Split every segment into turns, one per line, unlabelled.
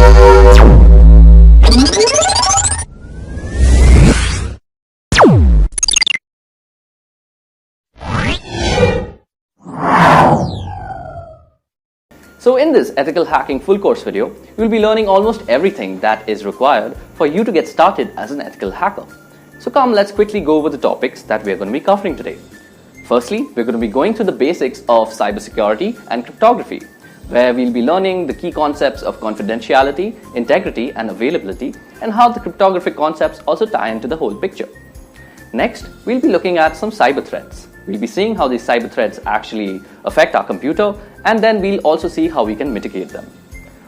So in this ethical hacking full course video, you'll be learning almost everything that is required for you to get started as an ethical hacker. So come, let's quickly go over the topics that we are going to be covering today. Firstly, we're going to be going through the basics of cybersecurity and cryptography, where we'll be learning the key concepts of confidentiality, integrity, and availability, and how the cryptographic concepts also tie into the whole picture. Next, we'll be looking at some cyber threats. We'll be seeing how these cyber threats actually affect our computer, and then we'll also see how we can mitigate them.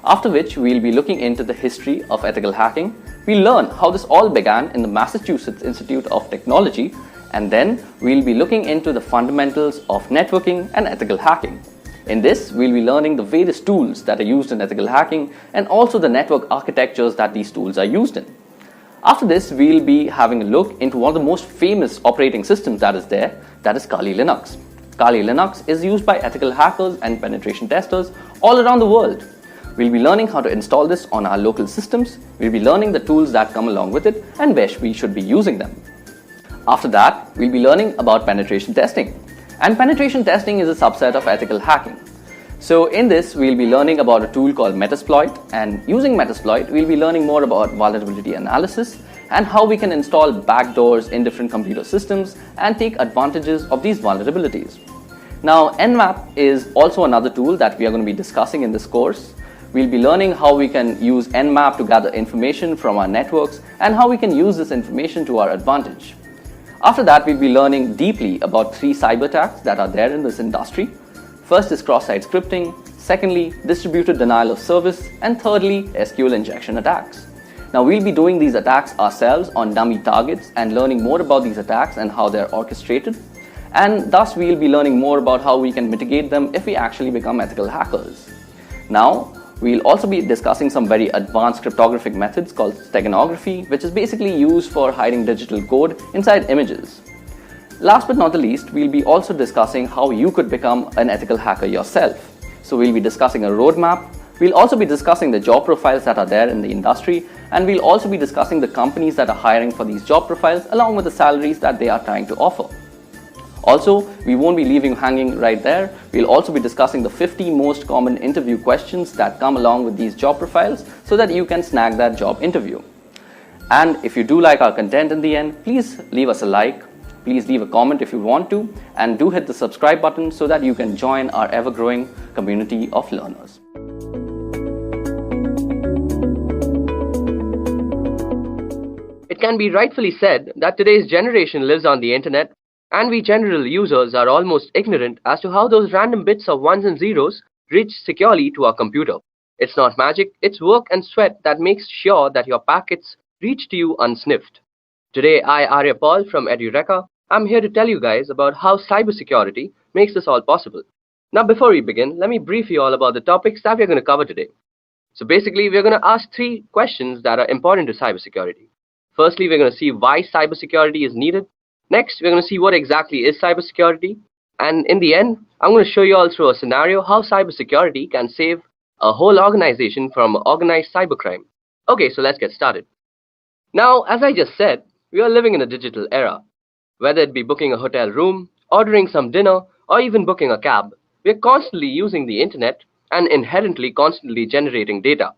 After which, we'll be looking into the history of ethical hacking. We'll learn how this all began in the Massachusetts Institute of Technology, and then we'll be looking into the fundamentals of networking and ethical hacking. In this, we'll be learning the various tools that are used in ethical hacking and also the network architectures that these tools are used in. After this, we'll be having a look into one of the most famous operating systems that is there, that is Kali Linux. Kali Linux is used by ethical hackers and penetration testers all around the world. We'll be learning how to install this on our local systems. We'll be learning the tools that come along with it and where we should be using them. After that, we'll be learning about penetration testing. And penetration testing is a subset of ethical hacking. So in this, we'll be learning about a tool called Metasploit, and using Metasploit, we'll be learning more about vulnerability analysis and how we can install backdoors in different computer systems and take advantages of these vulnerabilities. Now, Nmap is also another tool that we are going to be discussing in this course. We'll be learning how we can use Nmap to gather information from our networks and how we can use this information to our advantage. After that, we'll be learning deeply about 3 cyber attacks that are there in this industry. First is cross-site scripting, secondly, distributed denial of service, and thirdly, SQL injection attacks. Now, we'll be doing these attacks ourselves on dummy targets and learning more about these attacks and how they're orchestrated. And thus, we'll be learning more about how we can mitigate them if we actually become ethical hackers. Now, we'll also be discussing some very advanced cryptographic methods called steganography, which is basically used for hiding digital code inside images. Last but not the least, we'll be also discussing how you could become an ethical hacker yourself. So we'll be discussing a roadmap. We'll also be discussing the job profiles that are there in the industry, and we'll also be discussing the companies that are hiring for these job profiles along with the salaries that they are trying to offer. Also, we won't be leaving you hanging right there. We'll also be discussing the 50 most common interview questions that come along with these job profiles so that you can snag that job interview. And if you do like our content in the end, please leave us a like. Please leave a comment if you want to, and do hit the subscribe button so that you can join our ever-growing community of learners.
It can be rightfully said that today's generation lives on the internet, and we general users are almost ignorant as to how those random bits of ones and zeros reach securely to our computer. It's not magic, it's work and sweat that makes sure that your packets reach to you unsniffed. Today, I, Arya Paul from Edureka, I'm here to tell you guys about how cybersecurity makes this all possible. Now, before we begin, let me brief you all about the topics that we're going to cover today. So basically, we're going to ask 3 questions that are important to cybersecurity. Firstly, we're going to see why cybersecurity is needed. Next, we're going to see what exactly is cybersecurity. And in the end, I'm going to show you all through a scenario how cybersecurity can save a whole organization from organized cybercrime. Okay, so let's get started. Now, as I just said, we are living in a digital era. Whether it be booking a hotel room, ordering some dinner, or even booking a cab, we are constantly using the internet and inherently constantly generating data.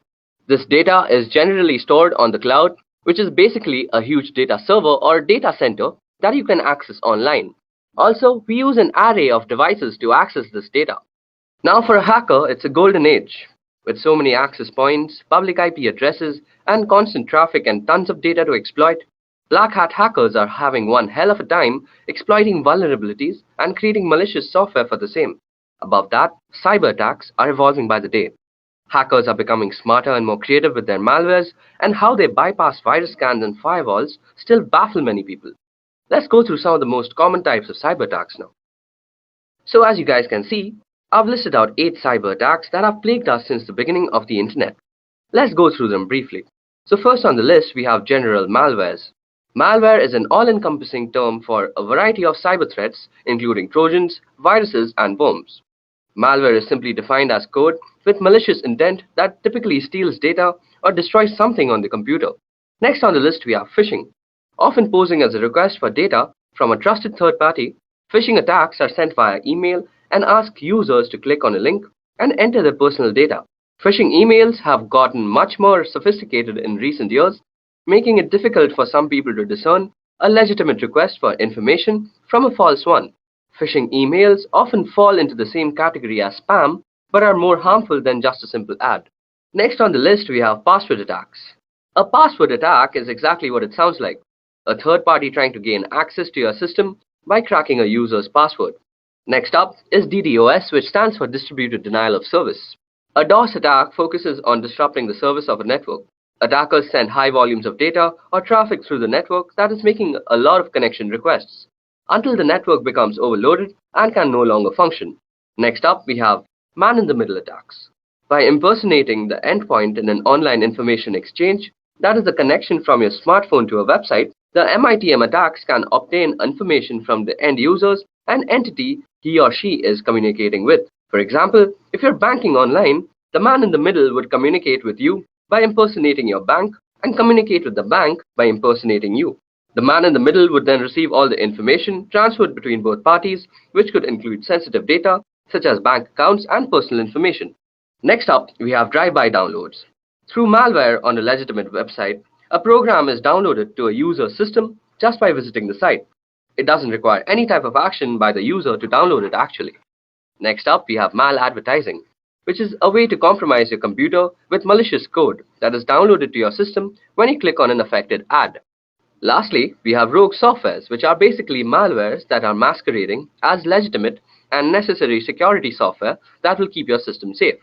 This data is generally stored on the cloud, which is basically a huge data server or data center that you can access online. Also, we use an array of devices to access this data. Now, for a hacker, it's a golden age. With so many access points, public IP addresses, and constant traffic and tons of data to exploit, black hat hackers are having one hell of a time exploiting vulnerabilities and creating malicious software for the same. Above that, cyber attacks are evolving by the day. Hackers are becoming smarter and more creative with their malwares, and how they bypass virus scans and firewalls still baffle many people. Let's go through some of the most common types of cyber attacks now. So as you guys can see, I've listed out 8 cyber attacks that have plagued us since the beginning of the internet. Let's go through them briefly. So first on the list, we have general malwares. Malware is an all-encompassing term for a variety of cyber threats, including trojans, viruses, and worms. Malware is simply defined as code with malicious intent that typically steals data or destroys something on the computer. Next on the list we have phishing. Often posing as a request for data from a trusted third party, phishing attacks are sent via email and ask users to click on a link and enter their personal data. Phishing emails have gotten much more sophisticated in recent years, making it difficult for some people to discern a legitimate request for information from a false one. Phishing emails often fall into the same category as spam, but are more harmful than just a simple ad. Next on the list, we have password attacks. A password attack is exactly what it sounds like: a third party trying to gain access to your system by cracking a user's password. Next up is DDoS, which stands for Distributed Denial of Service. A DOS attack focuses on disrupting the service of a network. Attackers send high volumes of data or traffic through the network that is making a lot of connection requests, until the network becomes overloaded and can no longer function. Next up, we have man-in-the-middle attacks. By impersonating the endpoint in an online information exchange, that is the connection from your smartphone to a website, the MITM attacks can obtain information from the end users and entity he or she is communicating with. For example, if you're banking online, the man in the middle would communicate with you by impersonating your bank and communicate with the bank by impersonating you. The man in the middle would then receive all the information transferred between both parties, which could include sensitive data such as bank accounts and personal information. Next up, we have drive-by downloads. Through malware on a legitimate website, a program is downloaded to a user's system just by visiting the site. It doesn't require any type of action by the user to download it actually. Next up, we have maladvertising, which is a way to compromise your computer with malicious code that is downloaded to your system when you click on an affected ad. Lastly, we have rogue softwares, which are basically malwares that are masquerading as legitimate and necessary security software that will keep your system safe.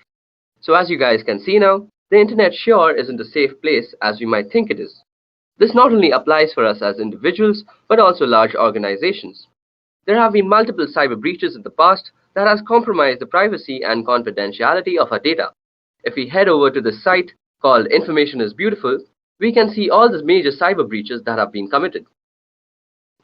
So as you guys can see now, the internet sure isn't a safe place as we might think it is. This not only applies for us as individuals, but also large organizations. There have been multiple cyber breaches in the past that has compromised the privacy and confidentiality of our data. If we head over to this site called Information is Beautiful, we can see all the major cyber breaches that have been committed.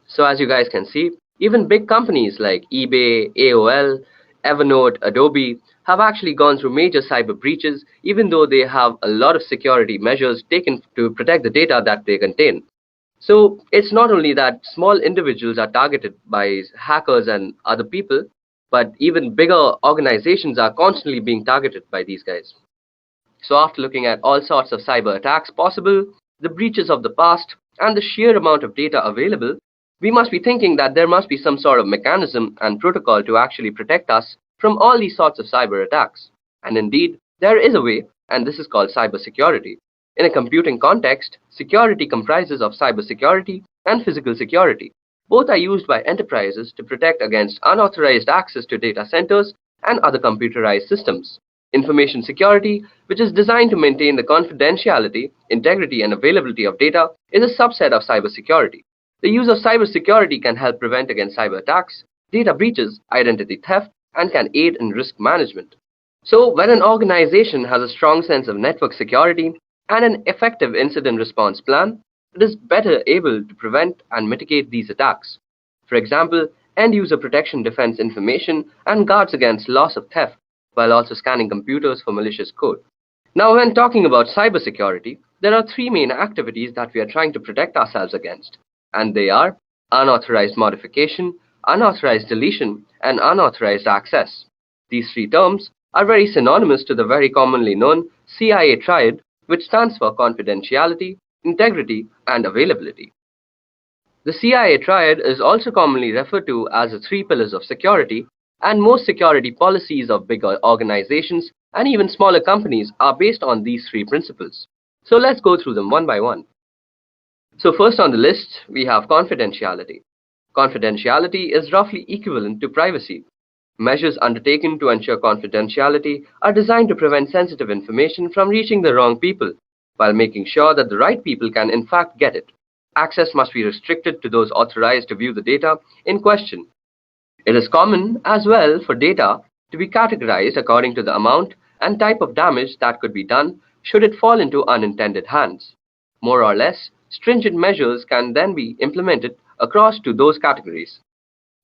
So as you guys can see, even big companies like eBay, AOL, Evernote, Adobe have actually gone through major cyber breaches, even though they have a lot of security measures taken to protect the data that they contain. So it's not only that small individuals are targeted by hackers and other people, but even bigger organizations are constantly being targeted by these guys. So after looking at all sorts of cyber attacks possible, the breaches of the past, and the sheer amount of data available, we must be thinking that there must be some sort of mechanism and protocol to actually protect us from all these sorts of cyber attacks. And indeed, there is a way, and this is called cybersecurity. In a computing context, security comprises of cybersecurity and physical security. Both are used by enterprises to protect against unauthorized access to data centers and other computerized systems. Information security, which is designed to maintain the confidentiality, integrity, and availability of data, is a subset of cybersecurity. The use of cybersecurity can help prevent against cyber attacks, data breaches, identity theft, and can aid in risk management. So, when an organization has a strong sense of network security and an effective incident response plan, it is better able to prevent and mitigate these attacks. For example, end-user protection defends information and guards against loss of theft, while also scanning computers for malicious code. Now, when talking about cybersecurity, there are three main activities that we are trying to protect ourselves against, and they are unauthorized modification, unauthorized deletion, and unauthorized access. These three terms are very synonymous to the very commonly known CIA triad, which stands for confidentiality, integrity, and availability. The CIA triad is also commonly referred to as the three pillars of security, and most security policies of bigger organizations and even smaller companies are based on these three principles. So let's go through them one by one. So first on the list, we have confidentiality. Confidentiality is roughly equivalent to privacy. Measures undertaken to ensure confidentiality are designed to prevent sensitive information from reaching the wrong people, while making sure that the right people can in fact get it. Access must be restricted to those authorized to view the data in question. It is common as well for data to be categorized according to the amount and type of damage that could be done should it fall into unintended hands. More or less, stringent measures can then be implemented across to those categories.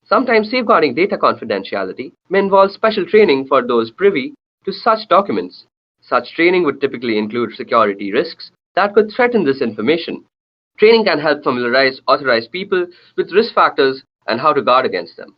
Sometimes safeguarding data confidentiality may involve special training for those privy to such documents. Such training would typically include security risks that could threaten this information. Training can help familiarize authorized people with risk factors and how to guard against them.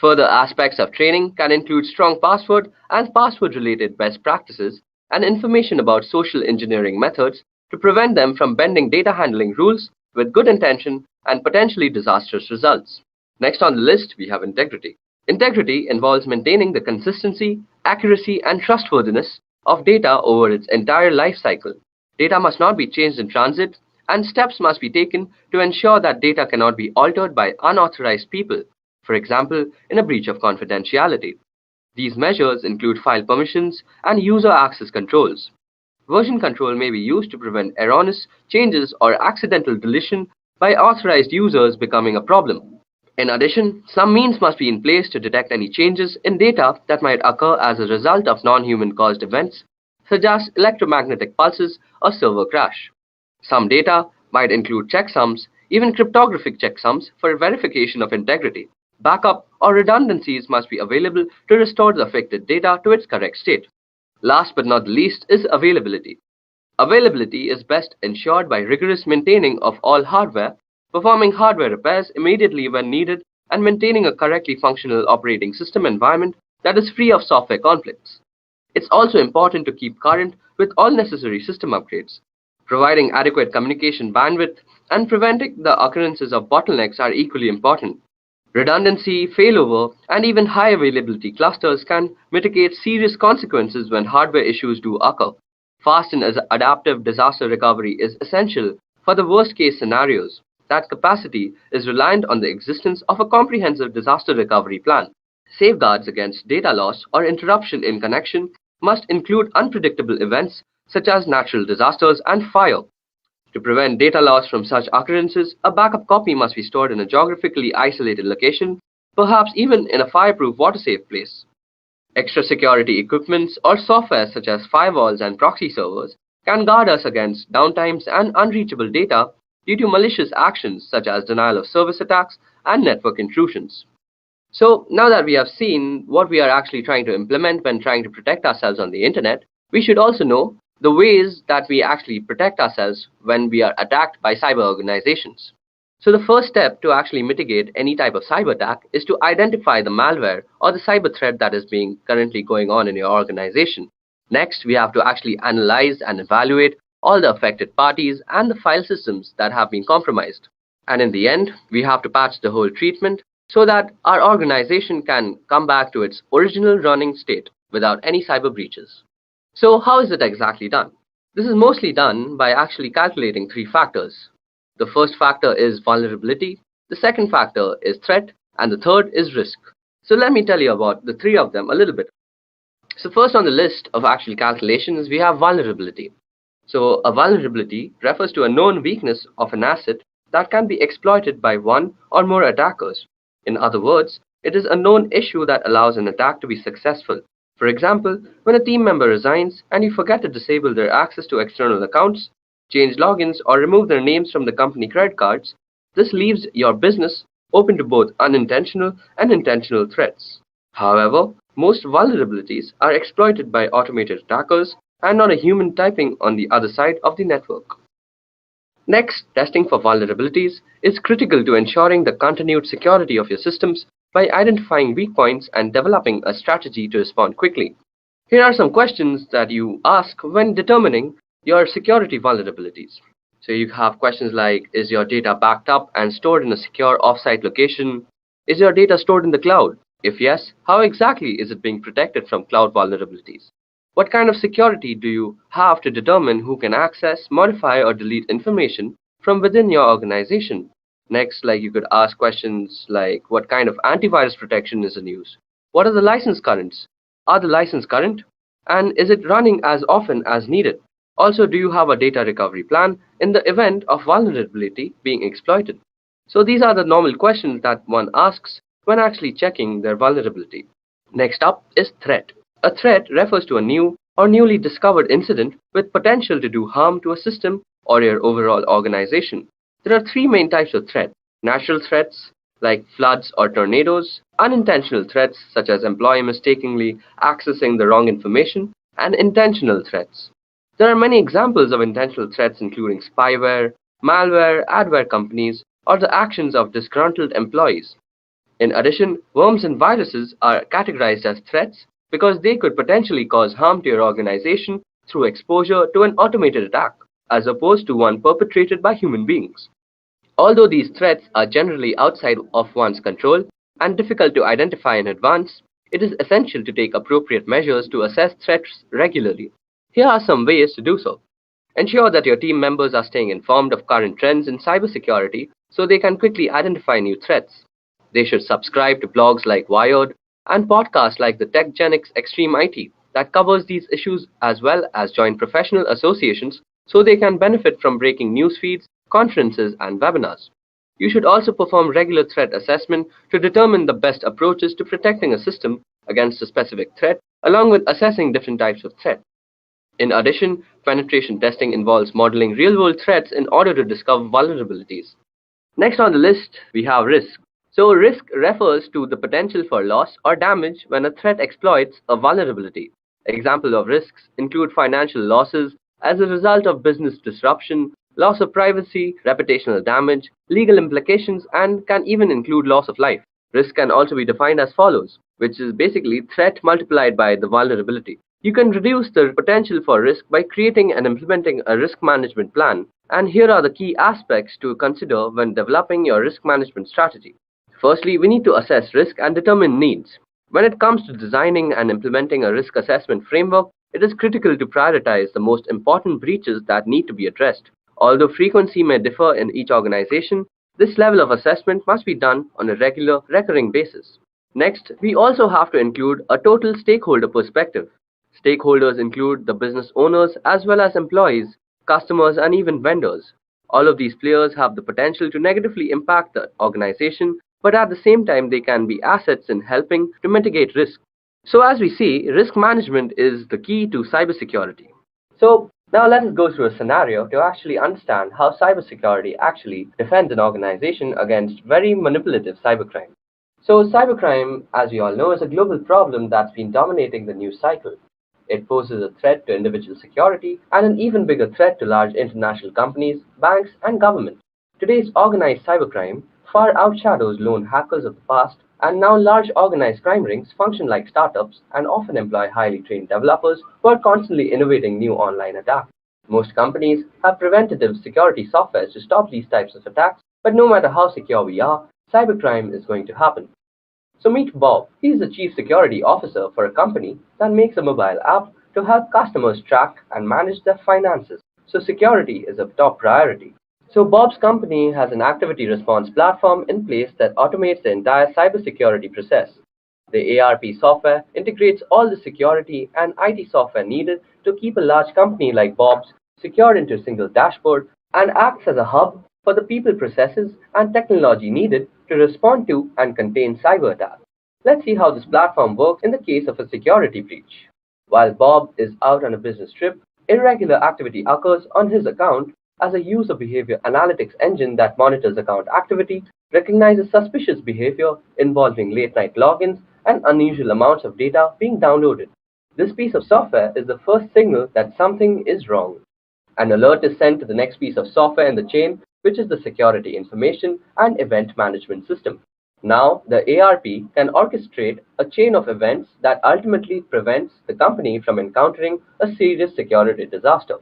Further aspects of training can include strong password and password-related best practices and information about social engineering methods to prevent them from bending data handling rules with good intention and potentially disastrous results. Next on the list, we have integrity. Integrity involves maintaining the consistency, accuracy, and trustworthiness of data over its entire life cycle. Data must not be changed in transit, and steps must be taken to ensure that data cannot be altered by unauthorized people, for example, in a breach of confidentiality. These measures include file permissions and user access controls. Version control may be used to prevent erroneous changes or accidental deletion by authorized users becoming a problem. In addition, some means must be in place to detect any changes in data that might occur as a result of non-human caused events, such as electromagnetic pulses or server crash. Some data might include checksums, even cryptographic checksums for verification of integrity. Backup or redundancies must be available to restore the affected data to its correct state. Last but not the least is availability. Availability is best ensured by rigorous maintaining of all hardware, performing hardware repairs immediately when needed, and maintaining a correctly functional operating system environment that is free of software conflicts. It's also important to keep current with all necessary system upgrades. Providing adequate communication bandwidth and preventing the occurrences of bottlenecks are equally important. Redundancy, failover, and even high availability clusters can mitigate serious consequences when hardware issues do occur. Fast and adaptive disaster recovery is essential for the worst-case scenarios. That capacity is reliant on the existence of a comprehensive disaster recovery plan. Safeguards against data loss or interruption in connection must include unpredictable events such as natural disasters and fire. To prevent data loss from such occurrences, a backup copy must be stored in a geographically isolated location, perhaps even in a fireproof water-safe place. Extra security equipments or software such as firewalls and proxy servers can guard us against downtimes and unreachable data due to malicious actions such as denial of service attacks and network intrusions. So now that we have seen what we are actually trying to implement when trying to protect ourselves on the internet, we should also know the ways that we actually protect ourselves when we are attacked by cyber organizations. So the first step to actually mitigate any type of cyber attack is to identify the malware or the cyber threat that is being currently going on in your organization. Next, we have to actually analyze and evaluate all the affected parties and the file systems that have been compromised. And in the end, we have to patch the whole treatment so that our organization can come back to its original running state without any cyber breaches. So how is it exactly done? This is mostly done by actually calculating three factors. The first factor is vulnerability, the second factor is threat, and the third is risk. So let me tell you about the three of them a little bit. So first on the list of actual calculations, we have vulnerability. So a vulnerability refers to a known weakness of an asset that can be exploited by one or more attackers. In other words, it is a known issue that allows an attack to be successful. For example, when a team member resigns and you forget to disable their access to external accounts, change logins, or remove their names from the company credit cards, this leaves your business open to both unintentional and intentional threats. However, most vulnerabilities are exploited by automated attackers and not a human typing on the other side of the network. Next, testing for vulnerabilities is critical to ensuring the continued security of your systems by identifying weak points and developing a strategy to respond quickly. Here are some questions that you ask when determining your security vulnerabilities. So you have questions like, is your data backed up and stored in a secure offsite location? Is your data stored in the cloud? If yes, how exactly is it being protected from cloud vulnerabilities? What kind of security do you have to determine who can access, modify, or delete information from within your organization? Next, you could ask questions like, what kind of antivirus protection is in use? What are the license currents? Are the license current? And is it running as often as needed? Also, do you have a data recovery plan in the event of vulnerability being exploited? So these are the normal questions that one asks when actually checking their vulnerability. Next up is threat. A threat refers to a new or newly discovered incident with potential to do harm to a system or your overall organization. There are three main types of threat: natural threats, like floods or tornadoes, unintentional threats such as employee mistakenly accessing the wrong information, and intentional threats. There are many examples of intentional threats including spyware, malware, adware companies, or the actions of disgruntled employees. In addition, worms and viruses are categorized as threats because they could potentially cause harm to your organization through exposure to an automated attack, as opposed to one perpetrated by human beings. Although these threats are generally outside of one's control and difficult to identify in advance, it is essential to take appropriate measures to assess threats regularly. Here are some ways to do so. Ensure that your team members are staying informed of current trends in cybersecurity so they can quickly identify new threats. They should subscribe to blogs like Wired and podcasts like the TechGenics Extreme IT that covers these issues, as well as join professional associations so they can benefit from breaking news feeds, conferences, and webinars. You should also perform regular threat assessment to determine the best approaches to protecting a system against a specific threat, along with assessing different types of threat. In addition, penetration testing involves modeling real-world threats in order to discover vulnerabilities. Next on the list, we have risk. So risk refers to the potential for loss or damage when a threat exploits a vulnerability. Examples of risks include financial losses as a result of business disruption, loss of privacy, reputational damage, legal implications, and can even include loss of life. Risk can also be defined as follows, which is basically threat multiplied by the vulnerability. You can reduce the potential for risk by creating and implementing a risk management plan, and here are the key aspects to consider when developing your risk management strategy. Firstly, we need to assess risk and determine needs. When it comes to designing and implementing a risk assessment framework, it is critical to prioritize the most important breaches that need to be addressed. Although frequency may differ in each organization, this level of assessment must be done on a regular, recurring basis. Next, we also have to include a total stakeholder perspective. Stakeholders include the business owners as well as employees, customers, and even vendors. All of these players have the potential to negatively impact the organization, but at the same time, they can be assets in helping to mitigate risk. So, as we see, risk management is the key to cybersecurity. So, now let us go through a scenario to actually understand how cybersecurity actually defends an organization against very manipulative cybercrime. So, cybercrime, as we all know, is a global problem that's been dominating the news cycle. It poses a threat to individual security and an even bigger threat to large international companies, banks, and governments. Today's organized cybercrime far outshadows lone hackers of the past, and now large organized crime rings function like startups and often employ highly trained developers who are constantly innovating new online attacks. Most companies have preventative security software to stop these types of attacks, but no matter how secure we are, cybercrime is going to happen. So meet Bob. He is the Chief Security Officer for a company that makes a mobile app to help customers track and manage their finances. So security is a top priority. So Bob's company has an activity response platform in place that automates the entire cybersecurity process. The ARP software integrates all the security and IT software needed to keep a large company like Bob's secured into a single dashboard and acts as a hub for the people, processes, and technology needed to respond to and contain cyber attacks. Let's see how this platform works in the case of a security breach. While Bob is out on a business trip, irregular activity occurs on his account as a user behavior analytics engine that monitors account activity, recognizes suspicious behavior involving late-night logins and unusual amounts of data being downloaded. This piece of software is the first signal that something is wrong. An alert is sent to the next piece of software in the chain, which is the Security Information and Event Management System. Now, the ARP can orchestrate a chain of events that ultimately prevents the company from encountering a serious security disaster.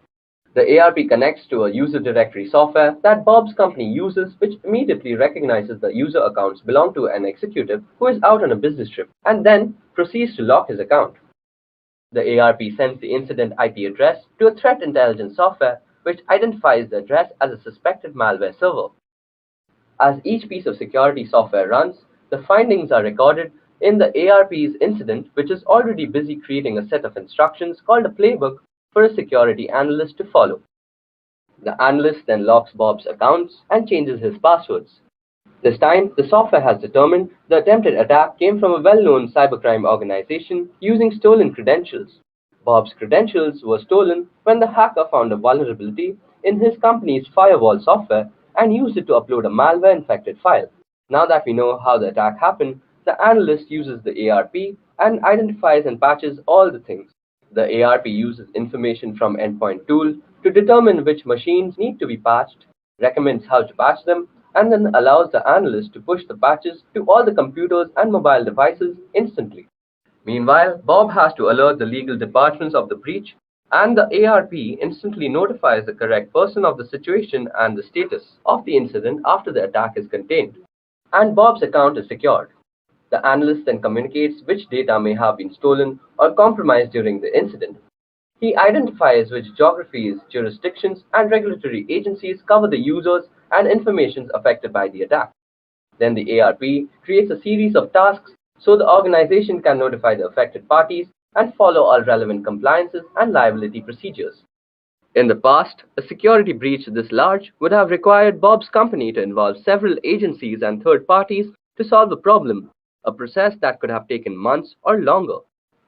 The ARP connects to a user directory software that Bob's company uses, which immediately recognizes the user accounts belong to an executive who is out on a business trip, and then proceeds to lock his account. The ARP sends the incident IP address to a threat intelligence software, which identifies the address as a suspected malware server. As each piece of security software runs, the findings are recorded in the ARP's incident, which is already busy creating a set of instructions called a playbook for a security analyst to follow. The analyst then locks Bob's accounts and changes his passwords. This time, the software has determined the attempted attack came from a well-known cybercrime organization using stolen credentials. Bob's credentials were stolen when the hacker found a vulnerability in his company's firewall software and used it to upload a malware-infected file. Now that we know how the attack happened, the analyst uses the ARP and identifies and patches all the things. The ARP uses information from endpoint tool to determine which machines need to be patched, recommends how to patch them, and then allows the analyst to push the patches to all the computers and mobile devices instantly. Meanwhile, Bob has to alert the legal departments of the breach, and the ARP instantly notifies the correct person of the situation and the status of the incident after the attack is contained. And Bob's account is secured. The analyst then communicates which data may have been stolen or compromised during the incident. He identifies which geographies, jurisdictions, and regulatory agencies cover the users and information affected by the attack. Then the ARP creates a series of tasks so the organization can notify the affected parties and follow all relevant compliances and liability procedures. In the past, a security breach this large would have required Bob's company to involve several agencies and third parties to solve the problem, a process that could have taken months or longer.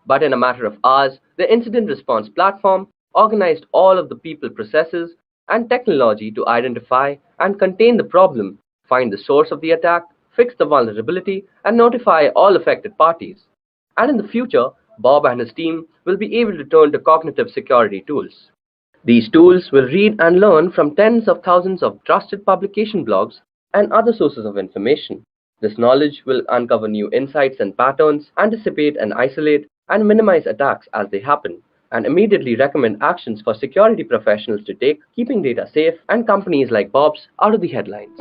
But in a matter of hours, the incident response platform organized all of the people, processes, and technology to identify and contain the problem, find the source of the attack, fix the vulnerability, and notify all affected parties. And in the future, Bob and his team will be able to turn to cognitive security tools. These tools will read and learn from tens of thousands of trusted publication blogs and other sources of information. This knowledge will uncover new insights and patterns, anticipate and isolate, and minimize attacks as they happen, and immediately recommend actions for security professionals to take, keeping data safe and companies like Bob's out of the headlines.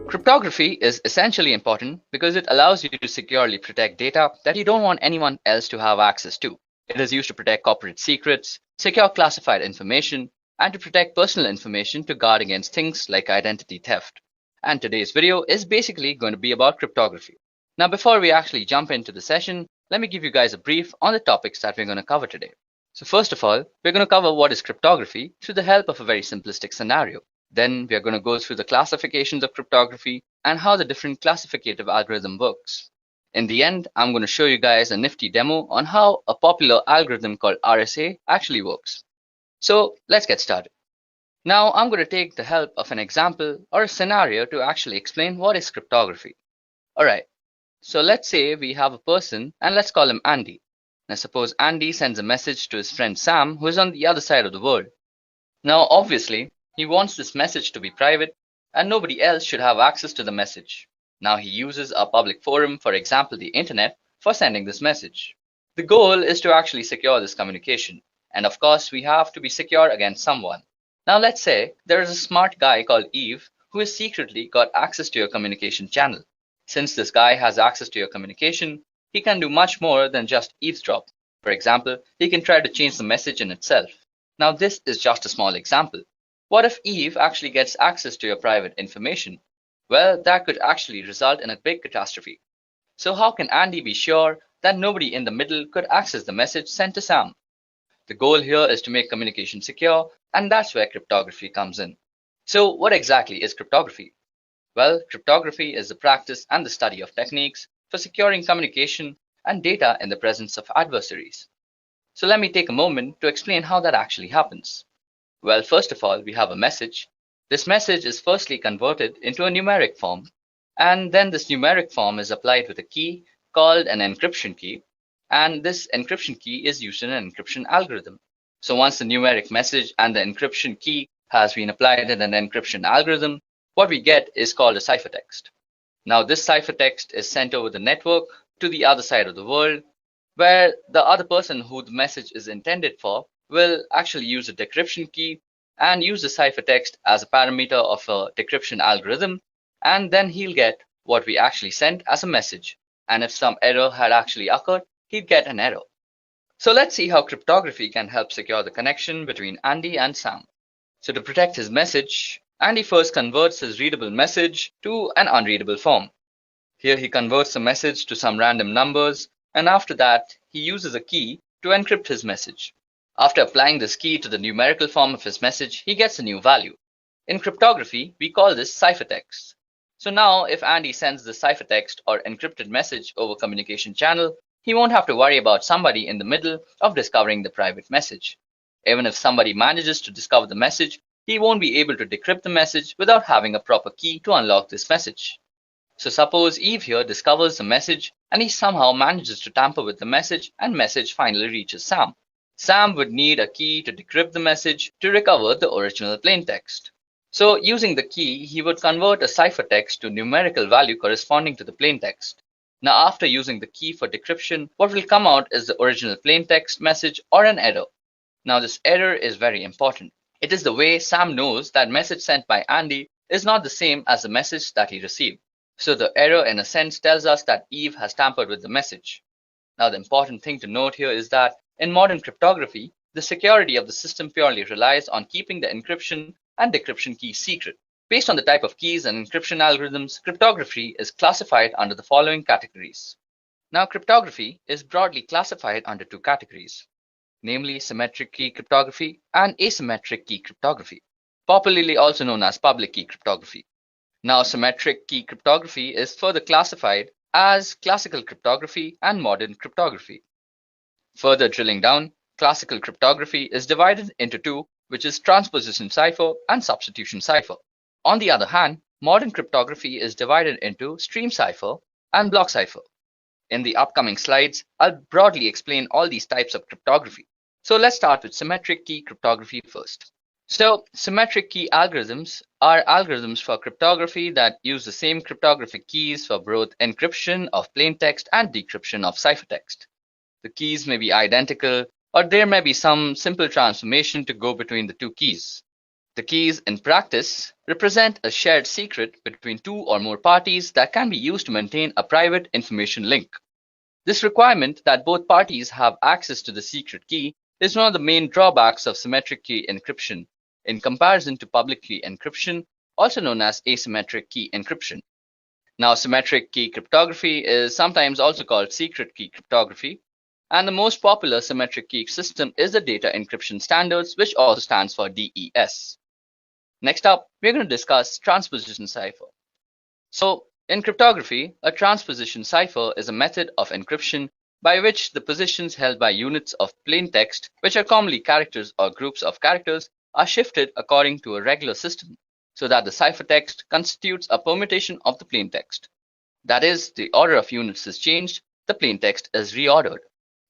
Cryptography is essentially important because it allows you to securely protect data that you don't want anyone else to have access to. It is used to protect corporate secrets, secure classified information, and to protect personal information to guard against things like identity theft. And today's video is basically going to be about cryptography. Now, before we actually jump into the session, let me give you guys a brief on the topics that we're going to cover today. So first of all, we're going to cover what is cryptography through the help of a very simplistic scenario. Then we are going to go through the classifications of cryptography and how the different classificative algorithm works. In the end, I'm going to show you guys a nifty demo on how a popular algorithm called RSA actually works. So let's get started. Now I'm going to take the help of an example or a scenario to actually explain what is cryptography. Alright, so let's say we have a person and let's call him Andy. Now suppose Andy sends a message to his friend Sam who is on the other side of the world. Now obviously, he wants this message to be private and nobody else should have access to the message. Now he uses a public forum, for example the internet, for sending this message. The goal is to actually secure this communication. And of course, we have to be secure against someone. Now let's say there is a smart guy called Eve who has secretly got access to your communication channel. Since this guy has access to your communication, he can do much more than just eavesdrop. For example, he can try to change the message in itself. Now this is just a small example. What if Eve actually gets access to your private information? Well, that could actually result in a big catastrophe. So how can Andy be sure that nobody in the middle could access the message sent to Sam? The goal here is to make communication secure, and that's where cryptography comes in. So what exactly is cryptography? Well, cryptography is the practice and the study of techniques for securing communication and data in the presence of adversaries. So let me take a moment to explain how that actually happens. Well, first of all, we have a message. This message is firstly converted into a numeric form, and then this numeric form is applied with a key called an encryption key. And this encryption key is used in an encryption algorithm. So once the numeric message and the encryption key has been applied in an encryption algorithm, what we get is called a ciphertext. Now this ciphertext is sent over the network to the other side of the world, where the other person who the message is intended for will actually use a decryption key and use the ciphertext as a parameter of a decryption algorithm, and then he'll get what we actually sent as a message. And if some error had actually occurred, he'd get an error. So let's see how cryptography can help secure the connection between Andy and Sam. So to protect his message, Andy first converts his readable message to an unreadable form. Here he converts the message to some random numbers, and after that he uses a key to encrypt his message. After applying this key to the numerical form of his message, he gets a new value. In cryptography, we call this ciphertext. So now if Andy sends the ciphertext or encrypted message over communication channel, he won't have to worry about somebody in the middle of discovering the private message. Even if somebody manages to discover the message, he won't be able to decrypt the message without having a proper key to unlock this message. So suppose Eve here discovers the message and he somehow manages to tamper with the message and message finally reaches Sam. Sam would need a key to decrypt the message to recover the original plaintext. So using the key, he would convert a ciphertext to numerical value corresponding to the plaintext. Now after using the key for decryption, what will come out is the original plaintext message or an error. Now this error is very important. It is the way Sam knows that message sent by Andy is not the same as the message that he received. So the error in a sense tells us that Eve has tampered with the message. Now the important thing to note here is that in modern cryptography, the security of the system purely relies on keeping the encryption and decryption keys secret. Based on the type of keys and encryption algorithms, cryptography is classified under the following categories. Now cryptography is broadly classified under two categories, namely symmetric key cryptography and asymmetric key cryptography, popularly also known as public key cryptography. Now symmetric key cryptography is further classified as classical cryptography and modern cryptography. Further drilling down, classical cryptography is divided into two, which is transposition cipher and substitution cipher. On the other hand, modern cryptography is divided into stream cipher and block cipher. In the upcoming slides, I'll broadly explain all these types of cryptography. So let's start with symmetric key cryptography first. So symmetric key algorithms are algorithms for cryptography that use the same cryptographic keys for both encryption of plaintext and decryption of ciphertext. The keys may be identical, or there may be some simple transformation to go between the two keys. The keys in practice represent a shared secret between two or more parties that can be used to maintain a private information link. This requirement that both parties have access to the secret key is one of the main drawbacks of symmetric key encryption in comparison to public key encryption, also known as asymmetric key encryption. Now, symmetric key cryptography is sometimes also called secret key cryptography, and the most popular symmetric key system is the Data Encryption Standards, which also stands for DES. Next up, we're going to discuss transposition cipher. So, in cryptography, a transposition cipher is a method of encryption by which the positions held by units of plaintext, which are commonly characters or groups of characters, are shifted according to a regular system, so that the ciphertext constitutes a permutation of the plaintext. That is, the order of units is changed, the plaintext is reordered.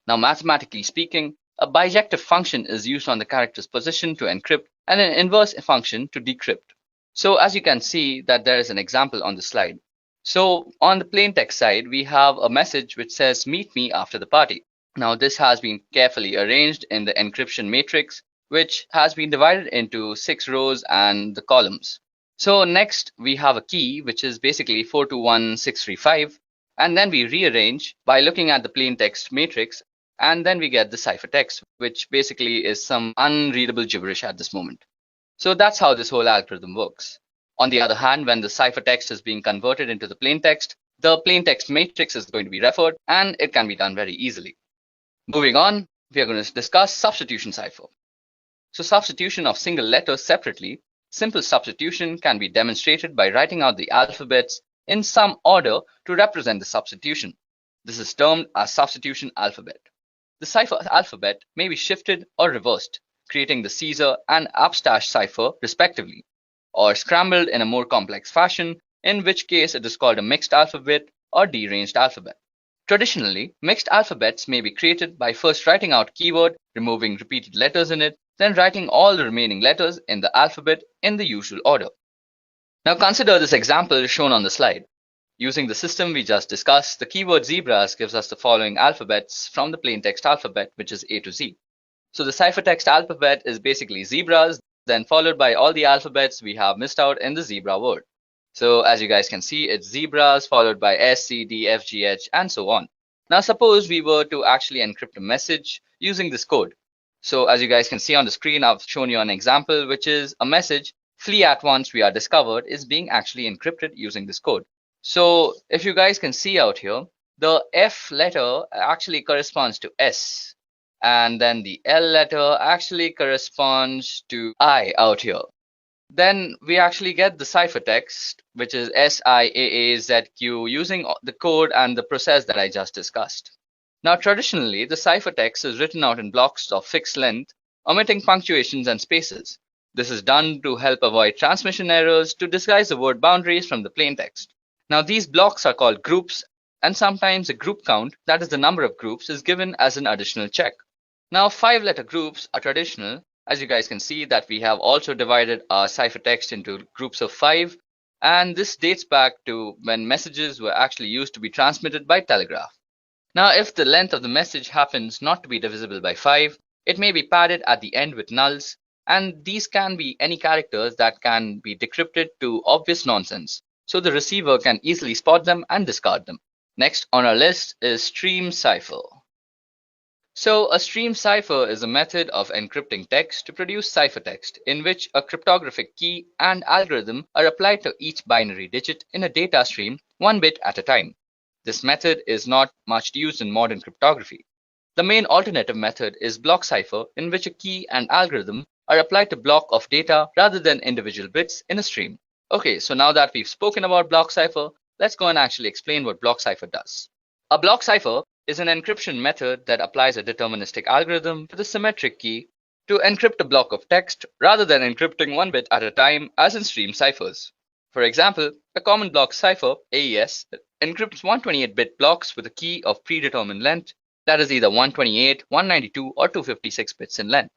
Now, mathematically speaking, a bijective function is used on the character's position to encrypt and an inverse function to decrypt. So as you can see that there is an example on the slide. So on the plaintext side, we have a message which says, "Meet me after the party." Now this has been carefully arranged in the encryption matrix, which has been divided into 6 rows and the columns. So next we have a key, which is basically 421635, and then we rearrange by looking at the plaintext matrix, and then we get the ciphertext, which basically is some unreadable gibberish at this moment. So that's how this whole algorithm works. On the other hand, when the ciphertext is being converted into the plaintext matrix is going to be referred, and it can be done very easily. Moving on, we are going to discuss substitution cipher. So substitution of single letters separately, simple substitution can be demonstrated by writing out the alphabets in some order to represent the substitution. This is termed as substitution alphabet. The cipher alphabet may be shifted or reversed, creating the Caesar and Abstash cipher respectively, or scrambled in a more complex fashion, in which case it is called a mixed alphabet or deranged alphabet. Traditionally, mixed alphabets may be created by first writing out keyword, removing repeated letters in it, then writing all the remaining letters in the alphabet in the usual order. Now consider this example shown on the slide. Using the system we just discussed, the keyword zebras gives us the following alphabets from the plaintext alphabet, which is A to Z. So the ciphertext alphabet is basically zebras, then followed by all the alphabets we have missed out in the zebra word. So as you guys can see, it's zebras followed by S, C, D, F, G, H, and so on. Now suppose we were to actually encrypt a message using this code. So as you guys can see on the screen, I've shown you an example, which is a message, "Flee at once, we are discovered," is being actually encrypted using this code. So if you guys can see out here, the F letter actually corresponds to S, and then the L letter actually corresponds to I out here. Then we actually get the ciphertext, which is SIAAZQ, using the code and the process that I just discussed. Now traditionally, the ciphertext is written out in blocks of fixed length, omitting punctuations and spaces.
This is done to help avoid transmission errors to disguise the word boundaries from the plain text. Now, these blocks are called groups, and sometimes a group count, that is the number of groups, is given as an additional check. Now, 5-letter groups are traditional. As you guys can see that we have also divided our ciphertext into groups of 5, and this dates back to when messages were actually used to be transmitted by telegraph. Now, if the length of the message happens not to be divisible by 5, it may be padded at the end with nulls, and these can be any characters that can be decrypted to obvious nonsense, so the receiver can easily spot them and discard them. Next on our list is stream cipher. So a stream cipher is a method of encrypting text to produce ciphertext in which a cryptographic key and algorithm are applied to each binary digit in a data stream, one bit at a time. This method is not much used in modern cryptography. The main alternative method is block cipher, in which a key and algorithm are applied to block of data rather than individual bits in a stream. Okay, so now that we've spoken about block cipher, let's go and actually explain what block cipher does. A block cipher is an encryption method that applies a deterministic algorithm to the symmetric key to encrypt a block of text rather than encrypting one bit at a time as in stream ciphers. For example, a common block cipher, AES, encrypts 128-bit blocks with a key of predetermined length that is either 128, 192, or 256 bits in length.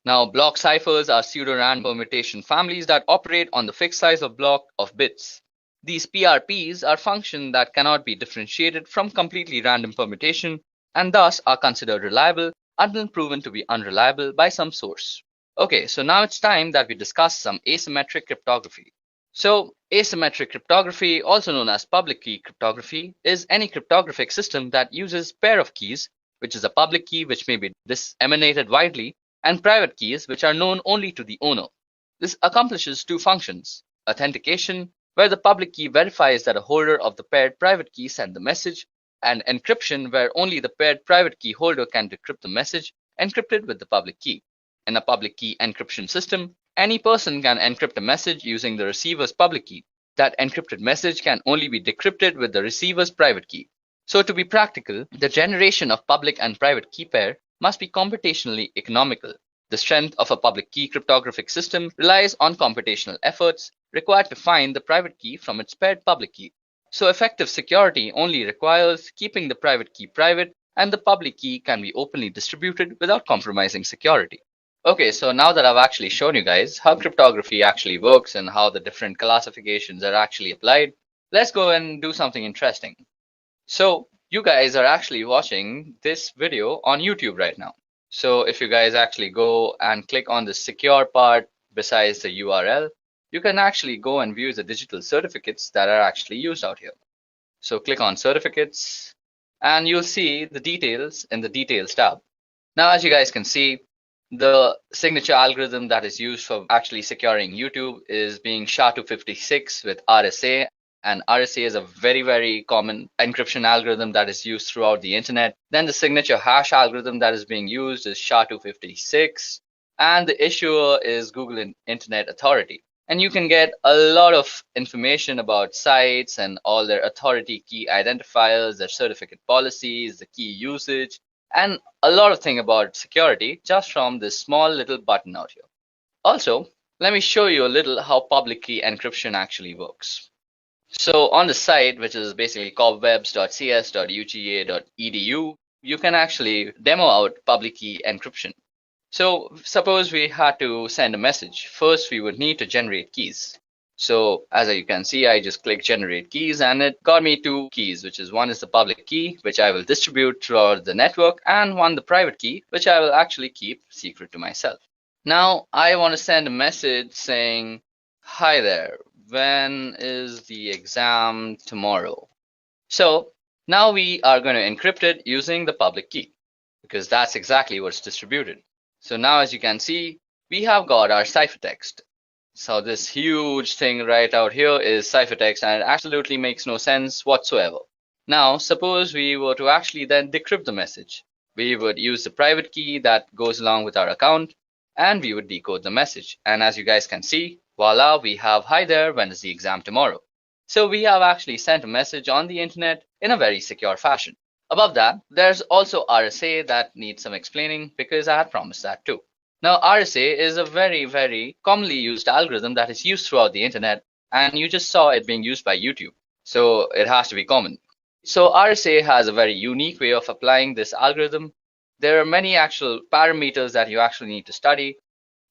Now, block ciphers are pseudo-random permutation families that operate on the fixed size of block of bits. These PRPs are functions that cannot be differentiated from completely random permutation and thus are considered reliable until proven to be unreliable by some source. Okay, so now it's time that we discuss some asymmetric cryptography. So, asymmetric cryptography, also known as public key cryptography, is any cryptographic system that uses pair of keys, which is a public key which may be disseminated widely, and private keys which are known only to the owner. This accomplishes two functions: authentication, where the public key verifies that a holder of the paired private key sent the message, and encryption, where only the paired private key holder can decrypt the message encrypted with the public key. In a public key encryption system, any person can encrypt a message using the receiver's public key. That encrypted message can only be decrypted with the receiver's private key. So to be practical, the generation of public and private key pair must be computationally economical. The strength of a public key cryptographic system relies on computational efforts required to find the private key from its paired public key. So effective security only requires keeping the private key private, and the public key can be openly distributed without compromising security. Okay, so now that I've actually shown you guys how cryptography actually works and how the different classifications are actually applied, let's go and do something interesting. So you guys are actually watching this video on YouTube right now. So if you guys actually go and click on the secure part besides the URL, you can actually go and view the digital certificates that are actually used out here. So click on certificates and you'll see the details in the details tab. Now, as you guys can see, the signature algorithm that is used for actually securing YouTube is being SHA-256 with RSA. And RSA is a very, very common encryption algorithm that is used throughout the internet. Then the signature hash algorithm that is being used is SHA-256. And the issuer is Google Internet Authority. And you can get a lot of information about sites and all their authority key identifiers, their certificate policies, the key usage, and a lot of things about security just from this small little button out here. Also, let me show you a little how public key encryption actually works. So on the site, which is basically cobwebs.cs.uga.edu, you can actually demo out public key encryption. So suppose we had to send a message. First, we would need to generate keys. So as you can see, I just clicked generate keys and it got me two keys, which is one is the public key, which I will distribute throughout the network, and one the private key, which I will actually keep secret to myself. Now I want to send a message saying, hi there, when is the exam tomorrow? So now we are going to encrypt it using the public key because that's exactly what's distributed. So now as you can see, we have got our ciphertext. So this huge thing right out here is ciphertext, and it absolutely makes no sense whatsoever. Now suppose we were to actually then decrypt the message. We would use the private key that goes along with our account, and we would decode the message. And as you guys can see, voila, we have hi there, when is the exam tomorrow? So we have actually sent a message on the internet in a very secure fashion. Above that, there's also RSA that needs some explaining because I had promised that too. Now, RSA is a very, very commonly used algorithm that is used throughout the internet, and you just saw it being used by YouTube. So it has to be common. So RSA has a very unique way of applying this algorithm. There are many actual parameters that you actually need to study.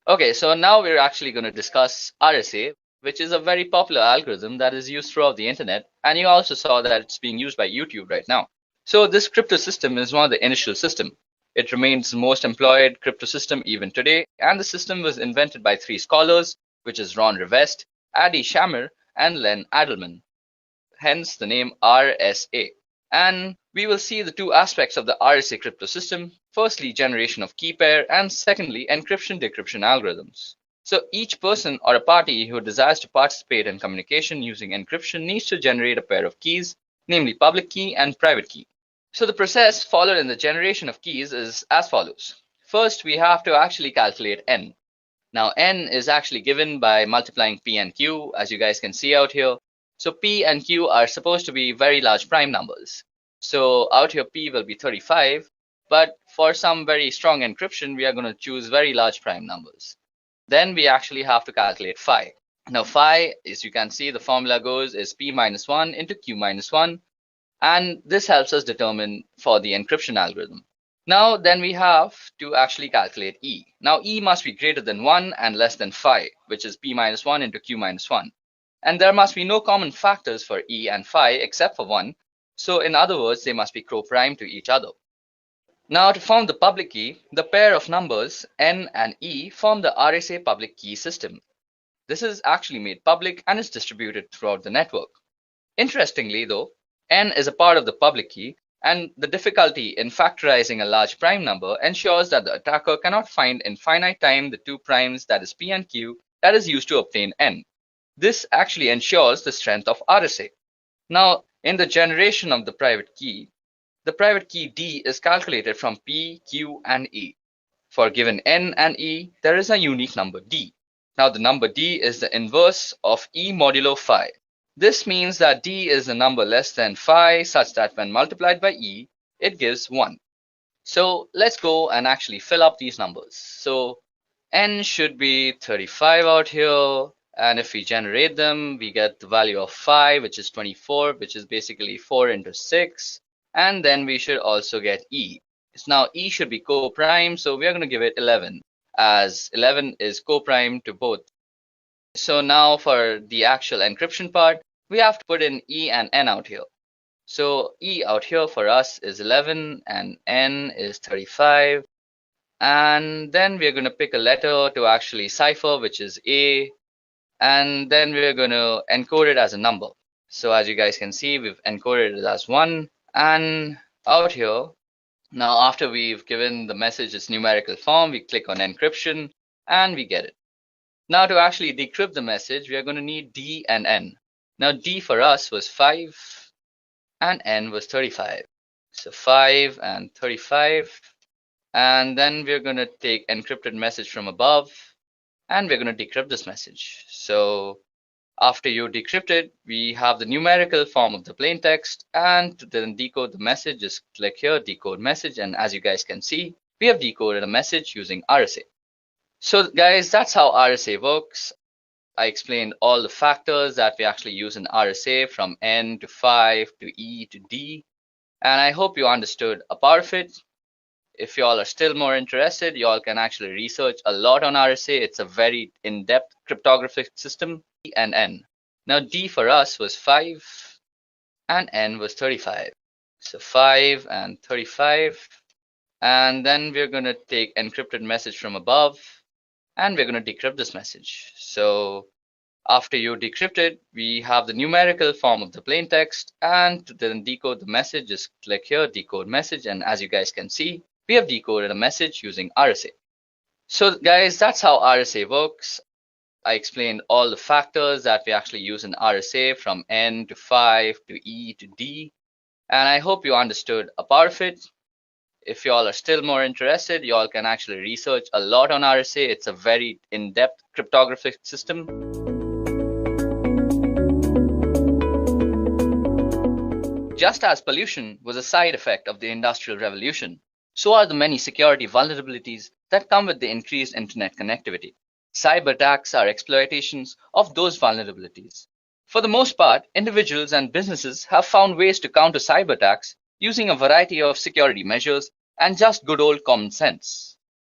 Okay, so now we're actually going to discuss RSA, which is a very popular algorithm that is used throughout the internet. And you also saw that it's being used by YouTube right now. So this crypto system is one of the initial system. It remains the most employed crypto system even today. And the system was invented by three scholars, which is Ron Rivest, Adi Shamir, and Len Adelman. Hence the name RSA. And we will see the two aspects of the RSA crypto system. Firstly, generation of key pair, and secondly, encryption-decryption algorithms. So each person or a party who desires to participate in communication using encryption needs to generate a pair of keys, namely public key and private key. So the process followed in the generation of keys is as follows. First, we have to actually calculate n. Now, n is actually given by multiplying p and q, as you guys can see out here. So p and q are supposed to be very large prime numbers. So out here p will be 35, but for some very strong encryption, we are going to choose very large prime numbers. Then we actually have to calculate phi. Now phi, as you can see, the formula goes is p minus 1 into q minus 1. And this helps us determine for the encryption algorithm. Now then we have to actually calculate e. Now e must be greater than 1 and less than phi, which is p minus 1 into q minus 1. And there must be no common factors for e and phi except for 1. So in other words, they must be co-prime to each other. Now to form the public key, the pair of numbers n and e form the RSA public key system. This is actually made public and is distributed throughout the network. Interestingly though, n is a part of the public key, and the difficulty in factorizing a large prime number ensures that the attacker cannot find in finite time the two primes, that is p and q, that is used to obtain n. This actually ensures the strength of RSA. Now, in the generation of the private key D is calculated from P, Q, and E. For given N and E, there is a unique number D. Now, the number D is the inverse of E modulo phi. This means that D is a number less than phi such that when multiplied by E, it gives 1. So let's go and actually fill up these numbers. So N should be 35 out here. And if we generate them, we get the value of phi, which is 24, which is basically 4 into 6. And then we should also get E. Now E should be co-prime, so we are going to give it 11, as 11 is co-prime to both. So now for the actual encryption part, we have to put in E and N out here. So E out here for us is 11 and N is 35. And then we're going to pick a letter to actually cipher, which is A. And then we're going to encode it as a number. So as you guys can see, we've encoded it as 1. And out here, now after we've given the message its numerical form, we click on encryption and we get it. Now to actually decrypt the message, we are going to need D and N. Now D for us was 5 and N was 35. So 5 and 35. And then we're going to take encrypted message from above. And we're going to decrypt this message. So after you decrypt it, we have the numerical form of the plain text. And to then decode the message, just click here, decode message. And as you guys can see, we have decoded a message using RSA. So guys, that's how RSA works. I explained all the factors that we actually use in RSA, from N to 5 to E to D. And I hope you understood a part of it. If y'all are still more interested, y'all can actually research a lot on RSA. It's a very in-depth cryptographic system. D and N. Now D for us was 5 and N was 35. So 5 and 35. And then we're going to take encrypted message from above. And we're going to decrypt this message. So after you decrypt it, we have the numerical form of the plain text. And to then decode the message, just click here, decode message. And as you guys can see, we have decoded a message using RSA. So guys, that's how RSA works. I explained all the factors that we actually use in RSA, from N to 5 to E to D. And I hope you understood a part of it. If y'all are still more interested, y'all can actually research a lot on RSA. It's a very in-depth cryptographic system. Just as pollution was a side effect of the Industrial Revolution, so are the many security vulnerabilities that come with the increased internet connectivity. Cyber attacks are exploitations of those vulnerabilities. For the most part, individuals and businesses have found ways to counter cyber attacks using a variety of security measures and just good old common sense.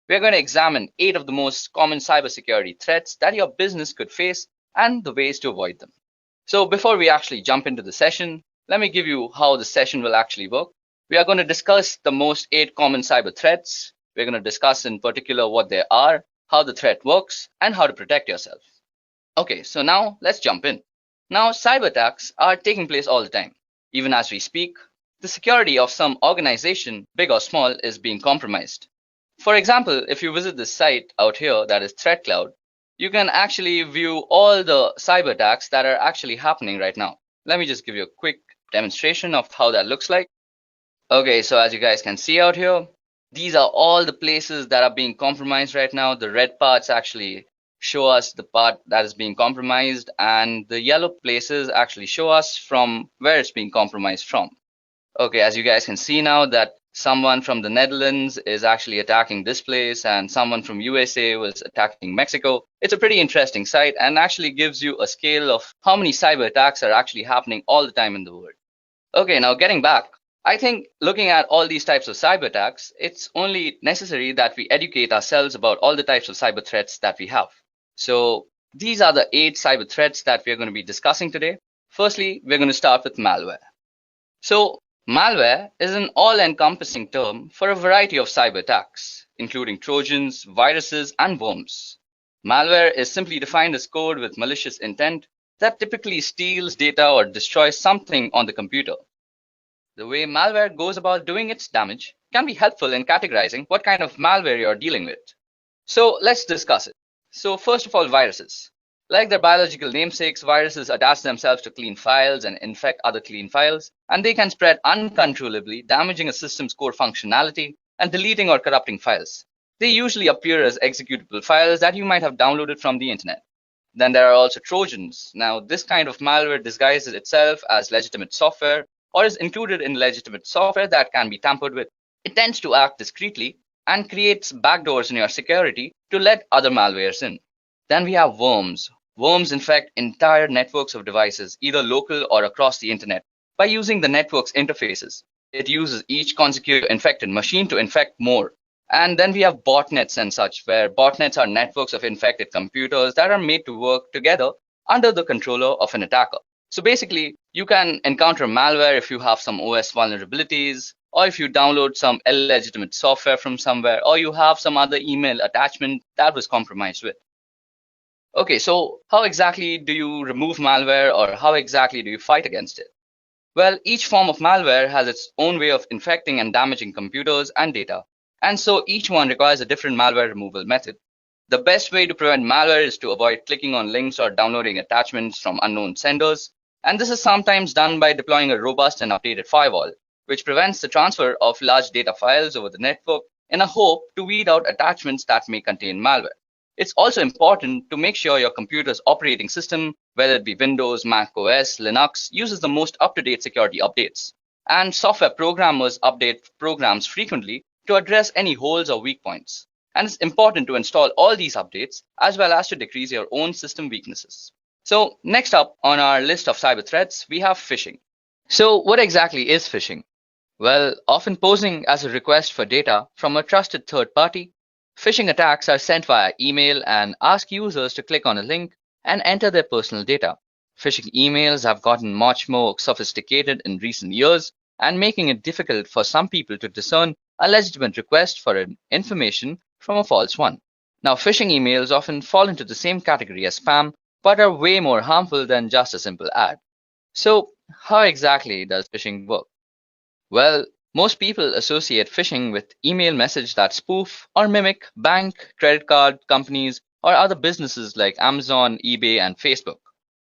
We are going to examine 8 of the most common cybersecurity threats that your business could face and the ways to avoid them. So before we actually jump into the session, let me give you how the session will actually work. We are going to discuss the most 8 common cyber threats. We're going to discuss in particular what they are, how the threat works, and how to protect yourself. Okay, so now let's jump in. Now, cyber attacks are taking place all the time. Even as we speak, the security of some organization, big or small, is being compromised. For example, if you visit this site out here that is ThreatCloud, you can actually view all the cyber attacks that are actually happening right now. Let me just give you a quick demonstration of how that looks like. Okay, so as you guys can see out here, these are all the places that are being compromised right now. The red parts actually show us the part that is being compromised, and the yellow places actually show us from where it's being compromised from. Okay, as you guys can see now that someone from the Netherlands is actually attacking this place and someone from USA was attacking Mexico. It's a pretty interesting site and actually gives you a scale of how many cyber attacks are actually happening all the time in the world. Okay, now getting back, I think looking at all these types of cyber attacks, it's only necessary that we educate ourselves about all the types of cyber threats that we have. So these are the 8 cyber threats that we're going to be discussing today. Firstly, we're going to start with malware. So malware is an all-encompassing term for a variety of cyber attacks, including Trojans, viruses, and worms. Malware is simply defined as code with malicious intent that typically steals data or destroys something on the computer. The way malware goes about doing its damage can be helpful in categorizing what kind of malware you're dealing with. So let's discuss it. So first of all, viruses. Like their biological namesakes, viruses attach themselves to clean files and infect other clean files, and they can spread uncontrollably, damaging a system's core functionality and deleting or corrupting files. They usually appear as executable files that you might have downloaded from the internet. Then there are also Trojans. Now, this kind of malware disguises itself as legitimate software or is included in legitimate software that can be tampered with. It tends to act discreetly and creates backdoors in your security to let other malwares in. Then we have worms. Worms infect entire networks of devices, either local or across the internet, by using the network's interfaces. It uses each consecutive infected machine to infect more. And then we have botnets and such, where botnets are networks of infected computers that are made to work together under the controller of an attacker. So basically, you can encounter malware if you have some OS vulnerabilities, or if you download some illegitimate software from somewhere, or you have some other email attachment that was compromised with. Okay, so how exactly do you remove malware, or how exactly do you fight against it? Well, each form of malware has its own way of infecting and damaging computers and data, and so each one requires a different malware removal method. The best way to prevent malware is to avoid clicking on links or downloading attachments from unknown senders, and this is sometimes done by deploying a robust and updated firewall, which prevents the transfer of large data files over the network in a hope to weed out attachments that may contain malware. It's also important to make sure your computer's operating system, whether it be Windows, Mac OS, Linux, uses the most up-to-date security updates. And software programmers update programs frequently to address any holes or weak points. And it's important to install all these updates as well as to decrease your own system weaknesses. So next up on our list of cyber threats, we have phishing. So what exactly is phishing? Well, often posing as a request for data from a trusted third party, phishing attacks are sent via email and ask users to click on a link and enter their personal data. Phishing emails have gotten much more sophisticated in recent years and making it difficult for some people to discern a legitimate request for information from a false one. Now, phishing emails often fall into the same category as spam, but are way more harmful than just a simple ad. So, how exactly does phishing work? Well, most people associate phishing with email messages that spoof or mimic bank, credit card companies, or other businesses like Amazon, eBay, and Facebook.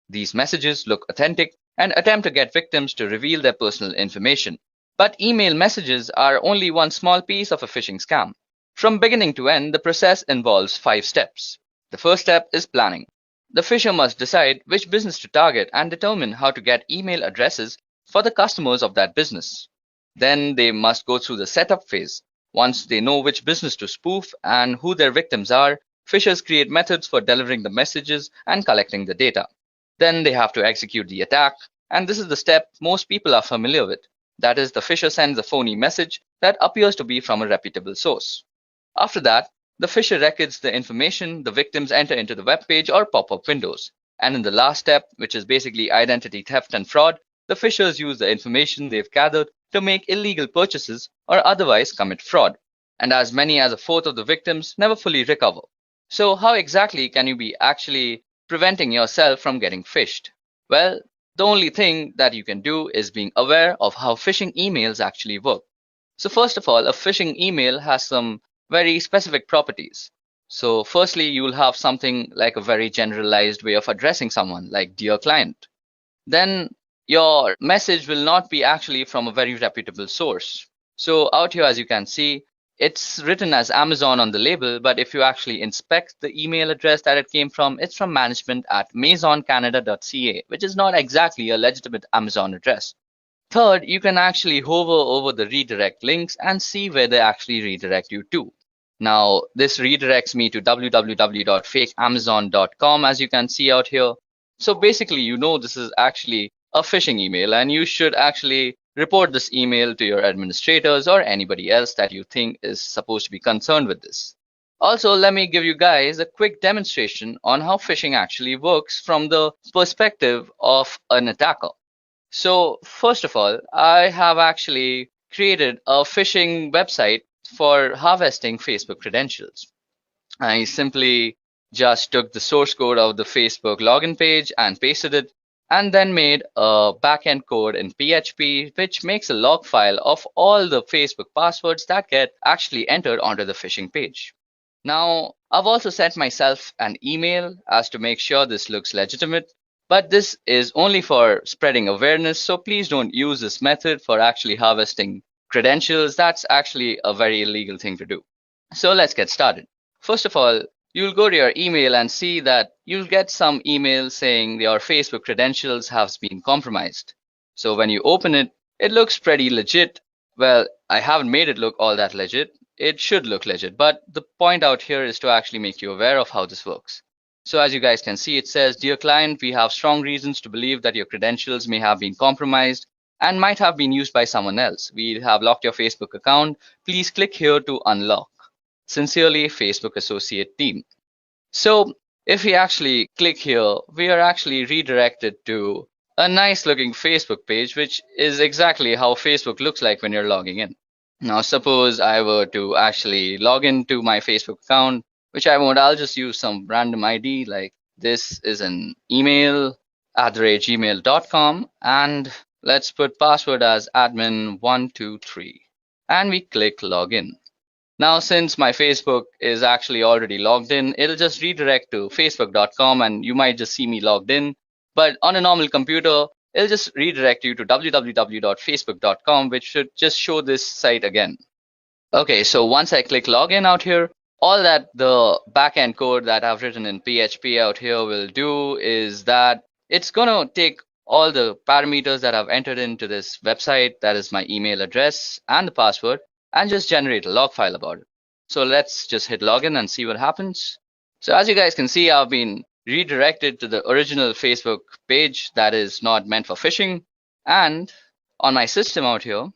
These messages look authentic and attempt to get victims to reveal their personal information. But email messages are only one small piece of a phishing scam. From beginning to end, the process involves 5 steps. The first step is planning. The phisher must decide which business to target and determine how to get email addresses for the customers of that business. Then they must go through the setup phase. Once they know which business to spoof and who their victims are, phishers create methods for delivering the messages and collecting the data. Then they have to execute the attack, and this is the step most people are familiar with. That is, the phisher sends a phony message that appears to be from a reputable source. After that, the phisher records the information the victims enter into the web page or pop-up windows. And in the last step, which is basically identity theft and fraud, the phishers use the information they've gathered to make illegal purchases or otherwise commit fraud. And as many as a fourth of the victims never fully recover. So how exactly can you be actually preventing yourself from getting phished? Well, the only thing that you can do is being aware of how phishing emails actually work. So first of all, a phishing email has some very specific properties. So firstly, you will have something like a very generalized way of addressing someone, like dear client. Then your message will not be actually from a very reputable source. So out here, as you can see, it's written as Amazon on the label, but if you actually inspect the email address that it came from, it's from management@maisoncanada.ca, which is not exactly a legitimate Amazon address. Third, you can actually hover over the redirect links and see where they actually redirect you to. Now, this redirects me to www.fakeamazon.com, as you can see out here. So basically, you know this is actually a phishing email, and you should actually report this email to your administrators or anybody else that you think is supposed to be concerned with this. Also, let me give you guys a quick demonstration on how phishing actually works from the perspective of an attacker. So first of all, I have actually created a phishing website for harvesting Facebook credentials. I simply just took the source code of the Facebook login page and pasted it, and then made a backend code in PHP, which makes a log file of all the Facebook passwords that get actually entered onto the phishing page. Now, I've also sent myself an email as to make sure this looks legitimate, but this is only for spreading awareness, so please don't use this method for actually harvesting credentials. That's actually a very illegal thing to do. So let's get started. First of all, you'll go to your email and see that you'll get some email saying your Facebook credentials have been compromised. So when you open it, it looks pretty legit. Well, I haven't made it look all that legit. It should look legit, but the point out here is to actually make you aware of how this works. So as you guys can see, it says, "Dear client, we have strong reasons to believe that your credentials may have been compromised and might have been used by someone else. We have locked your Facebook account. Please click here to unlock. Sincerely, Facebook Associate Team." So if we actually click here, we are actually redirected to a nice looking Facebook page, which is exactly how Facebook looks like when you're logging in. Now, suppose I were to actually log into my Facebook account, which I won't. I'll just use some random ID, like this is an email @gmail.com, and let's put password as admin123, and we click login. Now, since my Facebook is actually already logged in, it'll just redirect to facebook.com, and you might just see me logged in. But on a normal computer, it'll just redirect you to www.facebook.com, which should just show this site again. Okay, so once I click login out here, all that the backend code that I've written in PHP out here will do is that it's going to take all the parameters that I've entered into this website, that is my email address and the password, and just generate a log file about it. So let's just hit login and see what happens. So as you guys can see, I've been redirected to the original Facebook page that is not meant for phishing. And on my system out here,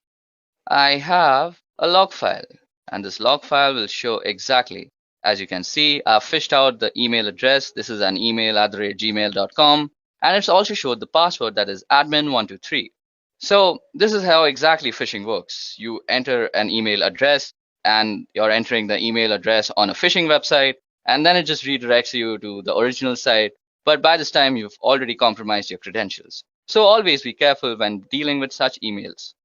I have a log file. And this log file will show exactly, as you can see, I've fished out the email address. This is an email @gmail.com. And it's also showed the password, that is admin123. So this is how exactly phishing works. You enter an email address and you're entering the email address on a phishing website, and then it just redirects you to the original site. But by this time, you've already compromised your credentials. So always be careful when dealing with such emails.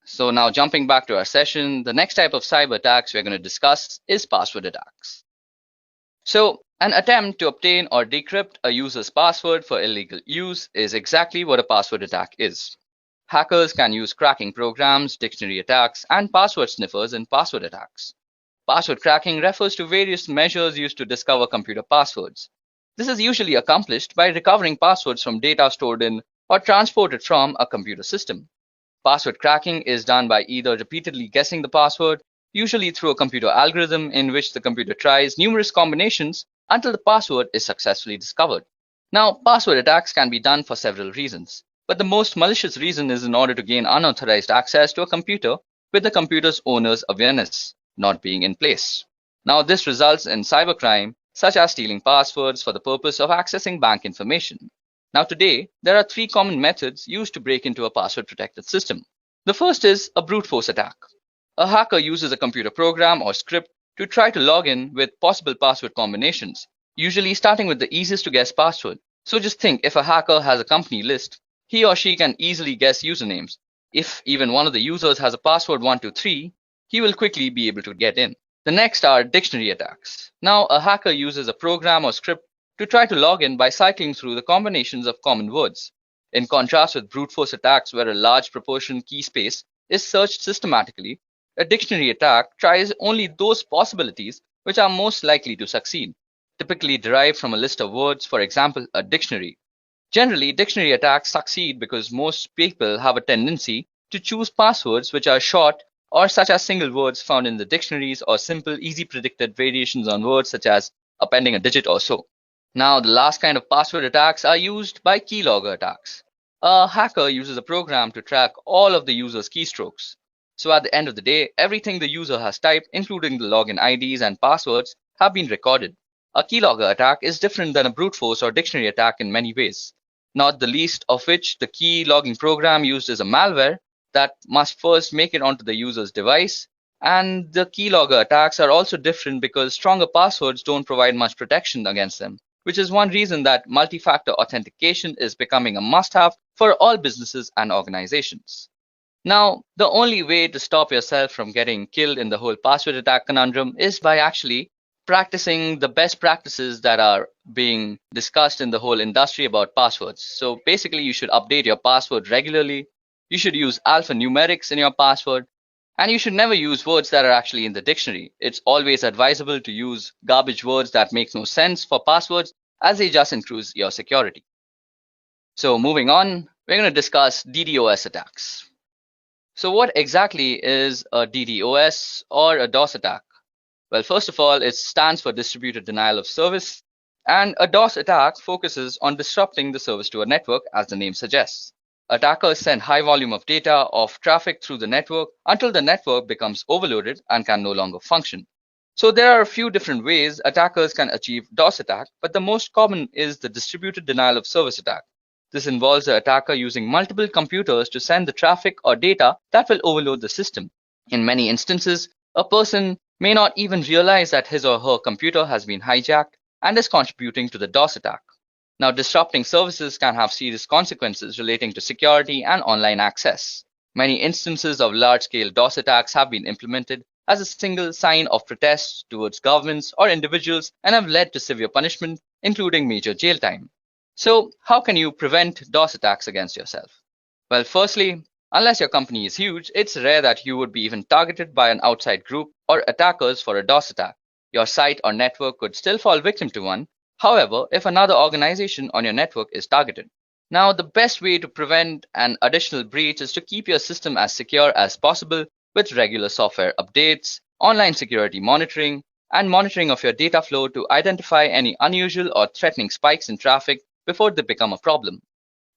So now jumping back to our session, the next type of cyber attacks we're going to discuss is password attacks. So an attempt to obtain or decrypt a user's password for illegal use is exactly what a password attack is. Hackers can use cracking programs, dictionary attacks, and password sniffers in password attacks. Password cracking refers to various measures used to discover computer passwords. This is usually accomplished by recovering passwords from data stored in or transported from a computer system. Password cracking is done by either repeatedly guessing the password, usually through a computer algorithm in which the computer tries numerous combinations until the password is successfully discovered. Now, password attacks can be done for several reasons, but the most malicious reason is in order to gain unauthorized access to a computer with the computer's owner's awareness not being in place. Now, this results in cybercrime, such as stealing passwords for the purpose of accessing bank information. Now, today, there are three common methods used to break into a password protected system. The first is a brute force attack. A hacker uses a computer program or script to try to log in with possible password combinations, usually starting with the easiest to guess password. So just think, if a hacker has a company list, he or she can easily guess usernames. If even one of the users has a password 123, he will quickly be able to get in. The next are dictionary attacks. Now, a hacker uses a program or script to try to log in by cycling through the combinations of common words. In contrast with brute force attacks where a large proportion key space is searched systematically, a dictionary attack tries only those possibilities which are most likely to succeed, typically derived from a list of words, for example, a dictionary. Generally, dictionary attacks succeed because most people have a tendency to choose passwords which are short or such as single words found in the dictionaries or simple, easy predicted variations on words such as appending a digit or so. Now, the last kind of password attacks are used by keylogger attacks. A hacker uses a program to track all of the user's keystrokes. So at the end of the day, everything the user has typed, including the login IDs and passwords, have been recorded. A keylogger attack is different than a brute force or dictionary attack in many ways, not the least of which the key logging program used is a malware that must first make it onto the user's device. And the keylogger attacks are also different because stronger passwords don't provide much protection against them, which is one reason that multi-factor authentication is becoming a must-have for all businesses and organizations. Now, the only way to stop yourself from getting killed in the whole password attack conundrum is by actually practicing the best practices that are being discussed in the whole industry about passwords. So basically, you should update your password regularly. You should use alphanumerics in your password. And you should never use words that are actually in the dictionary. It's always advisable to use garbage words that make no sense for passwords, as they just increase your security. So moving on, we're going to discuss DDoS attacks. So what exactly is a DDoS or a DOS attack? Well, first of all, it stands for Distributed Denial of Service, and a DOS attack focuses on disrupting the service to a network, as the name suggests. Attackers send high volume of data of traffic through the network until the network becomes overloaded and can no longer function. So there are a few different ways attackers can achieve DOS attack, but the most common is the Distributed Denial of Service attack. This involves the attacker using multiple computers to send the traffic or data that will overload the system. In many instances, a person may not even realize that his or her computer has been hijacked and is contributing to the DOS attack. Now, disrupting services can have serious consequences relating to security and online access. Many instances of large-scale DOS attacks have been implemented as a single sign of protest towards governments or individuals and have led to severe punishment, including major jail time. So, how can you prevent DOS attacks against yourself? Well, firstly, unless your company is huge, it's rare that you would be even targeted by an outside group or attackers for a DOS attack. Your site or network could still fall victim to one, however, if another organization on your network is targeted. Now, the best way to prevent an additional breach is to keep your system as secure as possible with regular software updates, online security monitoring, and monitoring of your data flow to identify any unusual or threatening spikes in traffic before they become a problem.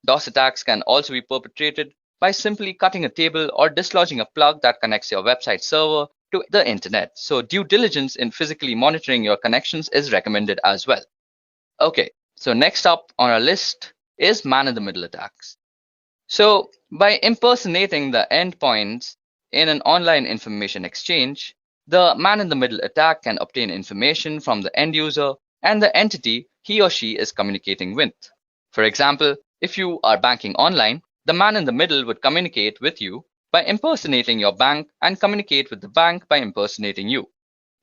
DOS attacks can also be perpetrated by simply cutting a table or dislodging a plug that connects your website server to the internet. So due diligence in physically monitoring your connections is recommended as well. Okay, so next up on our list is man-in-the-middle attacks. So by impersonating the endpoints in an online information exchange, the man-in-the-middle attack can obtain information from the end user and the entity he or she is communicating with. For example, if you are banking online, the man in the middle would communicate with you by impersonating your bank and communicate with the bank by impersonating you.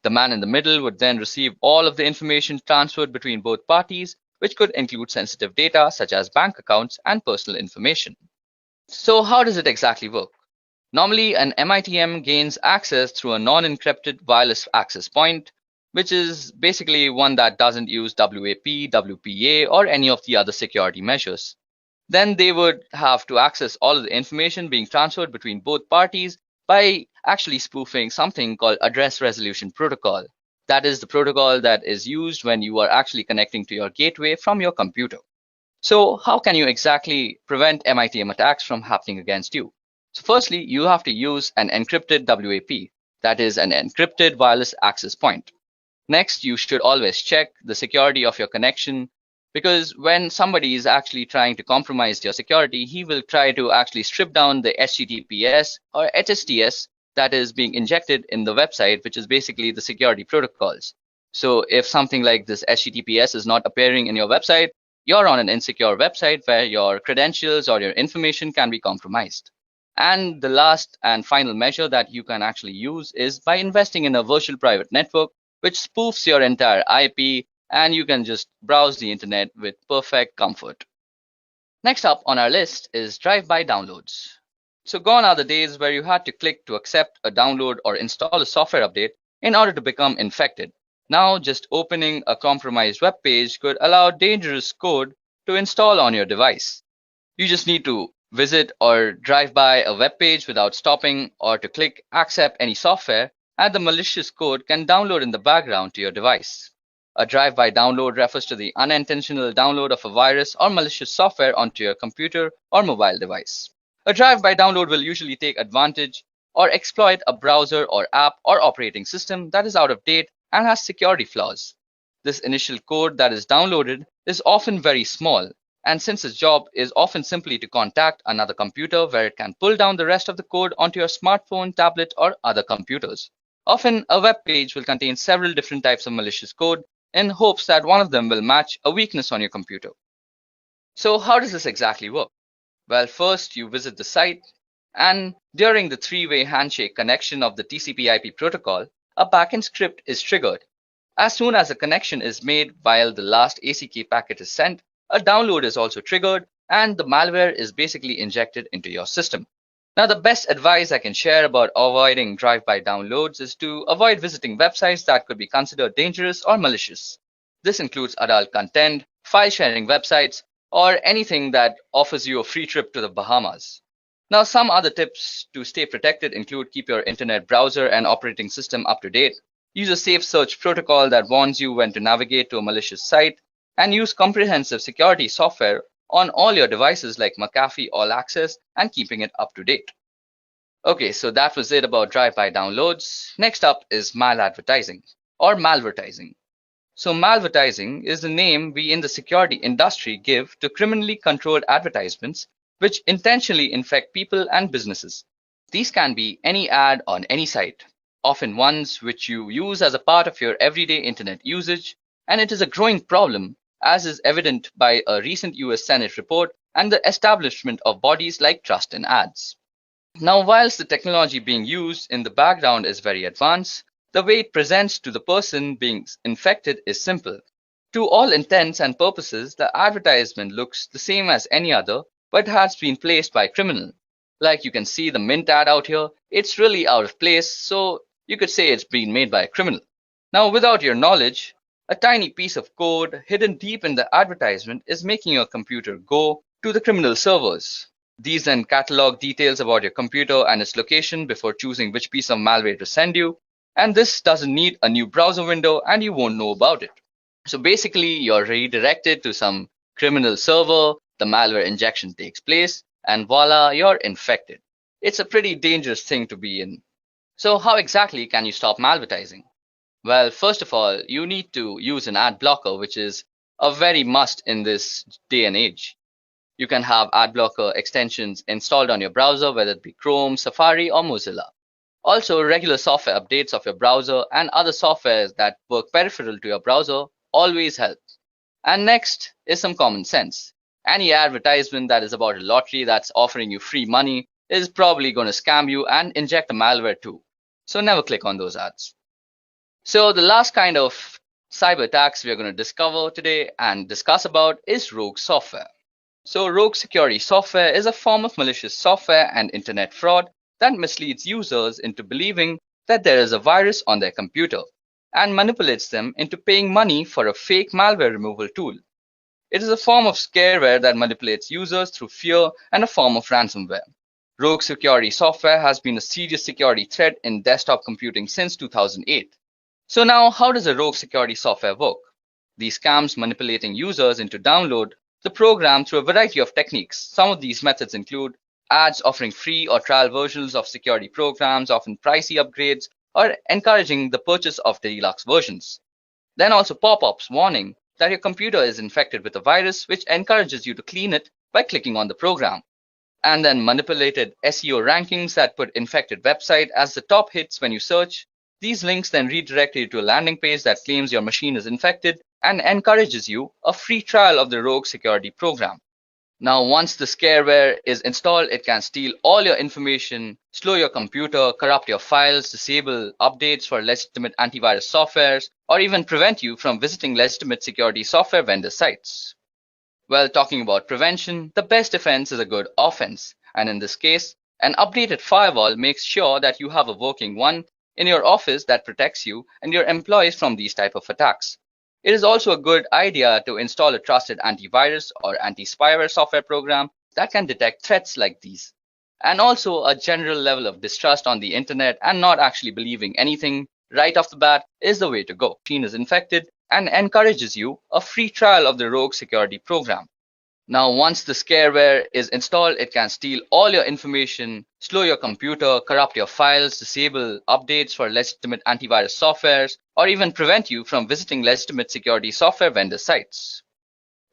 The man in the middle would then receive all of the information transferred between both parties, which could include sensitive data such as bank accounts and personal information. So how does it exactly work? Normally, an MITM gains access through a non-encrypted wireless access point, which is basically one that doesn't use WAP, WPA, or any of the other security measures. Then they would have to access all of the information being transferred between both parties by actually spoofing something called address resolution protocol. That is the protocol that is used when you are actually connecting to your gateway from your computer. So how can you exactly prevent MITM attacks from happening against you? So firstly, you have to use an encrypted WAP, that is an encrypted wireless access point. Next, you should always check the security of your connection, because when somebody is actually trying to compromise your security, he will try to actually strip down the HTTPS or HSTS that is being injected in the website, which is basically the security protocols. So if something like this HTTPS is not appearing in your website, you're on an insecure website where your credentials or your information can be compromised. And the last and final measure that you can actually use is by investing in a virtual private network which spoofs your entire IP, and you can just browse the internet with perfect comfort. Next up on our list is drive-by downloads. So gone are the days where you had to click to accept a download or install a software update in order to become infected. Now just opening a compromised web page could allow dangerous code to install on your device. You just need to visit or drive by a web page without stopping, or to click accept any software, and the malicious code can download in the background to your device. A drive-by download refers to the unintentional download of a virus or malicious software onto your computer or mobile device. A drive-by download will usually take advantage or exploit a browser or app or operating system that is out of date and has security flaws. This initial code that is downloaded is often very small, and since its job is often simply to contact another computer where it can pull down the rest of the code onto your smartphone, tablet, or other computers. Often, a web page will contain several different types of malicious code in hopes that one of them will match a weakness on your computer. So how does this exactly work? Well, first you visit the site, and during the three-way handshake connection of the TCP/IP protocol, a backend script is triggered. As soon as a connection is made while the last ACK packet is sent, a download is also triggered, and the malware is basically injected into your system. Now, the best advice I can share about avoiding drive-by downloads is to avoid visiting websites that could be considered dangerous or malicious. This includes adult content, file-sharing websites, or anything that offers you a free trip to the Bahamas. Now, some other tips to stay protected include keep your internet browser and operating system up to date, use a safe search protocol that warns you when to navigate to a malicious site, and use comprehensive security software on all your devices like McAfee All Access and keeping it up to date. Okay, so that was it about drive-by downloads. Next up is maladvertising or malvertising. So malvertising is the name we in the security industry give to criminally controlled advertisements which intentionally infect people and businesses. These can be any ad on any site, often ones which you use as a part of your everyday internet usage, and it is a growing problem, as is evident by a recent US Senate report and the establishment of bodies like Trust in Ads. Now, whilst the technology being used in the background is very advanced, the way it presents to the person being infected is simple. To all intents and purposes, the advertisement looks the same as any other, but has been placed by a criminal. Like you can see the Mint ad out here, it's really out of place, so you could say it's been made by a criminal. Now, without your knowledge, a tiny piece of code hidden deep in the advertisement is making your computer go to the criminal servers. These then catalog details about your computer and its location before choosing which piece of malware to send you. And this doesn't need a new browser window and you won't know about it. So basically, you're redirected to some criminal server, the malware injection takes place, and voila, you're infected. It's a pretty dangerous thing to be in. So how exactly can you stop malvertising? Well, first of all, you need to use an ad blocker, which is a very must in this day and age. You can have ad blocker extensions installed on your browser, whether it be Chrome, Safari, or Mozilla. Also, regular software updates of your browser and other softwares that work peripheral to your browser always help. And next is some common sense. Any advertisement that is about a lottery that's offering you free money is probably going to scam you and inject a malware too. So never click on those ads. So the last kind of cyber attacks we are going to discover today and discuss about is rogue software. So rogue security software is a form of malicious software and internet fraud that misleads users into believing that there is a virus on their computer and manipulates them into paying money for a fake malware removal tool. It is a form of scareware that manipulates users through fear and a form of ransomware. Rogue security software has been a serious security threat in desktop computing since 2008. So now, how does a rogue security software work? These scams manipulating users into download the program through a variety of techniques. Some of these methods include ads offering free or trial versions of security programs, often pricey upgrades, or encouraging the purchase of the deluxe versions. Then also pop-ups warning that your computer is infected with a virus, which encourages you to clean it by clicking on the program. And then manipulated SEO rankings that put infected website as the top hits when you search. These links then redirect you to a landing page that claims your machine is infected and encourages you a free trial of the rogue security program. Now, once the scareware is installed, it can steal all your information, slow your computer, corrupt your files, disable updates for legitimate antivirus softwares, or even prevent you from visiting legitimate security software vendor sites. Well, talking about prevention, the best defense is a good offense. And in this case, an updated firewall makes sure that you have a working one in your office that protects you and your employees from these type of attacks. It is also a good idea to install a trusted antivirus or anti-spyware software program that can detect threats like these. And also a general level of distrust on the internet and not actually believing anything right off the bat is the way to go. Machine is infected and encourages you a free trial of the rogue security program. Now, once the scareware is installed, it can steal all your information, slow your computer, corrupt your files, disable updates for legitimate antivirus softwares, or even prevent you from visiting legitimate security software vendor sites.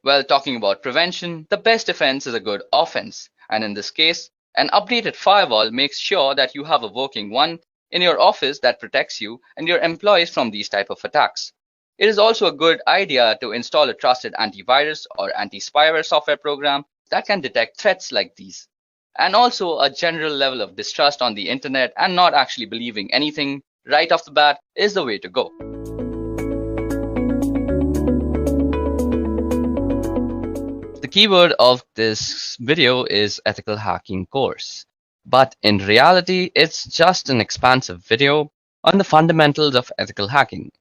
Well, talking about prevention, the best defense is a good offense. And in this case, an updated firewall makes sure that you have a working one in your office that protects you and your employees from these type of attacks. It is also a good idea to install a trusted antivirus or anti-spyware software program that can detect threats like these. And also a general level of distrust on the internet and not actually believing anything right off the bat is the way to go. The keyword of this video is ethical hacking course. But in reality, it's just an expansive video on the fundamentals of ethical hacking.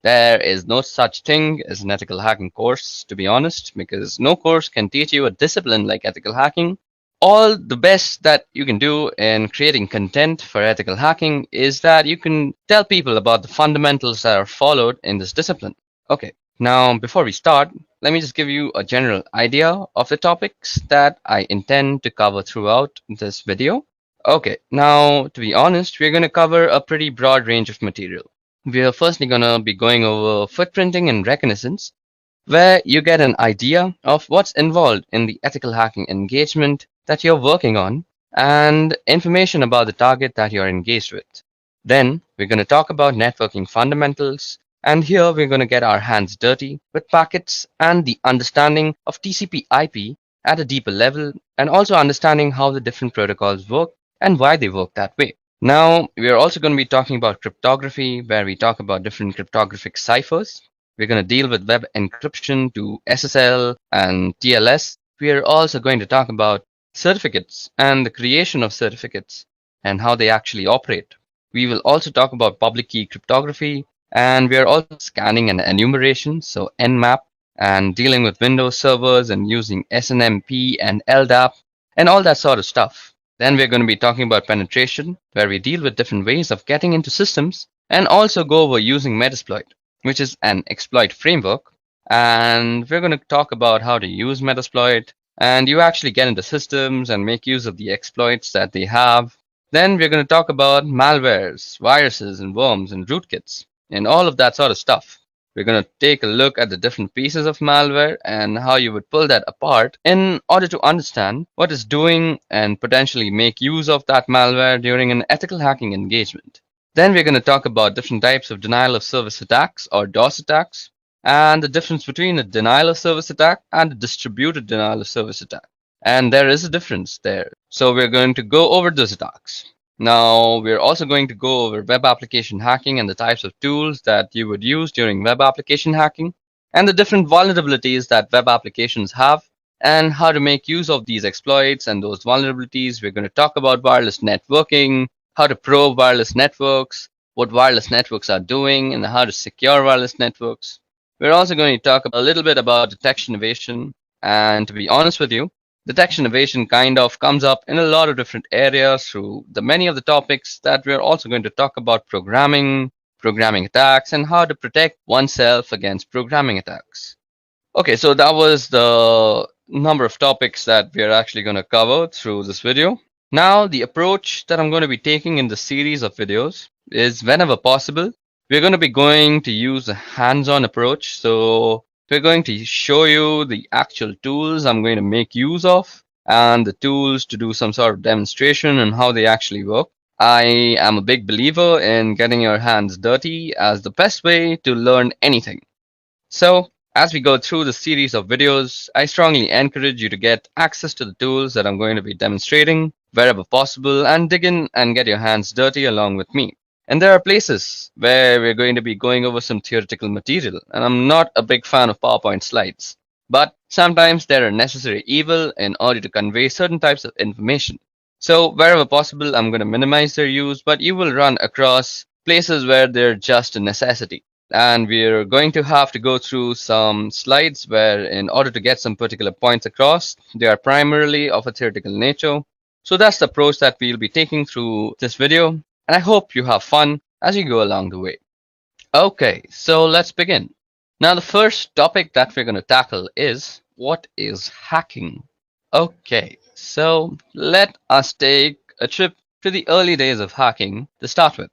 There is no such thing as an ethical hacking course, to be honest, because no course can teach you a discipline like ethical hacking. All the best that you can do in creating content for ethical hacking is that you can tell people about the fundamentals that are followed in this discipline. Okay, now before we start, let me just give you a general idea of the topics that I intend to cover throughout this video. Okay, now to be honest, we're going to cover a pretty broad range of material. We are firstly going to be going over footprinting and reconnaissance, where you get an idea of what's involved in the ethical hacking engagement that you're working on and information about the target that you're engaged with. Then we're going to talk about networking fundamentals, and here we're going to get our hands dirty with packets and the understanding of TCP/IP at a deeper level, and also understanding how the different protocols work and why they work that way. Now, we are also going to be talking about cryptography, where we talk about different cryptographic ciphers. We're going to deal with web encryption to SSL and TLS. We are also going to talk about certificates and the creation of certificates and how they actually operate. We will also talk about public key cryptography, and we are also scanning and enumeration, so Nmap, and dealing with Windows servers and using SNMP and LDAP and all that sort of stuff. Then we're going to be talking about penetration, where we deal with different ways of getting into systems and also go over using Metasploit, which is an exploit framework. And we're going to talk about how to use Metasploit and you actually get into systems and make use of the exploits that they have. Then we're going to talk about malwares, viruses, and worms and rootkits and all of that sort of stuff. We're going to take a look at the different pieces of malware and how you would pull that apart in order to understand what it's doing and potentially make use of that malware during an ethical hacking engagement. Then we're going to talk about different types of denial of service attacks or DOS attacks and the difference between a denial of service attack and a distributed denial of service attack. And there is a difference there. So we're going to go over those attacks. Now, we're also going to go over web application hacking and the types of tools that you would use during web application hacking and the different vulnerabilities that web applications have and how to make use of these exploits and those vulnerabilities. We're going to talk about wireless networking, how to probe wireless networks, what wireless networks are doing, and how to secure wireless networks. We're also going to talk a little bit about detection evasion. And to be honest with you, Detection evasion kind of comes up in a lot of different areas through the many of the topics that we're also going to talk about: programming, programming attacks, and how to protect oneself against programming attacks. Okay, so that was the number of topics that we are actually going to cover through this video. Now, the approach that I'm going to be taking in the series of videos is, whenever possible, we're going to be going to use a hands-on approach. So we're going to show you the actual tools I'm going to make use of and the tools to do some sort of demonstration and how they actually work. I am a big believer in getting your hands dirty as the best way to learn anything. So, as we go through the series of videos, I strongly encourage you to get access to the tools that I'm going to be demonstrating wherever possible and dig in and get your hands dirty along with me. And there are places where we're going to be going over some theoretical material, and I'm not a big fan of PowerPoint slides. But sometimes they're a necessary evil in order to convey certain types of information. So wherever possible, I'm going to minimize their use, but you will run across places where they're just a necessity. And we're going to have to go through some slides where, in order to get some particular points across, they are primarily of a theoretical nature. So that's the approach that we'll be taking through this video, and I hope you have fun as you go along the way. Okay, so let's begin. Now, the first topic that we're going to tackle is, what is hacking? Okay, so let us take a trip to the early days of hacking to start with.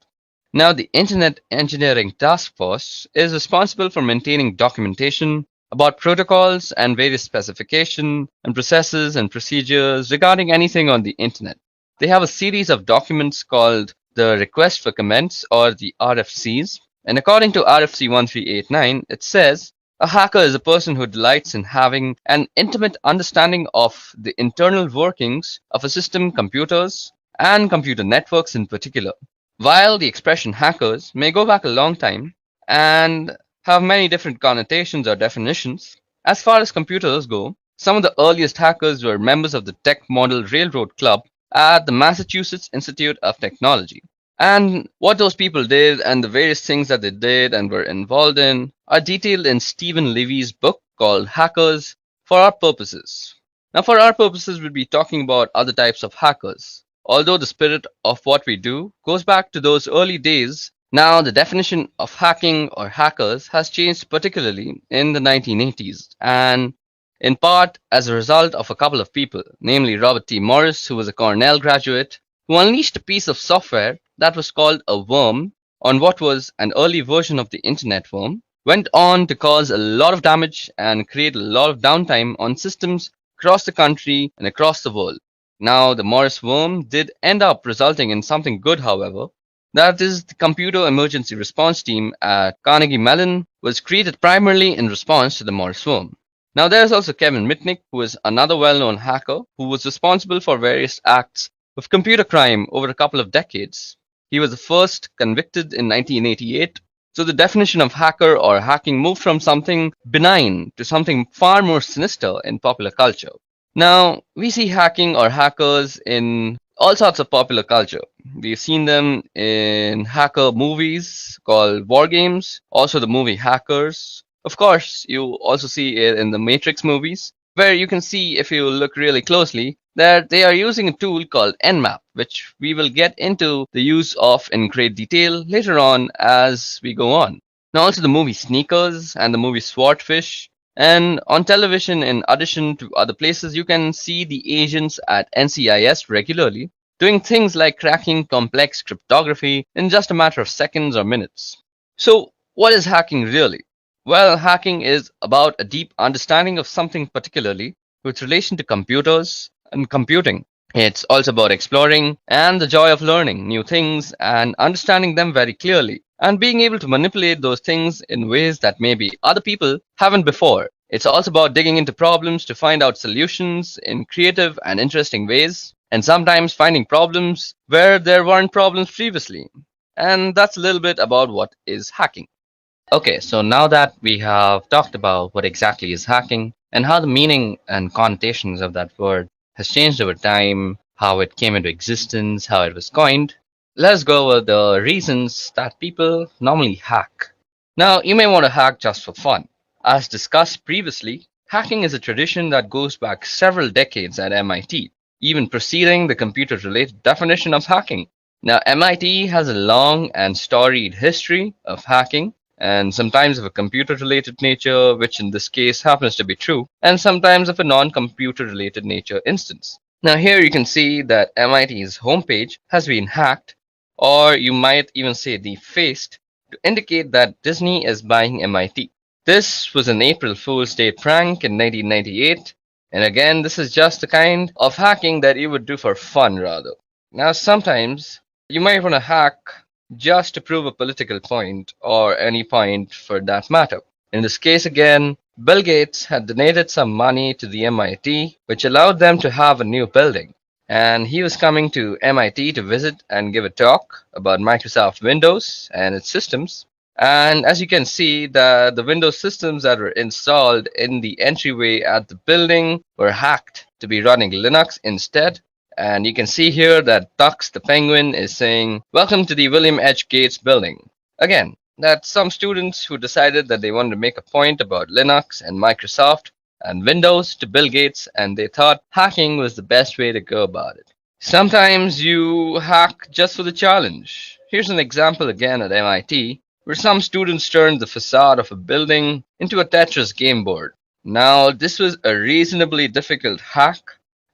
Now, the Internet Engineering Task Force is responsible for maintaining documentation about protocols and various specifications and processes and procedures regarding anything on the Internet. They have a series of documents called the Request for Comments, or the RFCs. And according to RFC 1389, it says, a hacker is a person who delights in having an intimate understanding of the internal workings of a system, computers, and computer networks in particular. While the expression hackers may go back a long time and have many different connotations or definitions, as far as computers go, some of the earliest hackers were members of the Tech Model Railroad Club at the Massachusetts Institute of Technology. And what those people did and the various things that they did and were involved in are detailed in Stephen Levy's book called Hackers for Our Purposes. Now, for our purposes, we'll be talking about other types of hackers. Although the spirit of what we do goes back to those early days, now the definition of hacking or hackers has changed, particularly in the 1980s, and in part as a result of a couple of people, namely Robert T. Morris, who was a Cornell graduate, who unleashed a piece of software that was called a worm on what was an early version of the Internet worm, went on to cause a lot of damage and create a lot of downtime on systems across the country and across the world. Now, the Morris worm did end up resulting in something good, however. That is, the Computer Emergency Response Team at Carnegie Mellon was created primarily in response to the Morris worm. Now, there's also Kevin Mitnick, who is another well-known hacker who was responsible for various acts of computer crime over a couple of decades. He was the first convicted in 1988. So the definition of hacker or hacking moved from something benign to something far more sinister in popular culture. Now, we see hacking or hackers in all sorts of popular culture. We've seen them in hacker movies called War Games, also the movie Hackers. Of course, you also see it in the Matrix movies, where you can see, if you look really closely, that they are using a tool called Nmap, which we will get into the use of in great detail later on as we go on. Now, also the movie Sneakers and the movie Swordfish. And on television, in addition to other places, you can see the agents at NCIS regularly doing things like cracking complex cryptography in just a matter of seconds or minutes. So, what is hacking really? Well, hacking is about a deep understanding of something, particularly with relation to computers and computing. It's also about exploring and the joy of learning new things and understanding them very clearly, and being able to manipulate those things in ways that maybe other people haven't before. It's also about digging into problems to find out solutions in creative and interesting ways, and sometimes finding problems where there weren't problems previously. And that's a little bit about what is hacking. Okay, so now that we have talked about what exactly is hacking and how the meaning and connotations of that word has changed over time, how it came into existence, how it was coined, let's go over the reasons that people normally hack. Now, you may want to hack just for fun. As discussed previously, Hacking is a tradition that goes back several decades at MIT, even preceding the computer related definition of hacking. Now, MIT has a long and storied history of hacking, and sometimes of a computer related nature, which in this case happens to be true, and sometimes of a non computer related nature instance. Now, here you can see that MIT's homepage has been hacked, or you might even say defaced, to indicate that Disney is buying MIT. This was an April Fool's Day prank in 1998, and again, this is just the kind of hacking that you would do for fun rather. Now, sometimes you might want to hack just to prove a political point or any point for that matter. In this case, again, Bill Gates had donated some money to the MIT, which allowed them to have a new building. And he was coming to MIT to visit and give a talk about Microsoft Windows and its systems. And as you can see, the Windows systems that were installed in the entryway at the building were hacked to be running Linux instead. And you can see here that Tux the Penguin is saying, "Welcome to the William H. Gates building." Again, that's some students who decided that they wanted to make a point about Linux and Microsoft and Windows to Bill Gates, and they thought hacking was the best way to go about it. Sometimes you hack just for the challenge. Here's an example again at MIT, where some students turned the facade of a building into a Tetris game board. Now, this was a reasonably difficult hack,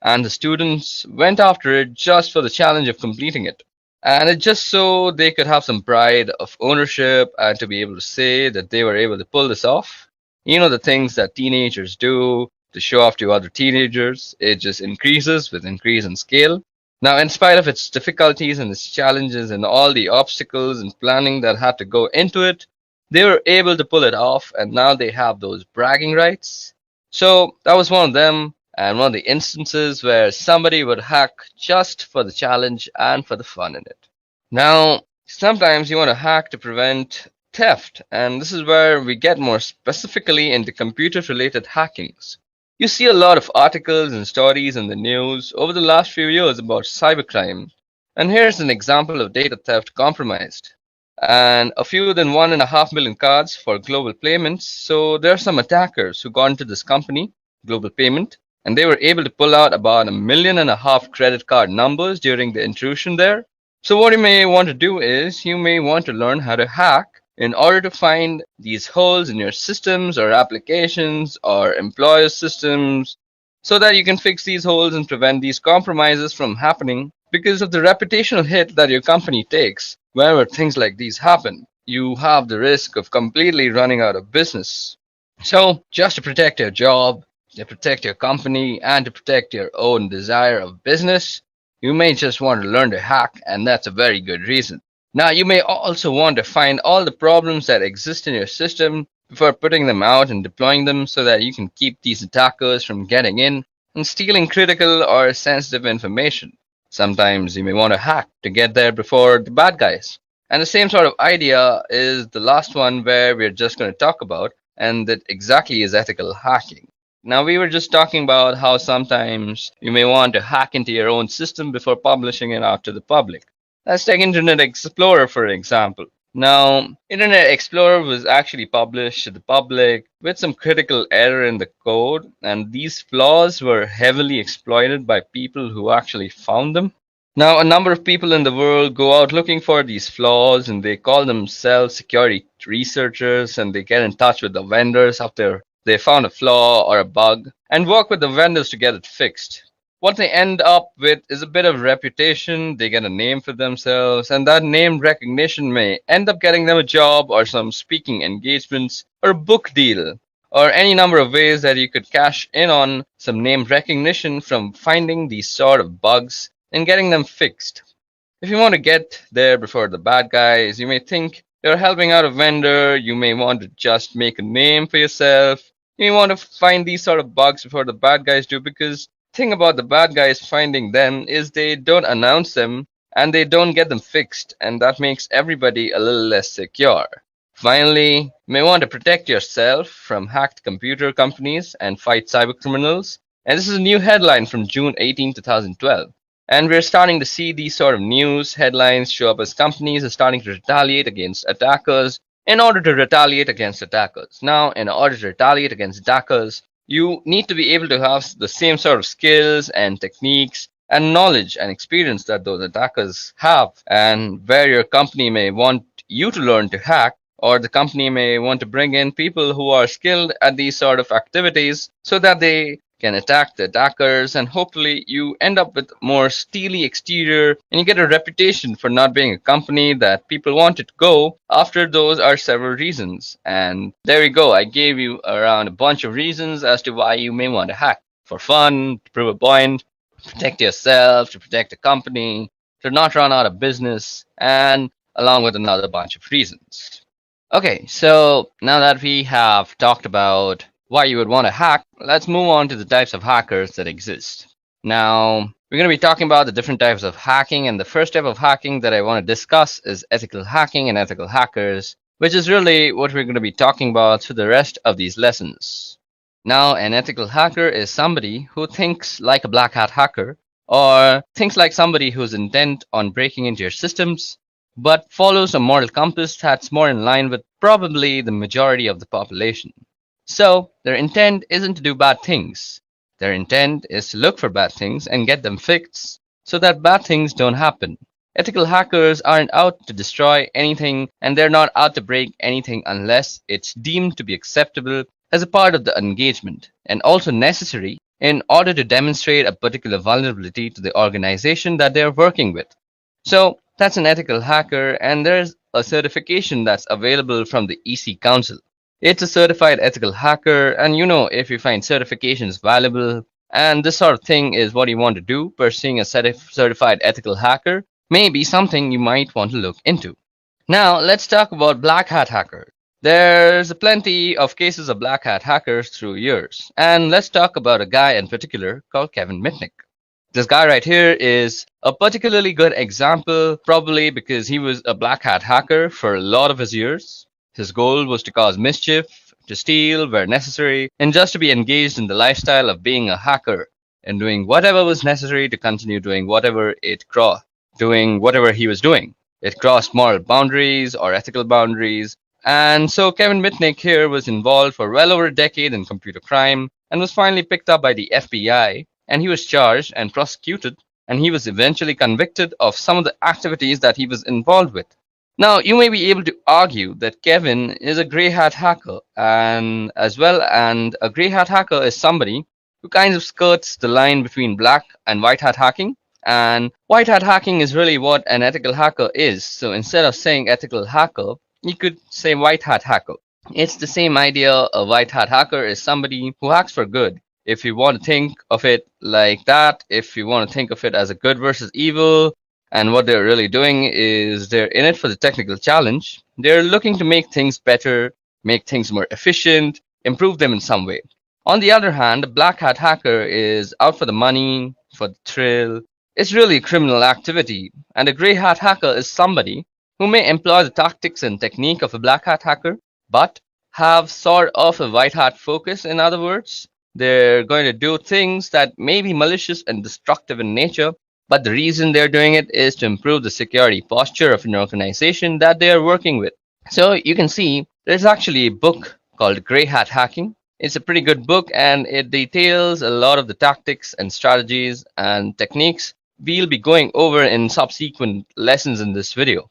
and the students went after it just for the challenge of completing it. And it just so they could have some pride of ownership and to be able to say that they were able to pull this off. You know, the things that teenagers do to show off to other teenagers, it just increases with increase in scale. Now, in spite of its difficulties and its challenges and all the obstacles and planning that had to go into it, they were able to pull it off, and now they have those bragging rights. So that was one of them, and one of the instances where somebody would hack just for the challenge and for the fun in it. Now, sometimes you want to hack to prevent theft, and this is where we get more specifically into computer related hackings. You see a lot of articles and stories in the news over the last few years about cybercrime, and here's an example of data theft compromised. And a fewer than 1.5 million cards for global payments. So there are some attackers who got into this company, Global Payment, and they were able to pull out about 1.5 million credit card numbers during the intrusion there. So what you may want to do is you may want to learn how to hack in order to find these holes in your systems or applications or employer systems so that you can fix these holes and prevent these compromises from happening because of the reputational hit that your company takes whenever things like these happen. You have the risk of completely running out of business. So just to protect your job, to protect your company, and to protect your own desire of business, you may just want to learn to hack, and that's a very good reason. Now, you may also want to find all the problems that exist in your system before putting them out and deploying them so that you can keep these attackers from getting in and stealing critical or sensitive information. Sometimes you may want to hack to get there before the bad guys. And the same sort of idea is the last one where we're just going to talk about, and that exactly is ethical hacking. Now, we were just talking about how sometimes you may want to hack into your own system before publishing it out to the public. Let's take Internet Explorer for example. Now, Internet Explorer was actually published to the public with some critical error in the code, and these flaws were heavily exploited by people who actually found them. Now, a number of people in the world go out looking for these flaws, and they call themselves security researchers, and they get in touch with the vendors after they found a flaw or a bug and work with the vendors to get it fixed. What they end up with is a bit of reputation, they get a name for themselves, and that name recognition may end up getting them a job or some speaking engagements or a book deal or any number of ways that you could cash in on some name recognition from finding these sort of bugs and getting them fixed. If you want to get there before the bad guys, you may think you're helping out a vendor, you may want to just make a name for yourself, you may want to find these sort of bugs before the bad guys do, because thing about the bad guys finding them is they don't announce them and they don't get them fixed, and that makes everybody a little less secure. Finally, you may want to protect yourself from hacked computer companies and fight cybercriminals. And this is a new headline from June 18, 2012. And we're starting to see these sort of news headlines show up as companies are starting to retaliate against attackers in order to retaliate against attackers. Now, in order to retaliate against attackers, You need to be able to have the same sort of skills and techniques and knowledge and experience that those attackers have, and where your company may want you to learn to hack, or the company may want to bring in people who are skilled at these sort of activities so that they can attack the attackers, and hopefully you end up with more steely exterior and you get a reputation for not being a company that people want to go after. Those are several reasons, and there we go. I gave you around a bunch of reasons as to why you may want to hack: for fun, to prove a point, to protect yourself, to protect the company, to not run out of business, and along with another bunch of reasons. Okay, so now that we have talked about why you would want to hack, let's move on to the types of hackers that exist. Now, we're going to be talking about the different types of hacking, and the first type of hacking that I want to discuss is ethical hacking and ethical hackers, which is really what we're going to be talking about through the rest of these lessons. Now, an ethical hacker is somebody who thinks like a black hat hacker, or thinks like somebody who's intent on breaking into your systems, but follows a moral compass that's more in line with probably the majority of the population. So, their intent isn't to do bad things. Their intent is to look for bad things and get them fixed so that bad things don't happen. Ethical hackers aren't out to destroy anything, and they're not out to break anything unless it's deemed to be acceptable as a part of the engagement, and also necessary in order to demonstrate a particular vulnerability to the organization that they're working with. So, that's an ethical hacker, and there's a certification that's available from the EC Council. It's a certified ethical hacker, and if you find certifications valuable and this sort of thing is what you want to do, pursuing a certified ethical hacker may be something you might want to look into. Now, let's talk about black hat hackers. There's plenty of cases of black hat hackers through years, and let's talk about a guy in particular called Kevin Mitnick. This guy right here is a particularly good example, probably because he was a black hat hacker for a lot of his years. His goal was to cause mischief, to steal where necessary, and just to be engaged in the lifestyle of being a hacker and doing whatever was necessary to continue doing whatever he was doing. It crossed moral boundaries or ethical boundaries. And so Kevin Mitnick here was involved for well over a decade in computer crime and was finally picked up by the FBI, and he was charged and prosecuted, and he was eventually convicted of some of the activities that he was involved with. Now, you may be able to argue that Kevin is a grey hat hacker, and a grey hat hacker is somebody who kind of skirts the line between black and white hat hacking. And white hat hacking is really what an ethical hacker is. So instead of saying ethical hacker, you could say white hat hacker. It's the same idea. A white hat hacker is somebody who hacks for good. If you want to think of it like that, if you want to think of it as a good versus evil, and what they're really doing is they're in it for the technical challenge. They're looking to make things better, make things more efficient, improve them in some way. On the other hand, a black hat hacker is out for the money, for the thrill. It's really a criminal activity. And a grey hat hacker is somebody who may employ the tactics and technique of a black hat hacker, but have sort of a white hat focus. In other words, they're going to do things that may be malicious and destructive in nature, but the reason they're doing it is to improve the security posture of an organization that they are working with. So you can see there's actually a book called Grey Hat Hacking. It's a pretty good book, and it details a lot of the tactics and strategies and techniques we'll be going over in subsequent lessons in this video.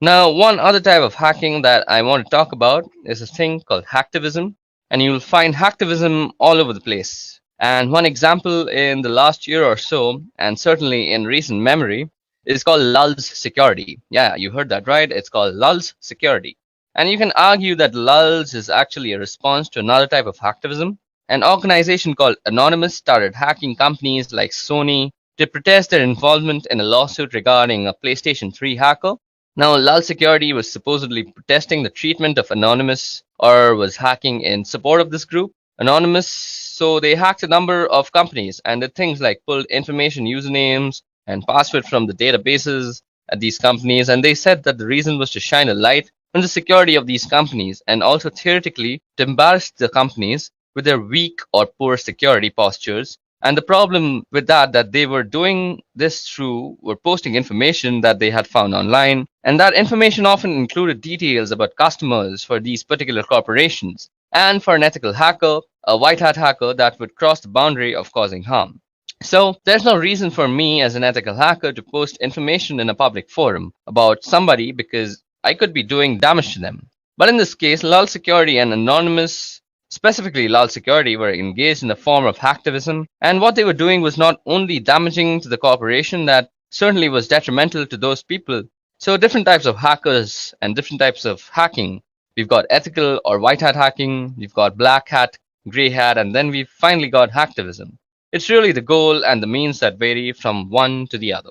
Now, one other type of hacking that I want to talk about is a thing called hacktivism, and you'll find hacktivism all over the place. And one example in the last year or so, and certainly in recent memory, is called Lulz Security. Yeah, you heard that right. It's called Lulz Security. And you can argue that Lulz is actually a response to another type of hacktivism. An organization called Anonymous started hacking companies like Sony to protest their involvement in a lawsuit regarding a PlayStation 3 hacker. Now, Lulz Security was supposedly protesting the treatment of Anonymous, or was hacking in support of this group, Anonymous. So they hacked a number of companies and did things like pulled information, usernames, and passwords from the databases at these companies. And they said that the reason was to shine a light on the security of these companies, and also theoretically to embarrass the companies with their weak or poor security postures. And the problem with that they were doing this through were posting information that they had found online. And that information often included details about customers for these particular corporations. And for an ethical hacker, a white hat hacker that would cross the boundary of causing harm. So there's no reason for me as an ethical hacker to post information in a public forum about somebody because I could be doing damage to them. But in this case, Lal Security and Anonymous, specifically Lal Security, were engaged in a form of hacktivism, and what they were doing was not only damaging to the corporation, that certainly was detrimental to those people. So different types of hackers and different types of hacking. We've got ethical or white hat hacking, we've got black hat, gray hat, and then we've finally got hacktivism. It's really the goal and the means that vary from one to the other.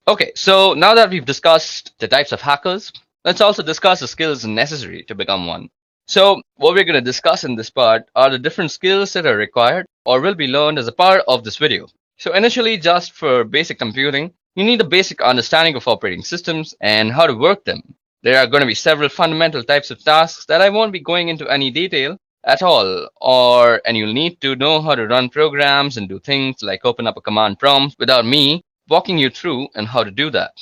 Okay, so now that we've discussed the types of hackers, let's also discuss the skills necessary to become one. So, what we're going to discuss in this part are the different skills that are required or will be learned as a part of this video. So, initially, just for basic computing, you need a basic understanding of operating systems and how to work them. There are going to be several fundamental types of tasks that I won't be going into any detail at all, and you'll need to know how to run programs and do things like open up a command prompt without me walking you through and how to do that.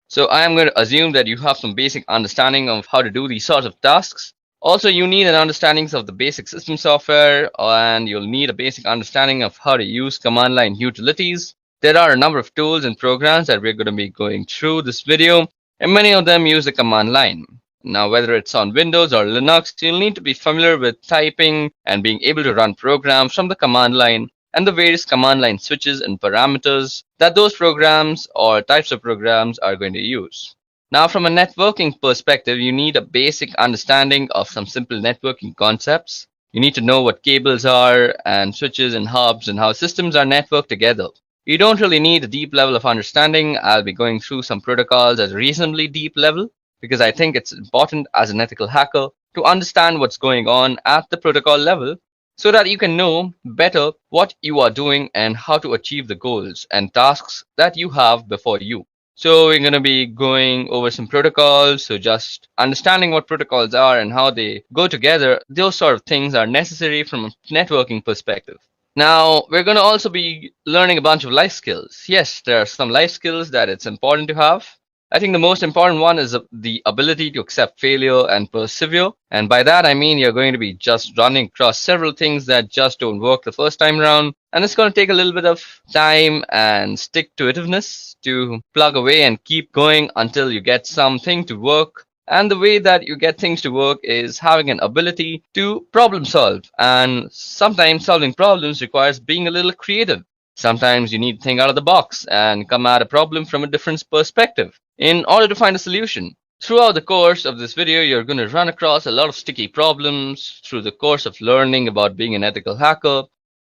So I am going to assume that you have some basic understanding of how to do these sorts of tasks. Also, you need an understanding of the basic system software, and you'll need a basic understanding of how to use command line utilities. There are a number of tools and programs that we're going to be going through this video, and many of them use the command line. Now, whether it's on Windows or Linux, you'll need to be familiar with typing and being able to run programs from the command line and the various command line switches and parameters that those programs or types of programs are going to use. Now, from a networking perspective, you need a basic understanding of some simple networking concepts. You need to know what cables are and switches and hubs and how systems are networked together. You don't really need a deep level of understanding. I'll be going through some protocols at a reasonably deep level because I think it's important as an ethical hacker to understand what's going on at the protocol level so that you can know better what you are doing and how to achieve the goals and tasks that you have before you. So we're going to be going over some protocols. So just understanding what protocols are and how they go together, those sort of things are necessary from a networking perspective. Now, we're going to also be learning a bunch of life skills. Yes, there are some life skills that it's important to have. I think the most important one is the ability to accept failure and persevere. And by that, I mean you're going to be just running across several things that just don't work the first time around. And it's going to take a little bit of time and stick-to-itiveness to plug away and keep going until you get something to work. And the way that you get things to work is having an ability to problem solve. And sometimes solving problems requires being a little creative. Sometimes you need to think out of the box and come at a problem from a different perspective in order to find a solution. Throughout the course of this video, you're going to run across a lot of sticky problems through the course of learning about being an ethical hacker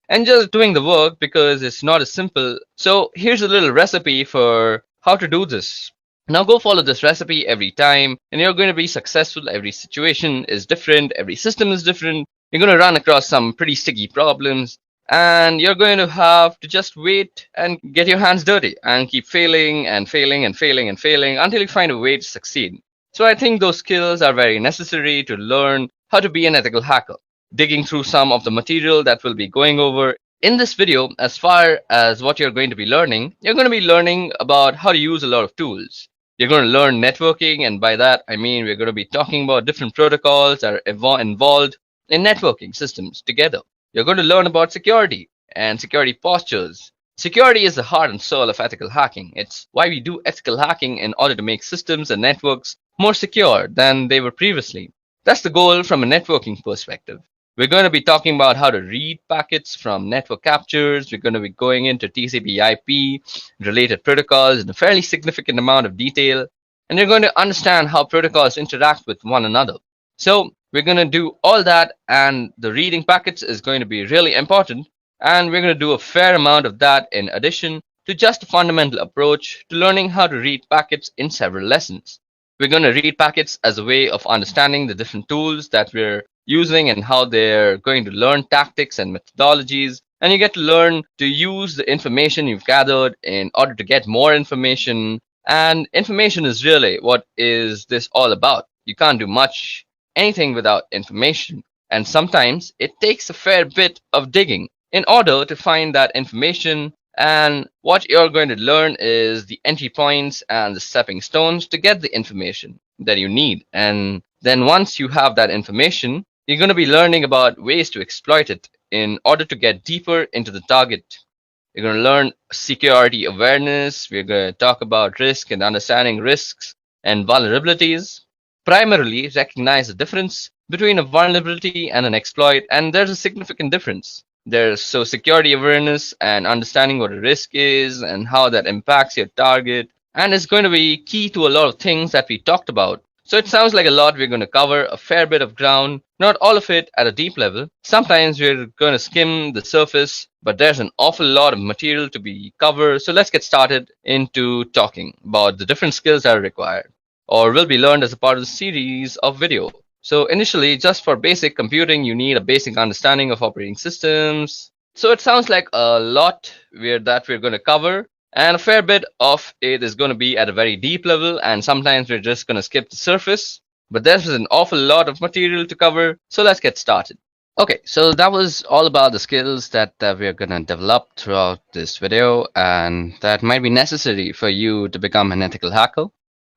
and just doing the work because it's not as simple. So here's a little recipe for how to do this. Now go follow this recipe every time and you're going to be successful. Every situation is different. Every system is different. You're going to run across some pretty sticky problems. And you're going to have to just wait and get your hands dirty and keep failing and failing and failing and failing until you find a way to succeed. So I think those skills are very necessary to learn how to be an ethical hacker. Digging through some of the material that we'll be going over in this video, as far as what you're going to be learning, you're going to be learning about how to use a lot of tools. You're going to learn networking, and by that I mean we're going to be talking about different protocols that are involved in networking systems together. You're going to learn about security and security postures. Security is the heart and soul of ethical hacking. It's why we do ethical hacking in order to make systems and networks more secure than they were previously. That's the goal from a networking perspective. We're going to be talking about how to read packets from network captures. We're going to be going into TCP/IP related protocols in a fairly significant amount of detail. And you're going to understand how protocols interact with one another. So we're going to do all that, and the reading packets is going to be really important. And we're going to do a fair amount of that in addition to just a fundamental approach to learning how to read packets in several lessons. We're going to read packets as a way of understanding the different tools that we're using and how they're going to learn tactics and methodologies. And you get to learn to use the information you've gathered in order to get more information. And information is really what is this all about. You can't do anything without information. And sometimes it takes a fair bit of digging in order to find that information. And what you're going to learn is the entry points and the stepping stones to get the information that you need. And then once you have that information, you're going to be learning about ways to exploit it in order to get deeper into the target. We're going to learn security awareness. We're going to talk about risk and understanding risks and vulnerabilities. Primarily, recognize the difference between a vulnerability and an exploit, and there's a significant difference. There's security awareness and understanding what a risk is and how that impacts your target, and it's going to be key to a lot of things that we talked about. So it sounds like a lot. We're going to cover a fair bit of ground, not all of it at a deep level. Sometimes we're going to skim the surface, but there's an awful lot of material to be covered. So let's get started into talking about the different skills that are required or will be learned as a part of the series of video. So initially, just for basic computing, you need a basic understanding of operating systems. So it sounds like a lot that we're going to cover. And a fair bit of it is going to be at a very deep level, and sometimes we're just going to skip the surface. But there's an awful lot of material to cover, so let's get started. Okay, so that was all about the skills that we're going to develop throughout this video, and that might be necessary for you to become an ethical hacker.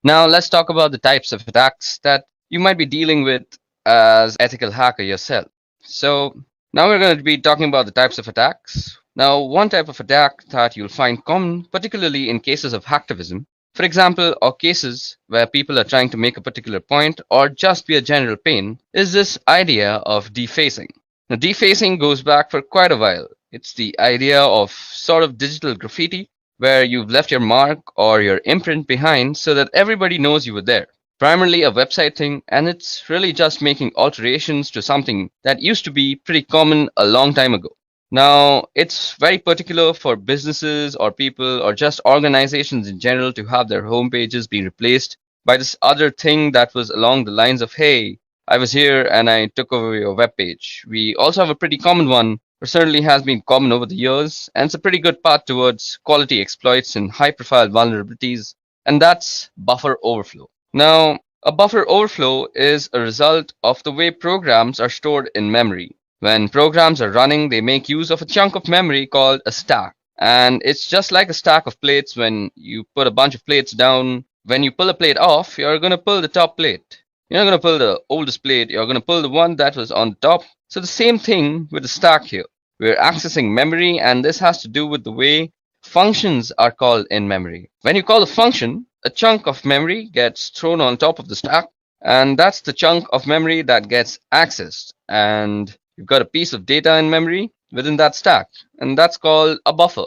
Now, let's talk about the types of attacks that you might be dealing with as ethical hacker yourself. So now we're going to be talking about the types of attacks. Now, one type of attack that you'll find common, particularly in cases of hacktivism, for example, or cases where people are trying to make a particular point or just be a general pain, is this idea of defacing. Now, defacing goes back for quite a while. It's the idea of sort of digital graffiti, where you've left your mark or your imprint behind so that everybody knows you were there. Primarily a website thing, and it's really just making alterations to something that used to be pretty common a long time ago. Now, it's very particular for businesses or people or just organizations in general to have their homepages be replaced by this other thing that was along the lines of, hey, I was here and I took over your web page. We also have a pretty common one, or certainly has been common over the years, and it's a pretty good path towards quality exploits and high-profile vulnerabilities, and that's buffer overflow. Now, a buffer overflow is a result of the way programs are stored in memory. When programs are running, they make use of a chunk of memory called a stack. And it's just like a stack of plates. When you put a bunch of plates down, when you pull a plate off, you're going to pull the top plate. You're not going to pull the oldest plate. You're going to pull the one that was on top. So the same thing with the stack here. We're accessing memory, and this has to do with the way functions are called in memory. When you call a function, a chunk of memory gets thrown on top of the stack, and that's the chunk of memory that gets accessed. And you've got a piece of data in memory within that stack, and that's called a buffer.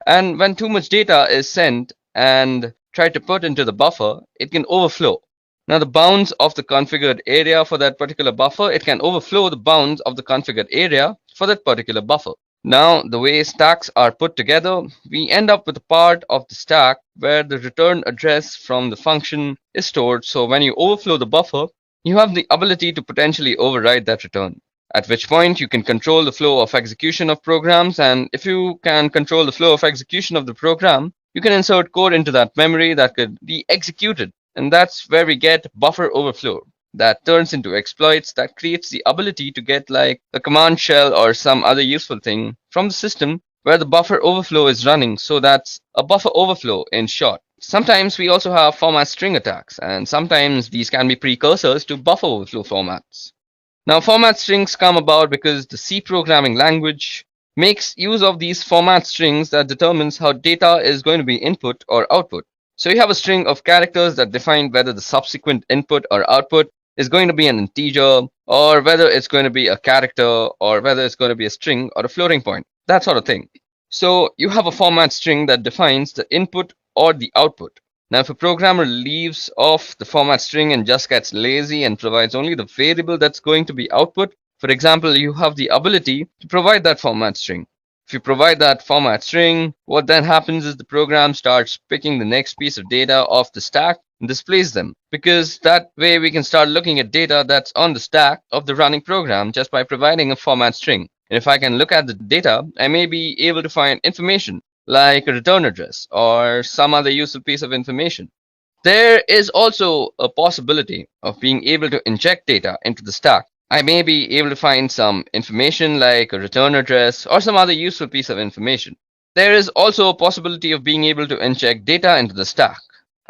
And when too much data is sent and tried to put into the buffer, it can overflow. Now, the bounds of the configured area for that particular buffer, it can overflow the bounds of the configured area for that particular buffer. Now, the way stacks are put together, we end up with a part of the stack where the return address from the function is stored. So when you overflow the buffer, you have the ability to potentially override that return. At which point you can control the flow of execution of programs, and if you can control the flow of execution of the program, you can insert code into that memory that could be executed. And that's where we get buffer overflow. That turns into exploits that creates the ability to get like a command shell or some other useful thing from the system where the buffer overflow is running. So that's a buffer overflow in short. Sometimes we also have format string attacks, and sometimes these can be precursors to buffer overflow formats. Now, format strings come about because the C programming language makes use of these format strings that determines how data is going to be input or output. So you have a string of characters that define whether the subsequent input or output is going to be an integer, or whether it's going to be a character, or whether it's going to be a string or a floating point, that sort of thing. So you have a format string that defines the input or the output. Now, if a programmer leaves off the format string and just gets lazy and provides only the variable that's going to be output, for example, you have the ability to provide that format string. If you provide that format string, what then happens is the program starts picking the next piece of data off the stack and displays them, because that way we can start looking at data that's on the stack of the running program just by providing a format string. And if I can look at the data, I may be able to find information like a return address or some other useful piece of information. There is also a possibility of being able to inject data into the stack. I may be able to find some information like a return address or some other useful piece of information. There is also a possibility of being able to inject data into the stack.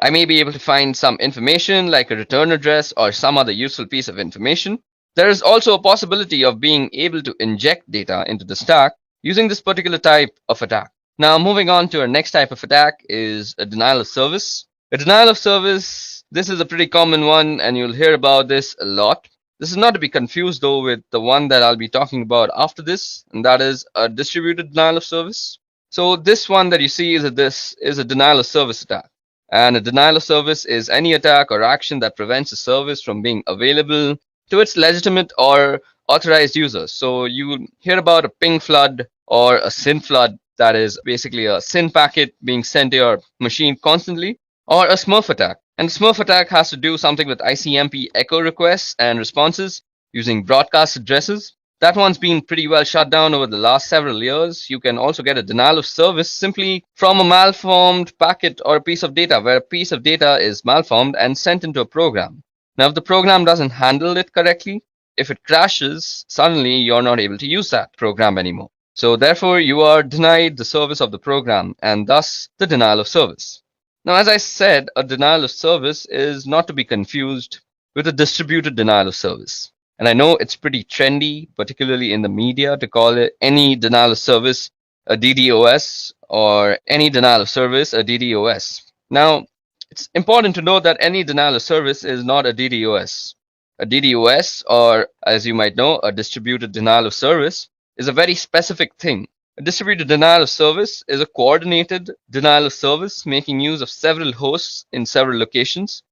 I may be able to find some information like a return address or some other useful piece of information. There is also a possibility of being able to inject data into the stack using this particular type of attack. Now, moving on to our next type of attack is a denial of service. A denial of service, this is a pretty common one, and you'll hear about this a lot. This is not to be confused though with the one that I'll be talking about after this, and that is a distributed denial of service. So this one that you see this is a denial of service attack. And a denial of service is any attack or action that prevents a service from being available to its legitimate or authorized users. So you hear about a ping flood or a SYN flood, that is basically a SYN packet being sent to your machine constantly, or a Smurf attack. And the Smurf attack has to do something with ICMP echo requests and responses using broadcast addresses. That one's been pretty well shut down over the last several years. You can also get a denial of service simply from a malformed packet or a piece of data, where a piece of data is malformed and sent into a program. Now, if the program doesn't handle it correctly, if it crashes, suddenly you're not able to use that program anymore. So therefore, you are denied the service of the program and thus the denial of service. Now, as I said, a denial of service is not to be confused with a distributed denial of service. And I know it's pretty trendy, particularly in the media, to call it any denial of service a DDoS or any denial of service a DDoS. Now, it's important to note that any denial of service is not a DDoS. A DDoS, or as you might know, a distributed denial of service, is a very specific thing. A distributed denial of service is a coordinated denial of service making use of several hosts in several locations.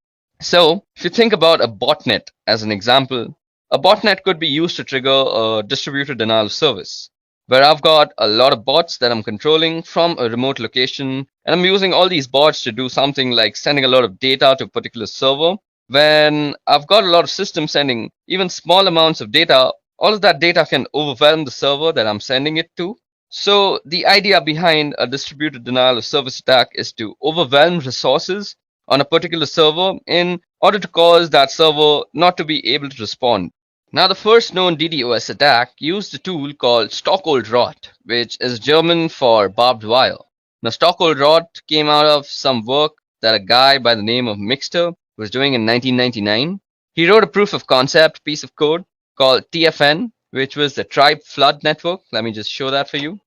So, if you think about a botnet as an example, a botnet could be used to trigger a distributed denial of service, where I've got a lot of bots that I'm controlling from a remote location, and I'm using all these bots to do something like sending a lot of data to a particular server. When I've got a lot of systems sending even small amounts of data, all of that data can overwhelm the server that I'm sending it to. So the idea behind a distributed denial of service attack is to overwhelm resources on a particular server in order to cause that server not to be able to respond. Now, the first known DDoS attack used a tool called Stockholm-Rot, which is German for barbed wire. Now, Stockholm-Rot came out of some work that a guy by the name of Mixter was doing in 1999. He wrote a proof of concept piece of code called TFN, which was the Tribe Flood Network. Let me just show that for you.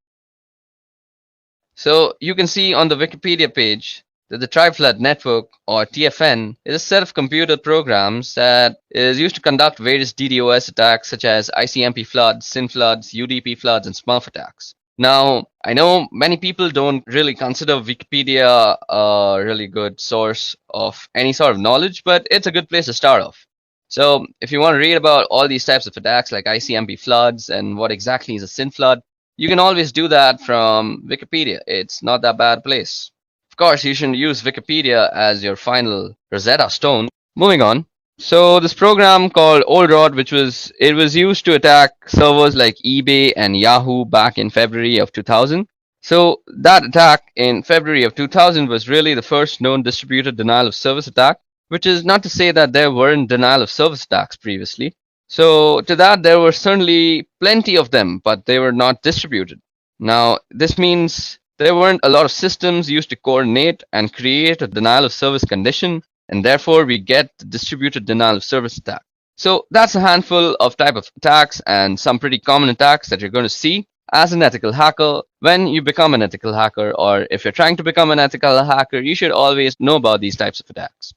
So you can see on the Wikipedia page that the Tribe Flood Network, or TFN, is a set of computer programs that is used to conduct various DDoS attacks such as ICMP floods, SYN floods, UDP floods, and Smurf attacks. Now, I know many people don't really consider Wikipedia a really good source of any sort of knowledge, but it's a good place to start off. So if you want to read about all these types of attacks like ICMP floods and what exactly is a SYN flood, you can always do that from Wikipedia. It's not that bad a place. Of course, you shouldn't use Wikipedia as your final Rosetta Stone. Moving on. So this program called OldRod, which was used to attack servers like eBay and Yahoo back in February of 2000. So that attack in February of 2000 was really the first known distributed denial of service attack, which is not to say that there weren't denial of service attacks previously. So to that, there were certainly plenty of them, but they were not distributed. Now, this means there weren't a lot of systems used to coordinate and create a denial of service condition, and therefore we get the distributed denial of service attack. So that's a handful of type of attacks and some pretty common attacks that you're going to see as an ethical hacker when you become an ethical hacker, or if you're trying to become an ethical hacker, you should always know about these types of attacks.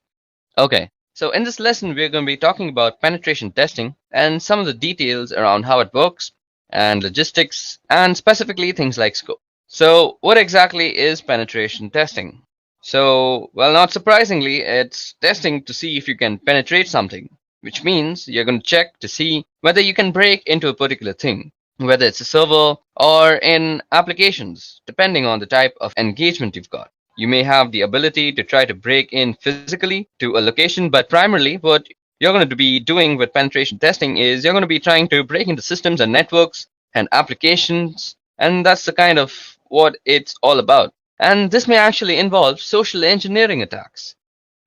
Okay, so in this lesson, we're going to be talking about penetration testing and some of the details around how it works and logistics and specifically things like scope. So what exactly is penetration testing? So, well, not surprisingly, it's testing to see if you can penetrate something, which means you're going to check to see whether you can break into a particular thing, whether it's a server or in applications, depending on the type of engagement you've got. You may have the ability to try to break in physically to a location, but primarily what you're going to be doing with penetration testing is you're going to be trying to break into systems and networks and applications, and that's the kind of what it's all about. And this may actually involve social engineering attacks.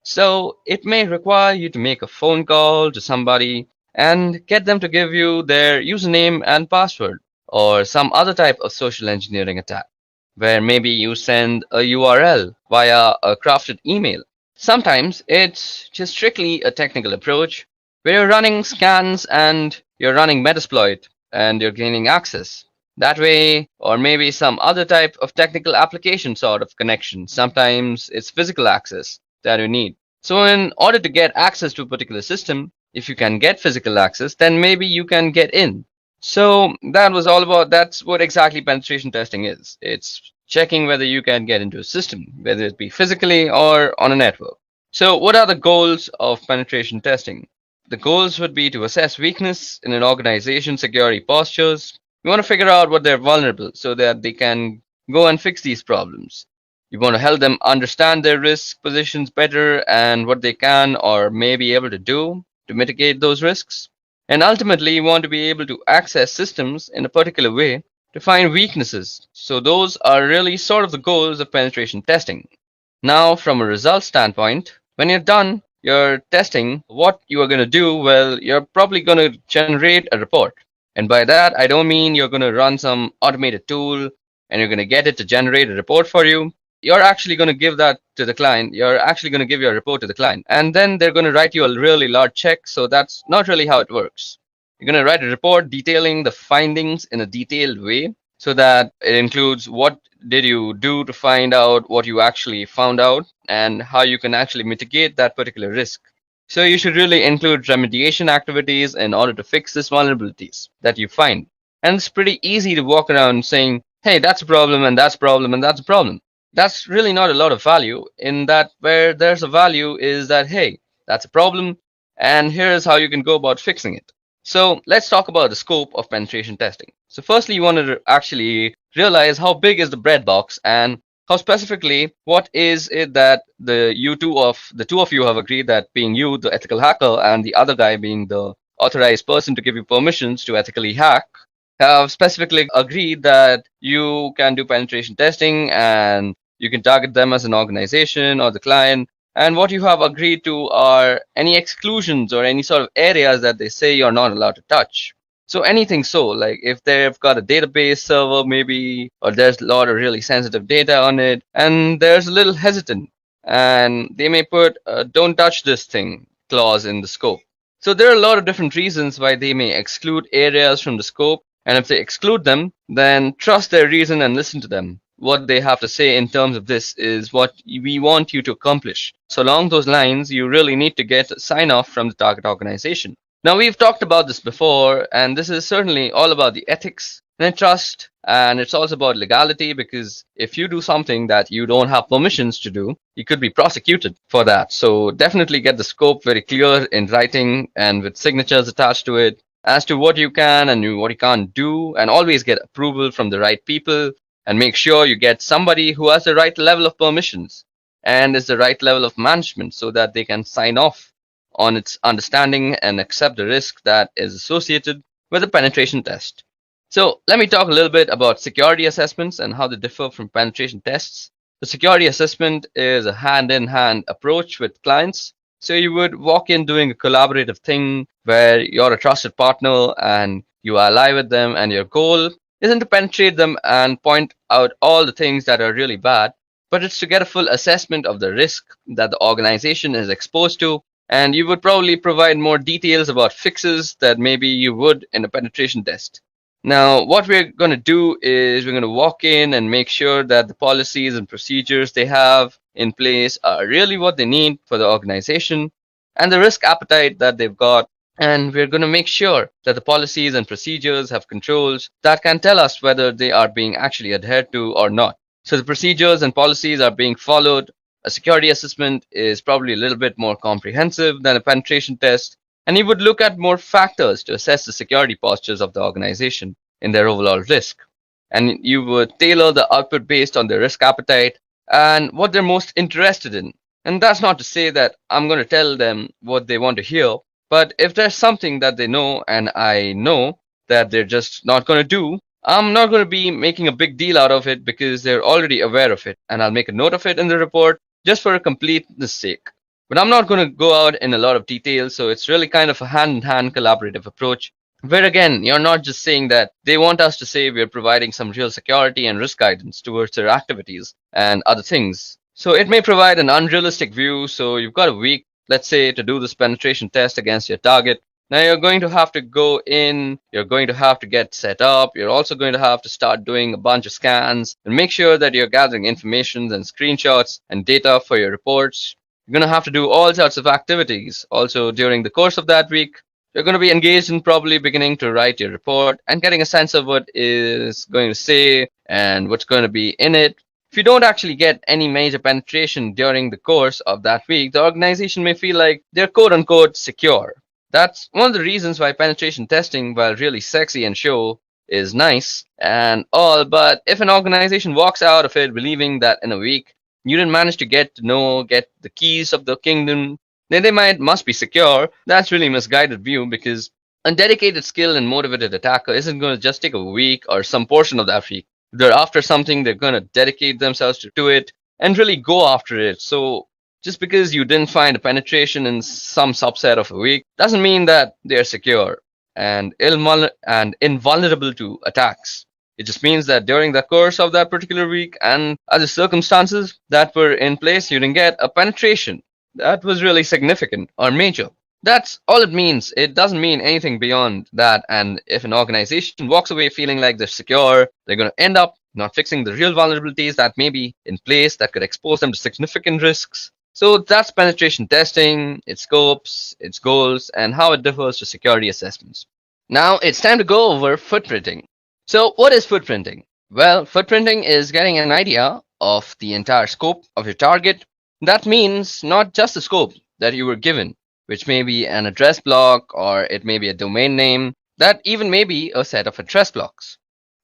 So it may require you to make a phone call to somebody and get them to give you their username and password, or some other type of social engineering attack, where maybe you send a URL via a crafted email. Sometimes it's just strictly a technical approach where you're running scans and you're running Metasploit and you're gaining access. That way, or maybe some other type of technical application sort of connection. Sometimes it's physical access that you need. So, in order to get access to a particular system, if you can get physical access, then maybe you can get in. So, that was all about that's what exactly penetration testing is. It's checking whether you can get into a system, whether it be physically or on a network. So, what are the goals of penetration testing? The goals would be to assess weakness in an organization's security postures. We want to figure out what they're vulnerable so that they can go and fix these problems. You want to help them understand their risk positions better and what they can or may be able to do to mitigate those risks. And ultimately, you want to be able to access systems in a particular way to find weaknesses. So, those are really sort of the goals of penetration testing. Now, from a result standpoint, when you're done your testing, what you are going to do, well, you're probably going to generate a report. And by that, I don't mean you're going to run some automated tool and you're going to get it to generate a report for you. You're actually going to give that to the client. You're actually going to give your report to the client. And then they're going to write you a really large check. So that's not really how it works. You're going to write a report detailing the findings in a detailed way so that it includes what did you do to find out what you actually found out and how you can actually mitigate that particular risk. So you should really include remediation activities in order to fix these vulnerabilities that you find. And it's pretty easy to walk around saying, hey, that's a problem and that's a problem and that's a problem. That's really not a lot of value in that where there's a value is that, hey, that's a problem and here's how you can go about fixing it. So let's talk about the scope of penetration testing. So firstly, you want to actually realize how big is the breadbox and how specifically what is it that the two of you have agreed that being you, the ethical hacker, and the other guy being the authorized person to give you permissions to ethically hack, have specifically agreed that you can do penetration testing and you can target them as an organization or the client. And what you have agreed to are any exclusions or any sort of areas that they say you're not allowed to touch. So anything so, like if they've got a database server maybe, or there's a lot of really sensitive data on it, and there's a little hesitant, and they may put a don't touch this thing clause in the scope. So there are a lot of different reasons why they may exclude areas from the scope, and if they exclude them, then trust their reason and listen to them. What they have to say in terms of this is what we want you to accomplish. So along those lines, you really need to get a sign off from the target organization. Now, we've talked about this before, and this is certainly all about the ethics and trust, and it's also about legality because if you do something that you don't have permissions to do, you could be prosecuted for that. So, definitely get the scope very clear in writing and with signatures attached to it as to what you can and what you can't do, and always get approval from the right people and make sure you get somebody who has the right level of permissions and is the right level of management so that they can sign off on its understanding and accept the risk that is associated with a penetration test. So let me talk a little bit about security assessments and how they differ from penetration tests. The security assessment is a hand-in-hand approach with clients. So you would walk in doing a collaborative thing where you're a trusted partner and you ally with them, and your goal isn't to penetrate them and point out all the things that are really bad, but it's to get a full assessment of the risk that the organization is exposed to. And you would probably provide more details about fixes that maybe you would in a penetration test. Now, what we're going to do is we're going to walk in and make sure that the policies and procedures they have in place are really what they need for the organization and the risk appetite that they've got. And we're going to make sure that the policies and procedures have controls that can tell us whether they are being actually adhered to or not. So the procedures and policies are being followed. A security assessment is probably a little bit more comprehensive than a penetration test, and you would look at more factors to assess the security postures of the organization in their overall risk. And you would tailor the output based on their risk appetite and what they're most interested in. And that's not to say that I'm going to tell them what they want to hear, but if there's something that they know and I know that they're just not going to do, I'm not going to be making a big deal out of it because they're already aware of it. And I'll make a note of it in the report just for a completeness sake. But I'm not going to go out in a lot of detail, so it's really kind of a hand-in-hand collaborative approach, where again, you're not just saying that they want us to say we're providing some real security and risk guidance towards their activities and other things. So it may provide an unrealistic view, so you've got to let's say, to do this penetration test against your target. Now you're going to have to go in, you're going to have to get set up, you're also going to have to start doing a bunch of scans and make sure that you're gathering information and screenshots and data for your reports. You're going to have to do all sorts of activities. Also, during the course of that week, you're going to be engaged in probably beginning to write your report and getting a sense of what is going to say and what's going to be in it. If you don't actually get any major penetration during the course of that week, the organization may feel like they're quote unquote secure. That's one of the reasons why penetration testing, while really sexy and show, is nice and all, but if an organization walks out of it believing that in a week you didn't manage to get the keys of the kingdom, then they must be secure. That's really misguided view, because a dedicated, skilled, and motivated attacker isn't going to just take a week or some portion of that week. If they're after something, they're going to dedicate themselves to it and really go after it. So just because you didn't find a penetration in some subset of a week doesn't mean that they're secure and invulnerable to attacks. It just means that during the course of that particular week and other circumstances that were in place, you didn't get a penetration that was really significant or major. That's all it means. It doesn't mean anything beyond that. And if an organization walks away feeling like they're secure, they're going to end up not fixing the real vulnerabilities that may be in place that could expose them to significant risks. So that's penetration testing, its scopes, its goals, and how it differs to security assessments. Now it's time to go over footprinting. So what is footprinting? Well, footprinting is getting an idea of the entire scope of your target. That means not just the scope that you were given, which may be an address block or it may be a domain name, that even may be a set of address blocks.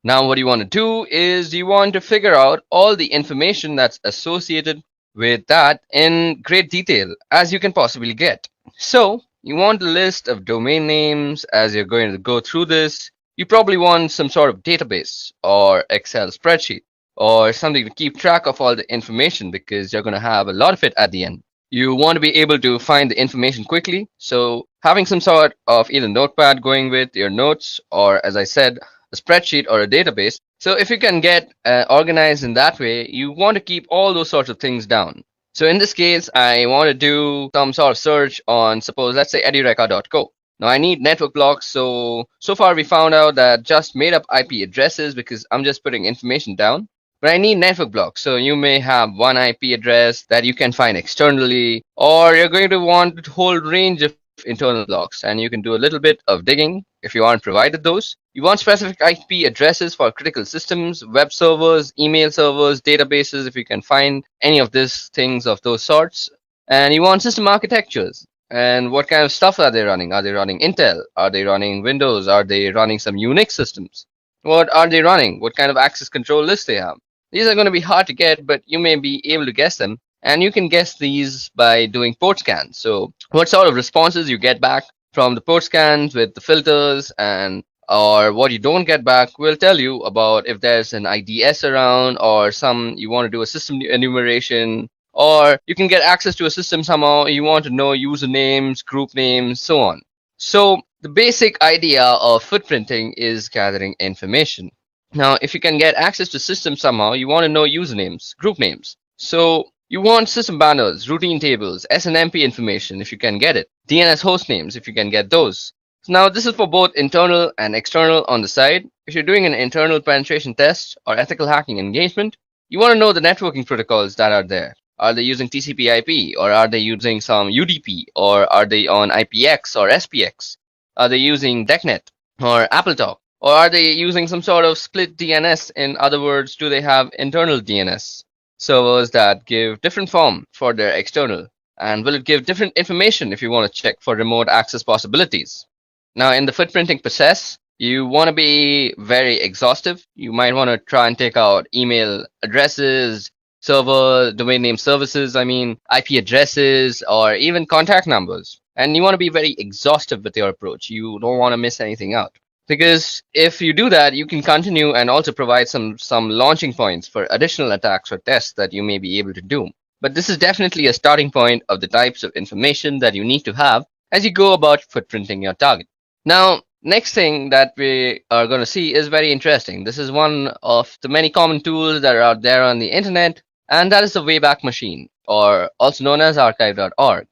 Now what you want to do is you want to figure out all the information that's associated with that in great detail as you can possibly get. So you want a list of domain names. As you're going to go through this, you probably want some sort of database or Excel spreadsheet or something to keep track of all the information, because you're going to have a lot of it at the end. You want to be able to find the information quickly, so having some sort of either notepad going with your notes, or as I said, a spreadsheet or a database. So if you can get organized in that way, you want to keep all those sorts of things down. So in this case, I want to do some sort of search on, suppose, let's say edureca.co. Now I need network blocks, so far we found out that just made up IP addresses because I'm just putting information down. But I need network blocks, so you may have one IP address that you can find externally, or you're going to want a whole range of internal blocks, and you can do a little bit of digging if you aren't provided those. You want specific IP addresses for critical systems, web servers, email servers, databases, if you can find any of these things of those sorts. And you want system architectures. And what kind of stuff are they running? Are they running Intel? Are they running Windows? Are they running some Unix systems? What are they running? What kind of access control list they have? These are going to be hard to get, but you may be able to guess them. And you can guess these by doing port scans. So what sort of responses you get back from the port scans with the filters, and or what you don't get back will tell you about if there's an IDS around, or you want to do a system enumeration, or you can get access to a system somehow. You want to know usernames, group names, so on. So the basic idea of footprinting is gathering information. Now, if you can get access to systems somehow, you want to know usernames, group names. So you want system banners, routine tables, SNMP information if you can get it, DNS host names if you can get those. So now this is for both internal and external on the side. If you're doing an internal penetration test or ethical hacking engagement, you want to know the networking protocols that are there. Are they using TCP/IP, or are they using some UDP, or are they on IPX or SPX? Are they using DECnet or AppleTalk? Or are they using some sort of split DNS? In other words, do they have internal DNS servers that give different form for their external? And will it give different information if you want to check for remote access possibilities? Now, in the footprinting process, you want to be very exhaustive. You might want to try and take out email addresses, server, domain name services, IP addresses, or even contact numbers. And you want to be very exhaustive with your approach. You don't want to miss anything out. Because if you do that, you can continue and also provide some launching points for additional attacks or tests that you may be able to do. But this is definitely a starting point of the types of information that you need to have as you go about footprinting your target. Now, next thing that we are going to see is very interesting. This is one of the many common tools that are out there on the internet, and that is the Wayback Machine, or also known as archive.org.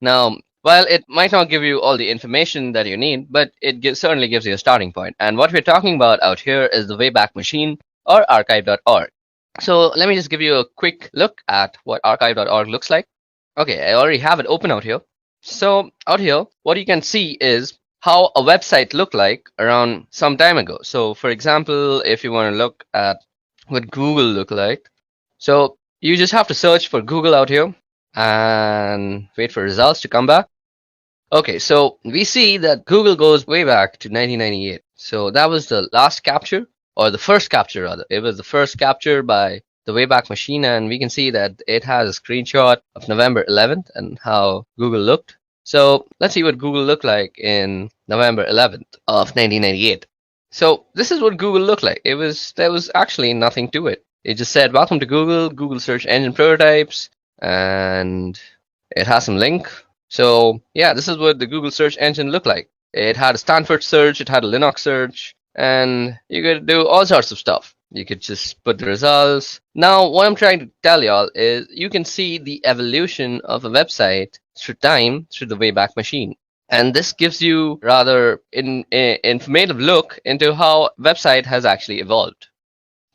Now, while it might not give you all the information that you need, but it certainly gives you a starting point. And what we're talking about out here is the Wayback Machine, or archive.org. So let me just give you a quick look at what archive.org looks like. Okay, I already have it open out here. So out here, what you can see is how a website looked like around some time ago. So for example, if you want to look at what Google looked like, so you just have to search for Google out here and wait for results to come back. Okay, so we see that Google goes way back to 1998. So that was the last capture, or the first capture rather. It was the first capture by the Wayback Machine, and we can see that it has a screenshot of November 11th and how Google looked. So let's see what Google looked like in November 11th of 1998. So this is what Google looked like. There was actually nothing to it. It just said, "Welcome to Google, Google search engine prototypes," and it has some link. So yeah, this is what the Google search engine looked like. It had a Stanford search, it had a Linux search, and you could do all sorts of stuff. You could just put the results. Now, what I'm trying to tell y'all is you can see the evolution of a website through time through the Wayback Machine. And this gives you rather informative look into how website has actually evolved.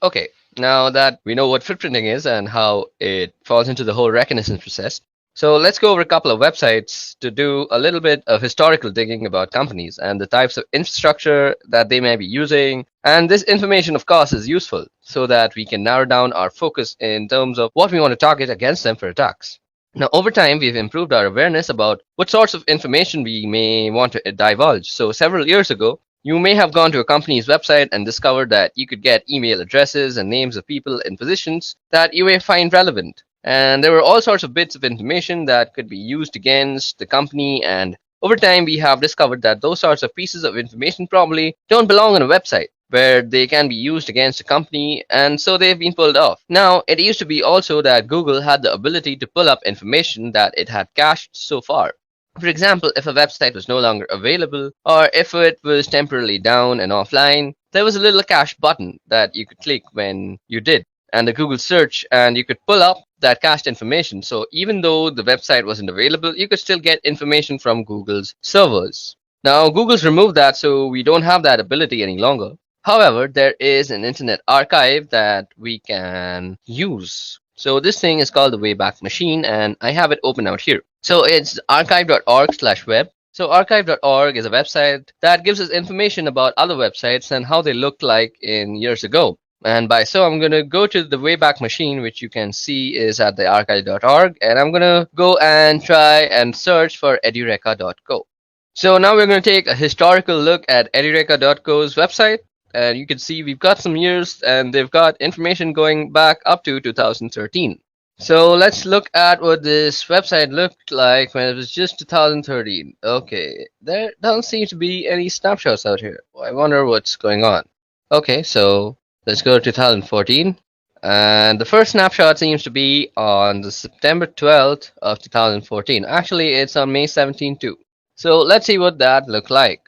Okay, now that we know what footprinting is and how it falls into the whole reconnaissance process, so let's go over a couple of websites to do a little bit of historical digging about companies and the types of infrastructure that they may be using. And this information, of course, is useful so that we can narrow down our focus in terms of what we want to target against them for attacks. Now, over time, we've improved our awareness about what sorts of information we may want to divulge. So several years ago, you may have gone to a company's website and discovered that you could get email addresses and names of people in positions that you may find relevant. And there were all sorts of bits of information that could be used against the company. And over time, we have discovered that those sorts of pieces of information probably don't belong on a website where they can be used against a company, and so they've been pulled off. Now, it used to be also that Google had the ability to pull up information that it had cached so far. For example, if a website was no longer available, or if it was temporarily down and offline, there was a little cache button that you could click when you did, and the Google search, and you could pull up that cached information. So even though the website wasn't available, you could still get information from Google's servers. Now, Google's removed that, so we don't have that ability any longer. However, there is an internet archive that we can use. So this thing is called the Wayback Machine, and I have it open out here. So it's archive.org/web. So archive.org is a website that gives us information about other websites and how they looked like in years ago. And by so, I'm going to go to the Wayback Machine, which you can see is at the archive.org, and I'm going to go and try and search for edureka.co. So now we're going to take a historical look at edureka.co's website. And you can see we've got some years, and they've got information going back up to 2013. So let's look at what this website looked like when it was just 2013. Okay, there doesn't seem to be any snapshots out here. I wonder what's going on. Okay, so let's go to 2014. And the first snapshot seems to be on the September 12th of 2014. Actually, it's on May 17th too. So let's see what that looked like.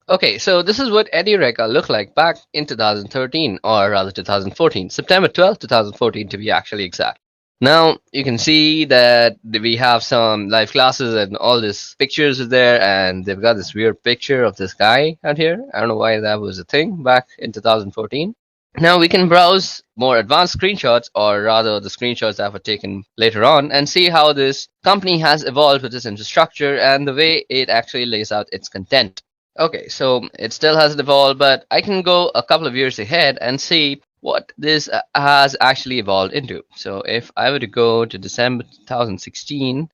Okay, so this is what Edureka looked like back in 2013, or rather 2014, September 12th, 2014 to be actually exact. Now, you can see that we have some live classes and all these pictures are there, and they've got this weird picture of this guy out here. I don't know why that was a thing back in 2014. Now we can browse more advanced screenshots, or rather the screenshots that were taken later on, and see how this company has evolved with its infrastructure and the way it actually lays out its content. Okay, so it still hasn't evolved, but I can go a couple of years ahead and see what this has actually evolved into. So if I were to go to December 2016,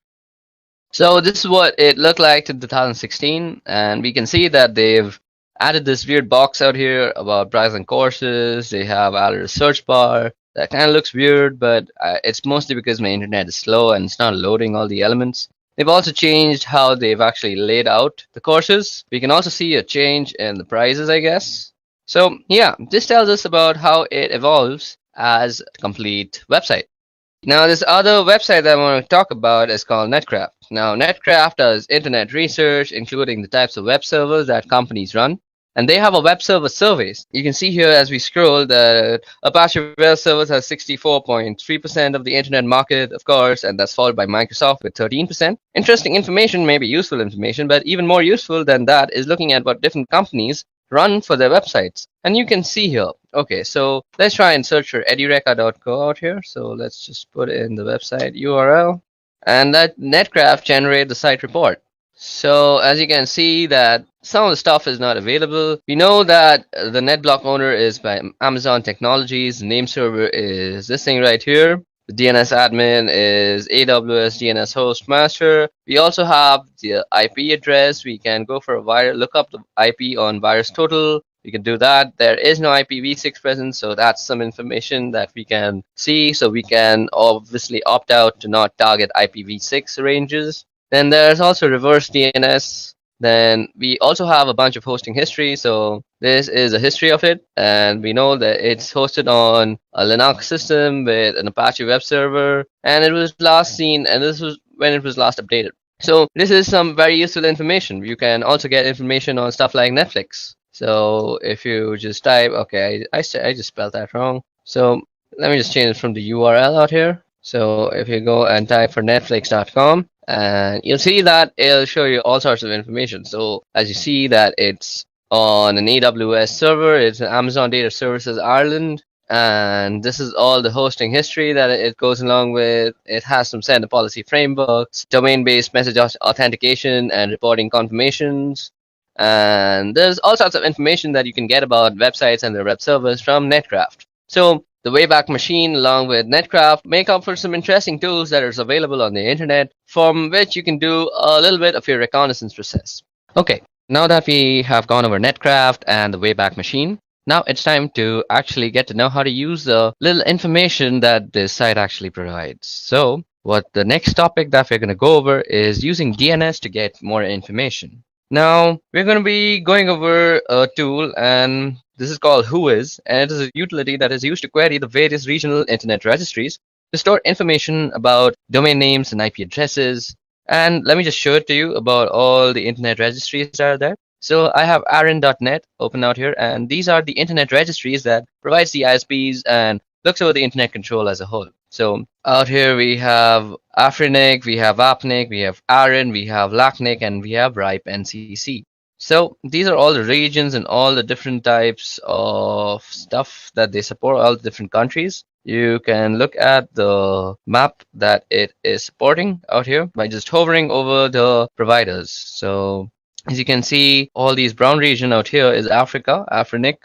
so this is what it looked like in 2016, and we can see that they've added this weird box out here about browsing courses. They have added a search bar that kind of looks weird, but it's mostly because my internet is slow and it's not loading all the elements. They've also changed how they've actually laid out the courses. We can also see a change in the prices, I guess. So yeah, this tells us about how it evolves as a complete website. Now, this other website that I want to talk about is called Netcraft. Now, Netcraft does internet research, including the types of web servers that companies run.
and they have a web server surveys. You can see here as we scroll that Apache Web Service has 64.3% of the internet market, of course, and that's followed by Microsoft with 13%. Interesting information, maybe useful information, but even more useful than that is looking at what different companies run for their websites. And you can see here, okay, so let's try and search for edureka.co out here. So let's just put in the website URL, and that Netcraft generate the site report. So as you can see that some of the stuff is not available. We know that the NetBlock owner is by Amazon Technologies. The name server is this thing right here. The DNS admin is AWS DNS host master. We also have the IP address. We can go for a look up the IP on VirusTotal. We can do that. There is no IPv6 present, so that's some information that we can see. So we can obviously opt out to not target IPv6 ranges. Then there's also reverse DNS. Then we also have a bunch of hosting history. So this is a history of it. And we know that it's hosted on a Linux system with an Apache web server. And it was last seen, and this was when it was last updated. So this is some very useful information. You can also get information on stuff like Netflix. So if you just type, okay, I just spelled that wrong. So let me just change it from the URL out here. So if you go and type for netflix.com, and you'll see that it'll show you all sorts of information. So as you see that it's on an AWS server, it's an Amazon Data Services Ireland, and this is all the hosting history that it goes along with. It has some sender policy frameworks, domain-based message authentication and reporting confirmations, and there's all sorts of information that you can get about websites and their web servers from Netcraft. So the Wayback Machine along with Netcraft make up for some interesting tools that are available on the internet from which you can do a little bit of your reconnaissance process. Okay, now that we have gone over Netcraft and the Wayback Machine, now it's time to actually get to know how to use the little information that this site actually provides. So what the next topic that we're going to go over is using DNS to get more information. Now, we're going to be going over a tool, and this is called Whois, and it is a utility that is used to query the various regional internet registries to store information about domain names and IP addresses. And let me just show it to you about all the internet registries that are there. So I have aaron.net open out here, and these are the internet registries that provides the ISPs and looks over the internet control as a whole. So out here we have Afrinic, we have Apnic, we have Aaron, we have Lacnic, and we have RIPE NCC. So these are all the regions and all the different types of stuff that they support, all the different countries. You can look at the map that it is supporting out here by just hovering over the providers. So as you can see, all these brown region out here is Africa, Afrinic.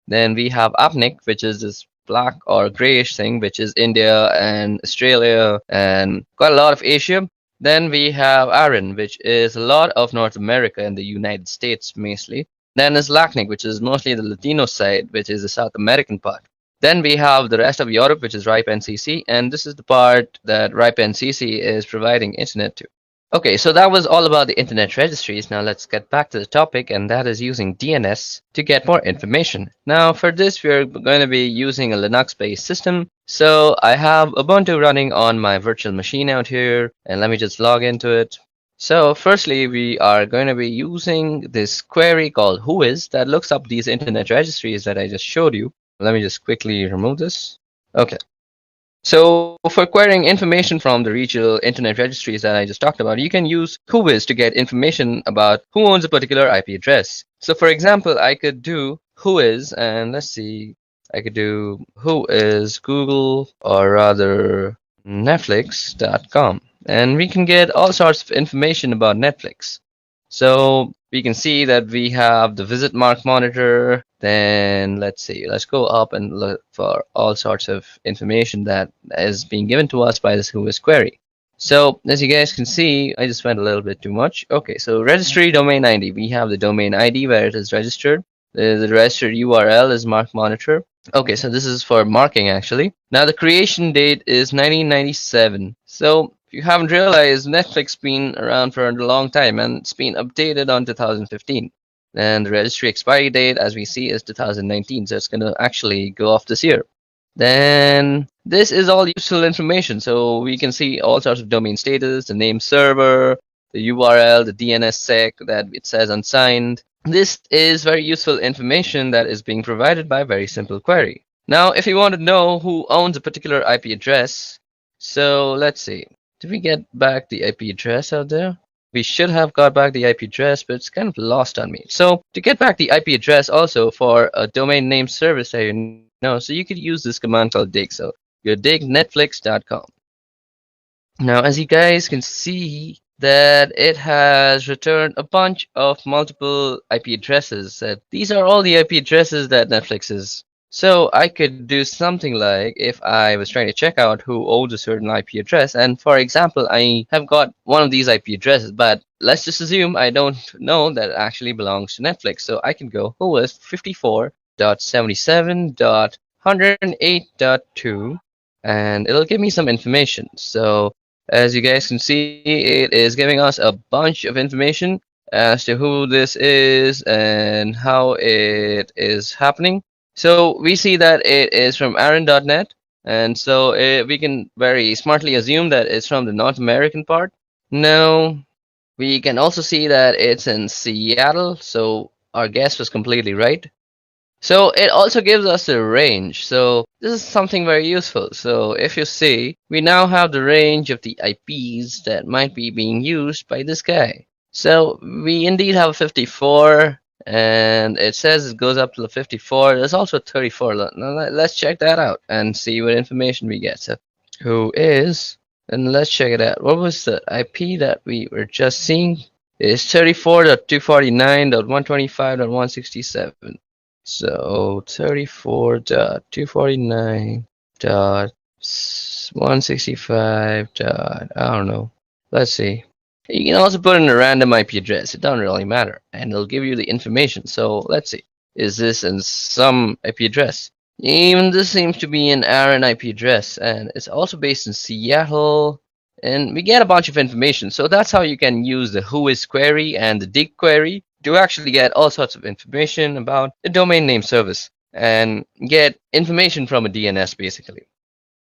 Then we have Apnic, which is this black or grayish thing, which is India and Australia and quite a lot of Asia. Then we have Aaron, which is a lot of North America and the United States mostly. Then is Lacnic, which is mostly the Latino side, which is the South American part. Then we have the rest of Europe, which is RIPE NCC, and this is the part that RIPE NCC is providing internet to. Okay, so that was all about the internet registries. Now let's get back to the topic, and that is using DNS to get more information. Now for this, we're going to be using a Linux-based system. So I have Ubuntu running on my virtual machine out here, and let me just log into it. So firstly, we are going to be using this query called Whois that looks up these internet registries that I just showed you. Let me just quickly remove this. Okay. So for querying information from the regional internet registries that I just talked about, you can use Whois to get information about who owns a particular IP address. So for example, I could do Whois, and let's see, I could do Whois Google, or rather Netflix.com, and we can get all sorts of information about Netflix. So we can see that we have the visit mark monitor. Then let's see, let's go up and look for all sorts of information that is being given to us by this Whois query. So as you guys can see, I just went a little bit too much. Okay, so registry domain ID. We have the domain ID where it is registered. The registered URL is mark monitor. Okay, so this is for marking actually. Now the creation date is 1997. So if you haven't realized, Netflix been around for a long time and it's been updated on 2015. And the registry expiry date, as we see, is 2019. So it's going to actually go off this year. Then this is all useful information. So we can see all sorts of domain status, the name server,
the URL, the DNSSEC that it says unsigned. This is very useful information that is being provided by a very simple query. Now, if you want to know who owns a particular IP address, so let's see. Did we get back the IP address out there? We should have got back the IP address, but it's kind of lost on me. So to get back the IP address also for a domain name service that you know, so you could use this command called dig. So you dig netflix.com. Now, as you guys can see, that it has returned a bunch of multiple IP addresses. These are all the IP addresses that Netflix is. So I could do something like if I was trying to check out who owns a certain IP address, and for example, I have got one of these IP addresses, but let's just assume I don't know that it actually belongs to Netflix. So I can go who is 54.77.108.2, and it'll give me some information. So as you guys can see, it is giving us a bunch of information as to who this is and how it is happening. So we see that it is from Aaron.net, and so we can very smartly assume that it's from the North American part. Now, we can also see that it's in Seattle, so our guess was completely right. So it also gives us a range. So this is something very useful. So if you see, we now have the range of the IPs that might be being used by this guy. So we indeed have a 54, and it says it goes up to the 54. There's also a 34. Now let's check that out and see what information we get. So who is, and let's check it out. What was the IP that we were just seeing? It's 34.249.125.167. So 34.249.165. I don't know. Let's see. You can also put in a random IP address. It doesn't really matter, and it'll give you the information. So let's see. Is this in some IP address? Even this seems to be an Aaron IP address, and it's also based in Seattle. And we get a bunch of information. So that's how you can use the whois query and the dig query to actually get all sorts of information about a domain name service and get information from a DNS basically.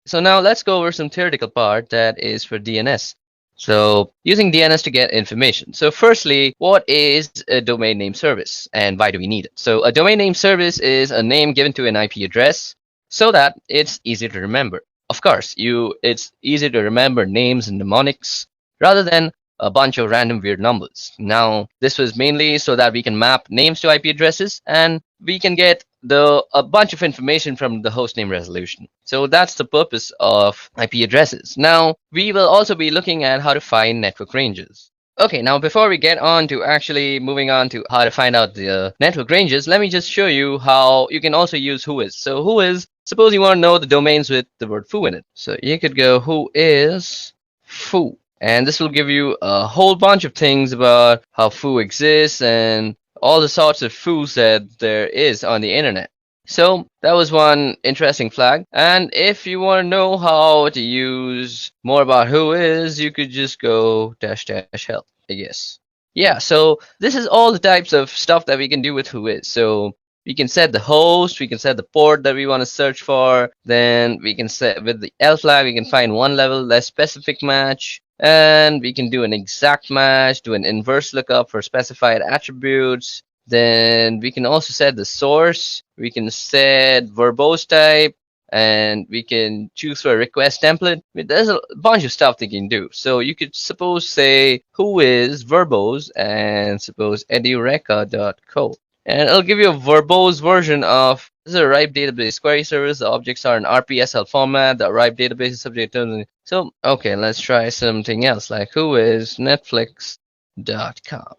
So now let's go over some theoretical part that is for DNS. So using DNS to get information. So firstly, what is a domain name service and why do we need it? So a domain name service is a name given to an IP address so that it's easy to remember. Of course, it's easy to remember names and mnemonics rather than a bunch of random weird numbers. Now, this was mainly so that we can map names to IP addresses and we can get a bunch of information from the hostname resolution. So that's the purpose of IP addresses. Now, we will also be looking at how to find network ranges. Okay, now before we get on to actually moving on to how to find out the network ranges, let me just show you how you can also use whois. So whois, suppose you want to know the domains with the word foo in it. So you could go whois foo. And this will give you a whole bunch of things about how foo exists and all the sorts of foos that there is on the internet. So that was one interesting flag. And if you want to know how to use more about whois, you could just go -- help, I guess. Yeah, so this is all the types of stuff that we can do with whois. So we can set the host, we can set the port that we want to search for. Then we can set with the L flag, we can find one level less specific match. And we can do an exact match, do an inverse lookup for specified attributes. Then we can also set the source. We can set verbose type, and we can choose for a request template. There's a bunch of stuff they can do. So you could suppose say whois verbose and suppose edureka.co. And it'll give you a verbose version of this is a RIPE database query service. The objects are in RPSL format. The RIPE database is subject to. So, okay, let's try something else like whois netflix.com.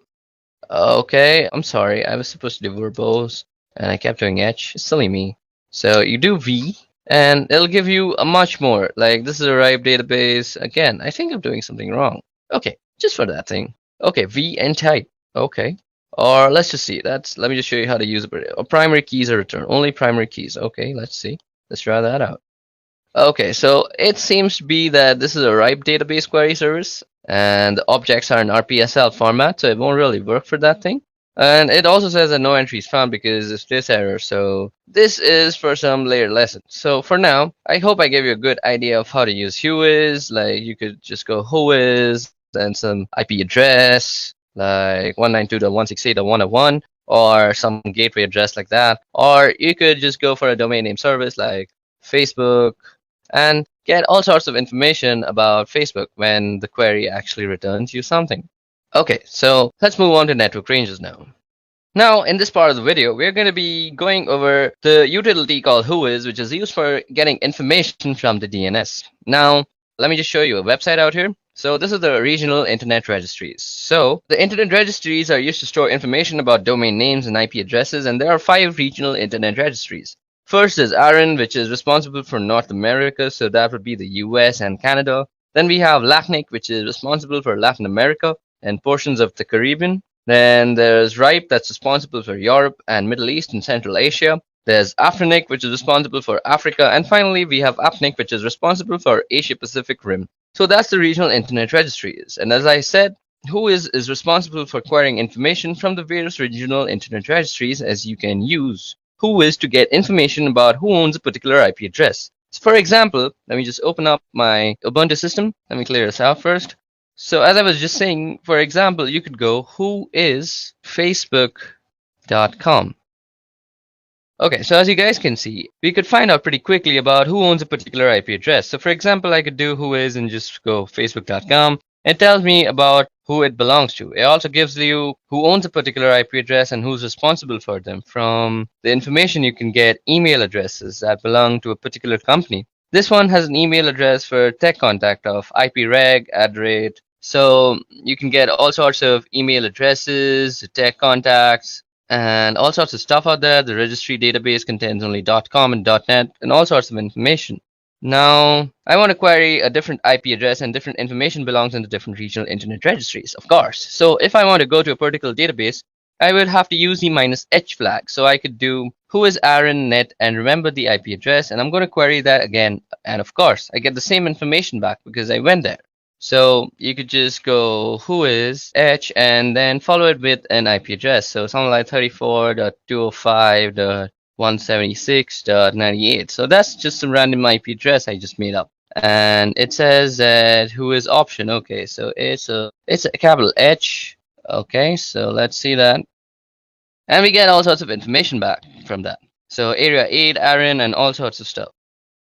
Okay, I'm sorry. I was supposed to do verbose and I kept doing H. Silly me. So you do V and it'll give you a much more. Like this is a RIPE database. Again, I think I'm doing something wrong. Okay, just for that thing. Okay, V and type. Okay. Or let's just see. Let me just show you how to use it. Primary keys are returned. Only primary keys. Okay, let's see. Let's try that out. Okay, so it seems to be that this is a RIPE database query service, and the objects are in RPSL format, so it won't really work for that thing. And it also says that no entries found because it's this error. So this is for some later lesson. So for now, I hope I gave you a good idea of how to use whois. Like you could just go whois and some IP address like 192.168.101 or some gateway address like that. Or you could just go for a domain name service like Facebook and get all sorts of information about Facebook when the query actually returns you something. Okay, so let's move on to network ranges now. Now, in this part of the video, we're going to be going over the utility called Whois, which is used for getting information from the DNS. Now, let me just show you a website out here. So this is the regional internet registries. So the internet registries are used to store information about domain names and IP addresses, and there are 5 regional internet registries. First is ARIN, which is responsible for North America, so that would be the US and Canada. Then we have LACNIC, which is responsible for Latin America and portions of the Caribbean. Then there's RIPE, that's responsible for Europe and Middle East and Central Asia. There's AFRINIC, which is responsible for Africa. And finally, we have APNIC, which is responsible for Asia Pacific Rim. So that's the regional internet registries. And as I said, Whois is responsible for acquiring information from the various regional internet registries, as you can use Whois to get information about who owns a particular IP address. So for example, let me just open up my Ubuntu system. Let me clear this out first. So as I was just saying, for example, you could go whoisfacebook.com. Okay, so as you guys can see, we could find out pretty quickly about who owns a particular IP address. So for example, I could do Whois and just go facebook.com. It tells me about who it belongs to. It also gives you who owns a particular IP address and who's responsible for them. From the information, you can get email addresses that belong to a particular company. This one has an email address for tech contact of ipreg @. So you can get all sorts of email addresses, tech contacts, and all sorts of stuff out there. The registry database contains only .com and .net and all sorts of information. Now, I want to query a different IP address, and different information belongs in the different regional internet registries, of course. So if I want to go to a particular database, I would have to use the -h flag. So I could do Whois ARIN net and remember the IP address, and I'm going to query that again. And of course, I get the same information back because I went there. So you could just go Whois h and then follow it with an IP address. So something like 34.205.176.98. So that's just some random IP address I just made up. And it says that Whois option. Okay, so it's a capital H. Okay, so let's see that. And we get all sorts of information back from that. So area 8, ARIN, and all sorts of stuff.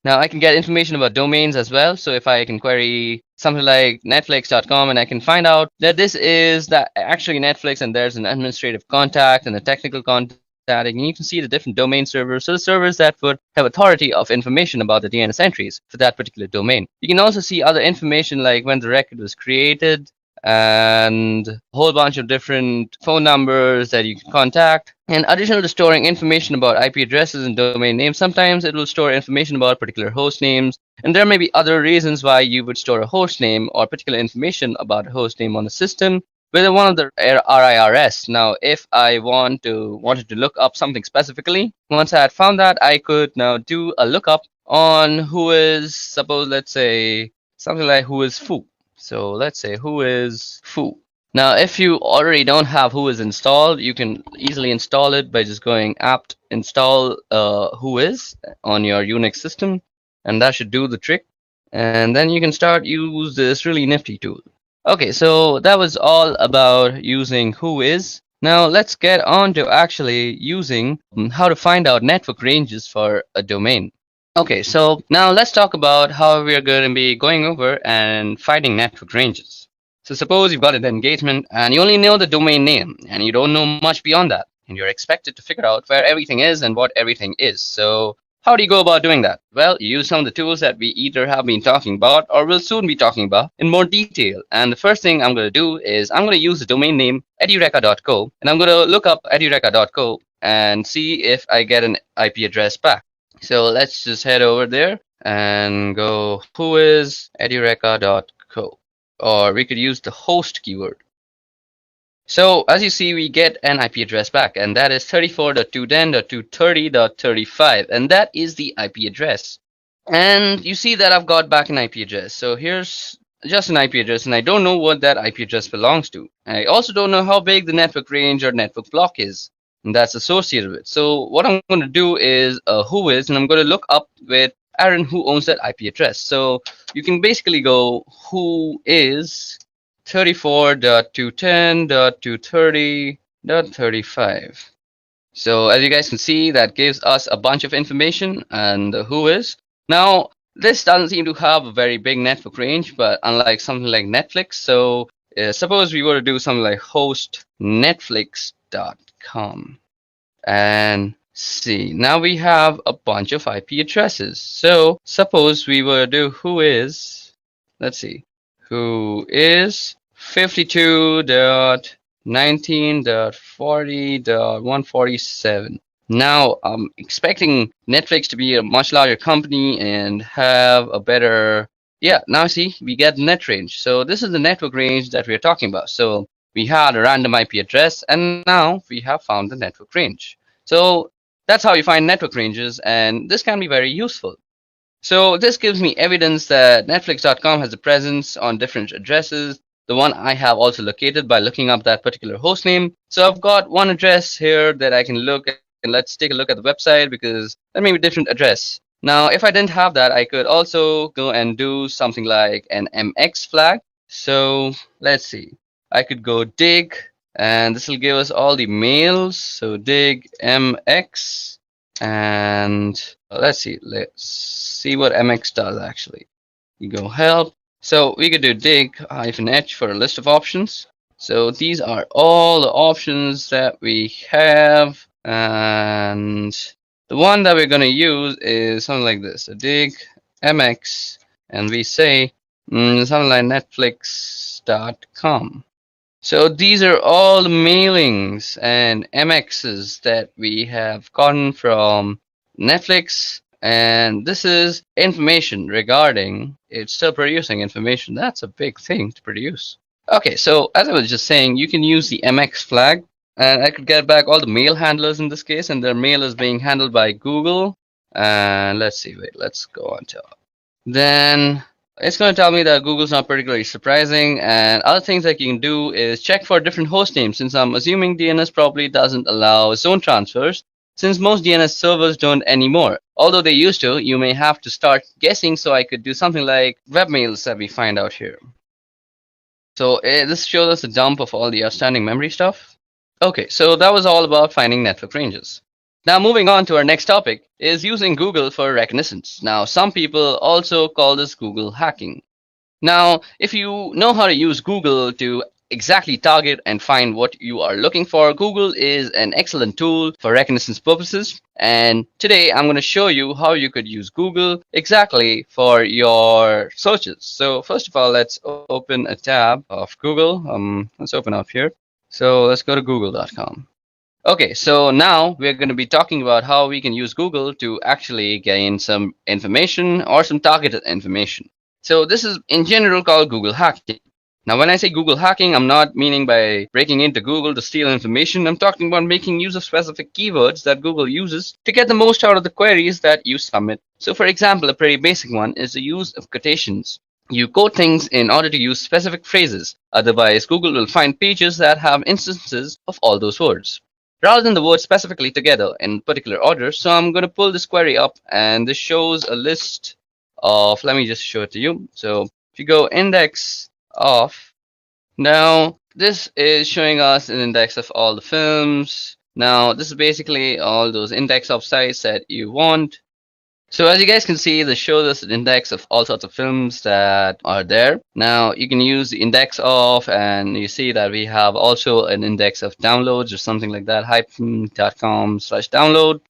Now I can get information about domains as well. So if I can query something like netflix.com, and I can find out that this is actually Netflix, and there's an administrative contact and a technical contact, and you can see the different domain servers. So the servers that would have authority of information about the DNS entries for that particular domain. You can also see other information like when the record was created, and a whole bunch of different phone numbers that you can contact. And additional to storing information about IP addresses and domain names, sometimes it will store information about particular host names. And there may be other reasons why you would store a host name or particular information about a host name on the system with one of the RIRS. Now, if I wanted to look up something specifically, once I had found that, I could now do a lookup on Whois, suppose, let's say, something like Whois foo. So let's say Whois foo. Now, if you already don't have Whois installed, you can easily install it by just going apt install Whois on your Unix system, and that should do the trick. And then you can start use this really nifty tool. Okay, so that was all about using Whois. Now let's get on to actually using how to find out network ranges for a domain. Okay, so now let's talk about how we are going to be going over and finding network ranges. So suppose you've got an engagement and you only know the domain name and you don't know much beyond that, and you're expected to figure out where everything is and what everything is. So how do you go about doing that? Well, you use some of the tools that we either have been talking about or will soon be talking about in more detail. And the first thing I'm going to do is I'm going to use the domain name edureka.co, and I'm going to look up edureka.co and see if I get an IP address back. So let's just head over there and go Whois edureka.co, or we could use the host keyword. So as you see, we get an IP address back, and that is 34.210.230.35, and that is the IP address. And you see that I've got back an IP address. So here's just an IP address, and I don't know what that IP address belongs to. I also don't know how big the network range or network block is, and that's associated with. So what I'm going to do is Whois, and I'm going to look up with ARIN who owns that IP address. So you can basically go Whois
34.210.230.35. So as you guys can see, that gives us a bunch of information and the who is. Now, this doesn't seem to have a very big network range, but unlike something like Netflix, so suppose we were to do something like host netflix.com and see. Now we have a bunch of IP addresses. So suppose we were to do who is, let's see, who is 52.19.40.147. Now I'm expecting Netflix to be a much larger company and have a better, yeah, now see, we get net range. So this is the network range that we're talking about. So we had a random IP address and now we have found the network range. So that's how you find network ranges, and this can be very useful. So this gives me evidence that Netflix.com has a presence on different addresses. The one I have also located by looking up that particular host name. So I've got one address here that I can look at, and let's take a look at the website because that may be a different address. Now, if I didn't have that, I could also go and do something like an MX flag. So let's see. I could go dig, and this will give us all the mails. So dig MX, and let's see what MX does actually. You go help. So we could do dig-h for a list of options. So these are all the options that we have, and the one that we're going to use is something like this. So dig MX, and we say something like netflix.com. So these are all the mailings and MXs that we have gotten from Netflix, and this is information regarding it's still producing information. That's a big thing to produce. Okay, so as I was just saying, you can use the MX flag, and I could get back all the mail handlers in this case, and their mail is being handled by Google. And let's see, wait, let's go on to then it's going to tell me that Google's not particularly surprising, and other things that you can do is check for different host names, since I'm assuming DNS probably doesn't allow zone transfers, since most DNS servers don't anymore. Although they used to, you may have to start guessing, so I could do something like webmails that we find out here. So this shows us a dump of all the outstanding memory stuff. Okay, so that was all about finding network ranges. Now moving on to our next topic is using Google for reconnaissance. Now some people also call this Google hacking. Now if you know how to use Google to exactly target and find what you are looking for, Google is an excellent tool for reconnaissance purposes. And today I'm going to show you how you could use Google exactly for your searches. So first of all, let's open a tab of Google. Let's open up here. So let's go to google.com. Okay, so now we're going to be talking about how we can use Google to actually gain some information or some targeted information. So this is in general called Google hacking. Now when I say Google hacking, I'm not meaning by breaking into Google to steal information. I'm talking about making use of specific keywords that Google uses to get the most out of the queries that you submit. So for example, a pretty basic one is the use of quotations. You quote things in order to use specific phrases. Otherwise, Google will find pages that have instances of all those words, rather than the words specifically together in particular order. So I'm going to pull this query up, and this shows a list of, let me just show it to you. So if you go index of, now this is showing us an index of all the films. Now this is basically all those index of sites that you want. So as you guys can see, this shows us an index of all sorts of films that are there. Now you can use the index of, and you see that we have also an index of downloads or something like that, hyphen.com/download.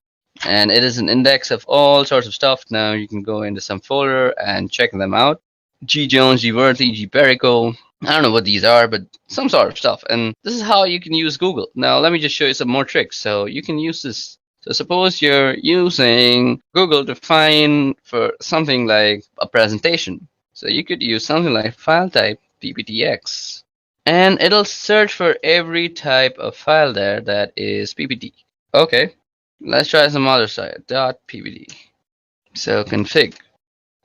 And it is an index of all sorts of stuff. Now you can go into some folder and check them out. G. Jones, G. Worthy, G. Perico. I don't know what these are, but some sort of stuff. And this is how you can use Google. Now let me just show you some more tricks. So you can use this. So suppose you're using Google to find for something like a presentation. So you could use something like file type PPTX, and it'll search for every type of file there that is PPT. Okay, let's try some other site, .ppt. So config.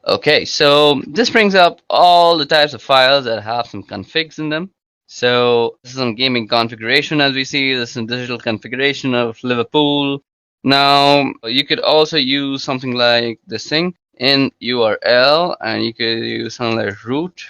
Okay, so this brings up all the types of files that have some configs in them. So this is some gaming configuration, as we see. This is some digital configuration of Liverpool. Now you could also use something like this thing in URL, and you could use something like root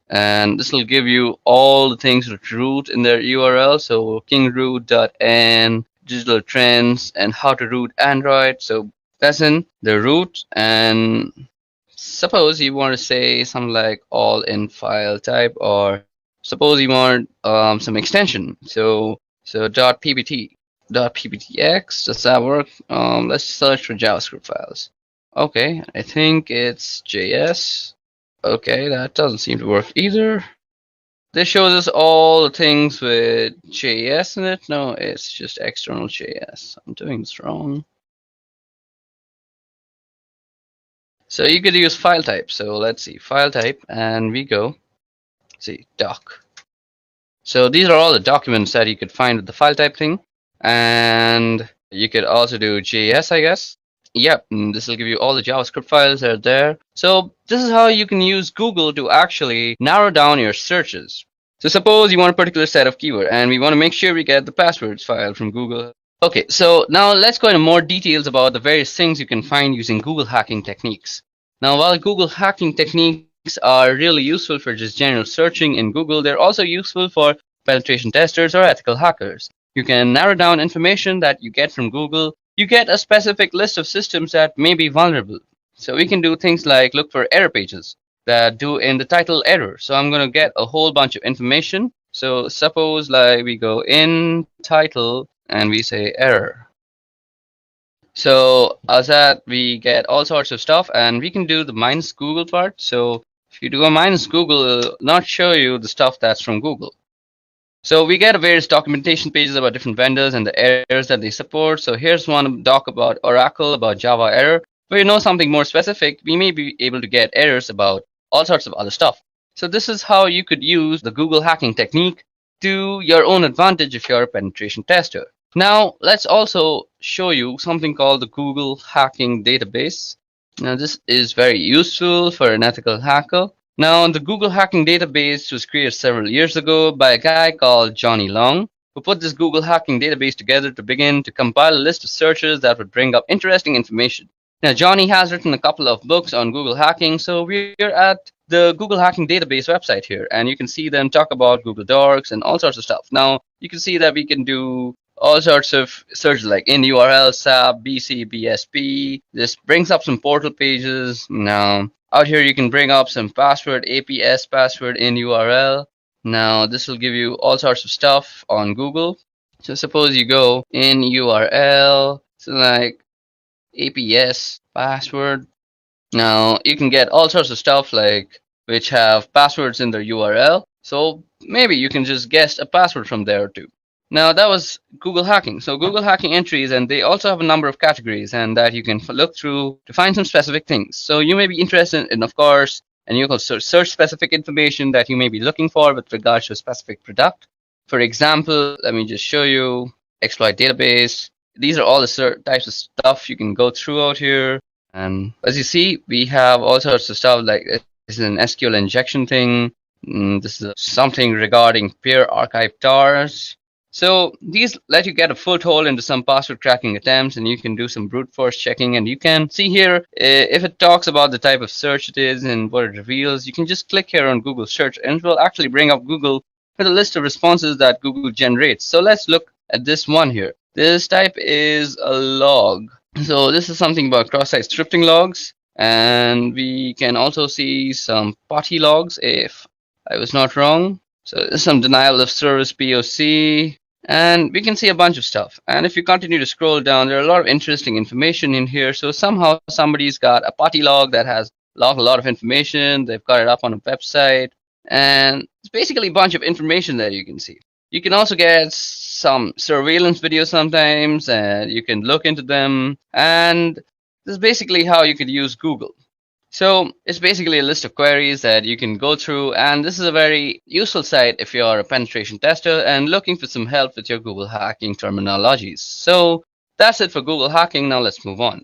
and this will give you all the things with root in their URL. So kingroot.n, digital trends, and how to root Android. So that's in the root, and suppose you want to say something like all in file type, or suppose you want some extension. So .ppt, .pptx, does that work? Let's search for JavaScript files. Okay, I think it's JS. Okay, that doesn't seem to work either. This shows us all the things with JS in it. No, it's just external JS. I'm doing this wrong. So you could use file type. So let's see, file type, and we go, see, doc. So these are all the documents that you could find with the file type thing. And you could also do JS, I guess. Yep, and this will give you all the JavaScript files that are there. So this is how you can use Google to actually narrow down your searches. So suppose you want a particular set of keyword, and we want to make sure we get the passwords file from Google. Okay, so now let's go into more details about the various things you can find using Google hacking techniques. Now, while Google hacking techniques are really useful for just general searching in Google, they're also useful for penetration testers or ethical hackers. You can narrow down information that you get from Google. You get a specific list of systems that may be vulnerable. So we can do things like look for error pages that do in the title error. So I'm going to get a whole bunch of information. So suppose like we go in title and we say error. So as that we get all sorts of stuff, and we can do the minus Google part. So if you do a minus Google, it'll not show you the stuff that's from Google. So we get various documentation pages about different vendors and the errors that they support. So here's one doc about Oracle, about Java error. Where you know something more specific, we may be able to get errors about all sorts of other stuff. So this is how you could use the Google hacking technique to your own advantage if you're a penetration tester. Now, let's also show you something called the Google Hacking Database. Now, this is very useful for an ethical hacker. Now, the Google Hacking Database was created several years ago by a guy called Johnny Long, who put this Google Hacking Database together to begin to compile a list of searches that would bring up interesting information. Now, Johnny has written a couple of books on Google hacking, so we're at the Google Hacking Database website here, and you can see them talk about Google Docs and all sorts of stuff. Now, you can see that we can do all sorts of searches like in URL, SAP, BC, BSP. This brings up some portal pages. Now, out here you can bring up some password, APS password in URL. Now, this will give you all sorts of stuff on Google. So suppose you go in URL, so like APS password. Now, you can get all sorts of stuff like which have passwords in their URL. So maybe you can just guess a password from there too. Now that was Google hacking. So Google hacking entries, and they also have a number of categories and that you can look through to find some specific things. So you may be interested in, of course, and you can search specific information that you may be looking for with regards to a specific product. For example, let me just show you exploit database. These are all the types of stuff you can go through out here. And as you see, we have all sorts of stuff like this is an SQL injection thing. This is something regarding peer archive tars. So these let you get a foothold into some password cracking attempts, and you can do some brute force checking. And you can see here if it talks about the type of search it is and what it reveals. You can just click here on Google search, and it will actually bring up Google with a list of responses that Google generates. So let's look at this one here. This type is a log. So this is something about cross-site scripting logs, and we can also see some POTI logs if I was not wrong. So there's some denial of service POC. And we can see a bunch of stuff. And if you continue to scroll down, there are a lot of interesting information in here. So somehow somebody's got a POTI log that has a lot of information. They've got it up on a website. And it's basically a bunch of information that you can see. You can also get some surveillance videos sometimes, and you can look into them. And this is basically how you could use Google. So it's basically a list of queries that you can go through, and this is a very useful site if you're a penetration tester and looking for some help with your Google hacking terminologies. So that's it for Google hacking. Now let's move on.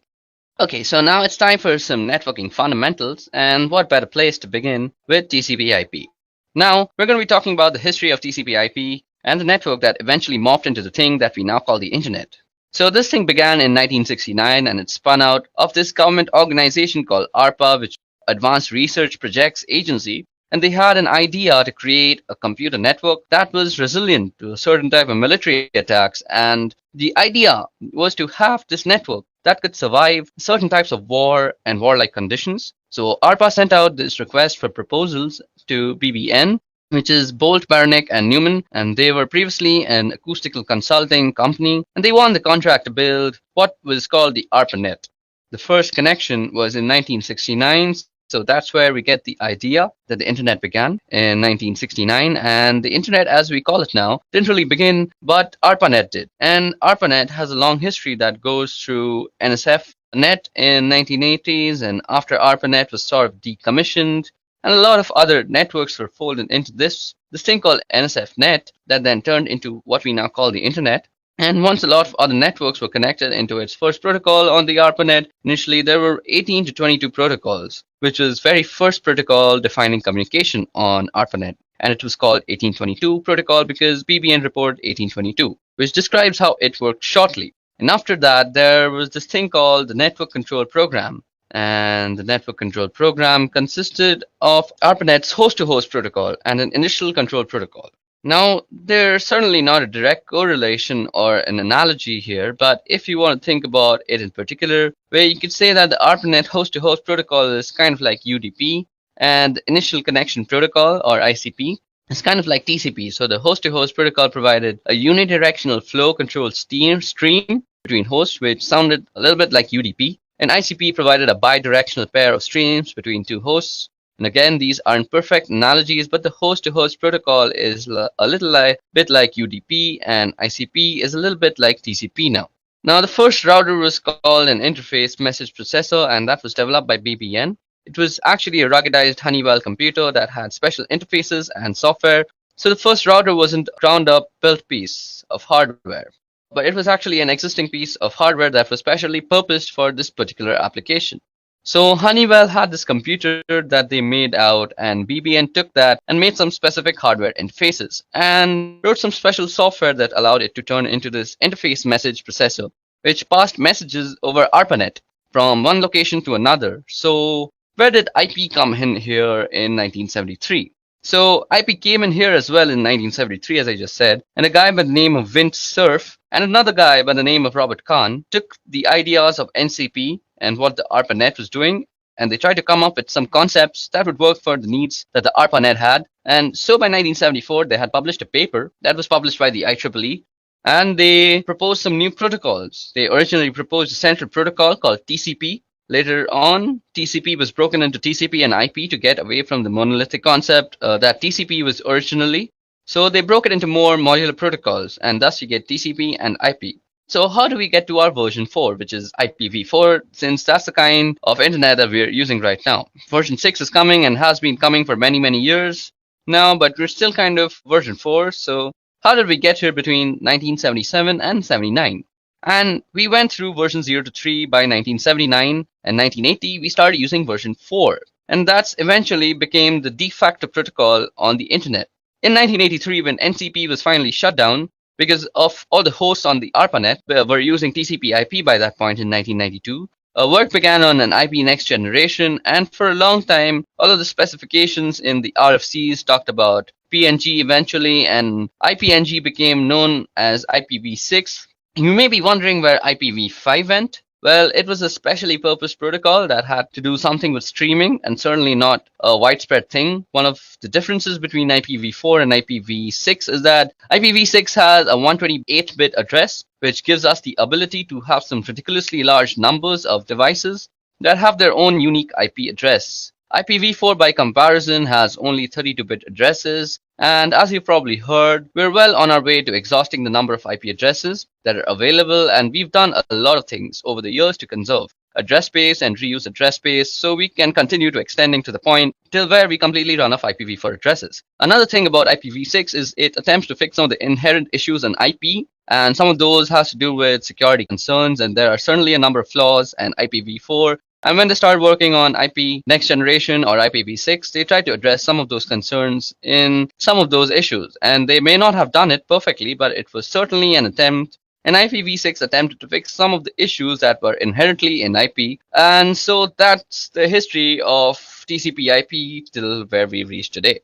Okay, so now it's time for some networking fundamentals, and what better place to begin with TCP/IP. Now we're going to be talking about the history of TCP/IP and the network that eventually morphed into the thing that we now call the internet. So this thing began in 1969, and it spun out of this government organization called ARPA, which Advanced Research Projects Agency, and they had an idea to create a computer network that was resilient to a certain type of military attacks. And the idea was to have this network that could survive certain types of war and warlike conditions. So ARPA sent out this request for proposals to BBN, which is Bolt, Beranek, and Newman, and they were previously an acoustical consulting company, and they won the contract to build what was called the ARPANET. The first connection was in 1969, so that's where we get the idea that the internet began in 1969. And the internet, as we call it now, didn't really begin, but ARPANET did. And ARPANET has a long history that goes through NSF Net in 1980s, and after ARPANET was sort of decommissioned, and a lot of other networks were folded into this thing called NSF Net that then turned into what we now call the internet. And once a lot of other networks were connected into its first protocol on the ARPANET, initially there were 18 to 22 protocols, which was very first protocol defining communication on ARPANET. And it was called 1822 protocol because BBN report 1822, which describes how it worked shortly. And after that, there was this thing called the Network Control Program. And the network control program consisted of ARPANET's host-to-host protocol and an initial control protocol. Now, there's certainly not a direct correlation or an analogy here, but if you want to think about it in particular, where you could say that the ARPANET host-to-host protocol is kind of like UDP, and the initial connection protocol, or ICP, is kind of like TCP. So the host-to-host protocol provided a unidirectional flow control stream between hosts, which sounded a little bit like UDP. And ICP provided a bidirectional pair of streams between two hosts. And again, these aren't perfect analogies, but the host-to-host protocol is a little bit like UDP, and ICP is a little bit like TCP now. Now, the first router was called an interface message processor, and that was developed by BBN. It was actually a ruggedized Honeywell computer that had special interfaces and software. So the first router wasn't a ground-up built piece of hardware, but it was actually an existing piece of hardware that was specially purposed for this particular application. So Honeywell had this computer that they made out, and BBN took that and made some specific hardware interfaces and wrote some special software that allowed it to turn into this interface message processor, which passed messages over ARPANET from one location to another. So where did IP come in here in 1973? So IP came in here as well in 1973, as I just said, and a guy by the name of Vint Cerf and another guy by the name of Robert Kahn took the ideas of NCP and what the ARPANET was doing, and they tried to come up with some concepts that would work for the needs that the ARPANET had. And so by 1974, they had published a paper that was published by the IEEE, and they proposed some new protocols. They originally proposed a central protocol called TCP. Later on, TCP was broken into TCP and IP to get away from the monolithic concept that TCP was originally. So they broke it into more modular protocols, and thus you get TCP and IP. So how do we get to our version 4, which is IPv4, since that's the kind of internet that we're using right now? Version 6 is coming and has been coming for many, many years now, but we're still kind of version 4. So how did we get here between 1977 and 79? And we went through version 0 to 3 by 1979, and 1980 we started using version 4. And that's eventually became the de facto protocol on the internet. In 1983, when NCP was finally shut down, because of all the hosts on the ARPANET were using TCP IP by that point in 1992, work began on an IP next generation, and for a long time, all of the specifications in the RFCs talked about PNG eventually, and IPNG became known as IPv6. You may be wondering where IPv5 went. Well, it was a specially purposed protocol that had to do something with streaming, and certainly not a widespread thing. One of the differences between IPv4 and IPv6 is that IPv6 has a 128-bit address, which gives us the ability to have some ridiculously large numbers of devices that have their own unique IP address. IPv4, by comparison, has only 32-bit addresses, and as you've probably heard, we're well on our way to exhausting the number of IP addresses that are available, and we've done a lot of things over the years to conserve address space and reuse address space so we can continue to extending to the point till where we completely run off IPv4 addresses. Another thing about IPv6 is it attempts to fix some of the inherent issues in IP, and some of those has to do with security concerns, and there are certainly a number of flaws in IPv4. And when they started working on IP next generation or IPv6, they tried to address some of those concerns in some of those issues. And they may not have done it perfectly, but it was certainly an attempt And IPv6 attempted to fix some of the issues that were inherently in IP, and so that's the history of TCP/IP till where we've reached today.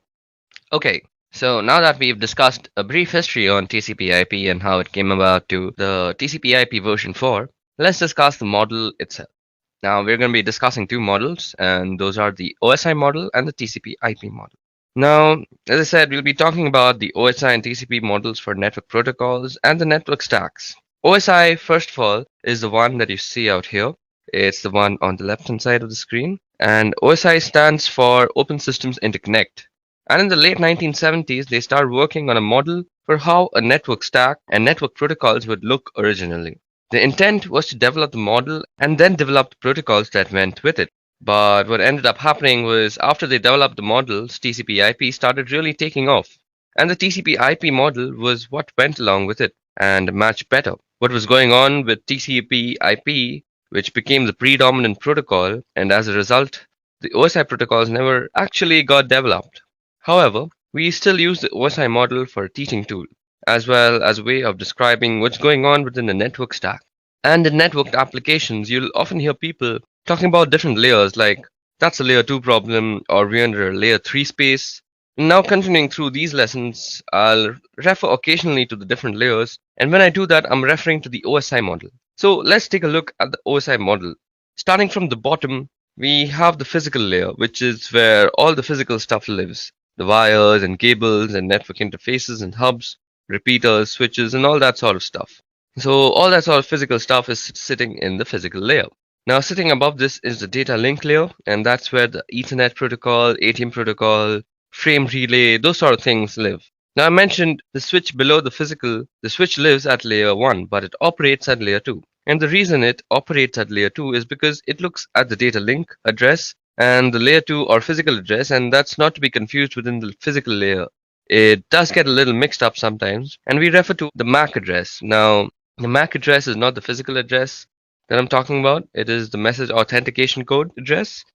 Okay, so now that we've discussed a brief history on TCP/IP and how it came about to the TCP/IP version 4, let's discuss the model itself. Now we're going to be discussing two models, and those are the OSI model and the TCP/IP model. Now, as I said, we'll be talking about the OSI and TCP models for network protocols and the network stacks. OSI, first of all, is the one that you see out here. It's the one on the left-hand side of the screen. And OSI stands for Open Systems Interconnect. And in the late 1970s, they started working on a model for how a network stack and network protocols would look originally. The intent was to develop the model and then develop the protocols that went with it. But what ended up happening was after they developed the models, TCP/IP started really taking off. And the TCP/IP model was what went along with it and matched better. What was going on with TCP/IP, which became the predominant protocol, and as a result, the OSI protocols never actually got developed. However, we still use the OSI model for a teaching tool, as well as a way of describing what's going on within the network stack. And in networked applications, you'll often hear people talking about different layers, like that's a layer 2 problem, or we're under a layer 3 space. Now, continuing through these lessons, I'll refer occasionally to the different layers, and when I do that, I'm referring to the OSI model. So let's take a look at the OSI model. Starting from the bottom, we have the physical layer, which is where all the physical stuff lives. The wires and cables and network interfaces and hubs, repeaters, switches, and all that sort of stuff. So all that sort of physical stuff is sitting in the physical layer. Now sitting above this is the data link layer, and that's where the Ethernet protocol, ATM protocol, frame relay, those sort of things live. Now I mentioned the switch below the physical, the switch lives at layer 1, but it operates at layer 2. And the reason it operates at layer 2 is because it looks at the data link address and the layer 2 or physical address, and that's not to be confused within the physical layer. It does get a little mixed up sometimes, and we refer to the MAC address. Now, the MAC address is not the physical address that I'm talking about. It is the message authentication code address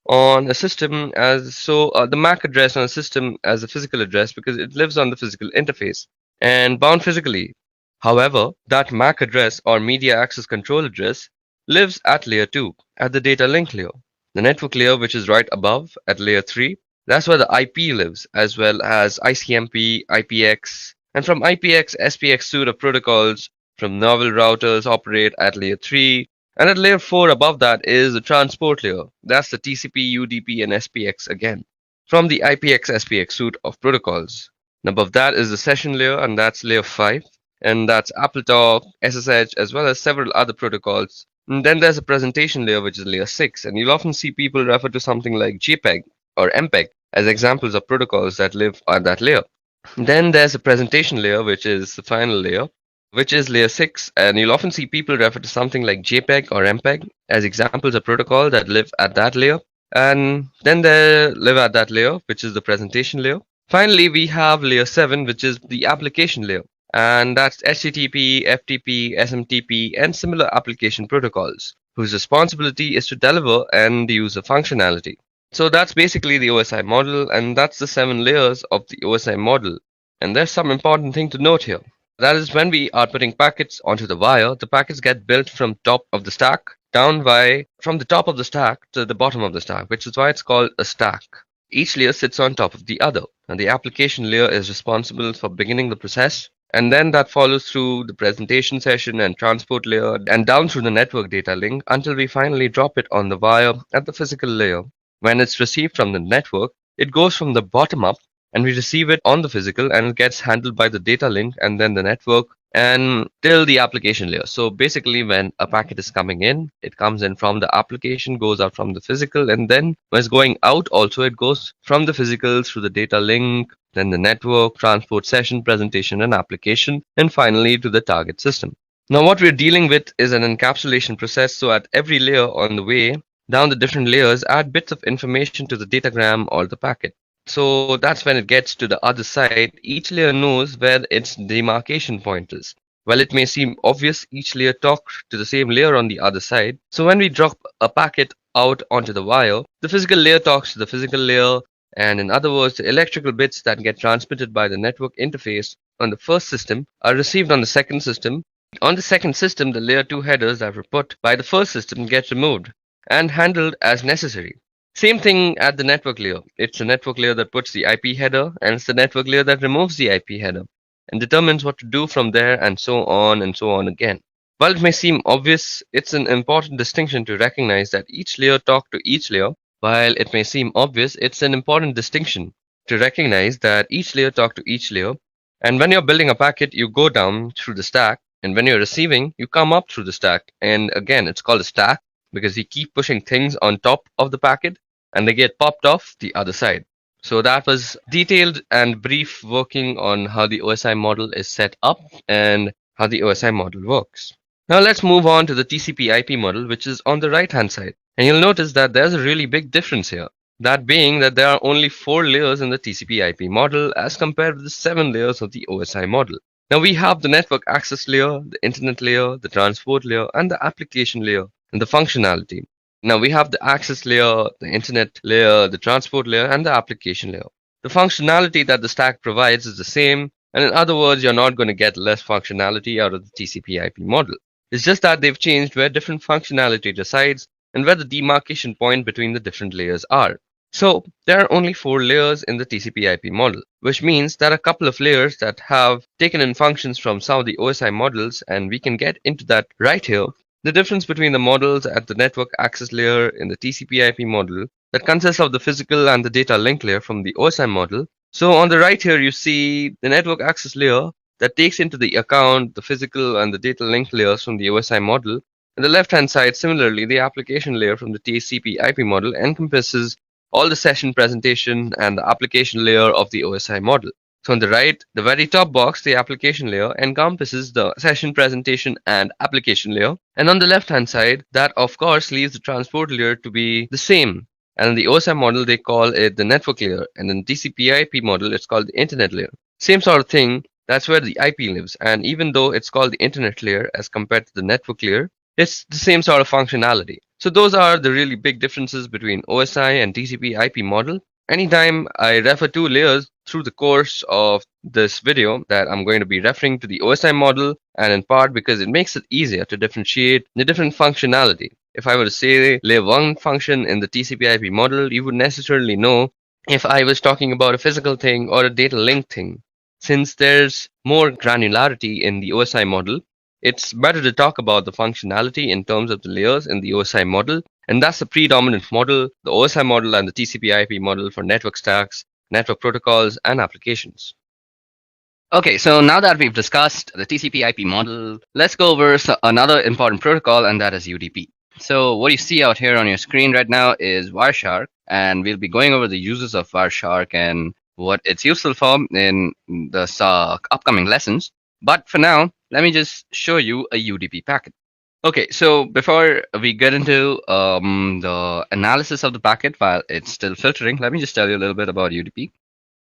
on a system the MAC address on a system as a physical address because it lives on the physical interface and bound physically. However, that MAC address or media access control address lives at layer 2, at the data link layer. The network layer, which is right above at layer 3, that's where the IP lives, as well as ICMP, IPX, and from IPX, SPX suite of protocols from novel routers operate at layer 3, and at layer 4 above that is the transport layer. That's the TCP, UDP, and SPX again, from the IPX, SPX suite of protocols. And above that is the session layer, and that's layer 5, and that's AppleTalk, SSH, as well as several other protocols. And then there's a presentation layer, which is layer 6, and you'll often see people refer to something like JPEG or MPEG as examples of protocols that live on that layer. Then there's a presentation layer, which is the final layer, which is layer 6, and you'll often see people refer to something like JPEG or MPEG as examples of protocol that live at that layer. And then they live at that layer, which is the presentation layer. Finally, we have layer 7, which is the application layer. And that's HTTP, FTP, SMTP, and similar application protocols, whose responsibility is to deliver and use the functionality. So that's basically the OSI model, and that's the 7 layers of the OSI model. And there's some important thing to note here. That is, when we are putting packets onto the wire, the packets get built from top of the stack from the top of the stack to the bottom of the stack, which is why it's called a stack. Each layer sits on top of the other, and the application layer is responsible for beginning the process, and then that follows through the presentation session and transport layer and down through the network data link until we finally drop it on the wire at the physical layer. When it's received from the network, it goes from the bottom up, and we receive it on the physical, and it gets handled by the data link and then the network and till the application layer. So basically, when a packet is coming in, it comes in from the application, goes out from the physical, and then when it's going out also, it goes from the physical through the data link, then the network, transport session, presentation, and application, and finally to the target system. Now what we're dealing with is an encapsulation process, so at every layer on the way down the different layers add bits of information to the datagram or the packet. So that's when it gets to the other side. Each layer knows where its demarcation point is. While it may seem obvious, each layer talks to the same layer on the other side. So when we drop a packet out onto the wire, the physical layer talks to the physical layer, and in other words, the electrical bits that get transmitted by the network interface on the first system are received on the second system,
On the second system, the layer 2 headers that were put by the first system get removed and handled as necessary. Same thing at the network layer. It's the network layer that puts the IP header, and it's the network layer that removes the IP header and determines what to do from there, and so on again. While it may seem obvious, it's an important distinction to recognize that each layer talks to each layer. While it may seem obvious, it's an important distinction to recognize that each layer talks to each layer. And when you're building a packet, you go down through the stack, and when you're receiving, you come up through the stack. And again, it's called a stack because you keep pushing things on top of the packet and they get popped off the other side. So that was detailed and brief working on how the OSI model is set up and how the OSI model works. Now let's move on to the TCP IP model, which is on the right hand side. And you'll notice that there's a really big difference here. That being that there are only 4 layers in the TCP IP model as compared with the 7 layers of the OSI model. Now we have the network access layer, the internet layer, the transport layer, and the application layer, and the functionality. Now we have the access layer, the internet layer, the transport layer, and the application layer. The functionality that the stack provides is the same, and in other words, you're not going to get less functionality out of the TCP IP model. It's just that they've changed where different functionality resides and where the demarcation point between the different layers are. So there are only 4 layers in the TCP IP model, which means there are a couple of layers that have taken in functions from some of the OSI models, and we can get into that right here. The difference between the models at the network access layer in the TCP IP model that consists of the physical and the data link layer from the OSI model. So on the right here, you see the network access layer that takes into the account the physical and the data link layers from the OSI model. On the left hand side, similarly, the application layer from the TCP IP model encompasses all the session presentation and the application layer of the OSI model. So on the right, the very top box, the application layer, encompasses the session presentation and application layer. And on the left hand side, that of course leaves the transport layer to be the same. And in the OSI model, they call it the network layer. And in the TCP IP model, it's called the internet layer. Same sort of thing, that's where the IP lives. And even though it's called the internet layer as compared to the network layer, it's the same sort of functionality. So those are the really big differences between OSI and TCP IP model. Anytime I refer to layers through the course of this video, that I'm going to be referring to the OSI model, and in part because it makes it easier to differentiate the different functionality. If I were to say layer 1 function in the TCP IP model, you would necessarily know if I was talking about a physical thing or a data link thing. Since there's more granularity in the OSI model, it's better to talk about the functionality in terms of the layers in the OSI model, and that's the predominant model, the OSI model and the TCP IP model for network stacks, network protocols, and applications.
Okay, so now that we've discussed the TCP IP model, let's go over another important protocol, and that is UDP. So what you see out here on your screen right now is Wireshark, and we'll be going over the uses of Wireshark and what it's useful for in the upcoming lessons. But for now, let me just show you a UDP packet. Okay, so before we get into the analysis of the packet while it's still filtering, let me just tell you a little bit about UDP.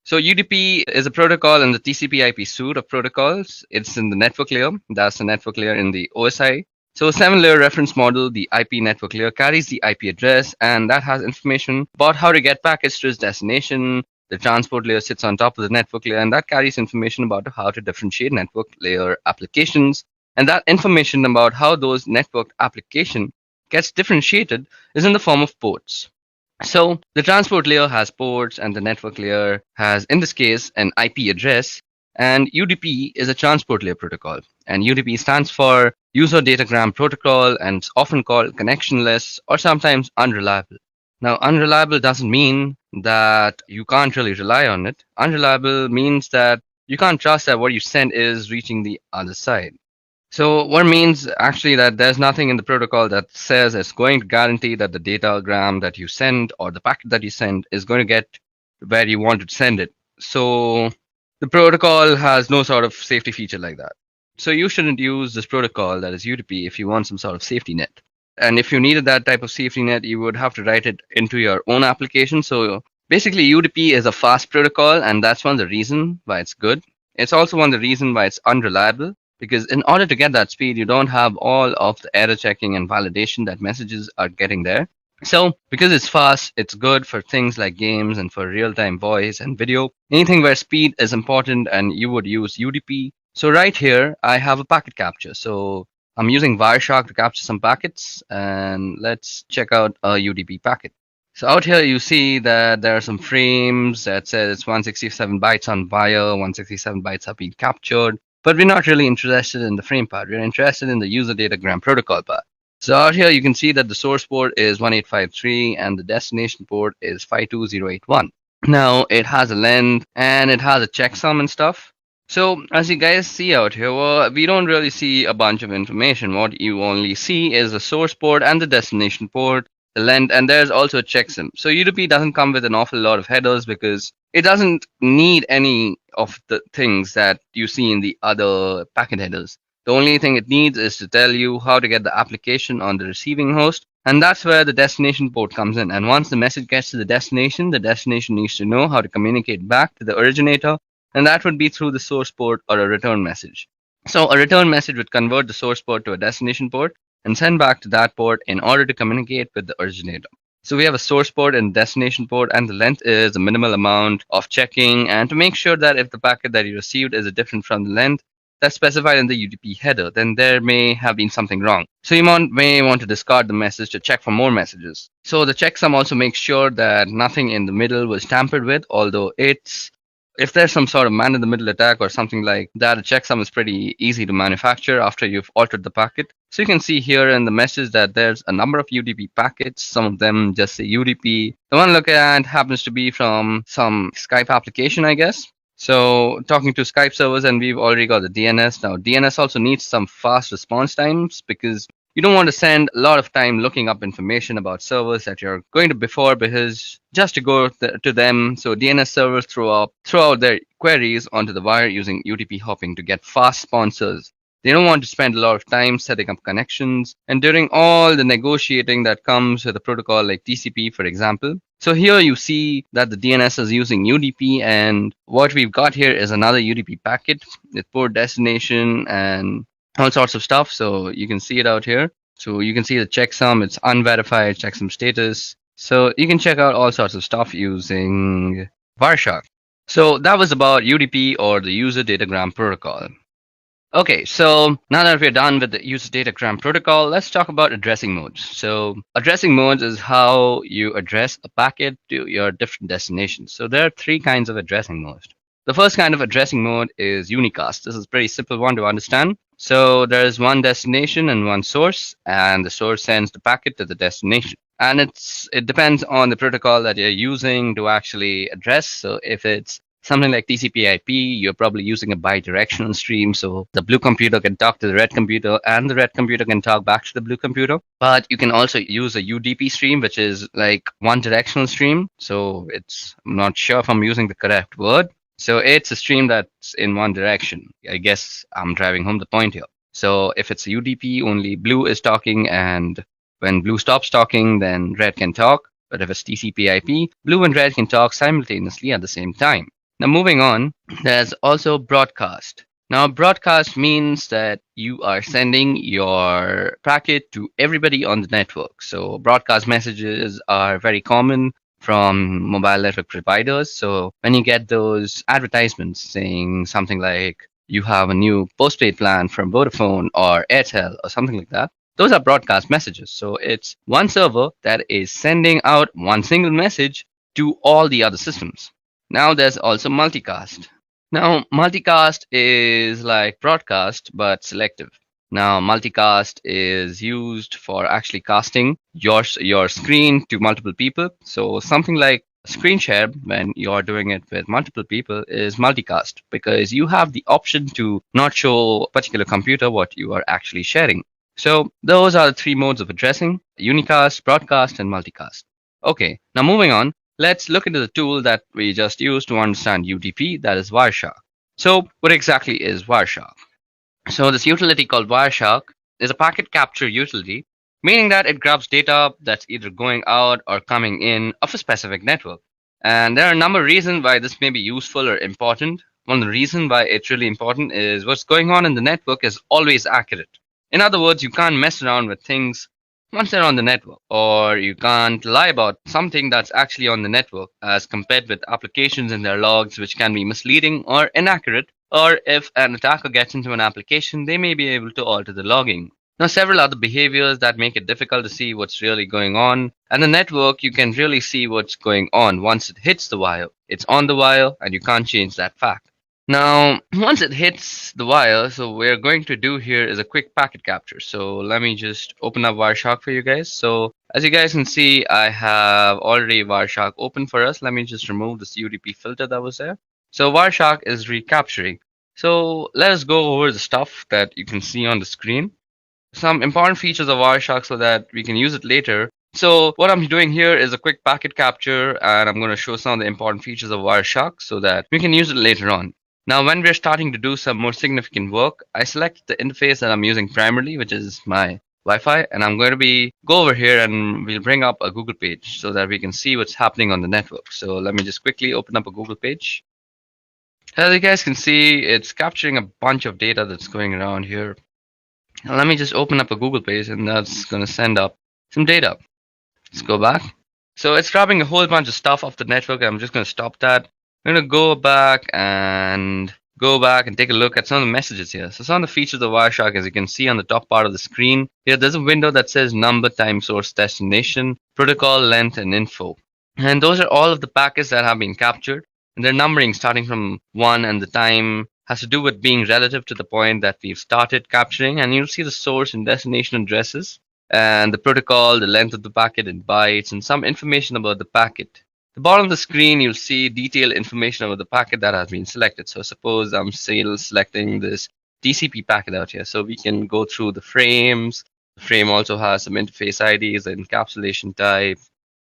So UDP is a protocol in the TCP IP suite of protocols. It's in the network layer. That's the network layer in the OSI. So a 7-layer reference model, the IP network layer, carries the IP address, and that has information about how to get packets to its destination. The transport layer sits on top of the network layer, and that carries information about how to differentiate network layer applications. And that information about how those network application gets differentiated is in the form of ports. So the transport layer has ports, and the network layer has, in this case, an IP address. And UDP is a transport layer protocol. And UDP stands for User Datagram Protocol, and it's often called connectionless or sometimes unreliable. Now, unreliable doesn't mean that you can't really rely on it. Unreliable means that you can't trust that what you send is reaching the other side. So what means actually that there's nothing in the protocol that says it's going to guarantee that the datagram that you send or the packet that you send is going to get where you want to send it. So the protocol has no sort of safety feature like that. So you shouldn't use this protocol, that is UDP, if you want some sort of safety net. And if you needed that type of safety net, you would have to write it into your own application. So basically, UDP is a fast protocol, and that's one of the reasons why it's good. It's also one of the reasons why it's unreliable, because in order to get that speed, you don't have all of the error checking and validation that messages are getting there. So because it's fast, it's good for things like games and for real-time voice and video. Anything where speed is important, and you would use UDP.
So right here, I have a packet capture. So I'm using Wireshark to capture some packets, and let's check out a UDP packet. So out here, you see that there are some frames that says it's 167 bytes on wire, 167 bytes have been captured. But we're not really interested in the frame part. We're interested in the user datagram protocol part. So out here, you can see that the source port is 1853 and the destination port is 52081. Now it has a length and it has a checksum and stuff. So as you guys see out here, well, we don't really see a bunch of information. What you only see is the source port and the destination port, the length, and there's also a checksum. So UDP doesn't come with an awful lot of headers because it doesn't need any of the things that you see in the other packet headers. The only thing it needs is to tell you how to get the application on the receiving host, and that's where the destination port comes in. And once the message gets to the destination needs to know how to communicate back to the originator, and that would be through the source port or a return message. So a return message would convert the source port to a destination port and send back to that port in order to communicate with the originator. So we have a source port and destination port, and the length is a minimal amount of checking, and to make sure that if the packet that you received is different from the length that's specified in the UDP header, then there may have been something wrong. So you may want to discard the message to check for more messages. So the checksum also makes sure that nothing in the middle was tampered with, although if there's some sort of man-in-the-middle attack or something like that, a checksum is pretty easy to manufacture after you've altered the packet. So you can see here in the message that there's a number of UDP packets. Some of them just say UDP. The one I look at happens to be from some Skype application, I guess. So talking to Skype servers, and we've already got the DNS. Now DNS also needs some fast response times because you don't want to spend a lot of time looking up information about servers that you're going to before, because just to go to them. So DNS servers throw out their queries onto the wire using UDP hopping to get fast sponsors. They don't want to spend a lot of time setting up connections and during all the negotiating that comes with a protocol like TCP, for example. So here you see that the DNS is using UDP, and what we've got here is another UDP packet with port destination and all sorts of stuff. So you can see it out here. So you can see the checksum, it's unverified checksum status. So you can check out all sorts of stuff using Wireshark. So that was about UDP, or the user datagram protocol. Okay, so now that we're done with the user datagram protocol, let's talk about addressing modes. So addressing modes is how you address a packet to your different destinations. So there are three kinds of addressing modes. The first kind of addressing mode is unicast. This is a pretty simple one to understand. So there is one destination and one source, and the source sends the packet to the destination. And it depends on the protocol that you're using to actually address. So if it's something like TCP/IP, you're probably using a bidirectional stream, so the blue computer can talk to the red computer, and the red computer can talk back to the blue computer. But you can also use a UDP stream, which is like one directional stream. So I'm not sure if I'm using the correct word. So it's a stream that's in one direction. I guess I'm driving home the point here. So if it's a UDP, only blue is talking, and when blue stops talking, then red can talk. But if it's TCP/IP, blue and red can talk simultaneously at the same time. Now moving on, there's also broadcast. Now broadcast means that you are sending your packet to everybody on the network. So broadcast messages are very common from mobile network providers. So when you get those advertisements saying something like you have a new postpaid plan from Vodafone or Airtel or something like that, those are broadcast messages. So it's one server that is sending out one single message to all the other systems. Now there's also multicast. Now multicast is like broadcast but selective. Now multicast is used for actually casting your screen to multiple people. So something like screen share, when you're doing it with multiple people, is multicast, because you have the option to not show a particular computer what you are actually sharing. So those are the three modes of addressing: unicast, broadcast, and multicast. Okay, now moving on. Let's look into the tool that we just used to understand UDP, that is Wireshark. So what exactly is Wireshark? So this utility called Wireshark is a packet capture utility, meaning that it grabs data that's either going out or coming in of a specific network. And there are a number of reasons why this may be useful or important. One of the reasons why it's really important is what's going on in the network is always accurate. In other words, you can't mess around with things once they're on the network, or you can't lie about something that's actually on the network, as compared with applications and their logs, which can be misleading or inaccurate or if an attacker gets into an application, they may be able to alter the logging. Now, several other behaviors that make it difficult to see what's really going on. And the network, you can really see what's going on once it hits the wire. It's on the wire, and you can't change that fact. Now, once it hits the wire, so what we're going to do here is a quick packet capture. So let me just open up Wireshark for you guys. So as you guys can see, I have already Wireshark open for us. Let me just remove this UDP filter that was there. So Wireshark is recapturing. So let us go over the stuff that you can see on the screen. Some important features of Wireshark so that we can use it later. So what I'm doing here is a quick packet capture, and I'm going to show some of the important features of Wireshark so that we can use it later on. Now, when we're starting to do some more significant work, I select the interface that I'm using primarily, which is my Wi-Fi, and I'm going to go over here and we'll bring up a Google page so that we can see what's happening on the network. So let me just quickly open up a Google page. As you guys can see, it's capturing a bunch of data that's going around here. Now let me just open up a Google page, and that's going to send up some data. Let's go back. So it's grabbing a whole bunch of stuff off the network. I'm just going to stop that. I'm going to go back and take a look at some of the messages here. So some of the features of Wireshark, as you can see on the top part of the screen, here there's a window that says number, time, source, destination, protocol, length, and info. And those are all of the packets that have been captured. And their numbering starting from 1, and the time has to do with being relative to the point that we've started capturing. And you'll see the source and destination addresses, and the protocol, the length of the packet in bytes, and some information about the packet. At the bottom of the screen, you'll see detailed information about the packet that has been selected. So suppose I'm still selecting this TCP packet out here. So we can go through the frames. The frame also has some interface IDs, the encapsulation type,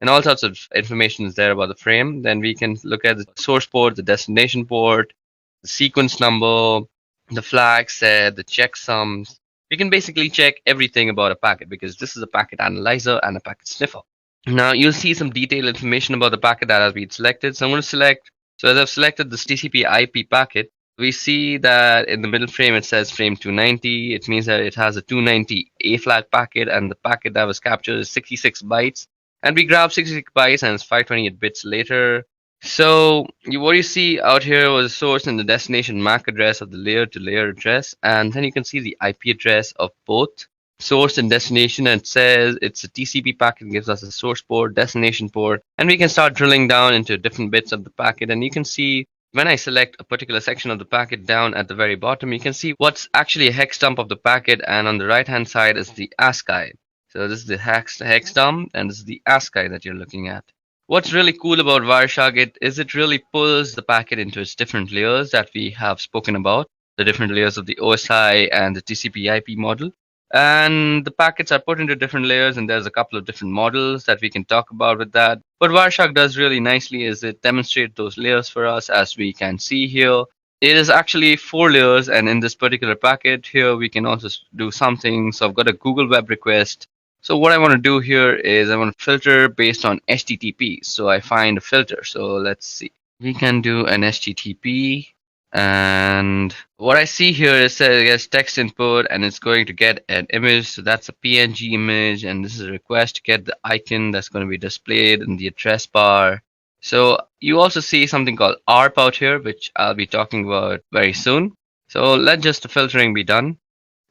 and all sorts of information is there about the frame. Then we can look at the source port, the destination port, the sequence number, the flag set, the checksums. We can basically check everything about a packet because this is a packet analyzer and a packet sniffer. Now you'll see some detailed information about the packet that has been selected. So I'm going to select, so as I've selected this TCP IP packet, we see that in the middle frame it says frame 290. It means that it has a 290 A flag packet, and the packet that was captured is 66 bytes. And we grab 66 bytes and it's 528 bits later. So what you see out here was the source and the destination MAC address of the layer to layer address. And then you can see the IP address of both source and destination. And it says it's a TCP packet, gives us a source port, destination port. And we can start drilling down into different bits of the packet. And you can see when I select a particular section of the packet down at the very bottom, you can see what's actually a hex dump of the packet. And on the right hand side is the ASCII. So this is the hex dump, and this is the ASCII that you're looking at. What's really cool about Wireshark it really pulls the packet into its different layers that we have spoken about, the different layers of the OSI and the TCP IP model. And the packets are put into different layers, and there's a couple of different models that we can talk about with that. What Wireshark does really nicely is it demonstrates those layers for us, as we can see here. It is actually 4 layers, and in this particular packet here, we can also do something. So I've got a Google Web request. So what I want to do here is I want to filter based on HTTP. So I find a filter. So let's see. We can do an HTTP. And what I see here is it gets text input, and it's going to get an image. So that's a PNG image. And this is a request to get the icon that's going to be displayed in the address bar. So you also see something called ARP out here, which I'll be talking about very soon. So let just the filtering be done.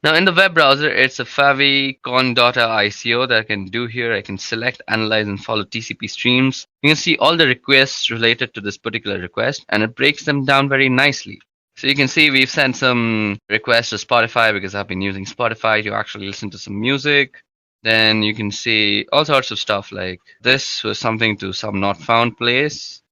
Now in the web browser, it's a favicon.ico that I can do here. I can select, analyze, and follow TCP streams. You can see all the requests related to this particular request, and it breaks them down very nicely. So you can see we've sent some requests to Spotify because I've been using Spotify to actually listen to some music. Then you can see all sorts of stuff like this was something to some not found place.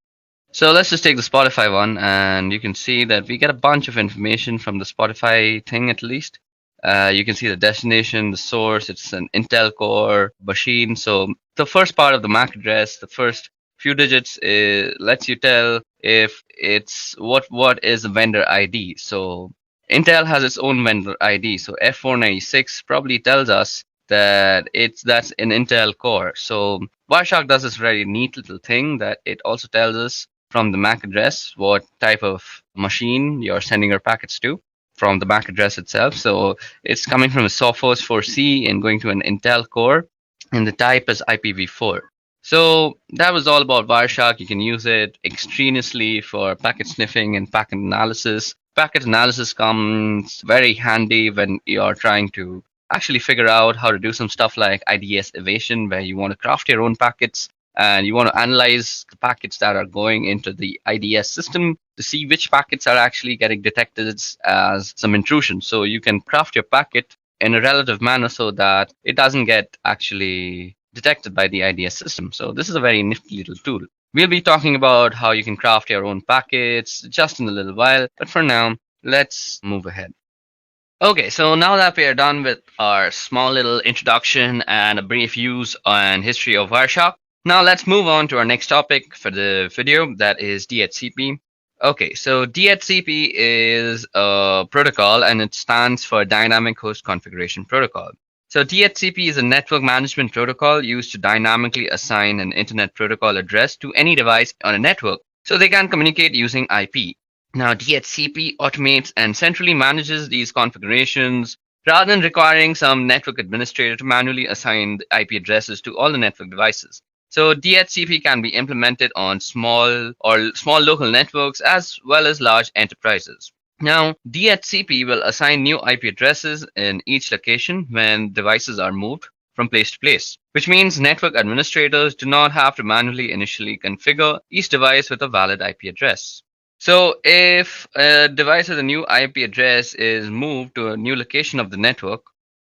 So let's just take the Spotify one, and you can see that we get a bunch of information from the Spotify thing at least. You can see the destination, the source, it's an Intel Core machine. So the first part of the MAC address, the first few digits lets you tell if it's what is the vendor ID. So Intel has its own vendor ID. So F496 probably tells us that that's an Intel Core. So Wireshark does this very neat little thing that it also tells us from the MAC address what type of machine you're sending your packets to from the MAC address itself. So it's coming from a Sophos 4C and going to an Intel Core, and the type is IPv4. So that was all about Wireshark. You can use it extraneously for packet sniffing and packet analysis. packet analysis comes very handy when you're trying to actually figure out how to do some stuff like IDS evasion, where you want to craft your own packets and you want to analyze the packets that are going into the IDS system to see which packets are actually getting detected as some intrusion. So you can craft your packet in a relative manner so that it doesn't get actually detected by the IDS system. So this is a very nifty little tool. We'll be talking about how you can craft your own packets just in a little while, but for now, let's move ahead. Okay, so now that we are done with our small little introduction and a brief use and history of Wireshark, now let's move on to our next topic for the video, that is DHCP. Okay, so DHCP is a protocol and it stands for Dynamic Host Configuration Protocol. So DHCP is a network management protocol used to dynamically assign an internet protocol address to any device on a network so they can communicate using IP. Now, DHCP automates and centrally manages these configurations rather than requiring some network administrator to manually assign the IP addresses to all the network devices. So DHCP can be implemented on small local networks as well as large enterprises. Now, DHCP will assign new IP addresses in each location when devices are moved from place to place, which means network administrators do not have to manually initially configure each device with a valid IP address. So if a device with a new IP address is moved to a new location of the network,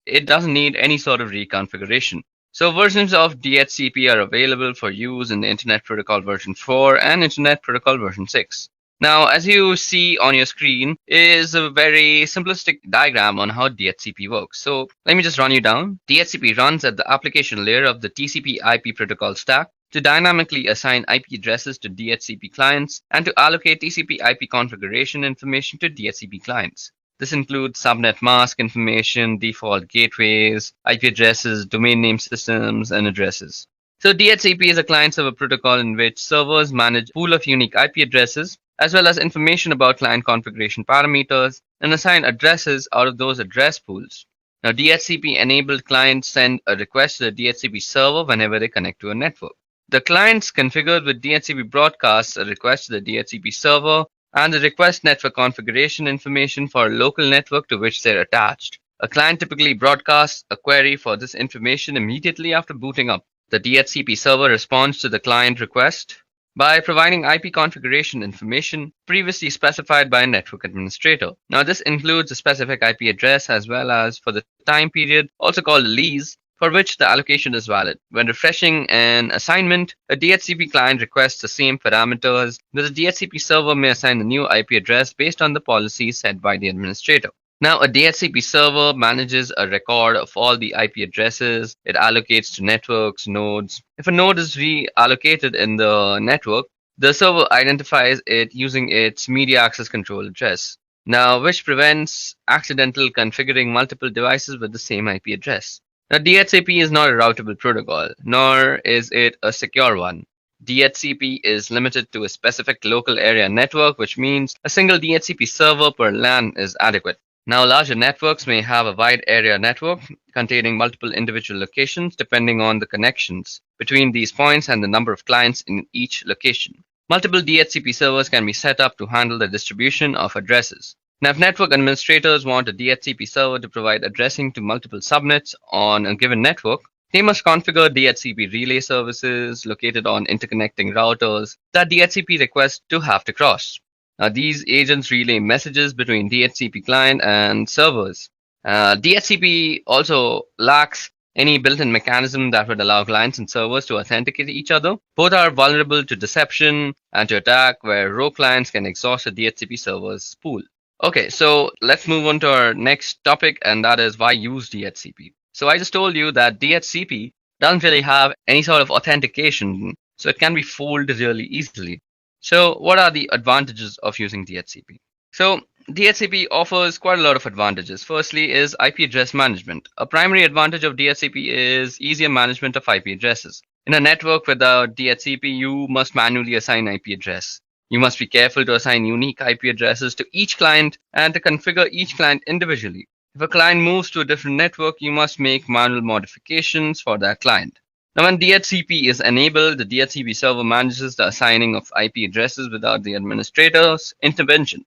it doesn't need any sort of reconfiguration. So versions of DHCP are available for use in the Internet Protocol version 4 and Internet Protocol version 6. Now, as you see on your screen is a very simplistic diagram on how DHCP works. So let me just run you down. DHCP runs at the application layer of the TCP IP protocol stack to dynamically assign IP addresses to DHCP clients and to allocate TCP IP configuration information to DHCP clients. This includes subnet mask information, default gateways, IP addresses, domain name systems, and addresses. So DHCP is a client-server protocol in which servers manage a pool of unique IP addresses, as well as information about client configuration parameters, and assign addresses out of those address pools. Now, DHCP-enabled clients send a request to the DHCP server whenever they connect to a network. The clients configured with DHCP broadcasts a request to the DHCP server and the request network configuration information for a local network to which they're attached. A client typically broadcasts a query for this information immediately after booting up. The DHCP server responds to the client request by providing IP configuration information previously specified by a network administrator. Now, this includes a specific IP address as well as for the time period, also called a lease, for which the allocation is valid. When refreshing an assignment, a DHCP client requests the same parameters, but the DHCP server may assign a new IP address based on the policy set by the administrator. Now, a DHCP server manages a record of all the IP addresses it allocates to networks, nodes. If a node is reallocated in the network, the server identifies it using its media access control address. Now, which prevents accidental configuring multiple devices with the same IP address. Now, DHCP is not a routable protocol, nor is it a secure one. DHCP is limited to a specific local area network, which means a single DHCP server per LAN is adequate. Now, larger networks may have a wide area network containing multiple individual locations depending on the connections between these points and the number of clients in each location. Multiple DHCP servers can be set up to handle the distribution of addresses. Now, if network administrators want a DHCP server to provide addressing to multiple subnets on a given network, they must configure DHCP relay services located on interconnecting routers that DHCP requests to have to cross. Now, these agents relay messages between DHCP client and servers. DHCP also lacks any built-in mechanism that would allow clients and servers to authenticate each other. Both are vulnerable to deception and to attack, where rogue clients can exhaust a DHCP server's pool. Okay, so let's move on to our next topic, and that is why use DHCP. So I just told you that DHCP doesn't really have any sort of authentication, so it can be fooled really easily. So what are the advantages of using DHCP? So DHCP offers quite a lot of advantages. Firstly is IP address management. A primary advantage of DHCP is easier management of IP addresses. In a network without DHCP, you must manually assign IP address. You must be careful to assign unique IP addresses to each client and to configure each client individually. If a client moves to a different network, you must make manual modifications for that client. Now, when DHCP is enabled, the DHCP server manages the assigning of IP addresses without the administrator's intervention.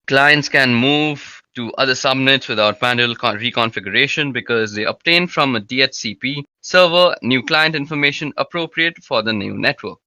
Clients can move to other subnets without manual reconfiguration because they obtain from a DHCP server new client information appropriate for the new network.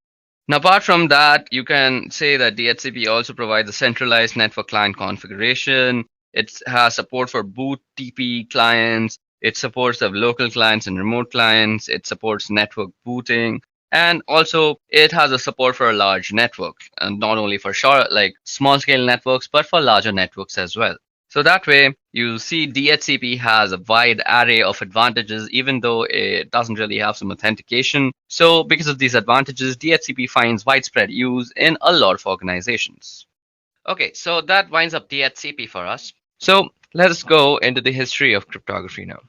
Now, apart from that, you can say that DHCP also provides a centralized network client configuration. It has support for boot TP clients. It supports the local clients and remote clients. It supports network booting. And also, it has a support for a large network, and not only for short, like small scale networks, but for larger networks as well. So that way, you see DHCP has a wide array of advantages, even though it doesn't really have some authentication. So because of these advantages, DHCP finds widespread use in a lot of organizations. Okay, so that winds up DHCP for us. So let us go into the history of cryptography now.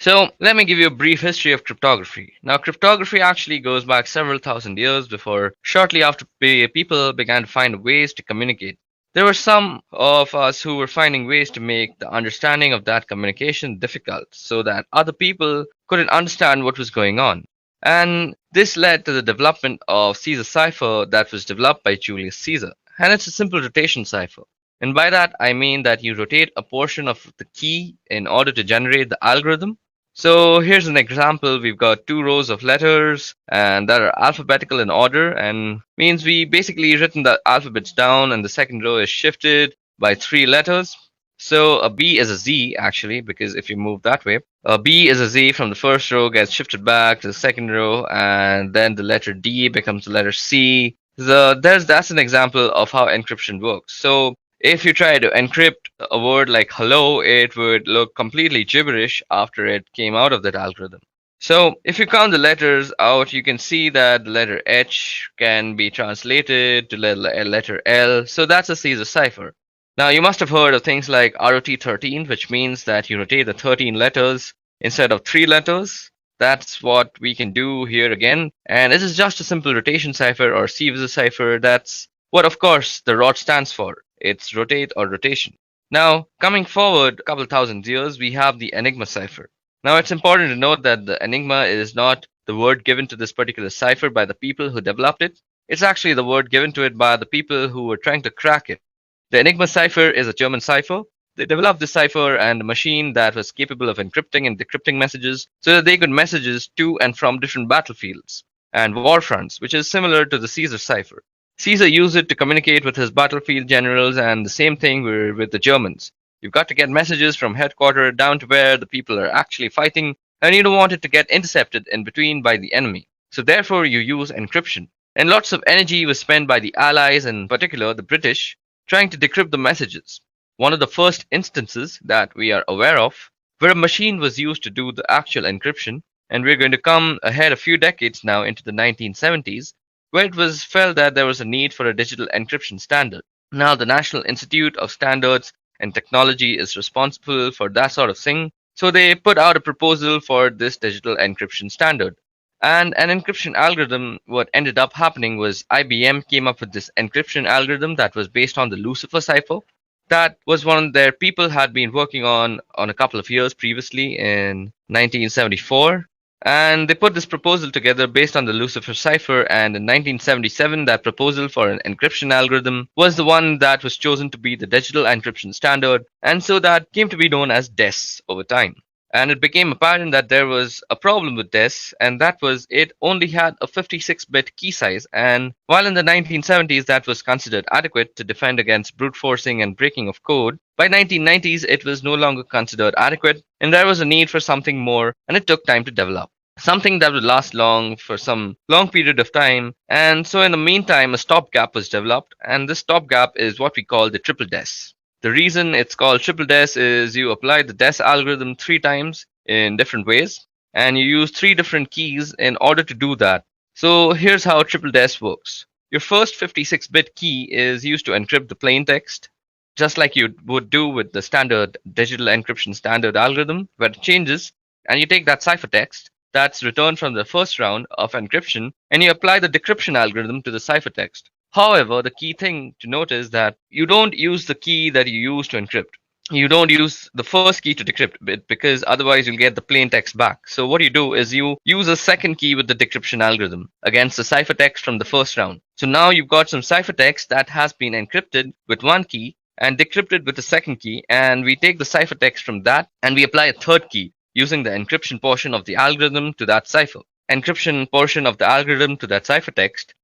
So let me give you a brief history of cryptography. Now, cryptography actually goes back several thousand years before, shortly after people began to find ways to communicate. There were some of us who were finding ways to make the understanding of that communication difficult so that other people couldn't understand what was going on. And this led to the development of Caesar cipher that was developed by Julius Caesar. And it's a simple rotation cipher. And by that, I mean that you rotate a portion of the key in order to generate the algorithm. So here's an example. We've got two rows of letters and that are alphabetical in order, and means we basically written the alphabets down and the second row is shifted by three letters. So a B is a Z actually, because if you move that way, a B is a Z from the first row gets shifted back to the second row, and then the letter D becomes the letter C. That's an example of how encryption works. So if you try to encrypt a word like hello, it would look completely gibberish after it came out of that algorithm. So if you count the letters out, you can see that the letter H can be translated to letter L. So that's a Caesar cipher. Now you must have heard of things like ROT13, which means that you rotate the 13 letters instead of 3 letters. That's what we can do here again. And this is just a simple rotation cipher or Caesar cipher. That's what, of course, the ROT stands for. It's rotate or rotation. Now, coming forward a couple thousand years, we have the Enigma cipher. Now, it's important to note that the Enigma is not the word given to this particular cipher by the people who developed it. It's actually the word given to it by the people who were trying to crack it. The Enigma cipher is a German cipher. They developed the cipher and a machine that was capable of encrypting and decrypting messages so that they could messages to and from different battlefields and war fronts, which is similar to the Caesar cipher. Caesar used it to communicate with his battlefield generals, and the same thing with the Germans. You've got to get messages from headquarters down to where the people are actually fighting, and you don't want it to get intercepted in between by the enemy. So therefore you use encryption. And lots of energy was spent by the Allies, in particular the British, trying to decrypt the messages. One of the first instances that we are aware of where a machine was used to do the actual encryption, and we're going to come ahead a few decades now into the 1970s, where it was felt that there was a need for a digital encryption standard. Now, the National Institute of Standards and Technology is responsible for that sort of thing, so they put out a proposal for this digital encryption standard. And an encryption algorithm, what ended up happening was IBM came up with this encryption algorithm that was based on the Lucifer cipher. That was one their people had been working on a couple of years previously in 1974. And they put this proposal together based on the Lucifer cipher, and in 1977 that proposal for an encryption algorithm was the one that was chosen to be the digital encryption standard, and so that came to be known as DES over time. And it became apparent that there was a problem with DES, and that was it only had a 56-bit key size, and while in the 1970s that was considered adequate to defend against brute forcing and breaking of code, by 1990s it was no longer considered adequate, and there was a need for something more, and it took time to develop. Something that would last long for some long period of time, and so in the meantime a stopgap was developed, and this stopgap is what we call the triple DES. The reason it's called triple DES is you apply the DES algorithm 3 times in different ways, and you use 3 different keys in order to do that. So here's how triple DES works. Your first 56-bit key is used to encrypt the plain text, just like you would do with the standard digital encryption standard algorithm, where it changes, and you take that ciphertext that's returned from the first round of encryption, and you apply the decryption algorithm to the ciphertext. However, the key thing to note is that you don't use the key that you use to encrypt. You don't use the first key to decrypt it, because otherwise you'll get the plain text back. So what you do is you use a second key with the decryption algorithm against the ciphertext from the first round. So now you've got some ciphertext that has been encrypted with one key, and decrypt it with a second key, and we take the ciphertext from that and we apply a third key using the encryption portion of the algorithm to that ciphertext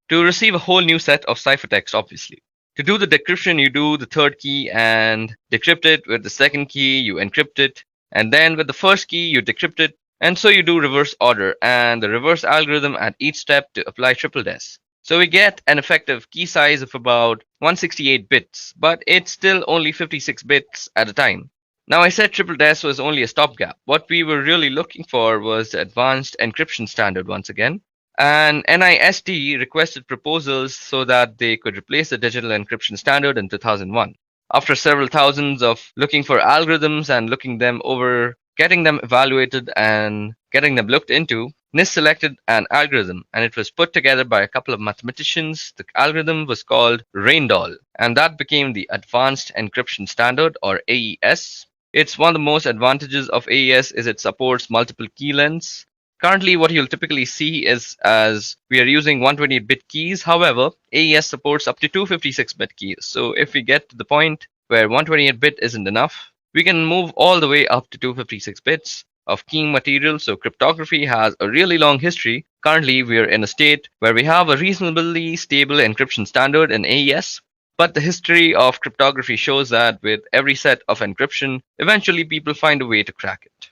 to receive a whole new set of ciphertext, obviously. To do the decryption, you do the third key and decrypt it. With the second key, you encrypt it. And then with the first key, you decrypt it. And so you do reverse order and the reverse algorithm at each step to apply triple DES. So we get an effective key size of about 168 bits, but it's still only 56 bits at a time. Now, I said triple DES was only a stopgap. What we were really looking for was the advanced encryption standard once again. And NIST requested proposals so that they could replace the digital encryption standard in 2001. After several thousands of looking for algorithms and looking them over, getting them evaluated and getting them looked into, NIST selected an algorithm and it was put together by a couple of mathematicians. The algorithm was called Reindoll, and that became the Advanced Encryption Standard, or AES. It's one of the most advantages of AES is it supports multiple key lengths. Currently, what you'll typically see is as we are using 128-bit keys. However, AES supports up to 256-bit keys. So if we get to the point where 128-bit isn't enough, we can move all the way up to 256 bits of keying material. So cryptography has a really long history. Currently, we are in a state where we have a reasonably stable encryption standard in AES. But the history of cryptography shows that with every set of encryption, eventually people find a way to crack it.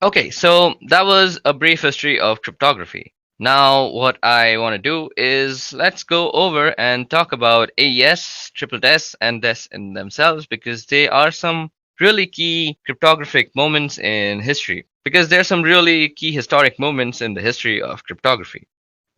Okay, so that was a brief history of cryptography. Now, what I want to do is let's go over and talk about AES, triple DES, and DES in themselves because they are some really key cryptographic moments in history. Because there are some really key historic moments in the history of cryptography.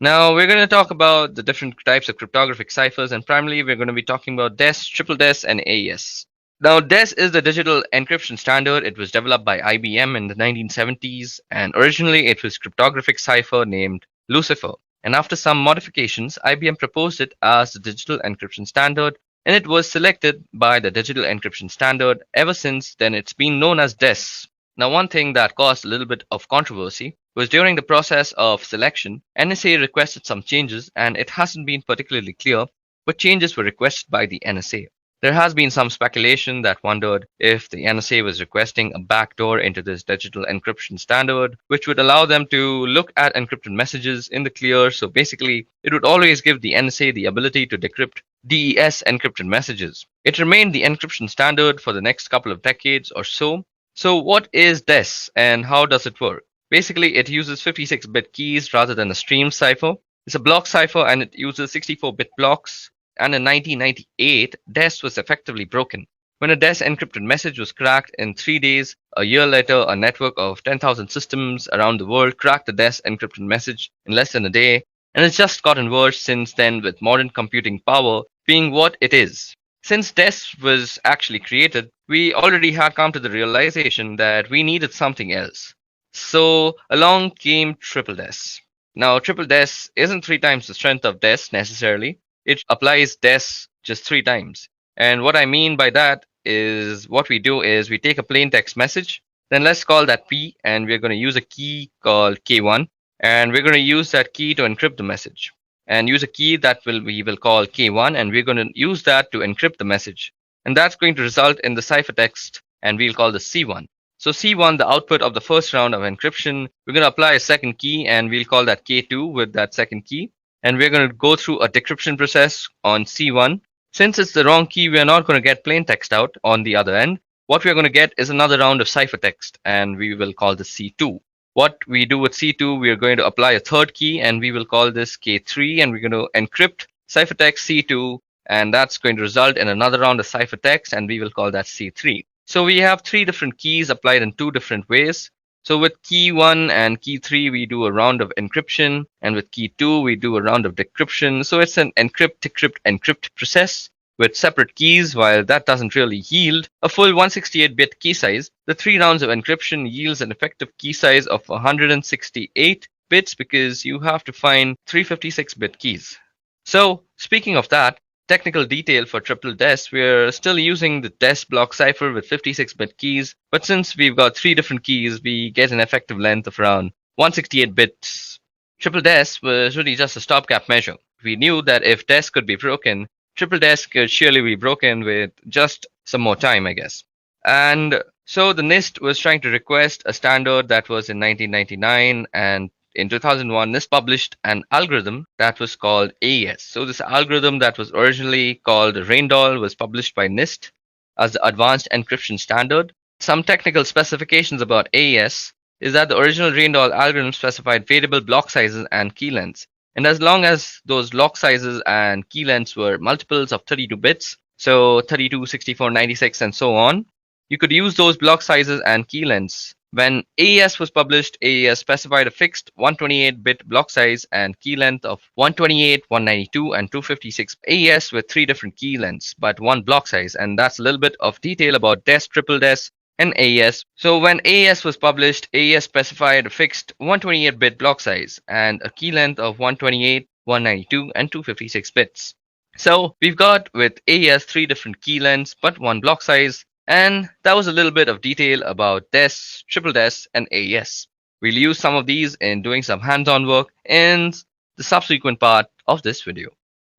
Now, we're going to talk about the different types of cryptographic ciphers, and primarily we're going to be talking about DES, triple DES, and AES. Now, DES is the digital encryption standard. It was developed by IBM in the 1970s, and originally it was a cryptographic cipher named Lucifer. And after some modifications, IBM proposed it as the digital encryption standard, and it was selected by the digital encryption standard. Ever since then, it's been known as DES. Now, one thing that caused a little bit of controversy was during the process of selection, NSA requested some changes, and it hasn't been particularly clear what changes were requested by the NSA. There has been some speculation that wondered if the NSA was requesting a backdoor into this digital encryption standard, which would allow them to look at encrypted messages in the clear. So basically, it would always give the NSA the ability to decrypt DES encrypted messages. It remained the encryption standard for the next couple of decades or so. So what is DES and how does it work? Basically, it uses 56-bit keys rather than a stream cipher. It's a block cipher and it uses 64-bit blocks. And in 1998, DES was effectively broken. When a DES encrypted message was cracked in 3 days, a year later, a network of 10,000 systems around the world cracked the DES encrypted message in less than a day. And it's just gotten worse since then, with modern computing power being what it is. Since DES was actually created, we already had come to the realization that we needed something else. So along came triple DES. Now, triple DES isn't 3 times the strength of DES necessarily. It applies DES just 3 times. And what I mean by that is what we do is we take a plain text message, then let's call that P, and we're going to use a key called K1, and we're going to use that key to encrypt the message. And use a key that we will call K1, and we're going to use that to encrypt the message. And that's going to result in the ciphertext, and we'll call the C1. So C1, the output of the first round of encryption, we're going to apply a second key, and we'll call that K2 with that second key. And we're going to go through a decryption process on C1. Since it's the wrong key, we're not going to get plain text out on the other end. What we're going to get is another round of ciphertext, and we will call this C2. What we do with C2, we are going to apply a third key, and we will call this K3, and we're going to encrypt ciphertext C2, and that's going to result in another round of ciphertext, and we will call that C3. So we have 3 different keys applied in 2 different ways. So with key 1 and key 3, we do a round of encryption, and with key 2, we do a round of decryption. So it's an encrypt, decrypt, encrypt process with separate keys. While that doesn't really yield a full 168-bit key size, the 3 rounds of encryption yields an effective key size of 168 bits because you have to find 356-bit keys. So speaking of that, technical detail for triple DES, we're still using the DES block cipher with 56-bit keys, but since we've got 3 different keys, we get an effective length of around 168 bits. Triple DES was really just a stopgap measure. We knew that if DES could be broken, triple DES could surely be broken with just some more time, I guess. And so the NIST was trying to request a standard that was in 1999, and in 2001, NIST published an algorithm that was called AES. So this algorithm that was originally called RAINDAL was published by NIST as the Advanced Encryption Standard. Some technical specifications about AES is that the original RAINDAL algorithm specified variable block sizes and key lengths. And as long as those block sizes and key lengths were multiples of 32 bits, so 32, 64, 96, and so on, you could use those block sizes and key lengths. When AES was published, AES specified a fixed 128-bit block size and key length of 128, 192, and 256. AES with 3 different key lengths, but 1 block size, and that's a little bit of detail about DES, triple DES, and AES. So when AES was published, AES specified a fixed 128-bit block size and a key length of 128, 192, and 256 bits. So we've got with AES 3 different key lengths, but 1 block size. And that was a little bit of detail about DES, triple DES, and AES. We'll use some of these in doing some hands-on work in the subsequent part of this video.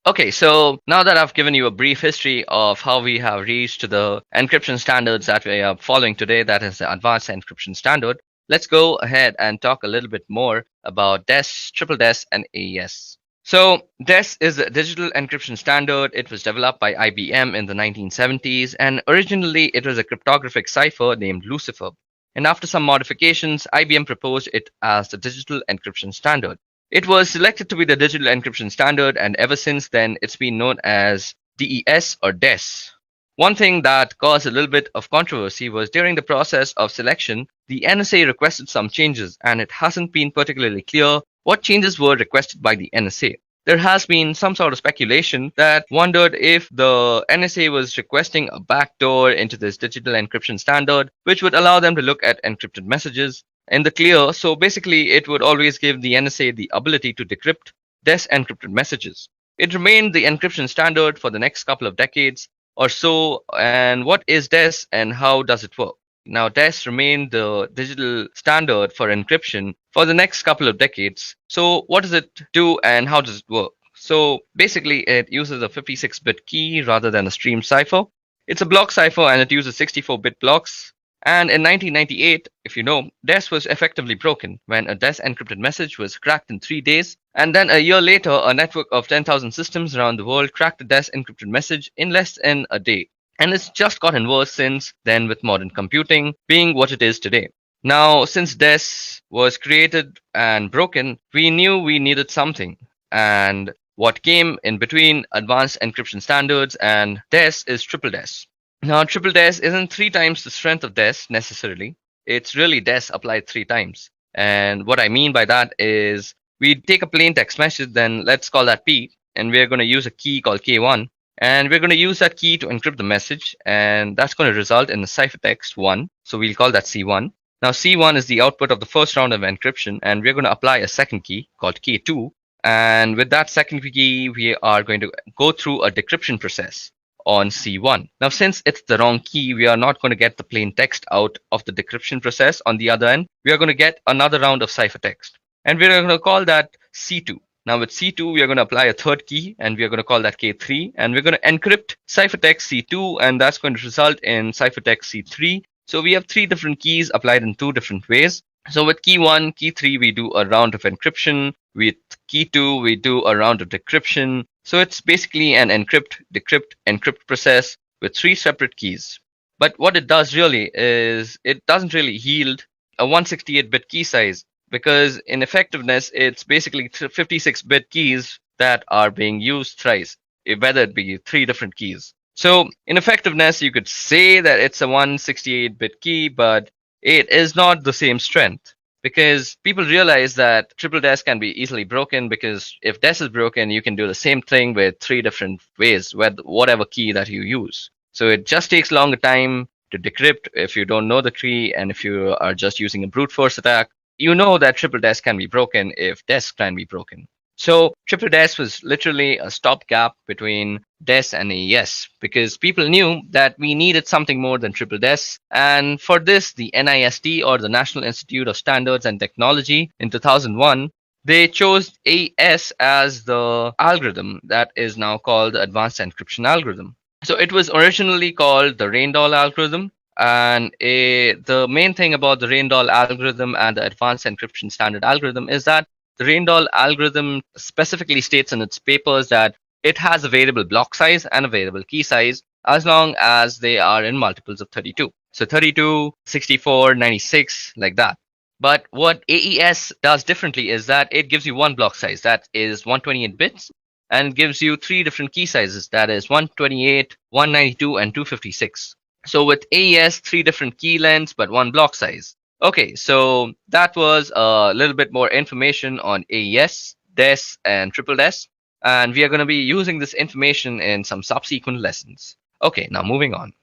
Okay, so now that I've given you a brief history of how we have reached to the encryption standards that we are following today, that is the Advanced Encryption Standard, let's go ahead and talk a little bit more about DES, triple DES, and AES. So DES is a digital encryption standard. It was developed by IBM in the 1970s, and originally it was a cryptographic cipher named Lucifer. And after some modifications, IBM proposed it as the digital encryption standard. It was selected to be the digital encryption standard, and ever since then it's been known as DES or DES. One thing that caused a little bit of controversy was during the process of selection, the NSA requested some changes, and it hasn't been particularly clear what changes were requested by the NSA. There has been some sort of speculation that wondered if the NSA was requesting a backdoor into this digital encryption standard, which would allow them to look at encrypted messages in the clear. So basically, it would always give the NSA the ability to decrypt DES encrypted messages. It remained the encryption standard for the next couple of decades or so. And what is DES and how does it work? Now, DES remained the digital standard for encryption for the next couple of decades. So what does it do and how does it work? So basically, it uses a 56-bit key rather than a stream cipher. It's a block cipher and it uses 64-bit blocks. And in 1998, if you know, DES was effectively broken when a DES encrypted message was cracked in 3 days. And then a year later, a network of 10,000 systems around the world cracked a DES encrypted message in less than a day. And it's just gotten worse since then with modern computing being what it is today. Now, since DES was created and broken, we knew we needed something. And what came in between advanced encryption standards and DES is triple DES. Now, triple DES isn't 3 times the strength of DES necessarily. It's really DES applied 3 times. And what I mean by that is we take a plain text message, then let's call that P, and we're going to use a key called K1. And we're going to use that key to encrypt the message, and that's going to result in the ciphertext 1. So we'll call that C1. Now C1 is the output of the first round of encryption, and we're going to apply a second key called K2. And with that second key, we are going to go through a decryption process on C1. Now, since it's the wrong key, we are not going to get the plain text out of the decryption process. On the other end, we are going to get another round of ciphertext, and we're going to call that C2. Now with C2, we are going to apply a third key, and we are going to call that K3, and we're going to encrypt ciphertext C2, and that's going to result in ciphertext C3. So we have 3 different keys applied in 2 different ways. So with key 1, key 3, we do a round of encryption. With key 2, we do a round of decryption. So it's basically an encrypt, decrypt, encrypt process with 3 separate keys. But what it does really is it doesn't really yield a 168-bit key size, because in effectiveness, it's basically 56-bit keys that are being used thrice, whether it be 3 different keys. So in effectiveness, you could say that it's a 168-bit key, but it is not the same strength, because people realize that triple DES can be easily broken, because if DES is broken, you can do the same thing with 3 different ways with whatever key that you use. So it just takes longer time to decrypt if you don't know the key, and if you are just using a brute force attack, you know that triple DES can be broken if DES can be broken. So triple DES was literally a stopgap between DES and AES, because people knew that we needed something more than triple DES. And for this, the NIST, or the National Institute of Standards and Technology, in 2001, they chose AES as the algorithm that is now called the Advanced Encryption Algorithm. So it was originally called the Reindoll algorithm. And the main thing about the Reindoll algorithm and the Advanced Encryption Standard algorithm is that the Reindoll algorithm specifically states in its papers that it has a variable block size and a variable key size as long as they are in multiples of 32. So 32, 64, 96, like that. But what AES does differently is that it gives you one block size that is 128 bits and gives you three different key sizes that is 128, 192, and 256. So with AES, three different key lengths but one block size. Okay, so that was a little bit more information on AES, DES, and triple DES, and we are going to be using this information in some subsequent lessons. Okay, now moving on.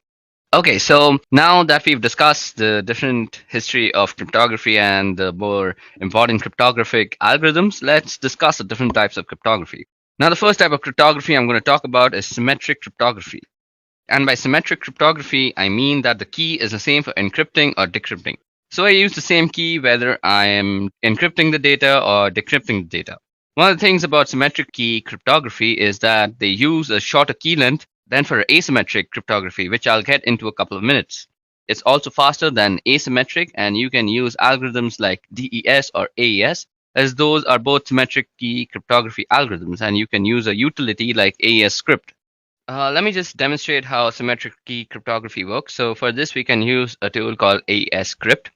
Okay, so now that we've discussed the different history of cryptography and the more important cryptographic algorithms, let's discuss the different types of cryptography. Now, the first type of cryptography I'm going to talk about is symmetric cryptography. And by symmetric cryptography, I mean that the key is the same for encrypting or decrypting. So I use the same key whether I am encrypting the data or decrypting the data. One of the things about symmetric key cryptography is that they use a shorter key length than for asymmetric cryptography, which I'll get into a couple of minutes. It's also faster than asymmetric, and you can use algorithms like DES or AES, as those are both symmetric key cryptography algorithms, and you can use a utility like AES script. Let me just demonstrate how symmetric key cryptography works. So for this, we can use a tool called AES script.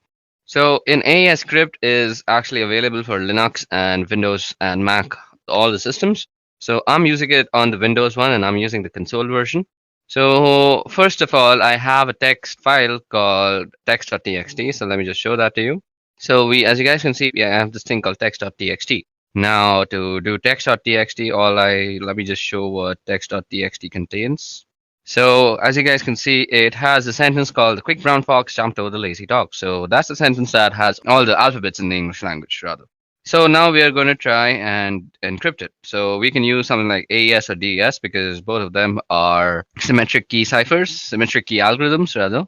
So in AES script is actually available for Linux and Windows and Mac, all the systems. So I'm using it on the Windows one and I'm using the console version. So first of all, I have a text file called text.txt. So let me just show that to you. So as you guys can see, I have this thing called text.txt. Now to do text.txt, let me just show what text.txt contains. So as you guys can see, it has a sentence called "The quick brown fox jumped over the lazy dog." So that's the sentence that has all the alphabets in the English language, rather. So now we are going to try and encrypt it. So we can use something like AES or DES because both of them are symmetric key ciphers, symmetric key algorithms, rather.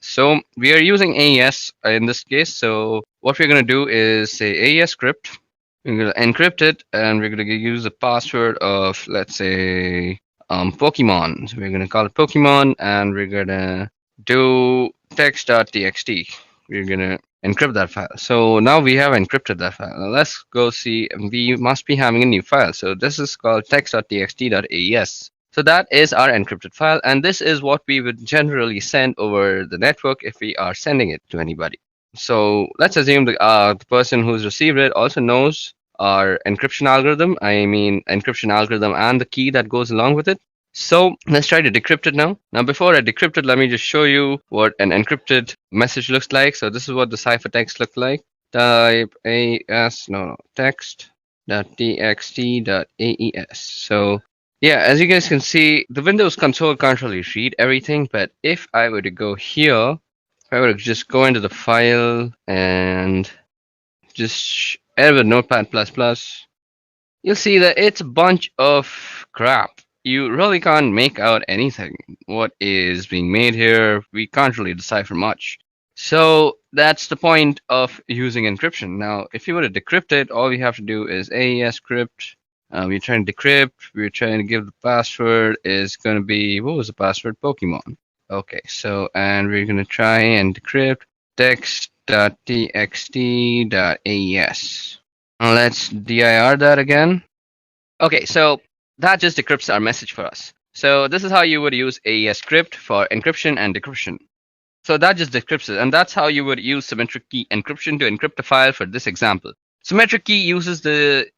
So we are using AES in this case. So what we're going to do is say AES script. We're going to encrypt it and we're going to use a password of, let's say, Pokemon. So we're going to call it Pokemon and we're going to do text.txt. We're going to encrypt that file. So now we have encrypted that file. Now let's go see. We must be having a new file. So this is called text.txt.aes. So that is our encrypted file. And this is what we would generally send over the network if we are sending it to anybody. So let's assume the person who's received it also knows our encryption algorithm. I mean, encryption algorithm and the key that goes along with it. So let's try to decrypt it now. Now, before I decrypt it, let me just show you what an encrypted message looks like. So this is what the ciphertext looks like. Type text.txt.aes. So yeah, as you guys can see, the Windows console can't really read everything. But if I were to go here, if I were to just go into the file and just edit Notepad++, you'll see that it's a bunch of crap. You really can't make out anything. What is being made here, we can't really decipher much. So that's the point of using encryption. Now, if you were to decrypt it, all we have to do is AES script. We're trying to decrypt. We're trying to give the password is going to be, what was the password? Pokemon. Okay, so, and we're going to try and decrypt text.txt.aes. Now let's dir that again. Okay, so that just decrypts our message for us. So this is how you would use AES script for encryption and decryption. So that just decrypts it, and that's how you would use symmetric key encryption to encrypt a file for this example. Symmetric key uses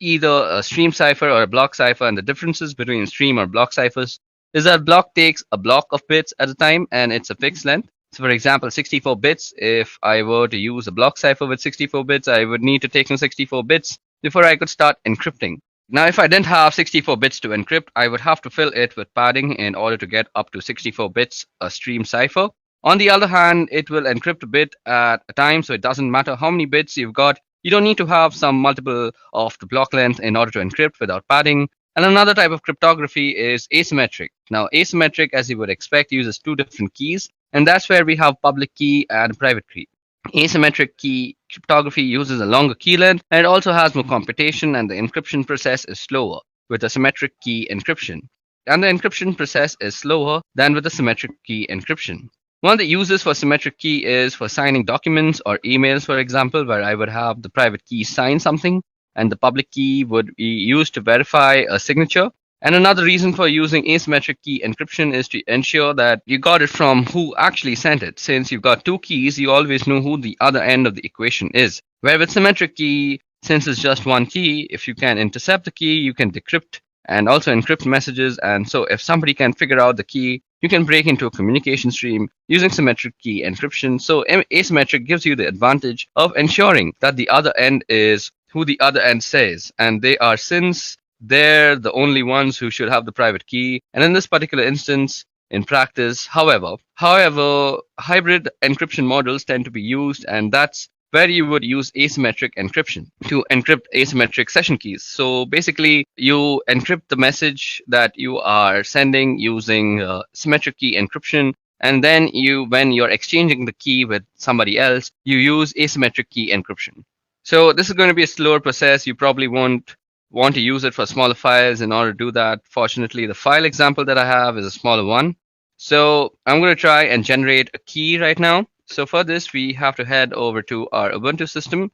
either a stream cipher or a block cipher, and the differences between stream or block ciphers is that block takes a block of bits at a time and it's a fixed length. So for example, 64 bits, if I were to use a block cipher with 64 bits, I would need to take in 64 bits before I could start encrypting. Now, if I didn't have 64 bits to encrypt, I would have to fill it with padding in order to get up to 64 bits a stream cipher. On the other hand, it will encrypt a bit at a time, so it doesn't matter how many bits you've got. You don't need to have some multiple of the block length in order to encrypt without padding. And another type of cryptography is asymmetric. Now, asymmetric, as you would expect, uses two different keys, and that's where we have public key and private key. Asymmetric key cryptography uses a longer key length, and it also has more computation, and the encryption process is slower with a symmetric key encryption. and the encryption process is slower than with the symmetric key encryption. One of the uses for symmetric key is for signing documents or emails, for example, where I would have the private key sign something and the public key would be used to verify a signature. And another reason for using asymmetric key encryption is to ensure that you got it from who actually sent it. Since you've got two keys, you always know who the other end of the equation is. Where with symmetric key, since it's just one key, if you can intercept the key, you can decrypt and also encrypt messages. And so if somebody can figure out the key, you can break into a communication stream using symmetric key encryption. So asymmetric gives you the advantage of ensuring that the other end is who the other end says, and they are, since they're the only ones who should have the private key. And in this particular instance, in practice, however, hybrid encryption models tend to be used, and that's where you would use asymmetric encryption to encrypt asymmetric session keys. So basically, you encrypt the message that you are sending using symmetric key encryption, and then when you're exchanging the key with somebody else, you use asymmetric key encryption. So this is going to be a slower process. You probably won't want to use it for smaller files. In order to do that, fortunately, the file example that I have is a smaller one. So I'm going to try and generate a key right now. So for this, we have to head over to our Ubuntu system.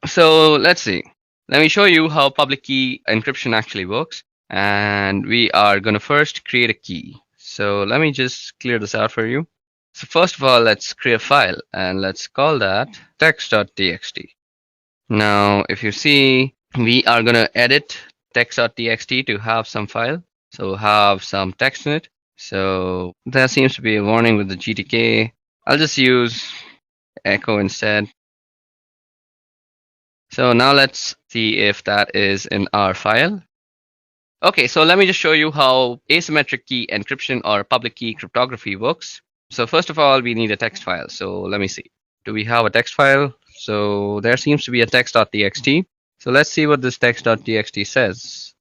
So let's see. Let me show you how public key encryption actually works. And we are going to first create a key. So let me just clear this out for you. So first of all, let's create a file and let's call that text.txt. Now, if you see, we are going to edit text.txt to have some file. So have some text in it. So there seems to be a warning with the GTK. I'll just use echo instead. So now let's see if that is in our file. Okay, so let me just show you how asymmetric key encryption or public key cryptography works. So first of all, we need a text file. So let me see. Do we have a text file? So there seems to be a text.txt. So let's see what this text.txt says.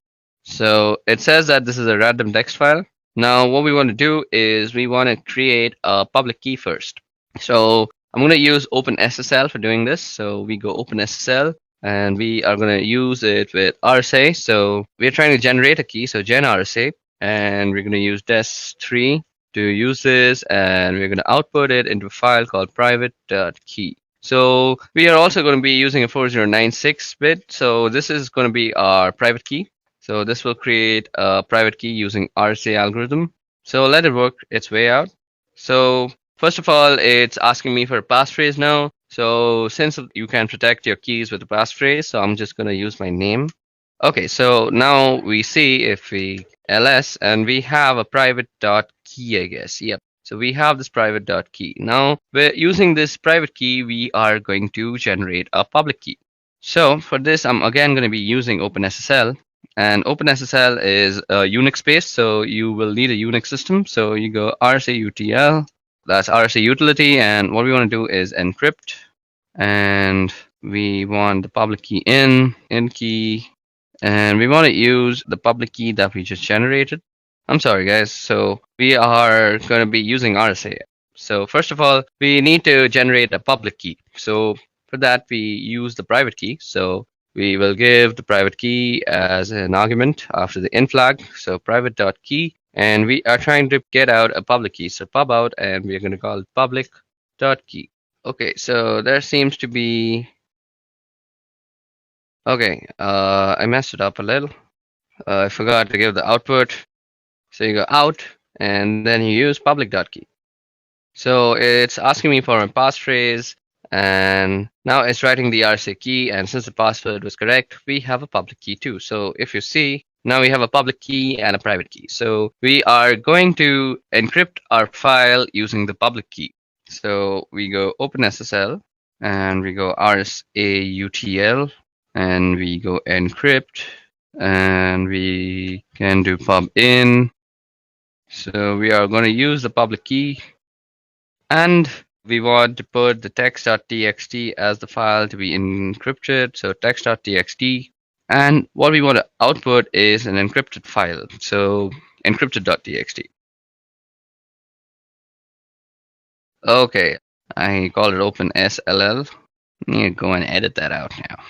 So it says that this is a random text file. Now what we want to do is we want to create a public key first. So I'm going to use OpenSSL for doing this. So we go OpenSSL and we are going to use it with RSA. So we're trying to generate a key. So gen RSA, and we're going to use des3 to use this, and we're going to output it into a file called private.key. So we are also going to be using a 4096 bit. So this is going to be our private key. So this will create a private key using RSA algorithm. So let it work its way out. So first of all, it's asking me for a passphrase now. So since you can protect your keys with a passphrase, so I'm just going to use my name. Okay, so now we see if we ls, and we have a private.key, I guess. Yep. So we have this private.key. Now, we're using this private key, we are going to generate a public key. So for this, I'm again going to be using OpenSSL. And OpenSSL is a Unix based, so you will need a Unix system. So you go RSA-UTL, that's RSA utility, and what we want to do is encrypt. And we want the public key in key, and we want to use the public key that we just generated. I'm sorry, guys. So we are going to be using RSA. So first of all, we need to generate a public key. So for that, we use the private key. So we will give the private key as an argument after the in flag. So private.key, and we are trying to get out a public key. So pub out, and we are going to call it public.key. Okay, so there seems to be. Okay, I messed it up a little. I forgot to give the output. So you go out, and then you use public.key. So it's asking me for a passphrase, and now it's writing the RSA key, and since the password was correct, we have a public key too. So if you see, now we have a public key and a private key. So we are going to encrypt our file using the public key. So we go OpenSSL, and we go RSA-UTL, and we go encrypt, and we can do pub in. So we are going to use the public key, and we want to put the text.txt as the file to be encrypted. So text.txt, and what we want to output is an encrypted file. So encrypted.txt. Okay, I call it OpenSSL. I need to go and edit that out now.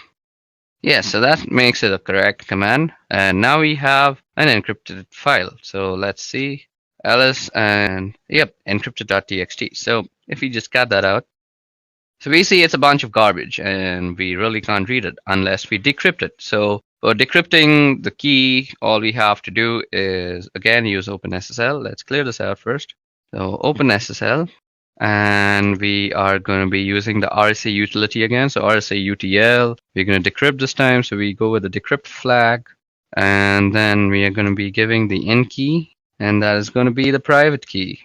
Yes, so that makes it a correct command. And now we have an encrypted file. So let's see. Ls and yep, encrypted.txt. So if we just cut that out, so we see it's a bunch of garbage and we really can't read it unless we decrypt it. So for decrypting the key, all we have to do is again use OpenSSL. Let's clear this out first. So OpenSSL, and we are going to be using the RSA utility again. So RSA UTL, we're going to decrypt this time. So we go with the decrypt flag, and then we are going to be giving the in key, and that is going to be the private key.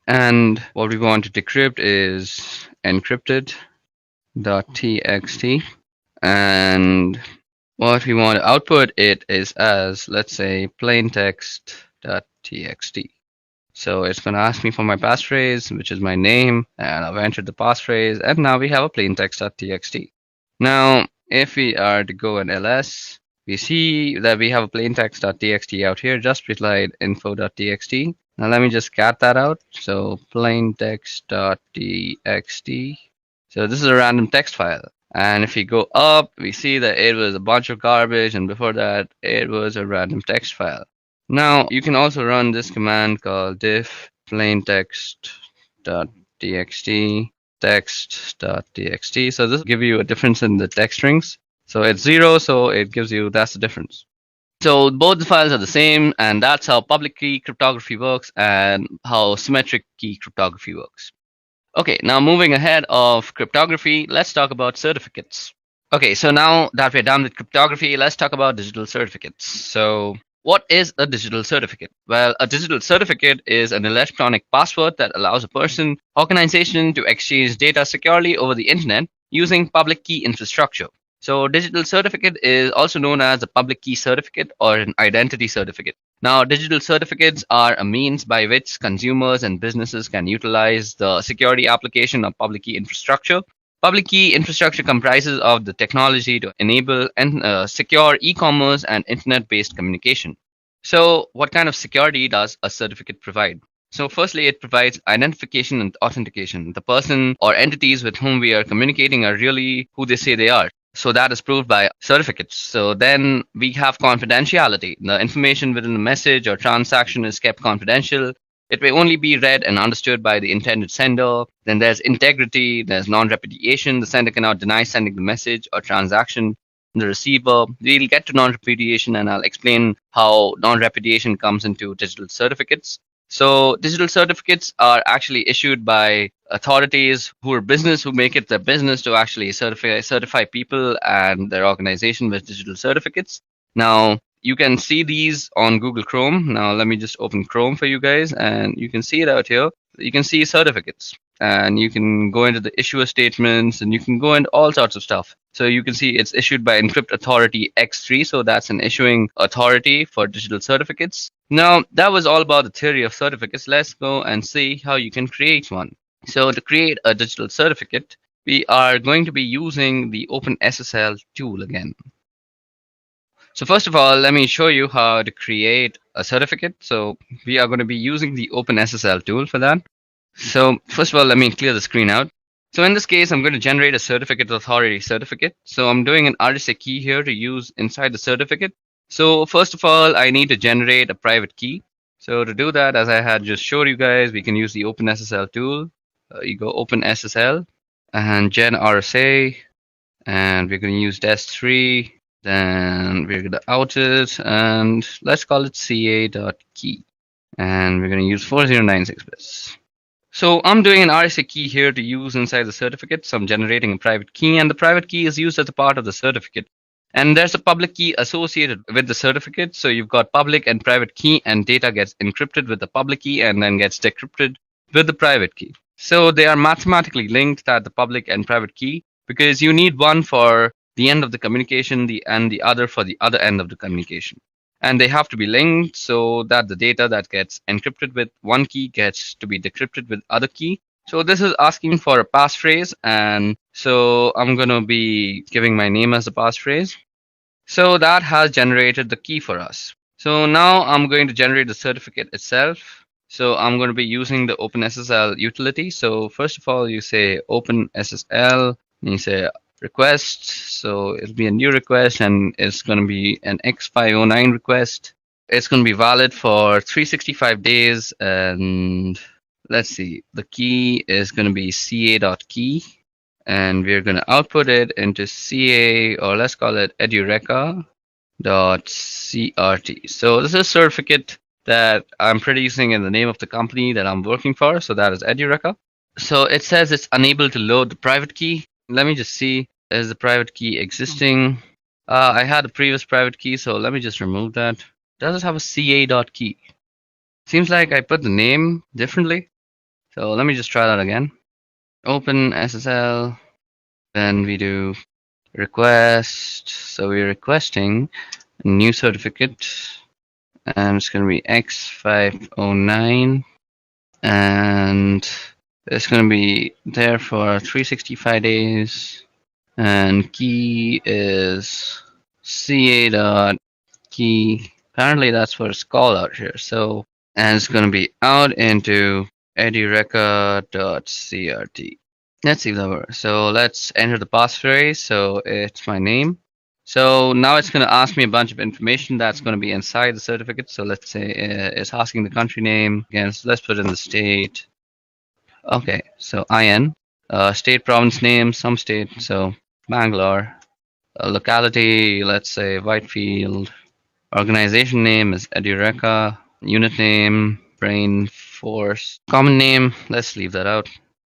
And what we want to decrypt is encrypted.txt. And what we want to output it is as, let's say, plaintext.txt. So it's going to ask me for my passphrase, which is my name, and I've entered the passphrase, and now we have a plaintext.txt. Now, if we are to go in ls, we see that we have a plaintext.txt out here, just replied info.txt. Now let me just cat that out. So plaintext.txt. So this is a random text file. And if we go up, we see that it was a bunch of garbage, and before that, it was a random text file. Now, you can also run this command called diff plaintext.txt text.txt. So this will give you a difference in the text strings. So it's 0, so it gives you that's the difference. So both the files are the same, and that's how public key cryptography works and how symmetric key cryptography works. Okay, now moving ahead of cryptography, let's talk about certificates. Okay, so now that we're done with cryptography, let's talk about digital certificates. So what is a digital certificate? Well, a digital certificate is an electronic password that allows a person, organization to exchange data securely over the internet using public key infrastructure. So digital certificate is also known as a public key certificate or an identity certificate. Now, digital certificates are a means by which consumers and businesses can utilize the security application of public key infrastructure. Public key infrastructure comprises of the technology to enable and secure e-commerce and internet-based communication. So, what kind of security does a certificate provide? So, firstly, it provides identification and authentication. The person or entities with whom we are communicating are really who they say they are. So that is proved by certificates. So then we have confidentiality. The information within the message or transaction is kept confidential. It may only be read and understood by the intended sender. Then there's integrity, there's non-repudiation. The sender cannot deny sending the message or transaction. The receiver, we'll get to non-repudiation, and I'll explain how non-repudiation comes into digital certificates. So digital certificates are actually issued by authorities who are business, who make it their business to actually certify people and their organization with digital certificates. Now, you can see these on Google Chrome. Now, let me just open Chrome for you guys, and you can see it out here. You can see certificates, and you can go into the issuer statements, and you can go into all sorts of stuff. So you can see it's issued by Encrypt Authority X3. So that's an issuing authority for digital certificates. Now, that was all about the theory of certificates. Let's go and see how you can create one. So to create a digital certificate, we are going to be using the OpenSSL tool again. So first of all, let me show you how to create a certificate. So we are going to be using the OpenSSL tool for that. So first of all, let me clear the screen out. So in this case, I'm going to generate a certificate authority certificate. So I'm doing an RSA key here to use inside the certificate. So first of all, I need to generate a private key. So to do that, as I had just showed you guys, we can use the OpenSSL tool. You go OpenSSL and gen RSA, and we're going to use DES3. Then we're going to out it, and let's call it ca.key. And we're going to use 4096 bits. So I'm doing an RSA key here to use inside the certificate. So I'm generating a private key, and the private key is used as a part of the certificate. And there's a public key associated with the certificate. So you've got public and private key, and data gets encrypted with the public key and then gets decrypted with the private key. So they are mathematically linked, that the public and private key, because you need one for the end of the communication and the other for the other end of the communication. And they have to be linked so that the data that gets encrypted with one key gets to be decrypted with other key. So this is asking for a passphrase, and so I'm going to be giving my name as a passphrase. So that has generated the key for us. So now I'm going to generate the certificate itself. So I'm going to be using the OpenSSL utility. So first of all, you say OpenSSL, and you say
request. So it'll be a new request and it's going to be an X509 request. It's going to be valid for 365 days. And let's see, the key is going to be ca.key. And we're going to output it into CA, or let's call it edureka.crt. So this is a certificate that I'm producing in the name of the company that I'm working for. So that is Edureka. So it says it's unable to load the private key. Let me just see, is the private key existing? I had a previous private key, so let me just remove that. Does it have a ca.key? Seems like I put the name differently. So let me just try that again. Open SSL, then we do request. So we're requesting a new certificate, and it's going to be X509, and it's going to be there for 365 days, and key is ca.key. Apparently that's what it's called out here. So, and it's going to be out into edureka.crt. Let's see if that works. So let's enter the passphrase. So it's my name. So now it's going to ask me a bunch of information that's going to be inside the certificate. So let's say it's asking the country name. Again, so let's put in the state. Okay, so IN, state, province name, some state. So Bangalore. Locality, let's say Whitefield. Organization name is Edureka. Unit name, Brain Force. Common name, let's leave that out.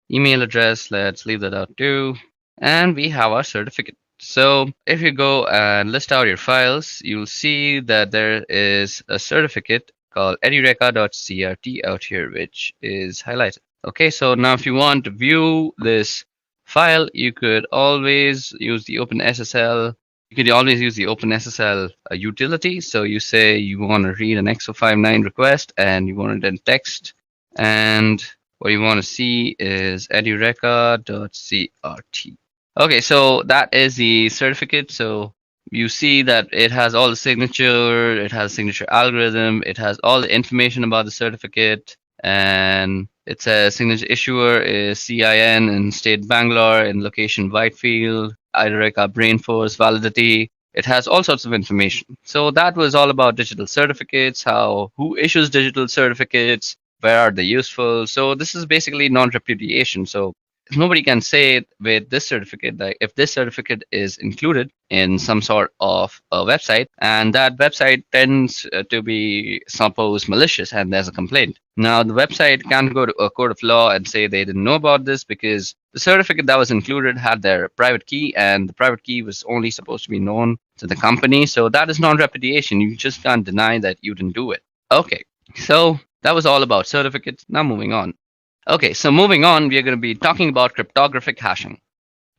Email address, let's leave that out too. And we have our certificate. So if you go and list out your files, you'll see that there is a certificate called edureka.crt out here, which is highlighted. Okay, so now if you want to view this file, you could always use the OpenSSL. You could always use the OpenSSL utility. So you say you want to read an X059 request and you want it in text, and what you want to see is edureka.crt. Okay, so that is the certificate. So you see that it has all the signature, it has signature algorithm, it has all the information about the certificate, and it says signature issuer is CIN in state Bangalore, in location Whitefield, Edureka Brainforce, validity. It has all sorts of information. So that was all about digital certificates, who issues digital certificates, where are they useful. So this is basically non-repudiation. So nobody can say with this certificate that if this certificate is included in some sort of a website and that website tends to be suppose malicious and there's a complaint. Now the website can't go to a court of law and say they didn't know about this because the certificate that was included had their private key and the private key was only supposed to be known to the company. So that is non-repudiation. You just can't deny that you didn't do it. Okay, so that was all about certificates. Now moving on. Okay, so moving on, we are going to be talking about cryptographic hashing.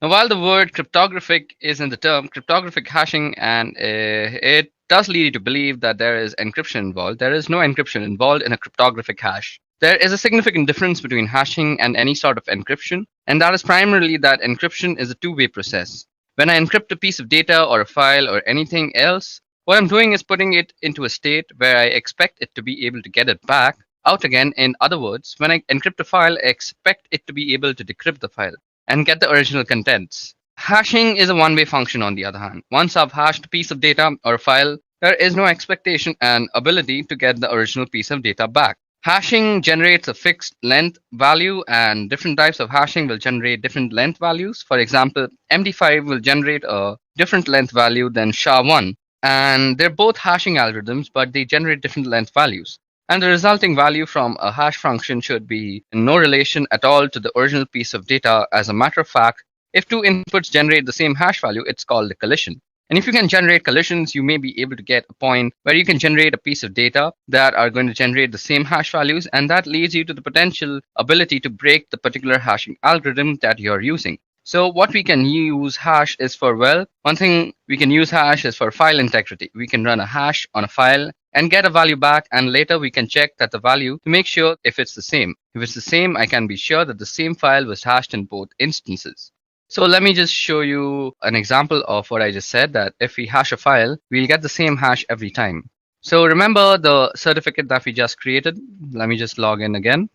Now, while the word cryptographic is in the term cryptographic hashing, and it does lead you to believe that there is encryption involved, there is no encryption involved in a cryptographic hash. There is a significant difference between hashing and any sort of encryption, and that is primarily that encryption is a two-way process. When I encrypt a piece of data or a file or anything else, what I'm doing is putting it into a state where I expect it to be able to get it back out again. In other words, when I encrypt a file, I expect it to be able to decrypt the file and get the original contents. Hashing is a one-way function on the other hand. Once I've hashed a piece of data or a file, there is no expectation and ability to get the original piece of data back. Hashing generates a fixed length value and different types of hashing will generate different length values. For example, MD5 will generate a different length value than SHA-1. And they're both hashing algorithms, but they generate different length values. And the resulting value from a hash function should be in no relation at all to the original piece of data. As a matter of fact, if two inputs generate the same hash value, it's called a collision. And if you can generate collisions, you may be able to get a point where you can generate a piece of data that are going to generate the same hash values, and that leads you to the potential ability to break the particular hashing algorithm that you're using. So what we can use hash is for, well, one thing we can use hash is for file integrity. We can run a hash on a file and get a value back, and later we can check that the value to make sure if it's the same. If it's the same, I can be sure that the same file was hashed in both instances. So let me just show you an example of what I just said, that if we hash a file, we'll get the same hash every time. So remember the certificate that we just created. Let me just log in again.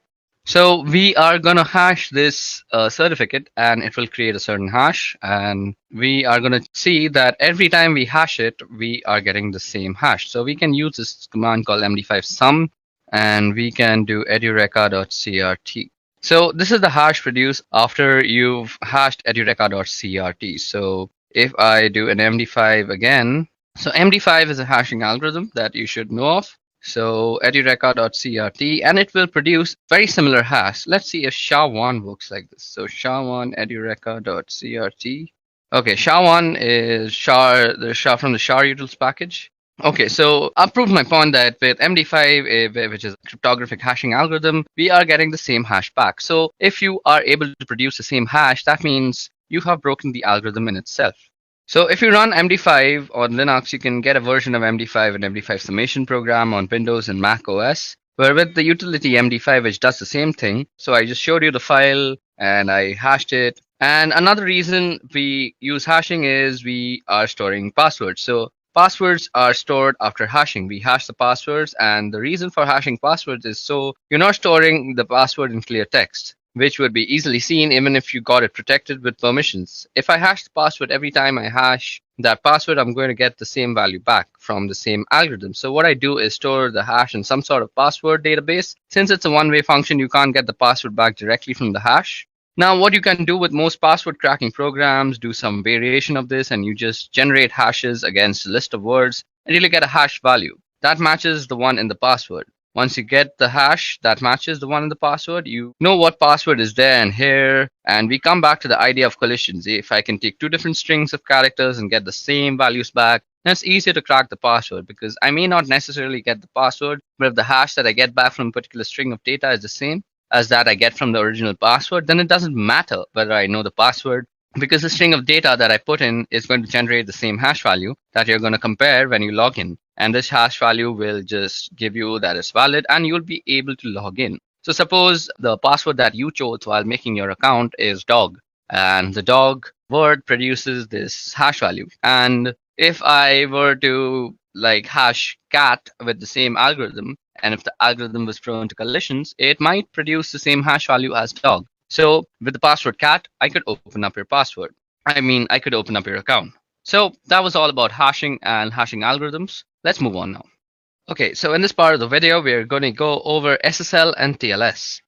So we are going to hash this certificate and it will create a certain hash. And we are going to see that every time we hash it, we are getting the same hash. So we can use this command called MD5 sum and we can do edureka.crt. So this is the hash produced after you've hashed edureka.crt. So if I do an MD5 again, so MD5 is a hashing algorithm that you should know of. So edureka.crt and it will produce very similar hash. Let's see if SHA-1 works like this. So SHA-1 edureka.crt. Okay, SHA-1 is the SHA from the SHA-utils package. Okay, so I've proved my point that with MD5, which is a cryptographic hashing algorithm, we are getting the same hash back. So if you are able to produce the same hash, that means you have broken the algorithm in itself. So if you run MD5 on Linux, you can get a version of MD5 and MD5 summation program on Windows and Mac OS, where with the utility MD5, which does the same thing. So I just showed you the file and I hashed it. And another reason we use hashing is we are storing passwords. So passwords are stored after hashing. We hash the passwords, and the reason for hashing passwords is so you're not storing the password in clear text, which would be easily seen even if you got it protected with permissions. If I hash the password every time I hash that password, I'm going to get the same value back from the same algorithm. So what I do is store the hash in some sort of password database. Since it's a one-way function, you can't get the password back directly from the hash. Now, what you can do with most password cracking programs, do some variation of this, and you just generate hashes against a list of words, and you'll get a hash value that matches the one in the password. Once you get the hash that matches the one in the password, you know what password is there and here, and we come back to the idea of collisions. If I can take two different strings of characters and get the same values back, then it's easier to crack the password because I may not necessarily get the password, but if the hash that I get back from a particular string of data is the same as that I get from the original password, then it doesn't matter whether I know the password because the string of data that I put in is going to generate the same hash value that you're going to compare when you log in. And this hash value will just give you that it's valid and you'll be able to log in. So suppose the password that you chose while making your account is dog, and the dog word produces this hash value. And if I were to like hash cat with the same algorithm, and if the algorithm was prone to collisions, it might produce the same hash value as dog. So with the password cat, I could open up your password. I could open up your account. So that was all about hashing and hashing algorithms. Let's move on now. Okay, so in this part of the video, we're going to go over SSL and TLS.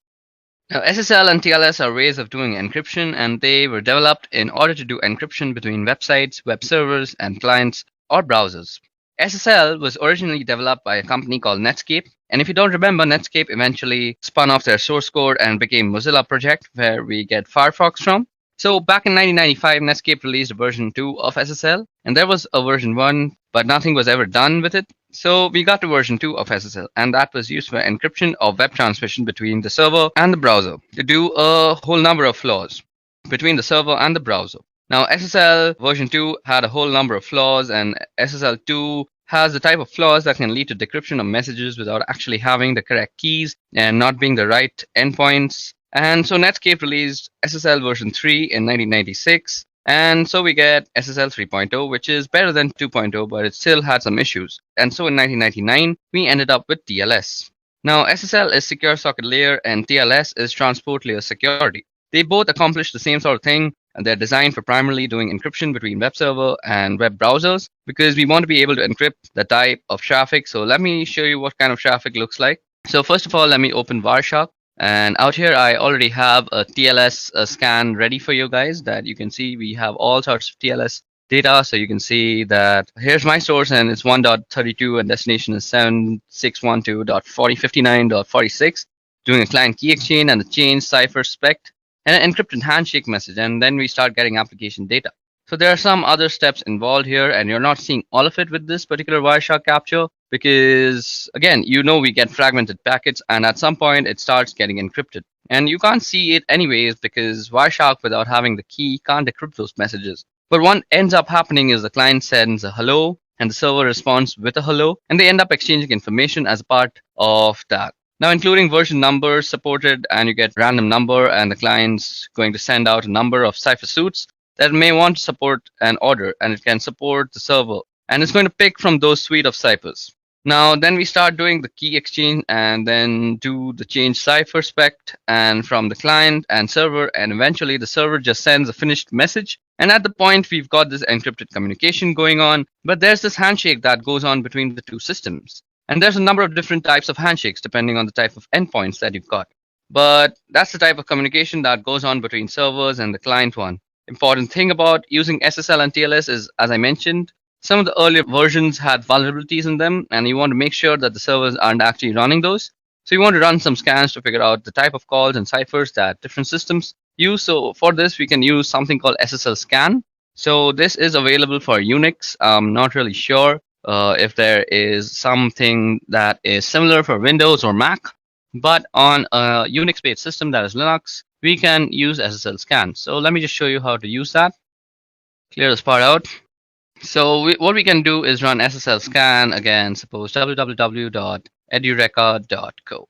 Now, SSL and TLS are ways of doing encryption, and they were developed in order to do encryption between websites, web servers, and clients or browsers. SSL was originally developed by a company called Netscape, and if you don't remember, Netscape eventually spun off their source code and became Mozilla Project, where we get Firefox from. So back in 1995, Netscape released version 2 of SSL, and there was a version 1, but nothing was ever done with it. So we got to version 2 of SSL, and that was used for encryption of web transmission between the server and the browser to do a whole number of flaws between the server and the browser. Now, SSL version 2 had a whole number of flaws, and SSL 2 has the type of flaws that can lead to decryption of messages without actually having the correct keys and not being the right endpoints. And so Netscape released SSL version 3 in 1996. And so we get SSL 3.0, which is better than 2.0, but it still had some issues. And so in 1999, we ended up with TLS. Now, SSL is secure socket layer and TLS is transport layer security. They both accomplish the same sort of thing, and they're designed for primarily doing encryption between web server and web browsers because we want to be able to encrypt the type of traffic. So let me show you what kind of traffic looks like. So first of all, let me open Wireshark. And out here, I already have a TLS scan ready for you guys that you can see. We have all sorts of TLS data. So you can see that here's my source and it's 1.32 and destination is 7612.4059.46, doing a client key exchange and the change cipher spec and an encrypted handshake message. And then we start getting application data. So there are some other steps involved here, and you're not seeing all of it with this particular Wireshark capture because, again, you know we get fragmented packets, and at some point it starts getting encrypted. And you can't see it anyways because Wireshark, without having the key, can't decrypt those messages. But what ends up happening is the client sends a hello, and the server responds with a hello, and they end up exchanging information as a part of that. Now, including version numbers supported, and you get random number, and the client's going to send out a number of cipher suits that may want to support an order, and it can support the server, and it's going to pick from those suite of ciphers.
Now, then we start doing the key exchange and then do the change cipher spec and from the client and server, and eventually the server just sends a finished message. And at the point we've got this encrypted communication going on, but there's this handshake that goes on between the two systems. And there's a number of different types of handshakes depending on the type of endpoints that you've got. But that's the type of communication that goes on between servers and the client one. Important thing about using SSL and TLS is, as I mentioned, some of the earlier versions had vulnerabilities in them, and you want to make sure that the servers aren't actually running those. So you want to run some scans to figure out the type of calls and ciphers that different systems use. So for this, we can use something called SSL scan. So this is available for Unix. I'm not really sure if there is something that is similar for Windows or Mac, but on a Unix-based system that is Linux, we can use SSL scan. So let me just show you how to use that. Clear this part out. So what we can do is run SSL scan again, suppose www.edureca.co.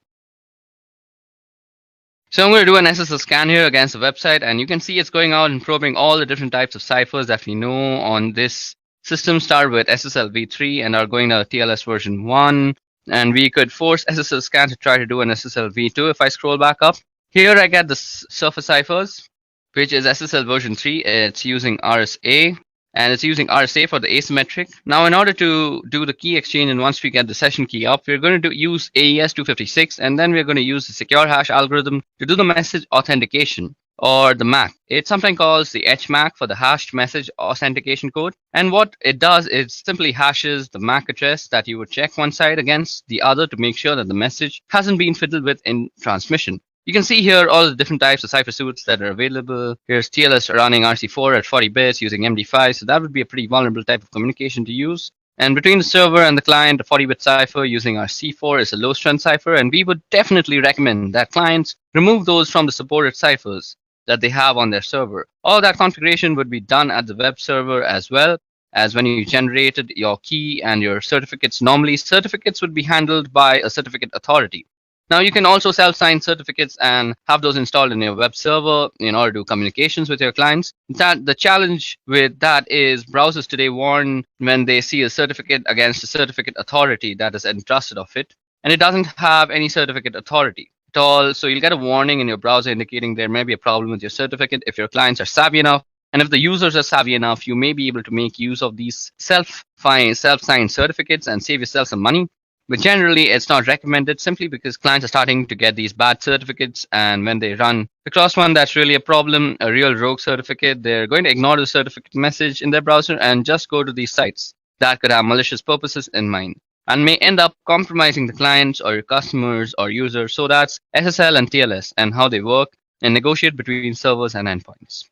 So I'm going to do an SSL scan here against the website, and you can see it's going out and probing all the different types of ciphers that we know on this system. Start with SSL v3 and are going to TLS version 1. And we could force SSL scan to try to do an SSL v2. If I scroll back up, here I get the surface ciphers, which is SSL version 3. It's using RSA. And it's using RSA for the asymmetric. Now, in order to do the key exchange, and once we get the session key up, we're going to use AES 256, and then we're going to use the secure hash algorithm to do the message authentication, or the MAC. It's sometimes called the HMAC for the hashed message authentication code. And what it does is simply hashes the MAC address that you would check one side against the other to make sure that the message hasn't been fiddled with in transmission. You can see here all the different types of cipher suites that are available. Here's TLS running RC4 at 40 bits using MD5, so that would be a pretty vulnerable type of communication to use. And between the server and the client, a 40-bit cipher using RC4 is a low-strength cipher, and we would definitely recommend that clients remove those from the supported ciphers that they have on their server. All that configuration would be done at the web server as well as when you generated your key and your certificates. Normally, certificates would be handled by a certificate authority. Now, you can also self-sign certificates and have those installed in your web server in order to do communications with your clients. The challenge with that is browsers today warn when they see a certificate against a certificate authority that is entrusted of it, and it doesn't have any certificate authority at all. So you'll get a warning in your browser indicating there may be a problem with your certificate. If your clients are savvy enough, and if the users are savvy enough, you may be able to make use of these self-signed certificates and save yourself some money. But generally, it's not recommended simply because clients are starting to get these bad certificates. And when they run across one that's really a problem, a real rogue certificate, they're going to ignore the certificate message in their browser and just go to these sites that could have malicious purposes in mind and may end up compromising the clients or your customers or users. So that's SSL and TLS and how they work and negotiate between servers and endpoints.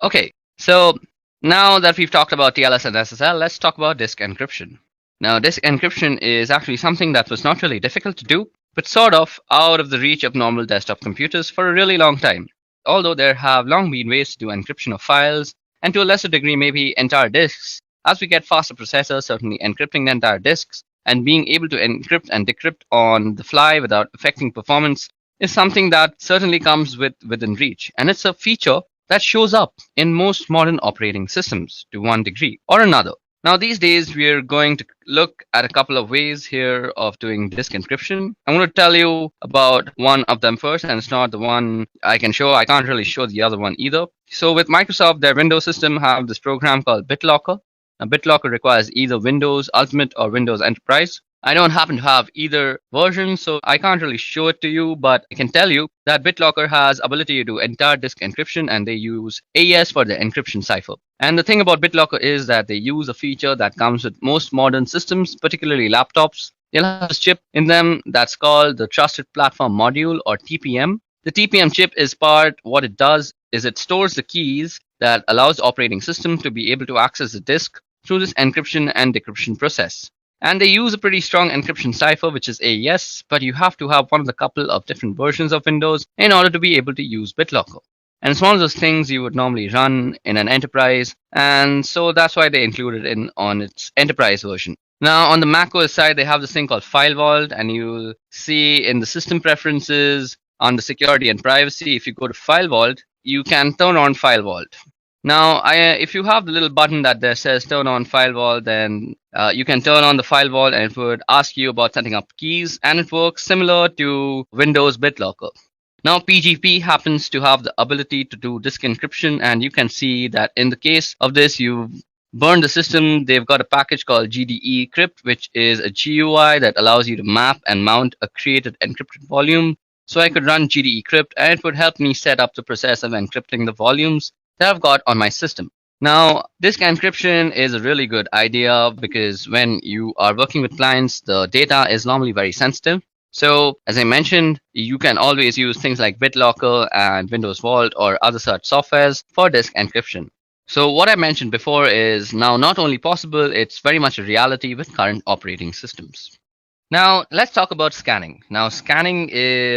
Okay, so now that we've talked about TLS and SSL, let's talk about disk encryption. Now, disk encryption is actually something that was not really difficult to do, but sort of out of the reach of normal desktop computers for a really long time. Although there have long been ways to do encryption of files, and to a lesser degree maybe entire disks, as we get faster processors, certainly encrypting the entire disks and being able to encrypt and decrypt on the fly without affecting performance is something that certainly comes within reach. And it's a feature that shows up in most modern operating systems to one degree or another. Now, these days, we're going to look at a couple of ways here of doing disk encryption. I'm going to tell you about one of them first, and it's not the one I can show. I can't really show the other one either. So with Microsoft, their Windows system have this program called BitLocker. Now, BitLocker requires either Windows Ultimate or Windows Enterprise. I don't happen to have either version, so I can't really show it to you, but I can tell you that BitLocker has ability to do entire disk encryption, and they use AES for the encryption cipher. And the thing about BitLocker is that they use a feature that comes with most modern systems, particularly laptops. They'll have a chip in them that's called the Trusted Platform Module, or TPM. The TPM chip is what it does is it stores the keys that allows the operating system to be able to access the disk through this encryption and decryption process. And they use a pretty strong encryption cipher, which is AES, but you have to have one of the couple of different versions of Windows in order to be able to use BitLocker. And it's one of those things you would normally run in an enterprise, and so that's why they included it on its enterprise version. Now, on the macOS side, they have this thing called File Vault, and you'll see in the system preferences, on the security and privacy, if you go to File Vault, you can turn on File Vault.
Now, if you have the little button that there says turn on firewall, then you can turn on the firewall and it would ask you about setting up keys, and it works similar to Windows BitLocker. Now, PGP happens to have the ability to do disk encryption, and you can see that in the case of this, you burn the system. They've got a package called GDE Crypt, which is a GUI that allows you to map and mount a created encrypted volume. So I could run GDE Crypt, and it would help me set up the process of encrypting the volumes that I've got on my system. Now, disk encryption is a really good idea because when you are working with clients, the data is normally very sensitive. So, as I mentioned, you can always use things like BitLocker and Windows Vault or other such softwares for disk encryption. So, what I mentioned before is now not only possible, it's very much a reality with current operating systems. Now, let's talk about scanning. Now, scanning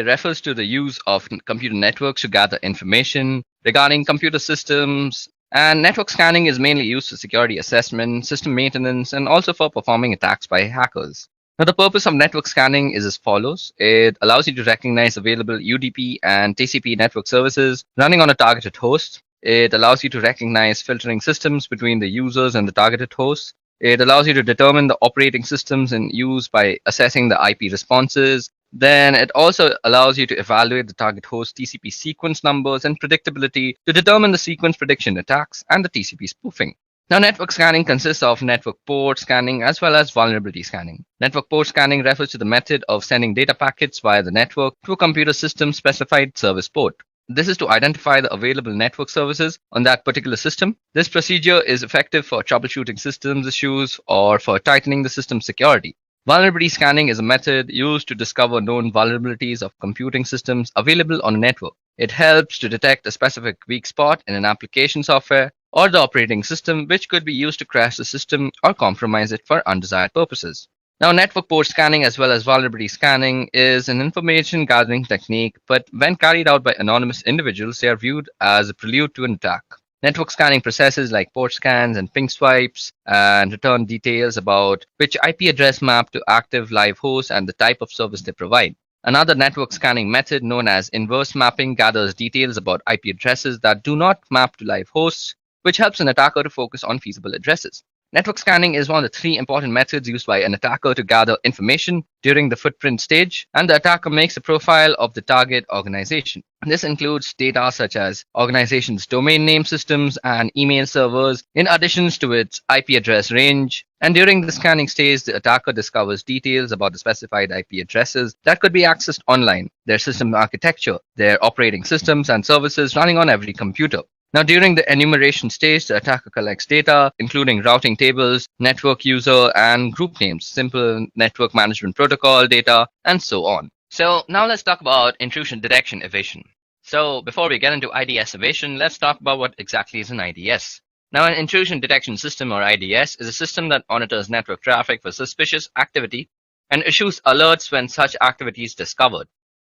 refers to the use of computer networks to gather information regarding computer systems. And network scanning is mainly used for security assessment, system maintenance, and also for performing attacks by hackers. Now, the purpose of network scanning is as follows. It allows you to recognize available UDP and TCP network services running on a targeted host. It allows you to recognize filtering systems between the users and the targeted hosts. It allows you to determine the operating systems in use by assessing the IP responses. Then it also allows you to evaluate the target host TCP sequence numbers and predictability to determine the sequence prediction attacks and the TCP spoofing. Now, network scanning consists of network port scanning as well as vulnerability scanning. Network port scanning refers to the method of sending data packets via the network to a computer system specified service port. This is to identify the available network services on that particular system. This procedure is effective for troubleshooting systems issues or for tightening the system security. Vulnerability scanning is a method used to discover known vulnerabilities of computing systems available on a network. It helps to detect a specific weak spot in an application software or the operating system, which could be used to crash the system or compromise it for undesired purposes. Now, network port scanning as well as vulnerability scanning is an information gathering technique, but when carried out by anonymous individuals, they are viewed as a prelude to an attack. Network scanning processes like port scans and ping swipes and return details about which IP address map to active live host and the type of service they provide. Another network scanning method known as inverse mapping gathers details about IP addresses that do not map to live hosts, which helps an attacker to focus on feasible addresses. Network scanning is one of the three important methods used by an attacker to gather information during the footprint stage, and the attacker makes a profile of the target organization. This includes data such as organization's domain name systems and email servers, in addition to its IP address range. And during the scanning stage, the attacker discovers details about the specified IP addresses that could be accessed online, their system architecture, their operating systems and services running on every computer. Now, during the enumeration stage, the attacker collects data, including routing tables, network user, and group names, simple network management protocol data, and so on. So now let's talk about intrusion detection evasion. So before we get into IDS evasion, let's talk about what exactly is an IDS. Now, an intrusion detection system, or IDS, is a system that monitors network traffic for suspicious activity and issues alerts when such activity is discovered.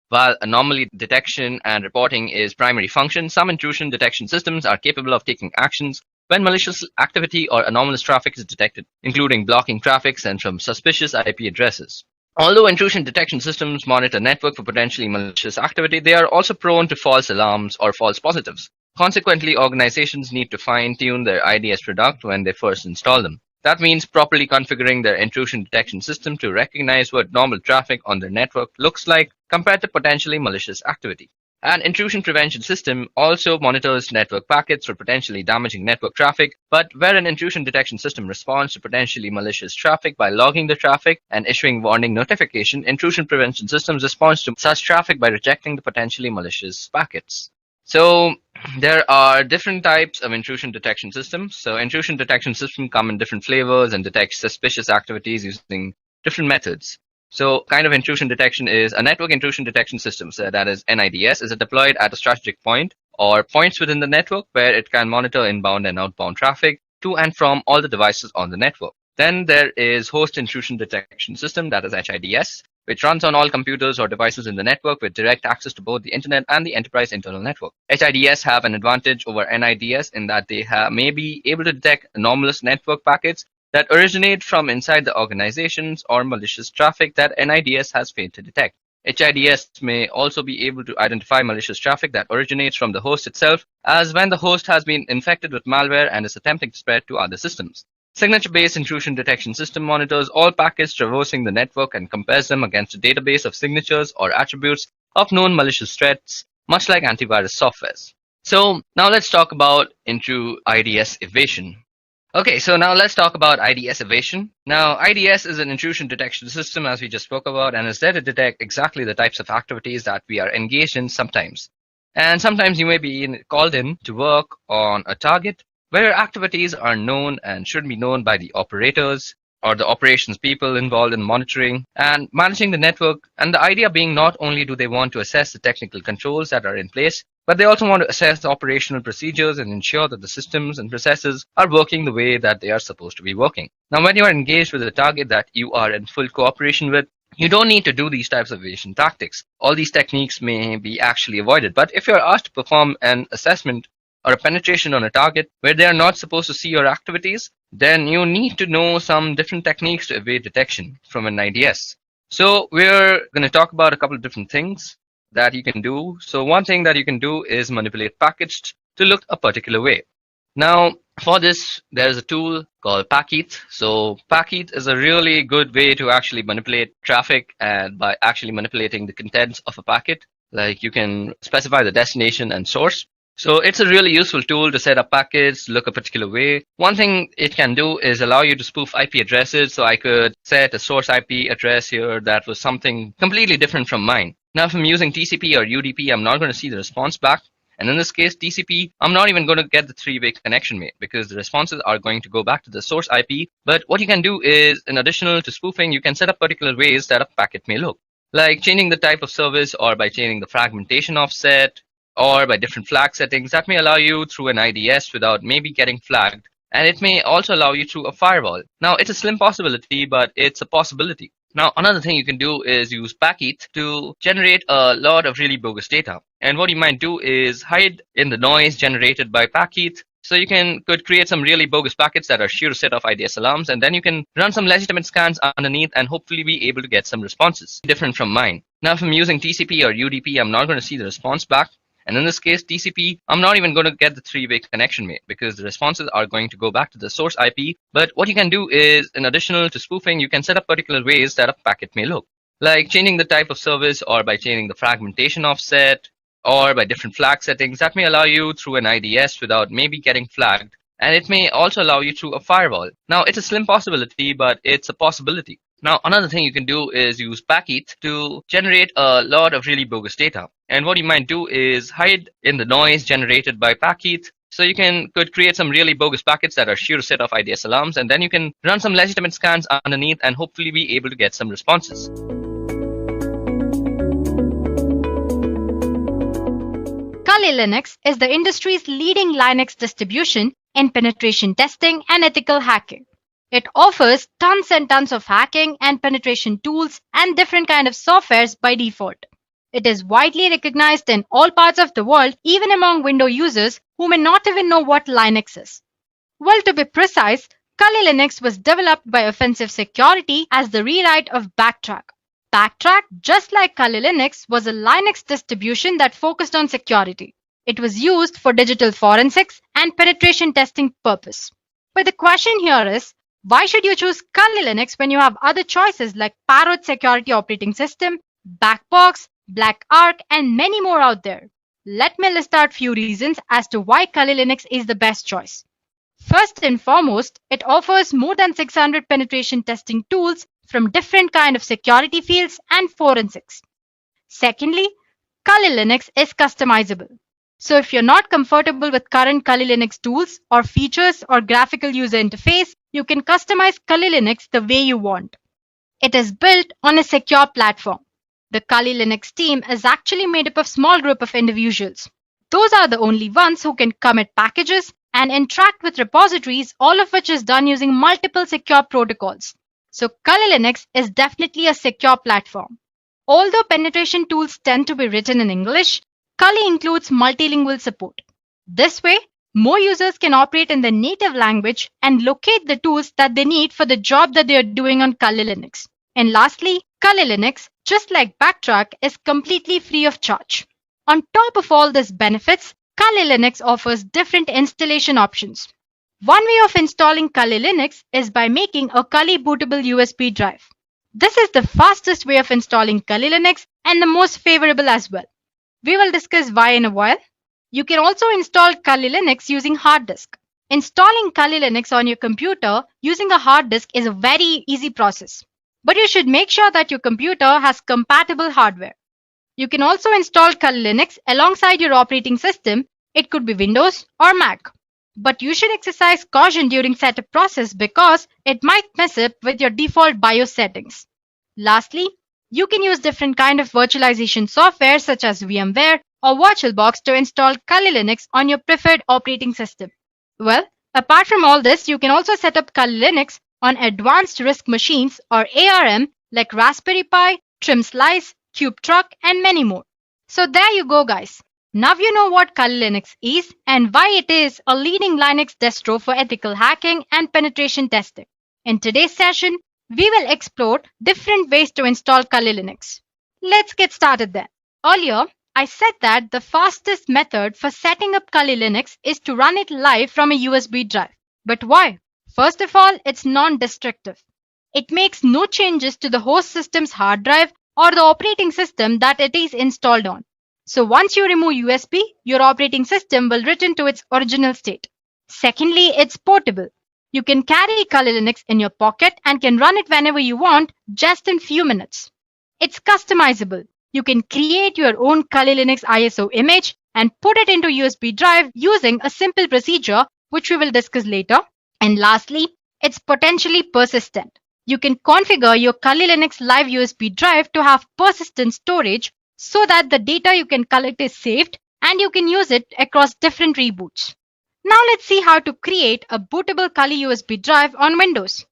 While anomaly detection and reporting is primary function, some intrusion detection systems are capable of taking actions when malicious activity or anomalous traffic is detected, including blocking traffic sent from suspicious IP addresses. Although intrusion detection systems monitor network for potentially malicious activity, they are also prone to false alarms or false positives. Consequently, organizations need to fine-tune their IDS product when they first install them. That means properly configuring their intrusion detection system to recognize what normal traffic on their network looks like compared to potentially malicious activity. An intrusion prevention system also monitors network packets for potentially damaging network traffic, but where an intrusion detection system responds to potentially malicious traffic by logging the traffic and issuing warning notification, intrusion prevention systems respond to such traffic by rejecting the potentially malicious packets. So there are different types of intrusion detection systems. So intrusion detection systems come in different flavors and detect suspicious activities using different methods. So kind of intrusion detection is a network intrusion detection system. So that is NIDS is deployed at a strategic point or points within the network where it can monitor inbound and outbound traffic to and from all the devices on the network. Then there is host intrusion detection system, that is HIDS, which runs on all computers or devices in the network with direct access to both the internet and the enterprise internal network. HIDS have an advantage over NIDS in that they may be able to detect anomalous network packets that originate from inside the organizations or malicious traffic that NIDS has failed to detect.
HIDS may also be able to identify malicious traffic that originates from the host itself, as when the host has been infected with malware and is attempting to spread to other systems. Signature-based intrusion detection system monitors all packets traversing the network and compares them against a database of signatures or attributes of known malicious threats, much like antivirus softwares. So now let's talk about into IDS evasion. Okay, so now let's talk about IDS evasion. Now, IDS is an intrusion detection system, as we just spoke about, and is there to detect exactly the types of activities that we are engaged in sometimes. And sometimes you may be called in to work on a target where activities are known and should be known by the operators or the operations people involved in monitoring and managing the network. And the idea being not only do they want to assess the technical controls that are in place, but they also want to assess the operational procedures and ensure that the systems and processes are working the way that they are supposed to be working. Now, when you are engaged with a target that you are in full cooperation with, you don't need to do these types of evasion tactics. All these techniques may be actually avoided. But if you're asked to perform an assessment or a penetration on a target where they are not supposed to see your activities, then you need to know some different techniques to evade detection from an IDS. So we're going to talk about a couple of different things that you can do. So one thing that you can do is manipulate packets to look a particular way. Now, for this, there's a tool called Packeth. So Packeth is a really good way to actually manipulate traffic, and by actually manipulating the contents of a packet, like you can specify the destination and source. So it's a really useful tool to set up packets, look a particular way. One thing it can do is allow you to spoof IP addresses. So I could set a source IP address here that was something completely different from mine. Now, if I'm using TCP or UDP, I'm not going to see the response back. And in this case, TCP, I'm not even going to get the three-way connection made because the responses are going to go back to the source IP. But what you can do is, in addition to spoofing, you can set up particular ways that a packet may look, like changing the type of service, or by changing the fragmentation offset, or by different flag settings that may allow you through an IDS without maybe getting flagged. And it may also allow you through a firewall. Now, it's a slim possibility, but it's a possibility. Now, another thing you can do is use Packeth to generate a lot of really bogus data. And what you might do is hide in the noise generated by Packeth. So you could create some really bogus packets that are sure to set off IDS alarms, and then you can run some legitimate scans underneath and hopefully be able to get some responses different from mine. Now, if I'm using TCP or UDP, I'm not going to see the response back. And in this case, TCP, I'm not even going to get the three-way connection made because the responses are going to go back to the source IP. But what you can do is, in addition to spoofing, you can set up particular ways that a packet may look, like changing the type of service, or by changing the fragmentation offset, or by different flag settings that may allow you through an IDS without maybe getting flagged. And it may also allow you through a firewall. Now, it's a slim possibility, but it's a possibility. Now, another thing you can do is use Packeth to generate a lot of really bogus data. And what you might do is hide in the noise generated by Packeth. So you could create some really bogus packets that are sure to set off IDS alarms, and then you can run some legitimate scans underneath and hopefully be able to get some responses.
Kali Linux is the industry's leading Linux distribution in penetration testing and ethical hacking. It offers tons and tons of hacking and penetration tools and different kinds of softwares by default. It is widely recognized in all parts of the world, even among Windows users who may not even know what Linux is. Well, to be precise, Kali Linux was developed by Offensive Security as the rewrite of Backtrack. Backtrack, just like Kali Linux, was a Linux distribution that focused on security. It was used for digital forensics and penetration testing purpose. But the question here is, why should you choose Kali Linux when you have other choices like Parrot Security Operating System, Backbox, BlackArch, and many more out there? Let me list out few reasons as to why Kali Linux is the best choice. First and foremost, it offers more than 600 penetration testing tools from different kinds of security fields and forensics. Secondly, Kali Linux is customizable. So if you're not comfortable with current Kali Linux tools or features or graphical user interface, you can customize Kali Linux the way you want. It is built on a secure platform. The Kali Linux team is actually made up of a small group of individuals. Those are the only ones who can commit packages and interact with repositories, all of which is done using multiple secure protocols. So Kali Linux is definitely a secure platform. Although penetration tools tend to be written in English, Kali includes multilingual support. This way, more users can operate in their native language and locate the tools that they need for the job that they are doing on Kali Linux. And lastly, Kali Linux, just like Backtrack, is completely free of charge. On top of all these benefits, Kali Linux offers different installation options. One way of installing Kali Linux is by making a Kali bootable USB drive. This is the fastest way of installing Kali Linux and the most favorable as well. We will discuss why in a while. You can also install Kali Linux using hard disk. Installing Kali Linux on your computer using a hard disk is a very easy process. But you should make sure that your computer has compatible hardware. You can also install Kali Linux alongside your operating system. It could be Windows or Mac. But you should exercise caution during setup process because it might mess up with your default BIOS settings. Lastly, you can use different kind of virtualization software such as VMware or VirtualBox to install Kali Linux on your preferred operating system. Well, apart from all this, you can also set up Kali Linux on advanced RISC machines or ARM like Raspberry Pi, TrimSlice, KubeTruck, and many more. So there you go, guys. Now you know what Kali Linux is and why it is a leading Linux distro for ethical hacking and penetration testing. In today's session, we will explore different ways to install Kali Linux. Let's get started then. Earlier, I said that the fastest method for setting up Kali Linux is to run it live from a USB drive. But why? First of all, it's non-destructive. It makes no changes to the host system's hard drive or the operating system that it is installed on. So once you remove USB, your operating system will return to its original state. Secondly, it's portable. You can carry Kali Linux in your pocket and can run it whenever you want, just in few minutes. It's customizable. You can create your own Kali Linux ISO image and put it into USB drive using a simple procedure, which we will discuss later. And lastly, it's potentially persistent. You can configure your Kali Linux live USB drive to have persistent storage so that the data you can collect is saved and you can use it across different reboots. Now let's see how to create a bootable Kali USB drive on Windows.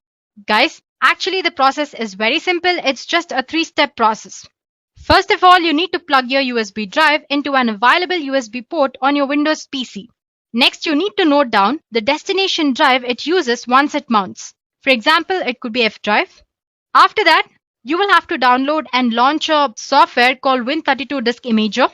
Guys, actually the process is very simple. It's just a 3-step process. First of all, you need to plug your USB drive into an available USB port on your Windows PC. Next, you need to note down the destination drive it uses once it mounts. For example, it could be F drive. After that, you will have to download and launch a software called Win32 Disk Imager.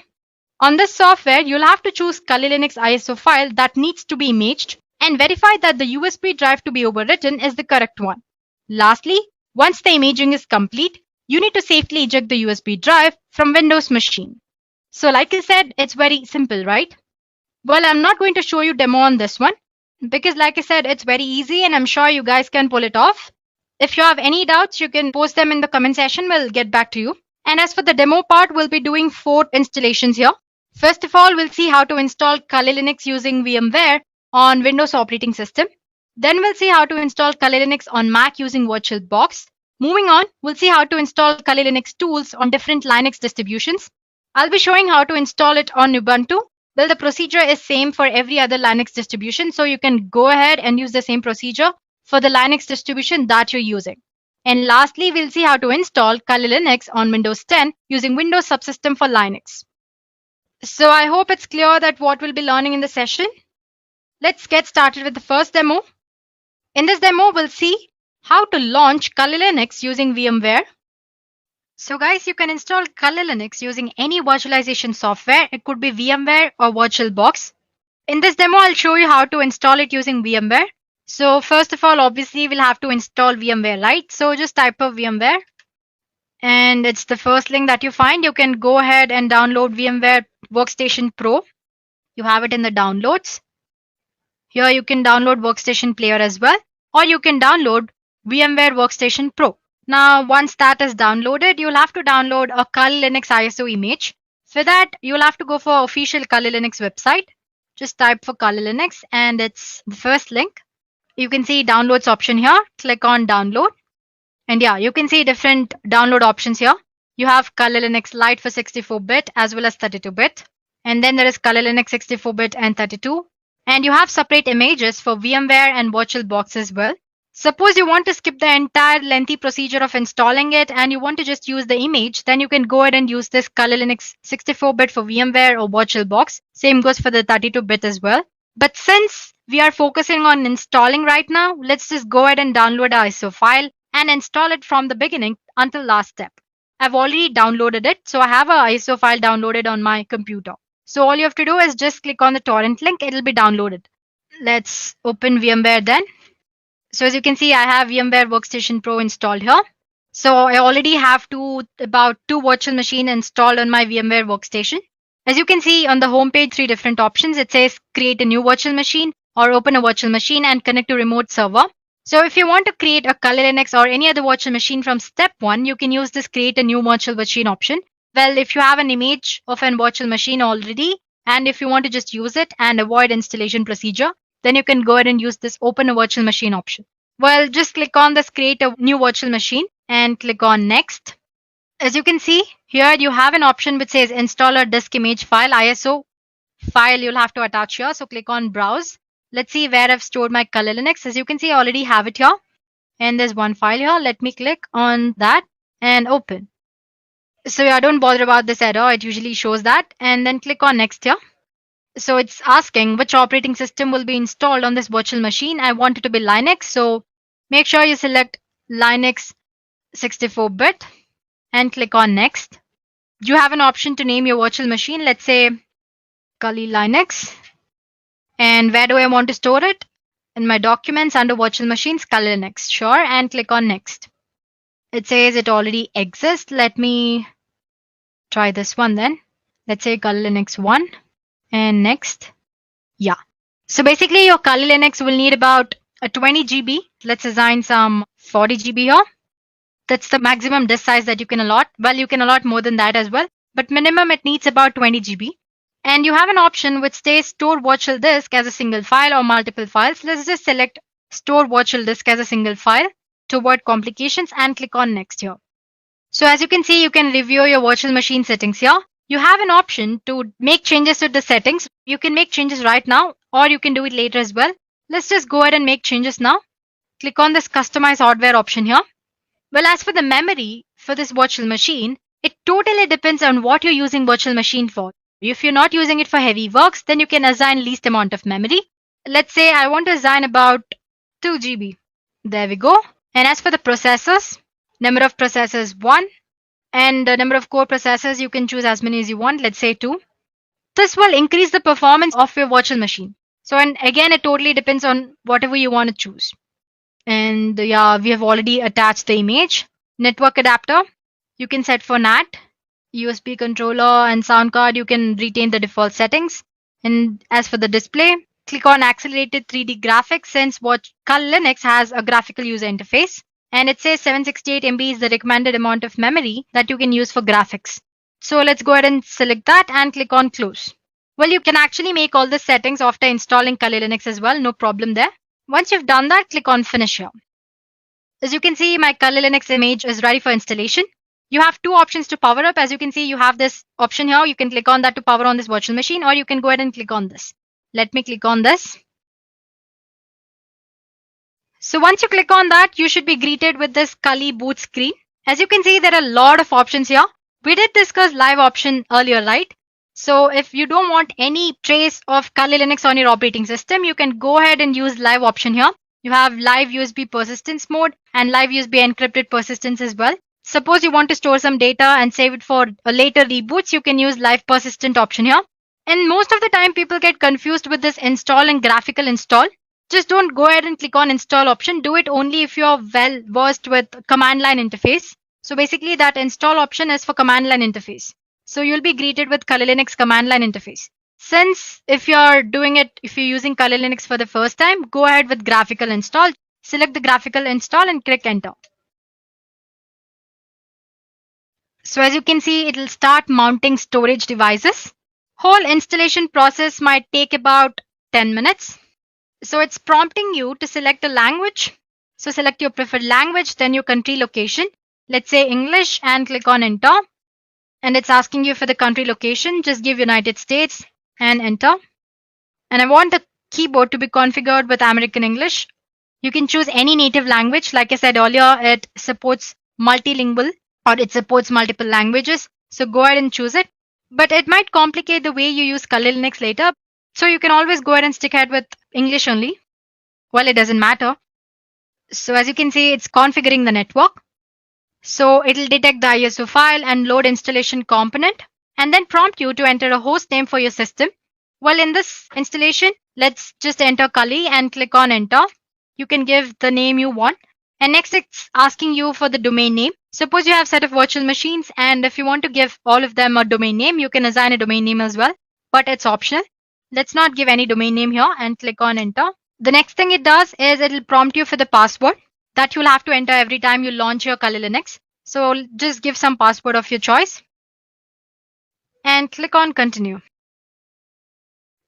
On this software, you'll have to choose Kali Linux ISO file that needs to be imaged and verify that the USB drive to be overwritten is the correct one. Lastly, once the imaging is complete, you need to safely eject the USB drive from Windows machine. So like I said, it's very simple, right? Well, I'm not going to show you demo on this one because like I said, it's very easy and I'm sure you guys can pull it off. If you have any doubts, you can post them in the comment section. We'll get back to you. And as for the demo part, we'll be doing 4 installations here. First of all, we'll see how to install Kali Linux using VMware on Windows operating system. Then we'll see how to install Kali Linux on Mac using VirtualBox. Moving on, we'll see how to install Kali Linux tools on different Linux distributions. I'll be showing how to install it on Ubuntu. Well, the procedure is same for every other Linux distribution, so you can go ahead and use the same procedure for the Linux distribution that you're using. And lastly, we'll see how to install Kali Linux on Windows 10 using Windows Subsystem for Linux. So I hope it's clear that what we'll be learning in the session. Let's get started with the first demo. In this demo, we'll see how to launch Kali Linux using VMware. So guys, you can install Kali Linux using any virtualization software. It could be VMware or VirtualBox. In this demo, I'll show you how to install it using VMware. So first of all, obviously, we'll have to install VMware, right? So just type of VMware. And it's the first link that you find. You can go ahead and download VMware Workstation Pro. You have it in the downloads. Here you can download Workstation Player as well. Or you can download VMware Workstation Pro. Now, once that is downloaded, you'll have to download a Kali Linux ISO image. For that, you'll have to go for official Kali Linux website. Just type for Kali Linux and it's the first link. You can see downloads option here. Click on download. And yeah, you can see different download options here. You have Kali Linux Lite for 64-bit as well as 32-bit. And then there is Kali Linux 64-bit and 32. And you have separate images for VMware and VirtualBox as well. Suppose you want to skip the entire lengthy procedure of installing it and you want to just use the image, then you can go ahead and use this Kali Linux 64-bit for VMware or VirtualBox. Same goes for the 32-bit as well. But since we are focusing on installing right now, let's just go ahead and download our ISO file and install it from the beginning until last step. I've already downloaded it. So I have a ISO file downloaded on my computer. So all you have to do is just click on the torrent link. It'll be downloaded. Let's open VMware then. So as you can see, I have VMware Workstation Pro installed here. So I already have about two virtual machines installed on my VMware Workstation. As you can see on the home page, 3 different options. It says create a new virtual machine or open a virtual machine and connect to remote server. So if you want to create a Kali Linux or any other virtual machine from step 1, you can use this create a new virtual machine option. Well, if you have an image of a virtual machine already, and if you want to just use it and avoid installation procedure, then you can go ahead and use this open a virtual machine option. Well, just click on this create a new virtual machine and click on next. As you can see here, you have an option which says installer disk image file ISO file you'll have to attach here. So click on browse. Let's see where I've stored my Kali Linux. As you can see, I already have it here. And there's one file here. Let me click on that and open. So yeah, don't bother about this error. It usually shows that. And then click on next here. So it's asking which operating system will be installed on this virtual machine. I want it to be Linux. So make sure you select Linux 64-bit and click on next. You have an option to name your virtual machine. Let's say Kali Linux. And where do I want to store it? In my documents under virtual machines, Kali Linux. Sure. And click on next. It says it already exists. Let me try this one then. Let's say Kali Linux 1 and next. Yeah. So basically your Kali Linux will need about a 20 GB. Let's assign some 40 GB here. That's the maximum disk size that you can allot. Well, you can allot more than that as well, but minimum it needs about 20 GB. And you have an option which says store virtual disk as a single file or multiple files. Let's just select store virtual disk as a single file to avoid complications and click on next here. So as you can see, you can review your virtual machine settings here. You have an option to make changes to the settings. You can make changes right now or you can do it later as well. Let's just go ahead and make changes now. Click on this customize hardware option here. Well, as for the memory for this virtual machine, it totally depends on what you're using virtual machine for. If you're not using it for heavy works, then you can assign least amount of memory. Let's say I want to assign about 2 GB. There we go. And as for the processors, number of processors 1 and the number of core processors, you can choose as many as you want. Let's say 2. This will increase the performance of your virtual machine. So, and again, it totally depends on whatever you want to choose. And yeah, we have already attached the image. Network adapter, you can set for NAT. USB controller and sound card, you can retain the default settings. And as for the display, click on accelerated 3D graphics since Kali Linux has a graphical user interface. And it says 768 MB is the recommended amount of memory that you can use for graphics. So let's go ahead and select that and click on close. Well, you can actually make all the settings after installing Kali Linux as well. No problem there. Once you've done that, click on finish here. As you can see, my Kali Linux image is ready for installation. You have 2 options to power up. As you can see, you have this option here. You can click on that to power on this virtual machine, or you can go ahead and click on this. Let me click on this. So once you click on that, you should be greeted with this Kali boot screen. As you can see, there are a lot of options here. We did discuss live option earlier, right? So if you don't want any trace of Kali Linux on your operating system, you can go ahead and use live option here. You have live USB persistence mode and live USB encrypted persistence as well. Suppose you want to store some data and save it for a later reboots, you can use live persistent option here. And most of the time people get confused with this install and graphical install. Just don't go ahead and click on install option. Do it only if you're well versed with command line interface. So basically that install option is for command line interface. So you'll be greeted with Kali Linux command line interface. Since if you're using Kali Linux for the first time, go ahead with graphical install. Select the graphical install and click enter. So as you can see, it'll start mounting storage devices. Whole installation process might take about 10 minutes. So it's prompting you to select a language. So select your preferred language, then your country location. Let's say English and click on enter. And it's asking you for the country location. Just give United States and enter. And I want the keyboard to be configured with American English. You can choose any native language. Like I said earlier, it supports multilingual or it supports multiple languages. So go ahead and choose it. But it might complicate the way you use Kali Linux later. So you can always go ahead and stick ahead with English only. Well, it doesn't matter. So as you can see, it's configuring the network. So it'll detect the ISO file and load installation component and then prompt you to enter a host name for your system. Well, in this installation, let's just enter Kali and click on enter. You can give the name you want. And next it's asking you for the domain name. Suppose you have set of virtual machines and if you want to give all of them a domain name, you can assign a domain name as well, but it's optional. Let's not give any domain name here and click on enter. The next thing it does is it'll prompt you for the password that you'll have to enter every time you launch your Kali Linux. So just give some password of your choice and click on continue.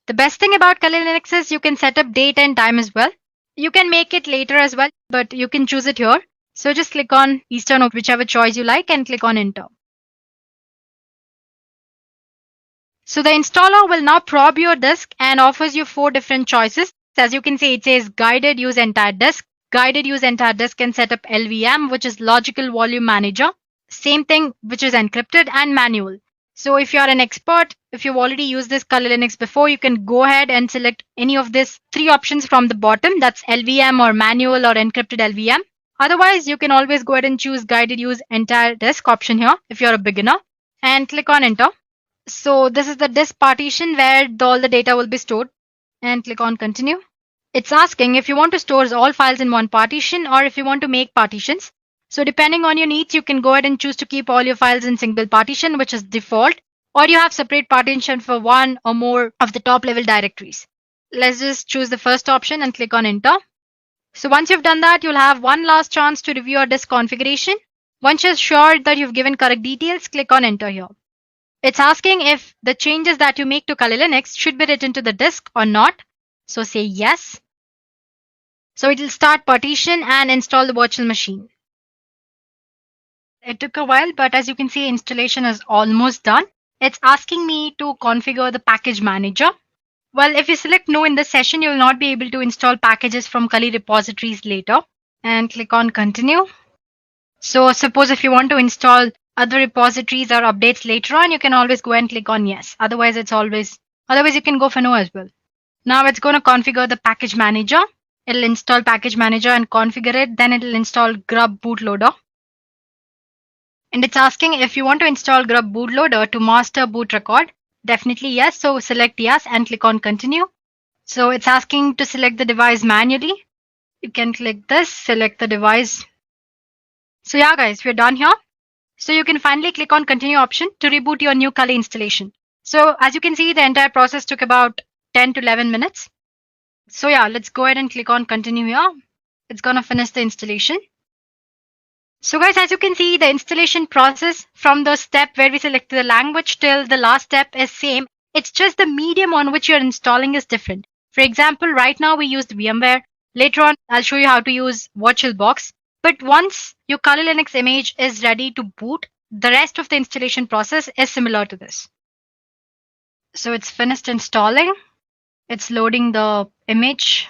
The best thing about Kali Linux is you can set up date and time as well. You can make it later as well, but you can choose it here. So just click on Eastern or whichever choice you like and click on enter. So the installer will now probe your disk and offers you 4 different choices. As you can see, it says guided use entire disk. Guided use entire disk can set up LVM, which is logical volume manager. Same thing, which is encrypted, and manual. So if you are an expert, if you've already used this Kali Linux before, you can go ahead and select any of these 3 options from the bottom. That's LVM or manual or encrypted LVM. Otherwise, you can always go ahead and choose guided use entire disk option here if you're a beginner and click on enter. So this is the disk partition where all the data will be stored and click on continue. It's asking if you want to store all files in one partition or if you want to make partitions. So depending on your needs, you can go ahead and choose to keep all your files in single partition, which is default, or you have separate partition for one or more of the top level directories. Let's just choose the first option and click on enter. So once you've done that, you'll have one last chance to review your disk configuration. Once you're sure that you've given correct details, click on enter here. It's asking if the changes that you make to Kali Linux should be written to the disk or not. So say yes. So it will start partition and install the virtual machine. It took a while, but as you can see, installation is almost done. It's asking me to configure the package manager. Well, if you select no in this session, you will not be able to install packages from Kali repositories later. And click on continue. So suppose if you want to install other repositories or updates later on, you can always go and click on yes. Otherwise you can go for no as well. Now it's going to configure the package manager. It'll install package manager and configure it. Then it'll install grub bootloader. And it's asking if you want to install grub bootloader to master boot record. Definitely yes. So select yes and click on continue. So it's asking to select the device manually. You can click this, select the device. So yeah guys, we're done here. So you can finally click on continue option to reboot your new Kali installation. So as you can see, the entire process took about 10 to 11 minutes. So yeah, let's go ahead and click on continue here. It's gonna finish the installation. So guys, as you can see, the installation process from the step where we selected the language till the last step is same. It's just the medium on which you're installing is different. For example, right now we used VMware. Later on, I'll show you how to use VirtualBox. But once your Kali Linux image is ready to boot, the rest of the installation process is similar to this. So it's finished installing. It's loading the image.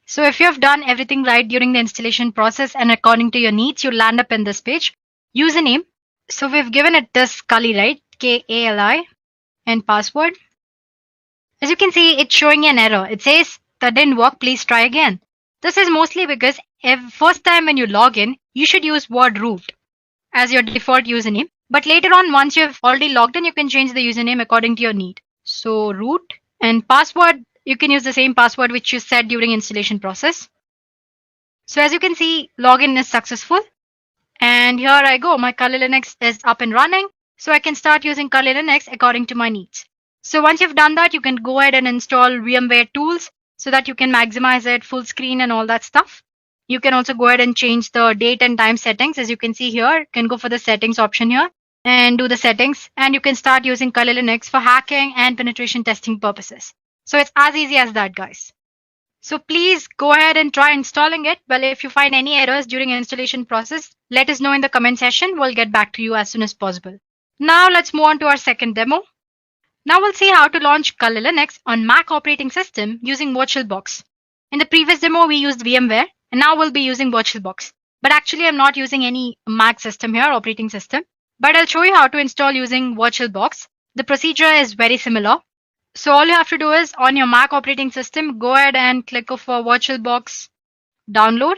So if you have done everything right during the installation process and according to your needs, you'll land up in this page. Username. So we've given it this Kali, right? Kali and password. As you can see, it's showing an error. It says that didn't work. Please try again. This is mostly because first time when you log in, you should use word root as your default username. But later on, once you've already logged in, you can change the username according to your need. So root and password, you can use the same password which you set during installation process. So as you can see, login is successful. And here I go. My Kali Linux is up and running. So I can start using Kali Linux according to my needs. So once you've done that, you can go ahead and install VMware tools so that you can maximize it, full screen and all that stuff. You can also go ahead and change the date and time settings. As you can see here, you can go for the settings option here and do the settings. And you can start using Kali Linux for hacking and penetration testing purposes. So it's as easy as that, guys. So please go ahead and try installing it. Well, if you find any errors during installation process, let us know in the comment section. We'll get back to you as soon as possible. Now let's move on to our second demo. Now we'll see how to launch Kali Linux on Mac operating system using VirtualBox. In the previous demo, we used VMware, and now we'll be using VirtualBox. But actually, I'm not using any Mac system here, operating system. But I'll show you how to install using VirtualBox. The procedure is very similar. So all you have to do is on your Mac operating system, go ahead and click for VirtualBox download.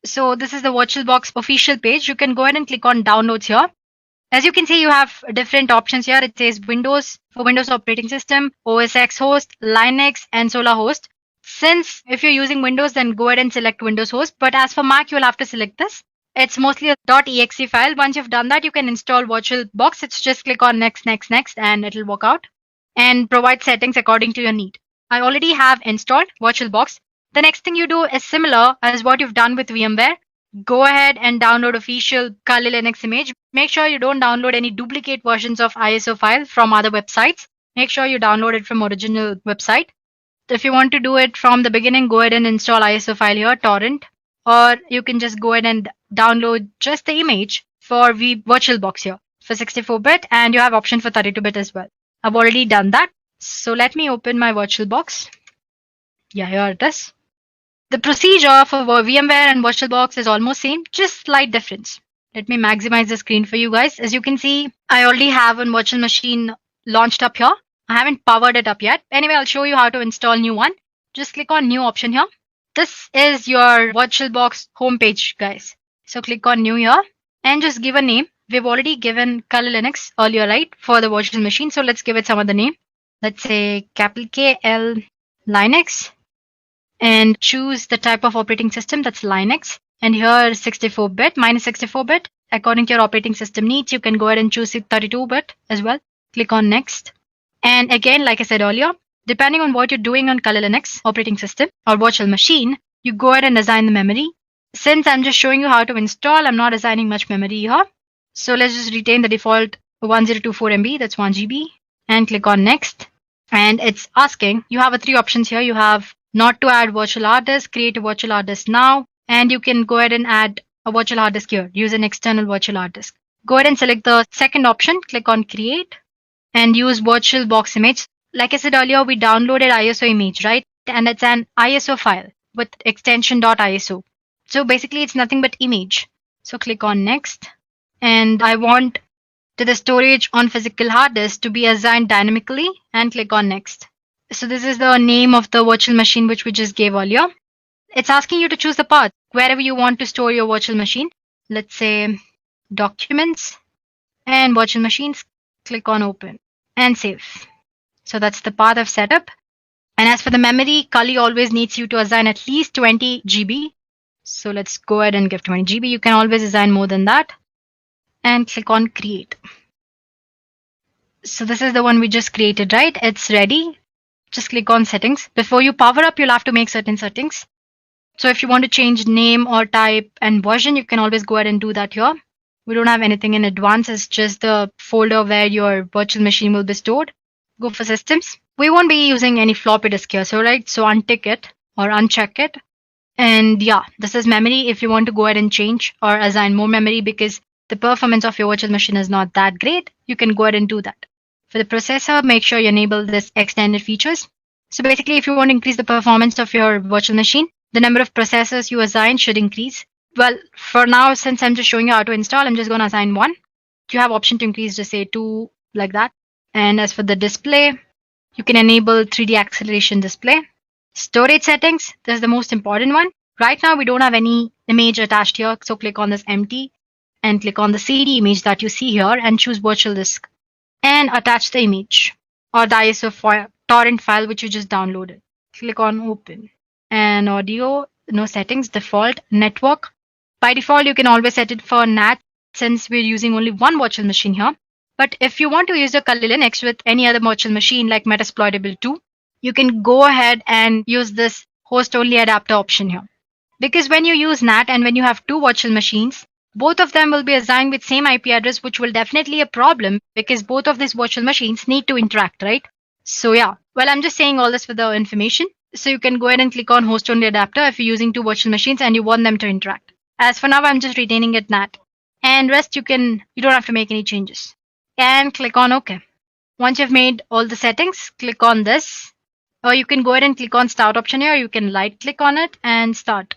So this is the VirtualBox official page. You can go ahead and click on downloads here. As you can see, you have different options here. It says Windows for Windows operating system, OS X host, Linux, and Solar host. Since if you're using Windows, then go ahead and select Windows host. But as for Mac, you'll have to select this. It's mostly a .exe file. Once you've done that, you can install VirtualBox. It's just click on next, next, next, and it'll work out and provide settings according to your need. I already have installed VirtualBox. The next thing you do is similar as what you've done with VMware. Go ahead and download official Kali Linux image. Make sure you don't download any duplicate versions of ISO file from other websites. Make sure you download it from original website. If you want to do it from the beginning, go ahead and install ISO file here, torrent, or you can just go ahead and download just the image for VirtualBox here for 64-bit, and you have option for 32-bit as well. I've already done that. So let me open my VirtualBox. Yeah, here it is. The procedure for VMware and VirtualBox is almost same, just slight difference. Let me maximize the screen for you guys. As you can see, I already have a virtual machine launched up here. I haven't powered it up yet. Anyway, I'll show you how to install new one. Just click on new option here. This is your VirtualBox homepage, guys. So click on new here and just give a name. We've already given Kali Linux earlier, right, for the virtual machine. So let's give it some other name. Let's say capital KL Linux. And choose the type of operating system, that's Linux. And here 64-bit, minus 64-bit. According to your operating system needs, you can go ahead and choose 32-bit as well. Click on next. And again, like I said earlier, depending on what you're doing on Kali Linux operating system or virtual machine, you go ahead and assign the memory. Since I'm just showing you how to install, I'm not assigning much memory here. So let's just retain the default 1024 MB, that's 1 GB. And click on next. And it's asking, you have 3 options here. You have not to add virtual hard disk, create a virtual hard disk now, and you can go ahead and add a virtual hard disk here, use an external virtual hard disk. Go ahead and select the second option, click on create, and use VirtualBox image. Like I said earlier, we downloaded ISO image, right? And it's an ISO file with extension .iso. So basically it's nothing but image. So click on next, and I want to the storage on physical hard disk to be assigned dynamically, and click on next. So this is the name of the virtual machine which we just gave earlier. It's asking you to choose the path wherever you want to store your virtual machine. Let's say documents and virtual machines. Click on open and save. So that's the path I've set up. And as for the memory, Kali always needs you to assign at least 20 GB. So let's go ahead and give 20 GB. You can always assign more than that. And click on create. So this is the one we just created, right? It's ready. Just click on settings. Before you power up, you'll have to make certain settings. So if you want to change name or type and version, you can always go ahead and do that here. We don't have anything in advance. It's just the folder where your virtual machine will be stored. Go for systems. We won't be using any floppy disk here. So untick it or uncheck it. And yeah, this is memory. If you want to go ahead and change or assign more memory because the performance of your virtual machine is not that great, you can go ahead and do that. For the processor, make sure you enable this extended features. So basically, if you want to increase the performance of your virtual machine, the number of processors you assign should increase. Well, for now, since I'm just showing you how to install, I'm just going to assign 1. You have option to increase to say 2, like that. And as for the display, you can enable 3D acceleration display. Storage settings, this is the most important one. Right now, we don't have any image attached here. So click on this empty and click on the CD image that you see here and choose virtual disk. And attach the image or the ISO file, torrent file which you just downloaded. Click on open. And audio, no settings, default, network. By default, you can always set it for NAT since we're using only one virtual machine here. But if you want to use a Kali Linux with any other virtual machine like Metasploitable 2, you can go ahead and use this host only adapter option here. Because when you use NAT and when you have 2 virtual machines, both of them will be assigned with same IP address, which will definitely a problem because both of these virtual machines need to interact, right? So yeah, well, I'm just saying all this for the information. So you can go ahead and click on host only adapter if you're using 2 virtual machines and you want them to interact. As for now, I'm just retaining it NAT. And rest you don't have to make any changes. And click on OK. Once you've made all the settings, click on this. Or you can go ahead and click on start option here. You can right click on it and start.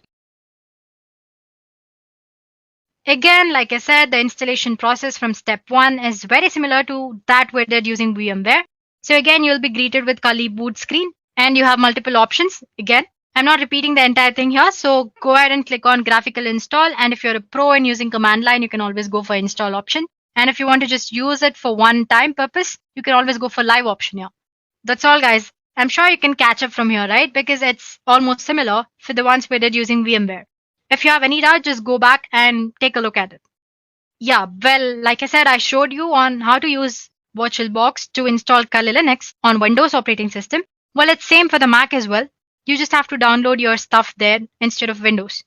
Again, like I said, the installation process from step 1 is very similar to that we did using VMware. So again, you'll be greeted with Kali boot screen and you have multiple options. Again, I'm not repeating the entire thing here. So go ahead and click on graphical install. And if you're a pro in using command line, you can always go for install option. And if you want to just use it for one time purpose, you can always go for live option here. That's all, guys. I'm sure you can catch up from here, right? Because it's almost similar for the ones we did using VMware. If you have any doubt, just go back and take a look at it. Yeah, well, like I said, I showed you on how to use VirtualBox to install Kali Linux on Windows operating system. Well, it's same for the Mac as well. You just have to download your stuff there instead of Windows.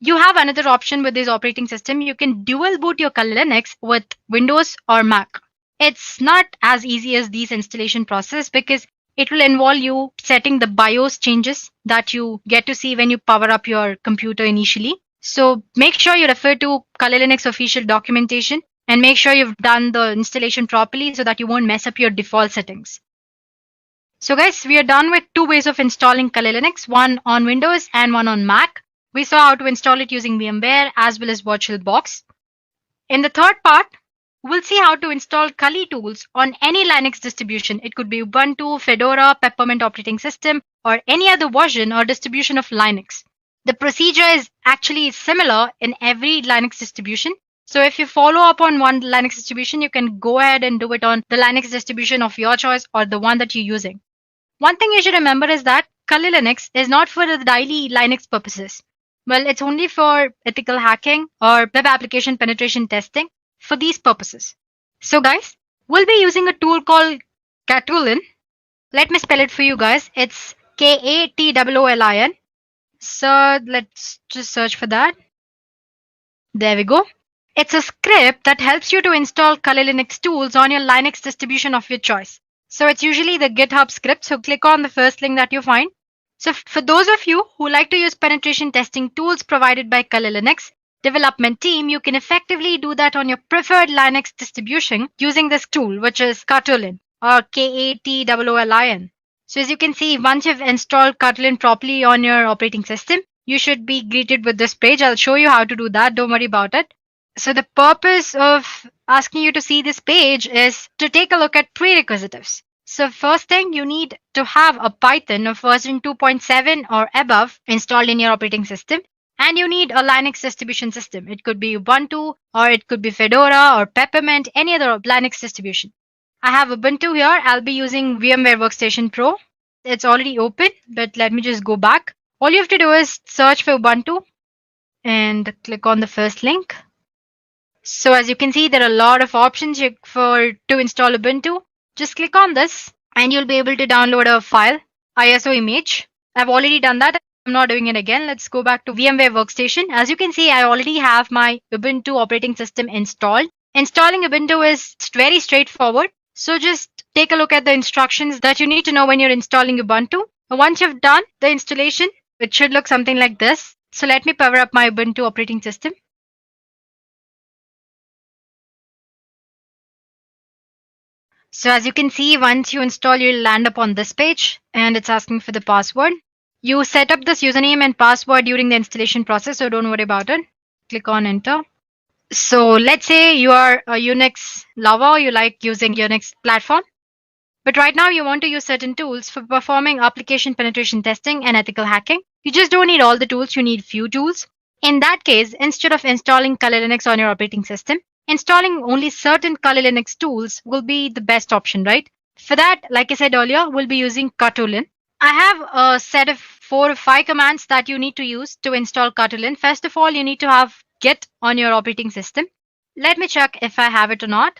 You have another option with this operating system. You can dual boot your Kali Linux with Windows or Mac. It's not as easy as these installation process because it will involve you setting the BIOS changes that you get to see when you power up your computer initially. So make sure you refer to Kali Linux official documentation and make sure you've done the installation properly so that you won't mess up your default settings. So guys, we are done with two ways of installing Kali Linux, one on Windows and one on Mac. We saw how to install it using VMware as well as VirtualBox. In the third part, we'll see how to install Kali tools on any Linux distribution. It could be Ubuntu, Fedora, Peppermint operating system, or any other version or distribution of Linux. The procedure is actually similar in every Linux distribution. So if you follow up on one Linux distribution, you can go ahead and do it on the Linux distribution of your choice or the one that you're using. One thing you should remember is that Kali Linux is not for the daily Linux purposes. Well, it's only for ethical hacking or web application penetration testing for these purposes. So guys, we'll be using a tool called Katulin. Let me spell it for you guys. It's Katolin. So let's just search for that. There we go. It's a script that helps you to install Kali Linux tools on your Linux distribution of your choice. So it's usually the GitHub script. So click on the first link that you find. So for those of you who like to use penetration testing tools provided by Kali Linux development team, you can effectively do that on your preferred Linux distribution using this tool, which is Katulin or Katolin. So as you can see, once you've installed Katulin properly on your operating system, you should be greeted with this page. I'll show you how to do that. Don't worry about it. So the purpose of asking you to see this page is to take a look at prerequisites. So first thing, you need to have a Python of version 2.7 or above installed in your operating system. And you need a Linux distribution system. It could be Ubuntu or it could be Fedora or Peppermint, any other Linux distribution. I have Ubuntu here. I'll be using VMware Workstation Pro. It's already open, but let me just go back. All you have to do is search for Ubuntu and click on the first link. So as you can see, there are a lot of options to install Ubuntu. Just click on this and you'll be able to download a file, ISO image. I've already done that. I'm not doing it again. Let's go back to VMware Workstation. As you can see, I already have my Ubuntu operating system installed. Installing Ubuntu is very straightforward. So just take a look at the instructions that you need to know when you're installing Ubuntu. Once you've done the installation, it should look something like this. So let me power up my Ubuntu operating system. So as you can see, once you install, you'll land up on this page and it's asking for the password. You set up this username and password during the installation process, so don't worry about it. Click on enter. So let's say you are a Unix lover, you like using Unix platform. But right now you want to use certain tools for performing application penetration testing and ethical hacking. You just don't need all the tools, you need few tools. In that case, instead of installing Kali Linux on your operating system, installing only certain Kali Linux tools will be the best option, right? For that, like I said earlier, we'll be using Katulin. I have a set of 4 or 5 commands that you need to use to install Katulin. First of all, you need to have Git on your operating system. Let me check if I have it or not.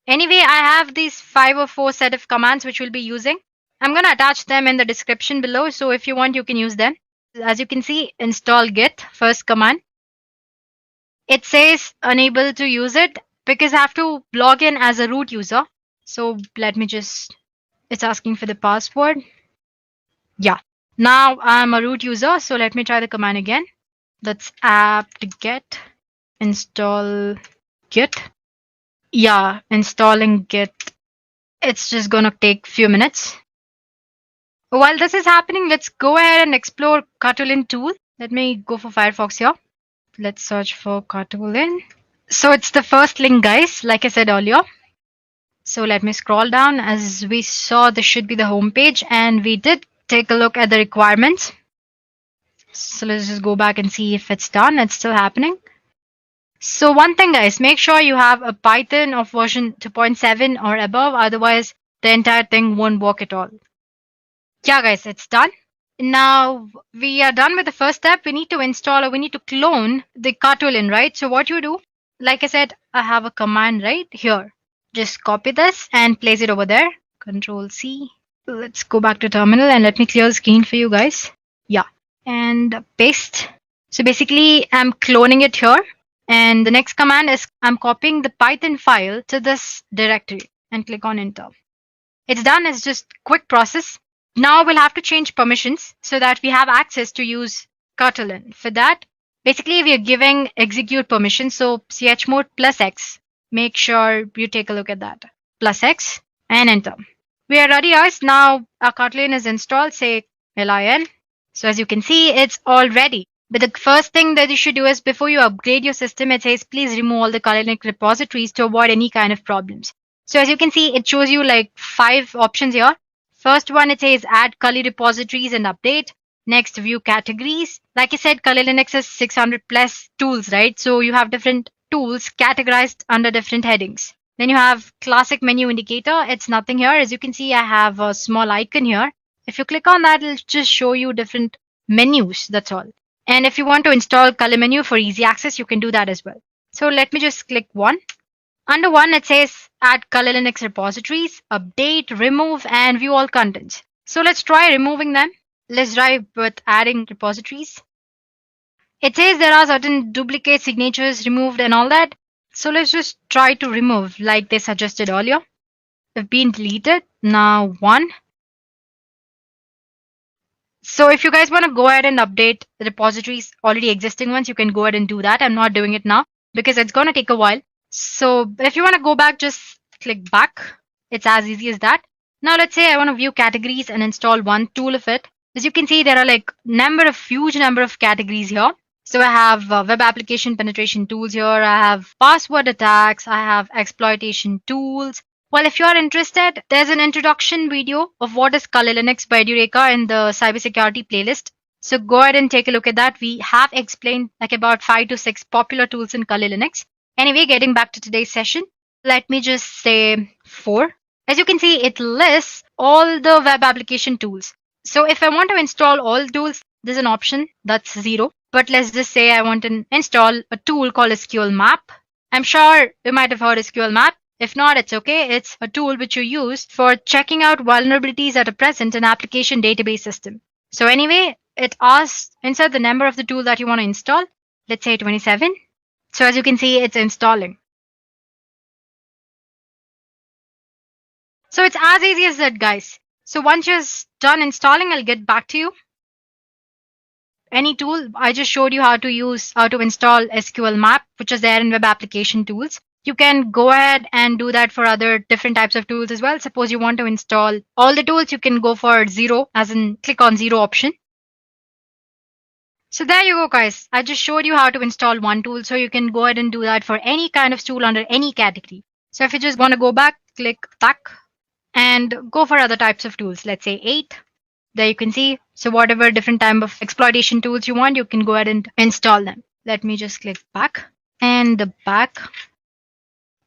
Anyway, I have these 5 or 4 set of commands which we'll be using. I'm going to attach them in the description below. So if you want, you can use them. As you can see, install Git, first command. It says unable to use it because I have to log in as a root user. So let me it's asking for the password. Yeah, now I'm a root user. So let me try the command again. That's apt-get install Git. Yeah, installing Git. It's just going to take a few minutes. While this is happening, let's go ahead and explore Katulin tool. Let me go for Firefox here. Let's search for Katulin. So it's the first link, guys, like I said earlier. So let me scroll down. As we saw, this should be the home page, and we did take a look at the requirements. So let's just go back and see if it's done. It's still happening. So one thing guys, make sure you have a Python of version 2.7 or above, otherwise the entire thing won't work at all. Yeah guys, it's done. Now we are done with the first step. We need to install, or we need to clone the cartoolen, right? So what you do, like I said, I have a command right here. Just copy this and place it over there. Control C. Let's go back to terminal and let me clear the screen for you guys. Yeah, and paste. So basically I'm cloning it here, and the next command is I'm copying the Python file to this directory and click on enter. It's done. It's just quick process. Now we'll have to change permissions so that we have access to use cartoolen. For that, basically we are giving execute permission. So chmod +X. Make sure you take a look at that. +X and enter. We are ready guys. Now our cartoolen is installed. Say lin. So as you can see, it's all ready. But the first thing that you should do is before you upgrade your system, it says please remove all the Kali repositories to avoid any kind of problems. So as you can see, it shows you like 5 options here. First one, it says add Kali repositories and update. Next, view categories. Like I said, Kali Linux has 600 plus tools, right? So you have different tools categorized under different headings. Then you have classic menu indicator. It's nothing here. As you can see, I have a small icon here. If you click on that, it'll just show you different menus. That's all. And if you want to install Kali menu for easy access, you can do that as well. So let me just click one. Under one, it says add Kali Linux repositories, update, remove, and view all contents. So let's try removing them. Let's try with adding repositories. It says there are certain duplicate signatures removed and all that. So let's just try to remove like they suggested earlier. They've been deleted. Now one. So if you guys want to go ahead and update the repositories, already existing ones, you can go ahead and do that. I'm not doing it now because it's going to take a while. So if you want to go back, just click back. It's as easy as that. Now let's say I want to view categories and install one tool of it. As you can see, there are like huge number of categories here. So I have web application penetration tools here. I have password attacks. I have exploitation tools. Well, if you're interested, there's an introduction video of what is Kali Linux by Edureka in the cybersecurity playlist. So go ahead and take a look at that. We have explained like about 5 to 6 popular tools in Kali Linux. Anyway, getting back to today's session, let me just say 4. As you can see, it lists all the web application tools. So if I want to install all tools, there's an option that's 0. But let's just say I want to install a tool called SQL Map. I'm sure you might have heard SQL Map. If not, it's okay. It's a tool which you use for checking out vulnerabilities that are present in application database system. So anyway, it asks insert the number of the tool that you want to install. Let's say 27. So as you can see, it's installing. So it's as easy as that, guys. So once you're done installing, I'll get back to you. Any tool, I just showed you how to install SQL Map, which is there in web application tools. You can go ahead and do that for other different types of tools as well. Suppose you want to install all the tools, you can go for 0, as in click on 0 option. So there you go, guys. I just showed you how to install one tool. So you can go ahead and do that for any kind of tool under any category. So if you just want to go back, click back and go for other types of tools. Let's say 8. There you can see. So whatever different type of exploitation tools you want, you can go ahead and install them. Let me just click back and the back.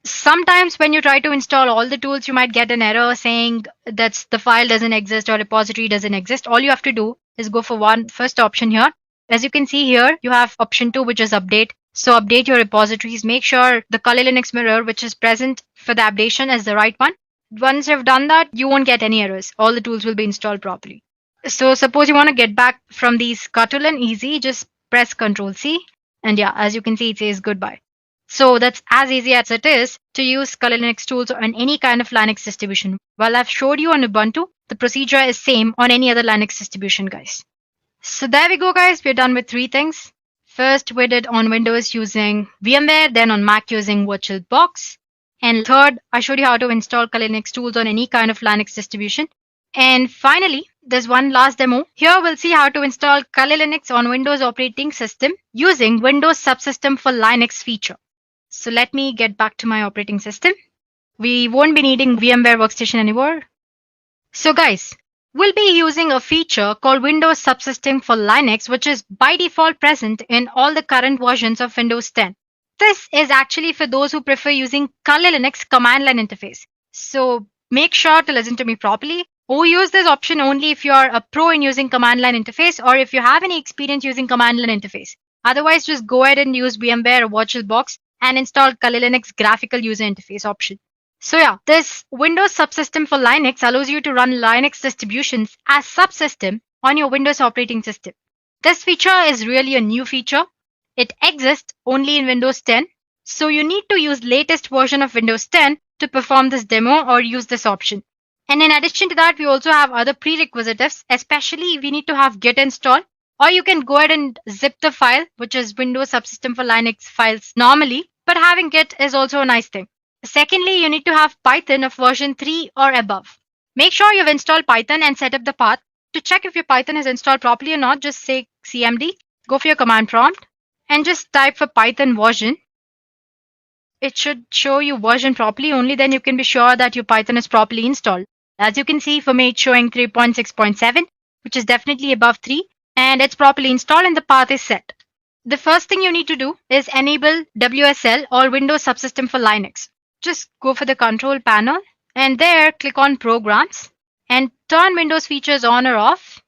Sometimes when you try to install all the tools, you might get an error saying that the file doesn't exist or repository doesn't exist. All you have to do is go for first option here. As you can see here, you have option 2, which is update. So update your repositories. Make sure the Kali Linux mirror, which is present for the updation, is the right one. Once you've done that, you won't get any errors. All the tools will be installed properly. So suppose you want to get back from these cartoolen, easy, just press Ctrl C. And yeah, as you can see, it says goodbye. So that's as easy as it is to use Kali Linux tools on any kind of Linux distribution. While I've showed you on Ubuntu, the procedure is same on any other Linux distribution, guys. So there we go, guys. We're done with 3 things. First, we did on Windows using VMware, then on Mac using VirtualBox. And third, I showed you how to install Kali Linux tools on any kind of Linux distribution. And finally, there's one last demo. Here we'll see how to install Kali Linux on Windows operating system using Windows Subsystem for Linux feature. So let me get back to my operating system. We won't be needing VMware Workstation anymore. So guys, we'll be using a feature called Windows Subsystem for Linux, which is by default present in all the current versions of Windows 10. This is actually for those who prefer using Kali Linux command line interface. So make sure to listen to me properly. Or use this option only if you are a pro in using command line interface or if you have any experience using command line interface. Otherwise, just go ahead and use VMware or VirtualBox and install Kali Linux graphical user interface option. So yeah, this Windows Subsystem for Linux allows you to run Linux distributions as subsystem on your Windows operating system. This feature is really a new feature. It exists only in Windows 10. So you need to use latest version of Windows 10 to perform this demo or use this option. And in addition to that, we also have other prerequisites, especially we need to have Git installed, or you can go ahead and zip the file, which is Windows Subsystem for Linux files normally, but having Git is also a nice thing. Secondly, you need to have Python of version 3 or above. Make sure you've installed Python and set up the path. To check if your Python is installed properly or not, just say cmd, go for your command prompt, and just type for Python version. It should show you version properly, only then you can be sure that your Python is properly installed. As you can see, for me it's showing 3.6.7, which is definitely above 3, and it's properly installed and the path is set. The first thing you need to do is enable WSL or Windows Subsystem for Linux. Just go for the control panel and there click on Programs and turn Windows features on or off.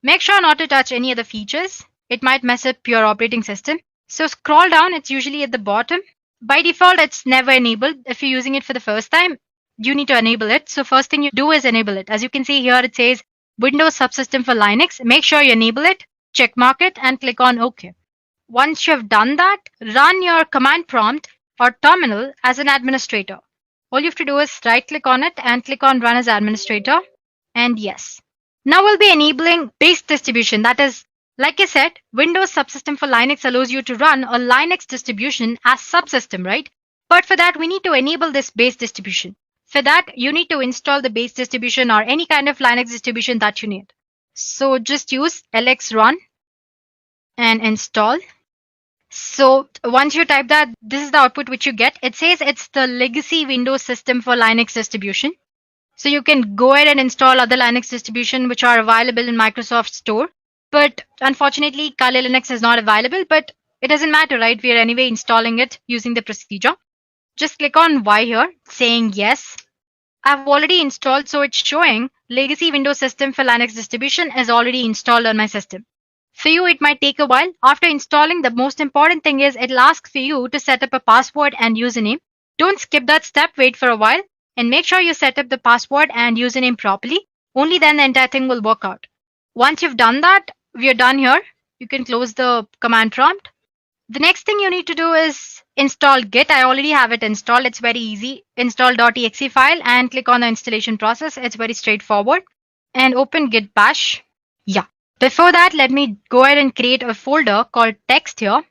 Make sure not to touch any other features. It might mess up your operating system. So scroll down, it's usually at the bottom. By default, it's never enabled. If you're using it for the first time, you need to enable it. So first thing you do is enable it. As you can see here, it says Windows Subsystem for Linux. Make sure you enable it, check mark it and click on OK. Once you have done that, run your command prompt or terminal as an administrator. All you have to do is right click on it and click on Run as Administrator and yes. Now we'll be enabling base distribution. That is, like I said, Windows Subsystem for Linux allows you to run a Linux distribution as subsystem, right? But for that, we need to enable this base distribution. For that, you need to install the base distribution or any kind of Linux distribution that you need. So just use lxrun and install. So once you type that, this is the output which you get. It says it's the legacy Windows system for Linux distribution. So you can go ahead and install other Linux distribution which are available in Microsoft Store. But unfortunately, Kali Linux is not available, but it doesn't matter, right? We are anyway installing it using the procedure. Just click on Y here, saying yes. I've already installed, so it's showing Legacy Windows System for Linux distribution is already installed on my system. For you, it might take a while. After installing, the most important thing is it'll ask for you to set up a password and username. Don't skip that step, wait for a while, and make sure you set up the password and username properly. Only then the entire thing will work out. Once you've done that, we are done here. You can close the command prompt. The next thing you need to do is install Git. I already have it installed. It's very easy. Install.exe file and click on the installation process. It's very straightforward. And open Git bash. Yeah. Before that, let me go ahead and create a folder called text here.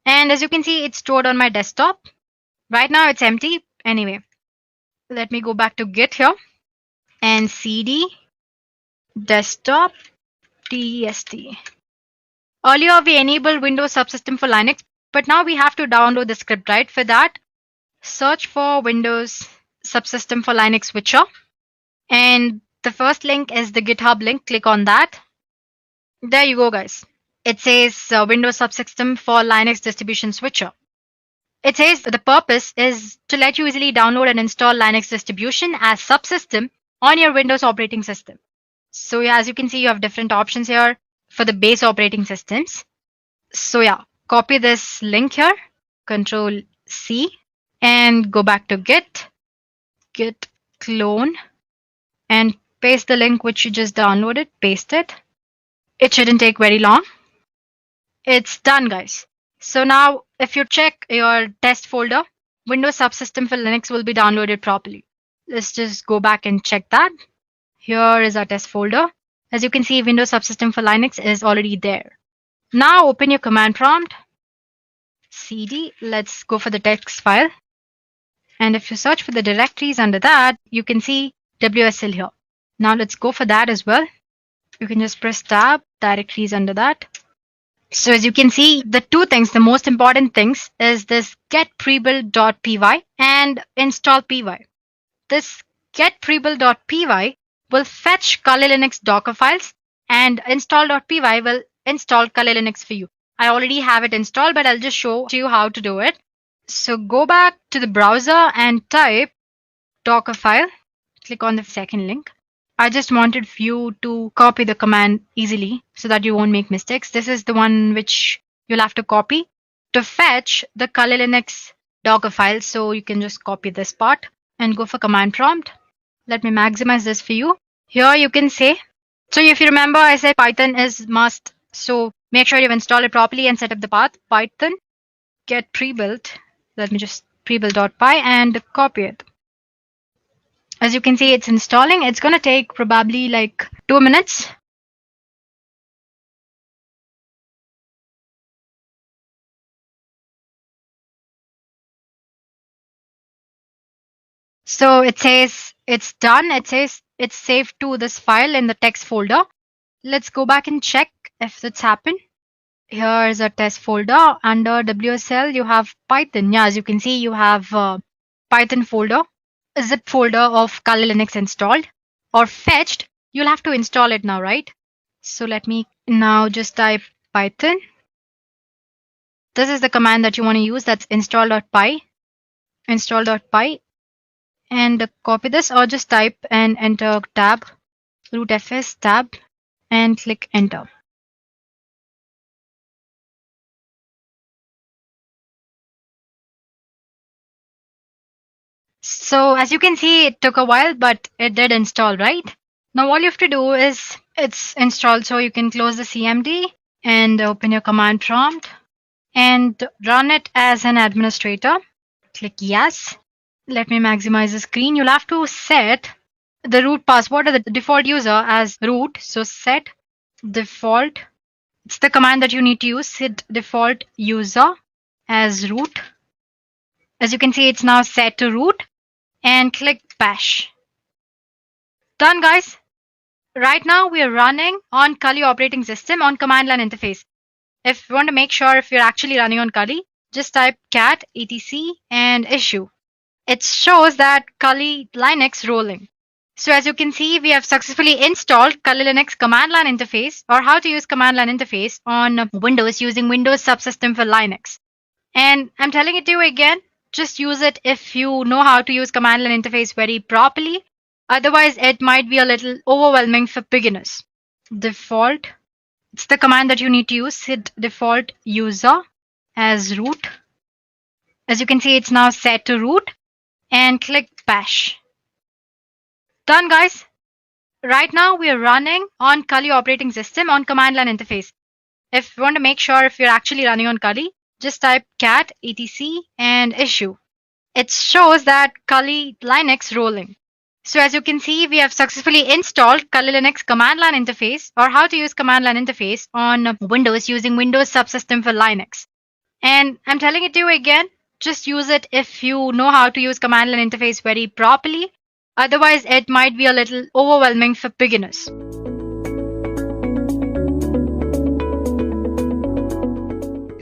And as you can see, it's stored on my desktop. Right now it's empty. Anyway, let me go back to Git here and cd desktop test. Earlier, we enabled Windows Subsystem for Linux, but now we have to download the script, right? For that, search for Windows Subsystem for Linux switcher. And the first link is the GitHub link. Click on that. There you go, guys. It says Windows Subsystem for Linux distribution switcher. It says the purpose is to let you easily download and install Linux distribution as subsystem on your Windows operating system. So yeah, as you can see, you have different options here for the base operating systems. So yeah, copy this link here, Control C, and go back to Git clone, and paste the link which you just downloaded, paste it. It shouldn't take very long. It's done, guys. So now if you check your test folder, Windows Subsystem for Linux will be downloaded properly. Let's just go back and check that. Here is our test folder. As you can see, Windows Subsystem for Linux is already there. Now open your command prompt, cd, let's go for the text file. And if you search for the directories under that, you can see WSL here. Now let's go for that as well. You can just press tab, directories under that. So as you can see, the two things, the most important things is this get prebuild.py and install py. This get prebuild.py will fetch Kali Linux Docker files, and install.py will install Kali Linux for you. I already have it installed, but I'll just show you how to do it. So go back to the browser and type Dockerfile. Click on the second link. I just wanted you to copy the command easily so that you won't make mistakes. This is the one which you'll have to copy to fetch the Kali Linux Docker file. So you can just copy this part and go for command prompt. Let me maximize this for you. Here you can say, so if you remember, I said Python is must. So make sure you've installed it properly and set up the path. Python get pre-built. Let me just prebuild.py and copy it. As you can see, it's installing. It's going to take probably like 2 minutes. So it says it's done. It says it's saved to this file in the text folder. Let's go back and check if it's happened. Here is a test folder. Under WSL, you have Python. Yeah, as you can see, you have Python folder, a zip folder of Kali Linux installed or fetched. You'll have to install it now, right? So let me now just type Python. This is the command that you want to use. That's install.py, and copy this, or just type and enter tab, root fs tab, and click enter. So as you can see, it took a while, but it did install, right? Now all you have to do is it's installed. So you can close the CMD and open your command prompt and run it as an administrator. Click yes. Let me maximize the screen. You'll have to set the root password or the default user as root. So set default. It's the command that you need to use. Set default user as root. As you can see, it's now set to root, and click bash. Done, guys. Right now we are running on Kali operating system on command line interface. If you want to make sure if you're actually running on Kali, just type cat etc and issue. It shows that Kali Linux rolling. So as you can see, we have successfully installed Kali Linux command line interface, or how to use command line interface on Windows using Windows subsystem for Linux. And I'm telling it to you again, just use it if you know how to use command line interface very properly. Otherwise, it might be a little overwhelming for beginners. Default. It's the command that you need to use. Set default user as root. As you can see, it's now set to root, and click bash. Done, guys. Right now we are running on Kali operating system on command line interface. If you want to make sure if you're actually running on Kali, just type cat etc and issue. It shows that Kali Linux rolling. So as you can see, we have successfully installed Kali Linux command line interface, or how to use command line interface on Windows using Windows subsystem for Linux. And I'm telling it to you again, just use it if you know how to use command line interface very properly. Otherwise, it might be a little overwhelming for beginners.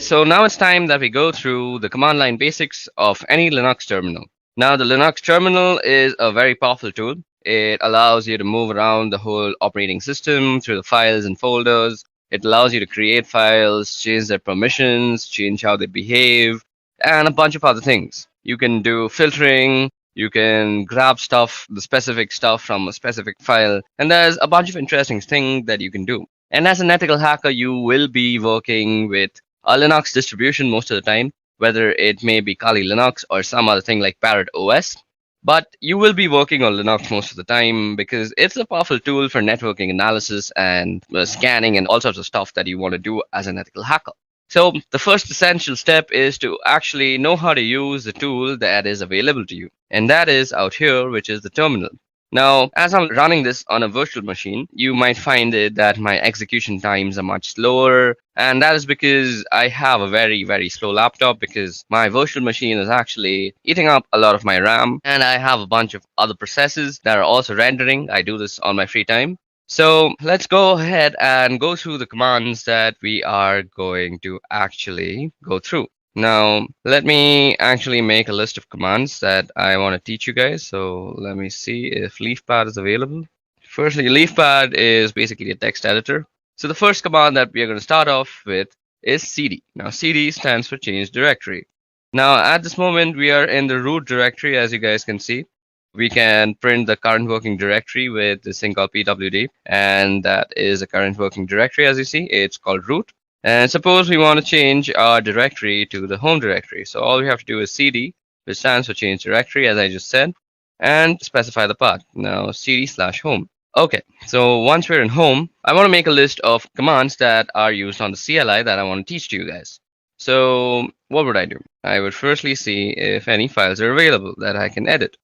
So now it's time that we go through the command line basics of any Linux terminal. Now the Linux terminal is a very powerful tool. It allows you to move around the whole operating system through the files and folders. It allows you to create files, change their permissions, change how they behave, and a bunch of other things. You can do filtering, you can grab stuff, the specific stuff from a specific file, and there's a bunch of interesting things that you can do. And as an ethical hacker, you will be working with a Linux distribution most of the time, whether it may be Kali Linux or some other thing like Parrot OS. But you will be working on Linux most of the time because it's a powerful tool for networking analysis and scanning and all sorts of stuff that you want to do as an ethical hacker. So the first essential step is to actually know how to use the tool that is available to you. And that is out here, which is the terminal. Now, as I'm running this on a virtual machine, you might find it that my execution times are much slower. And that is because I have a very, very slow laptop because my virtual machine is actually eating up a lot of my RAM. And I have a bunch of other processes that are also rendering. I do this on my free time. So let's go ahead and go through the commands that we are going to actually go through. Now, let me actually make a list of commands that I want to teach you guys. So let me see if LeafPad is available. Firstly, LeafPad is basically a text editor. So the first command that we are going to start off with is cd. Now cd stands for change directory. Now at this moment we are in the root directory, as you guys can see. We can print the current working directory with this thing called pwd, and that is a current working directory. As you see, it's called root. And suppose we want to change our directory to the home directory. So all we have to do is cd, which stands for change directory, as I just said, and specify the path. Now cd/home. Okay, so once we're in home, I want to make a list of commands that are used on the CLI that I want to teach to you guys. So what would I do? I would firstly see if any files are available that I can edit.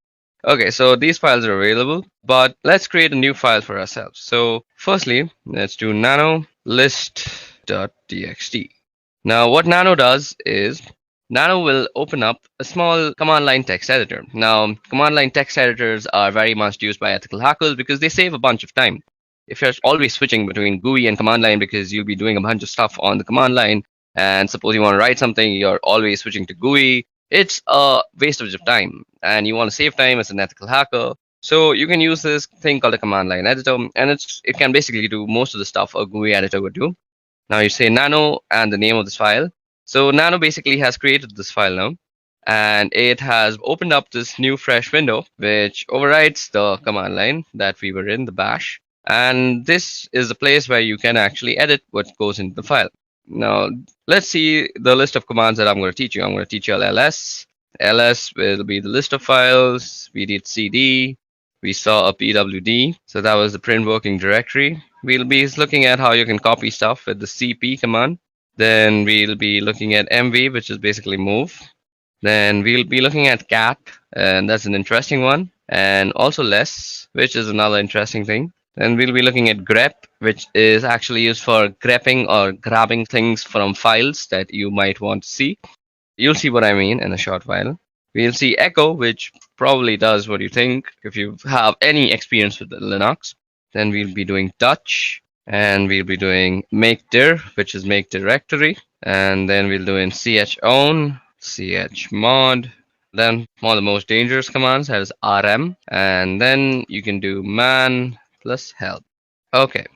Okay, so these files are available, but let's create a new file for ourselves. So firstly, let's do nano list.txt. Now what nano does is Nano will open up a small command line text editor. Now, command line text editors are very much used by ethical hackers because they save a bunch of time. If you're always switching between GUI and command line because you'll be doing a bunch of stuff on the command line, and suppose you want to write something, you're always switching to GUI, it's a waste of time, and you want to save time as an ethical hacker. So you can use this thing called a command line editor, and it can basically do most of the stuff a GUI editor would do. Now you say nano and the name of this file. So Nano basically has created this file now, and it has opened up this new fresh window which overrides the command line that we were in, the bash. And this is the place where you can actually edit what goes into the file. Now let's see the list of commands that I'm going to teach you. I'm going to teach you ls. ls will be the list of files. We did cd. We saw a pwd. So that was the print working directory. We'll be looking at how you can copy stuff with the cp command. Then we'll be looking at mv, which is basically move. Then we'll be looking at cat, and that's an interesting one. And also less, which is another interesting thing. Then we'll be looking at grep, which is actually used for grepping or grabbing things from files that you might want to see. You'll see what I mean in a short while. We'll see echo, which probably does what you think if you have any experience with Linux. Then we'll be doing touch. And we'll be doing make dir, which is make directory, and then we'll do in chown, chmod. Then one of the most dangerous commands has rm, and then you can do man plus help. Okay,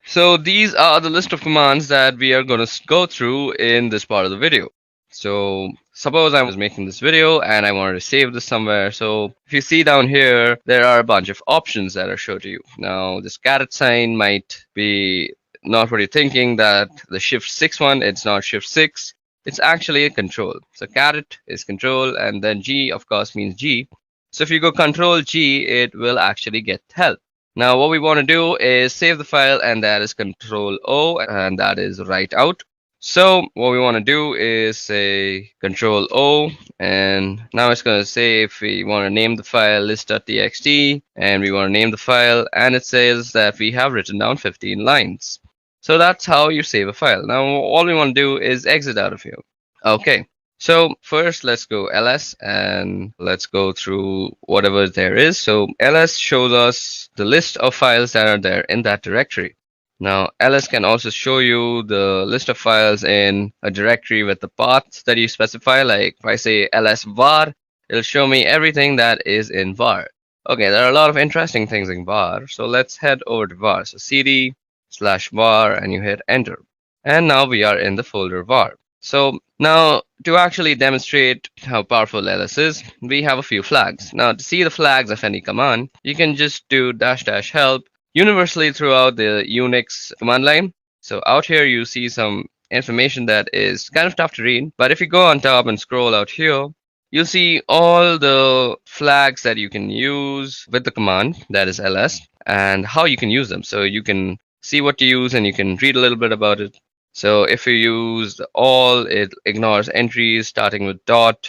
so these are the list of commands that we are going to go through in this part of the video. So suppose I was making this video and I wanted to save this somewhere. So if you see down here, there are a bunch of options that are shown to you. Now this caret sign might be not what you're thinking, that the shift 6 one, it's not shift 6. It's actually a control. So caret is control, and then G of course means G. So if you go control G, it will actually get help. Now what we want to do is save the file, and that is control O, and that is write out. So what we want to do is say control O, and now it's going to say if we want to name the file list.txt, and we want to name the file, and it says that we have written down 15 lines. So that's how you save a file. Now all we want to do is exit out of here. Okay, so first let's go ls, and let's go through whatever there is. So ls shows us the list of files that are there in that directory. Now ls can also show you the list of files in a directory with the path that you specify. Like if I say ls var, it'll show me everything that is in var. Okay, there are a lot of interesting things in var, so let's head over to var. So cd/var, and you hit enter, and now we are in the folder var. So now to actually demonstrate how powerful ls is, we have a few flags. Now to see the flags of any command, you can just do --help universally throughout the Unix command line. So out here you see some information that is kind of tough to read, but if you go on top and scroll out here, you'll see all the flags that you can use with the command, that is ls, and how you can use them. So you can see what to use, and you can read a little bit about it. So if you use the all, it ignores entries starting with dot.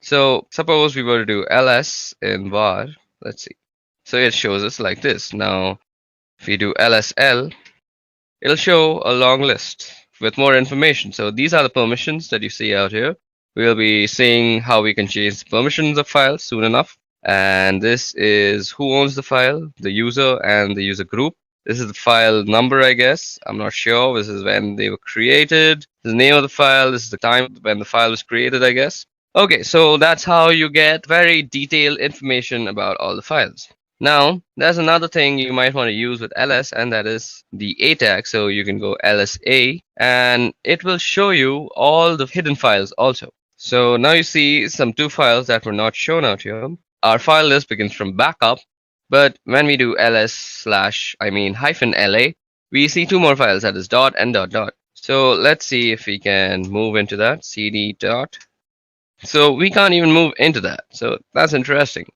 So suppose we were to do ls in var, let's see. So it shows us like this. Now if we do lsl, it'll show a long list with more information. So these are the permissions that you see out here. We'll be seeing how we can change the permissions of files soon enough. And this is who owns the file, the user and the user group. This is the file number, I guess. I'm not sure. This is when they were created. This is the name of the file. This is the time when the file was created, I guess. Okay, so that's how you get very detailed information about all the files. Now, there's another thing you might want to use with ls, and that is the a tag. So you can go lsa, and it will show you all the hidden files also. So now you see some two files that were not shown out here. Our file list begins from backup, but when we do ls slash, I mean hyphen la, we see two more files, that is dot and dot dot. So let's see if we can move into that cd dot. So we can't even move into that. So that's interesting.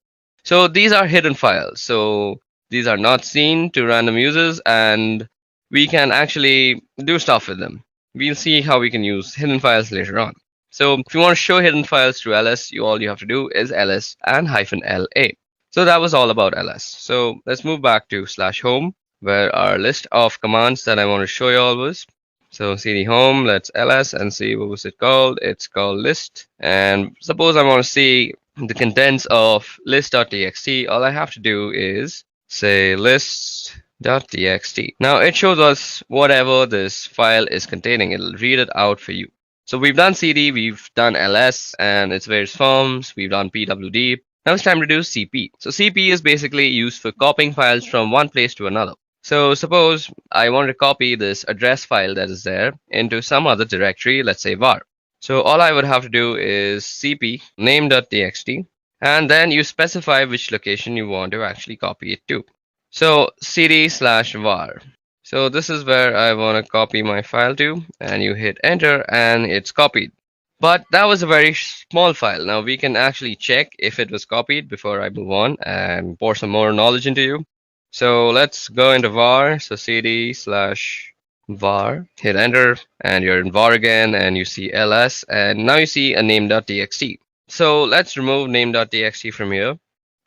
So these are hidden files. So these are not seen to random users, and we can actually do stuff with them. We'll see how we can use hidden files later on. So if you want to show hidden files through ls, all you have to do is ls and hyphen la. So that was all about ls. So let's move back to slash home, where our list of commands that I want to show you all was. So cd home, let's ls and see what was it called. It's called list. And suppose I want to see the contents of list.txt. All I have to do is say list.txt. Now it shows us whatever this file is containing. It'll read it out for you. So we've done cd, we've done ls and its various forms, we've done pwd. Now it's time to do cp. So cp is basically used for copying files from one place to another. So suppose I want to copy this address file that is there into some other directory, let's say var. So all I would have to do is cp name.txt, and then you specify which location you want to actually copy it to. So cd slash var. So this is where I want to copy my file to, and you hit enter and it's copied. But that was a very small file. Now we can actually check if it was copied before I move on and pour some more knowledge into you. So let's go into var. So cd slash var, hit enter, and you're in var again, and you see ls, and now you see a name.txt. So let's remove name.txt from here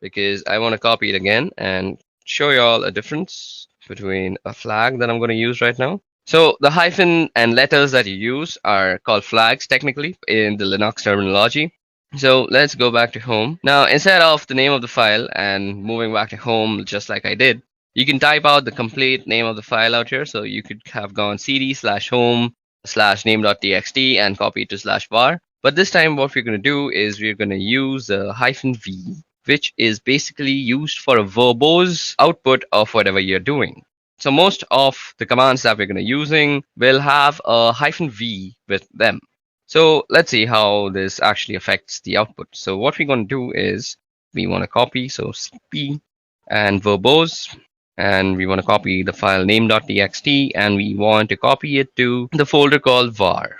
because I want to copy it again and show you all a difference between a flag that I'm going to use right now. So the hyphen and letters that you use are called flags technically in the Linux terminology. So let's go back to home. Now, instead of the name of the file and moving back to home just like I did, you can type out the complete name of the file out here. So you could have gone cd slash home slash name.txt and copy it to slash var. But this time what we're going to do is we're going to use a hyphen v, which is basically used for a verbose output of whatever you're doing. So most of the commands that we're going to using will have a hyphen v with them. So let's see how this actually affects the output. So what we're going to do is we want to copy, so cp and verbose, and we want to copy the file name.txt, and we want to copy it to the folder called var,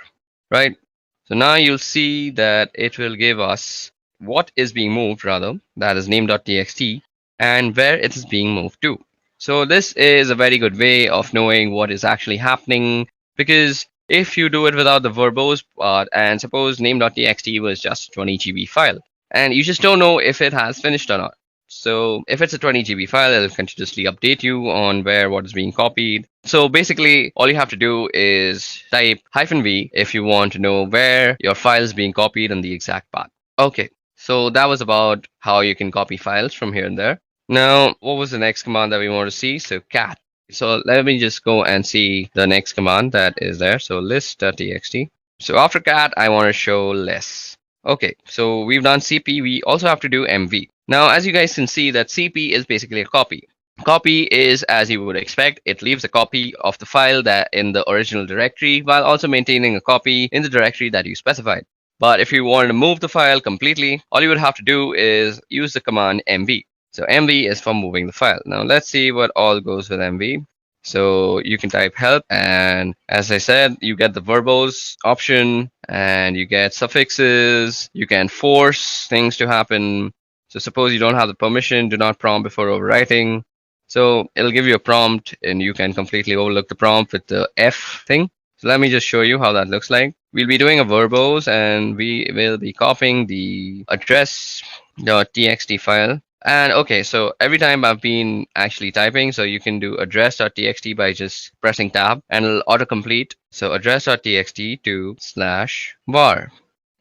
right? So now you'll see that it will give us what is being moved, rather, that is name.txt, and where it is being moved to. So this is a very good way of knowing what is actually happening, because if you do it without the verbose part, and suppose name.txt was just a 20 GB file, and you just don't know if it has finished or not. So if it's a 20 GB file, it'll continuously update you on where what is being copied. So basically, all you have to do is type -v if you want to know where your file is being copied on the exact path. Okay, so that was about how you can copy files from here and there. Now, what was the next command that we want to see? So cat. So let me just go and see the next command that is there. So list.txt. So after cat, I want to show less. Okay, so we've done cp. We also have to do mv. Now, as you guys can see, that cp is basically a copy. Copy is, as you would expect, it leaves a copy of the file that in the original directory while also maintaining a copy in the directory that you specified. But if you wanted to move the file completely, all you would have to do is use the command mv. So mv is for moving the file. Now let's see what all goes with mv. So you can type help, and as I said, you get the verbose option, and you get suffixes. You can force things to happen. So suppose you don't have the permission, do not prompt before overwriting. So it'll give you a prompt, and you can completely overlook the prompt with the F thing. So let me just show you how that looks like. We'll be doing a verbose, and we will be copying the address.txt file. And okay, so every time I've been actually typing, so you can do address.txt by just pressing tab, and it'll autocomplete. So address.txt to /var.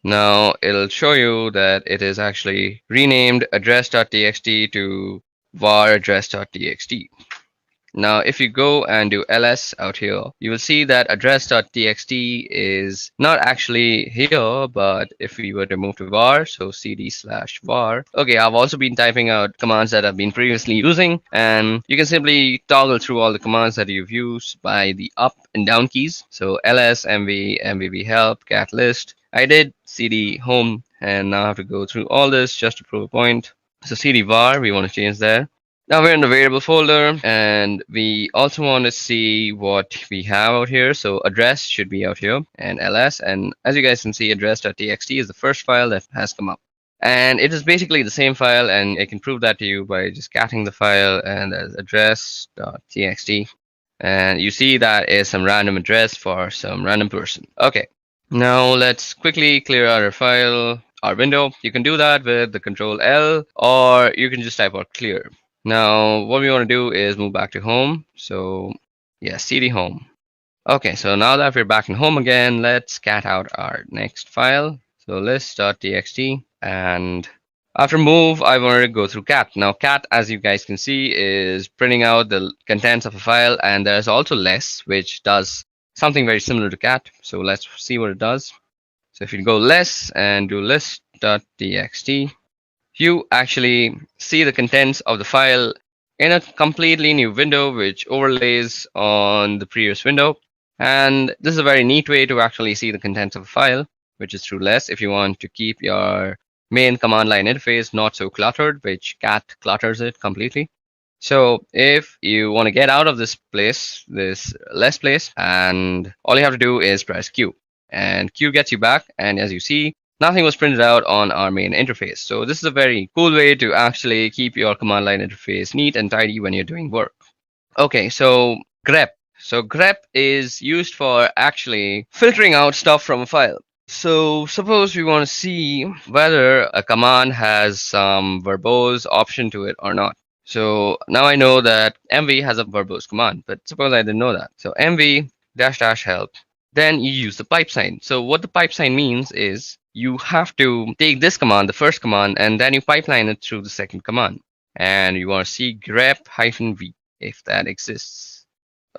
Now it'll show you that it is actually renamed address.txt to var address.txt. Now, if you go and do ls out here, you will see that address.txt is not actually here, but if we were to move to var, so cd/var. Okay, I've also been typing out commands that I've been previously using, and you can simply toggle through all the commands that you've used by the up and down keys. So ls, mv, mvb help, cat list. I did cd home, and now I have to go through all this just to prove a point. So cd var, we want to change there. Now we're in the variable folder, and we also want to see what we have out here. So address should be out here, and ls, and as you guys can see, address.txt is the first file that has come up. And it is basically the same file, and I can prove that to you by just catting the file, and there's address.txt. And you see that is some random address for some random person. Okay, now let's quickly clear out our file, our window. You can do that with the control L, or you can just type out clear. Now, what we want to do is move back to home. So, yeah, cd home. Okay, so now that we're back in home again, let's cat out our next file. So list.txt, and after move, I wanted to go through cat. Now, cat, as you guys can see, is printing out the contents of a file, and there's also less, which does something very similar to cat. So let's see what it does. So if you go less and do list.txt, you actually see the contents of the file in a completely new window which overlays on the previous window. And this is a very neat way to actually see the contents of a file, which is through less if you want to keep your main command line interface not so cluttered, which cat clutters it completely. So if you want to get out of this place, this less place, and all you have to do is press Q, and Q gets you back. And as you see, nothing was printed out on our main interface. So this is a very cool way to actually keep your command line interface neat and tidy when you're doing work. Okay, so grep. So grep is used for actually filtering out stuff from a file. So suppose we want to see whether a command has some verbose option to it or not. So now I know that mv has a verbose command, but suppose I didn't know that. So mv -- help. Then you use the pipe sign. So what the pipe sign means is you have to take this command, the first command, and then you pipeline it through the second command. And you want to see grep-v if that exists.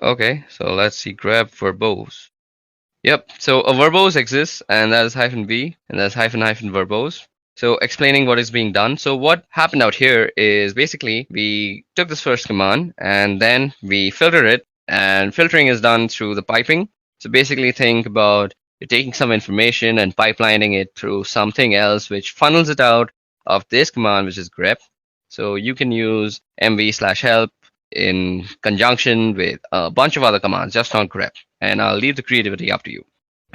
Okay, so let's see grep verbose. Yep, so a verbose exists, and that is -v, and that's -- verbose. So explaining what is being done. So what happened out here is basically we took this first command and then we filter it, and filtering is done through the piping. So basically think about you're taking some information and pipelining it through something else which funnels it out of this command, which is grep. So you can use mv/help in conjunction with a bunch of other commands, just not grep. And I'll leave the creativity up to you.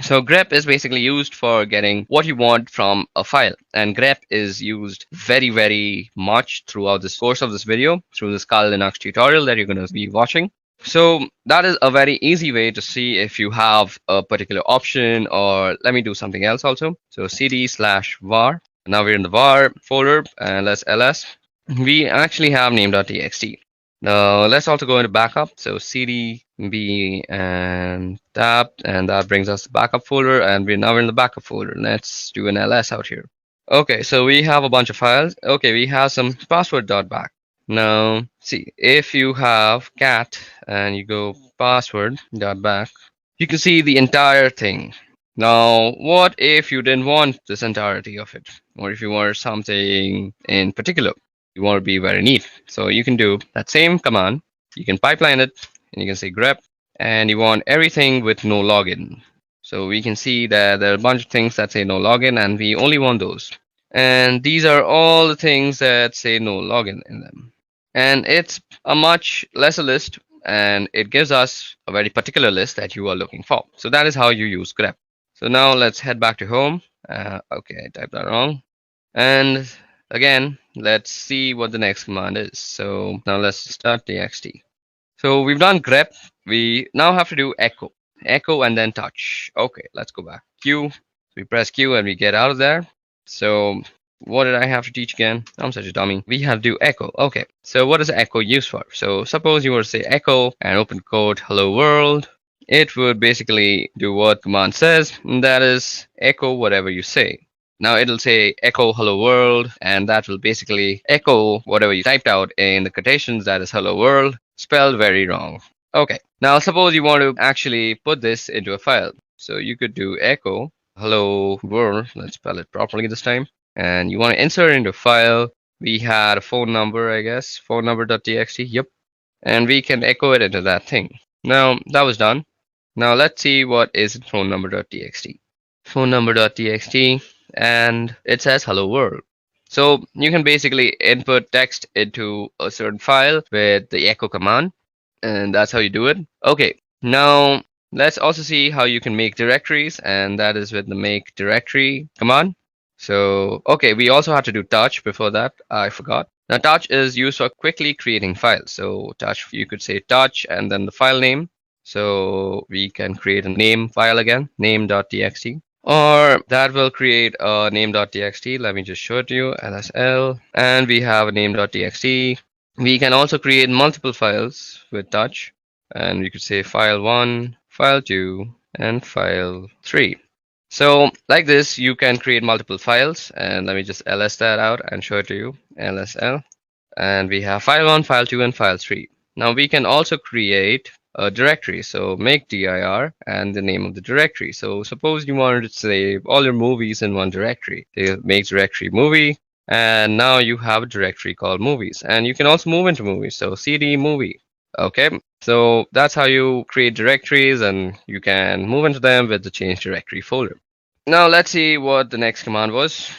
So grep is basically used for getting what you want from a file. And grep is used very, very much throughout this course of this video, through this Kali Linux tutorial that you're going to be watching. So that is a very easy way to see if you have a particular option, or let me do something else also. So cd/var. Now we're in the var folder, and let's ls. We actually have name.txt. Now let's also go into backup. So cdb and tab, and that brings us the backup folder, and we're now in the backup folder. Let's do an ls out here. Okay, so we have a bunch of files. Okay, we have some password.back. Now, see, if you have cat and you go password.back, you can see the entire thing. Now, what if you didn't want this entirety of it? Or if you want something in particular? You want to be very neat. So you can do that same command. You can pipeline it, and you can say grep, and you want everything with no login. So we can see that there are a bunch of things that say no login, and we only want those. And these are all the things that say no login in them. And it's a much lesser list, and it gives us a very particular list that you are looking for. So that is how you use grep. So now let's head back to home. Okay, I typed that wrong. And again, let's see what the next command is. So now let's start txt. So we've done grep. We now have to do echo. Echo and then touch. Okay, let's go back. Q. So we press Q and we get out of there. So what did I have to teach again? I'm such a dummy. We have to do echo. Okay, so what is echo used for? So suppose you were to say echo and open quote hello world. It would basically do what command says, and that is echo whatever you say. Now it'll say echo hello world, and that will basically echo whatever you typed out in the quotations, that is hello world. spelled very wrong. Okay, now suppose you want to actually put this into a file. So you could do echo hello world, let's spell it properly this time. And you want to insert into file. We had a phone number, I guess, phone number.txt, yep. And we can echo it into that thing. Now that was done. Now let's see what is in phone number.txt. Phone number.txt, and it says hello world. So you can basically input text into a certain file with the echo command, and that's how you do it. Okay, now let's also see how you can make directories, and that is with the make directory command. So, okay, we also have to do touch before that, I forgot. Now, touch is used for quickly creating files. So, touch, you could say touch and then the file name. So, we can create a name file again, name.txt. Or that will create a name.txt. Let me just show it to you, lsl. And we have a name.txt. We can also create multiple files with touch. And we could say file 1, file 2, and file 3. So like this, you can create multiple files, and let me just ls that out and show it to you, lsl. And we have file 1, file 2, and file 3. Now we can also create a directory. So make dir and the name of the directory. So suppose you wanted to save all your movies in one directory. Make directory movie, and now you have a directory called movies. And you can also move into movies. So cd movie. Okay, so that's how you create directories, and you can move into them with the change directory folder. Now let's see what the next command was.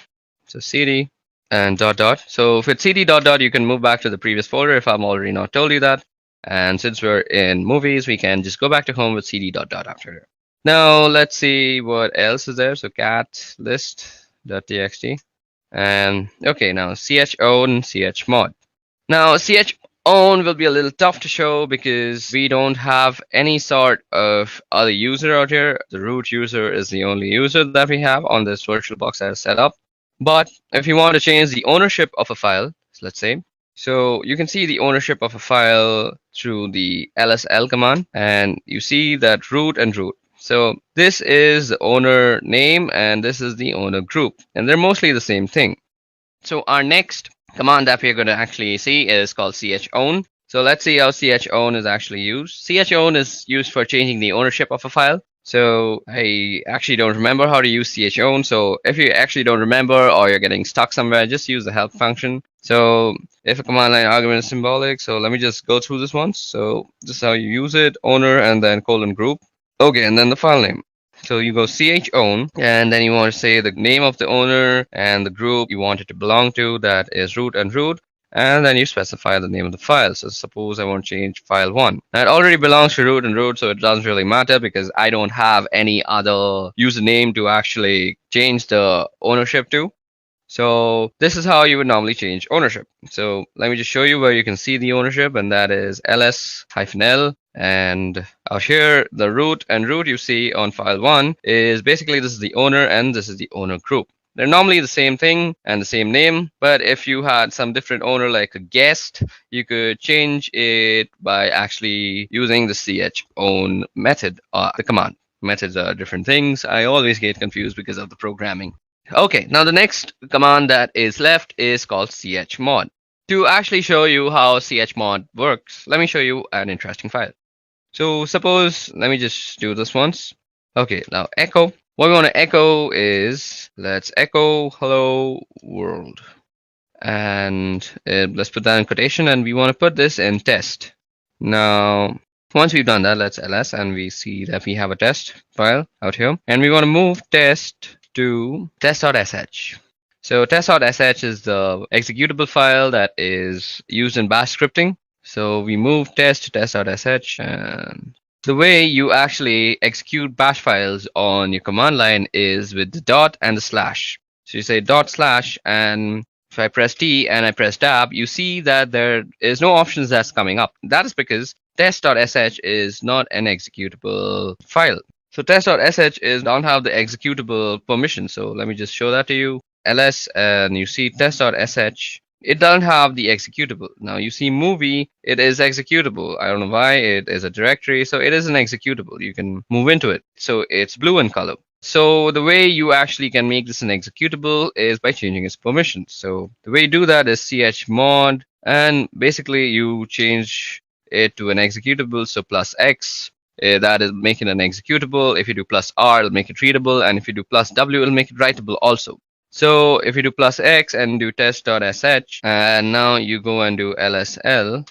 So cd and dot dot. So with cd dot dot, you can move back to the previous folder if I'm already not told you that. And since we're in movies, we can just go back to home with cd dot dot after. Now let's see what else is there. So cat list.txt. And okay, now chown chmod. Now chown will be a little tough to show because we don't have any sort of other user out here. The root user is the only user that we have on this VirtualBox as set up. But if you want to change the ownership of a file, let's say, so you can see the ownership of a file through the lsl command, and you see that root and root. So this is the owner name and this is the owner group, and they're mostly the same thing. So our next command that we're going to actually see is called chown. So let's see how chown is actually used. Chown is used for changing the ownership of a file. So I actually don't remember how to use chown. So if you actually don't remember or you're getting stuck somewhere, just use the help function. So if a command line argument is symbolic, so let me just go through this once. So this is how you use it, owner and then colon group. Okay, and then the file name. So you go chown, and then you want to say the name of the owner and the group you want it to belong to, that is root and root, and then you specify the name of the file. So suppose I want to change file 1. Now it already belongs to root and root, so it doesn't really matter because I don't have any other username to actually change the ownership to. So this is how you would normally change ownership. So let me just show you where you can see the ownership, and that is ls-l. And out here, the root and root you see on file 1 is basically this is the owner and this is the owner group. They're normally the same thing and the same name, but if you had some different owner like a guest, you could change it by actually using the chown method, the command. Methods are different things. I always get confused because of the programming. Okay, now the next command that is left is called chmod. To actually show you how chmod works, let me show you an interesting file. So suppose, let me just do this once. Okay, now echo. What we want to echo is, let's echo hello world. And let's put that in quotation, and we want to put this in test. Now, once we've done that, let's ls, and we see that we have a test file out here. And we want to move test to test.sh. So test.sh is the executable file that is used in bash scripting. So we move test to test.sh, and the way you actually execute bash files on your command line is with the dot and the slash. So you say dot slash, and if I press T and I press tab, you see that there is no options that's coming up. That is because test.sh is not an executable file. So test.sh don't have the executable permission. So let me just show that to you. ls, and you see test.sh. It doesn't have the executable. Now you see movie, it is executable. I don't know why, it is a directory, so it is an executable. You can move into it. So it's blue in color. So the way you actually can make this an executable is by changing its permissions. So the way you do that is chmod, and basically you change it to an executable. So plus X, that is making an executable. If you do plus R, it'll make it readable. And if you do plus W, it'll make it writable also. So if you do plus X and do test.sh, and now you go and do LSL,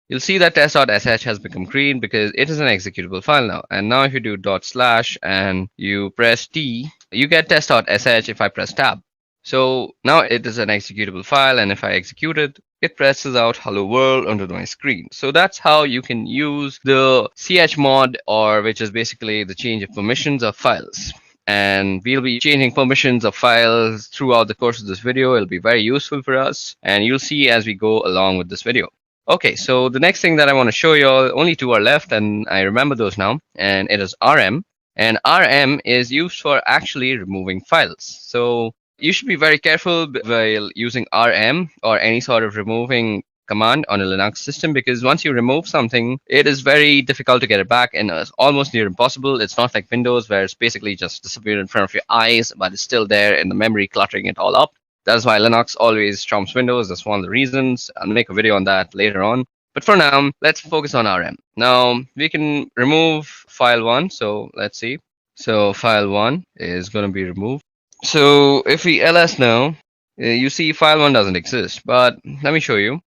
you'll see that test.sh has become green because it is an executable file now. And now if you do // and you press T, you get test.sh if I press tab. So now it is an executable file, and if I execute it, it presses out hello world onto my screen. So that's how you can use the chmod, or which is basically the change of permissions of files. And we'll be changing permissions of files throughout the course of this video. It'll be very useful for us, and you'll see as we go along with this video. Okay, so the next thing that I want to show you all, only two are left, and I remember those now, and it is RM. And RM is used for actually removing files. So you should be very careful while using RM or any sort of removing command on a Linux system, because once you remove something, it is very difficult to get it back, and it's almost near impossible. It's not like Windows, where it's basically just disappeared in front of your eyes, but it's still there in the memory, cluttering it all up. That's why Linux always trumps Windows. That's one of the reasons. I'll make a video on that later on. But for now, let's focus on RM. Now, we can remove file 1. So let's see. So file 1 is going to be removed. So if we ls now, you see file 1 doesn't exist. But let me show you.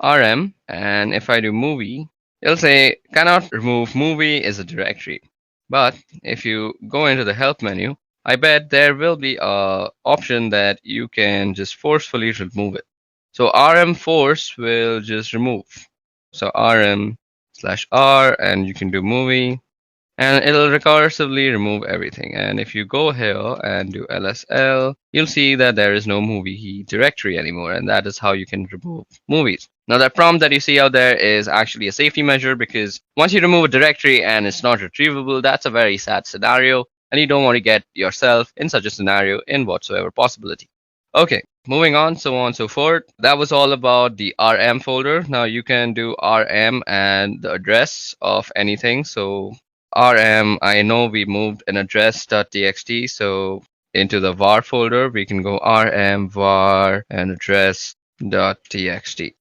RM, and if I do movie, it'll say cannot remove movie is a directory. But if you go into the help menu, I bet there will be a option that you can just forcefully remove it. So RM force will just remove. So RM/R, and you can do movie, and it'll recursively remove everything. And if you go here and do LSL, you'll see that there is no movie directory anymore, and that is how you can remove movies. Now, that prompt that you see out there is actually a safety measure, because once you remove a directory and it's not retrievable, that's a very sad scenario, and you don't want to get yourself in such a scenario in whatsoever possibility. Okay, moving on, so on and so forth. That was all about the RM folder. Now you can do RM and the address of anything. So RM, I know we moved an address.txt, so into the var folder, we can go rm var and address.txt.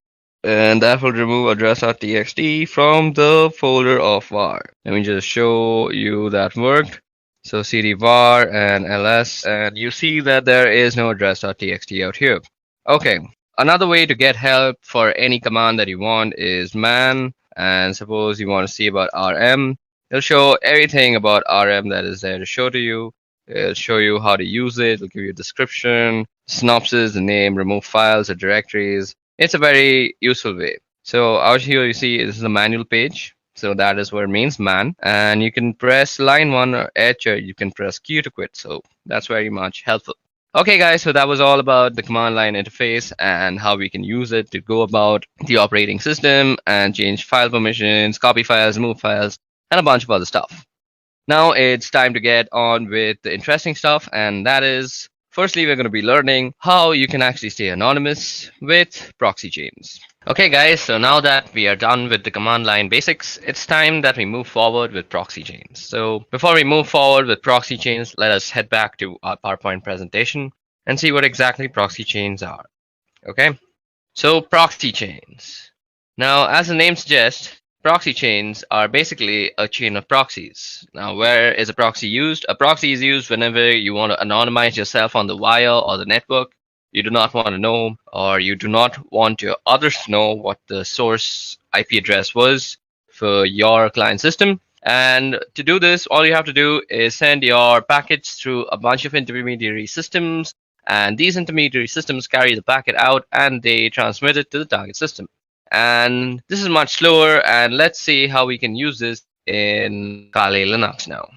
And that will remove address.txt from the folder of var. Let me just show you that worked. So cd var and ls, and you see that there is no address.txt out here. Okay, another way to get help for any command that you want is man, and suppose you want to see about rm. It'll show everything about RM that is there to show to you. It'll show you how to use it. It'll give you a description, synopsis, the name, remove files or directories. It's a very useful way. So out here you see this is the manual page. So that is what it means, man. And you can press line 1 or H, or you can press Q to quit. So that's very much helpful. Okay, guys, so that was all about the command line interface and how we can use it to go about the operating system and change file permissions, copy files, move files, and a bunch of other stuff. Now it's time to get on with the interesting stuff, and that is, firstly, we're going to be learning how you can actually stay anonymous with proxy chains. Okay, guys, so now that we are done with the command line basics, it's time that we move forward with proxy chains. So before we move forward with proxy chains, let us head back to our PowerPoint presentation and see what exactly proxy chains are. Okay, so proxy chains. Now, as the name suggests, proxy chains are basically a chain of proxies. Now, where is a proxy used? A proxy is used whenever you want to anonymize yourself on the wire or the network. You do not want to know, or you do not want your others to know what the source IP address was for your client system. And to do this, all you have to do is send your packets through a bunch of intermediary systems, and these intermediary systems carry the packet out and they transmit it to the target system. And this is much slower, and let's see how we can use this in Kali Linux now.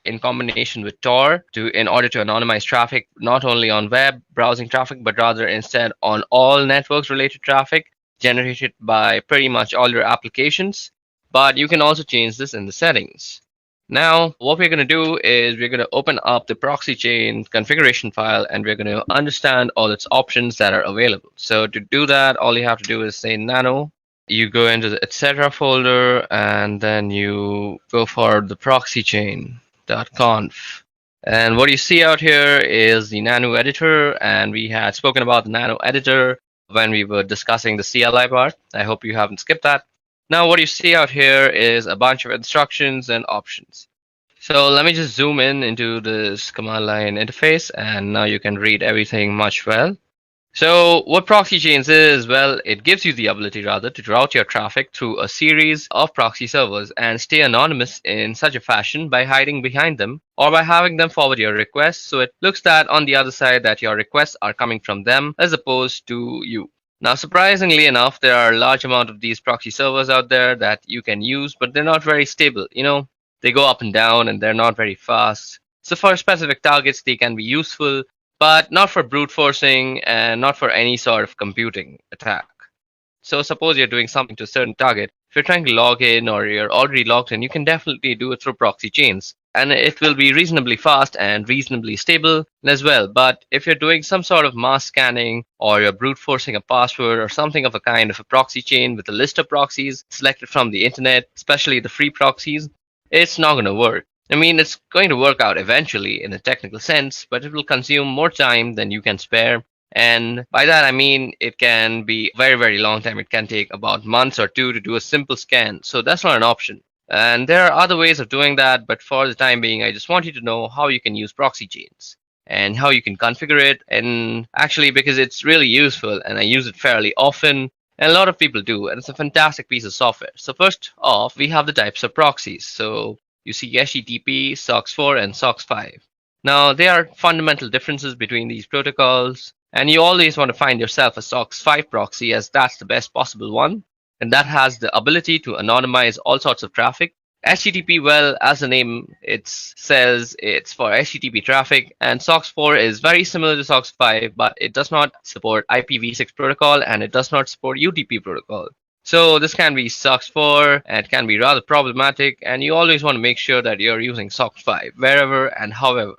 In combination with Tor, in order to anonymize traffic, not only on web browsing traffic, but rather instead on all networks related traffic generated by pretty much all your applications. But you can also change this in the settings. Now, what we're going to do is we're going to open up the proxy chain configuration file, and we're going to understand all its options that are available. So to do that, all you have to do is say nano. You go into the etc folder, and then you go for the proxy chain. .conf, and what you see out here is the nano editor, and we had spoken about the nano editor when we were discussing the CLI part. I hope you haven't skipped that. Now what you see out here is a bunch of instructions and options. So let me just zoom in into this command line interface, and now you can read everything much well. So what proxy chains is, well, it gives you the ability rather to route your traffic through a series of proxy servers and stay anonymous in such a fashion by hiding behind them or by having them forward your requests, so it looks that on the other side that your requests are coming from them as opposed to you. Now, surprisingly enough, there are a large amount of these proxy servers out there that you can use, but they're not very stable. They go up and down and they're not very fast. So for specific targets, they can be useful, but not for brute forcing and not for any sort of computing attack. So suppose you're doing something to a certain target. If you're trying to log in or you're already logged in, you can definitely do it through proxy chains. And it will be reasonably fast and reasonably stable as well. But if you're doing some sort of mass scanning or you're brute forcing a password or something of a kind of a proxy chain with a list of proxies selected from the internet, especially the free proxies, it's not going to work. I mean, it's going to work out eventually in a technical sense, but it will consume more time than you can spare. And by that, I mean it can be very, very long time. It can take about months or two to do a simple scan. So that's not an option. And there are other ways of doing that, but for the time being, I just want you to know how you can use proxy chains and how you can configure it. And actually, because it's really useful and I use it fairly often, and a lot of people do, and it's a fantastic piece of software. So first off, we have the types of proxies. So you see HTTP, SOCKS4, and SOCKS5. Now, there are fundamental differences between these protocols, and you always want to find yourself a SOCKS5 proxy as that's the best possible one, and that has the ability to anonymize all sorts of traffic. HTTP, well, as the name it says, it's for HTTP traffic, and SOCKS4 is very similar to SOCKS5, but it does not support IPv6 protocol and it does not support UDP protocol. So this can be SOCKS4 and it can be rather problematic, and you always want to make sure that you're using SOCKS5 wherever and however.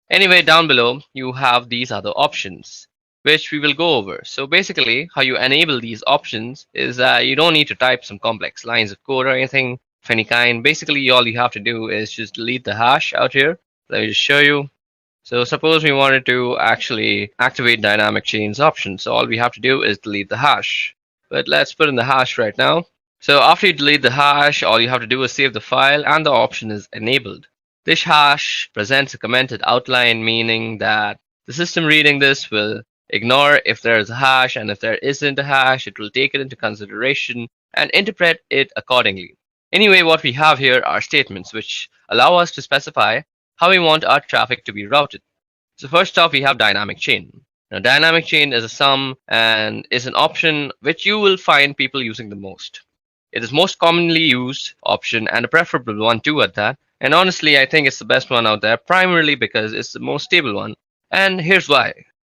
Anyway, down below, you have these other options, which we will go over. So basically, how you enable these options is that you don't need to type some complex lines of code or anything of any kind. Basically, all you have to do is just delete the hash out here. Let me just show you. So suppose we wanted to actually activate dynamic chains option. So all we have to do is delete the hash. But let's put in the hash right now. So after you delete the hash, all you have to do is save the file and the option is enabled. This hash presents a commented outline, meaning that the system reading this will ignore if there is a hash, and if there isn't a hash, it will take it into consideration and interpret it accordingly. Anyway, what we have here are statements which allow us to specify how we want our traffic to be routed. So first off, we have dynamic chain. Now, dynamic chain is a sum and is an option which you will find people using the most. It is most commonly used option and a preferable one too at that. And honestly, I think it's the best one out there, primarily because it's the most stable one. And here's why.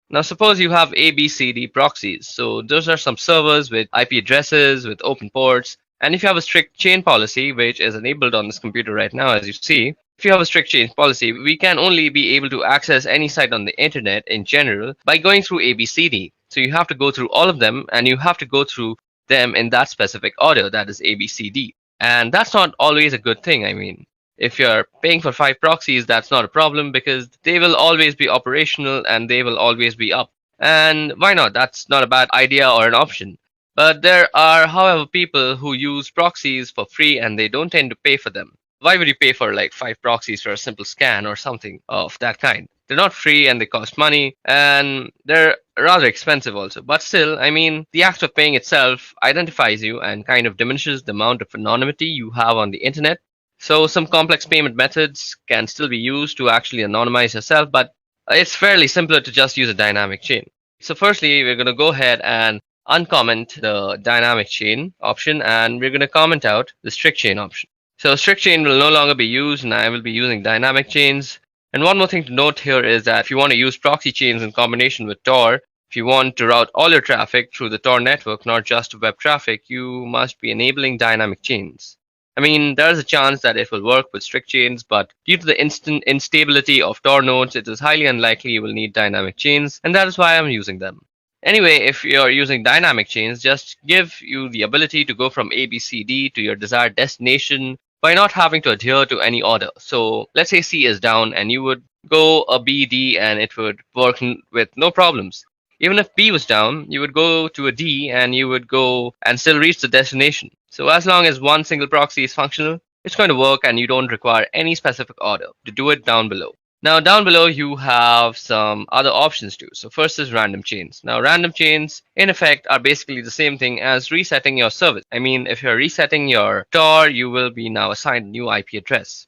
Now, suppose you have ABCD proxies. So those are some servers with IP addresses, with open ports. And if you have a strict chain policy, which is enabled on this computer right now, as you see, if you have a strict chain policy, we can only be able to access any site on the internet in general by going through ABCD. So you have to go through all of them, and you have to go through them in that specific order, that is ABCD. And that's not always a good thing. I mean, if you're paying for 5 proxies, that's not a problem because they will always be operational and they will always be up. And why not? That's not a bad idea or an option. But there are, however, people who use proxies for free and they don't tend to pay for them. Why would you pay for like 5 proxies for a simple scan or something of that kind? They're not free and they cost money and they're rather expensive also. But still, I mean, the act of paying itself identifies you and kind of diminishes the amount of anonymity you have on the internet. So some complex payment methods can still be used to actually anonymize yourself, but it's fairly simpler to just use a dynamic chain. So firstly, we're going to go ahead and uncomment the dynamic chain option, and we're going to comment out the strict chain option. So strict chain will no longer be used, and I will be using dynamic chains. And one more thing to note here is that if you want to use proxy chains in combination with Tor, if you want to route all your traffic through the Tor network, not just web traffic, you must be enabling dynamic chains. I mean, there's a chance that it will work with strict chains, but due to the instant instability of Tor nodes, it is highly unlikely you will need dynamic chains, and that is why I'm using them. Anyway, if you're using dynamic chains, just give you the ability to go from ABCD to your desired destination by not having to adhere to any order. So let's say C is down and you would go a BD and it would work with no problems. Even if P was down, you would go to a D and you would go and still reach the destination. So as long as one single proxy is functional, it's going to work and you don't require any specific order to do it down below. Now down below you have some other options too. So first is random chains. Now random chains in effect are basically the same thing as resetting your service. I mean, if you're resetting your Tor, you will be now assigned a new IP address.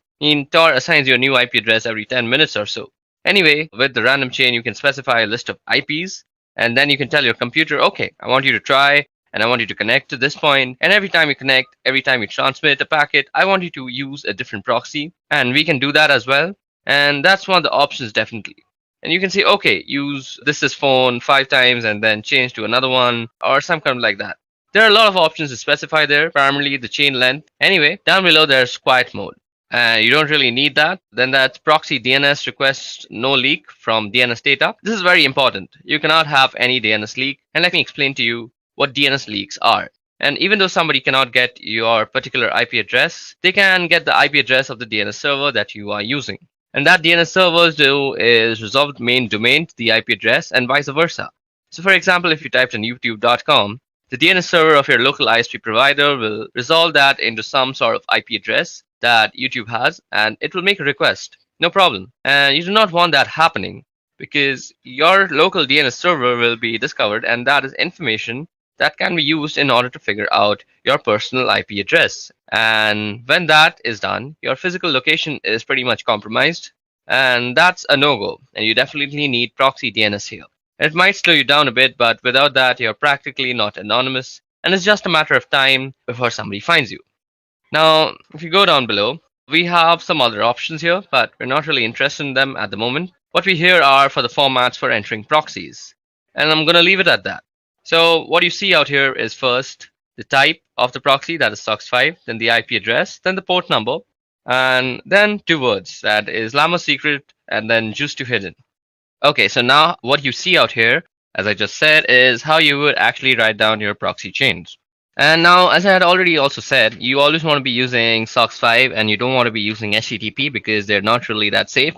Tor assigns you a new IP address every 10 minutes or so. Anyway, with the random chain, you can specify a list of IPs, and then you can tell your computer, okay, I want you to try, and I want you to connect to this point. And every time you connect, every time you transmit a packet, I want you to use a different proxy. And we can do that as well. And that's one of the options, definitely. And you can say, okay, use this is phone 5 times and then change to another one or some kind of like that. There are a lot of options to specify there, primarily the chain length. Anyway, down below there's quiet mode. You don't really need that. Then that's proxy DNS request no leak from DNS data. This is very important. You cannot have any DNS leak. And let me explain to you what DNS leaks are. And even though somebody cannot get your particular IP address, they can get the IP address of the DNS server that you are using. And that DNS servers do is resolve the main domain to the IP address and vice versa. So for example, if you typed in youtube.com, the DNS server of your local ISP provider will resolve that into some sort of IP address that YouTube has, and it will make a request. No problem. And you do not want that happening because your local DNS server will be discovered, and that is information that can be used in order to figure out your personal IP address. And when that is done, your physical location is pretty much compromised, and that's a no-go. And you definitely need proxy DNS here. It might slow you down a bit, but without that, you're practically not anonymous, and it's just a matter of time before somebody finds you. Now, if you go down below, we have some other options here, but we're not really interested in them at the moment. What we here are for the formats for entering proxies, and I'm going to leave it at that. So what you see out here is first the type of the proxy, that is SOCKS5, then the IP address, then the port number, and then 2 words, that is Llama secret and then juice to hidden. Okay, so now what you see out here, as I just said, is how you would actually write down your proxy chains. And now, as I had already also said, you always want to be using SOCKS5 and you don't want to be using HTTP because they're not really that safe.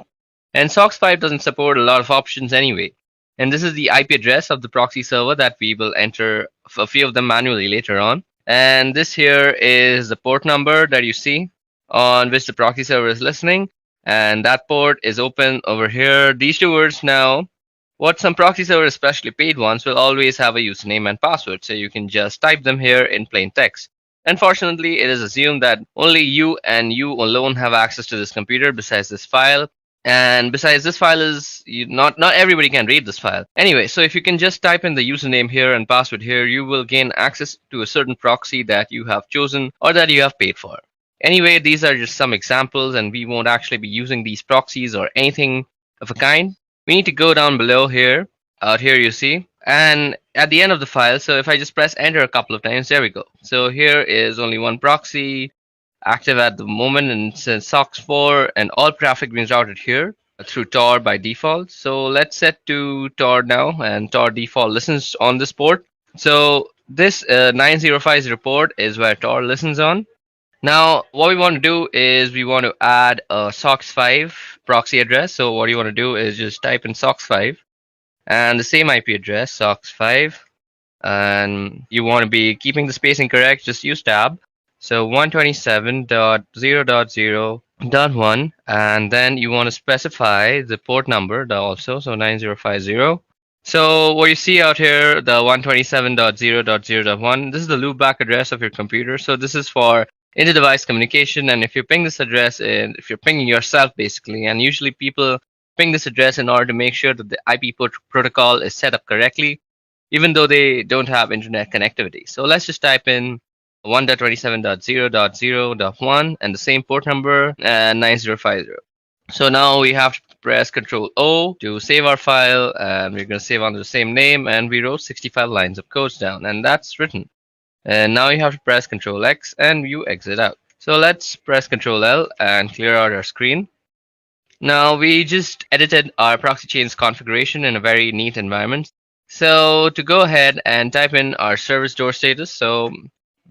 And SOCKS5 doesn't support a lot of options anyway. And this is the IP address of the proxy server that we will enter a few of them manually later on. And this here is the port number that you see on which the proxy server is listening. And that port is open over here. These 2 words now, what some proxy servers, especially paid ones, will always have a username and password. So you can just type them here in plain text. Unfortunately, it is assumed that only you and you alone have access to this computer besides this file. And besides, this file is not everybody can read this file. Anyway, so if you can just type in the username here and password here, you will gain access to a certain proxy that you have chosen or that you have paid for. Anyway, these are just some examples, and we won't actually be using these proxies or anything of a kind. We need to go down below here. Out here you see. And at the end of the file, so if I just press enter a couple of times, there we go. So here is only one proxy active at the moment, and since SOCKS4 and all traffic being routed here through Tor by default. So let's set to Tor now, and Tor default listens on this port. So this 9050 port is where Tor listens on. Now what we want to do is we want to add a SOCKS5 proxy address. So what you want to do is just type in SOCKS5 and the same IP address, SOCKS5, and you want to be keeping the spacing correct, just use tab. So 127.0.0.1, and then you want to specify the port number also, so 9050. So what you see out here, the 127.0.0.1, this is the loopback address of your computer. So this is for inter-device communication, and if you ping this address in, if you're pinging yourself basically, and usually people ping this address in order to make sure that the IP protocol is set up correctly, even though they don't have internet connectivity. So let's just type in 1.27.0.0.1 and the same port number and 9050. So now we have to press Ctrl O to save our file, and we're going to save under the same name, and we wrote 65 lines of codes down, and that's written. And now you have to press Ctrl X and you exit out. So let's press Ctrl L and clear out our screen. Now we just edited our proxy chains configuration in a very neat environment. So to go ahead and type in our service door status, so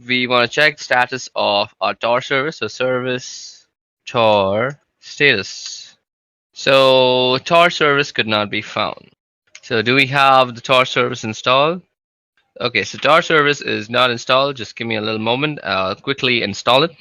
we want to check the status of our Tor service. So service Tor status. So Tor service could not be found. So do we have the Tor service installed? Okay, so Tor service is not installed. Just give me a little moment. I'll quickly install it.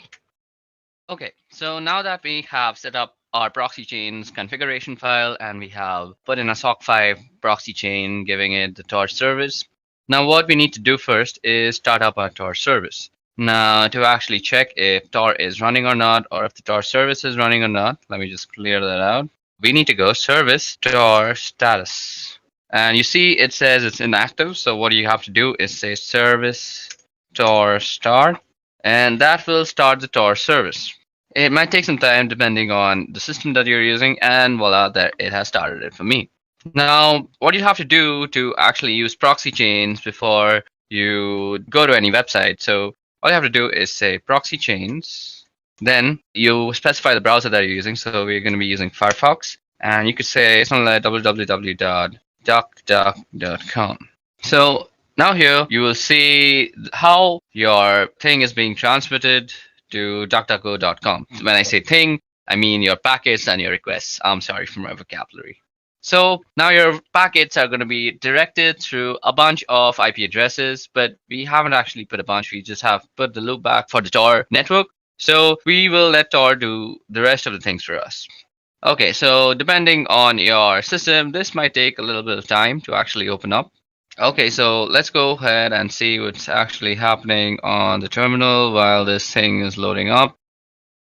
Okay, so now that we have set up our proxy chains configuration file and we have put in a SOC5 proxy chain giving it the Tor service, now what we need to do first is start up our Tor service. Now to actually check if Tor is running or not, or if the Tor service is running or not, let me just clear that out. We need to go service Tor status. And you see it says it's inactive, so what you have to do is say service Tor start, and that will start the Tor service. It might take some time depending on the system that you're using, and voila, there it has started it for me. Now, what you have to do to actually use proxy chains before you go to any website. So all you have to do is say proxy chains, then you specify the browser that you're using. So we're going to be using Firefox, and you could say something like www.duckduck.com. So now here you will see how your thing is being transmitted to DuckDuckGo.com. When I say thing, I mean your packets and your requests. I'm sorry for my vocabulary. So now your packets are going to be directed through a bunch of IP addresses, but we haven't actually put a bunch. We just have put the loopback for the Tor network. So we will let Tor do the rest of the things for us. Okay, so depending on your system, this might take a little bit of time to actually open up. Okay, so let's go ahead and see what's actually happening on the terminal while this thing is loading up.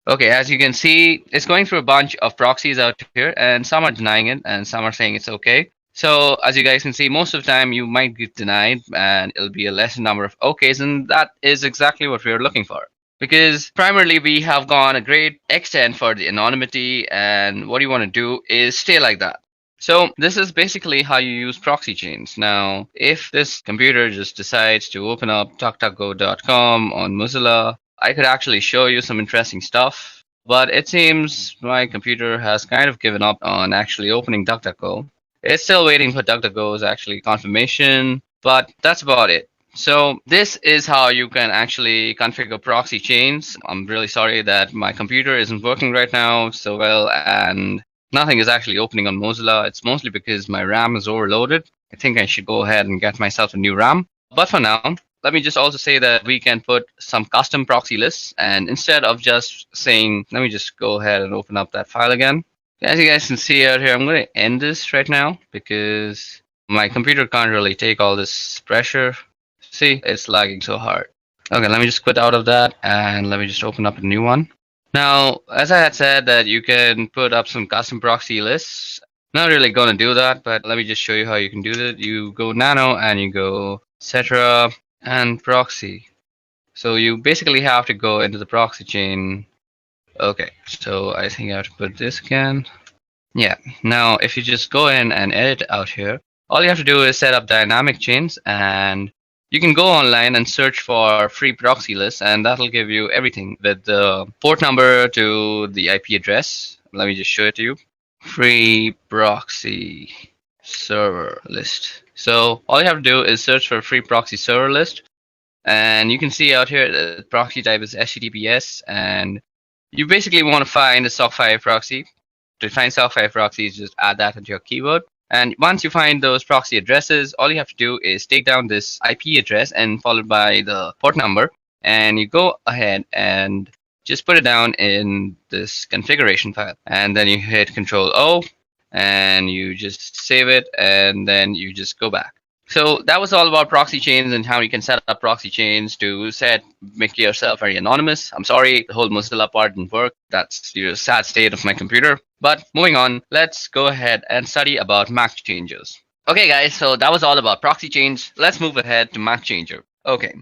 Okay, as you can see, it's going through a bunch of proxies out here, and some are denying it, and some are saying it's okay. So as you guys can see, most of the time you might get denied, and it'll be a lesser number of okays, and that is exactly what we're looking for. Because primarily we have gone a great extent for the anonymity, and what you want to do is stay like that. So this is basically how you use proxy chains. Now, if this computer just decides to open up DuckDuckGo.com on Mozilla, I could actually show you some interesting stuff, but it seems my computer has kind of given up on actually opening DuckDuckGo. It's still waiting for DuckDuckGo's actually confirmation, but that's about it. So this is how you can actually configure proxy chains. I'm really sorry that my computer isn't working right now so well, and nothing is actually opening on Mozilla. It's mostly because my RAM is overloaded. I think I should go ahead and get myself a new RAM. But for now, let me just also say that we can put some custom proxy lists, and instead of just saying, let me just go ahead and open up that file again. As you guys can see out here, I'm going to end this right now because my computer can't really take all this pressure. See, it's lagging so hard. Okay, let me just quit out of that and let me just open up a new one. Now, as I had said that you can put up some custom proxy lists. Not really going to do that, but let me just show you how you can do that. You go nano and you go etc and proxy. So you basically have to go into the proxy chain. Okay, so I think I have to put this again. Yeah, now if you just go in and edit out here, all you have to do is set up dynamic chains, and you can go online and search for free proxy lists, and that'll give you everything with the port number to the IP address. Let me just show it to you. Free proxy server list. So all you have to do is search for free proxy server list, and you can see out here the proxy type is HTTPS, and you basically want to find a SOC5 proxy. To find SOC5 proxies, just add that into your keyword. And once you find those proxy addresses, all you have to do is take down this IP address and followed by the port number, and you go ahead and just put it down in this configuration file, and then you hit Control O and you just save it, and then you just go back. So that was all about proxy chains and how you can set up proxy chains to make yourself very anonymous. I'm sorry, the whole Mozilla part didn't work. That's the sad state of my computer. But moving on, let's go ahead and study about MAC changers. Okay guys, so that was all about proxy chains. Let's move ahead to MAC changer. Okay.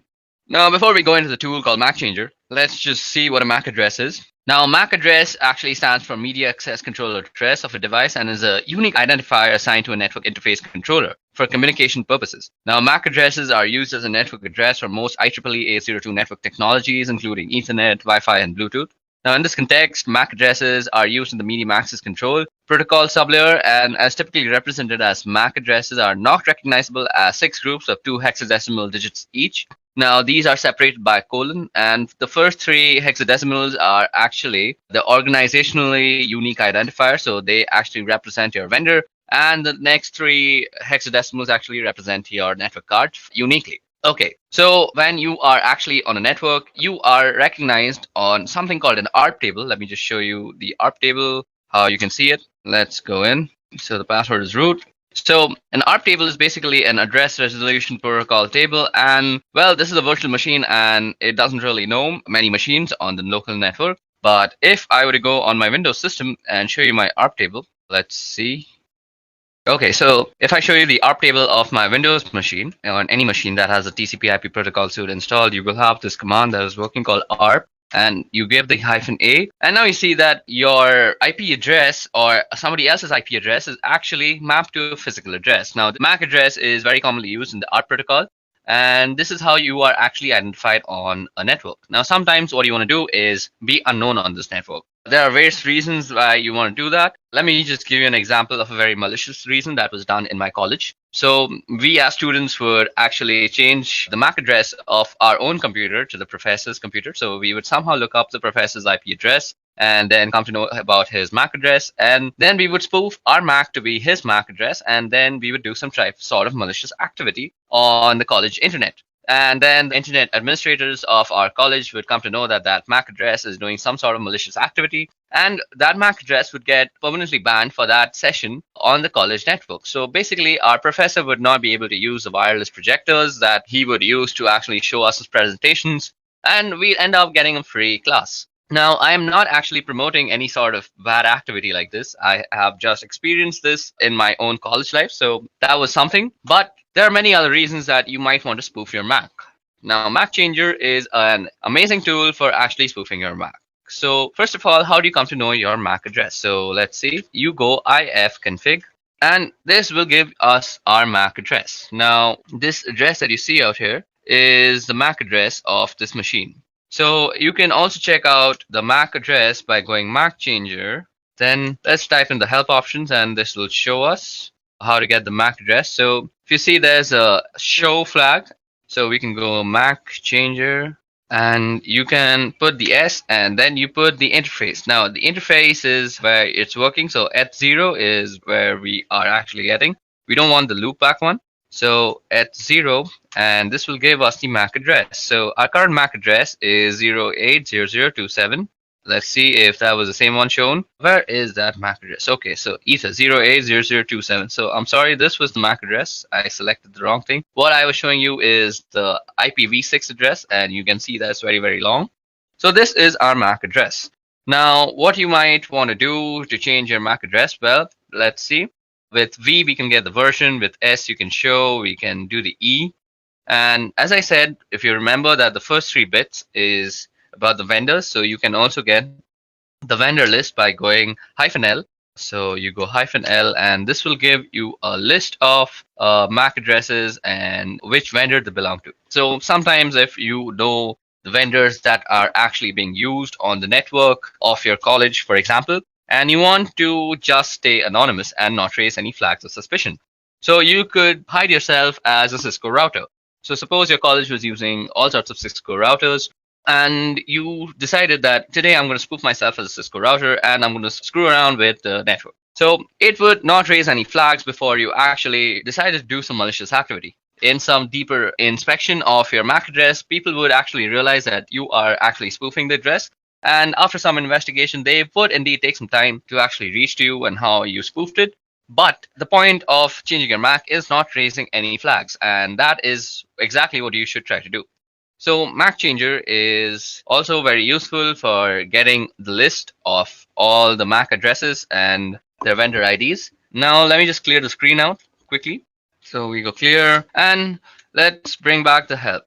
Now before we go into the tool called MAC changer, let's just see what a MAC address is. Now, MAC address actually stands for Media Access Controller Address of a device and is a unique identifier assigned to a network interface controller for communication purposes. Now, MAC addresses are used as a network address for most IEEE 802 network technologies, including Ethernet, Wi-Fi, and Bluetooth. Now, in this context, MAC addresses are used in the medium access control protocol sublayer, and as typically represented as MAC addresses are not recognizable as 6 groups of 2 hexadecimal digits each. Now, these are separated by a colon, and the first 3 hexadecimals are actually the organizationally unique identifier, so they actually represent your vendor,
and the next three hexadecimals actually represent your network card uniquely. Okay, so when you are actually on a network, you are recognized on something called an ARP table. Let me just show you the ARP table, how you can see it. Let's go in. So the password is root. So an ARP table is basically an address resolution protocol table. And well, this is a virtual machine and it doesn't really know many machines on the local network. But if I were to go on my Windows system and show you my ARP table, let's see. Okay, so if I show you the ARP table of my Windows machine, on any machine that has a TCP/IP protocol suite installed, you will have this command that is working called ARP, and you give the -a, and now you see that your IP address or somebody else's IP address is actually mapped to a physical address. Now, the MAC address is very commonly used in the ARP protocol, and this is how you are actually identified on a network. Now, sometimes what you want to do is be unknown on this network. There are various reasons why you want to do that. Let me just give you an example of a very malicious reason that was done in my college. So we as students would actually change the MAC address of our own computer to the professor's computer. So we would somehow look up the professor's IP address and then come to know about his MAC address. And then we would spoof our MAC to be his MAC address. And then we would do some sort of malicious activity on the college internet. And then the internet administrators of our college would come to know that that MAC address is doing some sort of malicious activity. And that MAC address would get permanently banned for that session on the college network. So basically, our professor would not be able to use the wireless projectors that he would use to actually show us his presentations. And we'd end up getting a free class. Now, I am not actually promoting any sort of bad activity like this. I have just experienced this in my own college life. So that was something. But there are many other reasons that you might want to spoof your Mac. Now, Mac Changer is an amazing tool for actually spoofing your Mac. So first of all, how do you come to know your MAC address? So let's see, you go ifconfig, and this will give us our MAC address. Now, this address that you see out here is the MAC address of this machine. So you can also check out the MAC address by going Mac Changer. Then let's type in the help options, and this will show us how to get the MAC address. So if you see there's a show flag, so we can go Mac Changer, and you can put the S and then you put the interface. Now the interface is where it's working. So eth0 is where we are actually getting. We don't want the loopback one. So eth0, and this will give us the MAC address. So our current MAC address is 080027. Let's see if that was the same one shown. Where is that MAC address? Okay, so ether 080027. So I'm sorry, this was the MAC address. I selected the wrong thing. What I was showing you is the IPv6 address, and you can see that's very, very long. So this is our MAC address. Now, what you might want to do to change your MAC address, well, let's see. With V, we can get the version. With S, you can show. We can do the E. And as I said, if you remember that the first 3 bits is about the vendors, so you can also get the vendor list by going -L. So you go -L, and this will give you a list of MAC addresses and which vendor they belong to. So sometimes if you know the vendors that are actually being used on the network of your college, for example, and you want to just stay anonymous and not raise any flags of suspicion, so you could hide yourself as a Cisco router. So suppose your college was using all sorts of Cisco routers, and you decided that today I'm going to spoof myself as a Cisco router and I'm going to screw around with the network. So it would not raise any flags before you actually decided to do some malicious activity. In some deeper inspection of your MAC address, people would actually realize that you are actually spoofing the address. And after some investigation, they would indeed take some time to actually reach to you and how you spoofed it. But the point of changing your MAC is not raising any flags. And that is exactly what you should try to do. So MAC Changer is also very useful for getting the list of all the MAC addresses and their vendor IDs. Now let me just clear the screen out quickly. So we go clear, and let's bring back the help.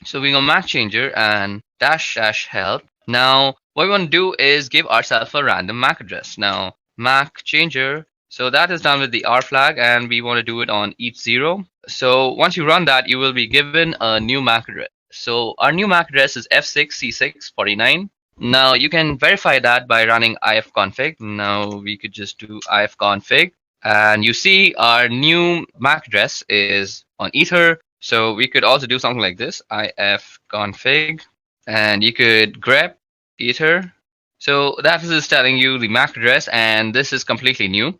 So we go MAC Changer and --help. Now what we want to do is give ourselves a random MAC address. Now MAC Changer, so that is done with the R flag, and we want to do it on eth0. So once you run that, you will be given a new MAC address. So our new MAC address is F6C649. Now you can verify that by running ifconfig. Now we could just do ifconfig, and you see our new MAC address is on Ether. So we could also do something like this, ifconfig, and you could grep Ether. So that is telling you the MAC address, and this is completely new.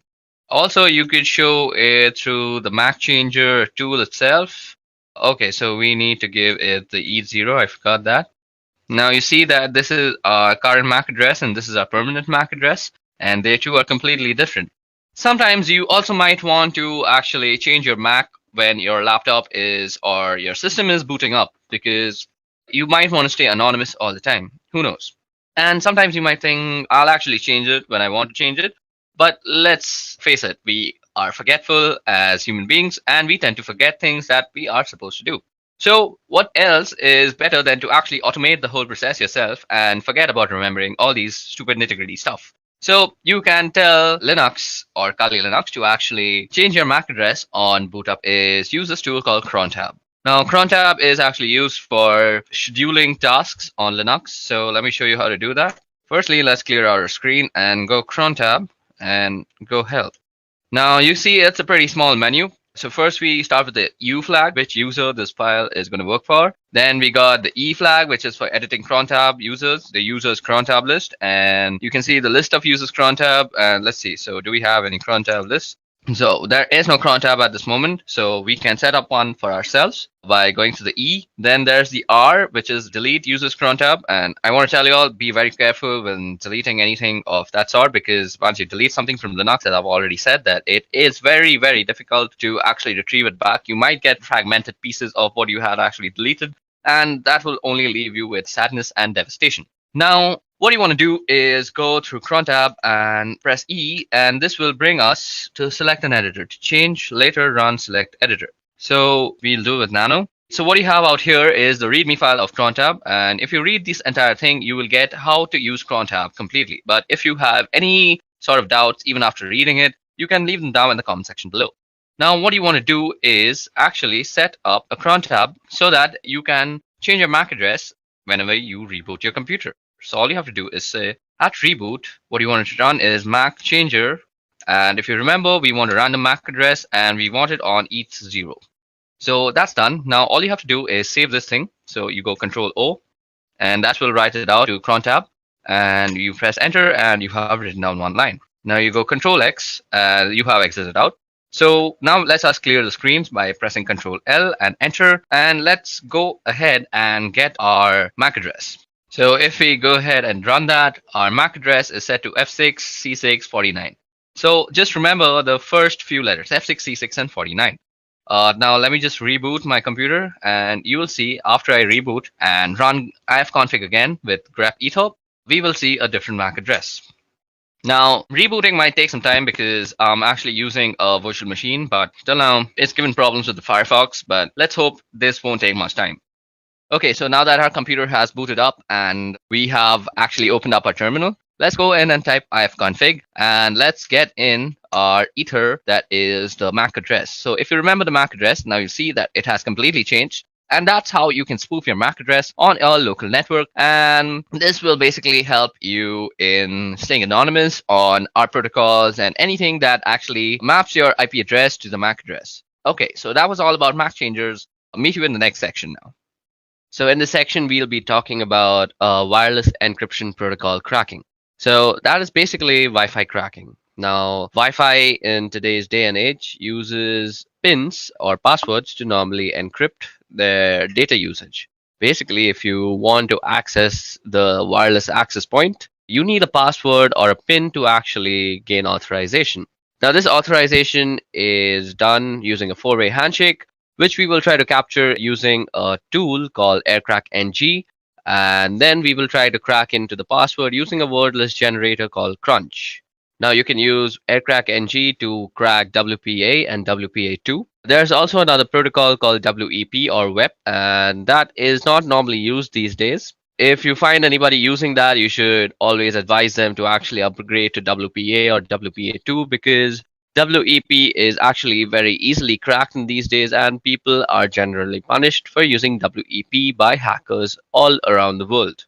Also, you could show it through the Mac Changer tool itself. Okay, so we need to give it the ETH0. I forgot that. Now you see that this is our current MAC address and this is our permanent MAC address, and they two are completely different. Sometimes you also might want to actually change your MAC when your laptop is or your system is booting up, because you might want to stay anonymous all the time. Who knows? And sometimes you might think, I'll actually change it when I want to change it. But let's face it, we are forgetful as human beings, and we tend to forget things that we are supposed to do. So, what else is better than to actually automate the whole process yourself and forget about remembering all these stupid nitty gritty stuff? So, you can tell Linux or Kali Linux to actually change your MAC address on boot up is use this tool called crontab. Now, crontab is actually used for scheduling tasks on Linux. So, let me show you how to do that. Firstly, let's clear our screen and go crontab and go help. Now you see it's a pretty small menu. So first we start with the U flag, which user this file is going to work for. Then we got the E flag, which is for editing crontab users, the users crontab list. And you can see the list of users crontab. And let's see, so do we have any crontab lists? So there is no cron tab at this moment, so we can set up one for ourselves by going to the E. Then there's the R, which is delete users cron tab. And I want to tell you all, be very careful when deleting anything of that sort, because once you delete something from Linux, as I've already said, that it is very, very difficult to actually retrieve it back. You might get fragmented pieces of what you had actually deleted, and that will only leave you with sadness and devastation. Now, what you want to do is go through crontab and press E, and this will bring us to select an editor. To change, later run select editor. So we'll do with nano. So what you have out here is the readme file of crontab, and if you read this entire thing, you will get how to use crontab completely. But if you have any sort of doubts even after reading it, you can leave them down in the comment section below. Now what you want to do is actually set up a crontab so that you can change your MAC address whenever you reboot your computer. So all you have to do is say at reboot, what you want it to run is Mac Changer. And if you remember, we want a random MAC address and we want it on ETH0. So that's done. Now all you have to do is save this thing. So you go Control O, and that will write it out to crontab. And you press enter and you have written down one line. Now you go Control X and you have exited out. So now let's us clear the screens by pressing Control L and enter. And let's go ahead and get our MAC address. So if we go ahead and run that, our MAC address is set to F6, C6, 49. So just remember the first few letters, F6, C6, and 49. Now let me just reboot my computer, and you will see after I reboot and run ifconfig again with grep etho, we will see a different MAC address. Now, rebooting might take some time because I'm actually using a virtual machine, but till now it's given problems with the Firefox, but let's hope this won't take much time. Okay, so now that our computer has booted up and we have actually opened up our terminal, let's go in and type ifconfig and let's get in our ether, that is the MAC address. So if you remember the MAC address, now you see that it has completely changed. And that's how you can spoof your MAC address on your local network. And this will basically help you in staying anonymous on our protocols and anything that actually maps your IP address to the MAC address. Okay, so that was all about MAC changers. I'll meet you in the next section now. So in this section, we'll be talking about wireless encryption protocol cracking. So that is basically Wi-Fi cracking. Now, Wi-Fi in today's day and age uses pins or passwords to normally encrypt their data usage. Basically, if you want to access the wireless access point, you need a password or a pin to actually gain authorization. Now, this authorization is done using a four-way handshake, which we will try to capture using a tool called AirCrackNG. And then we will try to crack into the password using a wordless generator called Crunch. Now you can use AirCrackNG to crack WPA and WPA2. There's also another protocol called WEP or WEP, and that is not normally used these days. If you find anybody using that, you should always advise them to actually upgrade to WPA or WPA2, because WEP is actually very easily cracked in these days, and people are generally punished for using WEP by hackers all around the world.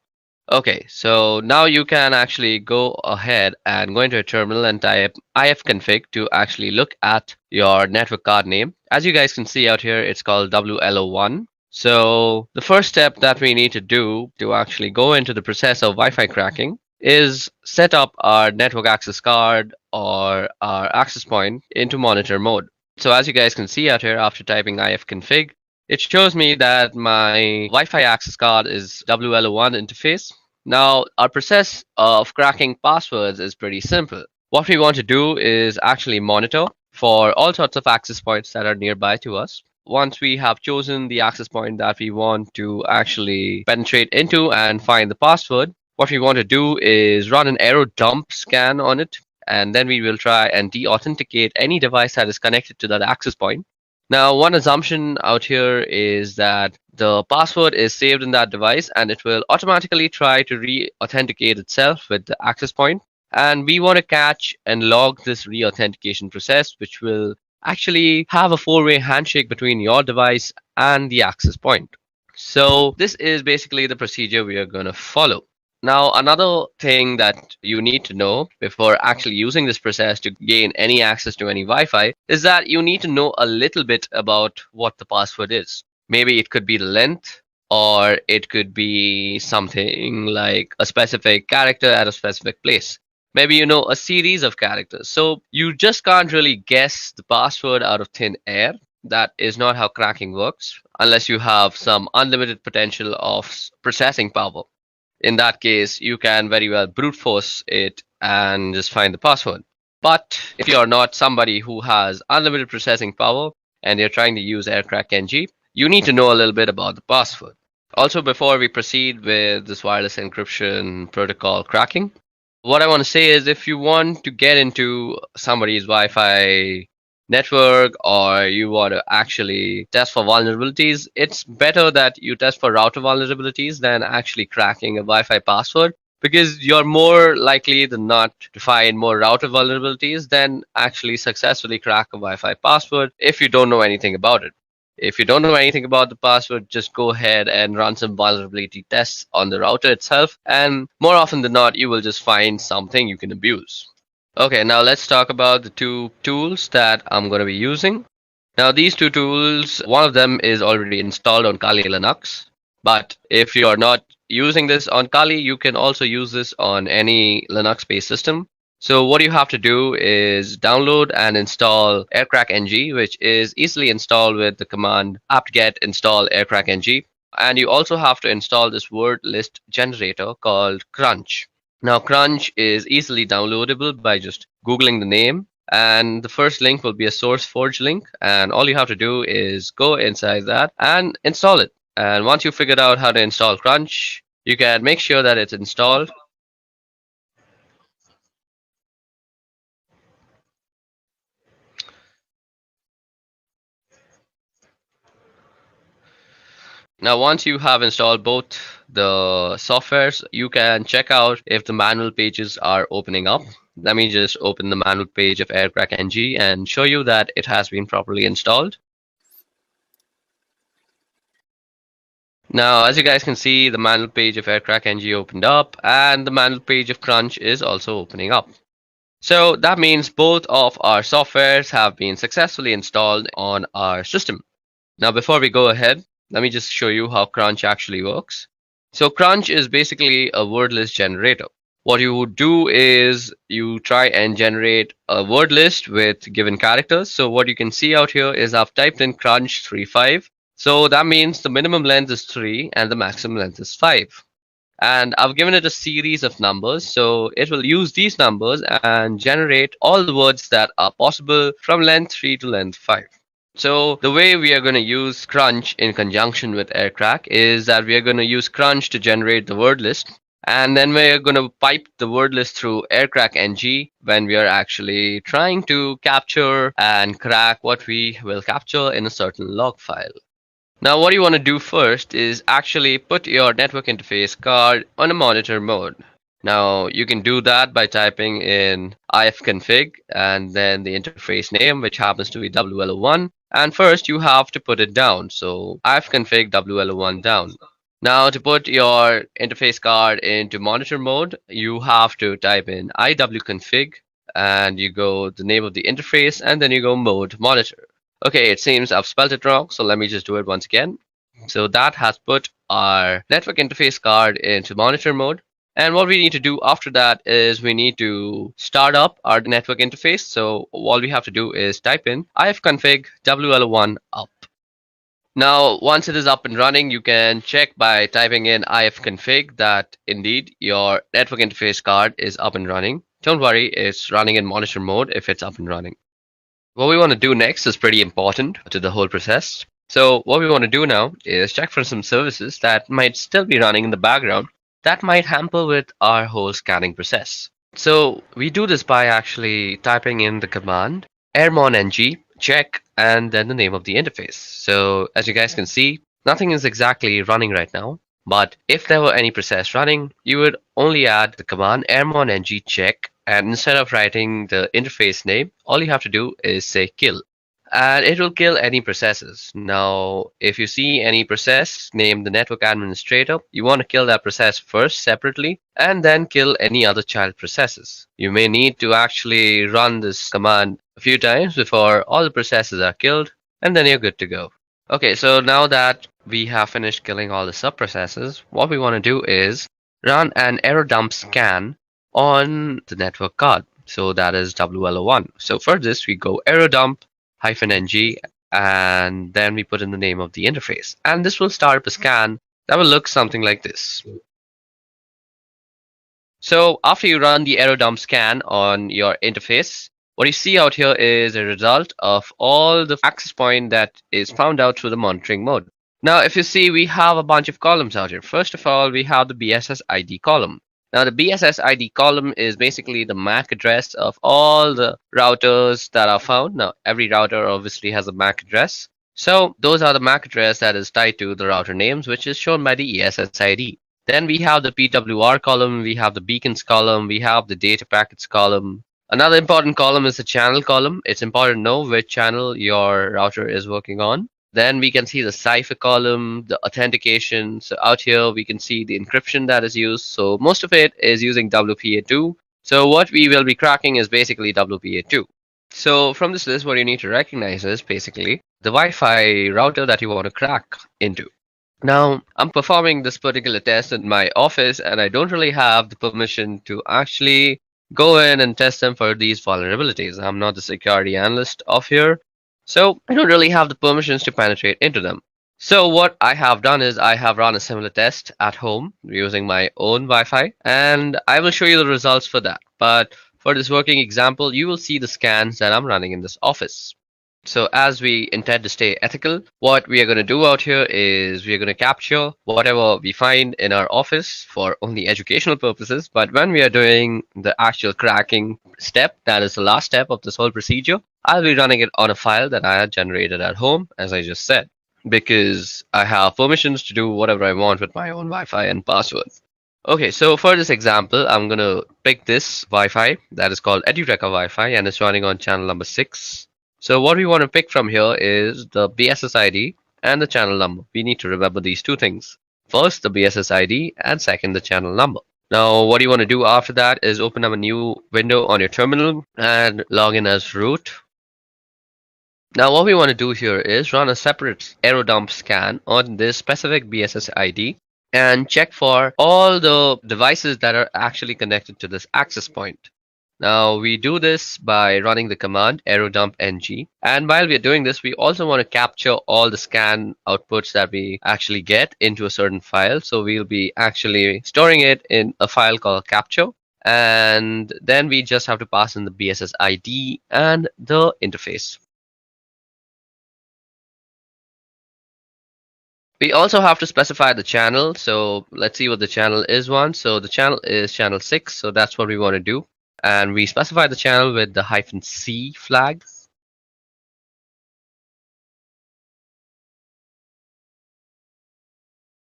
Okay, so now you can actually go ahead and go into a terminal and type ifconfig to actually look at your network card name. As you guys can see out here, it's called WLO1. So the first step that we need to do to actually go into the process of Wi-Fi cracking is set up our network access card or our access point into monitor mode. So as you guys can see out here, after typing ifconfig, it shows me that my Wi-Fi access card is WLO1 interface. Now, our process of cracking passwords is pretty simple. What we want to do is actually monitor for all sorts of access points that are nearby to us. Once we have chosen the access point that we want to actually penetrate into and find the password, what we want to do is run an arrow dump scan on it, and then we will try and de-authenticate any device that is connected to that access point. Now, one assumption out here is that the password is saved in that device and it will automatically try to re-authenticate itself with the access point. And we want to catch and log this re-authentication process, which will actually have a four-way handshake between your device and the access point. So this is basically the procedure we are going to follow. Now, another thing that you need to know before actually using this process to gain any access to any Wi-Fi is that you need to know a little bit about what the password is. Maybe it could be the length, or it could be something like a specific character at a specific place. Maybe you know a series of characters. So you just can't really guess the password out of thin air. That is not how cracking works, unless you have some unlimited potential of processing power. In that case, you can very well brute force it and just find the password. But if you're not somebody who has unlimited processing power and you're trying to use AirCrackNG, you need to know a little bit about the password. Also, before we proceed with this wireless encryption protocol cracking, what I want to say is if you want to get into somebody's Wi-Fi network or you want to actually test for vulnerabilities, it's better that you test for router vulnerabilities than actually cracking a Wi-Fi password, because you're more likely than not to find more router vulnerabilities than actually successfully crack a Wi-Fi password if you don't know anything about it. If you don't know anything about the password, just go ahead and run some vulnerability tests on the router itself, and more often than not, you will just find something you can abuse. Okay, now let's talk about the two tools that I'm going to be using. Now, these two tools, one of them is already installed on Kali Linux, but if you're not using this on Kali, you can also use this on any Linux-based system. So what you have to do is download and install AirCrackNG, which is easily installed with the command apt-get install AirCrackNG. And you also have to install this word list generator called Crunch. Now, Crunch is easily downloadable by just Googling the name, and the first link will be a SourceForge link, and all you have to do is go inside that and install it. And once you figured out how to install Crunch, you can make sure that it's installed. Now, once you have installed both the softwares, you can check out if the manual pages are opening up. Let me just open the manual page of AirCrackNG and show you that it has been properly installed. Now, as you guys can see, the manual page of AirCrackNG opened up and the manual page of Crunch is also opening up. So that means both of our softwares have been successfully installed on our system. Now, before we go ahead, let me just show you how Crunch actually works. So Crunch is basically a word list generator. What you would do is you try and generate a word list with given characters. So what you can see out here is I've typed in Crunch 35. So that means the minimum length is 3 and the maximum length is 5. And I've given it a series of numbers. So it will use these numbers and generate all the words that are possible from length 3 to length 5. So the way we are going to use Crunch in conjunction with AirCrack is that we are going to use Crunch to generate the word list. And then we're going to pipe the word list through AirCrackNG when we are actually trying to capture and crack what we will capture in a certain log file. Now, what you want to do first is actually put your network interface card on a monitor mode. Now, you can do that by typing in ifconfig and then the interface name, which happens to be WLO1. And first, you have to put it down. So ifconfig WLO1 down. Now, to put your interface card into monitor mode, you have to type in iwconfig and you go the name of the interface and then you go mode monitor. Okay, it seems I've spelled it wrong, so let me just do it once again. So that has put our network interface card into monitor mode. And what we need to do after that is we need to start up our network interface. So all we have to do is type in ifconfig WL1 up. Now, once it is up and running, you can check by typing in ifconfig that indeed your network interface card is up and running. Don't worry, it's running in monitor mode if it's up and running. What we want to do next is pretty important to the whole process. So what we want to do now is check for some services that might still be running in the background that might hamper with our whole scanning process. So we do this by actually typing in the command airmon-ng check and then the name of the interface. So as you guys can see, nothing is exactly running right now. But if there were any process running, you would only add the command airmon-ng check, and instead of writing the interface name, all you have to do is say kill. And it will kill any processes. Now, if you see any process named the network administrator, you want to kill that process first separately and then kill any other child processes. You may need to actually run this command a few times before all the processes are killed, and then you're good to go. Okay, so now that we have finished killing all the subprocesses, what we want to do is run an error dump scan on the network card. So that is WLO1. So for this, we go error dump -ng and then we put in the name of the interface. And this will start up a scan that will look something like this. So after you run the error dump scan on your interface, what you see out here is a result of all the access point that is found out through the monitoring mode. Now, if you see, we have a bunch of columns out here. First of all, we have the BSS ID column. Now, the BSS ID column is basically the MAC address of all the routers that are found. Now, every router obviously has a MAC address. So those are the MAC address that is tied to the router names, which is shown by the ESS ID. Then we have the PWR column, we have the beacons column, we have the data packets column. Another important column is the channel column. It's important to know which channel your router is working on. Then we can see the cipher column, the authentication. So out here, we can see the encryption that is used. So most of it is using WPA2. So what we will be cracking is basically WPA2. So from this list, what you need to recognize is basically the Wi-Fi router that you want to crack into. Now, I'm performing this particular test in my office, and I don't really have the permission to actually go in and test them for these vulnerabilities. I'm not the security analyst of here. So I don't really have the permissions to penetrate into them. So what I have done is I have run a similar test at home using my own Wi-Fi, and I will show you the results for that. But for this working example, you will see the scans that I'm running in this office. So as we intend to stay ethical, what we are going to do out here is we are going to capture whatever we find in our office for only educational purposes. But when we are doing the actual cracking step, that is the last step of this whole procedure, I'll be running it on a file that I had generated at home, as I just said, because I have permissions to do whatever I want with my own Wi-Fi and password. Okay, so for this example, I'm going to pick this Wi-Fi that is called Edureka Wi-Fi, and it's running on channel number 6. So what we want to pick from here is the BSS ID and the channel number. We need to remember these two things. First, the BSS ID, and second, the channel number. Now, what you want to do after that is open up a new window on your terminal and log in as root. Now, what we want to do here is run a separate error dump scan on this specific BSS ID and check for all the devices that are actually connected to this access point. Now, we do this by running the command error dump ng, and while we are doing this, we also want to capture all the scan outputs that we actually get into a certain file. So we'll be actually storing it in a file called capture, and then we just have to pass in the BSS ID and the interface. We also have to specify the channel. So let's see what the channel is once. So the channel is channel 6, so that's what we want to do. And we specify the channel with the -C flag.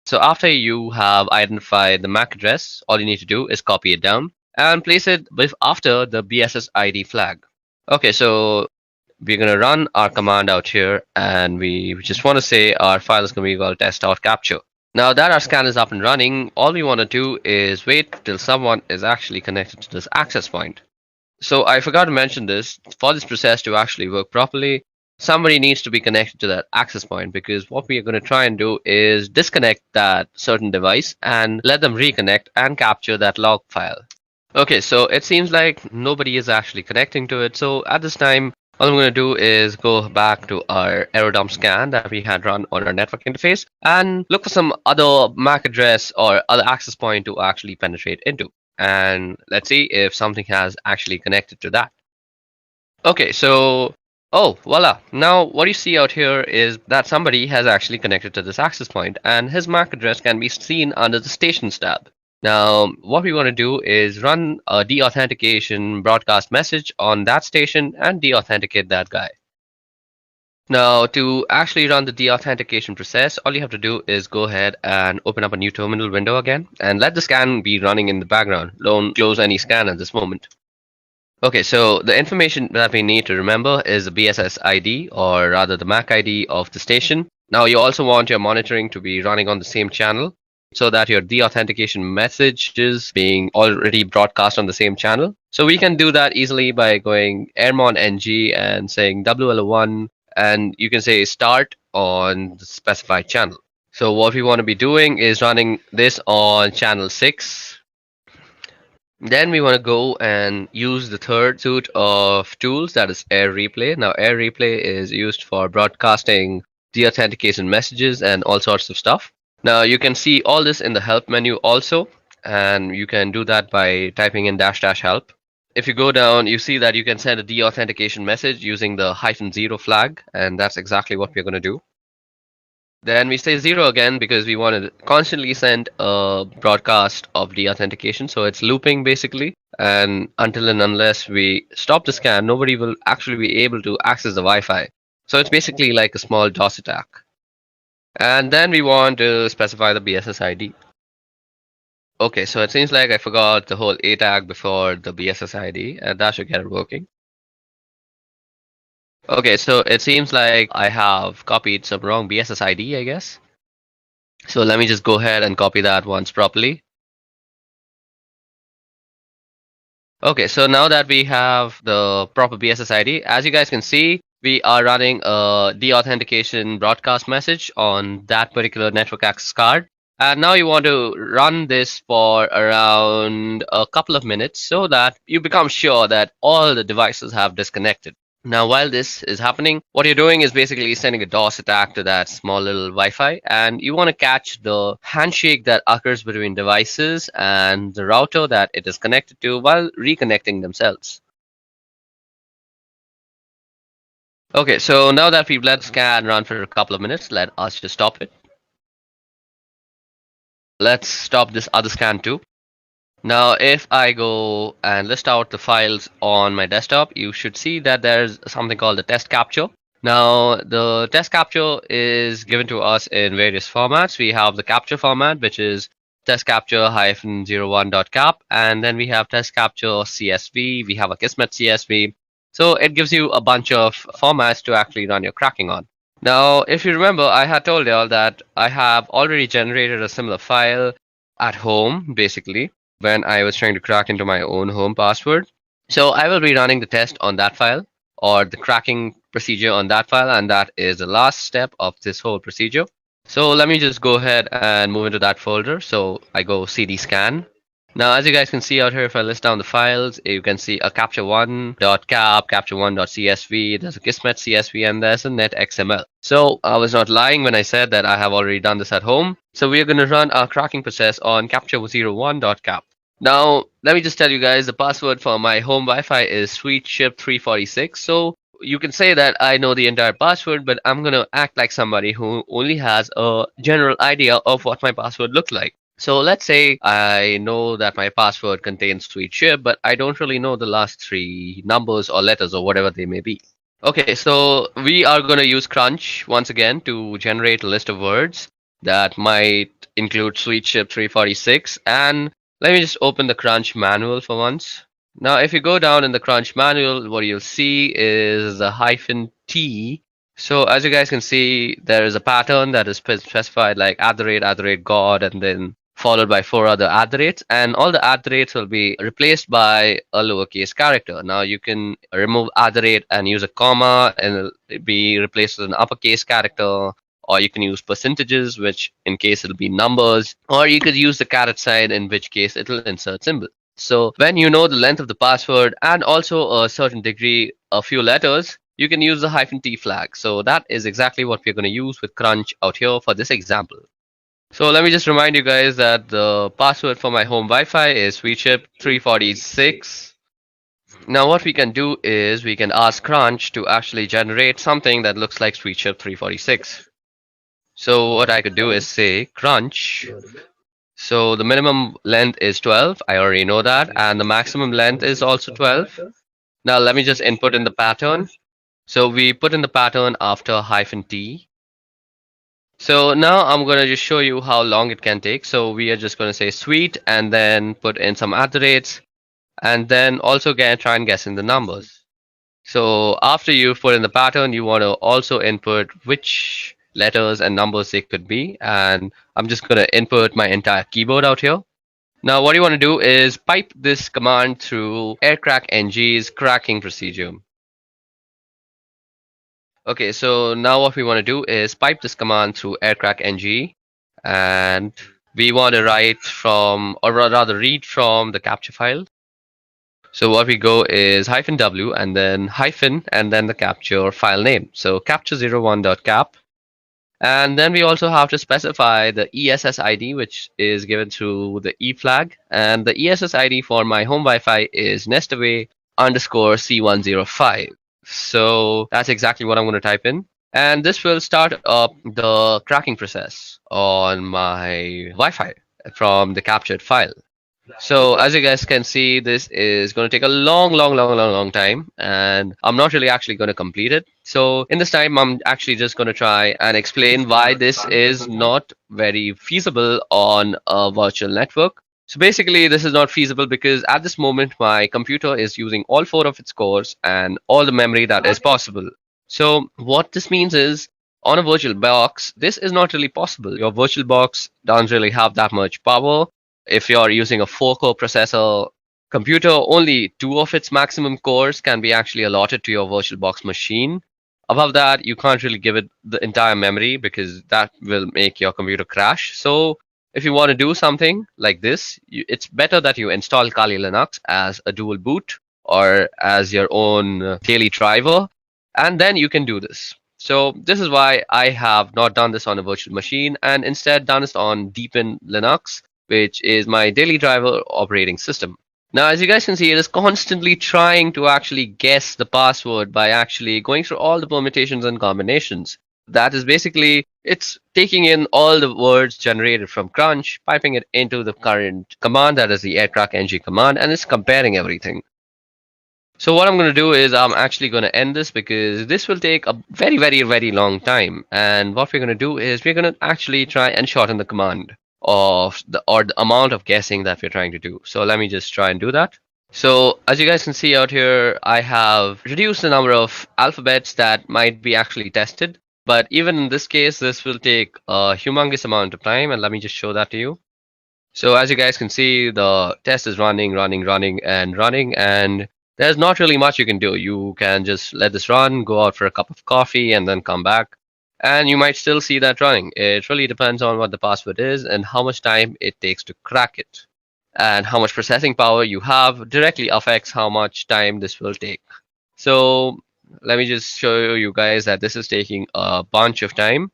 So after you have identified the MAC address, all you need to do is copy it down and place it after the BSS ID flag. Okay, so we're going to run our command out here, and we just want to say our file is going to be called test.capture. Now that our scan is up and running, all we want to do is wait till someone is actually connected to this access point. So I forgot to mention this. For this process to actually work properly, somebody needs to be connected to that access point, because what we are going to try and do is disconnect that certain device and let them reconnect and capture that log file. Okay, so it seems like nobody is actually connecting to it. So at this time, all I'm going to do is go back to our AeroDump scan that we had run on our network interface and look for some other MAC address or other access point to actually penetrate into. And let's see if something has actually connected to that. Okay, so, oh, voila. Now what you see out here is that somebody has actually connected to this access point, and his MAC address can be seen under the stations tab. Now, what we want to do is run a deauthentication broadcast message on that station and deauthenticate that guy. Now, to actually run the deauthentication process, all you have to do is go ahead and open up a new terminal window again and let the scan be running in the background. Don't close any scan at this moment. Okay, so the information that we need to remember is the BSS ID, or rather the MAC ID of the station. Now, you also want your monitoring to be running on the same channel so that your deauthentication message is being already broadcast on the same channel. So we can do that easily by going airmon ng and saying WL1, and you can say start on the specified channel. So what we want to be doing is running this on channel 6. Then we want to go and use the third suite of tools, that is Air Replay. Now, Air Replay is used for broadcasting deauthentication messages and all sorts of stuff. Now, you can see all this in the help menu also, and you can do that by typing in --help. If you go down, you see that you can send a deauthentication message using the -0 flag, and that's exactly what we're going to do. Then we say 0 again because we want to constantly send a broadcast of deauthentication. So it's looping basically. And until and unless we stop the scan, nobody will actually be able to access the Wi-Fi. So it's basically like a small DOS attack. And then we want to specify the BSS ID. Okay, so it seems like I forgot the whole A tag before the BSS ID, and that should get it working. Okay, so it seems like I have copied some wrong BSS ID, I guess. So let me just go ahead and copy that once properly. Okay, so now that we have the proper BSS ID, as you guys can see, we are running a deauthentication broadcast message on that particular network access card. And now you want to run this for around a couple of minutes so that you become sure that all the devices have disconnected. Now, while this is happening, what you're doing is basically sending a DOS attack to that small little Wi-Fi, and you want to catch the handshake that occurs between devices and the router that it is connected to while reconnecting themselves. Okay, so now that we've let the scan run for a couple of minutes, let us just stop it. Let's stop this other scan too. Now, if I go and list out the files on my desktop, you should see that there's something called the test capture. Now, the test capture is given to us in various formats. We have the capture format, which is test capture -01.cap, and then we have test capture CSV. We have a Kismet CSV. So it gives you a bunch of formats to actually run your cracking on. Now, if you remember, I had told y'all that I have already generated a similar file at home, basically, when I was trying to crack into my own home password. So I will be running the test on that file, or the cracking procedure on that file, and that is the last step of this whole procedure. So let me just go ahead and move into that folder. So I go cd scan. Now, as you guys can see out here, if I list down the files, you can see a capture1.cap, capture1.csv, there's a Kismet CSV, and there's a netxml. So I was not lying when I said that I have already done this at home. So we are going to run our cracking process on capture01.cap. Now, let me just tell you guys, the password for my home Wi-Fi is sweetship346. So you can say that I know the entire password, but I'm going to act like somebody who only has a general idea of what my password looks like. So let's say I know that my password contains sweetship, but I don't really know the last 3 numbers or letters or whatever they may be. Okay, so we are going to use Crunch once again to generate a list of words that might include sweetship 346. And let me just open the Crunch manual for once. Now, if you go down in the Crunch manual, what you'll see is the -T. So as you guys can see, there is a pattern that is specified like @ God, and then followed by 4 other at the rates, and all the at the rates will be replaced by a lowercase character. Now you can remove at the rate and use a comma and it'll be replaced with an uppercase character, or you can use percentages, which in case it'll be numbers, or you could use the caret sign, in which case it'll insert symbol. So when you know the length of the password and also a certain degree, a few letters, you can use the -t flag. So that is exactly what we're going to use with Crunch out here for this example. So let me just remind you guys that the password for my home Wi-Fi is sweetchip346. Now what we can do is we can ask Crunch to actually generate something that looks like sweetchip346. So what I could do is say Crunch. So the minimum length is 12. I already know that. And the maximum length is also 12. Now let me just input in the pattern. So we put in the pattern after -t. So now I'm going to just show you how long it can take. So we are just going to say sweet and then put in some at the rates and then also try and guess in the numbers. So after you put in the pattern, you want to also input which letters and numbers they could be. And I'm just going to input my entire keyboard out here. Now what you want to do is pipe this command through aircrackng's cracking procedure. Okay, so now what we want to do is pipe this command through aircrackng, and we want to write from, or rather read from, the capture file. So what we go is -w and then hyphen and then the capture file name. So capture01.cap. And then we also have to specify the ESS ID, which is given through the E flag. And the ESS ID for my home Wi-Fi is nestaway_C105. So that's exactly what I'm going to type in. And this will start up the cracking process on my Wi-Fi from the captured file. So as you guys can see, this is going to take a long time, and I'm not really actually going to complete it. So in this time, I'm actually just going to try and explain why this is not very feasible on a virtual network. So basically, this is not feasible because at this moment, my computer is using all 4 of its cores and all the memory that is possible. So what this means is, on a virtual box, this is not really possible. Your virtual box doesn't really have that much power. If you're using a 4-core processor computer, only 2 of its maximum cores can be actually allotted to your VirtualBox machine. Above that, you can't really give it the entire memory because that will make your computer crash. So if you want to do something like this, it's better that you install Kali Linux as a dual boot or as your own daily driver, and then you can do this. So this is why I have not done this on a virtual machine and instead done this on Deepin Linux, which is my daily driver operating system. Now, as you guys can see, it is constantly trying to actually guess the password by actually going through all the permutations and combinations. That is basically, it's taking in all the words generated from Crunch, piping it into the current command, that is the aircrackng command, and it's comparing everything. So what I'm going to do is I'm actually going to end this because this will take a very long time. And what we're going to do is we're going to actually try and shorten the command of the amount of guessing that we're trying to do. So let me just try and do that. So as you guys can see out here, I have reduced the number of alphabets that might be actually tested. But even in this case, this will take a humongous amount of time. And let me just show that to you. So as you guys can see, the test is running, and there's not really much you can do. You can just let this run, go out for a cup of coffee, and then come back. And you might still see that running. It really depends on what the password is and how much time it takes to crack it. And how much processing power you have directly affects how much time this will take. So let me just show you guys that this is taking a bunch of time.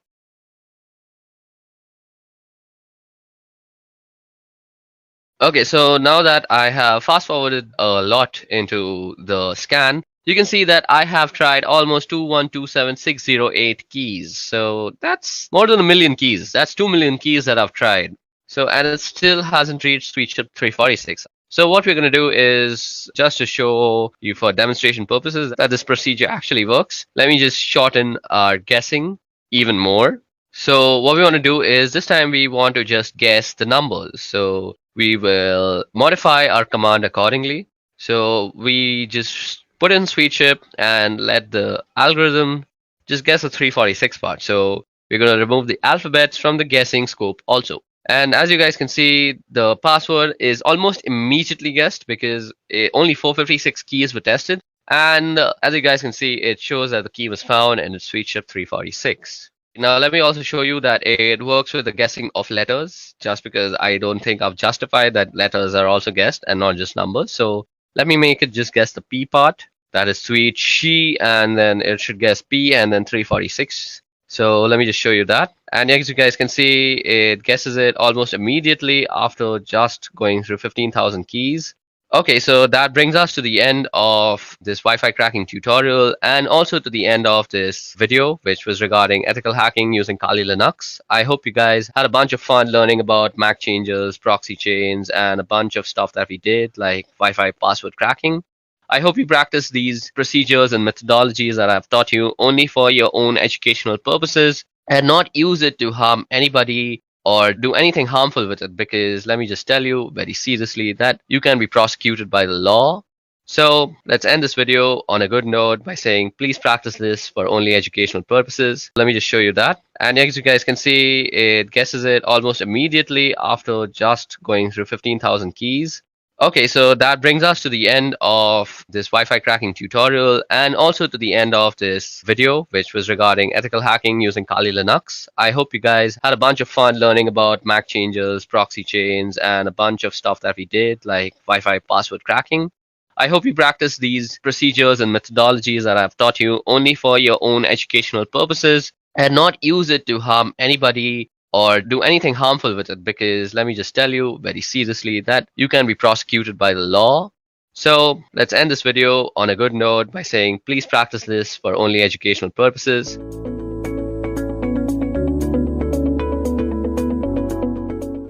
Okay, so now that I have fast forwarded a lot into the scan, you can see that I have tried almost 2127608 keys. So that's more than 1 million keys. That's 2 million keys that I've tried. So, and it still hasn't reached sweetchip346. So what we're going to do is, just to show you for demonstration purposes that this procedure actually works, let me just shorten our guessing even more. So what we want to do is, this time we want to just guess the numbers. So we will modify our command accordingly. So we just put in sweetchip and let the algorithm just guess the 346 part. So we're going to remove the alphabets from the guessing scope also. And as you guys can see, the password is almost immediately guessed because only 456 keys were tested. And as you guys can see, it shows that the key was found and it's sweet ship 346. Now, let me also show you that it works with the guessing of letters, just because I don't think I've justified that letters are also guessed and not just numbers. So let me make it just guess the P part. That is sweet she, and then it should guess P and then 346. So let me just show you that. And as you guys can see, it guesses it almost immediately after just going through 15,000 keys. Okay, so that brings us to the end of this Wi-Fi cracking tutorial and also to the end of this video, which was regarding ethical hacking using Kali Linux. I hope you guys had a bunch of fun learning about MAC changes, proxy chains, and a bunch of stuff that we did, like Wi-Fi password cracking. I hope you practice these procedures and methodologies that I've taught you only for your own educational purposes and not use it to harm anybody or do anything harmful with it, because let me just tell you very seriously that you can be prosecuted by the law. So let's end this video on a good note by saying please practice this for only educational purposes. Let me just show you that. And as you guys can see, it guesses it almost immediately after just going through 15,000 keys. Okay, so that brings us to the end of this Wi-Fi cracking tutorial and also to the end of this video, which was regarding ethical hacking using Kali Linux. I hope you guys had a bunch of fun learning about MAC changes, proxy chains, and a bunch of stuff that we did, like Wi-Fi password cracking. I hope you practice these procedures and methodologies that I've taught you only for your own educational purposes and not use it to harm anybody or do anything harmful with it, because let me just tell you very seriously that you can be prosecuted by the law. So let's end this video on a good note by saying please practice this for only educational purposes.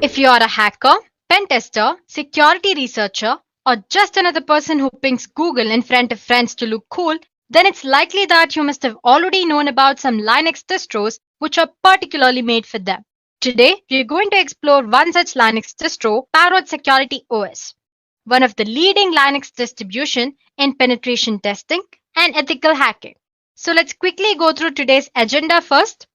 If you are a hacker, pen tester, security researcher, or just another person who pings Google in front of friends to look cool, then it's likely that you must have already known about some Linux distros which are particularly made for them. Today, we are going to explore one such Linux distro, Parrot Security OS, one of the leading Linux distribution in penetration testing and ethical hacking. So let's quickly go through today's agenda first.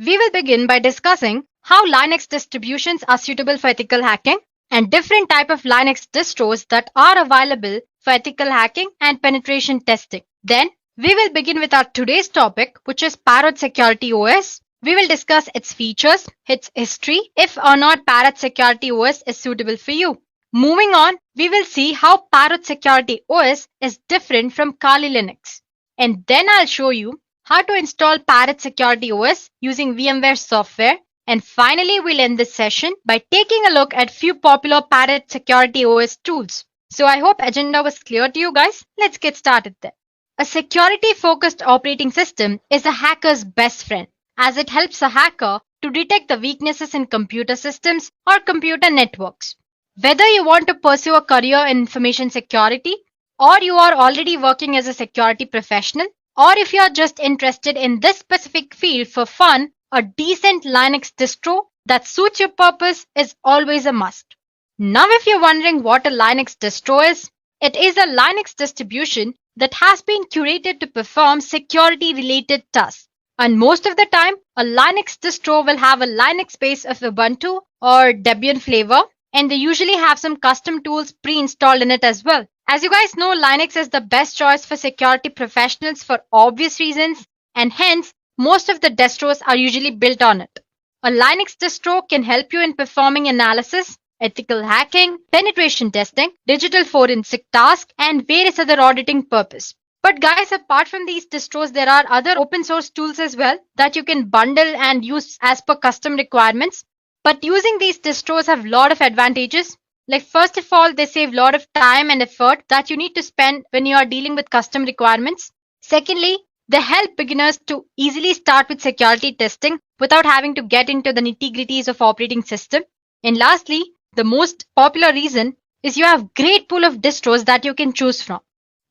We will begin by discussing how Linux distributions are suitable for ethical hacking and different type of Linux distros that are available for ethical hacking and penetration testing. Then, we will begin with our today's topic, which is Parrot Security OS. We will discuss its features, its history, if or not Parrot Security OS is suitable for you. Moving on, we will see how Parrot Security OS is different from Kali Linux. And then I'll show you how to install Parrot Security OS using VMware software. And finally, we'll end this session by taking a look at few popular Parrot Security OS tools. So I hope agenda was clear to you guys. Let's get started then. A security-focused operating system is a hacker's best friend, as it helps a hacker to detect the weaknesses in computer systems or computer networks. Whether you want to pursue a career in information security, or you are already working as a security professional, or if you are just interested in this specific field for fun, a decent Linux distro that suits your purpose is always a must. Now, if you're wondering what a Linux distro is, it is a Linux distribution that has been curated to perform security-related tasks. And most of the time, a Linux distro will have a Linux base of Ubuntu or Debian flavor, and they usually have some custom tools pre-installed in it as well. As you guys know, Linux is the best choice for security professionals for obvious reasons, and hence, most of the distros are usually built on it. A Linux distro can help you in performing analysis, ethical hacking, penetration testing, digital forensic tasks, and various other auditing purposes. But guys, apart from these distros, there are other open source tools as well that you can bundle and use as per custom requirements. But using these distros have a lot of advantages. Like first of all, they save a lot of time and effort that you need to spend when you are dealing with custom requirements. Secondly, they help beginners to easily start with security testing without having to get into the nitty-gritties of operating system. And lastly, the most popular reason is you have great pool of distros that you can choose from.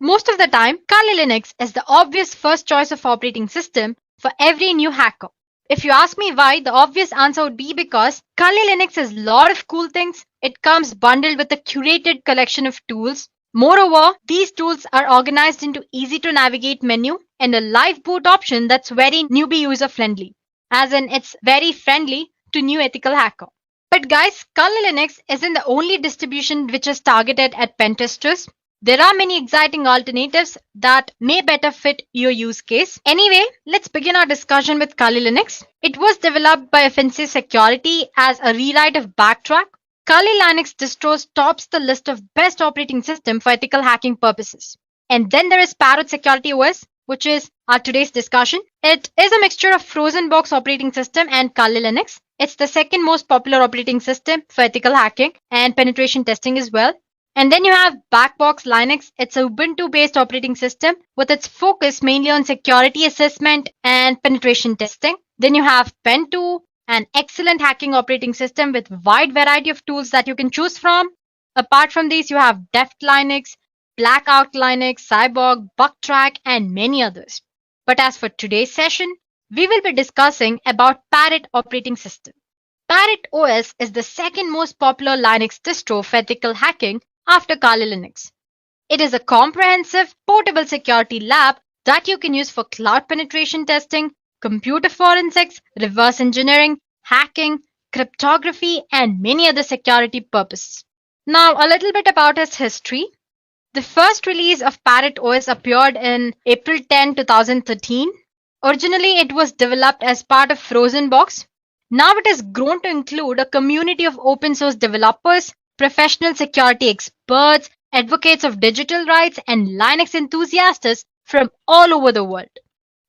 Most of the time, Kali Linux is the obvious first choice of operating system for every new hacker. If you ask me why, the obvious answer would be because Kali Linux has a lot of cool things. It comes bundled with a curated collection of tools. Moreover, these tools are organized into easy to navigate menu and a live boot option that's very newbie user friendly. As in, it's very friendly to new ethical hacker. But guys, Kali Linux isn't the only distribution which is targeted at pen testers. There are many exciting alternatives that may better fit your use case. Anyway, let's begin our discussion with Kali Linux. It was developed by FNC Security as a rewrite of Backtrack. Kali Linux distros tops the list of best operating system for ethical hacking purposes. And then there is Parrot Security OS, which is our today's discussion. It is a mixture of frozen box operating system and Kali Linux. It's the second most popular operating system for ethical hacking and penetration testing as well. And then you have Backbox Linux. It's a Ubuntu-based operating system with its focus mainly on security assessment and penetration testing. Then you have Pen2, an excellent hacking operating system with wide variety of tools that you can choose from. Apart from these, you have Deft Linux, Blackout Linux, Cyborg, Bugtrack, and many others. But as for today's session, we will be discussing about Parrot operating system. Parrot OS is the second most popular Linux distro for ethical hacking after Kali Linux. It is a comprehensive, portable security lab that you can use for cloud penetration testing, computer forensics, reverse engineering, hacking, cryptography, and many other security purposes. Now, a little bit about its history. The first release of Parrot OS appeared in April 10, 2013. Originally, it was developed as part of FrozenBox. Now it has grown to include a community of open source developers, professional security experts, advocates of digital rights, and Linux enthusiasts from all over the world.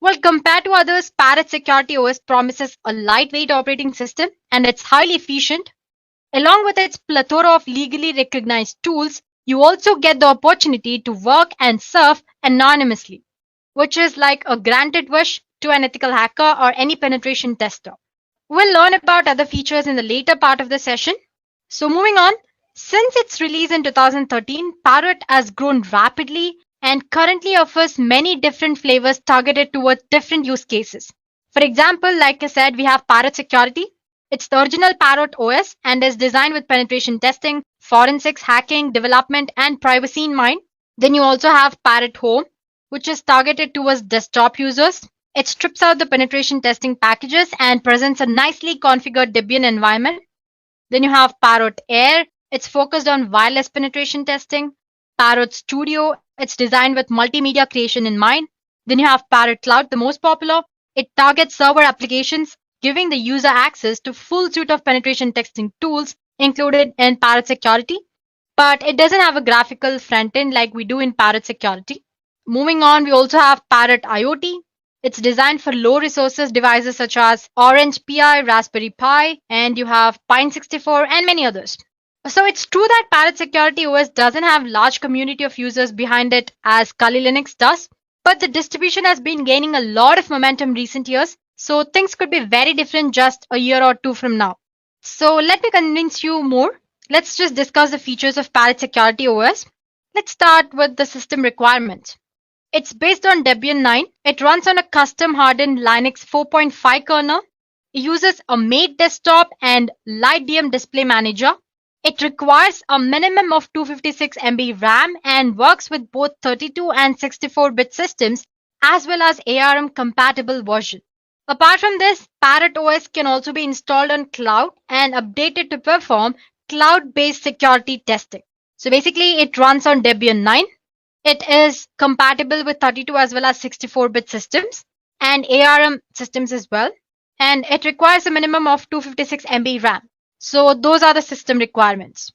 Well, compared to others, Parrot Security OS promises a lightweight operating system and it's highly efficient. Along with its plethora of legally recognized tools, you also get the opportunity to work and surf anonymously, which is like a granted wish to an ethical hacker or any penetration tester. We'll learn about other features in the later part of the session. So moving on, since its release in 2013, Parrot has grown rapidly and currently offers many different flavors targeted towards different use cases. For example, like I said, we have Parrot Security. It's the original Parrot OS and is designed with penetration testing, forensics, hacking, development, and privacy in mind. Then you also have Parrot Home, which is targeted towards desktop users. It strips out the penetration testing packages and presents a nicely configured Debian environment. Then you have Parrot Air. It's focused on wireless penetration testing. Parrot Studio. It's designed with multimedia creation in mind. Then you have Parrot Cloud, the most popular. It targets server applications, giving the user access to full suite of penetration testing tools included in Parrot Security. But it doesn't have a graphical front end like we do in Parrot Security. Moving on, we also have Parrot IoT. It's designed for low resources devices such as Orange Pi, Raspberry Pi, and you have Pine64 and many others. So it's true that Parrot Security OS doesn't have large community of users behind it as Kali Linux does, but the distribution has been gaining a lot of momentum recent years, so things could be very different just a year or two from now. So let me convince you more. Let's just discuss the features of Parrot Security OS. Let's start with the system requirements. It's based on Debian 9. It runs on a custom hardened Linux 4.5 kernel. It uses a Mate desktop and LightDM display manager. It requires a minimum of 256 MB RAM and works with both 32 and 64-bit systems as well as ARM compatible version. Apart from this, Parrot OS can also be installed on cloud and updated to perform cloud-based security testing. So basically, it runs on Debian 9. It is compatible with 32 as well as 64-bit systems and ARM systems as well. And it requires a minimum of 256 MB RAM. So those are the system requirements.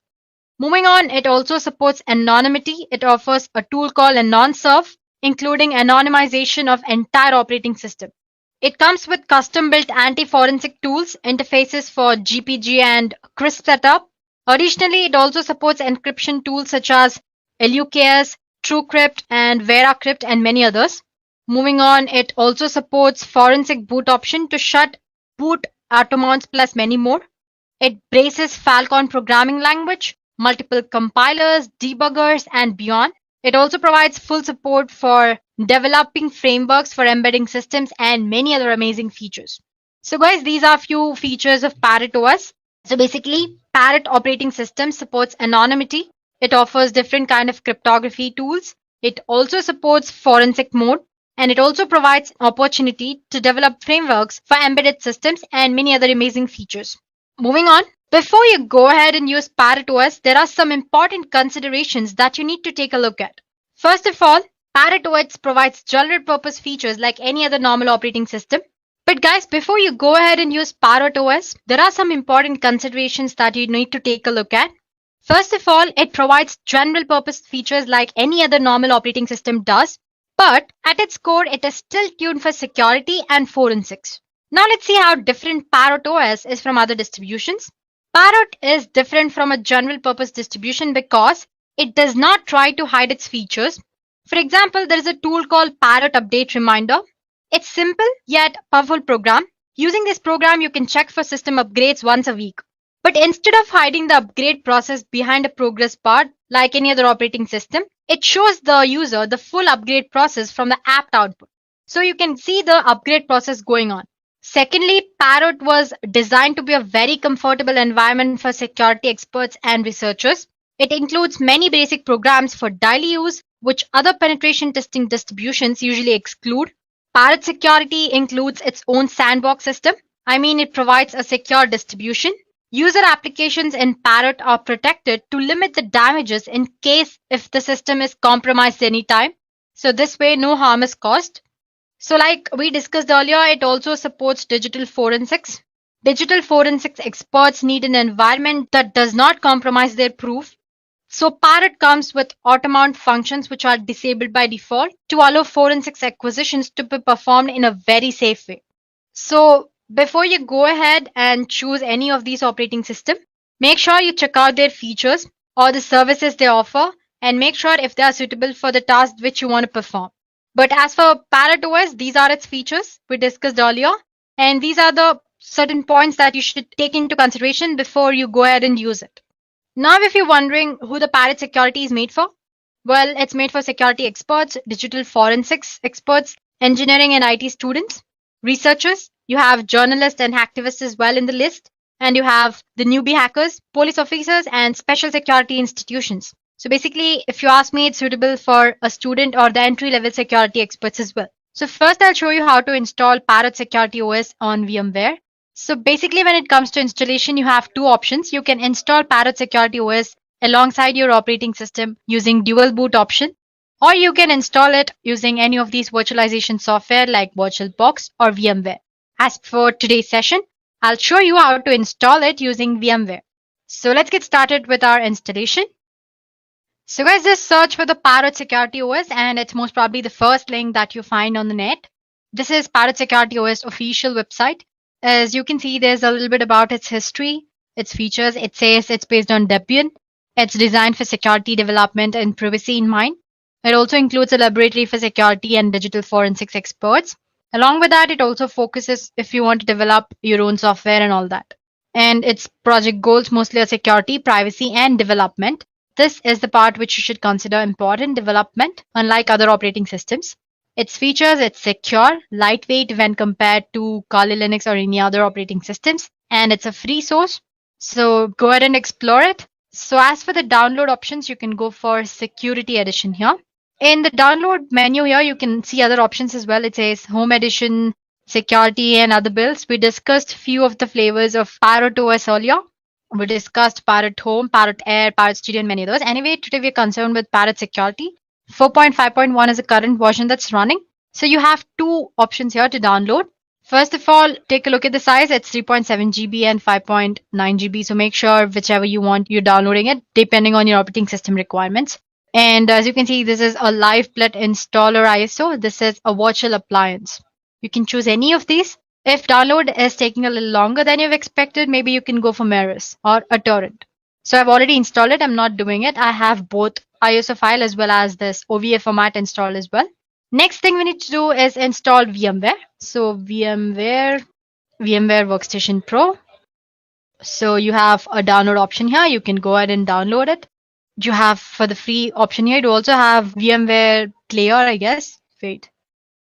Moving on, it also supports anonymity. It offers a tool called AnonSurf, including anonymization of entire operating system. It comes with custom-built anti-forensic tools, interfaces for GPG and CRISP setup. Additionally, it also supports encryption tools such as LUKS, TrueCrypt, and VeraCrypt, and many others. Moving on, it also supports forensic boot option to shut boot automounts plus many more. It braces Falcon programming language, multiple compilers, debuggers, and beyond. It also provides full support for developing frameworks for embedding systems and many other amazing features. So guys, these are a few features of Parrot OS. So basically, Parrot operating system supports anonymity. It offers different kind of cryptography tools. It also supports forensic mode. And it also provides opportunity to develop frameworks for embedded systems and many other amazing features. Moving on, Before you go ahead and use Parrot OS, there are some important considerations that you need to take a look at. First of all, Parrot OS provides general purpose features like any other normal operating system. But guys, before you go ahead and use Parrot OS, there are some important considerations that you need to take a look at. First of all, it provides general purpose features like any other normal operating system does, but at its core, it is still tuned for security and forensics. Now let's see how different Parrot OS is from other distributions. Parrot is different from a general purpose distribution because it does not try to hide its features. For example, there is a tool called Parrot Update Reminder. It's simple yet powerful program. Using this program, you can check for system upgrades once a week. But instead of hiding the upgrade process behind a progress bar like any other operating system, it shows the user the full upgrade process from the apt output. So you can see the upgrade process going on. Secondly, Parrot was designed to be a very comfortable environment for security experts and researchers. It includes many basic programs for daily use, which other penetration testing distributions usually exclude. Parrot security includes its own sandbox system. It provides a secure distribution. User applications in Parrot are protected to limit the damages in case if the system is compromised anytime. So this way, no harm is caused. So like we discussed earlier, it also supports digital forensics. Digital forensics experts need an environment that does not compromise their proof. So Parrot comes with auto-mount functions which are disabled by default to allow forensics acquisitions to be performed in a very safe way. So before you go ahead and choose any of these operating systems, make sure you check out their features or the services they offer and make sure if they are suitable for the task which you want to perform. But as for Parrot OS, these are its features we discussed earlier, and these are the certain points that you should take into consideration before you go ahead and use it. Now, if you're wondering who the Parrot security is made for, well, it's made for security experts, digital forensics experts, engineering and IT students, researchers. You have journalists and hacktivists as well in the list, and you have the newbie hackers, police officers, and special security institutions. So basically, if you ask me, it's suitable for a student or the entry-level security experts as well. So first, I'll show you how to install Parrot Security OS on VMware. So basically, when it comes to installation, you have two options. You can install Parrot Security OS alongside your operating system using dual boot option, or you can install it using any of these virtualization software like VirtualBox or VMware. As for today's session, I'll show you how to install it using VMware. So let's get started with our installation. So guys, just search for the Parrot Security OS and it's most probably the first link that you find on the net. This is Parrot Security OS official website. As you can see, there's a little bit about its history, its features. It says it's based on Debian. It's designed for security development and privacy in mind. It also includes a laboratory for security and digital forensics experts. Along with that, it also focuses if you want to develop your own software and all that. And its project goals mostly are security, privacy, and development. This is the part which you should consider important development, unlike other operating systems. Its features, it's secure, lightweight when compared to Kali Linux or any other operating systems, and it's a free source. So go ahead and explore it. So as for the download options, you can go for Security Edition here. In the download menu here, you can see other options as well. It says Home Edition, Security, and other builds. We discussed few of the flavors of Parrot OS earlier. We discussed Parrot Home, Parrot Air, Parrot Studio, and many others. Anyway, today we're concerned with Parrot Security. 4.5.1 is the current version that's running. So you have two options here to download. First of all, take a look at the size. It's 3.7 GB and 5.9 GB. So make sure whichever you want, you're downloading it depending on your operating system requirements. And as you can see, this is a LiveBlood installer ISO. This is a virtual appliance. You can choose any of these. If download is taking a little longer than you've expected, maybe you can go for Meris or a torrent. So I've already installed it. I'm not doing it. I have both ISO file as well as this OVA format installed as well. Next thing we need to do is install VMware. So VMware Workstation Pro. So you have a download option here. You can go ahead and download it. You have for the free option here. You also have VMware Player, I guess. Wait,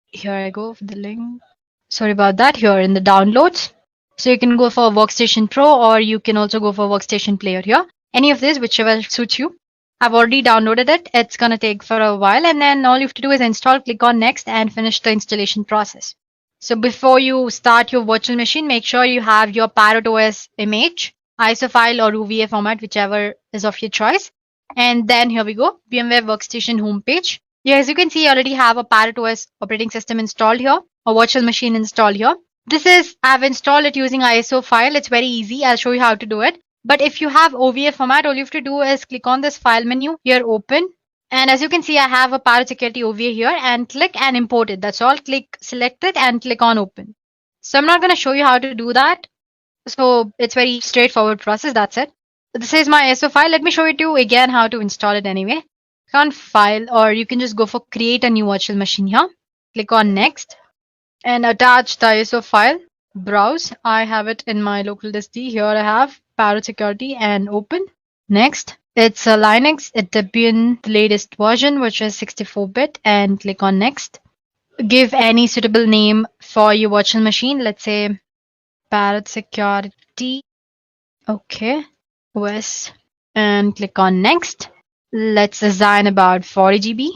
here I go for the link. Sorry about that, here in the downloads. So you can go for Workstation Pro or you can also go for Workstation Player here. Any of this, whichever suits you. I've already downloaded it. It's going to take for a while and then all you have to do is install, click on next and finish the installation process. So before you start your virtual machine, make sure you have your Parrot OS image ISO file or OVA format, whichever is of your choice. And then here we go, VMware Workstation homepage. Yeah, as you can see, I already have a Parrot OS operating system installed here, a virtual machine installed here. I've installed it using ISO file. It's very easy. I'll show you how to do it. But if you have OVA format, all you have to do is click on this file menu here, open. And as you can see, I have a Parrot Security OVA here, and click and import it. That's all. Click, select it and click on open. So I'm not going to show you how to do that. So it's very straightforward process. That's it. So this is my ISO file. Let me show you to again how to install it anyway. Click on file, or you can just go for create a new virtual machine here. Click on next and attach the ISO file. Browse. I have it in my local disk D. Here I have Parrot Security and open. Next. It's a Linux, it's Debian, the latest version, which is 64-bit, and click on next. Give any suitable name for your virtual machine. Let's say Parrot Security. Okay. OS. And click on next. Let's assign about 40 GB.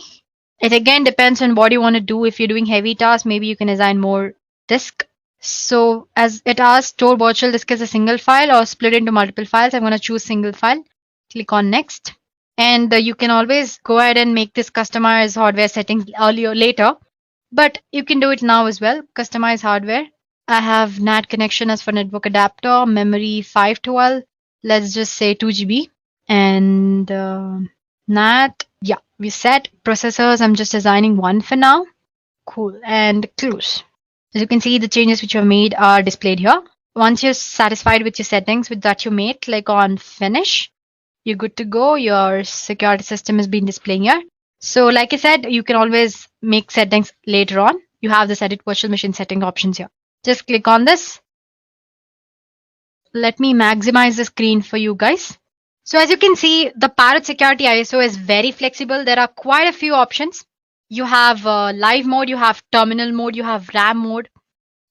It again depends on what you want to do. If you're doing heavy tasks, maybe you can assign more disk. So as it asks, store virtual disk as a single file or split into multiple files. I'm going to choose single file. Click on next. And you can always go ahead and make this customize hardware settings later. But you can do it now as well. Customize hardware. I have NAT connection as for network adapter, memory 512. Let's just say 2 GB. And NAT, yeah, we set processors. I'm just assigning 1 for now. Cool. And close. As you can see, the changes which you have made are displayed here. Once you're satisfied with your settings that you made, click on finish. You're good to go. Your security system has been displaying here. So like I said, you can always make settings later on. You have this edit virtual machine setting options here. Just click on this. Let me maximize the screen for you guys. So as you can see, the Parrot Security ISO is very flexible. There are quite a few options. You have live mode, you have terminal mode, you have RAM mode.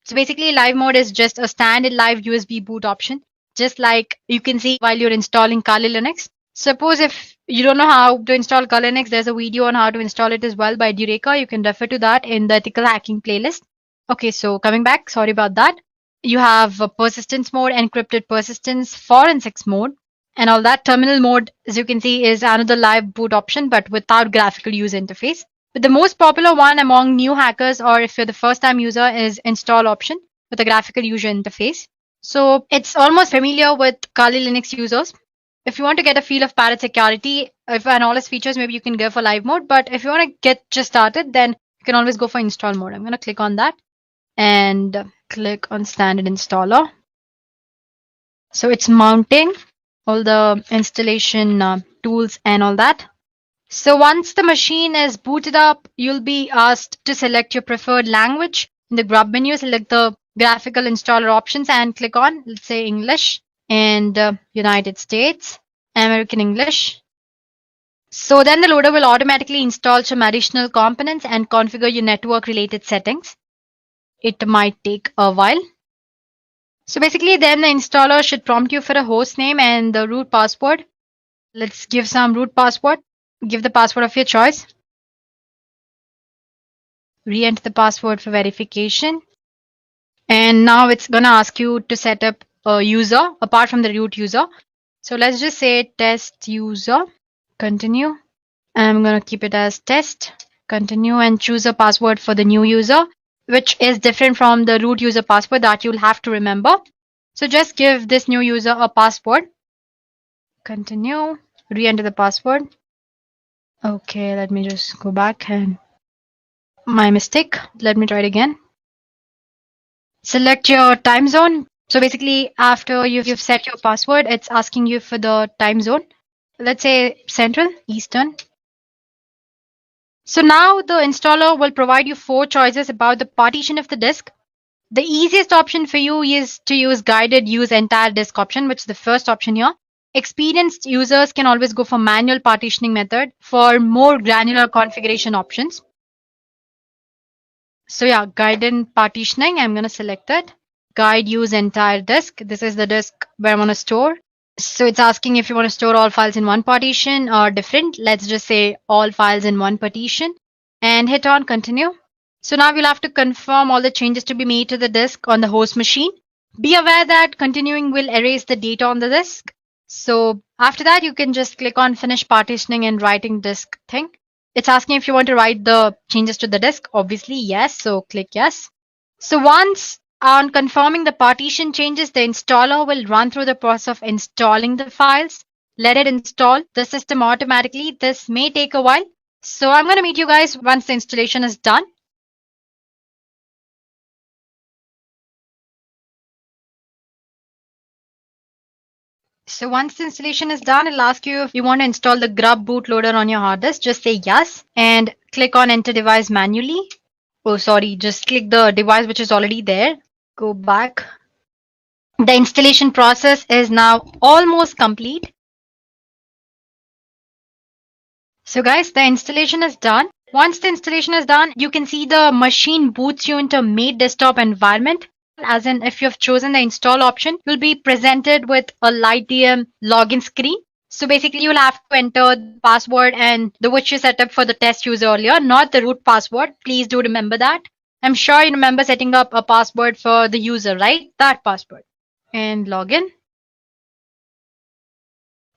So basically live mode is just a standard live USB boot option. Just like you can see while you're installing Kali Linux. Suppose if you don't know how to install Kali Linux, there's a video on how to install it as well by Dureka. You can refer to that in the ethical hacking playlist. Okay, so coming back, sorry about that. You have persistence mode, encrypted persistence, forensics mode, and all that. Terminal mode, as you can see, is another live boot option, but without graphical user interface. But the most popular one among new hackers, or if you're the first time user, is install option with a graphical user interface. So it's almost familiar with Kali Linux users. If you want to get a feel of Parrot Security, and all its features, maybe you can go for live mode. But if you want to get just started, then you can always go for install mode. I'm going to click on that and click on standard installer. So it's mounting all the installation tools and all that. So once the machine is booted up, you'll be asked to select your preferred language. In the grub menu, select the graphical installer options and click on, let's say, English and United States, American English. So then the loader will automatically install some additional components and configure your network related settings. It might take a while. So basically then the installer should prompt you for a host name and the root password. Let's give some root password. Give the password of your choice. Re-enter the password for verification. And now it's going to ask you to set up a user apart from the root user. So let's just say test user. Continue. I'm going to keep it as test. Continue and choose a password for the new user, which is different from the root user password that you'll have to remember. So just give this new user a password. Continue. Re-enter the password. Okay, let me just go back and my mistake. Let me try it again. Select your time zone. So basically after you've set your password, it's asking you for the time zone. Let's say Central, Eastern. So now the installer will provide you 4 choices about the partition of the disk. The easiest option for you is to use guided use entire disk option, which is the first option here. Experienced users can always go for manual partitioning method for more granular configuration options. So yeah, guided partitioning, I'm going to select it. Guide use entire disk. This is the disk where I want to store. So it's asking if you want to store all files in one partition or different. Let's just say all files in one partition and hit on continue. So now we'll have to confirm all the changes to be made to the disk on the host machine. Be aware that continuing will erase the data on the disk. So after that, you can just click on finish partitioning and writing disk thing. It's asking if you want to write the changes to the disk. Obviously, yes. So click yes. So once on confirming the partition changes, the installer will run through the process of installing the files. Let it install the system automatically. This may take a while. So I'm going to meet you guys once the installation is done. So once the installation is done, it'll ask you if you want to install the Grub bootloader on your hard disk. Just say yes and click on enter device manually. Oh, sorry, just click the device which is already there. Go back. The installation process is now almost complete. So guys, the installation is done. Once the installation is done, you can see the machine boots you into made desktop environment. As in, if you have chosen the install option, you'll be presented with a LightDM login screen. So basically, you'll have to enter the password and the which you set up for the test user earlier, not the root password. Please do remember that. I'm sure you remember setting up a password for the user, right? That password. And login.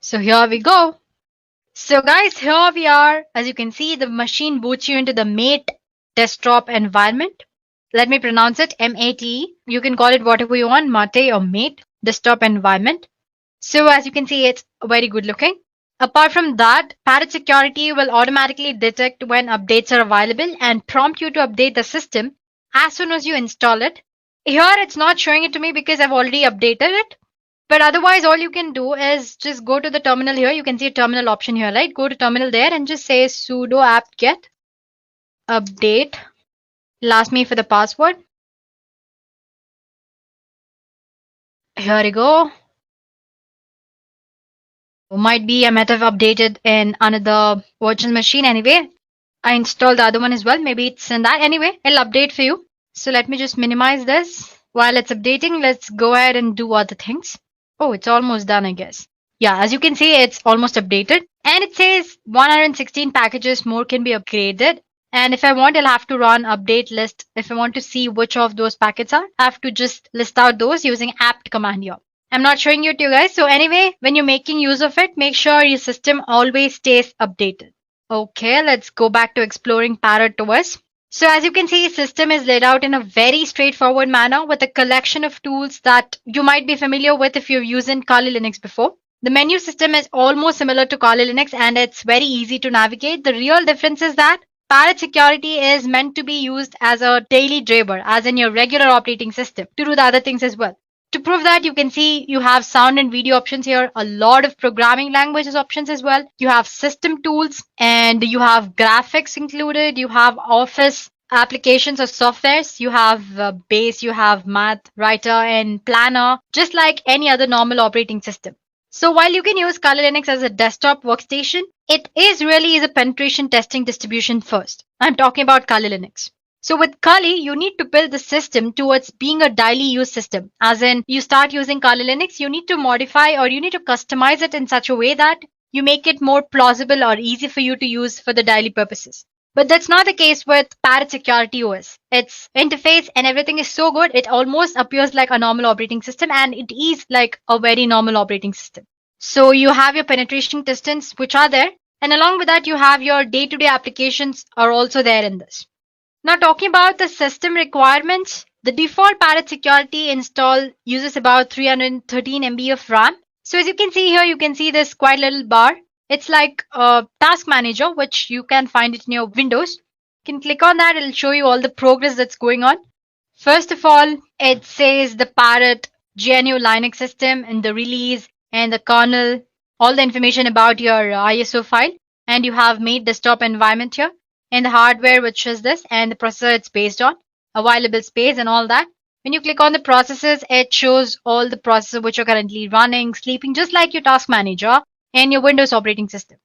So here we go. So guys, here we are. As you can see, the machine boots you into the Mate desktop environment. Let me pronounce it M-A-T-E. You can call it whatever you want, Mate or Mate desktop environment. So as you can see, it's very good looking. Apart from that, Parrot Security will automatically detect when updates are available and prompt you to update the system as soon as you install it. Here, it's not showing it to me because I've already updated it. But otherwise, all you can do is just go to the terminal here. You can see a terminal option here, right? Go to terminal there and just say sudo apt-get update. It'll ask me for the password. Here we go. Might be I might have updated in another virtual machine anyway. I installed the other one as well. Maybe it's in that. Anyway, it'll update for you. So let me just minimize this. While it's updating, let's go ahead and do other things. Oh, it's almost done, I guess. Yeah, as you can see, it's almost updated. And it says 116 packages more can be upgraded. And if I want, I'll have to run update list. If I want to see which of those packets are, I have to just list out those using apt command here. I'm not showing it to you guys. So anyway, when you're making use of it, make sure your system always stays updated. Okay, let's go back to exploring Parrot OS. So as you can see, system is laid out in a very straightforward manner with a collection of tools that you might be familiar with if you've used Kali Linux before. The menu system is almost similar to Kali Linux and it's very easy to navigate. The real difference is that Parrot Security is meant to be used as a daily driver, as in your regular operating system, to do the other things as well. To prove that, you can see you have sound and video options here, a lot of programming languages options as well. You have system tools and you have graphics included. You have Office applications or softwares. You have Base, you have Math, Writer and Planner, just like any other normal operating system. So while you can use Kali Linux as a desktop workstation, it really is a penetration testing distribution first. I'm talking about Kali Linux. So with Kali, you need to build the system towards being a daily use system. As in, you start using Kali Linux, you need to modify or you need to customize it in such a way that you make it more plausible or easy for you to use for the daily purposes. But that's not the case with Parrot Security OS. Its interface and everything is so good, it almost appears like a normal operating system and it is like a very normal operating system. So you have your penetration testings which are there, and along with that, you have your day-to-day applications are also there in this. Now talking about the system requirements, the default Parrot Security install uses about 313 MB of RAM. So as you can see here, you can see this quite little bar. It's like a task manager, which you can find it in your Windows. You can click on that. It'll show you all the progress that's going on. First of all, it says the Parrot GNU Linux system and the release and the kernel, all the information about your ISO file. And you have made desktop environment here. And the hardware, which is this, and the processor it's based on, available space and all that. When you click on the processes, it shows all the processors which are currently running, sleeping, just like your task manager and your Windows operating system.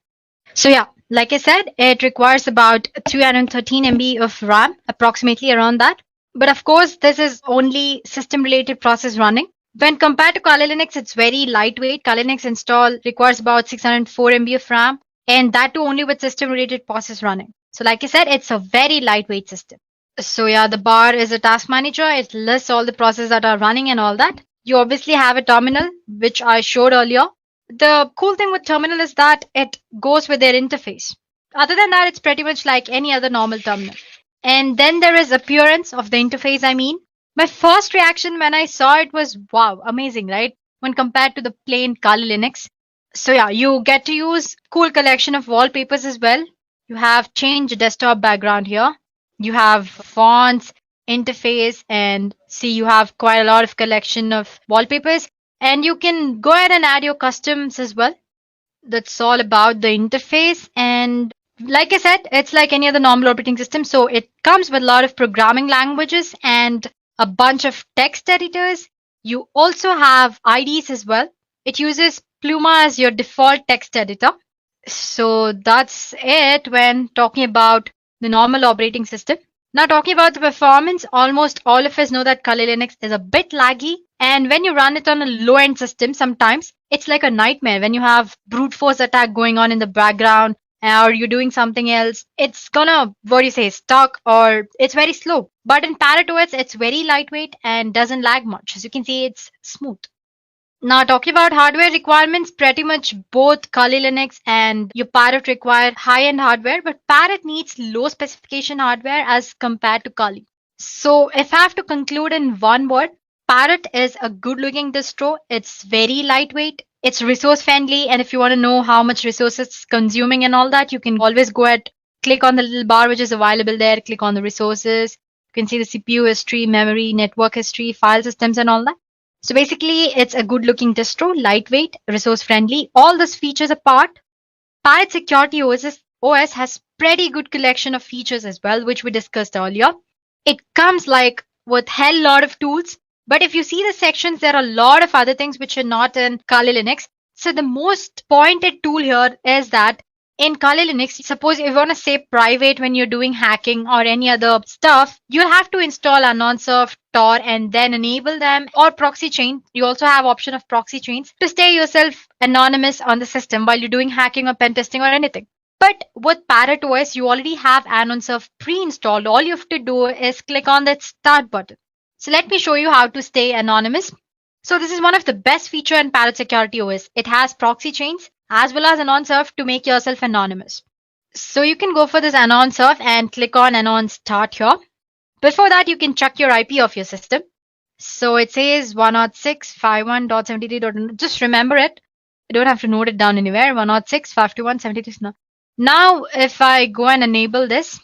So yeah, like I said, it requires about 313 MB of RAM, approximately around that. But of course, this is only system related process running. When compared to Kali Linux, it's very lightweight. Kali Linux install requires about 604 MB of RAM, and that too only with system related process running. So like I said, it's a very lightweight system. So yeah, the bar is a task manager. It lists all the processes that are running and all that. You obviously have a terminal, which I showed earlier. The cool thing with terminal is that it goes with their interface. Other than that, it's pretty much like any other normal terminal. And then there is appearance of the interface, I mean. My first reaction when I saw it was wow, amazing, right? When compared to the plain Kali Linux. So yeah, you get to use cool collection of wallpapers as well. You have change desktop background here. You have fonts, interface, and see you have quite a lot of collection of wallpapers. And you can go ahead and add your customs as well. That's all about the interface. And like I said, it's like any other normal operating system. So it comes with a lot of programming languages and a bunch of text editors. You also have IDEs as well. It uses Pluma as your default text editor. So that's it when talking about the normal operating system. Now talking about the performance, almost all of us know that Kali Linux is a bit laggy, and when you run it on a low-end system, sometimes it's like a nightmare when you have brute force attack going on in the background or you're doing something else. It's gonna, what do you say, stuck or it's very slow. But in Parrot OS, it's very lightweight and doesn't lag much. As you can see, it's smooth. Now, talking about hardware requirements, pretty much both Kali Linux and your Parrot require high-end hardware, but Parrot needs low specification hardware as compared to Kali. So, if I have to conclude in one word, Parrot is a good-looking distro. It's very lightweight. It's resource friendly, and if you want to know how much resources it's consuming and all that, you can always go ahead, click on the little bar which is available there, click on the resources. You can see the CPU history, memory, network history, file systems, and all that. So basically, it's a good looking distro, lightweight, resource friendly. All those features apart, Parrot Security OS has pretty good collection of features as well, which we discussed earlier. It comes like with hell lot of tools, but if you see the sections, there are a lot of other things which are not in Kali Linux. So the most pointed tool here is that in Kali Linux, suppose if you want to say private when you're doing hacking or any other stuff, you'll have to install AnonSurf, Tor, and then enable them, or proxy chain. You also have option of proxy chains to stay yourself anonymous on the system while you're doing hacking or pen testing or anything. But with Parrot OS, you already have AnonSurf pre-installed. All you have to do is click on that start button. So let me show you how to stay anonymous. So this is one of the best feature in Parrot Security OS. It has proxy chains as well as AnonSurf to make yourself anonymous. So you can go for this AnonSurf and click on Anon Start here. Before that, you can check your IP of your system. So it says 106.51.73. Just remember it. You don't have to note it down anywhere. 106.51.73. Now, if I go and enable this,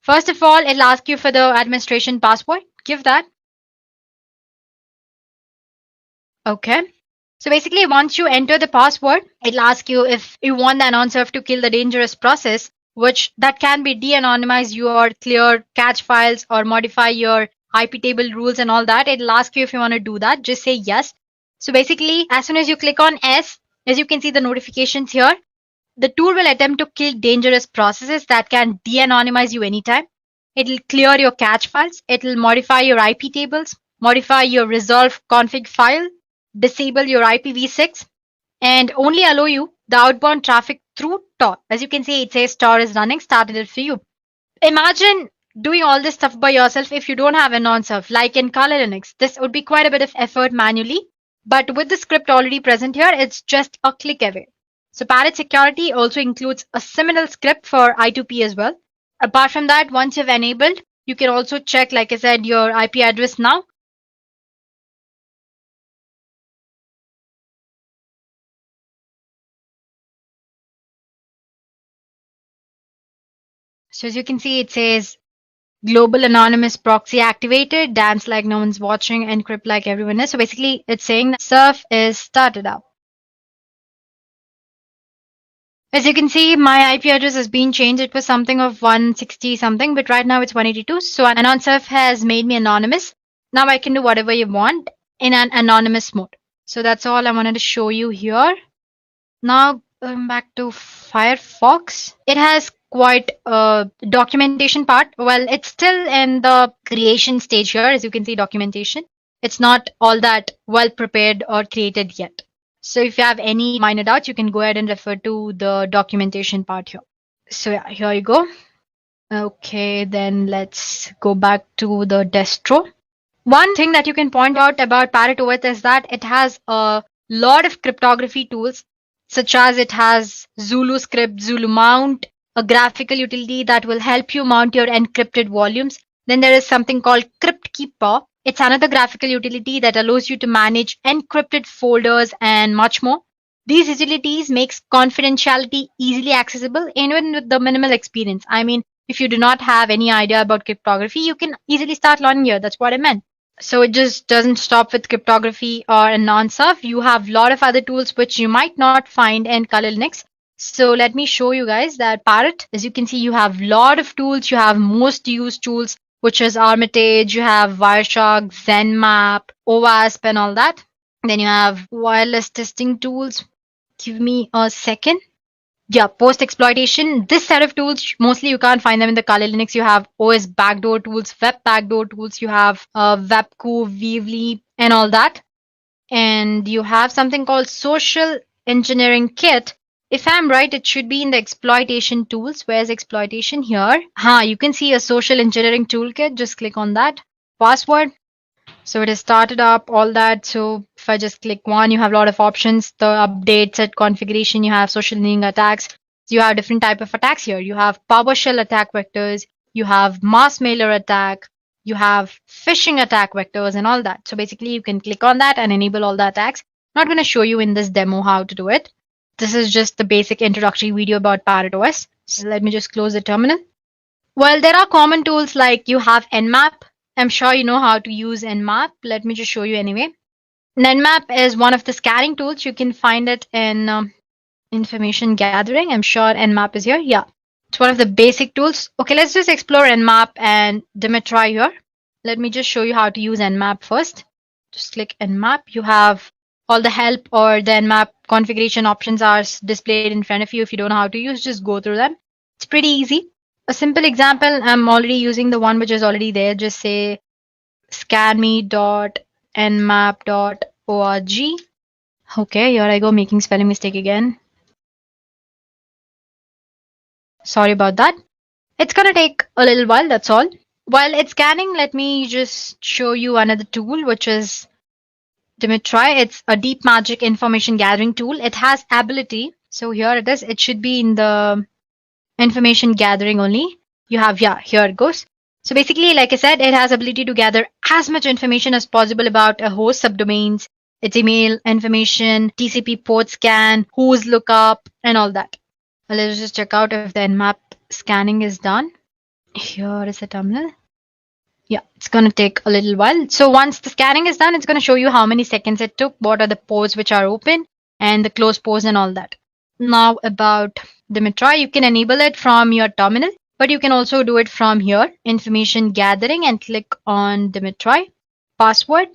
first of all, it'll ask you for the administration password. Give that. Okay. So basically, once you enter the password, it'll ask you if you want the AnonSurf to kill the dangerous process, which that can be de-anonymize your clear cache files or modify your IP table rules and all that. It'll ask you if you want to do that. Just say yes. So basically, as soon as you click on S, as you can see the notifications here, the tool will attempt to kill dangerous processes that can de-anonymize you anytime. It'll clear your cache files. It'll modify your IP tables, modify your resolve config file, disable your IPv6, and only allow you the outbound traffic through Tor. As you can see, it says Tor is running, started it for you. Imagine doing all this stuff by yourself if you don't have AnonSurf, like in Kali Linux. This would be quite a bit of effort manually, but with the script already present here, it's just a click away. So Parrot Security also includes a similar script for I2P as well. Apart from that, once you've enabled, you can also check, like I said, your IP address now. So as you can see, it says global anonymous proxy activated, dance like no one's watching, encrypt like everyone is. So basically, it's saying that Surf is started up. As you can see, my IP address has been changed. It was something of 160 something, but right now it's 182. So AnonSurf has made me anonymous. Now I can do whatever you want in an anonymous mode. So that's all I wanted to show you here. Now going back to Firefox, it has quite a documentation part. Well, it's still in the creation stage here. As you can see, documentation. It's not all that well prepared or created yet. So if you have any minor doubts, you can go ahead and refer to the documentation part here. So yeah, here you go. Okay, then let's go back to the distro. One thing that you can point out about Parrot OS is that it has a lot of cryptography tools, such as it has Zulu script, Zulu mount, a graphical utility that will help you mount your encrypted volumes. Then there is something called CryptKeeper. It's another graphical utility that allows you to manage encrypted folders and much more. These utilities makes confidentiality easily accessible even with the minimal experience. I mean, if you do not have any idea about cryptography, you can easily start learning here. That's what I meant. So it just doesn't stop with cryptography or a non-surf. You have a lot of other tools which you might not find in Kali Linux. So let me show you guys that Parrot, as you can see, you have a lot of tools. You have most used tools, which is Armitage, you have Wireshark, ZenMap, OWASP and all that. Then you have wireless testing tools. Give me a second. Yeah, post exploitation. This set of tools, mostly you can't find them in the Kali Linux. You have OS backdoor tools, web backdoor tools, you have Webco, Weavly, and all that. And you have something called social engineering kit. If I'm right, it should be in the exploitation tools. Where's exploitation here? You can see a social engineering toolkit. Just click on that. Password. So it has started up all that. So if I just click one, you have a lot of options. The update set configuration, you have social engineering attacks. So you have different type of attacks here. You have PowerShell attack vectors, you have mass mailer attack, you have phishing attack vectors and all that. So basically you can click on that and enable all the attacks. Not going to show you in this demo how to do it. This is just the basic introductory video about Parrot OS. So let me just close the terminal. Well, there are common tools like you have Nmap. I'm sure you know how to use Nmap. Let me just show you anyway. Nmap is one of the scanning tools. You can find it in information gathering. I'm sure Nmap is here. Yeah, it's one of the basic tools. Okay, let's just explore Nmap and Dimitri here. Let me just show you how to use Nmap first. Just click Nmap. You have all the help or the Nmap configuration options are displayed in front of you. If you don't know how to use, just go through them. It's pretty easy. A simple example, I'm already using the one which is already there. Just say scanme.nmap.org. Okay, here I go, making spelling mistake again. Sorry about that. It's gonna take a little while, that's all. While it's scanning, let me just show you another tool, which is Dimitri. It's a deep magic information gathering tool. It has ability. So here it is. It should be in the information gathering only. You have, yeah, here it goes. So basically, like I said, it has ability to gather as much information as possible about a host subdomains, its email information, TCP port scan, who's lookup, and all that. Well, let's just check out if the Nmap scanning is done. Here is the terminal. Yeah, it's going to take a little while. So once the scanning is done, it's going to show you how many seconds it took, what are the ports which are open, and the closed ports and all that. Now about Dimitri, you can enable it from your terminal, but you can also do it from here, information gathering, and click on Dimitri. Password.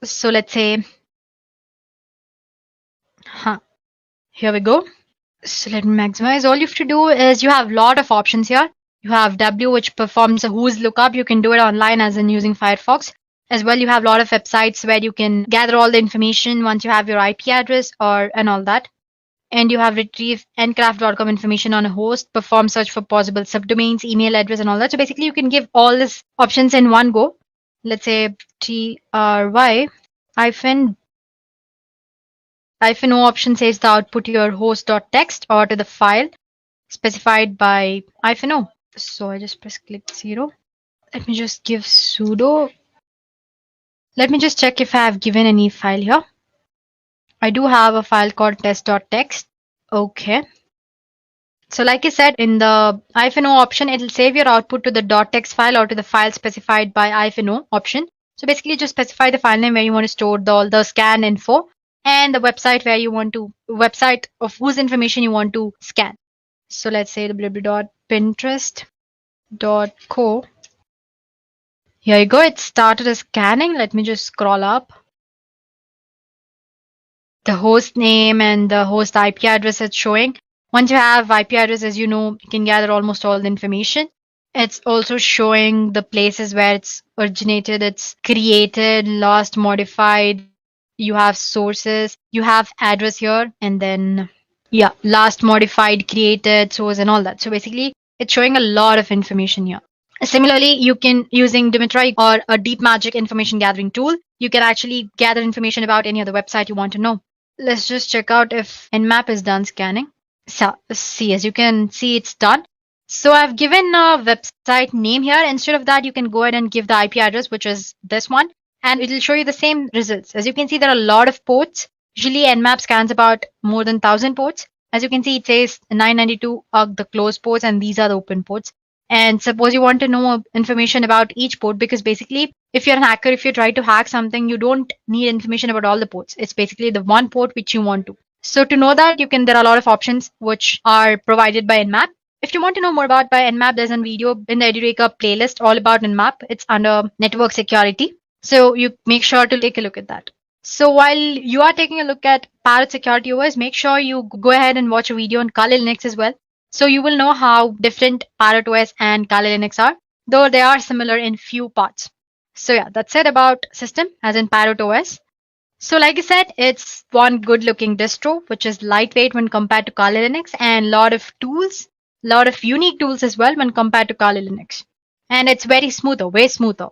So let's say, here we go. So let me maximize. All you have to do is you have a lot of options here. You have W, which performs a who's lookup. You can do it online as in using Firefox. As well, you have a lot of websites where you can gather all the information once you have your IP address and all that. And you have retrieve ncraft.com information on a host, perform search for possible subdomains, email address, and all that. So basically, you can give all these options in one go. Let's say try -o option says the output your host.txt or to the file specified by -o. So I just press click 0. Let me just give sudo. Let me just check if I have given any file here. I do have a file called test.txt. Okay. So like I said, in the -o option, it will save your output to the .txt file or to the file specified by -o option. So basically just specify the file name where you want to store all the scan info and the website where you want to, website of whose information you want to scan. So let's say www.pinterest.co. Here you go. It started a scanning. Let me just scroll up. The host name and the host IP address it's showing. Once you have IP address, as you know, you can gather almost all the information. It's also showing the places where it's originated, it's created, lost, modified. You have sources, you have address here, and then, yeah, last modified, created, source, and all that. So basically, It's showing a lot of information here. Similarly, you can, using Dimitri or a deep magic information gathering tool, you can actually gather information about any other website you want to know. Let's just check out if Nmap is done scanning. So, see, as you can see, it's done. So I've given a website name here. Instead of that, you can go ahead and give the IP address, which is this one, and it will show you the same results. As you can see, there are a lot of ports. Usually Nmap scans about more than 1,000 ports. As you can see, it says 992 are the closed ports and these are the open ports. And suppose you want to know information about each port, because basically if you're an hacker, if you try to hack something, you don't need information about all the ports. It's basically the one port which you want to. So to know that, there are a lot of options which are provided by Nmap. If you want to know more about by Nmap, there's a video in the Edureka playlist all about Nmap. It's under network security. So you make sure to take a look at that. So while you are taking a look at Parrot Security OS, make sure you go ahead and watch a video on Kali Linux as well. So you will know how different Parrot OS and Kali Linux are, though they are similar in few parts. So yeah, that's it about system as in Parrot OS. So like I said, it's one good looking distro, which is lightweight when compared to Kali Linux, and lot of tools, lot of unique tools as well when compared to Kali Linux. And it's very smoother, way smoother.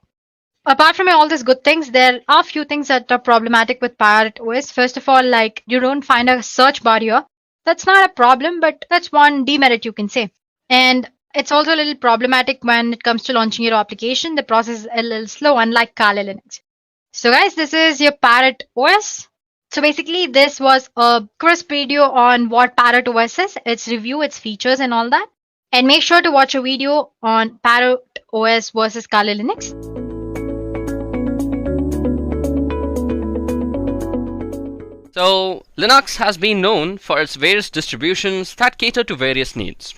Apart from all these good things, there are a few things that are problematic with Parrot OS. First of all, like you don't find a search bar here. That's not a problem, but that's one demerit you can say. And it's also a little problematic when it comes to launching your application. The process is a little slow, unlike Kali Linux. So guys, this is your Parrot OS. So basically, this was a crisp video on what Parrot OS is, its review, its features and all that. And make sure to watch a video on Parrot OS versus Kali Linux.
So, Linux has been known for its various distributions that cater to various needs.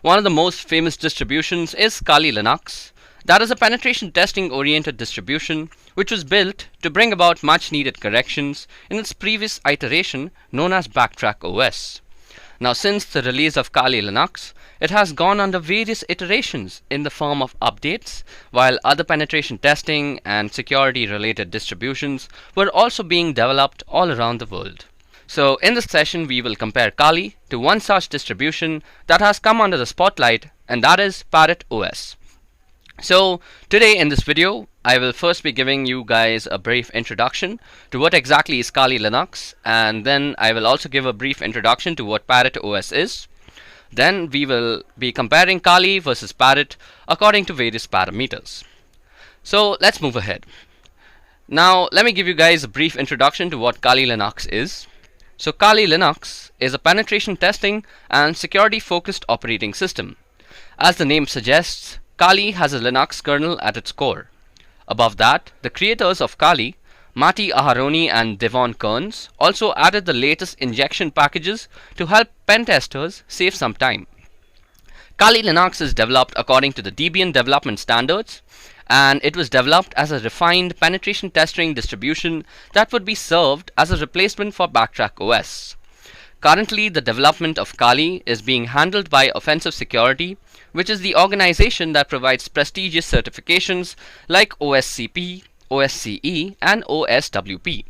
One of the most famous distributions is Kali Linux. That is a penetration testing oriented distribution which was built to bring about much needed corrections in its previous iteration known as Backtrack OS. Now, since the release of Kali Linux, it has gone under various iterations in the form of updates, while other penetration testing and security related distributions were also being developed all around the world. So in this session, we will compare Kali to one such distribution that has come under the spotlight, and that is Parrot OS. So today in this video, I will first be giving you guys a brief introduction to what exactly is Kali Linux, and then I will also give a brief introduction to what Parrot OS is. Then we will be comparing Kali versus Parrot according to various parameters. So let's move ahead. Now let me give you guys a brief introduction to what Kali Linux is. So Kali Linux is a penetration testing and security focused operating system. As the name suggests, Kali has a Linux kernel at its core. Above that, the creators of Kali, Matti Aharoni and Devon Kearns, also added the latest injection packages to help pen testers save some time. Kali Linux is developed according to the Debian development standards, and it was developed as a refined penetration testing distribution that would be served as a replacement for Backtrack OS. Currently, the development of Kali is being handled by Offensive Security, which is the organization that provides prestigious certifications like OSCP, OSCE, and OSWP.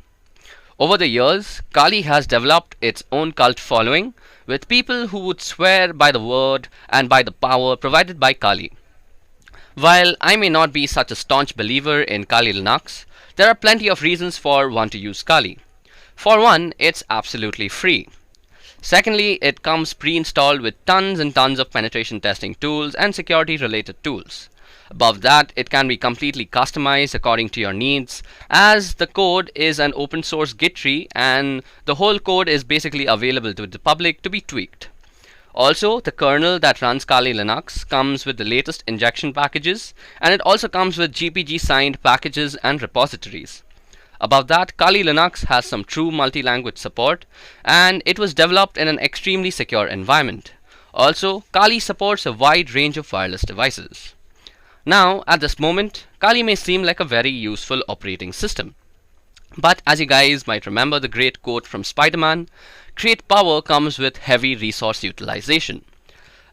Over the years, Kali has developed its own cult following, with people who would swear by the word and by the power provided by Kali. While I may not be such a staunch believer in Kali Linux, there are plenty of reasons for one to use Kali. For one, it's absolutely free. Secondly, it comes pre-installed with tons and tons of penetration testing tools and security related tools. Above that, it can be completely customized according to your needs, as the code is an open source Git tree and the whole code is basically available to the public to be tweaked. Also, the kernel that runs Kali Linux comes with the latest injection packages, and it also comes with GPG signed packages and repositories. Above that, Kali Linux has some true multi-language support, and it was developed in an extremely secure environment. Also, Kali supports a wide range of wireless devices. Now, at this moment, Kali may seem like a very useful operating system. But as you guys might remember the great quote from Spider-Man, great power comes with heavy resource utilization.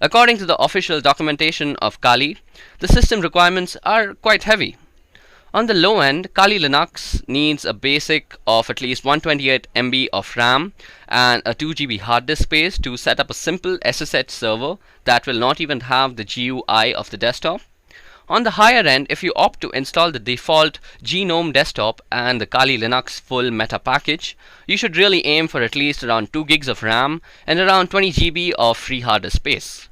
According to the official documentation of Kali, the system requirements are quite heavy. On the low end, Kali Linux needs a basic of at least 128 MB of RAM and a 2 GB hard disk space to set up a simple SSH server that will not even have the GUI of the desktop. On the higher end, if you opt to install the default GNOME desktop and the Kali Linux full meta package, you should really aim for at least around 2 gigs of RAM and around 20 GB of free hard disk space.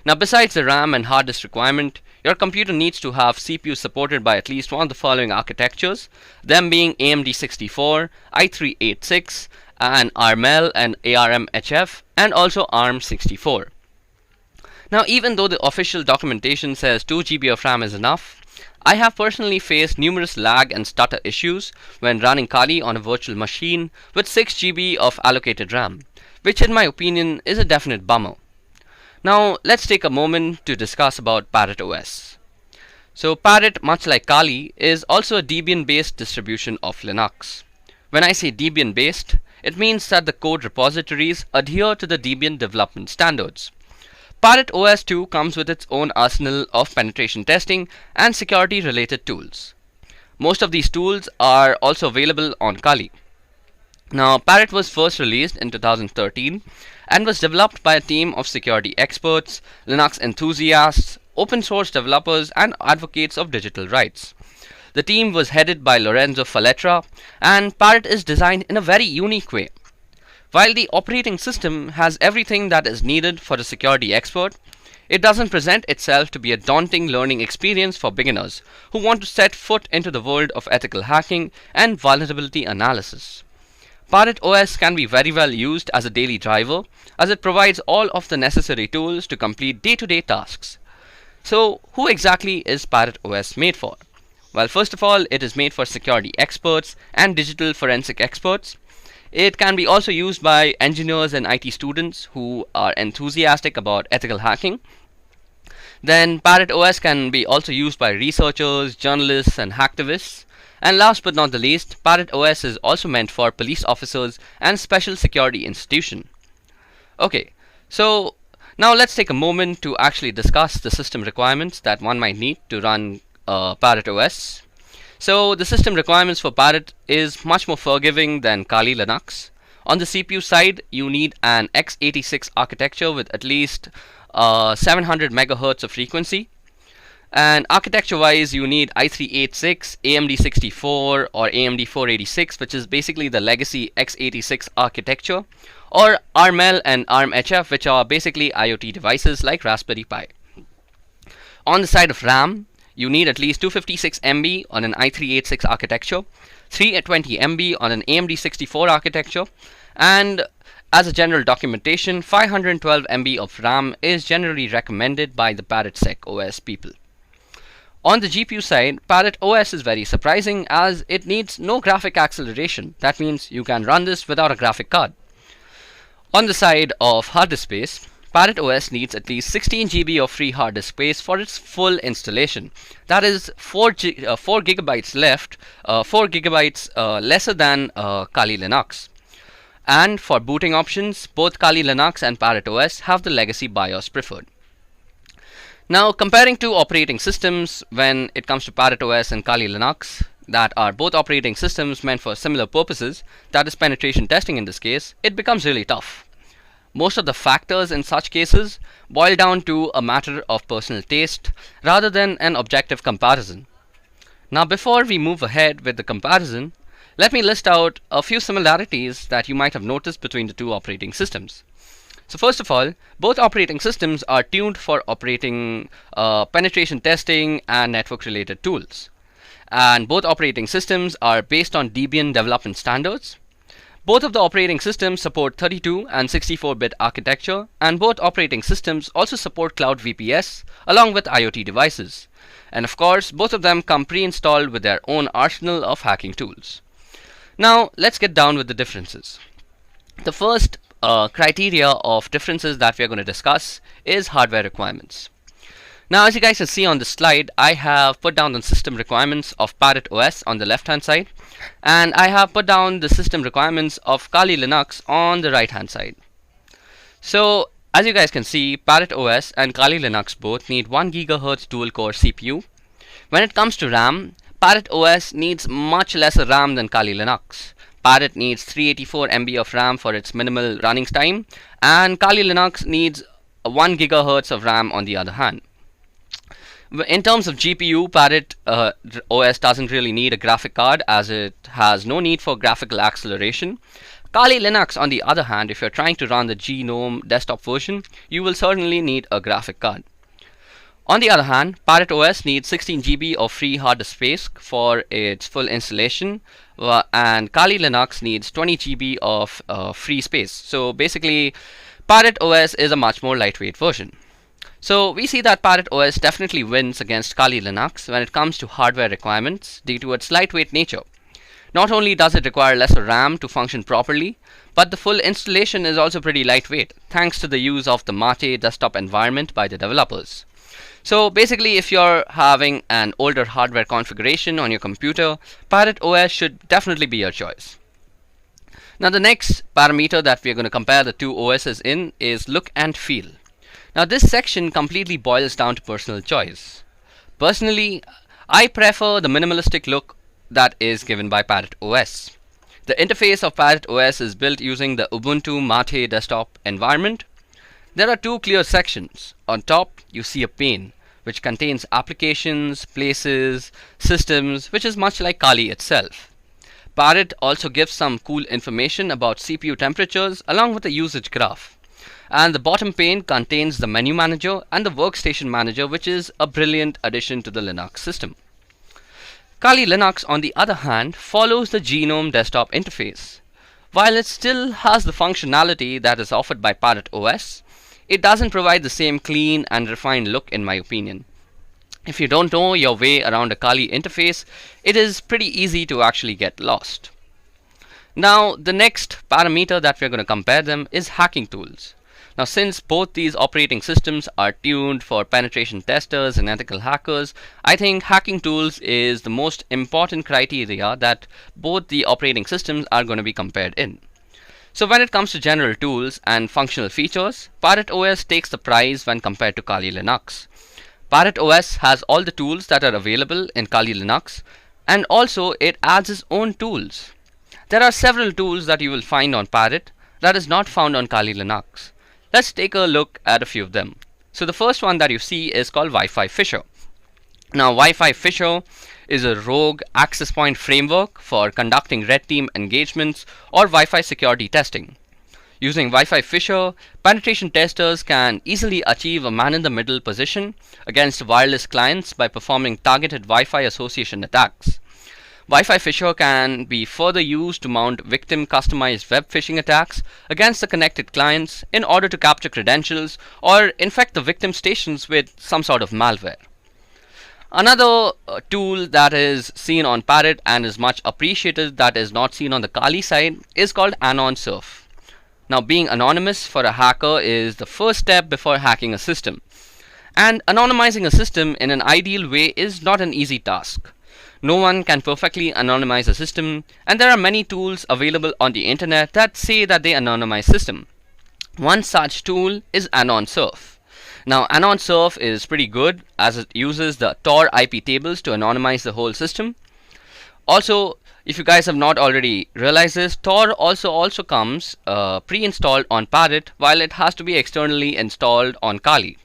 Now, besides the RAM and hard disk requirement, your computer needs to have CPU supported by at least one of the following architectures, them being AMD 64, i386, and ARML and ARMHF, and ARM ARM 64. Now, even though the official documentation says 2 GB of RAM is enough, I have personally faced numerous lag and stutter issues when running Kali on a virtual machine with 6 GB of allocated RAM, which in my opinion is a definite bummer. Now, let's take a moment to discuss about Parrot OS. So, Parrot, much like Kali, is also a Debian-based distribution of Linux. When I say Debian-based, it means that the code repositories adhere to the Debian development standards. Parrot OS 2 comes with its own arsenal of penetration testing and security-related tools. Most of these tools are also available on Kali. Now, Parrot was first released in 2013 and was developed by a team of security experts, Linux enthusiasts, open source developers, and advocates of digital rights. The team was headed by Lorenzo Falletra, and Parrot is designed in a very unique way. While the operating system has everything that is needed for a security expert, it doesn't present itself to be a daunting learning experience for beginners who want to set foot into the world of ethical hacking and vulnerability analysis. Parrot OS can be very well used as a daily driver, as it provides all of the necessary tools to complete day-to-day tasks. So, who exactly is Parrot OS made for? Well, first of all, it is made for security experts and digital forensic experts. It can be also used by engineers and IT students who are enthusiastic about ethical hacking. Then Parrot OS can be also used by researchers, journalists, and hacktivists. And last but not the least, Parrot OS is also meant for police officers and special security institutions. Okay, so now let's take a moment to actually discuss the system requirements that one might need to run Parrot OS. So the system requirements for Parrot is much more forgiving than Kali Linux. On the CPU side, you need an x86 architecture with at least 700 MHz of frequency. And architecture-wise, you need i386, AMD 64, or AMD 486, which is basically the legacy x86 architecture, or ARML and ARMHF, which are basically IoT devices like Raspberry Pi. On the side of RAM, you need at least 256 MB on an i386 architecture, 320 MB on an AMD 64 architecture, and as a general documentation, 512 MB of RAM is generally recommended by the ParrotSec OS people. On the GPU side, Parrot OS is very surprising as it needs no graphic acceleration. That means you can run this without a graphic card. On the side of hard disk space, Parrot OS needs at least 16 GB of free hard disk space for its full installation. That is 4 gigabytes left, 4 gigabytes lesser than Kali Linux. And for booting options, both Kali Linux and Parrot OS have the legacy BIOS preferred. Now, comparing two operating systems when it comes to Parrot OS and Kali Linux, that are both operating systems meant for similar purposes, that is penetration testing in this case, it becomes really tough. Most of the factors in such cases boil down to a matter of personal taste rather than an objective comparison. Now, before we move ahead with the comparison, let me list out a few similarities that you might have noticed between the two operating systems. So first of all, both operating systems are tuned for operating penetration testing and network related tools. And both operating systems are based on Debian development standards. Both of the operating systems support 32 and 64-bit architecture, and both operating systems also support Cloud VPS along with IoT devices. And of course, both of them come pre-installed with their own arsenal of hacking tools. Now, let's get down with the differences. The first criteria of differences that we are going to discuss is hardware requirements. Now, as you guys can see on the slide, I have put down the system requirements of Parrot OS on the left hand side, and I have put down the system requirements of Kali Linux on the right hand side. So as you guys can see, Parrot OS and Kali Linux both need 1 GHz dual core CPU. When it comes to RAM,
Parrot OS needs much lesser RAM than Kali Linux. Parrot needs 384 MB of RAM for its minimal running time, and Kali Linux needs 1 GHz of RAM on the other hand. In terms of GPU, Parrot OS doesn't really need a graphic card as it has no need for graphical acceleration. Kali Linux, on the other hand, if you're trying to run the GNOME desktop version, you will certainly need a graphic card. On the other hand, Parrot OS needs 16 GB of free hard disk space for its full installation, and Kali Linux needs 20 GB of free space. So basically, Parrot OS is a much more lightweight version. So we see that Parrot OS definitely wins against Kali Linux when it comes to hardware requirements due to its lightweight nature. Not only does it require lesser RAM to function properly, but the full installation is also pretty lightweight thanks to the use of the Mate desktop environment by the developers. So basically, if you're having an older hardware configuration on your computer, Parrot OS should definitely be your choice. Now the next parameter that we're going to compare the two OSs in is look and feel. Now this section completely boils down to personal choice. Personally, I prefer the minimalistic look that is given by Parrot OS. The interface of Parrot OS is built using the Ubuntu Mate desktop environment. There are two clear sections. On top, you see a pane which contains applications, places, systems, which is much like Kali itself. Parrot also gives some cool information about CPU temperatures along with a usage graph. And the bottom pane contains the menu manager and the workstation manager, which is a brilliant addition to the Linux system. Kali Linux, on the other hand, follows the GNOME desktop interface. While it still has the functionality that is offered by Parrot OS, it doesn't provide the same clean and refined look in my opinion. If you don't know your way around a Kali interface, it is pretty easy to actually get lost. Now, the next parameter that we're going to compare them is hacking tools. Now, since both these operating systems are tuned for penetration testers and ethical hackers, I think hacking tools is the most important criteria that both the operating systems are going to be compared in. So when it comes to general tools and functional features, Parrot OS takes the prize when compared to Kali Linux. Parrot OS has all the tools that are available in Kali Linux, and also it adds its own tools. There are several tools that you will find on Parrot that is not found on Kali Linux. Let's take a look at a few of them. So the first one that you see is called Wi-Fi Fisher. Now Wi-Fi Fisher is a rogue access point framework for conducting red team engagements or Wi-Fi security testing. Using Wi-Fi Fisher, penetration testers can easily achieve a man-in-the-middle position against wireless clients by performing targeted Wi-Fi association attacks. Wi-Fi Fisher can be further used to mount victim customized web phishing attacks against the connected clients in order to capture credentials or infect the victim stations with some sort of malware. Another tool that is seen on Parrot and is much appreciated that is not seen on the Kali side is called AnonSurf. Now, being anonymous for a hacker is the first step before hacking a system. And anonymizing a system in an ideal way is not an easy task. No one can perfectly anonymize a system, and there are many tools available on the internet that say that they anonymize system. One such tool is AnonSurf. Now, AnonSurf is pretty good as it uses the Tor IP tables to anonymize the whole system. Also, if you guys have not already realized this, Tor also comes pre-installed on Parrot, while it has to be externally installed on Kali.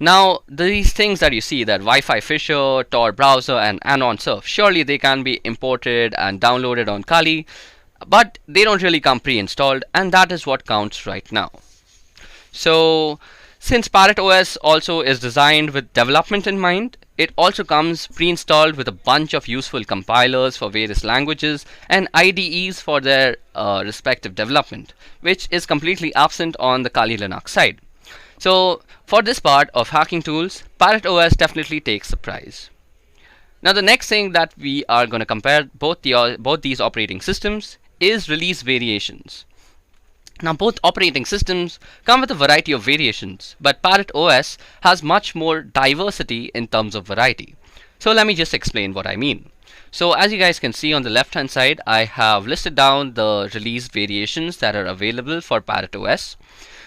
Now, these things that you see, that Wi-Fi Fisher, Tor browser, and AnonSurf, surely they can be imported and downloaded on Kali, but they don't really come pre-installed, and that is what counts right now. So, since Parrot OS also is designed with development in mind, it also comes pre-installed with a bunch of useful compilers for various languages and IDEs for their respective development, which is completely absent on the Kali Linux side. So for this part of hacking tools, Parrot OS definitely takes the prize. Now the next thing that we are going to compare both these operating systems is release variations. Now both operating systems come with a variety of variations, but Parrot OS has much more diversity in terms of variety. So let me just explain what I mean. So as you guys can see on the left hand side, I have listed down the release variations that are available for Parrot OS.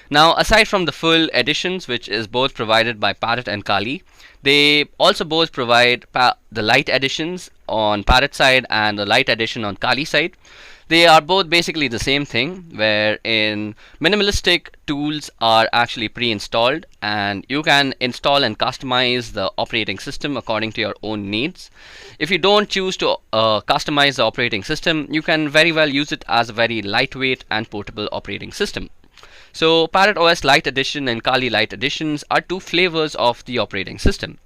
Now aside from the full editions, which is both provided by Parrot and Kali, they also both provide the light editions on Parrot side and the light addition on Kali side. They are both basically the same thing, wherein minimalistic tools are actually pre-installed and you can install and customize the operating system according to your own needs. If you don't choose to customize the operating system, you can very well use it as a very lightweight and portable operating system. So Parrot OS Lite Edition and Kali Lite Editions are two flavors of the operating system.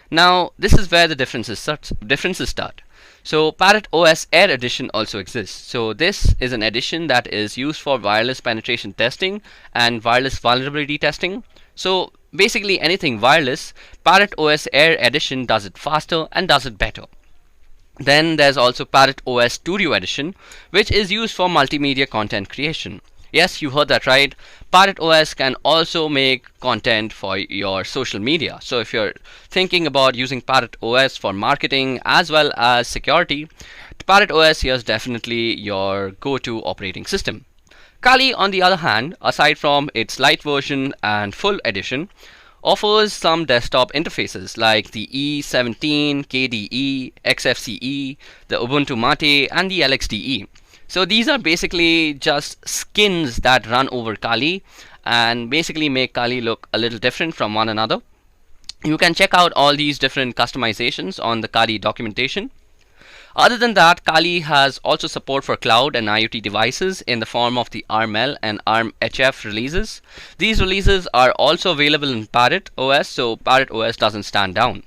Now this is where the differences start. So Parrot OS Air Edition also exists. So this is an edition that is used for wireless penetration testing and wireless vulnerability testing. So basically anything wireless, Parrot OS Air Edition does it faster and does it better. Then there's also Parrot OS Studio Edition, which is used for multimedia content creation. Yes, you heard that right. Parrot OS can also make content for your social media. So if you're thinking about using Parrot OS for marketing as well as security, Parrot OS here is definitely your go-to operating system. Kali, on the other hand, aside from its light version and full edition, offers some desktop interfaces like the E17, KDE, XFCE, the Ubuntu Mate, and the LXDE. So these are basically just skins that run over Kali and basically make Kali look a little different from one another. You can check out all these different customizations on the Kali documentation. Other than that, Kali has also support for cloud and IoT devices in the form of the ARML and ARMHF releases. These releases are also available in Parrot OS, so Parrot OS doesn't stand down.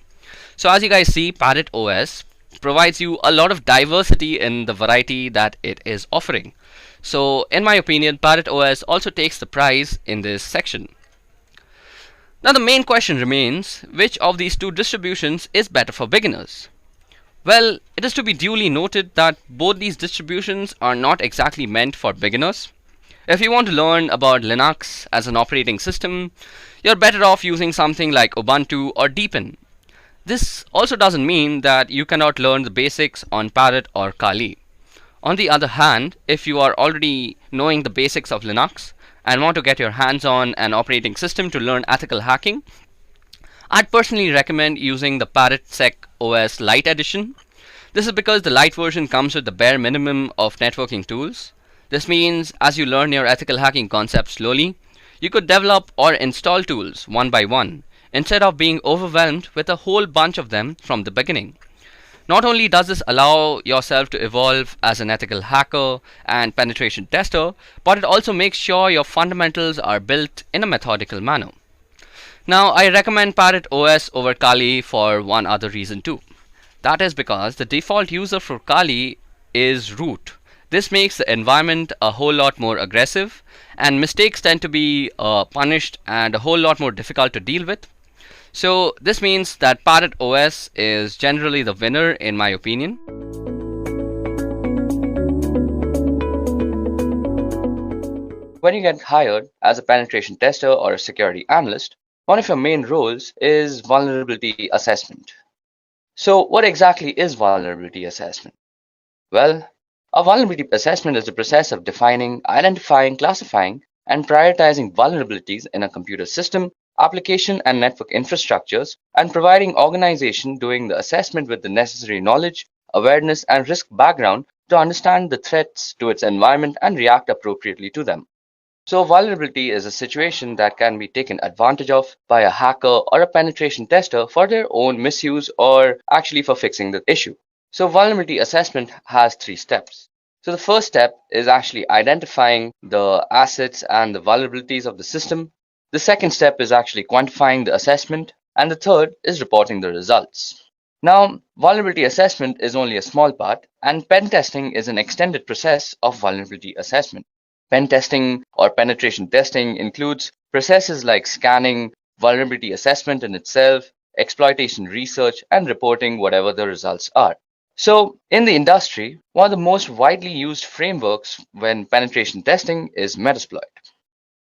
So as you guys see, Parrot OS provides you a lot of diversity in the variety that it is offering. So in my opinion, Parrot OS also takes the prize in this section. Now the main question remains, which of these two distributions is better for beginners? Well, it is to be duly noted that both these distributions are not exactly meant for beginners. If you want to learn about Linux as an operating system, you're better off using something like Ubuntu or Deepin. This also doesn't mean that you cannot learn the basics on Parrot or Kali. On the other hand, if you are already knowing the basics of Linux and want to get your hands on an operating system to learn ethical hacking, I'd personally recommend using the ParrotSec OS Lite Edition. This is because the Lite version comes with the bare minimum of networking tools. This means as you learn your ethical hacking concepts slowly, you could develop or install tools one by one, instead of being overwhelmed with a whole bunch of them from the beginning. Not only does this allow yourself to evolve as an ethical hacker and penetration tester, but it also makes sure your fundamentals are built in a methodical manner. Now, I recommend Parrot OS over Kali for one other reason too. That is because the default user for Kali is root. This makes the environment a whole lot more aggressive, and mistakes tend to be punished and a whole lot more difficult to deal with. So this means that Parrot OS is generally the winner in my opinion.
When you get hired as a penetration tester or a security analyst, one of your main roles is vulnerability assessment. So what exactly is vulnerability assessment? Well, a vulnerability assessment is the process of defining, identifying, classifying, and prioritizing vulnerabilities in a computer system, application and network infrastructures, and providing organization doing the assessment with the necessary knowledge, awareness, and risk background to understand the threats to its environment and react appropriately to them. So vulnerability is a situation that can be taken advantage of by a hacker or a penetration tester for their own misuse or actually for fixing the issue. So vulnerability assessment has 3 steps. So the first step is actually identifying the assets and the vulnerabilities of the system. The second step is actually quantifying the assessment, and the third is reporting the results. Now, vulnerability assessment is only a small part, and pen testing is an extended process of vulnerability assessment. Pen testing or penetration testing includes processes like scanning, vulnerability assessment in itself, exploitation research, and reporting whatever the results are. So, in the industry, one of the most widely used frameworks when penetration testing is Metasploit.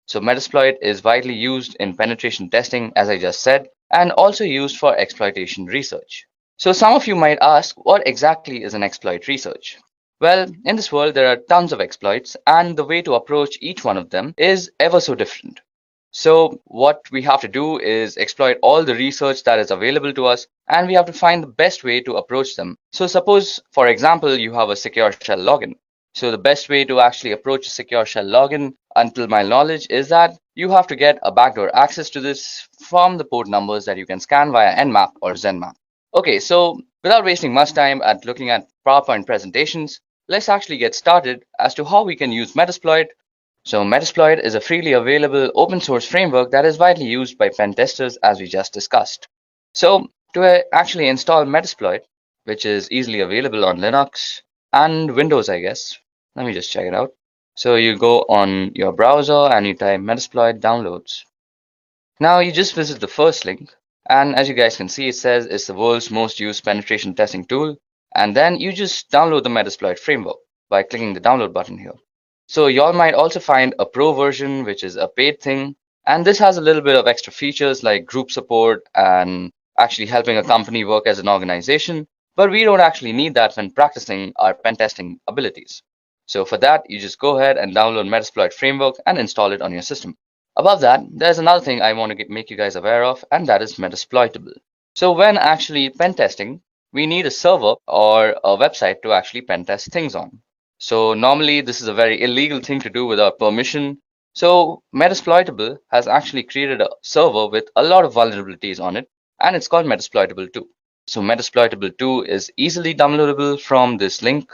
So Metasploit is widely used in penetration testing, as I just said, and also used for exploitation research. So some of you might ask, what exactly is an exploit research? Well, in this world, there are tons of exploits, and the way to approach each one of them is ever so different.
So what we have to do is exploit all the research that is available to us, and we have to find the best way to approach them. So suppose, for example, you have a secure shell login. So the best way to actually approach a secure shell login, until my knowledge, is that you have to get a backdoor access to this from the port numbers that you can scan via Nmap or Zenmap. Okay, so without wasting much time at looking at PowerPoint presentations, let's actually get started as to how we can use Metasploit. So Metasploit is a freely available open source framework that is widely used by pen testers, as we just discussed. So to actually install Metasploit, which is easily available on Linux and Windows, I guess. Let me just check it out. So you go on your browser and you type Metasploit downloads. Now you just visit the first link, and as you guys can see, it says it's the world's most used penetration testing tool. And then you just download the Metasploit framework by clicking the download button here. So y'all might also find a pro version, which is a paid thing. And this has a little bit of extra features like group support and actually helping a company work as an organization. But we don't actually need that when practicing our pen testing abilities. So for that, you just go ahead and download Metasploit framework and install it on your system. Above that, there's another thing I want to make you guys aware of, and that is Metasploitable. So when actually pen testing, we need a server or a website to actually pen test things on. So normally this is a very illegal thing to do without permission. So Metasploitable has actually created a server with a lot of vulnerabilities on it, and it's called Metasploitable 2. So Metasploitable 2 is easily downloadable from this link,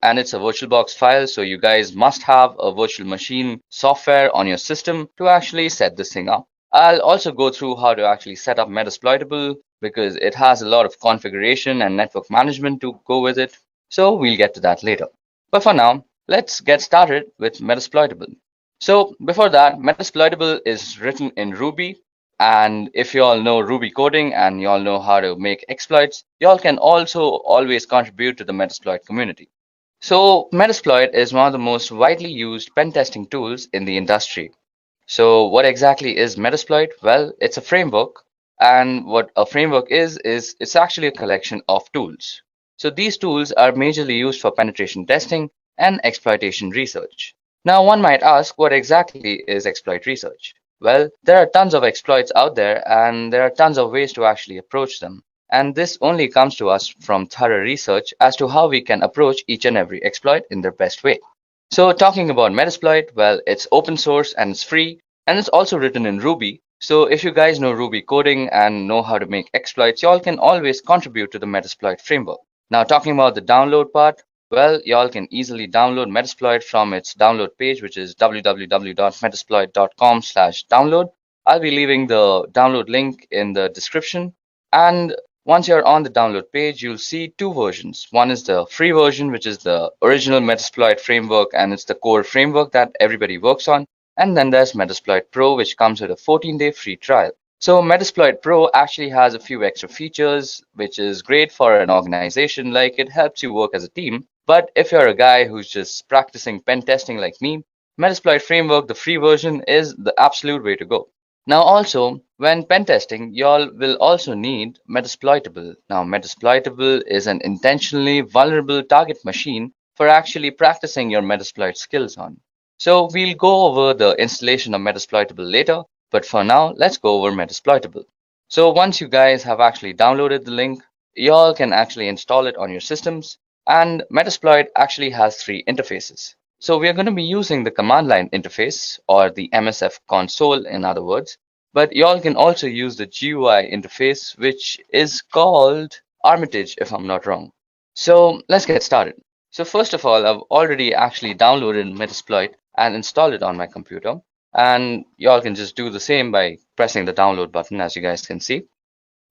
and it's a VirtualBox file. So you guys must have a virtual machine software on your system to actually set this thing up. I'll also go through how to actually set up Metasploitable because it has a lot of configuration and network management to go with it. So we'll get to that later. But for now, let's get started with Metasploitable. So before that, Metasploitable is written in Ruby. And if you all know Ruby coding and you all know how to make exploits, you all can also always contribute to the Metasploit community. So Metasploit is one of the most widely used pen testing tools in the industry. So what exactly is Metasploit? Well, it's a framework. And what a framework is it's actually a collection of tools. So these tools are majorly used for penetration testing and exploitation research. Now one might ask, what exactly is exploit research? Well, there are tons of exploits out there and there are tons of ways to actually approach them. And this only comes to us from thorough research as to how we can approach each and every exploit in their best way. So talking about Metasploit, well, it's open source and it's free, and it's also written in Ruby. So if you guys know Ruby coding and know how to make exploits, y'all can always contribute to the Metasploit framework. Now talking about the download part, well, y'all can easily download Metasploit from its download page, which is www.metasploit.com/download. I'll be leaving the download link in the description. And once you're on the download page, you'll see two versions. One is the free version, which is the original Metasploit framework, and it's the core framework that everybody works on. And then there's Metasploit Pro, which comes with a 14-day free trial. So Metasploit Pro actually has a few extra features, which is great for an organization, like it helps you work as a team. But if you're a guy who's just practicing pen testing like me, Metasploit Framework, the free version, is the absolute way to go. Now also, when pen testing, y'all will also need Metasploitable. Now Metasploitable is an intentionally vulnerable target machine for actually practicing your Metasploit skills on. So we'll go over the installation of Metasploitable later, but for now, let's go over Metasploitable. So once you guys have actually downloaded the link, y'all can actually install it on your systems. And Metasploit actually has three interfaces. So we are going to be using the command line interface, or the MSF console in other words. But y'all can also use the GUI interface, which is called Armitage, if I'm not wrong. So let's get started. So first of all, I've already actually downloaded Metasploit and installed it on my computer. And y'all can just do the same by pressing the download button, as you guys can see.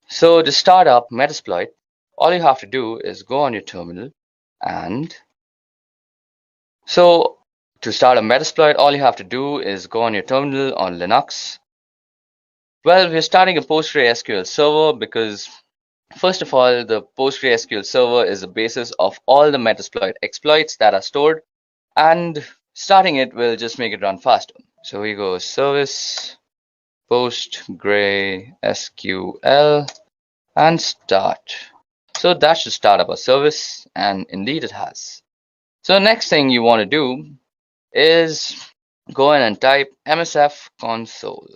So to start up Metasploit, all you have to do is go on your terminal. And so to start a Metasploit, all you have to do is go on your terminal on Linux. Well, we're starting a PostgreSQL server because, first of all, the PostgreSQL server is the basis of all the Metasploit exploits that are stored, and starting it will just make it run faster. So we go service PostgreSQL and start. So that should start up a service, and indeed it has. So next thing you want to do is go in and type MSF console.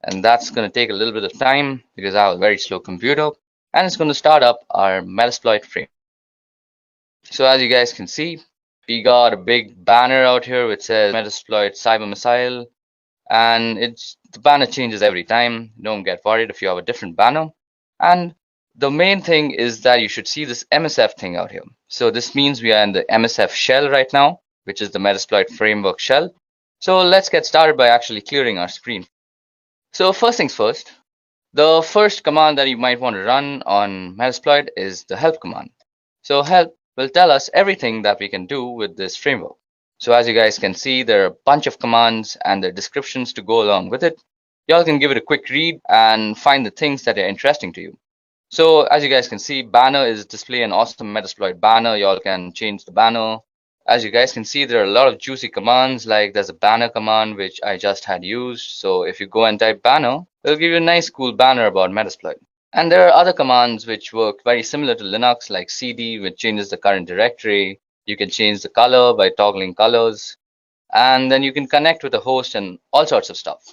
and that's going to take a little bit of time because I have a very slow computer, and it's going to start up our Metasploit frame. So as you guys can see, we got a big banner out here which says Metasploit Cyber Missile, and the banner changes every time. Don't get worried if you have a different banner. And the main thing is that you should see this MSF thing out here. So this means we are in the MSF shell right now, which is the Metasploit framework shell. So let's get started by actually clearing our screen. So first things first, the first command that you might want to run on Metasploit is the help command. So help will tell us everything that we can do with this framework. So as you guys can see, there are a bunch of commands and their descriptions to go along with it. Y'all can give it a quick read and find the things that are interesting to you. So as you guys can see, banner is display an awesome Metasploit banner. Y'all can change the banner. As you guys can see, there are a lot of juicy commands, like there's a banner command which I just had used. So if you go and type banner, it'll give you a nice cool banner about Metasploit. And there are other commands which work very similar to Linux, like cd, which changes the current directory. You can change the color by toggling colors. And then you can connect with a host and all sorts of stuff.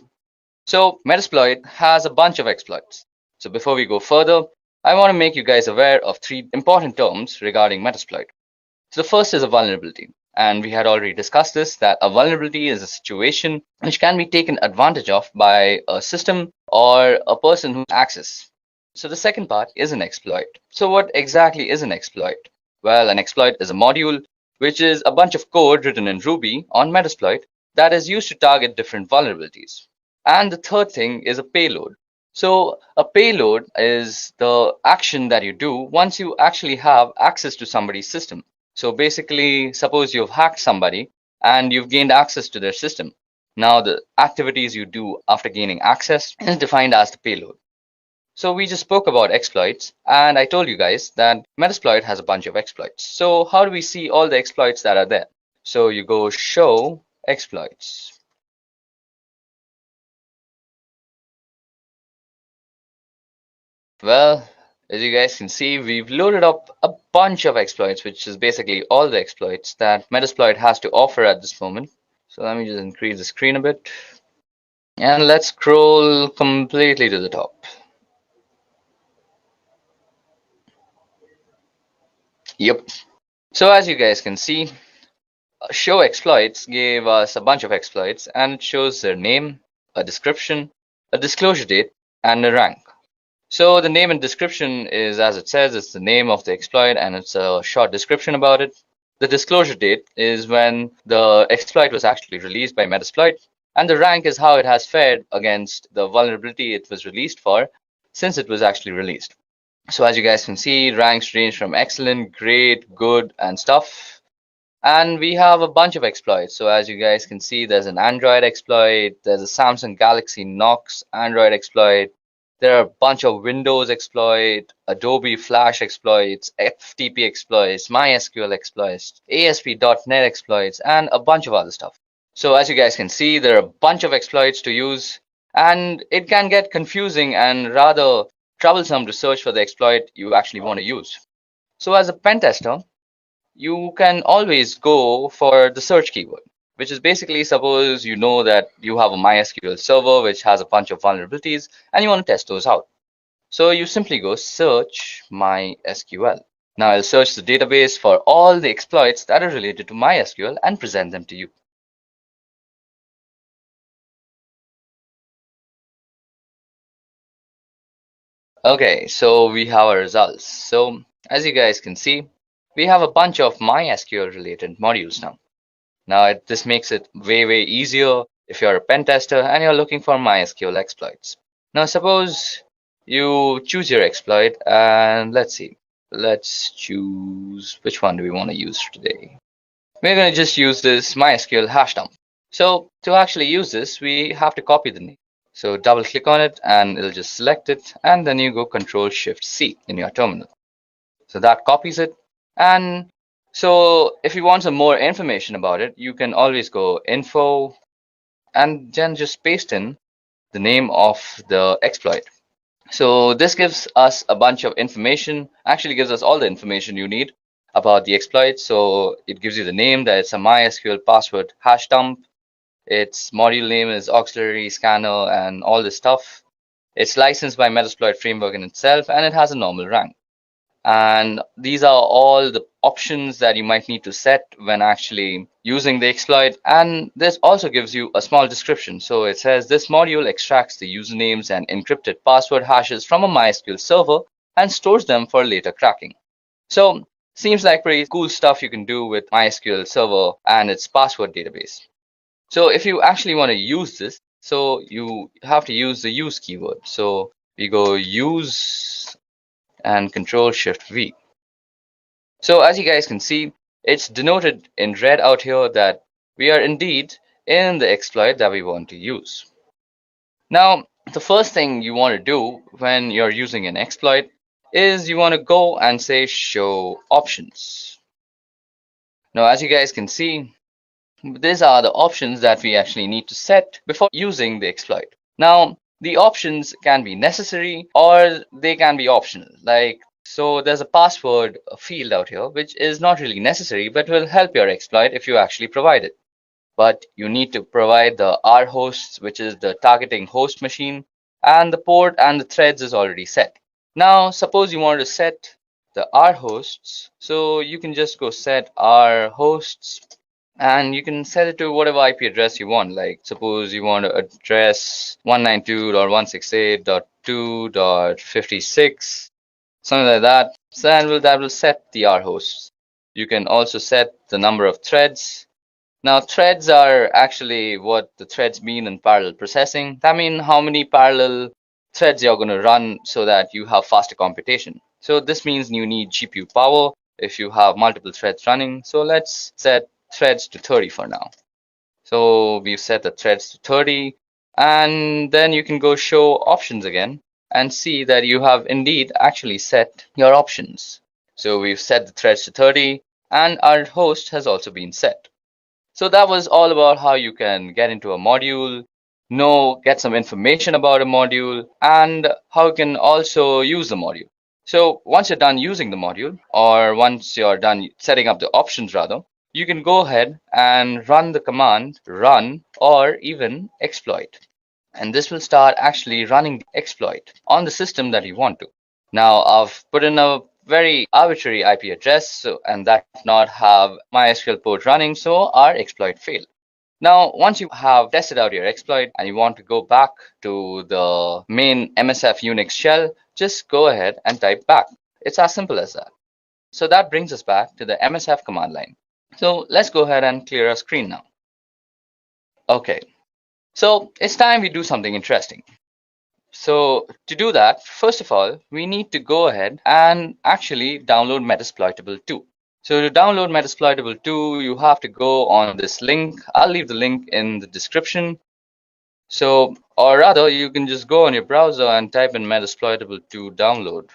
So Metasploit has a bunch of exploits. So before we go further, I want to make you guys aware of 3 important terms regarding Metasploit. So the first is a vulnerability. And we had already discussed this, that a vulnerability is a situation which can be taken advantage of by a system or a person who access. So the second part is an exploit. So what exactly is an exploit? Well, an exploit is a module which is a bunch of code written in Ruby on Metasploit that is used to target different vulnerabilities. And the third thing is a payload. So a payload is the action that you do once you actually have access to somebody's system. So basically, suppose you've hacked somebody and you've gained access to their system. Now the activities you do after gaining access is defined as the payload. So we just spoke about exploits, and I told you guys that Metasploit has a bunch of exploits. So how do we see all the exploits that are there? So you go show exploits. Well, as you guys can see, we've loaded up a bunch of exploits, which is basically all the exploits that Metasploit has to offer at this moment. So let me just increase the screen a bit. And let's scroll completely to the top. Yep. So as you guys can see, show exploits gave us a bunch of exploits, and it shows their name, a description, a disclosure date, and a rank. So the name and description is, as it says, it's the name of the exploit and it's a short description about it. The disclosure date is when the exploit was actually released by Metasploit, and the rank is how it has fared against the vulnerability it was released for since it was actually released. So as you guys can see, ranks range from excellent, great, good, and stuff. And we have a bunch of exploits. So as you guys can see, there's an Android exploit, there's a Samsung Galaxy Knox Android exploit, there are a bunch of Windows exploit, Adobe Flash exploits, FTP exploits, MySQL exploits, ASP.NET exploits, and a bunch of other stuff. So as you guys can see, there are a bunch of exploits to use, and it can get confusing and rather troublesome to search for the exploit you actually want to use. So as a pen tester, you can always go for the search keyword, which is basically, suppose you know that you have a MySQL server which has a bunch of vulnerabilities and you want to test those out. So you simply go search MySQL. Now I'll search the database for all the exploits that are related to MySQL and present them to you. Okay, so we have our results. So as you guys can see, we have a bunch of MySQL related modules now. Now this makes it way easier if you're a pen tester and you're looking for MySQL exploits. Now suppose you choose your exploit, and let's see. Let's choose, which one do we want to use today? We're going to just use this MySQL hash dump. So to actually use this, we have to copy the name. So double click on it and it'll just select it, and then you go Control-Shift-C in your terminal. So that copies it. And so if you want some more information about it, you can always go info and then just paste in the name of the exploit. So this gives us a bunch of information, actually gives us all the information you need about the exploit. So it gives you the name, that it's a MySQL password hash dump. Its module name is auxiliary scanner and all this stuff. It's licensed by Metasploit framework in itself, and it has a normal rank. And these are all the options that you might need to set when actually using the exploit. And this also gives you a small description. So it says this module extracts the usernames and encrypted password hashes from a MySQL server and stores them for later cracking. So seems like pretty cool stuff you can do with MySQL server and its password database. So if you actually want to use this, so you have to use the use keyword. So we go use and Control-Shift-V. So as you guys can see, it's denoted in red out here that we are indeed in the exploit that we want to use. Now, the first thing you want to do when you're using an exploit is you want to go and say show options. Now, as you guys can see, these are the options that we actually need to set before using the exploit. Now, the options can be necessary or they can be optional. So there's a password field out here, which is not really necessary, but will help your exploit if you actually provide it. But you need to provide the R hosts, which is the targeting host machine, and the port and the threads is already set. Now, suppose you want to set the R hosts, so you can just go set R hosts, and you can set it to whatever IP address you want. Like suppose you want to address 192.168.2.56, something like that. So that will set the R hosts. You can also set the number of threads. Now threads are actually what the threads mean in parallel processing. That means how many parallel threads you're going to run so that you have faster computation. So this means you need GPU power if you have multiple threads running. So let's set threads to 30 for now. So we've set the threads to 30, and then you can go show options again and see that you have indeed actually set your options. So we've set the threads to 30 and our host has also been set. So that was all about how you can get into a module, get some information about a module, and how you can also use the module. So once you're done using the module, or once you're done setting up the options rather, you can go ahead and run the command run or even exploit. And this will start actually running the exploit on the system that you want to. Now I've put in a very arbitrary IP address and that does not have MySQL port running, so our exploit failed. Now, once you have tested out your exploit and you want to go back to the main MSF Unix shell, just go ahead and type back. It's as simple as that. So that brings us back to the MSF command line. So let's go ahead and clear our screen now. Okay, so it's time we do something interesting. So to do that, first of all, we need to go ahead and actually download Metasploitable 2. So to download Metasploitable 2, you have to go on this link. I'll leave the link in the description. So, or rather, you can just go on your browser and type in Metasploitable 2 download.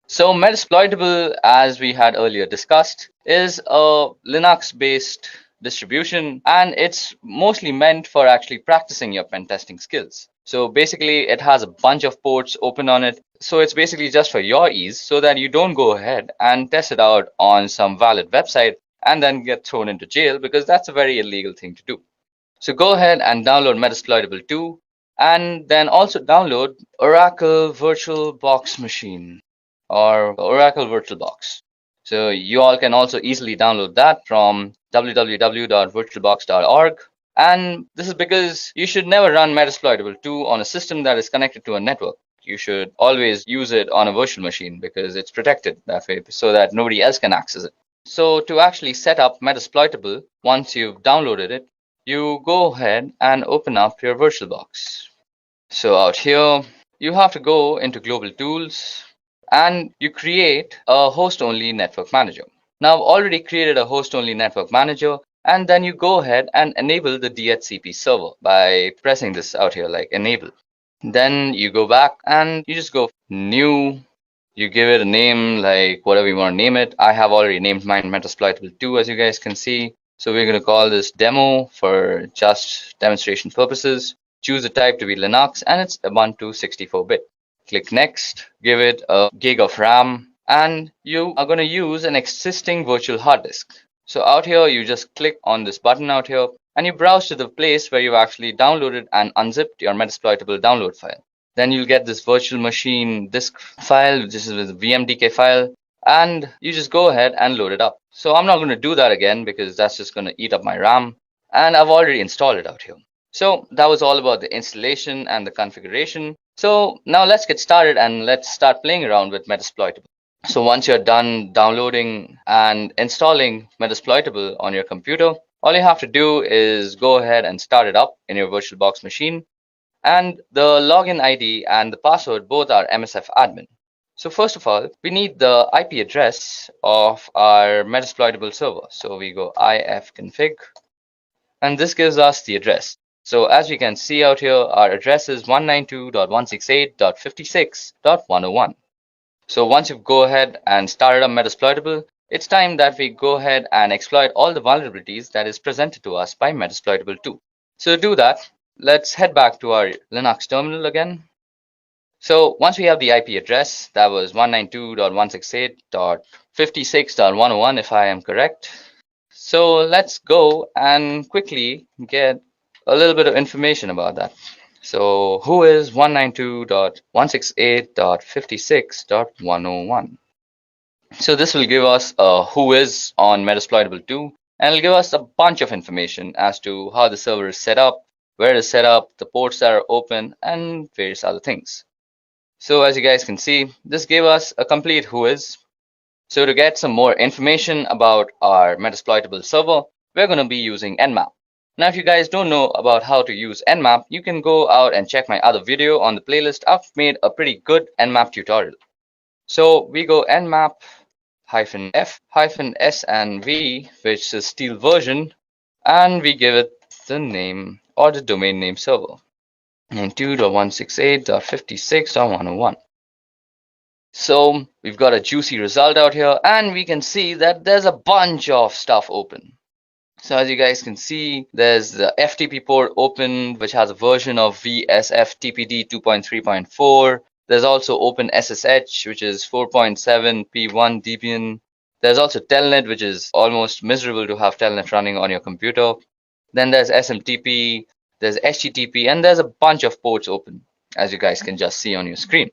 So Metasploitable, as we had earlier discussed, is a Linux-based distribution, and it's mostly meant for actually practicing your pen testing skills. So basically, it has a bunch of ports open on it. So it's basically just for your ease so that you don't go ahead and test it out on some valid website and then get thrown into jail, because that's a very illegal thing to do. So go ahead and download Metasploitable 2 and then also download Oracle VirtualBox Machine or Oracle VirtualBox. So you all can also easily download that from www.virtualbox.org. And this is because you should never run Metasploitable 2 on a system that is connected to a network. You should always use it on a virtual machine because it's protected that way so that nobody else can access it. So to actually set up Metasploitable, once you've downloaded it, you go ahead and open up your VirtualBox. So out here, you have to go into Global Tools and you create a host-only network manager. Now I've already created a host-only network manager, and then you go ahead and enable the DHCP server by pressing this out here like enable. Then you go back and you just go new. You give it a name like whatever you want to name it. I have already named mine Metasploitable 2, as you guys can see. So we're going to call this demo for just demonstration purposes. Choose the type to be Linux, and it's Ubuntu 64-bit. Click next, give it a gig of RAM, and you are going to use an existing virtual hard disk. So out here, you just click on this button out here, and you browse to the place where you've actually downloaded and unzipped your Metasploitable download file. Then you'll get this virtual machine disk file, which is a VMDK file, and you just go ahead and load it up. So I'm not going to do that again because that's just going to eat up my RAM, and I've already installed it out here. So that was all about the installation and the configuration. So now let's get started and let's start playing around with Metasploitable. So once you're done downloading and installing Metasploitable on your computer, all you have to do is go ahead and start it up in your VirtualBox machine. And the login ID and the password both are MSF admin. So first of all, we need the IP address of our Metasploitable server. So we go ifconfig, and this gives us the address. So as you can see out here, our address is 192.168.56.101. So once you go ahead and started up Metasploitable, it's time that we go ahead and exploit all the vulnerabilities that is presented to us by Metasploitable 2. So to do that, let's head back to our Linux terminal again. So once we have the IP address, that was 192.168.56.101 if I am correct. So let's go and quickly get a little bit of information about that. So who is 192.168.56.101? So this will give us a who is on Metasploitable 2, and it'll give us a bunch of information as to how the server is set up, where it is set up, the ports that are open, and various other things. So as you guys can see, this gave us a complete who is. So to get some more information about our Metasploitable server, we're going to be using Nmap. Now, if you guys don't know about how to use Nmap, you can go out and check my other video on the playlist. I've made a pretty good Nmap tutorial. So we go nmap-f-s and v, which is steel version, and we give it the name or the domain name server, 92.168.56.101. So we've got a juicy result out here, and we can see that there's a bunch of stuff open. So as you guys can see, there's the FTP port open, which has a version of VSF-TPD 2.3.4. There's also OpenSSH, which is 4.7 P1 Debian. There's also Telnet, which is almost miserable to have Telnet running on your computer. Then there's SMTP, there's HTTP, and there's a bunch of ports open, as you guys can just see on your screen.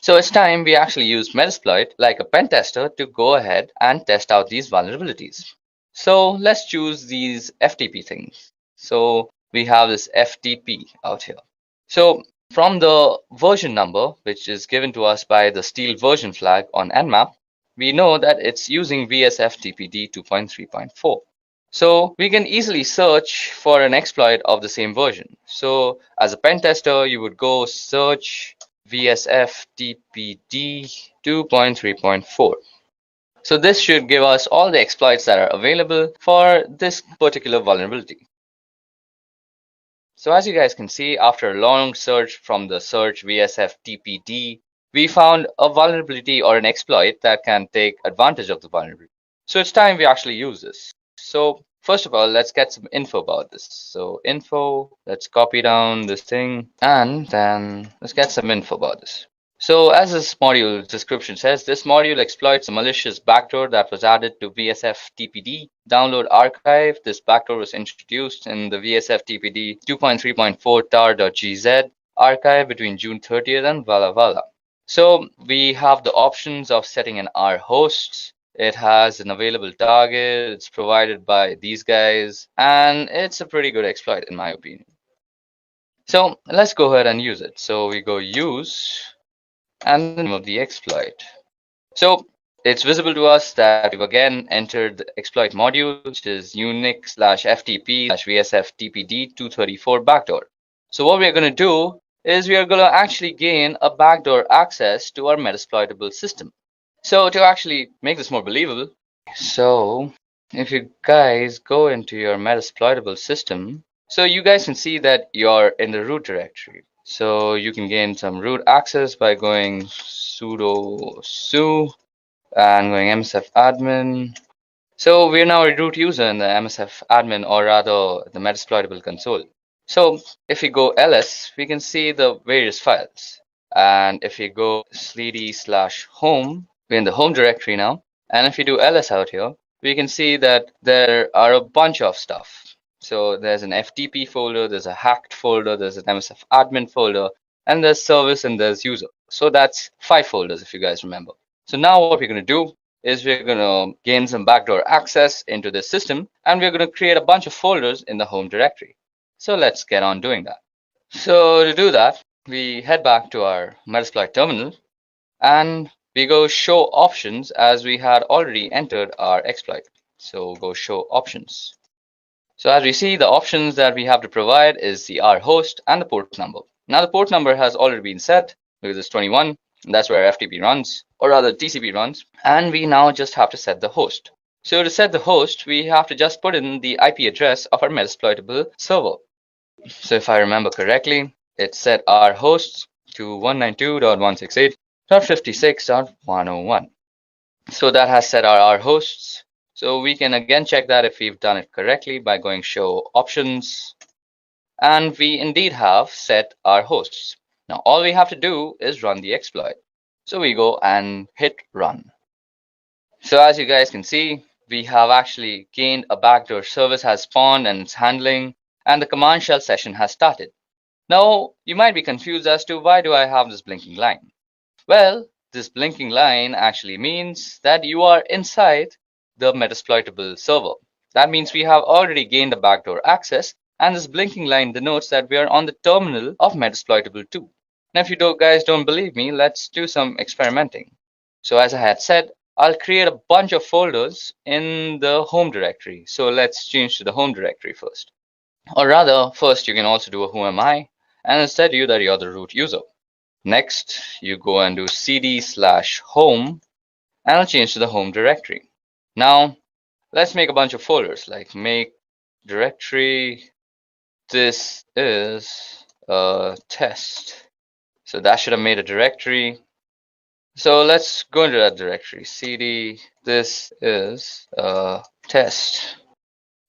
So it's time we actually use Metasploit like a pen tester to go ahead and test out these vulnerabilities. So let's choose these FTP things. So we have this FTP out here. So from the version number, which is given to us by the steel version flag on Nmap, we know that it's using VSF-TPD 2.3.4. So we can easily search for an exploit of the same version. So as a pen tester, you would go search VSF-TPD 2.3.4. So this should give us all the exploits that are available for this particular vulnerability. So as you guys can see, after a long search from the search VSF-TPD, we found a vulnerability or an exploit that can take advantage of the vulnerability. So it's time we actually use this. So first of all, let's get some info about this. So info, let's copy down this thing, and then let's get some info about this. So as this module description says, this module exploits a malicious backdoor that was added to VSF-TPD download archive. This backdoor was introduced in the VSF-TPD 2.3.4 tar.gz archive between June 30th and Walla Walla. So we have the options of setting an R host. It has an available target. It's provided by these guys, and it's a pretty good exploit in my opinion. So let's go ahead and use it. So we go use and the name of the exploit. So it's visible to us that we've again entered the exploit module, which is unix/ftp/vsf-tpd234 backdoor. So what we're going to do is we are going to actually gain a backdoor access to our Metasploitable system. So to actually make this more believable, so if you guys go into your Metasploitable system, so you guys can see that you're in the root directory. So you can gain some root access by going sudo su and going msf admin. So we're now a root user in the msf admin, or rather the Metasploitable console. So if we go ls, we can see the various files. And if we go /home, we're in the home directory now. And if we do ls out here, we can see that there are a bunch of stuff. So there's an FTP folder, there's a hacked folder, there's an MSF admin folder, and there's service and there's user. So that's 5 folders if you guys remember. So now what we're going to do is we're going to gain some backdoor access into this system, and we're going to create a bunch of folders in the home directory. So let's get on doing that. So to do that, we head back to our Metasploit terminal and we go show options as we had already entered our exploit. So go show options. So as we see, the options that we have to provide is the R host and the port number. Now the port number has already been set because it's 21. And that's where FTP runs, or rather TCP runs. And we now just have to set the host. So to set the host, we have to just put in the IP address of our Metasploitable server. So if I remember correctly, it's set our hosts to 192.168.56.101. So that has set our hosts. So we can again check that if we've done it correctly by going show options. And we indeed have set our hosts. Now all we have to do is run the exploit. So we go and hit run. So as you guys can see, we have actually gained a backdoor service has spawned and it's handling, and the command shell session has started. Now you might be confused as to why do I have this blinking line? Well, this blinking line actually means that you are inside the Metasploitable server. That means we have already gained a backdoor access, and this blinking line denotes that we are on the terminal of Metasploitable 2. Now if you guys don't believe me, let's do some experimenting. So as I had said, I'll create a bunch of folders in the home directory. So let's change to the home directory first. Or rather, first you can also do a who am I, and instead you that you're the root user. Next, you go and do cd/home, and I'll change to the home directory. Now, let's make a bunch of folders, like make directory, this is a test. So that should have made a directory. So let's go into that directory, cd, this is a test.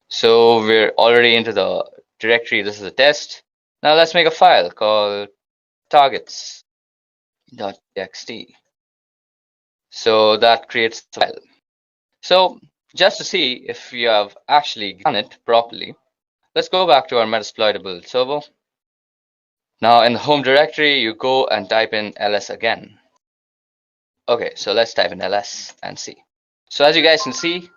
So we're already into the directory, this is a test. Now let's make a file called targets.txt. So that creates the file. So just to see if you have actually done it properly, let's go back to our Metasploitable server. Now in the home directory, you go and type in ls again. Okay, so let's type in ls and see. So as you guys can see,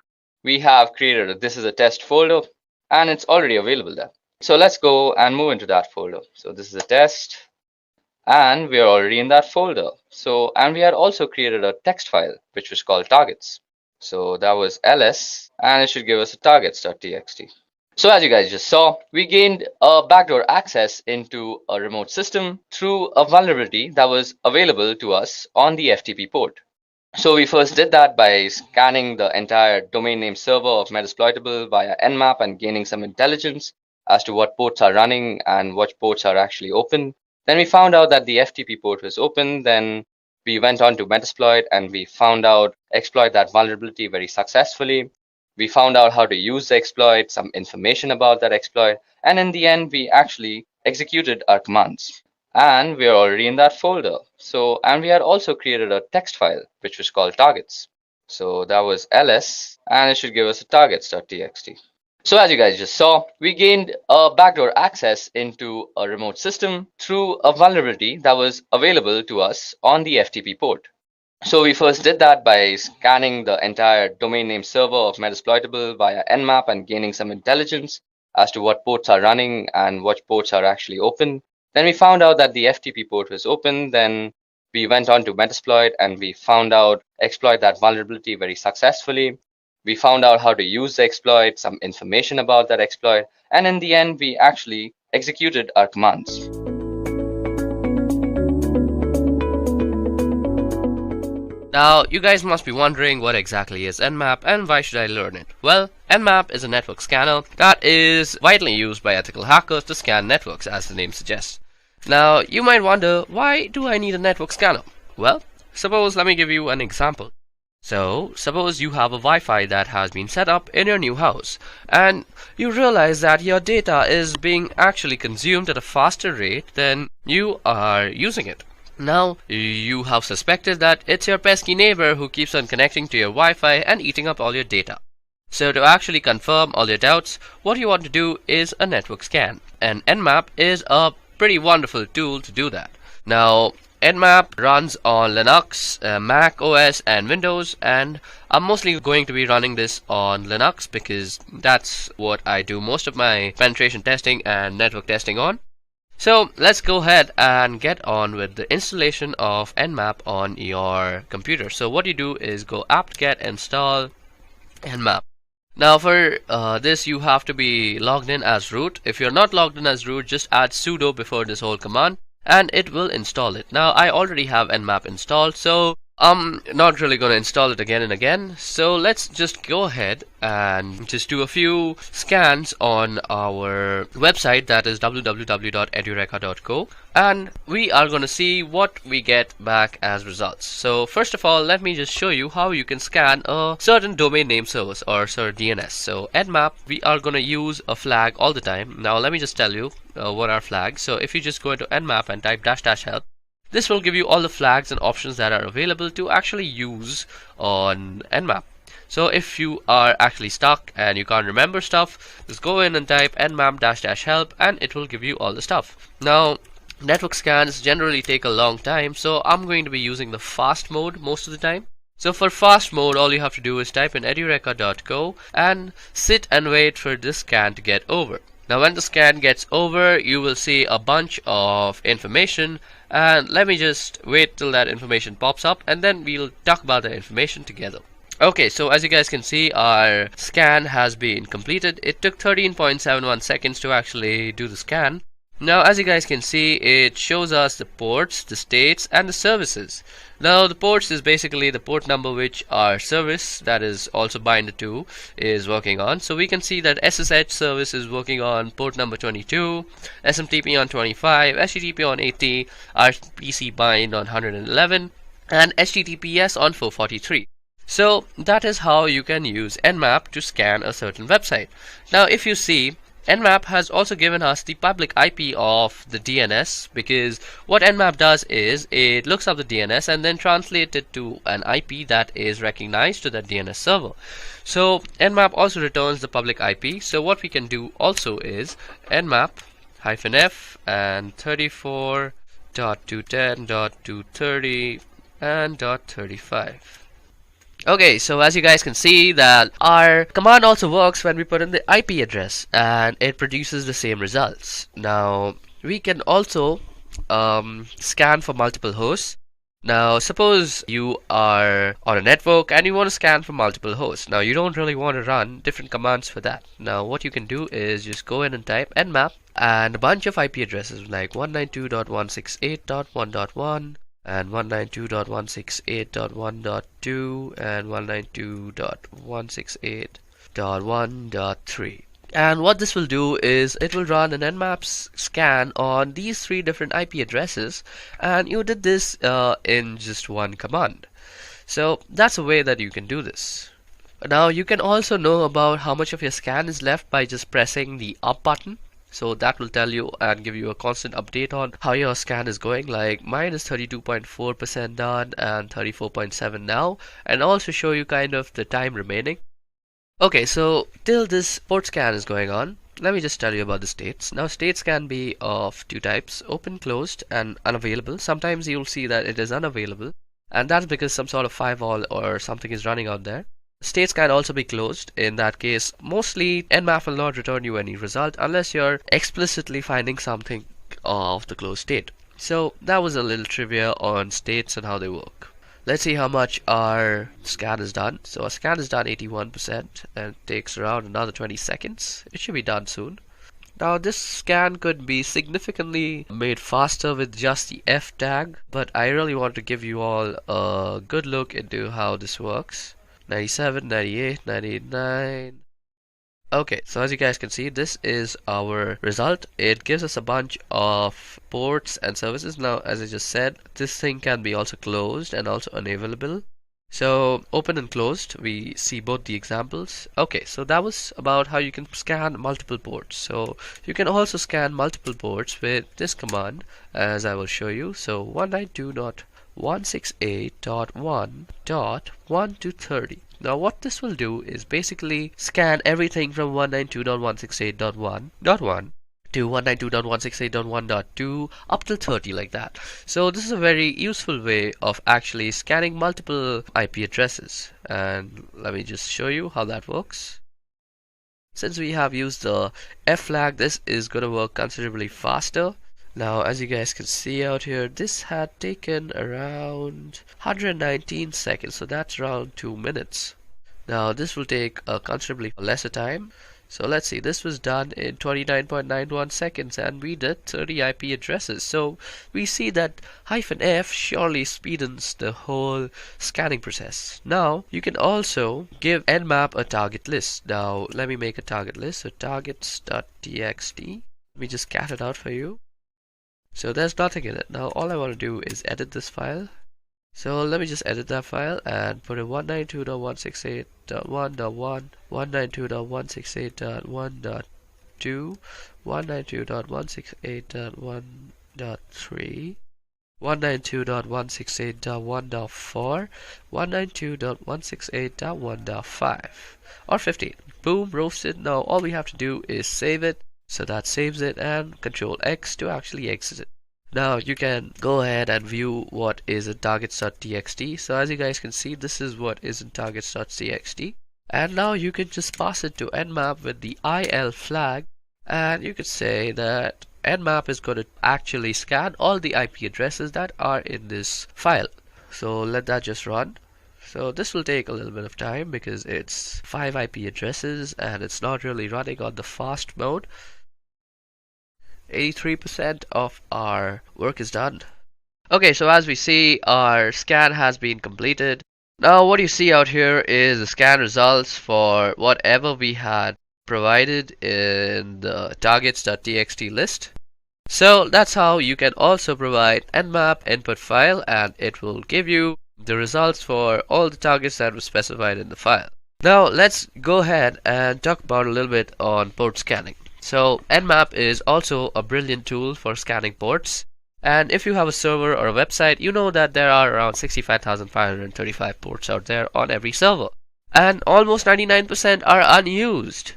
we have created a this is a test folder, and it's already available there. So let's go and move into that folder. So this is a test, and we are already in that folder. So, and we had also created a text file, which was called targets. So that was ls, and it should give us a targets.txt. So as you guys just saw, we gained a backdoor access into a remote system through a vulnerability that was available to us on the FTP port. So we first did that by scanning the entire domain name server of Metasploitable via Nmap and gaining some intelligence as to what ports are running and what ports are actually open. Then we found out that the FTP port was open. Then we went on to Metasploit and we found out exploit that vulnerability very successfully. We found out how to use the exploit, some information about that exploit, and in the end, we actually executed our commands. And we are already in that folder. So, and we had also created a text file, which was called targets. So that was ls, and it should give us a targets.txt. So as you guys just saw, we gained a backdoor access into a remote system through a vulnerability that was available to us on the FTP port. So we first did that by scanning the entire domain name server of Metasploitable via Nmap and gaining some intelligence as to what ports are running and what ports are actually open. Then we found out that the FTP port was open. Then we went on to Metasploit and we found out exploit that vulnerability very successfully. We found out how to use the exploit, some information about that exploit, and in the end, we actually executed our commands.
Now, you guys must be wondering what exactly is Nmap and why should I learn it? Well, Nmap is a network scanner that is widely used by ethical hackers to scan networks, as the name suggests. Now, you might wonder, why do I need a network scanner? Well, let me give you an example. So, suppose you have a Wi-Fi that has been set up in your new house, and you realize that your data is being actually consumed at a faster rate than you are using it. Now, you have suspected that it's your pesky neighbor who keeps on connecting to your Wi-Fi and eating up all your data.
So to actually confirm all your doubts, what you want to do is a network scan, and Nmap is a pretty wonderful tool to do that. Now, Nmap runs on Linux, Mac OS, and Windows, and I'm mostly going to be running this on Linux because that's what I do most of my penetration testing and network testing on. So let's go ahead and get on with the installation of Nmap on your computer. So what you do is go apt-get install Nmap. Now for this you have to be logged in as root. If you're not logged in as root, just add sudo before this whole command and it will install it. Now I already have Nmap installed, so I'm not really going to install it again and again. So let's just go ahead and just do a few scans on our website, that is www.edureka.co, and we are going to see what we get back as results. So first of all, let me just show you how you can scan a certain domain name service or DNS. So Nmap, we are going to use a flag all the time. Now let me just tell you what are flags. So if you just go into Nmap and type --help, this will give you all the flags and options that are available to actually use on Nmap. So if you are actually stuck and you can't remember stuff, just go in and type nmap --help and it will give you all the stuff. Now, network scans generally take a long time, so I'm going to be using the fast mode most of the time. So for fast mode, all you have to do is type in edureka.co and sit and wait for this scan to get over. Now when the scan gets over, you will see a bunch of information, and let me just wait till that information pops up and then we'll talk about the information together. Okay, so as you guys can see, our scan has been completed. It took 13.71 seconds to actually do the scan. Now as you guys can see, it shows us the ports, the states, and the services. Now the ports is basically the port number which our service, that is also binded to, is working on. So we can see that SSH service is working on port number 22, SMTP on 25, HTTP on 80, RPC bind on 111, and HTTPS on 443. So that is how you can use Nmap to scan a certain website. Now if you see, Nmap has also given us the public IP of the DNS, because what Nmap does is it looks up the DNS and then translates it to an IP that is recognized to that DNS server. So Nmap also returns the public IP. So what we can do also is Nmap -f and 34.210.230 and .35. Okay, so as you guys can see that our command also works when we put in the IP address and it produces the same results. Now we can also scan for multiple hosts. Now suppose you are on a network and you want to scan for multiple hosts. Now you don't really want to run different commands for that. Now what you can do is just go in and type nmap and a bunch of IP addresses like 192.168.1.1 and 192.168.1.2 and 192.168.1.3. And what this will do is it will run an Nmap scan on these three different IP addresses, and you did this in just one command. So that's a way that you can do this. Now you can also know about how much of your scan is left by just pressing the up button. So that will tell you and give you a constant update on how your scan is going. Like mine is 32.4% done and 34.7 now, and also show you kind of the time remaining. Okay, so till this port scan is going on, let me just tell you about the states. Now states can be of two types: open, closed, and unavailable. Sometimes you'll see that it is unavailable, and that's because some sort of firewall or something is running out there. States can also be closed. In that case, mostly Nmap will not return you any result unless you're explicitly finding something of the closed state. So that was a little trivia on states and how they work. Let's see how much our scan is done. So our scan is done 81% and it takes around another 20 seconds. It should be done soon. Now this scan could be significantly made faster with just the F tag, but I really want to give you all a good look into how this works. 97, 98, 99. Okay, so as you guys can see, this is our result. It gives us a bunch of ports and services. Now, as I just said, this thing can be also closed and also unavailable. So, open and closed, we see both the examples. Okay, so that was about how you can scan multiple ports. So, you can also scan multiple ports with this command, as I will show you. So, 192.168.1.1 to 30. Now what this will do is basically scan everything from 192.168.1.1 to 192.168.1.2 up till 30 like that. So this is a very useful way of actually scanning multiple IP addresses, and let me just show you how that works. Since we have used the F flag, this is going to work considerably faster. Now as you guys can see out here, this had taken around 119 seconds, so that's around 2 minutes. Now this will take a considerably lesser time. So let's see, this was done in 29.91 seconds and we did 30 IP addresses. So we see that -F surely speedens the whole scanning process. Now you can also give Nmap a target list. Now let me make a target list. So targets.txt. Let me just cat it out for you. So there's nothing in it. Now all I want to do is edit this file. So let me just edit that file and put in 192.168.1.1, 192.168.1.2, 192.168.1.3, 192.168.1.4, 192.168.1.5, or 15. Boom, roasted. Now all we have to do is save it. So that saves it, and Control X to actually exit it. Now you can go ahead and view what is in targets.txt. So as you guys can see, this is what is in targets.txt. And now you can just pass it to Nmap with the IL flag, and you could say that Nmap is going to actually scan all the IP addresses that are in this file. So let that just run. So this will take a little bit of time because it's 5 IP addresses and it's not really running on the fast mode. 83% of our work is done. Okay, so as we see, our scan has been completed. Now what you see out here is the scan results for whatever we had provided in the targets.txt list. So that's how you can also provide Nmap input file, and it will give you the results for all the targets that were specified in the file. Now let's go ahead and talk about a little bit on port scanning. So Nmap is also a brilliant tool for scanning ports, and if you have a server or a website, you know that there are around 65,535 ports out there on every server, and almost 99% are unused.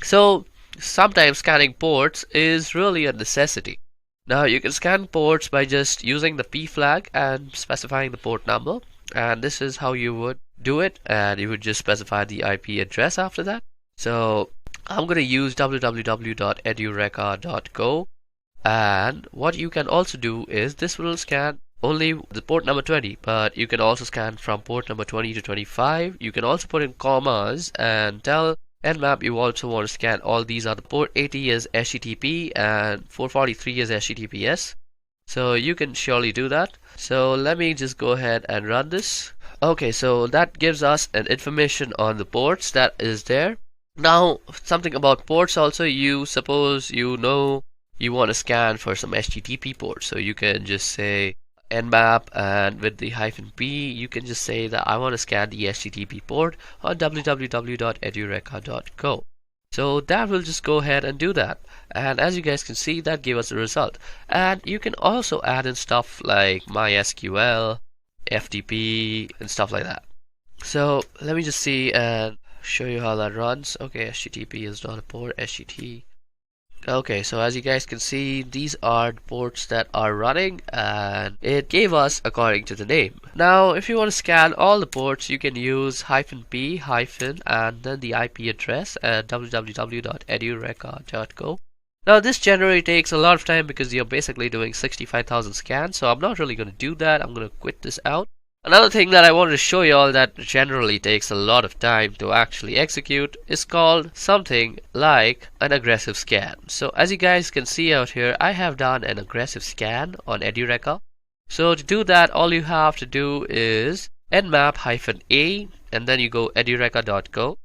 So sometimes scanning ports is really a necessity. Now you can scan ports by just using the P flag and specifying the port number, and this is how you would do it, and you would just specify the IP address after that. So I'm going to use www.edureka.co, and what you can also do is this will scan only the port number 20, but you can also scan from port number 20 to 25. You can also put in commas and tell Nmap you also want to scan all these other port 80 as HTTP and 443 as HTTPS. So you can surely do that. So let me just go ahead and run this. Okay, so that gives us an information on the ports that is there. Now something about ports also, you suppose you know you want to scan for some HTTP ports, so you can just say Nmap, and with the -p you can just say that I want to scan the HTTP port on www.edureka.co. So that will just go ahead and do that, and as you guys can see, that gave us a result. And you can also add in stuff like MySQL, FTP, and stuff like that. So let me just see and show you how that runs. Okay, HTTP is not a port, HTTP. Okay, so as you guys can see, these are the ports that are running, and it gave us according to the name. Now if you want to scan all the ports, you can use -p and then the IP address at www.edureka.co. Now this generally takes a lot of time because you're basically doing 65,000 scans, so I'm not really going to do that. I'm going to quit this out. Another thing that I wanted to show you all that generally takes a lot of time to actually execute is called something like an aggressive scan. So as you guys can see out here, I have done an aggressive scan on Edureka. So to do that, all you have to do is nmap-a, and then you go edureka.co.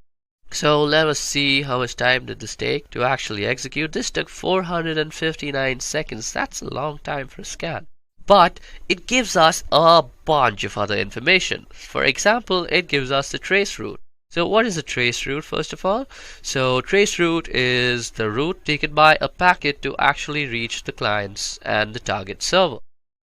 So let us see how much time did this take to actually execute. This took 459 seconds. That's a long time for a scan. But it gives us a bunch of other information. For example, it gives us the trace route. So what is a trace route, first of all? So trace route is the route taken by a packet to actually reach the clients and the target server.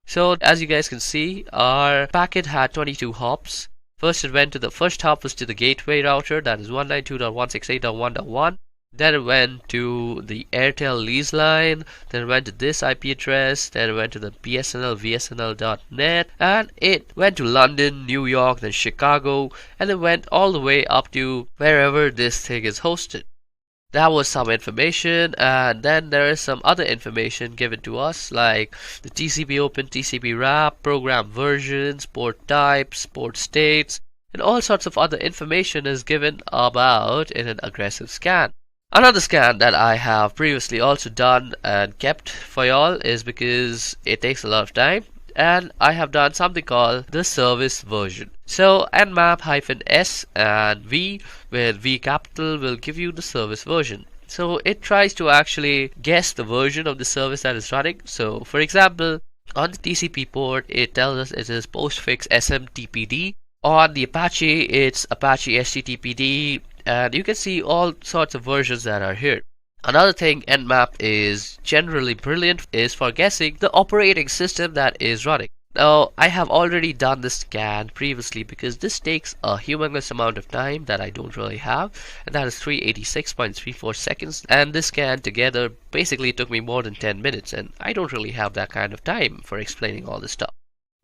So as you guys can see, our packet had 22 hops. First it went to the first hop was to the gateway router, that is 192.168.1.1. Then it went to the Airtel lease line, then it went to this IP address, then it went to the BSNL VSNL.net, and it went to London, New York, then Chicago, and it went all the way up to wherever this thing is hosted. That was some information, and then there is some other information given to us like the TCP open, TCP wrap, program versions, port types, port states, and all sorts of other information is given about in an aggressive scan. Another scan that I have previously also done and kept for y'all is because it takes a lot of time, and I have done something called the service version. So nmap-s and v with v capital will give you the service version. So it tries to actually guess the version of the service that is running. So for example, on the TCP port it tells us it is postfix SMTPD. On the Apache it's Apache HTTPD, and you can see all sorts of versions that are here. Another thing Nmap is generally brilliant is for guessing the operating system that is running. Now, I have already done this scan previously because this takes a humongous amount of time that I don't really have, and that is 386.34 seconds, and this scan together basically took me more than 10 minutes, and I don't really have that kind of time for explaining all this stuff.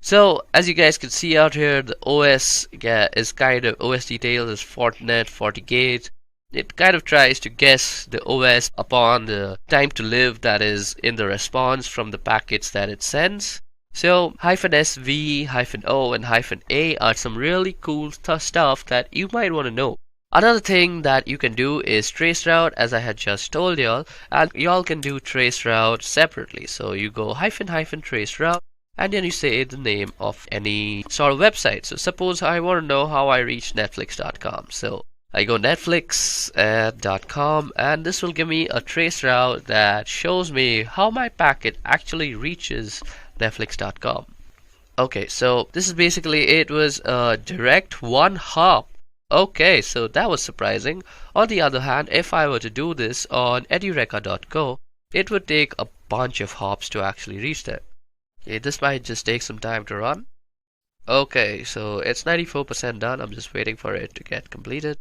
So, as you guys can see out here, the OS is kind of, OS details is Fortinet, FortiGate. It kind of tries to guess the OS upon the time to live that is in the response from the packets that it sends. So -SV, -O, and -A are some really cool stuff that you might want to know. Another thing that you can do is traceroute, as I had just told y'all, and y'all can do traceroute separately. So you go -traceroute, and then you say the name of any sort of website. So suppose I want to know how I reach Netflix.com. So I go netflix.com, and this will give me a traceroute that shows me how my packet actually reaches Netflix.com. Okay, so this is basically it was a direct one hop. Okay, so that was surprising. On the other hand, if I were to do this on edureka.co, it would take a bunch of hops to actually reach there. Okay, this might just take some time to run. Okay, so it's 94% done. I'm just waiting for it to get completed.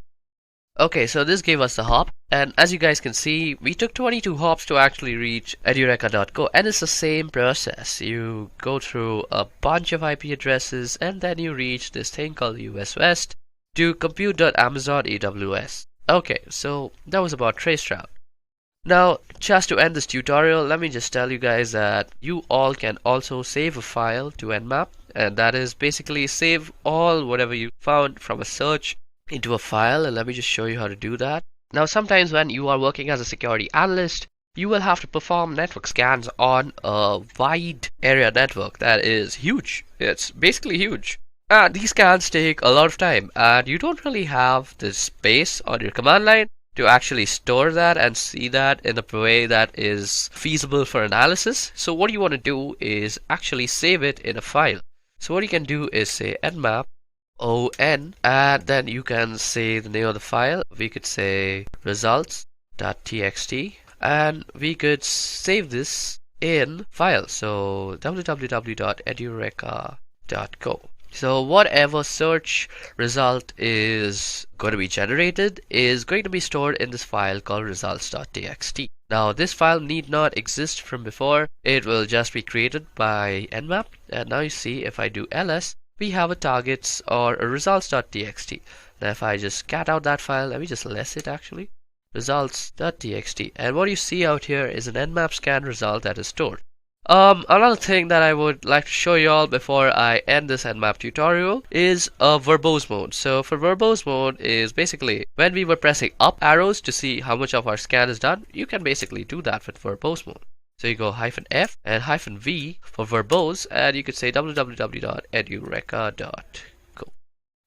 Okay, so this gave us the hop, and as you guys can see, we took 22 hops to actually reach edureka.co, and it's the same process. You go through a bunch of IP addresses, and then you reach this thing called US West to compute.amazon AWS. Okay, so that was about traceroute. Now, just to end this tutorial, let me just tell you guys that you all can also save a file to Nmap, and that is basically save all whatever you found from a search into a file, and let me just show you how to do that. Now, sometimes when you are working as a security analyst, you will have to perform network scans on a wide area network that is huge. It's basically huge. And these scans take a lot of time, and you don't really have the space on your command line to actually store that and see that in a way that is feasible for analysis. So what you want to do is actually save it in a file. So what you can do is say nmap on, and then you can say the name of the file. We could say results.txt, and we could save this in file. So www.edureka.co. So whatever search result is going to be generated is going to be stored in this file called results.txt. Now this file need not exist from before. It will just be created by nmap, and now you see if I do ls, we have a targets or a results.txt. Now if I just cat out that file, let me just less it actually, results.txt, and what you see out here is an nmap scan result that is stored. Another thing that I would like to show you all before I end this nmap tutorial is a verbose mode. So for verbose mode is basically when we were pressing up arrows to see how much of our scan is done, you can basically do that with verbose mode. So you go -F and -V for verbose, and you could say www.edureka.co.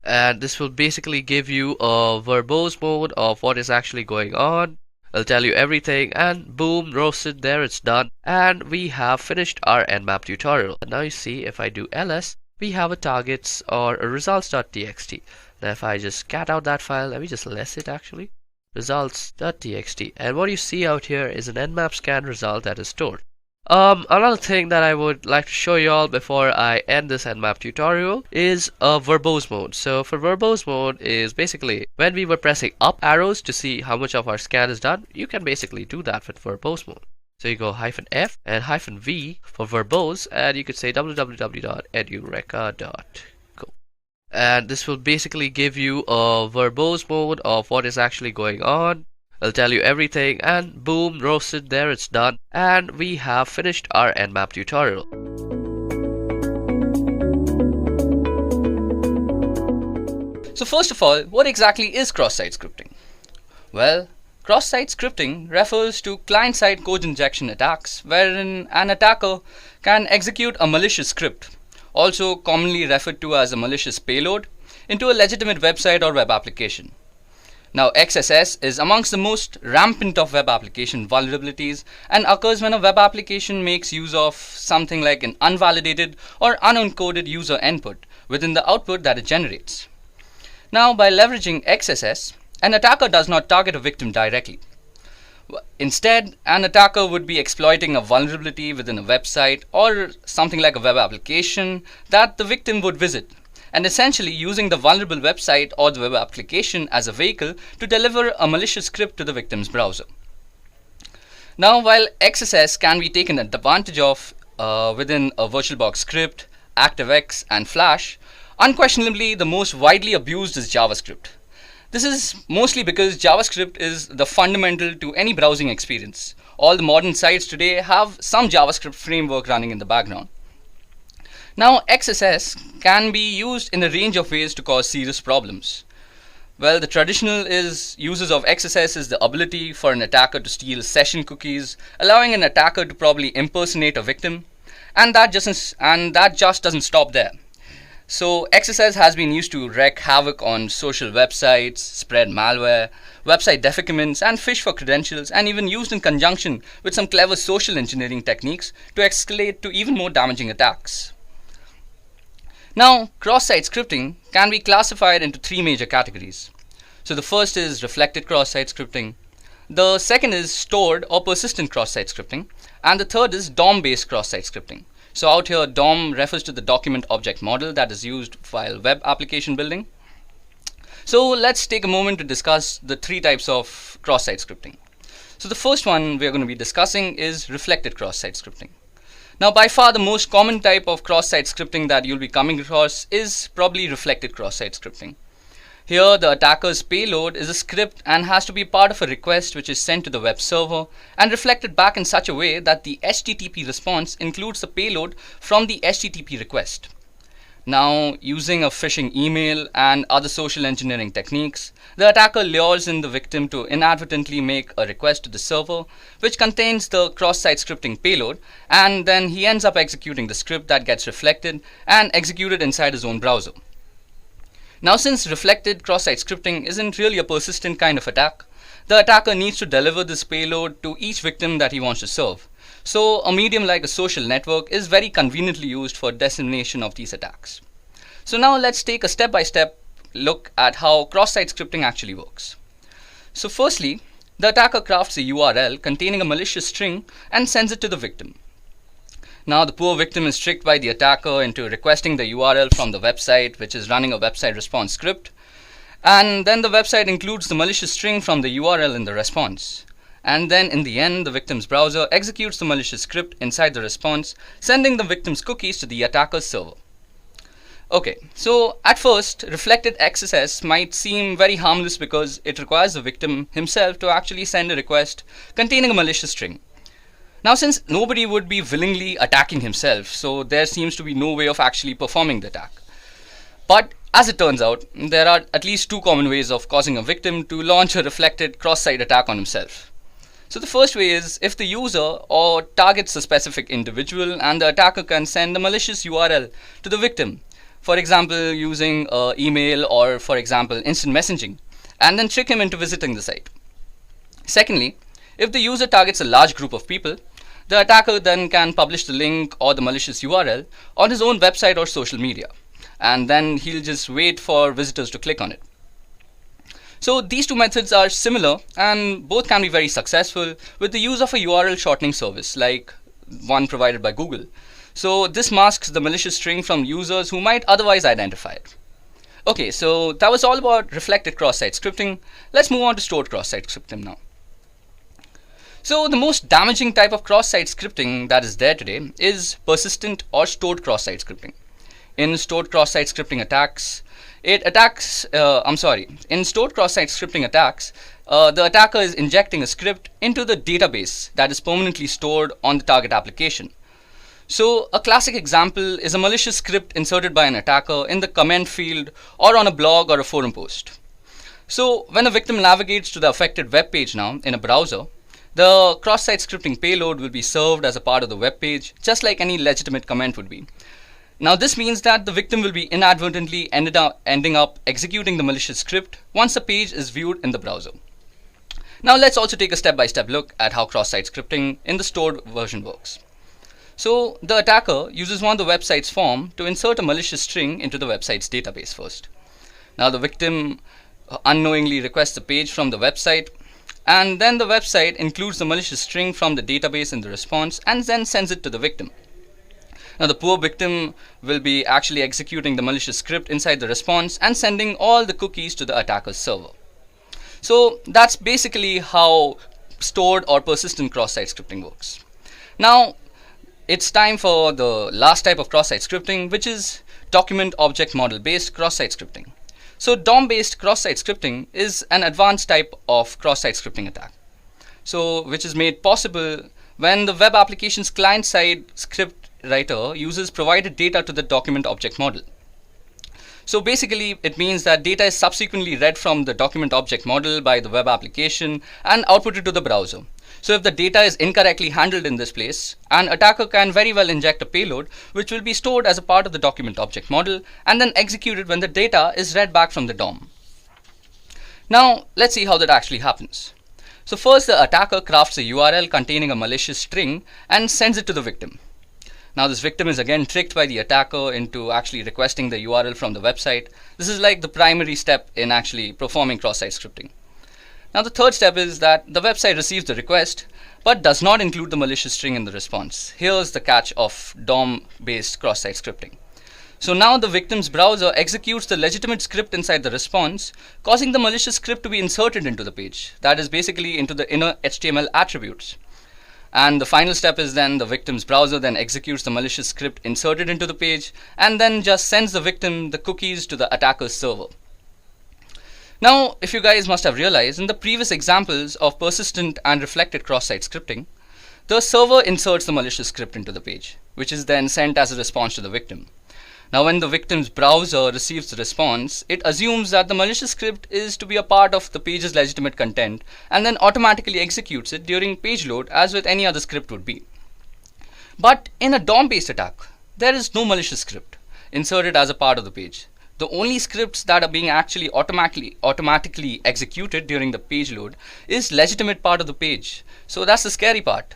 And this will basically give you a verbose mode of what is actually going on. It'll tell you everything, and boom, roasted, there it's done. And we have finished our nmap tutorial. And now you see if I do ls, we have a targets or a results.txt. Now if I just cat out that file, let me just less it actually, results.txt, and what you see out here is an nmap scan result that is stored. Another thing that I would like to show you all before I end this Nmap tutorial is a verbose mode. So for verbose mode is basically when we were pressing up arrows to see how much of our scan is done, you can basically do that with verbose mode. So you go -F and -V for verbose, and you could say www.edureka.co. And this will basically give you a verbose mode of what is actually going on. I'll tell you everything, and boom, roasted, there it's done. And we have finished our Nmap tutorial.
So first of all, what exactly is cross-site scripting? Well, cross-site scripting refers to client-side code injection attacks wherein an attacker can execute a malicious script, also commonly referred to as a malicious payload, into a legitimate website or web application. Now, XSS is amongst the most rampant of web application vulnerabilities and occurs when a web application makes use of something like an unvalidated or unencoded user input within the output that it generates. Now, by leveraging XSS, an attacker does not target a victim directly. Instead, an attacker would be exploiting a vulnerability within a website or something like a web application that the victim would visit, and essentially using the vulnerable website or the web application as a vehicle to deliver a malicious script to the victim's browser. Now, while XSS can be taken advantage of within a VirtualBox script, ActiveX, and Flash, unquestionably the most widely abused is JavaScript. This is mostly because JavaScript is the fundamental to any browsing experience. All the modern sites today have some JavaScript framework running in the background. Now, XSS can be used in a range of ways to cause serious problems. Well, the traditional uses of XSS is the ability for an attacker to steal session cookies, allowing an attacker to probably impersonate a victim, and that just doesn't stop there. So XSS has been used to wreak havoc on social websites, spread malware, website defacements, and phish for credentials, and even used in conjunction with some clever social engineering techniques to escalate to even more damaging attacks. Now, cross-site scripting can be classified into three major categories. So the first is reflected cross-site scripting, the second is stored or persistent cross-site scripting, and the third is DOM-based cross-site scripting. So out here, DOM refers to the document object model that is used while web application building. So let's take a moment to discuss the three types of cross-site scripting. So the first one we're going to be discussing is reflected cross-site scripting. Now, by far the most common type of cross-site scripting that you'll be coming across is probably reflected cross-site scripting. Here, the attacker's payload is a script and has to be part of a request which is sent to the web server and reflected back in such a way that the HTTP response includes the payload from the HTTP request. Now, using a phishing email and other social engineering techniques, the attacker lures in the victim to inadvertently make a request to the server which contains the cross-site scripting payload, and then he ends up executing the script that gets reflected and executed inside his own browser. Now, since reflected cross-site scripting isn't really a persistent kind of attack, the attacker needs to deliver this payload to each victim that he wants to serve. So a medium like a social network is very conveniently used for dissemination of these attacks. So now let's take a step-by-step look at how cross-site scripting actually works. So firstly, the attacker crafts a URL containing a malicious string and sends it to the victim. Now the poor victim is tricked by the attacker into requesting the URL from the website which is running a website response script, and then the website includes the malicious string from the URL in the response. And then in the end, the victim's browser executes the malicious script inside the response, sending the victim's cookies to the attacker's server. Okay, so at first, reflected XSS might seem very harmless because it requires the victim himself to actually send a request containing a malicious string. Now, since nobody would be willingly attacking himself, so there seems to be no way of actually performing the attack. But as it turns out, there are at least two common ways of causing a victim to launch a reflected cross-site attack on himself. So the first way is if the user or targets a specific individual and the attacker can send a malicious URL to the victim, for example using email or for example instant messaging, and then trick him into visiting the site. Secondly, if the user targets a large group of people, the attacker then can publish the link or the malicious URL on his own website or social media, and then he'll just wait for visitors to click on it. So these two methods are similar and both can be very successful with the use of a URL shortening service like one provided by Google. So this masks the malicious string from users who might otherwise identify it. Okay, so that was all about reflected cross-site scripting. Let's move on to stored cross-site scripting now. So the most damaging type of cross-site scripting that is there today is persistent or stored cross-site scripting. In stored cross-site scripting attacks, in stored cross-site scripting attacks, the attacker is injecting a script into the database that is permanently stored on the target application. So a classic example is a malicious script inserted by an attacker in the comment field or on a blog or a forum post. So when a victim navigates to the affected web page now in a browser, the cross-site scripting payload will be served as a part of the web page, just like any legitimate comment would be. Now this means that the victim will be inadvertently ending up executing the malicious script once the page is viewed in the browser. Now let's also take a step-by-step look at how cross-site scripting in the stored version works. So the attacker uses one of the website's form to insert a malicious string into the website's database first. Now the victim unknowingly requests a page from the website, and then the website includes the malicious string from the database in the response and then sends it to the victim. Now the poor victim will be actually executing the malicious script inside the response and sending all the cookies to the attacker's server. So that's basically how stored or persistent cross-site scripting works. Now it's time for the last type of cross-site scripting, which is document object model based cross-site scripting. So DOM based cross-site scripting is an advanced type of cross-site scripting attack. So which is made possible when the web application's client-side script writer uses provided data to the document object model. So basically it means that data is subsequently read from the document object model by the web application and outputted to the browser. So if the data is incorrectly handled in this place, an attacker can very well inject a payload which will be stored as a part of the document object model and then executed when the data is read back from the DOM. Now let's see how that actually happens. So first the attacker crafts a URL containing a malicious string and sends it to the victim. Now this victim is again tricked by the attacker into actually requesting the URL from the website. This is like the primary step in actually performing cross-site scripting. Now the third step is that the website receives the request but does not include the malicious string in the response. Here's the catch of DOM-based cross-site scripting. So now the victim's browser executes the legitimate script inside the response, causing the malicious script to be inserted into the page. That is basically into the inner HTML attributes. And the final step is then the victim's browser then executes the malicious script inserted into the page and then just sends the victim the cookies to the attacker's server. Now, if you guys must have realized, in the previous examples of persistent and reflected cross-site scripting, the server inserts the malicious script into the page, which is then sent as a response to the victim. Now, when the victim's browser receives the response, it assumes that the malicious script is to be a part of the page's legitimate content and then automatically executes it during page load as with any other script would be. But in a DOM-based attack, there is no malicious script inserted as a part of the page. The only scripts that are being actually automatically executed during the page load is legitimate part of the page. So that's the scary part.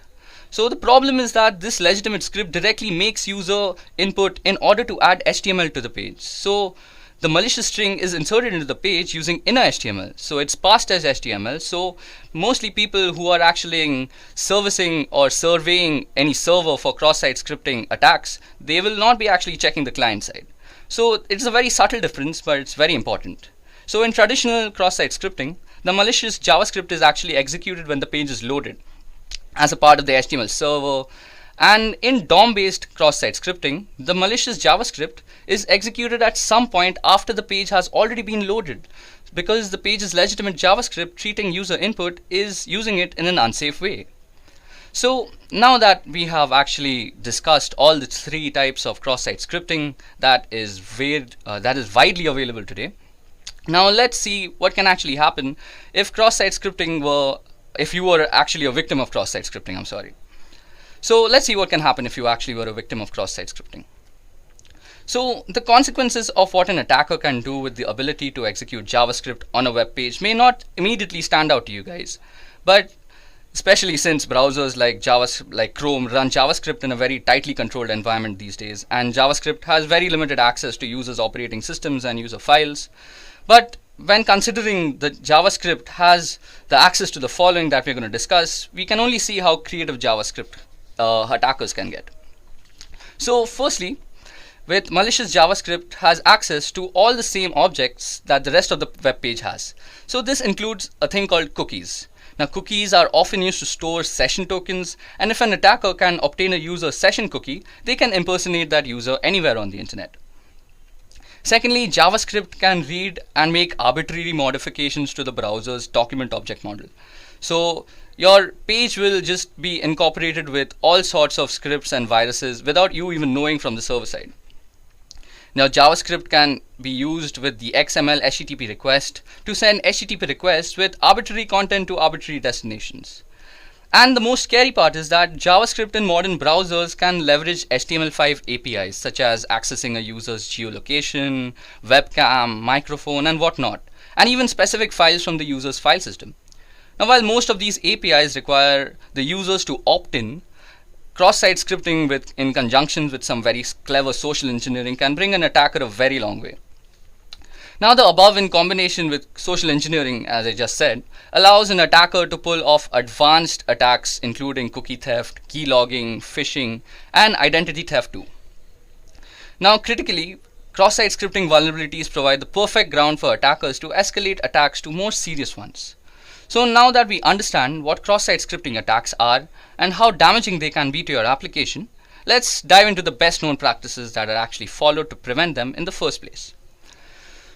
So the problem is that this legitimate script directly makes user input in order to add HTML to the page. So the malicious string is inserted into the page using inner HTML. So it's passed as HTML. So mostly people who are actually servicing or surveying any server for cross-site scripting attacks, they will not be actually checking the client side. So it's a very subtle difference, but it's very important. So in traditional cross-site scripting, the malicious JavaScript is actually executed when the page is loaded as a part of the HTML server. And in DOM-based cross-site scripting, the malicious JavaScript is executed at some point after the page has already been loaded, because the page's legitimate JavaScript treating user input is using it in an unsafe way. So now that we have actually discussed all the three types of cross-site scripting that is widely available today, now let's see what can actually happen if if you were actually a victim of cross-site scripting. So let's see what can happen if you actually were a victim of cross-site scripting. So the consequences of what an attacker can do with the ability to execute JavaScript on a web page may not immediately stand out to you guys, but especially since browsers like Chrome run JavaScript in a very tightly controlled environment these days, and JavaScript has very limited access to users' operating systems and user files. But when considering that JavaScript has the access to the following that we're going to discuss, we can only see how creative JavaScript
attackers can get. So firstly, with malicious JavaScript has access to all the same objects that the rest of the web page has. So this includes a thing called cookies. Now cookies are often used to store session tokens, and if an attacker can obtain a user session cookie, they can impersonate that user anywhere on the internet. Secondly, JavaScript can read and make arbitrary modifications to the browser's document object model. So your page will just be incorporated with all sorts of scripts and viruses without you even knowing from the server side. Now JavaScript can be used with the XML HTTP request to send HTTP requests with arbitrary content to arbitrary destinations. And the most scary part is that JavaScript in modern browsers can leverage HTML5 APIs, such as accessing a user's geolocation, webcam, microphone, and whatnot, and even specific files from the user's file system. Now, while most of these APIs require the users to opt in, cross-site scripting in conjunction with some very clever social engineering can bring an attacker a very long way. Now the above in combination with social engineering, as I just said, allows an attacker to pull off advanced attacks including cookie theft, key logging, phishing, and identity theft too. Now critically, cross-site scripting vulnerabilities provide the perfect ground for attackers to escalate attacks to more serious ones. So now that we understand what cross-site scripting attacks are and how damaging they can be to your application, let's dive into the best known practices that are actually followed to prevent them in the first place.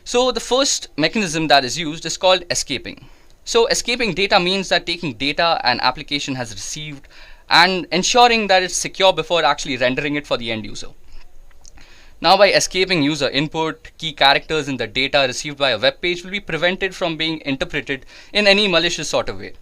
So the first mechanism that is used is called escaping. So escaping data means that taking data an application has received and ensuring that it's secure before actually rendering it for the end user. Now by escaping user input, key characters in the data received by a web page will be prevented from being interpreted in any malicious sort of way.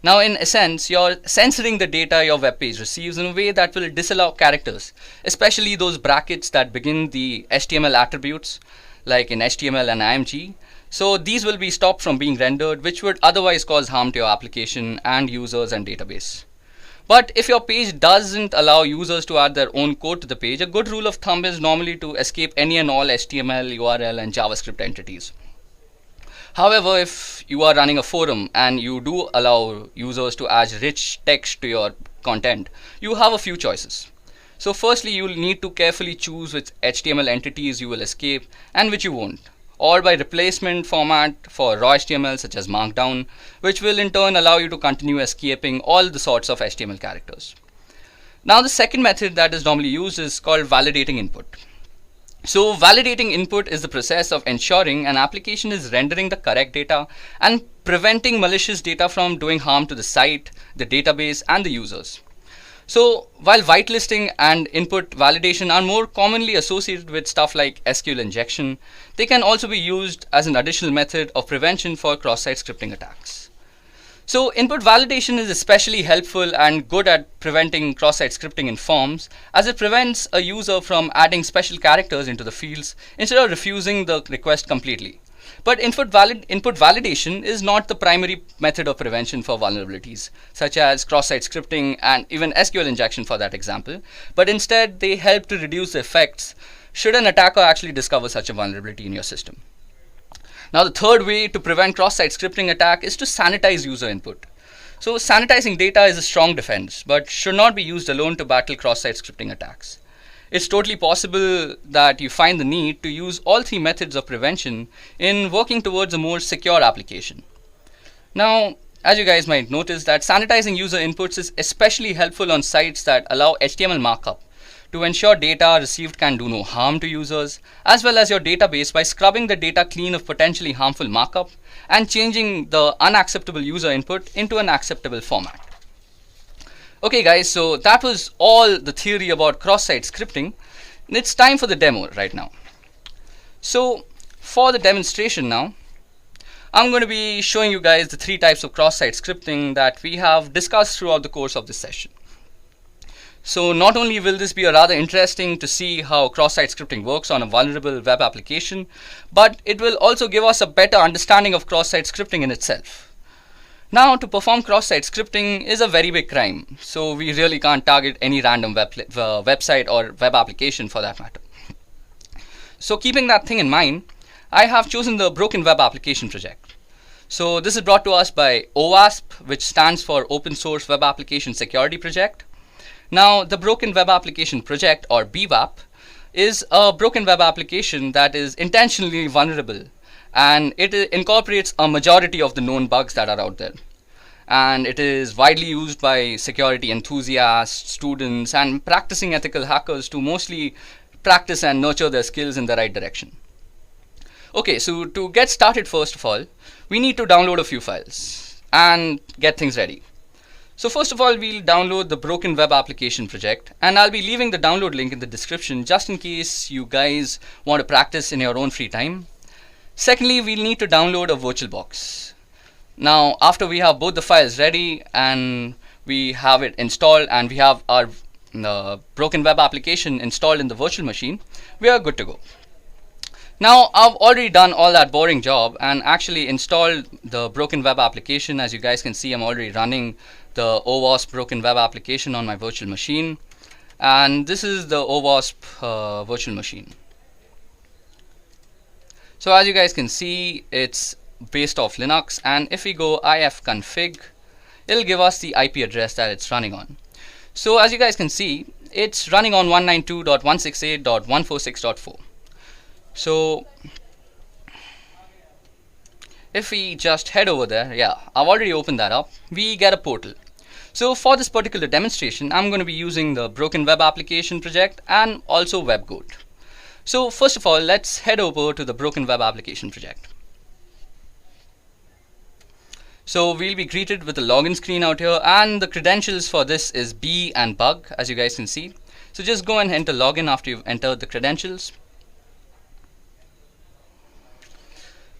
Now in essence, you're censoring the data your web page receives in a way that will disallow characters, especially those brackets that begin the HTML attributes, like in HTML and IMG. So these will be stopped from being rendered, which would otherwise cause harm to your application and users and database. But if your page doesn't allow users to add their own code to the page, a good rule of thumb is normally to escape any and all HTML, URL, and JavaScript entities. However, if you are running a forum and you do allow users to add rich text to your content, you have a few choices. So firstly, you will need to carefully choose which HTML entities you will escape and which you won't, or by replacement format for raw HTML such as Markdown, which will in turn allow you to continue escaping all the sorts of HTML characters. Now the second method that is normally used is called validating input. So validating input is the process of ensuring an application is rendering the correct data and preventing malicious data from doing harm to the site, the database, and the users. So while whitelisting and input validation are more commonly associated with stuff like SQL injection, they can also be used as an additional method of prevention for cross-site scripting attacks. So input validation is especially helpful and good at preventing cross-site scripting in forms, as it prevents a user from adding special characters into the fields instead of refusing the request completely. But input validation is not the primary method of prevention for vulnerabilities, such as cross-site scripting and even SQL injection for that example, but instead they help to reduce the effects should an attacker actually discover such a vulnerability in your system. Now the third way to prevent cross-site scripting attack is to sanitize user input. So sanitizing data is a strong defense, but should not be used alone to battle cross-site scripting attacks. It's totally possible that you find the need to use all three methods of prevention in working towards a more secure application. Now, as you guys might notice, that sanitizing user inputs is especially helpful on sites that allow HTML markup to ensure data received can do no harm to users, as well as your database by scrubbing the data clean of potentially harmful markup and changing the unacceptable user input into an acceptable format. Okay guys, so that was all the theory about cross-site scripting. It's time for the demo right now. So for the demonstration now, I'm going to be showing you guys the three types of cross-site scripting that we have discussed throughout the course of this session. So not only will this be rather interesting to see how cross-site scripting works on a vulnerable web application, but it will also give us a better understanding of cross-site scripting in itself. Now, to perform cross-site scripting is a very big crime, so we really can't target any random website or web application for that matter. So keeping that thing in mind, I have chosen the Broken Web Application project. So this is brought to us by OWASP, which stands for Open Source Web Application Security Project.
Now, the Broken Web Application Project, or BWAP, is a broken web application that is intentionally vulnerable, and it incorporates a majority of the known bugs that are out there. And it is widely used by security enthusiasts, students, and practicing ethical hackers to mostly practice and nurture their skills in the right direction. Okay, so to get started, first of all, we need to download a few files and get things ready. So first of all, we'll download the Broken Web Application Project, and I'll be leaving the download link in the description just in case you guys want to practice in your own free time. Secondly, we'll need to download a VirtualBox. Now, after we have both the files ready and we have it installed and we have our Broken Web application installed in the virtual machine, we are good to go. Now, I've already done all that boring job and actually installed the Broken Web application. As you guys can see, I'm already running the OWASP Broken Web application on my virtual machine, and this is the OWASP virtual machine. So as you guys can see, it's based off Linux, and if we go ifconfig, it'll give us the IP address that it's running on. So as you guys can see, it's running on 192.168.146.4. So if we just head over there, yeah, I've already opened that up, we get a portal. So for this particular demonstration, I'm going to be using the Broken Web Application Project and also WebGoat. So first of all, let's head over to the Broken Web Application Project. So we'll be greeted with a login screen out here, and the credentials for this is B and bug, as you guys can see. So just go and enter login after you've entered the credentials.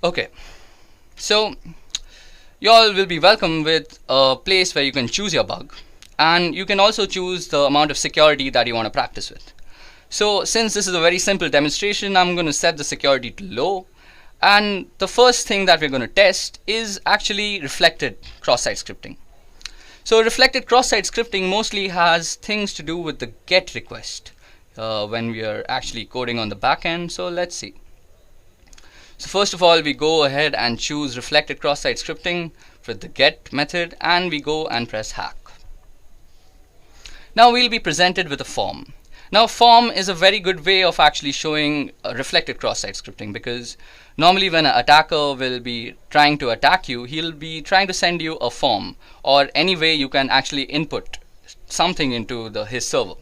Okay, so you all will be welcome with a place where you can choose your bug, and you can also choose the amount of security that you want to practice with. So since this is a very simple demonstration, I'm going to set the security to low, and the first thing that we're going to test is actually reflected cross-site scripting. So reflected cross-site scripting mostly has things to do with the GET request when we are actually coding on the back end. So let's see. So first of all, we go ahead and choose reflected cross-site scripting for the GET method, and we go and press hack. Now we'll be presented with a form. Now form is a very good way of actually showing reflected cross-site scripting, because normally when an attacker will be trying to attack you, he'll be trying to send you a form or any way you can actually input something into his server.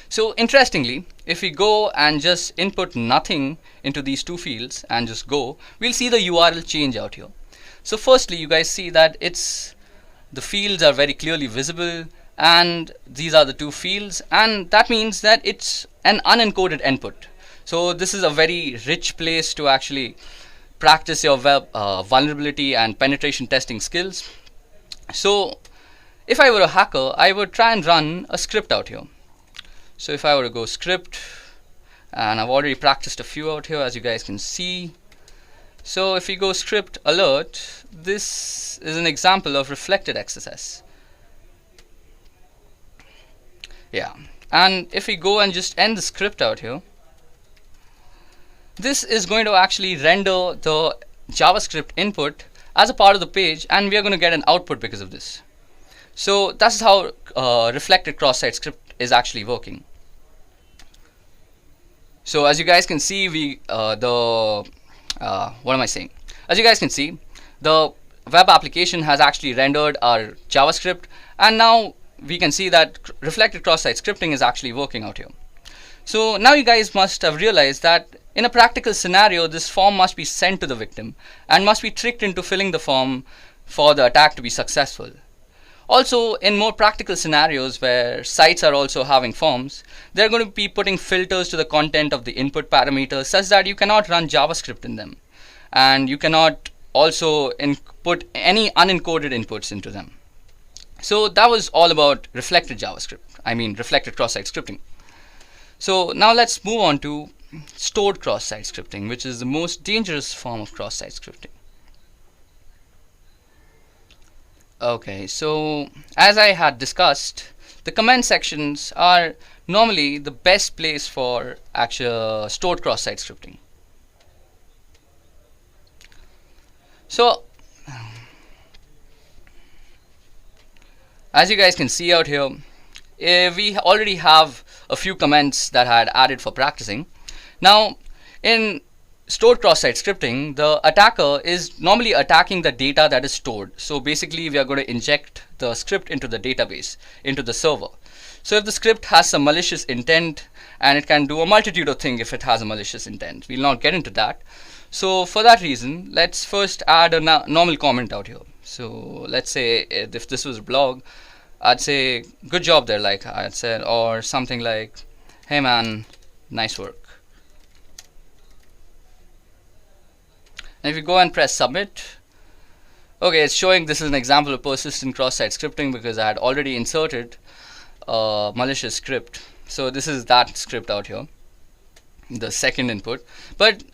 So interestingly, if we go and just input nothing into these two fields and just go, we'll see the URL change out here. So firstly, you guys see that the fields are very clearly visible, and these are the two fields, and that means that it's an unencoded input. So this is a very rich place to actually practice your web vulnerability and penetration testing skills. So if I were a hacker, I would try and run a script out here. So if I were to go script, and I've already practiced a few out here, as you guys can see. So if we go script alert, this is an example of reflected XSS. Yeah, and if we go and just end the script out here, this is going to actually render the JavaScript input as a part of the page, and we are going to get an output because of this. So that's how reflected cross-site script is actually working. So as you guys can see, what am I saying? As you guys can see, the web application has actually rendered our JavaScript, and now we can see that reflected cross-site scripting is actually working out here. So now you guys must have realized that in a practical scenario, this form must be sent to the victim and must be tricked into filling the form for the attack to be successful. Also, in more practical scenarios where sites are also having forms, they're going to be putting filters to the content of the input parameters such that you cannot run JavaScript in them, and you cannot also input any unencoded inputs into them. So that was all about reflected cross-site scripting. So now let's move on to stored cross-site scripting, which is the most dangerous form of cross-site scripting. Okay, so as I had discussed, the comment sections are normally the best place for actual stored cross-site scripting. So as you guys can see out here,
we already have a few comments that I had added for practicing. Now, in stored cross-site scripting, the attacker is normally attacking the data that is stored. So basically, we are going to inject the script into the database, into the server. So if the script has some malicious intent, and it can do a multitude of things if it has a malicious intent, we'll not get into that. So for that reason, let's first add a normal comment out here. So let's say if this was a blog, I'd say good job there, like I had said, or something like, hey man, nice work. And if you go and press submit, okay, it's showing this is an example of persistent cross-site scripting because I had already inserted a malicious script. So this is that script out here, the second input. But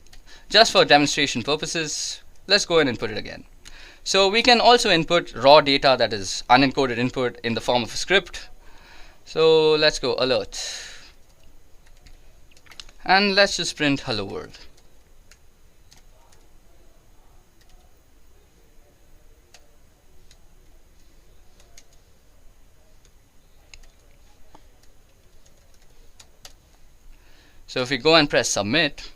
just for demonstration purposes, let's go ahead and input it again. So we can also input raw data, that is unencoded input, in the form of a script. So let's go alert. And let's just print hello world. So if we go and press submit,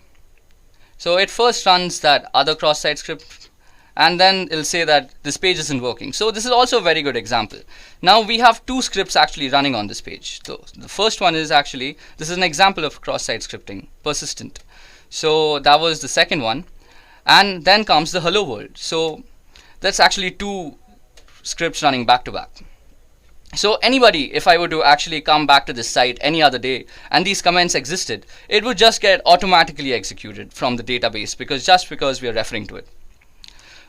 so it first runs that other cross-site script, and then it'll say that this page isn't working. So this is also a very good example. Now we have two scripts actually running on this page. So the first one is actually, this is an example of cross-site scripting, persistent. So that was the second one. And then comes the hello world. So that's actually two scripts running back to back. So anybody, if I were to actually come back to this site any other day and these comments existed, it would just get automatically executed from the database because we are referring to it.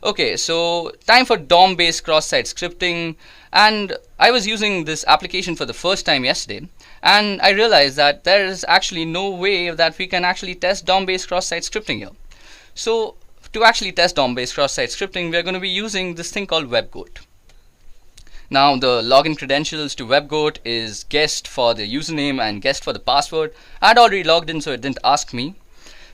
Okay, so time for DOM-based cross-site scripting, and I was using this application for the first time yesterday, and I realized that there is actually no way that we can actually test DOM-based cross-site scripting here. So to actually test DOM-based cross-site scripting, we are going to be using this thing called WebGoat. Now the login credentials to WebGoat is guest for the username and guest for the password. I had already logged in, so it didn't ask me.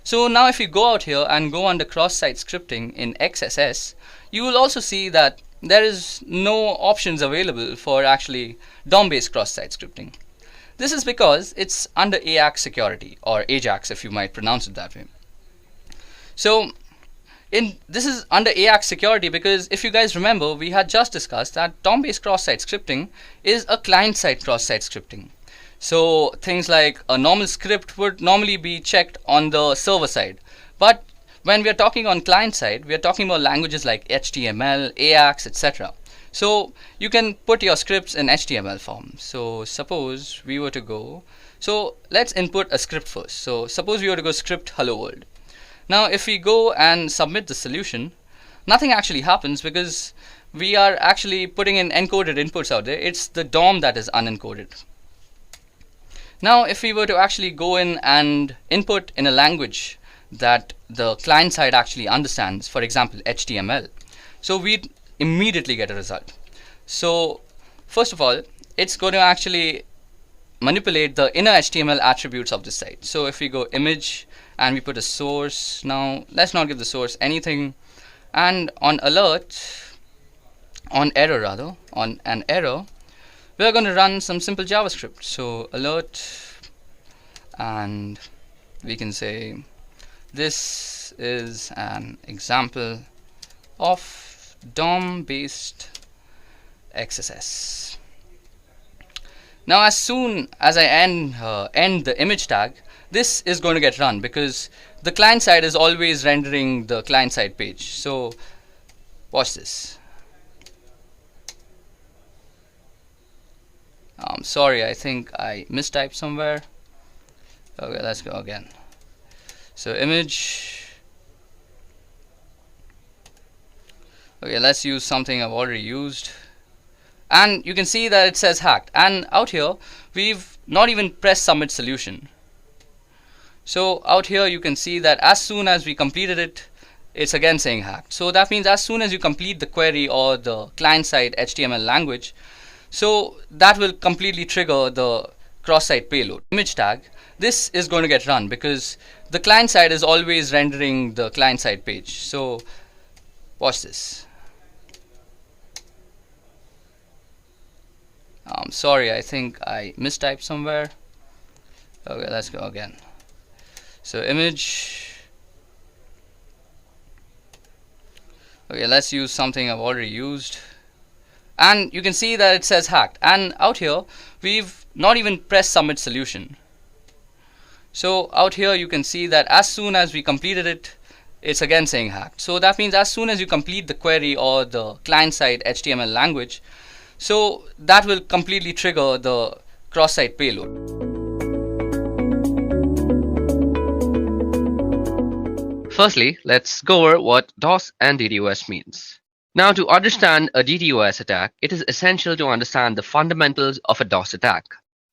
So now if you go out here and go under cross-site scripting in XSS, you will also see that there is no options available for actually DOM-based cross-site scripting. This is because it's under AJAX security, or AJAX if you might pronounce it that way. So this is under AJAX security because if you guys remember, we had just discussed that DOM-based cross-site scripting is a client-side cross-site scripting. So things like a normal script would normally be checked on the server side. But when we are talking on client side, we are talking about languages like HTML, AJAX, etc. So you can put your scripts in HTML form. So suppose we were to go, so let's input a script first. So suppose we were to go script hello world. Now if we go and submit the solution, nothing actually happens because we are actually putting in encoded inputs out there. It's the DOM that is unencoded. Now if we were to actually go in and input in a language that the client side actually understands, for example HTML, so we'd immediately get a result. So first of all, it's going to actually manipulate the inner HTML attributes of the site. So if we go image and we put a source, now let's not give the source anything, and on an error, we're going to run some simple JavaScript. So alert, and we can say this is an example of DOM-based XSS. Now as soon as I end the image tag, this is going to get run because the client side is always rendering the client side page. So watch this. Sorry, I think I mistyped somewhere. Okay, let's go again. So image. Okay, let's use something I've already used. And you can see that it says hacked. And out here, we've not even pressed submit solution. So out here, you can see that as soon as we completed it, it's again saying hacked. So that means as soon as you complete the query or the client-side HTML language, so that will completely trigger the cross-site payload. Image tag, this is going to get run because the client side is always rendering the client side page. So watch this.
Sorry, I think I mistyped somewhere. Okay, let's go again. So image. Okay, let's use something I've already used. And you can see that it says hacked. And out here, we've not even pressed submit solution. So out here, you can see that as soon as we completed it, it's again saying hacked. So that means as soon as you complete the query or the client-side HTML language, so that will completely trigger the cross-site payload.
Firstly, let's go over what DOS and DDoS means. Now, to understand a DDoS attack, it is essential to understand the fundamentals of a DOS attack.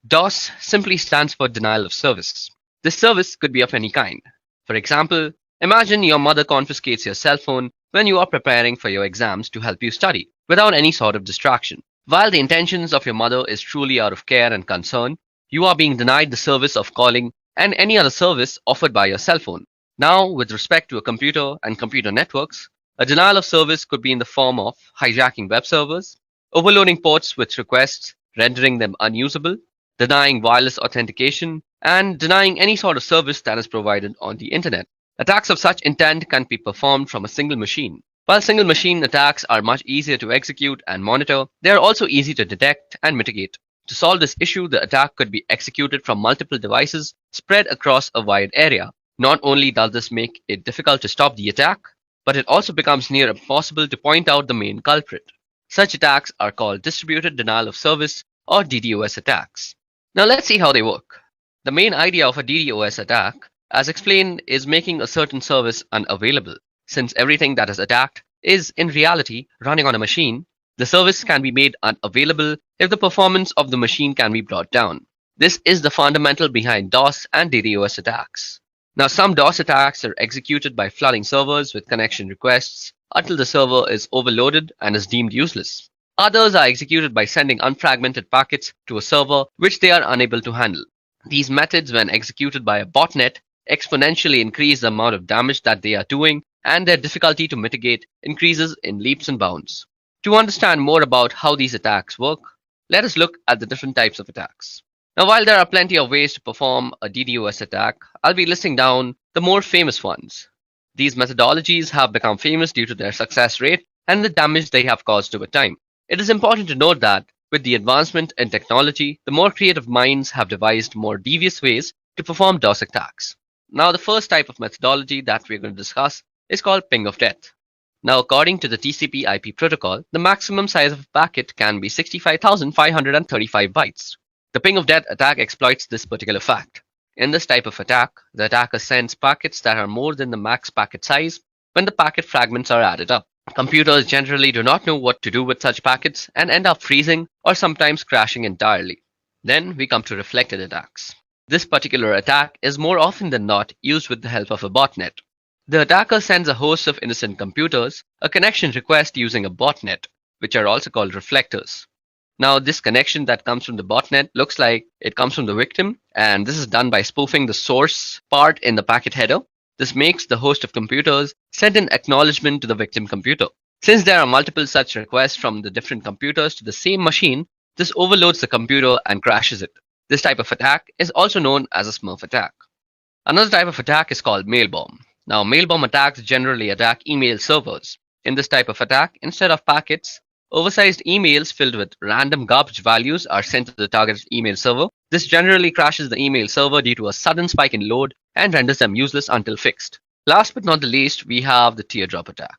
DOS simply stands for denial of service. This service could be of any kind. For example, imagine your mother confiscates your cell phone when you are preparing for your exams to help you study, without any sort of distraction. While the intentions of your mother is truly out of care and concern, you are being denied the service of calling and any other service offered by your cell phone. Now, with respect to a computer and computer networks, a denial of service could be in the form of hijacking web servers, overloading ports with requests, rendering them unusable, denying wireless authentication, and denying any sort of service that is provided on the internet. Attacks of such intent can be performed from a single machine. While single machine attacks are much easier to execute and monitor, they are also easy to detect and mitigate. To solve this issue, the attack could be executed from multiple devices spread across a wide area. Not only does this make it difficult to stop the attack, but it also becomes near impossible to point out the main culprit. Such attacks are called distributed denial of service or DDoS attacks. Now let's see how they work. The main idea of a DDoS attack, as explained, is making a certain service unavailable. Since everything that is attacked is in reality running on a machine, the service can be made unavailable if the performance of the machine can be brought down. This is the fundamental behind DOS and DDoS attacks. Now, some DOS attacks are executed by flooding servers with connection requests until the server is overloaded and is deemed useless. Others are executed by sending unfragmented packets to a server which they are unable to handle. These methods, when executed by a botnet, exponentially increase the amount of damage that they are doing, and their difficulty to mitigate increases in leaps and bounds. To understand more about how these attacks work, let us look at the different types of attacks. Now, while there are plenty of ways to perform a DDoS attack, I'll be listing down the more famous ones. These methodologies have become famous due to their success rate and the damage they have caused over time. It is important to note that with the advancement in technology, the more creative minds have devised more devious ways to perform DOS attacks. Now, the first type of methodology that we're going to discuss is called ping of death. Now, according to the TCP/IP protocol, the maximum size of a packet can be 65,535 bytes. The ping of death attack exploits this particular fact. In this type of attack, the attacker sends packets that are more than the max packet size when the packet fragments are added up. Computers generally do not know what to do with such packets and end up freezing or sometimes crashing entirely. Then we come to reflected attacks. This particular attack is more often than not used with the help of a botnet. The attacker sends a host of innocent computers a connection request using a botnet, which are also called reflectors. Now, this connection that comes from the botnet looks like it comes from the victim, and this is done by spoofing the source part in the packet header. This makes the host of computers send an acknowledgement to the victim computer. Since there are multiple such requests from the different computers to the same machine, this overloads the computer and crashes it. This type of attack is also known as a Smurf attack. Another type of attack is called mail bomb. Now, mail bomb attacks generally attack email servers. In this type of attack, instead of packets, oversized emails filled with random garbage values are sent to the targeted email server. This generally crashes the email server due to a sudden spike in load and renders them useless until fixed. Last but not the least, we have the teardrop attack.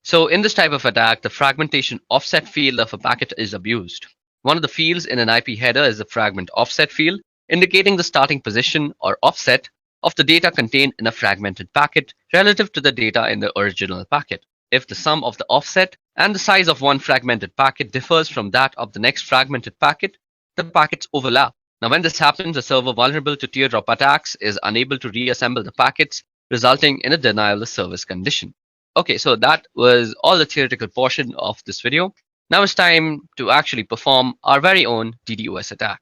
So in this type of attack, the fragmentation offset field of a packet is abused. One of the fields in an IP header is the fragment offset field, indicating the starting position or offset of the data contained in a fragmented packet relative to the data in the original packet. If the sum of the offset and the size of one fragmented packet differs from that of the next fragmented packet, the packets overlap. Now, when this happens, a server vulnerable to teardrop attacks is unable to reassemble the packets, resulting in a denial of service condition. Okay, so that was all the theoretical portion of this video. Now it's time to actually perform our very own DDoS attack.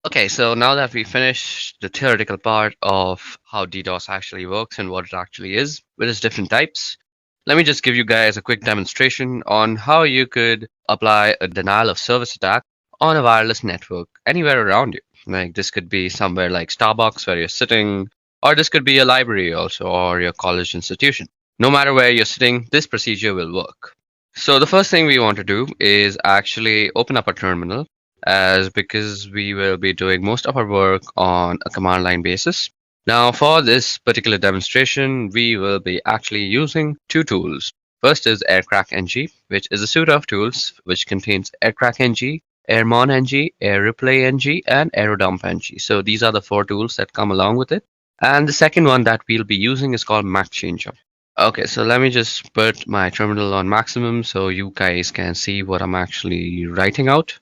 Okay, so now that we finished the theoretical part of how DDoS actually works and what it actually is with its different types, let me just give you guys a quick demonstration on how you could apply a denial of service attack on a wireless network anywhere around you. Like this could be somewhere like Starbucks where you're sitting, or this could be a library also, or your college institution. No matter where you're sitting, this procedure will work. So the first thing we want to do is actually open up a terminal, as because we will be doing most of our work on a command line basis. Now for this particular demonstration, we will be actually using two tools. First is AirCrackNG, which is a suite of tools which contains AirCrackNG, AirmonNG, AirReplayNG, and AeroDumpNG. So these are the four tools that come along with it. And the second one that we'll be using is called MacChanger. Okay, so let me just put my terminal on maximum so you guys can see what I'm actually writing out.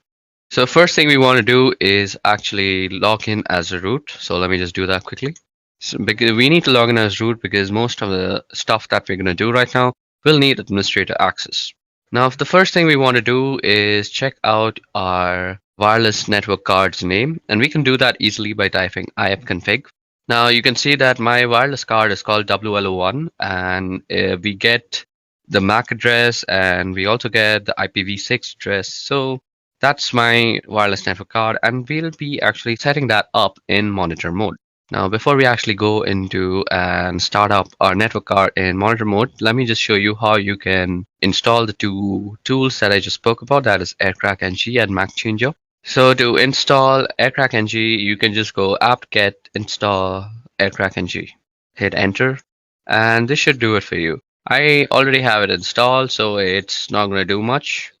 So first thing we want to do is actually log in as a root. So let me just do that quickly. So because we need to log in as root because most of the stuff that we're going to do right now will need administrator access. Now, the first thing we want to do is check out our wireless network card's name, and we can do that easily by typing ifconfig. Now you can see that my wireless card is called WLO1, and we get the MAC address and we also get the IPv6 address. So that's my wireless network card, and we'll be actually setting that up in monitor mode. Now, before we actually go into and start up our network card in monitor mode, let me just show you how you can install the two tools that I just spoke about, that is AirCrackNG and MacChanger. So to install AirCrackNG, you can just go apt-get install AirCrackNG, hit enter, and this should do it for you. I already have it installed, so it's not going to do much.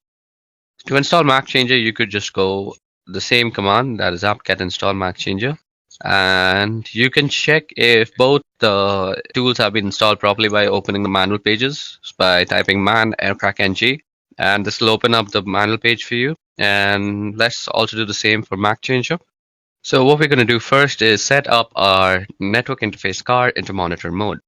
To install MacChanger, you could just go the same command, that is apt-get install MacChanger, and you can check if both the tools have been installed properly by opening the manual pages by typing man AirCrackNG, and this will open up the manual page for you. And let's also do the same for MacChanger. So what we're going to do first is set up our network interface card into monitor mode.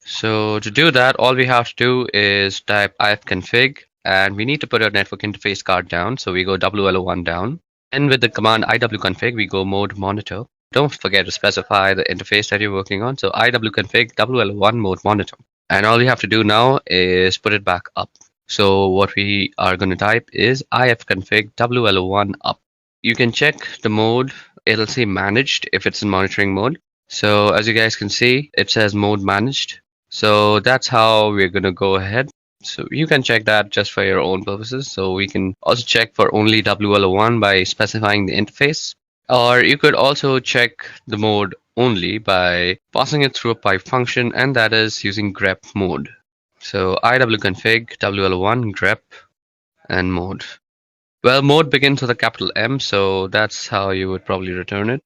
So to do that, all we have to do is type ifconfig, and we need to put our network interface card down. So we go WLO1 down, and with the command iwconfig, we go mode monitor. Don't forget to specify the interface that you're working on. So iwconfig WLO1 mode monitor. And all you have to do now is put it back up. So what we are going to type is ifconfig WLO1 up. You can check the mode. It'll say managed if it's in monitoring mode. So as you guys can see, it says mode managed. So that's how we're going to go ahead. So you can check that just for your own purposes. So we can also check for only WLO1 by specifying the interface. Or you could also check the mode only by passing it through a pipe function, and that is using grep mode. So iwconfig WLO1 grep and mode. Well, mode begins with a capital M, so that's how you would probably return it.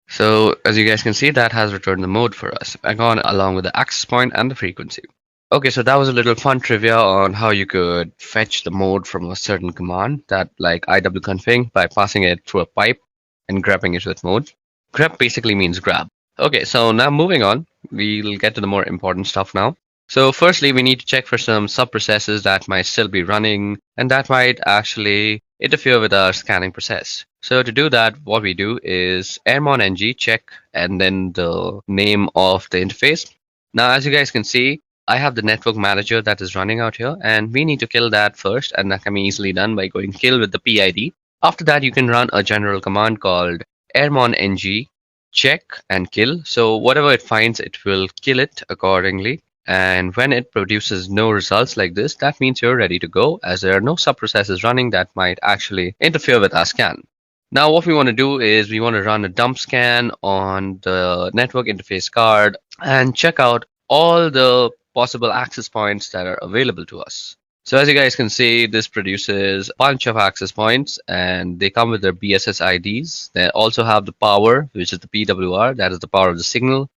So as you guys can see, that has returned the mode for us, along with the access point and the frequency. Okay, so that was a little fun trivia on how you could fetch the mode from a certain command, that like iwconfig, by passing it through a pipe and grabbing it with mode. Grep basically means grab. Okay, so now moving on, we'll get to the more important stuff now. So firstly, we need to check for some sub-processes that might still be running and that might actually interfere with our scanning process. So to do that, what we do is airmonng check and then the name of the interface. Now, as you guys can see, I have the network manager that is running out here, and we need to kill that first, and that can be easily done by going kill with the PID. After that, you can run a general command called airmonng check and kill. So whatever it finds, it will kill it accordingly. And when it produces no results like this, that means you're ready to go, as there are no sub-processes running that might actually interfere with our scan. Now what we want to do is we want to run a dump scan on the network interface card and check out all the possible access points that are available to us. So as you guys can see, this produces a bunch of access points and they come with their BSS IDs. They also have the power, which is the PWR, that is the power of the signal.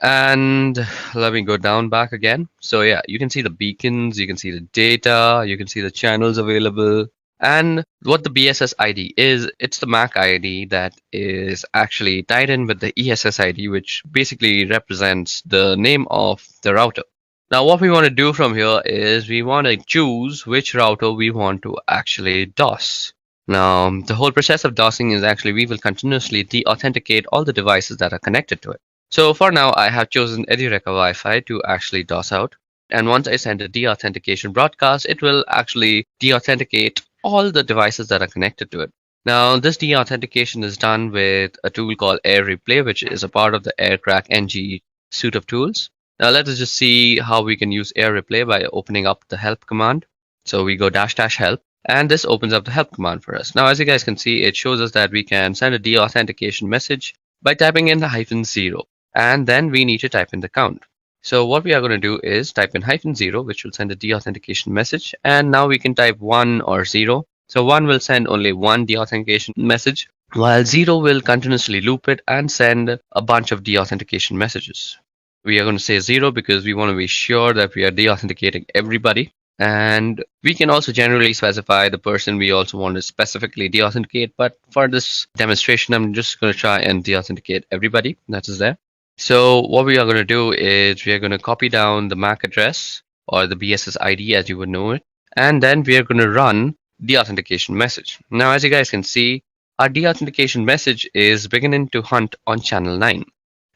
And let me go down back again. So yeah, you can see the beacons, you can see the data, you can see the channels available. And what the BSS ID is, it's the MAC ID that is actually tied in with the ESS ID, which basically represents the name of the router. Now what we want to do from here is we want to choose which router we want to actually DOS. Now the whole process of DOSing is actually we will continuously deauthenticate all the devices that are connected to it. So for now, I have chosen Edureka Wi-Fi to actually DOS out. And once I send a deauthentication broadcast, it will actually deauthenticate all the devices that are connected to it. Now, this deauthentication is done with a tool called Air Replay, which is a part of the AirCrack NG suite of tools. Now, let us just see how we can use Air Replay by opening up the help command. So we go --help, and this opens up the help command for us. Now, as you guys can see, it shows us that we can send a deauthentication message by typing in the -0, and then we need to type in the count. So what we are going to do is type in -0, which will send a deauthentication message, and now we can type 1 or 0. So 1 will send only one deauthentication message, while 0 will continuously loop it and send a bunch of deauthentication messages. We are going to say 0 because we want to be sure that we are deauthenticating everybody. And we can also generally specify the person we also want to specifically deauthenticate. But for this demonstration, I'm just going to try and deauthenticate everybody that is there. So what we are going to do is we are going to copy down the MAC address or the BSS ID as you would know it. And then we are going to run deauthentication message. Now, as you guys can see, our deauthentication message is beginning to hunt on channel 9.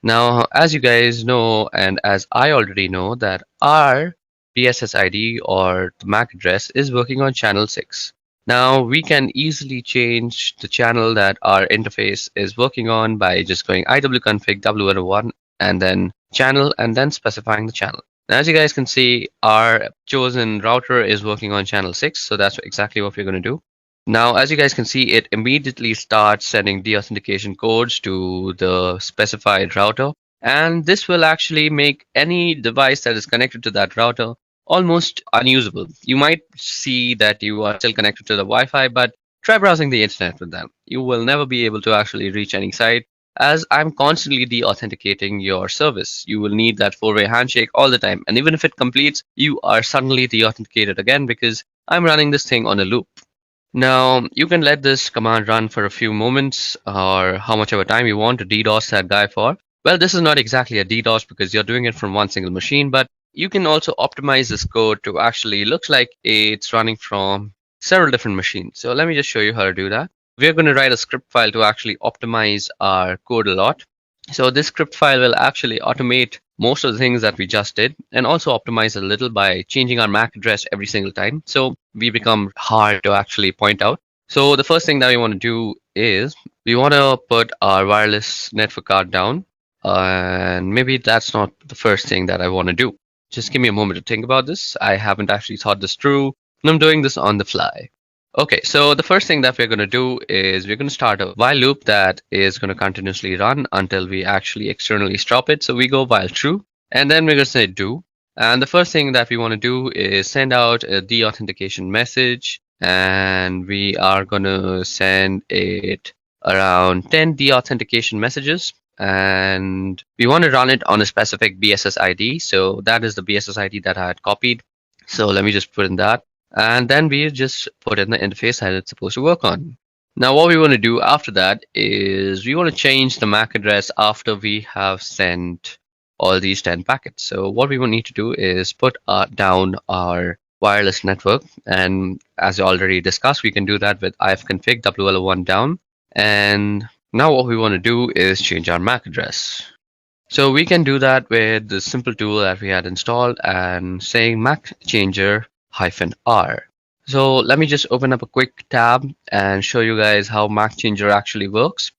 Now, as you guys know, and as I already know, that our BSS ID or the MAC address is working on channel 6. Now, we can easily change the channel that our interface is working on by just going iwconfig w1 and then channel and then specifying the channel. Now, as you guys can see, our chosen router is working on channel 6, so that's exactly what we're going to do. Now, as you guys can see, it immediately starts sending deauthentication codes to the specified router, and this will actually make any device that is connected to that router almost unusable. You might see that you are still connected to the Wi-Fi, but try browsing the internet with them. You will never be able to actually reach any site, as I'm constantly deauthenticating your service. You will need that 4-way handshake all the time, and even if it completes, you are suddenly deauthenticated again because I'm running this thing on a loop. Now, you can let this command run for a few moments or how much of a time you want to DDoS that guy for. Well, this is not exactly a DDoS because you're doing it from one single machine, but you can also optimize this code to actually look like it's running from several different machines. So let me just show you how to do that. We're going to write a script file to actually optimize our code a lot. So this script file will actually automate most of the things that we just did and also optimize a little by changing our MAC address every single time. So we become hard to actually point out. So the first thing that we want to do is we want to put our wireless network card down. And maybe that's not the first thing that I want to do. Just give me a moment to think about this. I haven't actually thought this through, and I'm doing this on the fly. Okay, so the first thing that we're going to do is we're going to start a while loop that is going to continuously run until we actually externally stop it. So we go while true, and then we're going to say do. And the first thing that we want to do is send out a deauthentication message, and we are going to send it around 10 deauthentication messages. And we want to run it on a specific BSS ID. So that is the BSS ID that I had copied. So let me just put in that. And then we just put in the interface that it's supposed to work on. Now, what we want to do after that is we want to change the MAC address after we have sent all these 10 packets. So what we will need to do is put down our wireless network. And as I already discussed, we can do that with ifconfig w1 down. And now what we want to do is change our MAC address. So we can do that with the simple tool that we had installed and saying MAC changer -r. So let me just open up a quick tab and show you guys how MAC changer actually works.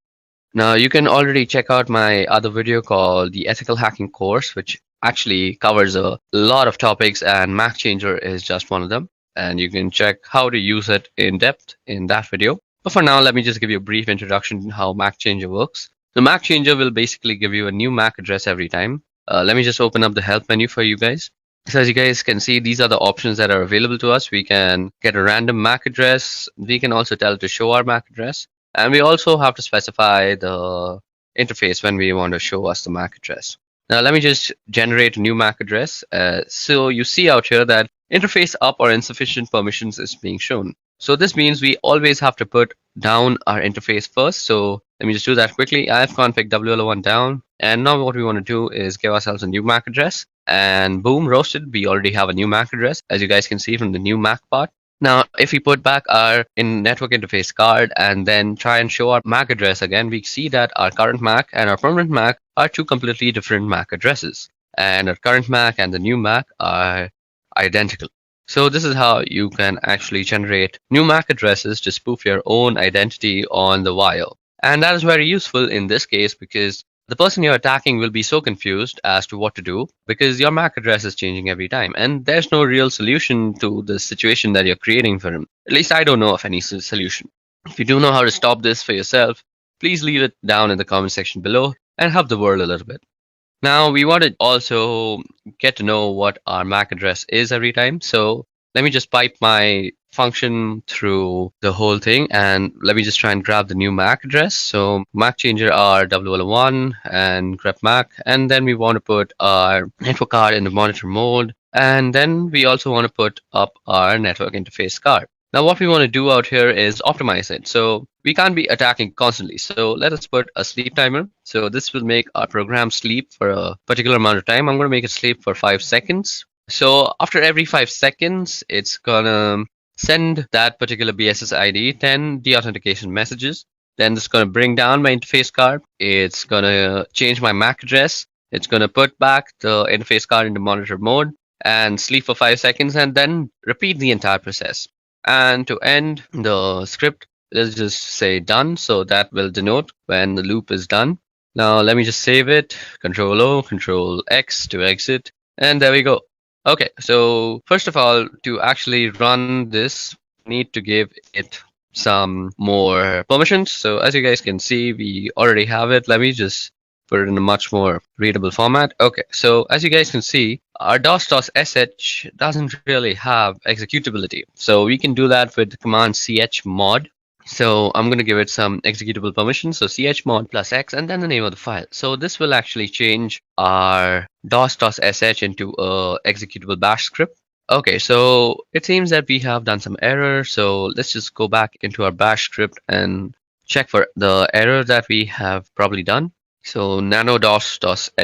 Now you can already check out my other video called the Ethical Hacking course, which actually covers a lot of topics, and MAC changer is just one of them. And you can check how to use it in depth in that video. But for now, let me just give you a brief introduction to how MAC changer works. The MAC changer will basically give you a new MAC address every time. Let me just open up the help menu for you guys. So as you guys can see, these are the options that are available to us. We can get a random MAC address. We can also tell it to show our MAC address. And we also have to specify the interface when we want to show us the MAC address. Now let me just generate a new MAC address. So you see out here that interface up or insufficient permissions is being shown. So this means we always have to put down our interface first. So let me just do that quickly. ifconfig w1 down. And now what we want to do is give ourselves a new MAC address. And boom, roasted, we already have a new MAC address, as you guys can see from the new MAC part. Now, if we put back our network interface card and then try and show our MAC address again, we see that our current MAC and our permanent MAC are two completely different MAC addresses. And our current MAC and the new MAC are identical. So this is how you can actually generate new MAC addresses to spoof your own identity on the wire. And that is very useful in this case because the person you're attacking will be so confused as to what to do because your MAC address is changing every time. And there's no real solution to the situation that you're creating for him. At least I don't know of any solution. If you do know how to stop this for yourself, please leave it down in the comment section below and help the world a little bit. Now we want to also get to know what our MAC address is every time. So let me just pipe my function through the whole thing and let me just try and grab the new MAC address. So MAC changer our WL1 and grep MAC, and then we want to put our network card in the monitor mode, and then we also want to put up our network interface card. Now what we want to do out here is optimize it. So we can't be attacking constantly. So let us put a sleep timer. So this will make our program sleep for a particular amount of time. I'm going to make it sleep for 5 seconds. So after every 5 seconds, it's going to send that particular BSS ID 10 deauthentication messages. Then it's going to bring down my interface card. It's going to change my MAC address. It's going to put back the interface card into monitor mode and sleep for 5 seconds and then repeat the entire process. And to end the script, let's just say done. So that will denote when the loop is done. Now let me just save it. Control O, Control X to exit. And there we go. Okay, so first of all, to actually run this, need to give it some more permissions. So as you guys can see, we already have it. Let me just put it in a much more readable format. Okay, so as you guys can see, our DOS.sh doesn't really have executability. So we can do that with the command chmod. So I'm going to give it some executable permissions. So chmod plus x and then the name of the file. So this will actually change our DOS.sh into a executable bash script. Okay, so it seems that we have done some error. So let's just go back into our bash script and check for the error that we have probably done. So nano dos.sh.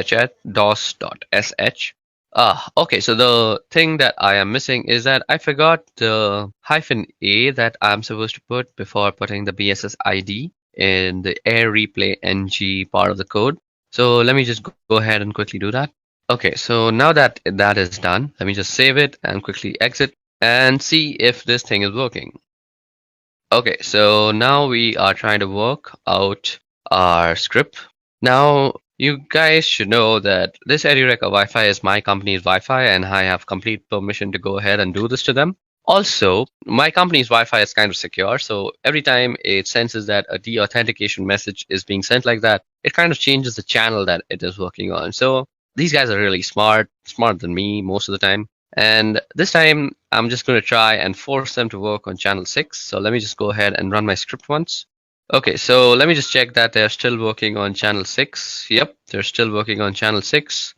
Okay, so the thing that I am missing is that I forgot the -a that I'm supposed to put before putting the BSS ID in the air replay ng part of the code. So let me just go ahead and quickly do that. Okay, so now that that is done, let me just save it and quickly exit and see if this thing is working. Okay, so now we are trying to work out our script. Now, you guys should know that this Edureka Wi-Fi is my company's Wi-Fi and I have complete permission to go ahead and do this to them. Also, my company's Wi-Fi is kind of secure, so every time it senses that a deauthentication message is being sent like that, it kind of changes the channel that it is working on. So these guys are really smart, smarter than me most of the time. And this time, I'm just going to try and force them to work on channel 6. So let me just go ahead and run my script once. Okay, so let me just check that they're still working on channel 6. Yep, they're still working on channel 6.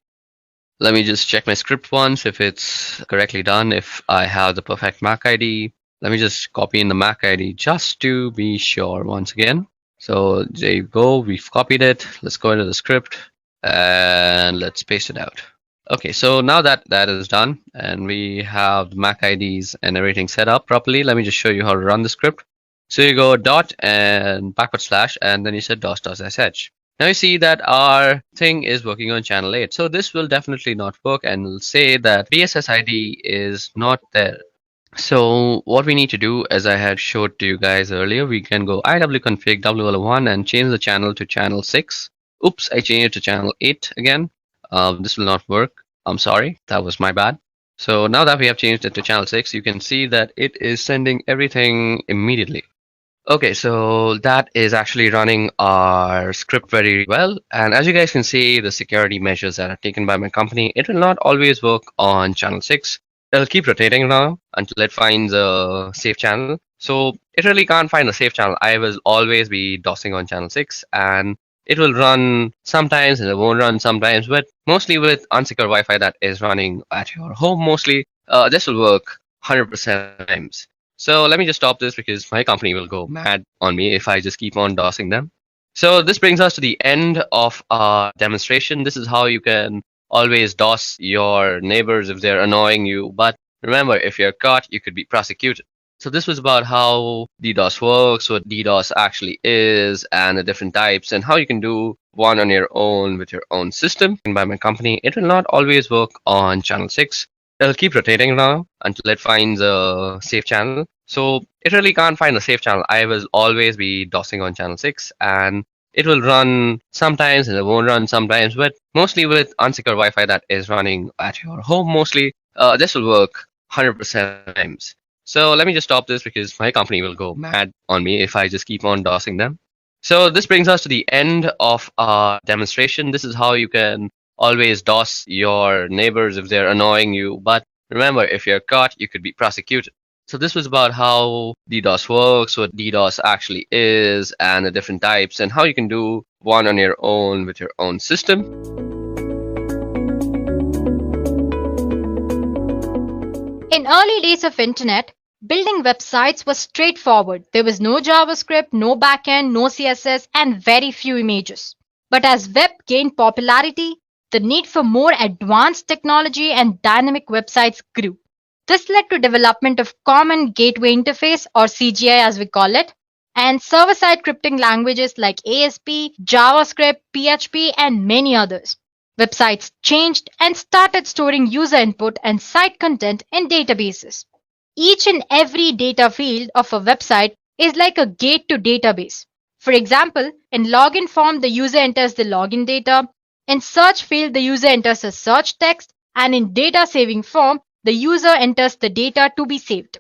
Let me just check my script once if it's correctly done, if I have the perfect MAC ID. Let me just copy in the MAC ID just to be sure once again. So there you go, we've copied it. Let's go into the script and let's paste it out. Okay, so now that that is done and we have the MAC IDs and everything set up properly, let me just show you how to run the script. So you go dot and backward slash and then you said dos.sh. Now you see that our thing is working on channel 8. So this will definitely not work and will say that BSS ID is not there. So what we need to do, as I had showed to you guys earlier, we can go iwconfig WL1 and change the channel to channel 6. Oops, I changed it to channel 8 again. This will not work. I'm sorry, that was my bad. So now that we have changed it to channel 6, you can see that it is sending everything immediately. Okay, so that is actually running our script very well. And as you guys can see, the security measures that are taken by my company, it will not always work on channel 6. It'll keep rotating now until it finds a safe channel. So it really can't find a safe channel. I will always be DOSing on channel 6 and it will run sometimes and it won't run sometimes, but mostly with unsecure Wi-Fi that is running at your home mostly, this will work 100% times. So let me just stop this because my company will go mad on me if I just keep on DOSing them. So this brings us to the end of our demonstration. This is how you can always DOS your neighbors if they're annoying you. But remember, if you're caught, you could be prosecuted. So this was about how DDoS works, what DDoS actually is, and the different types, and how you can do one on your own with your own system. And by my company, it will not always work on channel 6. It'll keep rotating now until it finds a safe channel. So it really can't find a safe channel. I will always be DOSing on channel 6, and it will run sometimes and it won't run sometimes, but mostly with unsecure Wi-Fi that is running at your home mostly, this will work 100% times. So let me just stop this because my company will go mad on me if I just keep on DOSing them. So this brings us to the end of our demonstration. This is how you can always DOS your neighbors if they're annoying you. But remember, if you're caught, you could be prosecuted. So this was about how DDoS works, what DDoS actually is, and the different types, and how you can do one on your own with your own system.
In early days of internet, building websites was straightforward. There was no JavaScript, no backend, no CSS, and very few images. But as web gained popularity, the need for more advanced technology and dynamic websites grew. This led to development of Common Gateway Interface, or CGI as we call it, and server-side scripting languages like ASP, JavaScript, PHP, and many others. Websites changed and started storing user input and site content in databases. Each and every data field of a website is like a gate to database. For example, in login form, the user enters the login data. In search field, the user enters a search text, and in data saving form, the user enters the data to be saved.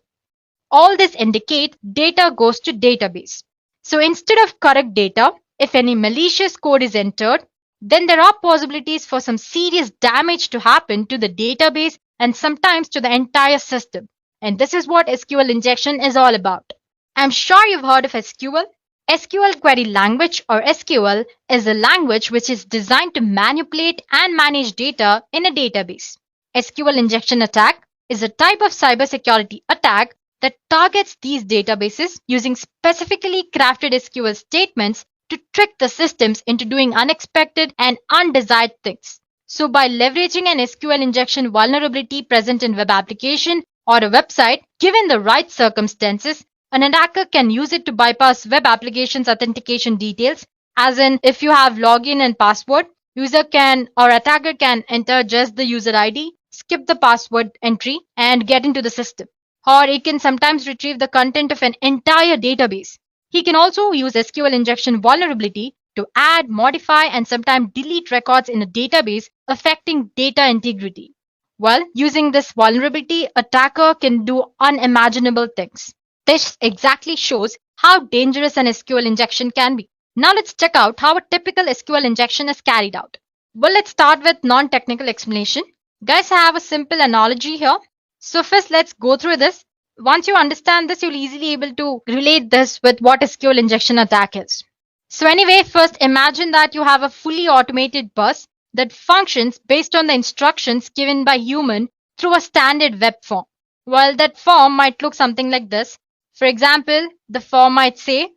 All this indicate data goes to database. So instead of correct data, if any malicious code is entered, then there are possibilities for some serious damage to happen to the database and sometimes to the entire system. And this is what SQL injection is all about. I'm sure you've heard of SQL. SQL Query Language, or SQL, is a language which is designed to manipulate and manage data in a database. SQL injection attack is a type of cybersecurity attack that targets these databases using specifically crafted SQL statements to trick the systems into doing unexpected and undesired things. So by leveraging an SQL injection vulnerability present in web application or a website, given the right circumstances, an attacker can use it to bypass web application's authentication details, as in if you have login and password, user can or attacker can enter just the user ID, skip the password entry and get into the system. Or it can sometimes retrieve the content of an entire database. He can also use SQL injection vulnerability to add, modify, and sometimes delete records in a database, affecting data integrity. Well, using this vulnerability, attacker can do unimaginable things. This exactly shows how dangerous an SQL injection can be. Now let's check out how a typical SQL injection is carried out. Well, let's start with non-technical explanation. Guys, I have a simple analogy here. So first, let's go through this. Once you understand this, you'll easily able to relate this with what SQL injection attack is. So anyway, first imagine that you have a fully automated bus that functions based on the instructions given by human through a standard web form. Well, that form might look something like this. For example, the form might say,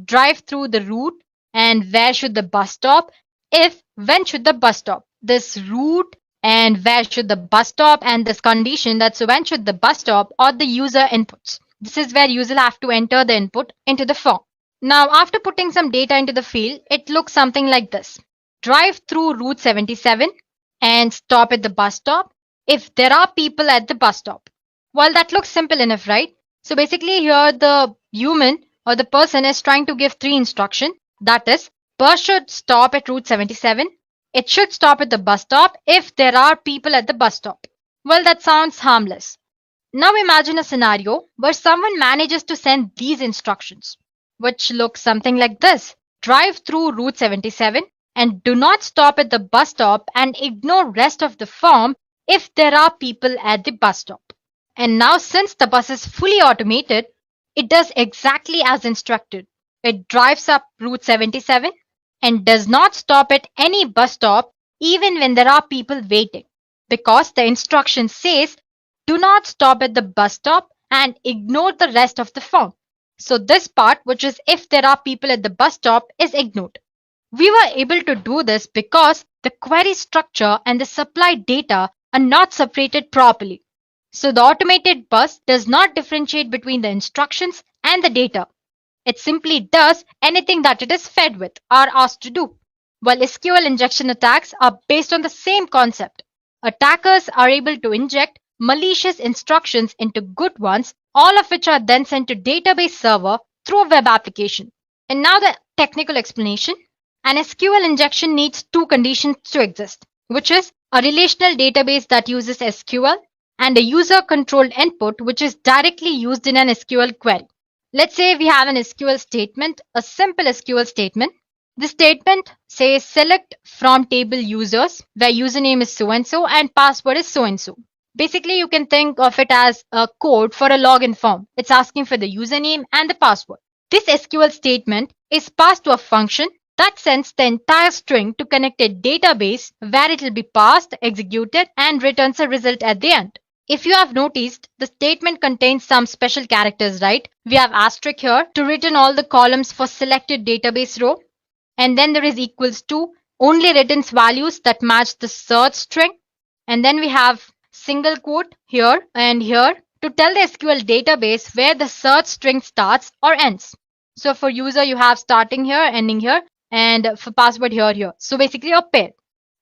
drive through the route and where should the bus stop, if when should the bus stop. This route and where should the bus stop and this condition, that's when should the bus stop, or the user inputs. This is where user have to enter the input into the form. Now after putting some data into the field, it looks something like this. Drive through Route 77 and stop at the bus stop if there are people at the bus stop. Well, that looks simple enough, right? So basically here the human or the person is trying to give three instructions. That is, bus should stop at Route 77. It should stop at the bus stop if there are people at the bus stop. Well, that sounds harmless. Now imagine a scenario where someone manages to send these instructions, which look something like this. Drive through Route 77 and do not stop at the bus stop and ignore rest of the form if there are people at the bus stop. And now since the bus is fully automated, it does exactly as instructed. It drives up Route 77 and does not stop at any bus stop even when there are people waiting, because the instruction says do not stop at the bus stop and ignore the rest of the form. So this part, which is if there are people at the bus stop, is ignored. We were able to do this because the query structure and the supplied data are not separated properly. So the automated bus does not differentiate between the instructions and the data. It simply does anything that it is fed with or asked to do. While SQL injection attacks are based on the same concept. Attackers are able to inject malicious instructions into good ones, all of which are then sent to database server through a web application. And now the technical explanation. An SQL injection needs two conditions to exist, which is a relational database that uses SQL and a user-controlled input which is directly used in an SQL query. Let's say we have an SQL statement, a simple SQL statement. The statement says select from table users where username is so-and-so and password is so-and-so. Basically, you can think of it as a code for a login form. It's asking for the username and the password. This SQL statement is passed to a function that sends the entire string to connected database where it will be passed, executed, and returns a result at the end. If you have noticed, the statement contains some special characters, right? We have asterisk here to return all the columns for selected database row. And then there is equals to only returns values that match the search string. And then we have single quote here and here to tell the SQL database where the search string starts or ends. So for user, you have starting here, ending here, and for password here. So basically a pair.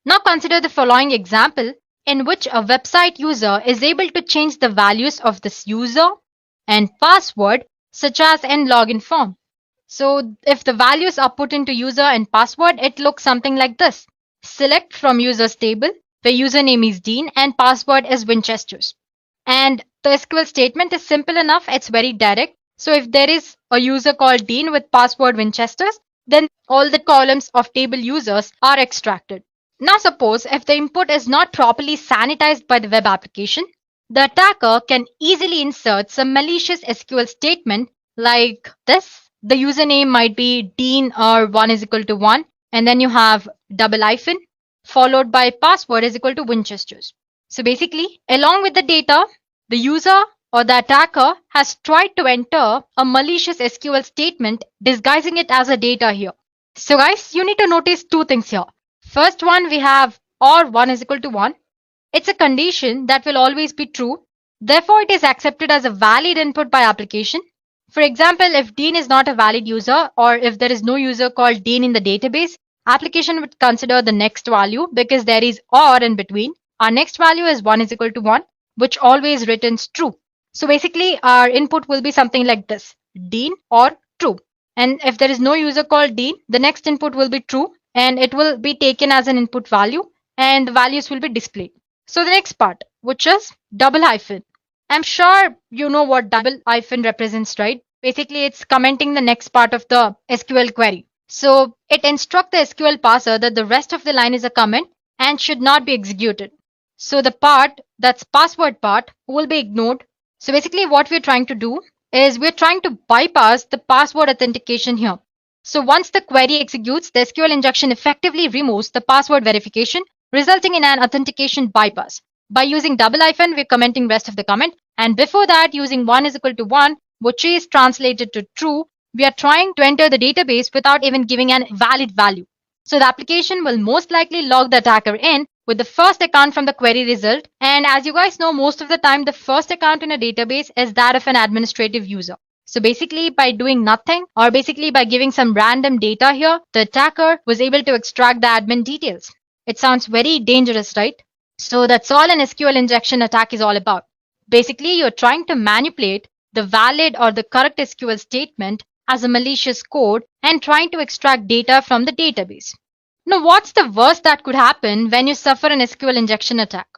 Now consider the following example in which a website user is able to change the values of this user and password such as in login form. So if the values are put into user and password, it looks something like this. Select from users table where username is Dean and password is Winchesters. And the SQL statement is simple enough. It's very direct. So if there is a user called Dean with password Winchesters, then all the columns of table users are extracted. Now suppose if the input is not properly sanitized by the web application, the attacker can easily insert some malicious SQL statement like this. The username might be Dean or 1 is equal to 1, and then you have double hyphen followed by password is equal to Winchesters. So basically, along with the data, the user or the attacker has tried to enter a malicious SQL statement disguising it as a data here. So guys, you need to notice two things here. First one, we have or 1 is equal to 1. It's a condition that will always be true. Therefore, it is accepted as a valid input by application. For example, if Dean is not a valid user or if there is no user called Dean in the database, application would consider the next value because there is or in between. Our next value is 1 is equal to 1, which always returns true. So basically, our input will be something like this, Dean or true. And if there is no user called Dean, the next input will be true and it will be taken as an input value and the values will be displayed. So the next part, which is double hyphen. I'm sure you know what double hyphen represents, right? Basically, it's commenting the next part of the SQL query. So it instructs the SQL parser that the rest of the line is a comment and should not be executed. So the part that's password part will be ignored. So basically what we're trying to do is we're trying to bypass the password authentication here. So once the query executes, the SQL injection effectively removes the password verification, resulting in an authentication bypass. By using double hyphen, we're commenting rest of the comment. And before that, using 1 is equal to 1, which is translated to true, we are trying to enter the database without even giving an valid value. So the application will most likely log the attacker in with the first account from the query result. And as you guys know, most of the time, the first account in a database is that of an administrative user. So basically by doing nothing or basically by giving some random data here, the attacker was able to extract the admin details. It sounds very dangerous, right? So that's all an SQL injection attack is all about. Basically, you're trying to manipulate the valid or the correct SQL statement as a malicious code and trying to extract data from the database. Now, what's the worst that could happen when you suffer an SQL injection attack?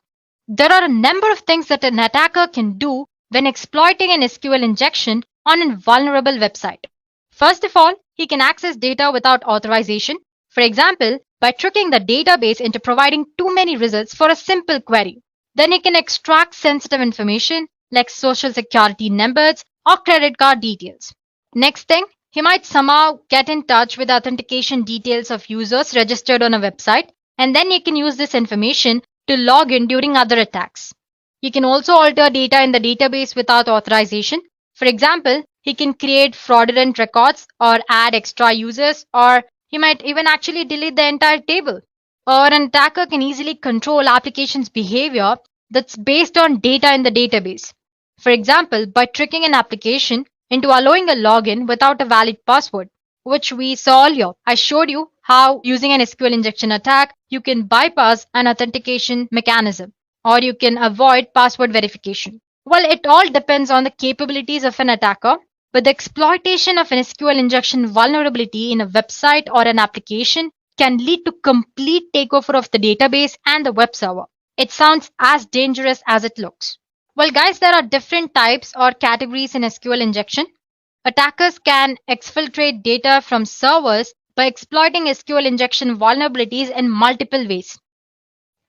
There are a number of things that an attacker can do when exploiting an SQL injection on a vulnerable website. First of all, he can access data without authorization. For example, by tricking the database into providing too many results for a simple query. Then he can extract sensitive information like social security numbers or credit card details. Next thing, he might somehow get in touch with authentication details of users registered on a website, and then he can use this information to log in during other attacks. He can also alter data in the database without authorization. For example, he can create fraudulent records or add extra users, or he might even actually delete the entire table. Or an attacker can easily control application's behavior that's based on data in the database. For example, by tricking an application into allowing a login without a valid password, which we saw here. I showed you how using an SQL injection attack, you can bypass an authentication mechanism. or you can avoid password verification. Well, it all depends on the capabilities of an attacker, but the exploitation of an SQL injection vulnerability in a website or an application can lead to complete takeover of the database and the web server. It sounds as dangerous as it looks. Well, guys, there are different types or categories in SQL injection. Attackers can exfiltrate data from servers by exploiting SQL injection vulnerabilities in multiple ways.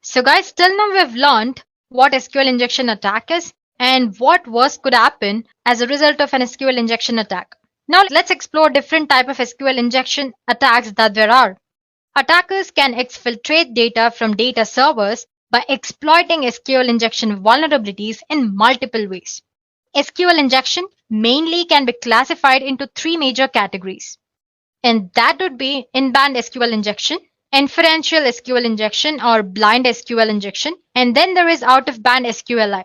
So guys, till now we've learned what SQL injection attack is and what worse could happen as a result of an SQL injection attack. Now let's explore different type of SQL injection attacks that there are. Attackers can exfiltrate data from data servers by exploiting SQL injection vulnerabilities in multiple ways. SQL injection mainly can be classified into three major categories, and that would be in-band SQL injection, inferential SQL injection or blind SQL injection, and then there is out-of-band SQLI.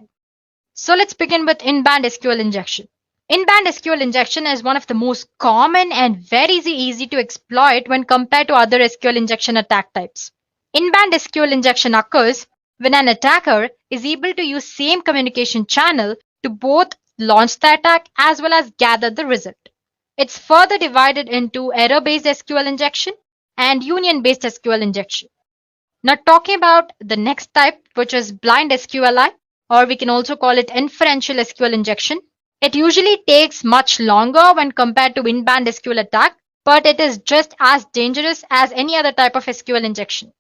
So let's begin with in-band SQL injection. In-band SQL injection is one of the most common and very easy to exploit when compared to other SQL injection attack types. In-band SQL injection occurs when an attacker is able to use same communication channel to both launch the attack as well as gather the result. It's further divided into error-based SQL injection and union-based SQL injection. Now talking about the next type, which is blind SQLI, or we can also call it inferential SQL injection. It usually takes much longer when compared to in-band SQL attack, but it is just as dangerous as any other type of SQL injection.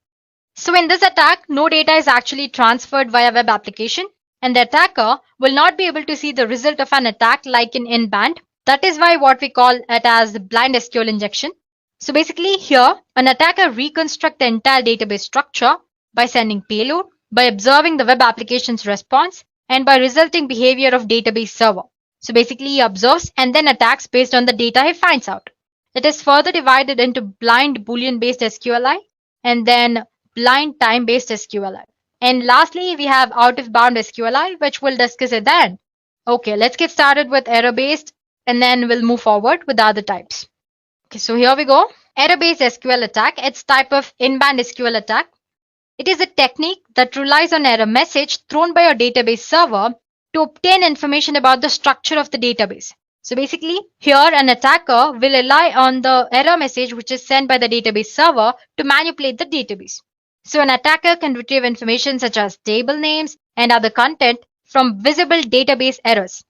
So in this attack, no data is actually transferred via web application, and the attacker will not be able to see the result of an attack like in-band. That is why what we call it as the blind SQL injection. So basically here, an attacker reconstructs the entire database structure by sending payload, by observing the web application's response, and by resulting behavior of database server. So basically he observes and then attacks based on the data he finds out. It is further divided into blind Boolean-based SQLI and then blind time-based SQLI. And lastly, we have out-of-bound SQLI, which we'll discuss at the end. Okay, let's get started with error-based and then we'll move forward with the other types. Okay, so here we go. Error-based SQL attack. It's type of in-band SQL attack. It is a technique that relies on error message thrown by your database server to obtain information about the structure of the database. So basically, here an attacker will rely on the error message which is sent by the database server to manipulate the database. So an attacker can retrieve information such as table names and other content from visible database errors.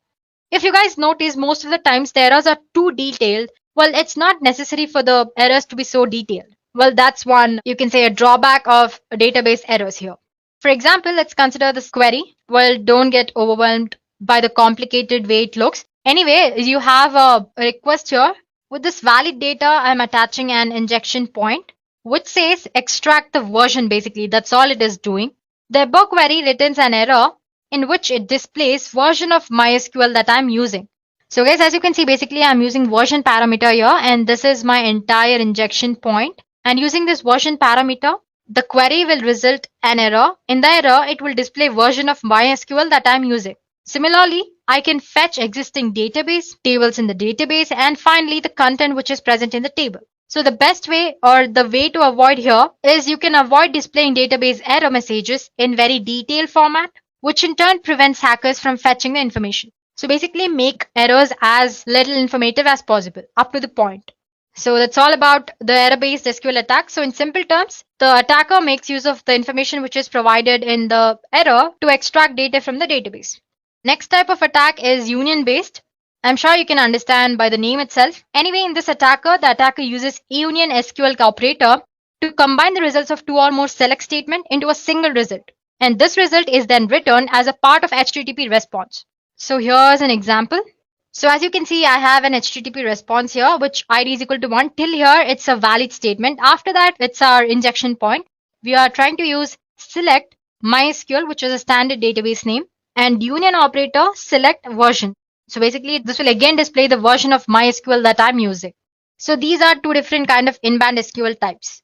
If you guys notice, most of the times the errors are too detailed. Well, it's not necessary for the errors to be so detailed. Well, that's one, you can say, a drawback of database errors here. For example, let's consider this query. Well, don't get overwhelmed by the complicated way it looks. Anyway, you have a request here. With this valid data, I'm attaching an injection point, which says extract the version basically. That's all it is doing. The above query returns an error in which it displays version of MySQL that I'm using. So guys, as you can see, basically I'm using version parameter here, and this is my entire injection point. And using this version parameter, the query will result an error. In the error, it will display version of MySQL that I'm using. Similarly, I can fetch existing database, tables in the database, and finally the content which is present in the table. So the best way or the way to avoid here is you can avoid displaying database error messages in very detailed format, which in turn prevents hackers from fetching the information. So basically make errors as little informative as possible, up to the point. So that's all about the error-based SQL attack. So in simple terms, the attacker makes use of the information which is provided in the error to extract data from the database. Next type of attack is union-based. I'm sure you can understand by the name itself. Anyway, in this attacker, the attacker uses union SQL operator to combine the results of two or more select statement into a single result. And this result is then returned as a part of HTTP response. So here's an example. So as you can see, I have an HTTP response here, which ID is equal to 1. Till here, it's a valid statement. After that, it's our injection point. We are trying to use select MySQL, which is a standard database name, and union operator select version. So basically, this will again display the version of MySQL that I'm using. So these are two different kind of in-band SQL types.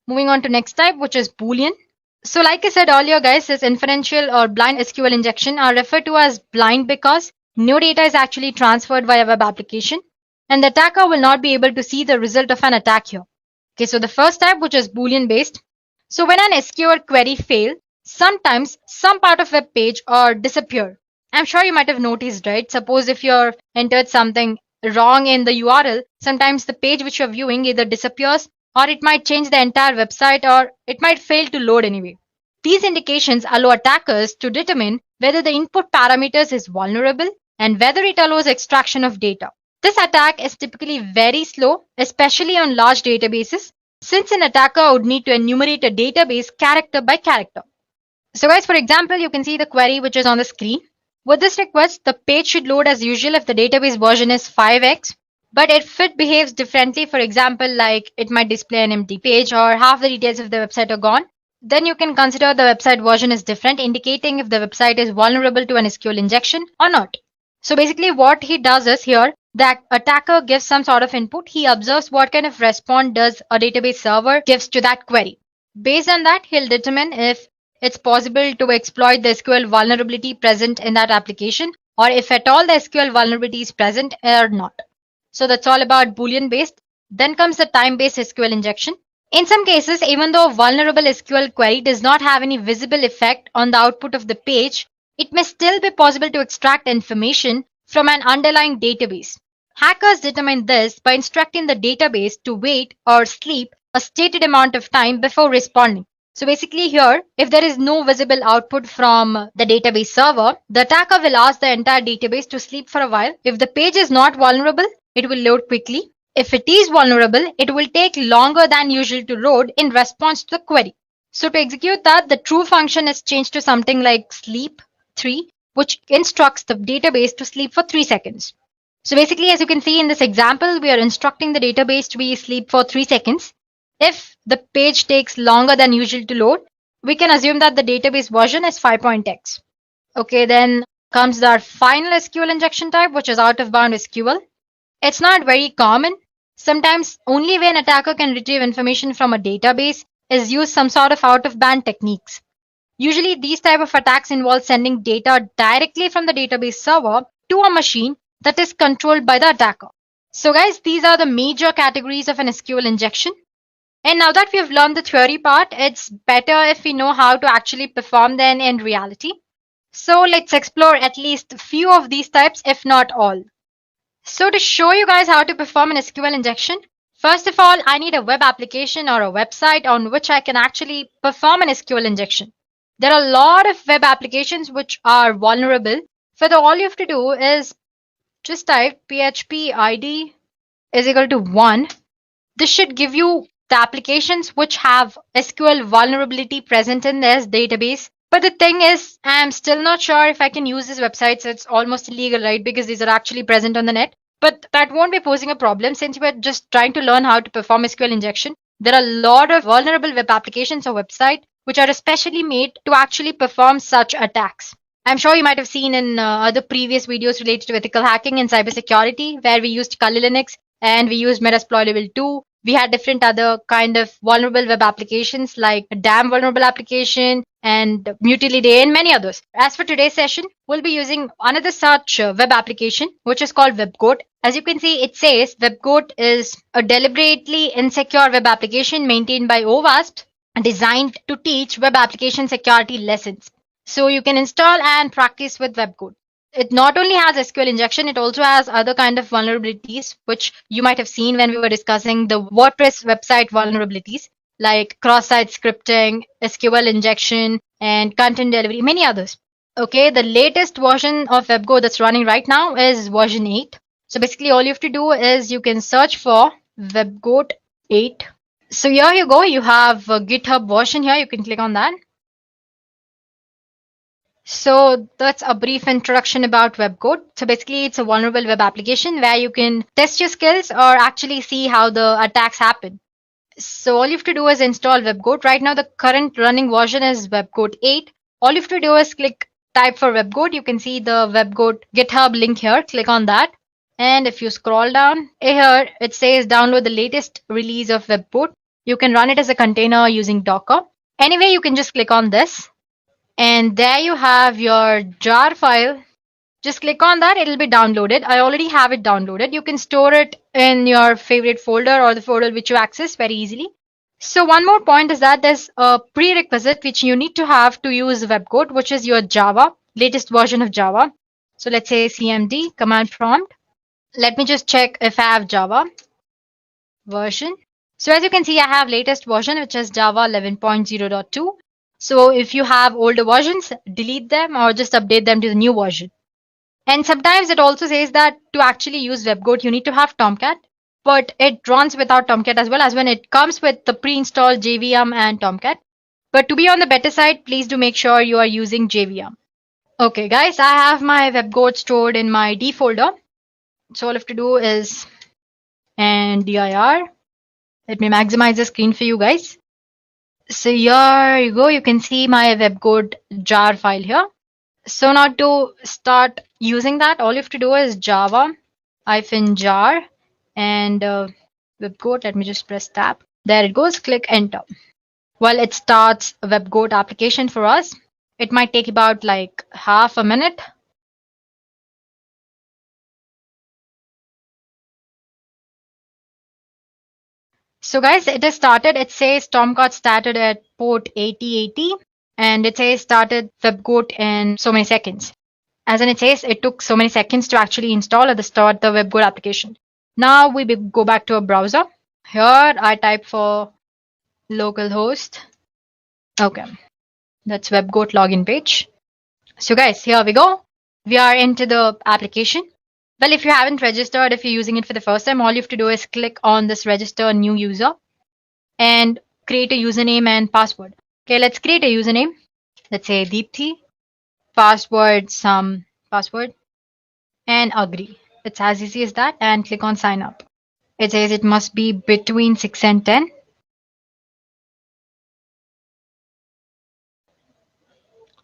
Moving on to next type, which is Boolean. So like I said earlier, guys, this inferential or blind SQL injection are referred to as blind because no data is actually transferred via web application, and the attacker will not be able to see the result of an attack here. Okay, so the first type, which is Boolean based. So when an SQL query fails, sometimes some part of web page or disappear. I'm sure you might have noticed, right? Suppose if you're entered something wrong in the URL, sometimes the page which you're viewing either disappears or it might change the entire website or it might fail to load anyway. These indications allow attackers to determine whether the input parameters is vulnerable and whether it allows extraction of data. This attack is typically very slow, especially on large databases, since an attacker would need to enumerate a database character by character. So guys, for example, you can see the query which is on the screen. With this request, the page should load as usual if the database version is 5x. But if it behaves differently, for example, like it might display an empty page or half the details of the website are gone, then you can consider the website version is different, indicating if the website is vulnerable to an SQL injection or not. So basically what he does is here, the attacker gives some sort of input. He observes what kind of response does a database server gives to that query. Based on that, he'll determine if it's possible to exploit the SQL vulnerability present in that application, or if at all the SQL vulnerability is present or not. So that's all about Boolean based. Then comes the time based SQL injection. In some cases, even though a vulnerable SQL query does not have any visible effect on the output of the page, it may still be possible to extract information from an underlying database. Hackers determine this by instructing the database to wait or sleep a stated amount of time before responding. So basically here, if there is no visible output from the database server, the attacker will ask the entire database to sleep for a while. If the page is not vulnerable, it will load quickly. If it is vulnerable, it will take longer than usual to load in response to the query. So to execute that, the true function is changed to something like sleep 3, which instructs the database to sleep for 3 seconds. So basically, as you can see in this example, we are instructing the database to be sleep for 3 seconds. If the page takes longer than usual to load, we can assume that the database version is 5.x. Okay, then comes our final SQL injection type, which is out of bound SQL. It's not very common. Sometimes only way an attacker can retrieve information from a database is use some sort of out of band techniques. Usually these type of attacks involve sending data directly from the database server to a machine that is controlled by the attacker. So guys, these are the major categories of an SQL injection. And now that we have learned the theory part, it's better if we know how to actually perform them in reality. So let's explore at least a few of these types, if not all. So to show you guys how to perform an SQL injection, first of all, I need a web application or a website on which I can actually perform an SQL injection. There are a lot of web applications which are vulnerable. So all you have to do is just type php id is equal to 1. This should give you the applications which have SQL vulnerability present in their database. But the thing is, I'm still not sure if I can use these websites. It's almost illegal, right? Because these are actually present on the net. But that won't be posing a problem since we're just trying to learn how to perform SQL injection. There are a lot of vulnerable web applications or websites which are especially made to actually perform such attacks. I'm sure you might have seen in other previous videos related to ethical hacking and cybersecurity, where we used Kali Linux and we used Metasploit Level 2. We had different other kind of vulnerable web applications like a DAM vulnerable application and Mutiliday and many others. As for today's session, we'll be using another such web application, which is called WebGoat. As you can see, it says WebGoat is a deliberately insecure web application maintained by OWASP designed to teach web application security lessons. So you can install and practice with WebGoat. It not only has SQL injection, it also has other kind of vulnerabilities, which you might have seen when we were discussing the WordPress website vulnerabilities, like cross-site scripting, SQL injection, and content delivery, many others. Okay, the latest version of WebGoat that's running right now is version 8. So basically all you have to do is you can search for WebGoat 8. So here you go, you have a GitHub version here, you can click on that. So that's a brief introduction about WebGoat. So basically it's a vulnerable web application where you can test your skills or actually see how the attacks happen. So all you have to do is install WebGoat. Right now the current running version is WebGoat 8. All you have to do is type for WebGoat. You can see the WebGoat GitHub link here. Click on that. And if you scroll down here, it says download the latest release of WebGoat. You can run it as a container using Docker. Anyway, you can just click on this. And there you have your jar file. Just click on that, it'll be downloaded. I already have it downloaded. You can store it in your favorite folder or the folder which you access very easily. So one more point is that there's a prerequisite which you need to have to use webcode, which is your Java, latest version of Java. So let's say cmd command prompt. Let me just check if I have Java version. So as you can see, I have latest version, which is Java 11.0.2. So if you have older versions, delete them or just update them to the new version. And sometimes it also says that to actually use webcode, you need to have Tomcat, but it runs without Tomcat as well, as when it comes with the pre-installed JVM and Tomcat. But to be on the better side, please do make sure you are using JVM. Okay, guys, I have my webcode stored in my D folder. So all I have to do is dir. Let me maximize the screen for you guys. So here you go. You can see my webcode jar file here. So now to start using that, all you have to do is java-jar and webcode. Let me just press tab. There it goes. Click enter. Well, it starts a webcode application for us. It might take about like half a minute. So guys, it has started. It says Tomcat started at port 8080 and it says started webcode in so many seconds. As in it says, it took so many seconds to actually install at the start the webcode application. Now we go back to a browser. Here I type for localhost. Okay, that's webcode login page. So guys, here we go. We are into the application. Well, if you haven't registered, if you're using it for the first time, all you have to do is click on this register new user and create a username and password. Okay, let's create a username. Let's say Deepthi. Password, some password, and agree. It's as easy as that, and click on sign up. It says it must be between 6 and 10.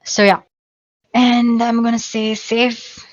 So yeah, and I'm gonna say save.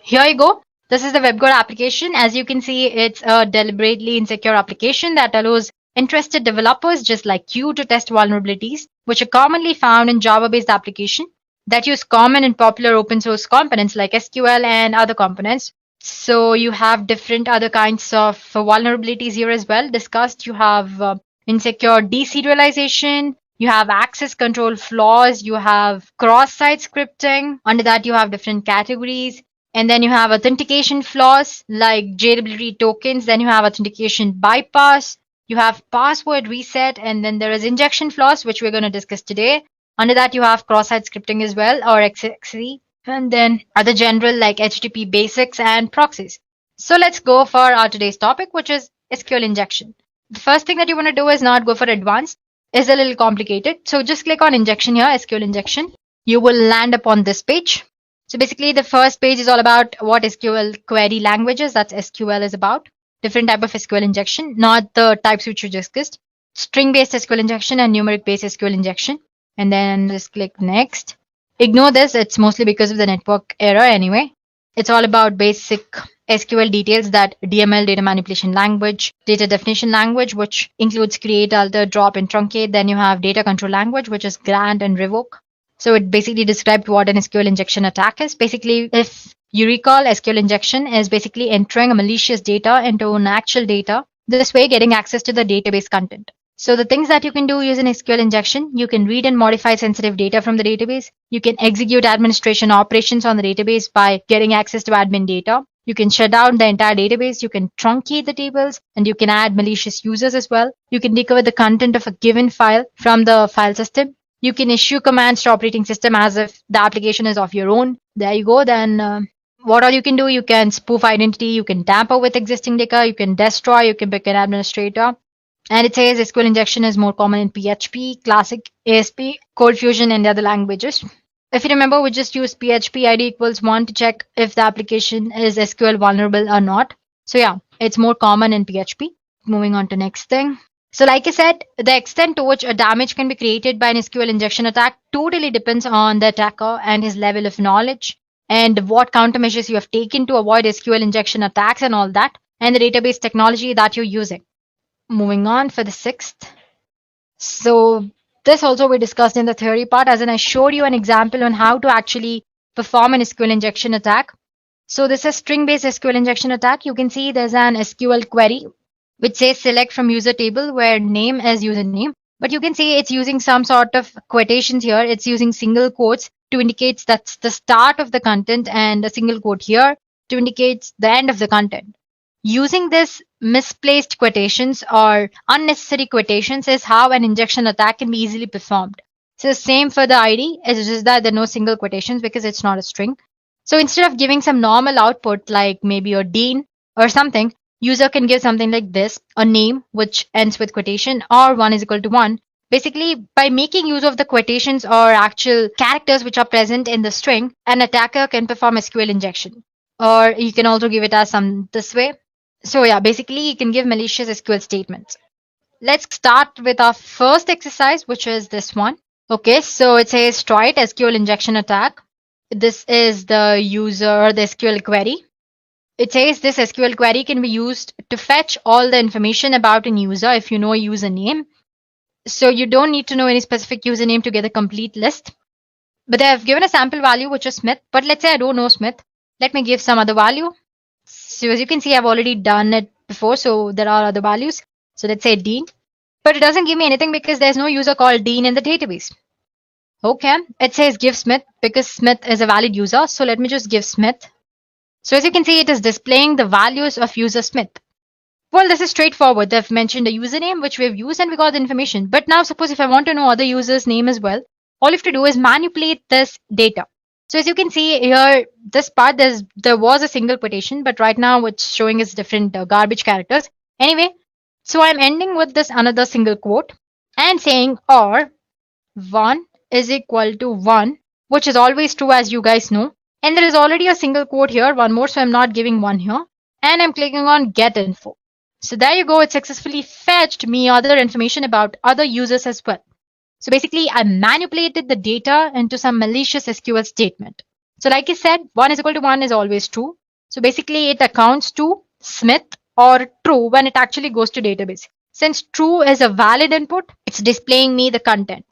Here you go. This is the webcode application. As you can see, it's a deliberately insecure application that allows interested developers just like you to test vulnerabilities, which are commonly found in Java-based application that use common and popular open source components like SQL and other components. So you have different other kinds of vulnerabilities here as well discussed. You have insecure deserialization, you have access control flaws, you have cross-site scripting. Under that, you have different categories. And then you have authentication flaws like JWT tokens. Then you have authentication bypass. You have password reset. And then there is injection flaws, which we're going to discuss today. Under that, you have cross-site scripting as well, or XXE. And then other general like HTTP basics and proxies. So let's go for our today's topic, which is SQL injection. The first thing that you want to do is not go for advanced. It's a little complicated. So just click on injection here, SQL injection. You will land upon this page. So basically the first page is all about what SQL query languages, that's SQL is about. Different type of SQL injection, not the types which we discussed. String-based SQL injection and numeric-based SQL injection. And then just click next. Ignore this, it's mostly because of the network error anyway. It's all about basic SQL details, that DML, data manipulation language, data definition language, which includes create, alter, drop, and truncate. Then you have data control language, which is grant and revoke. So it basically describes what an SQL injection attack is. Basically, if you recall, SQL injection is basically entering a malicious data into an actual data. This way, getting access to the database content. So the things that you can do using SQL injection, you can read and modify sensitive data from the database. You can execute administration operations on the database by getting access to admin data. You can shut down the entire database. You can truncate the tables, and you can add malicious users as well. You can recover the content of a given file from the file system. You can issue commands to operating system as if the application is of your own. There you go. Then what all you can do, you can spoof identity, you can tamper with existing data, you can destroy, you can pick an administrator. And it says SQL injection is more common in PHP, Classic, ASP, Cold Fusion, and the other languages. If you remember, we just use PHP ID equals 1 to check if the application is SQL vulnerable or not. So yeah, it's more common in PHP. Moving on to next thing. So like I said, the extent to which a damage can be created by an SQL injection attack totally depends on the attacker and his level of knowledge and what countermeasures you have taken to avoid SQL injection attacks and all that, and the database technology that you're using. Moving on for the sixth. So this also we discussed in the theory part, as in I showed you an example on how to actually perform an SQL injection attack. So this is string-based SQL injection attack. You can see there's an SQL query which says select from user table where name is username. But you can see it's using some sort of quotations here. It's using single quotes to indicate that's the start of the content and a single quote here to indicate the end of the content. Using this misplaced quotations or unnecessary quotations is how an injection attack can be easily performed. So same for the ID, it's just that there are no single quotations because it's not a string. So instead of giving some normal output like maybe a Dean or something, user can give something like this, a name which ends with quotation or 1 is equal to 1. Basically, by making use of the quotations or actual characters which are present in the string, an attacker can perform SQL injection. Or you can also give it as some this way. So yeah, basically you can give malicious SQL statements. Let's start with our first exercise, which is this one. Okay, so it says try it SQL injection attack. This is the user, the SQL query. It says this SQL query can be used to fetch all the information about a user if you know a username. So you don't need to know any specific username to get a complete list. But they have given a sample value, which is Smith. But let's say I don't know Smith. Let me give some other value. So as you can see, I've already done it before. So there are other values. So let's say Dean. But it doesn't give me anything because there's no user called Dean in the database. Okay, it says give Smith because Smith is a valid user. So let me just give Smith. So as you can see, it is displaying the values of user Smith. Well, this is straightforward. They've mentioned a username which we've used and we got the information. But now suppose if I want to know other user's name as well, all you have to do is manipulate this data. So as you can see here, this part, there was a single quotation, but right now what's showing is different garbage characters. Anyway, so I'm ending with this another single quote and saying or 1 is equal to 1, which is always true as you guys know. And there is already a single quote here, one more, so I'm not giving one here. And I'm clicking on get info. So there you go, it successfully fetched me other information about other users as well. So basically, I manipulated the data into some malicious SQL statement. So like I said, 1 is equal to 1 is always true. So basically, it accounts to Smith or true when it actually goes to database. Since true is a valid input, it's displaying me the content.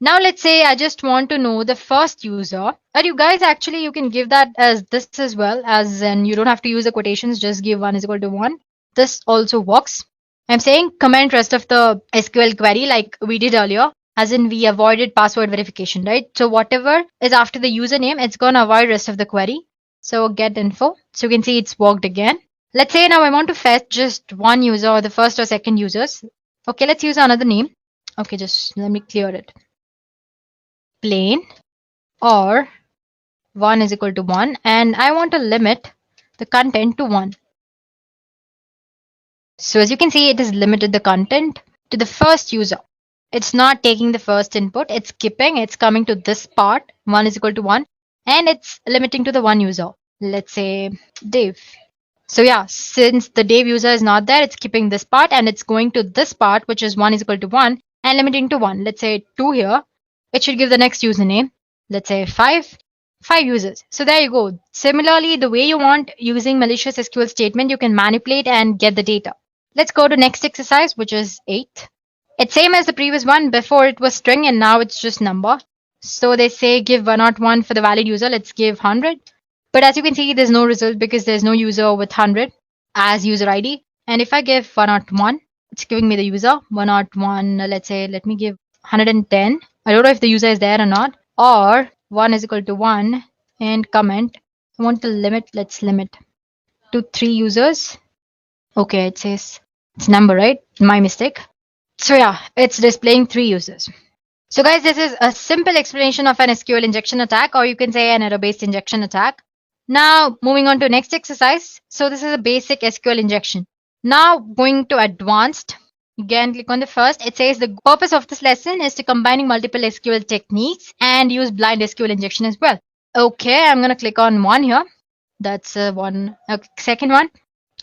Now let's say I just want to know the first user. Or you guys actually, you can give that as this as well, as in you don't have to use the quotations, just give 1 is equal to 1. This also works. I'm saying comment rest of the SQL query like we did earlier, as in we avoided password verification, right? So whatever is after the username, it's going to avoid rest of the query. So get info. So you can see it's worked again. Let's say now I want to fetch just one user or the first or second users. Okay, let's use another name. Okay, just let me clear it. Plain or 1 is equal to 1, and I want to limit the content to 1. So as you can see, it has limited the content to the first user. It's not taking the first input, it's skipping, it's coming to this part, 1 is equal to 1, and it's limiting to the one user. Let's say Dave. So yeah, since the Dave user is not there, it's skipping this part and it's going to this part, which is 1 is equal to 1 and limiting to 1. Let's say 2 here. It should give the next username. Let's say 5 users. So there you go. Similarly, the way you want using malicious SQL statement, you can manipulate and get the data. Let's go to next exercise, which is 8. It's same as the previous one. Before it was string and now it's just number. So they say give 101 for the valid user. Let's give 100. But as you can see, there's no result because there's no user with 100 as user ID. And if I give 101, it's giving me the user 101. Let's say, let me give 110. I don't know if the user is there or not. Or 1 is equal to 1 and comment. I want to limit. Let's limit to 3 users. Okay, it says it's number, right? My mistake. So yeah, it's displaying 3 users. So guys, this is a simple explanation of an SQL injection attack, or you can say an error-based injection attack. Now moving on to next exercise. So this is a basic SQL injection. Now going to advanced. Again, click on the first. It says the purpose of this lesson is to combining multiple SQL techniques and use blind SQL injection as well. Okay, I'm going to click on one here. That's one. Second one,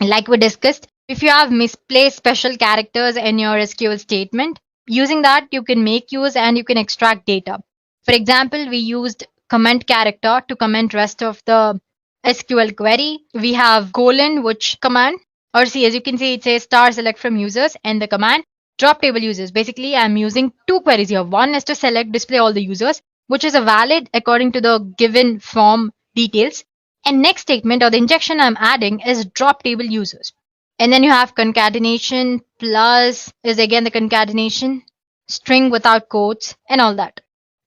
like we discussed, if you have misplaced special characters in your SQL statement, using that you can make use and you can extract data. For example, we used comment character to comment rest of the SQL query. We have colon, which command, or see, as you can see, it says star select from users and the command drop table users. Basically, I'm using 2 queries here. One is to select display all the users, which is a valid according to the given form details. And next statement or the injection I'm adding is drop table users. And then you have concatenation plus is again the concatenation, string without quotes, and all that.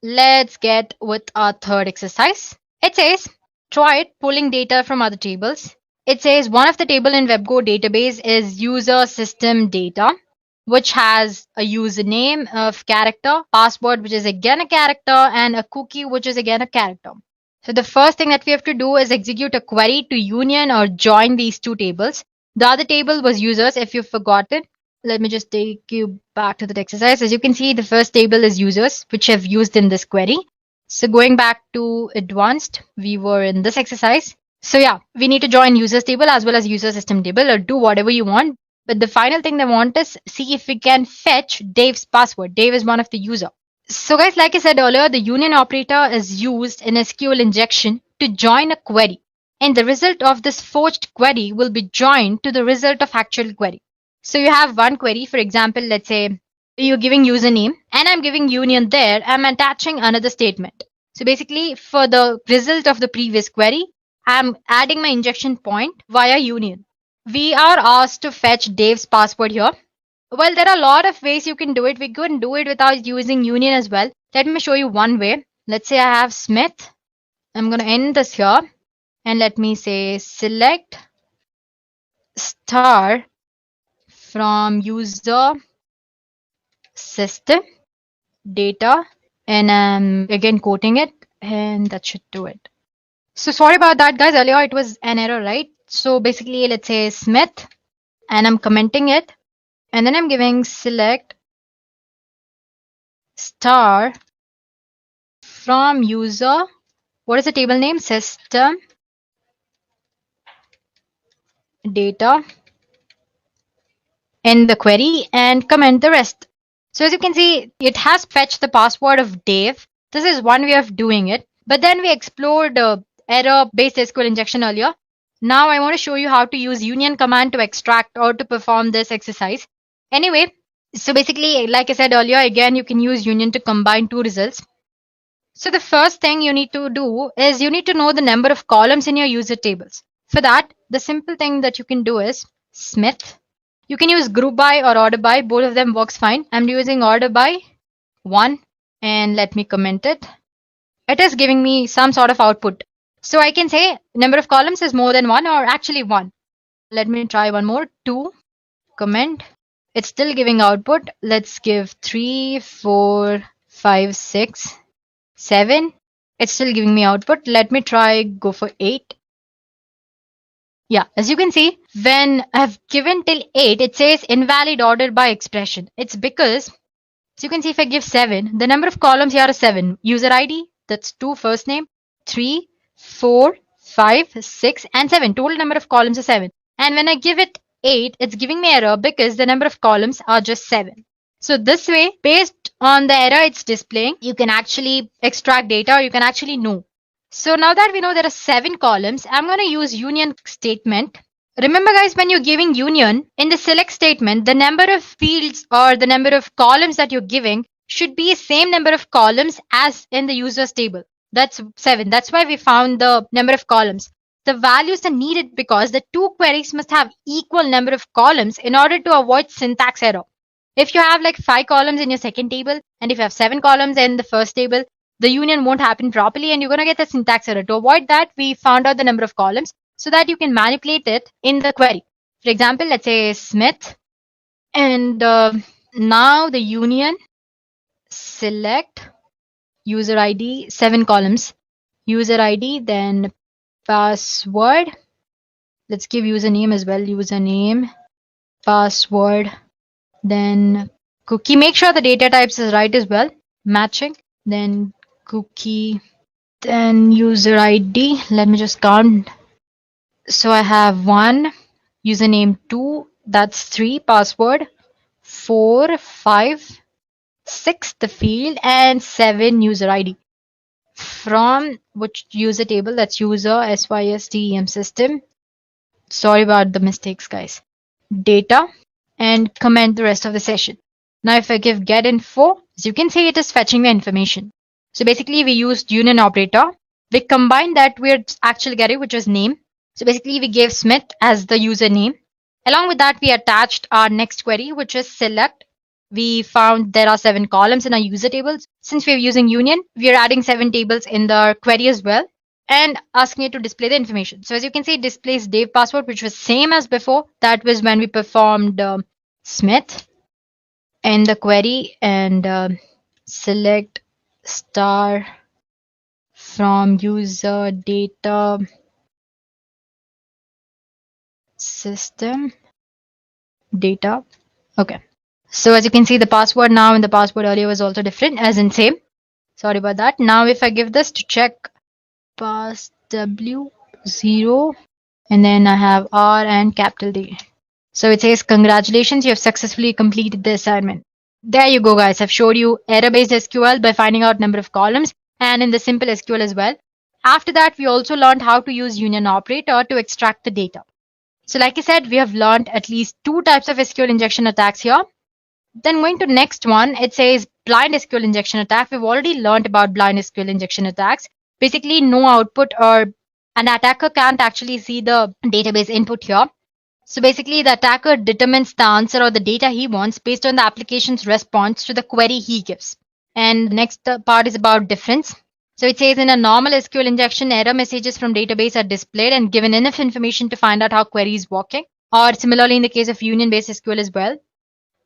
Let's get with our third exercise. It says, try it pulling data from other tables. It says one of the table in WebGo database is user system data, which has a username of character, password, which is again a character, and a cookie, which is again a character. So the first thing that we have to do is execute a query to union or join these two tables. The other table was users, if you've forgotten. Let me just take you back to that exercise. As you can see, the first table is users, which I've used in this query. So going back to advanced, we were in this exercise. So yeah, we need to join users table as well as user system table, or do whatever you want. But the final thing they want is see if we can fetch Dave's password. Dave is one of the user. So guys, like I said earlier, the union operator is used in SQL injection to join a query. And the result of this forged query will be joined to the result of actual query. So you have one query, for example, let's say you're giving username and I'm giving union there. I'm attaching another statement. So basically for the result of the previous query, I'm adding my injection point via union. We are asked to fetch Dave's password here. Well, there are a lot of ways you can do it. We can do it without using union as well. Let me show you one way. Let's say I have Smith. I'm going to end this here. And let me say select star from user system data. And I'm again quoting it. And that should do it. So sorry about that, guys. Earlier it was an error, right? So basically, let's say Smith. And I'm commenting it. And then I'm giving select star from user. What is the table name? System data in the query and comment the rest. So as you can see, it has fetched the password of Dave. This is one way of doing it. But then we explored error-based SQL injection earlier. Now I want to show you how to use union command to extract or to perform this exercise. Anyway, so basically, like I said earlier, again, you can use union to combine two results. So the first thing you need to do is you need to know the number of columns in your user tables. For that, the simple thing that you can do is Smith. You can use group by or order by. Both of them works fine. I'm using order by 1 and let me comment it. It is giving me some sort of output. So I can say number of columns is more than 1 or actually 1. Let me try one more. 2, comment. It's still giving output. Let's give 3, 4, 5, 6, 7. It's still giving me output. Let me try go for 8. Yeah, as you can see, when I've given till 8, it says invalid order by expression. It's because, as you can see, if I give 7, the number of columns here is 7. User ID, that's 2, first name, 3, 4, 5, 6, and 7. Total number of columns is 7. And when I give it 8, it's giving me error because the number of columns are just 7. So this way, based on the error it's displaying, you can actually extract data or you can actually know. So now that we know there are 7 columns, I'm going to use union statement. Remember guys, when you're giving union, in the select statement, the number of fields or the number of columns that you're giving should be same number of columns as in the users table. That's 7. That's why we found the number of columns. The values are needed because the two queries must have equal number of columns in order to avoid syntax error. If you have like 5 columns in your second table and if you have 7 columns in the first table, the union won't happen properly and you're going to get the syntax error. To avoid that, we found out the number of columns so that you can manipulate it in the query. For example, let's say Smith and now the union select user ID 7 columns, user ID, then password. Let's give username as well, username, password, then cookie. Make sure the data types is right as well, matching, then cookie, then user ID. Let me just count. So I have 1, username 2, that's 3, password 4, 5, 6 the field, and 7 user ID. From which user table? That's user SYSTEM system. Sorry about the mistakes, guys. Data, and comment the rest of the session. Now if I give get info, as you can see, it is fetching the information. So basically we used union operator. We combined that with actual getting, which was name. So basically we gave Smith as the username Along with that, we attached our next query, which is select. We found there are 7 columns in our user tables. Since we're using union, we are adding 7 tables in the query as well and asking it to display the information. So as you can see, it displays Dave password, which was same as before. That was when we performed Smith in the query, and select star from user data system data. Okay. So as you can see, the password now and the password earlier was also different, as in same. Sorry about that. Now if I give this to check pass W0 and then I have R and capital D. So it says, congratulations, you have successfully completed the assignment. There you go, guys. I've showed you error-based SQL by finding out number of columns and in the simple SQL as well. After that, we also learned how to use union operator to extract the data. So like I said, we have learned at least 2 types of SQL injection attacks here. Then going to next one, it says blind SQL injection attack. We've already learned about blind SQL injection attacks. Basically, no output, or an attacker can't actually see the database input here. So basically, the attacker determines the answer or the data he wants based on the application's response to the query he gives. And next part is about difference. So it says in a normal SQL injection, error messages from database are displayed and given enough information to find out how query is working. Or similarly in the case of union-based SQL as well.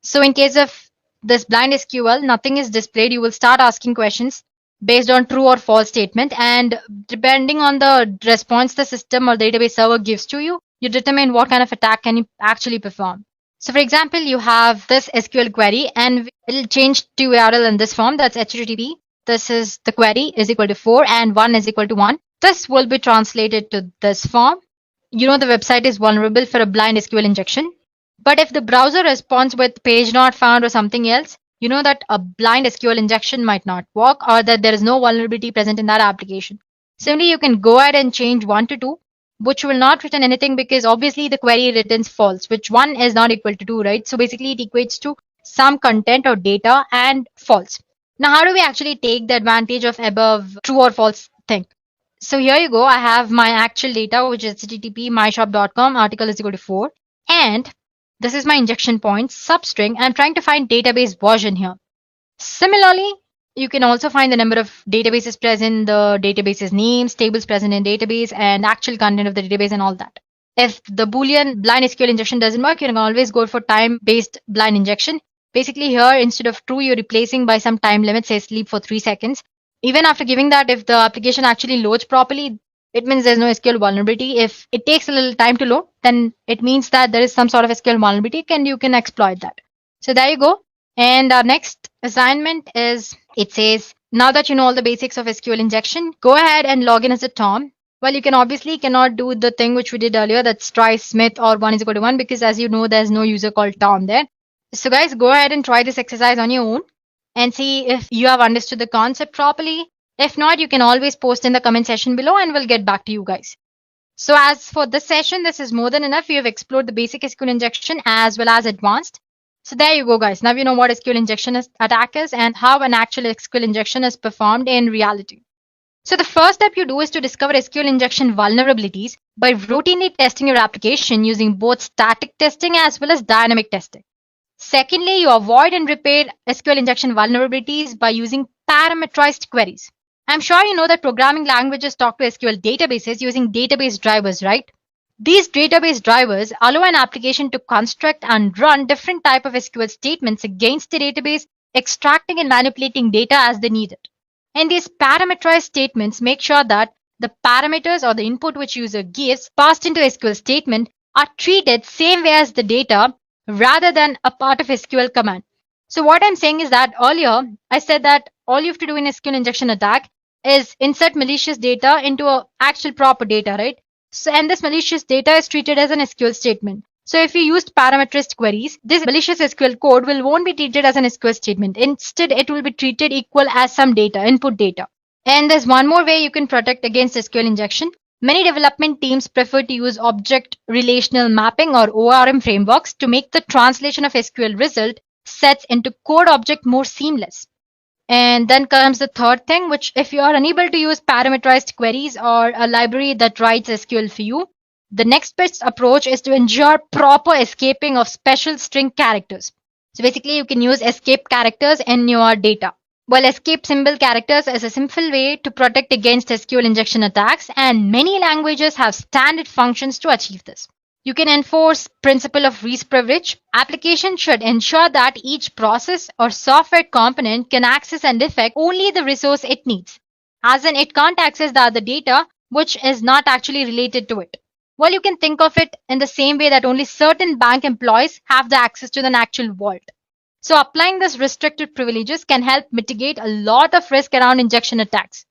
So in case of this blind SQL, nothing is displayed. You will start asking questions based on true or false statement, and depending on the response the system or database server gives to you, you determine what kind of attack can you actually perform. So for example, you have this SQL query and it'll change to URL in this form. That's HTTP. This is the query is equal to 4 and 1 is equal to 1. This will be translated to this form. You know the website is vulnerable for a blind SQL injection. But if the browser responds with page not found or something else, you know that a blind SQL injection might not work or that there is no vulnerability present in that application. Similarly, you can go ahead and change 1 to 2, which will not return anything because obviously the query returns false, which 1 is not equal to 2, right? So basically it equates to some content or data and false. Now, how do we actually take the advantage of above true or false thing? So here you go. I have my actual data, which is http myshop.com, article is equal to 4. And this is my injection point, substring. I'm trying to find database version here. Similarly, you can also find the number of databases present, the database's names, tables present in database, and actual content of the database and all that. If the Boolean blind SQL injection doesn't work, you can always go for time-based blind injection. Basically here, instead of true, you're replacing by some time limit, say sleep for 3 seconds. Even after giving that, if the application actually loads properly, it means there's no SQL vulnerability. If it takes a little time to load, then it means that there is some sort of SQL vulnerability and you can exploit that. So there you go. And our next assignment is, it says, now that you know all the basics of SQL injection, go ahead and log in as a Tom. Well, you can obviously cannot do the thing which we did earlier, that's try Smith or 1 is equal to 1, because as you know, there's no user called Tom there. So guys, go ahead and try this exercise on your own and see if you have understood the concept properly. If not, you can always post in the comment section below and we'll get back to you guys. So as for this session, this is more than enough. We have explored the basic SQL injection as well as advanced. So there you go, guys. Now you know what SQL injection attack is and how an actual SQL injection is performed in reality. So the first step you do is to discover SQL injection vulnerabilities by routinely testing your application using both static testing as well as dynamic testing. Secondly, you avoid and repair SQL injection vulnerabilities by using parameterized queries. I'm sure you know that programming languages talk to SQL databases using database drivers, right? These database drivers allow an application to construct and run different types of SQL statements against the database, extracting and manipulating data as they need it. And these parameterized statements make sure that the parameters or the input which user gives passed into SQL statement are treated same way as the data rather than a part of SQL command. So what I'm saying is that earlier I said that all you have to do in SQL injection attack is insert malicious data into a actual proper data, right? So, and this malicious data is treated as an SQL statement. So if you used parameterized queries, this malicious SQL code won't be treated as an SQL statement. Instead, it will be treated equal as some data, input data. And there's one more way you can protect against SQL injection. Many development teams prefer to use object relational mapping or ORM frameworks to make the translation of SQL result sets into code object more seamless. And then comes the third thing, which if you are unable to use parameterized queries or a library that writes SQL for you, The next best approach is to ensure proper escaping of special string characters. So basically, you can use escape characters in your data. Well, escape symbol characters is a simple way to protect against SQL injection attacks, and many languages have standard functions to achieve this. You can enforce principle of least privilege. Application should ensure that each process or software component can access and affect only the resource it needs, as in it can't access the other data which is not actually related to it. Well, you can think of it in the same way that only certain bank employees have the access to the actual vault. So applying this restricted privileges can help mitigate a lot of risk around injection attacks.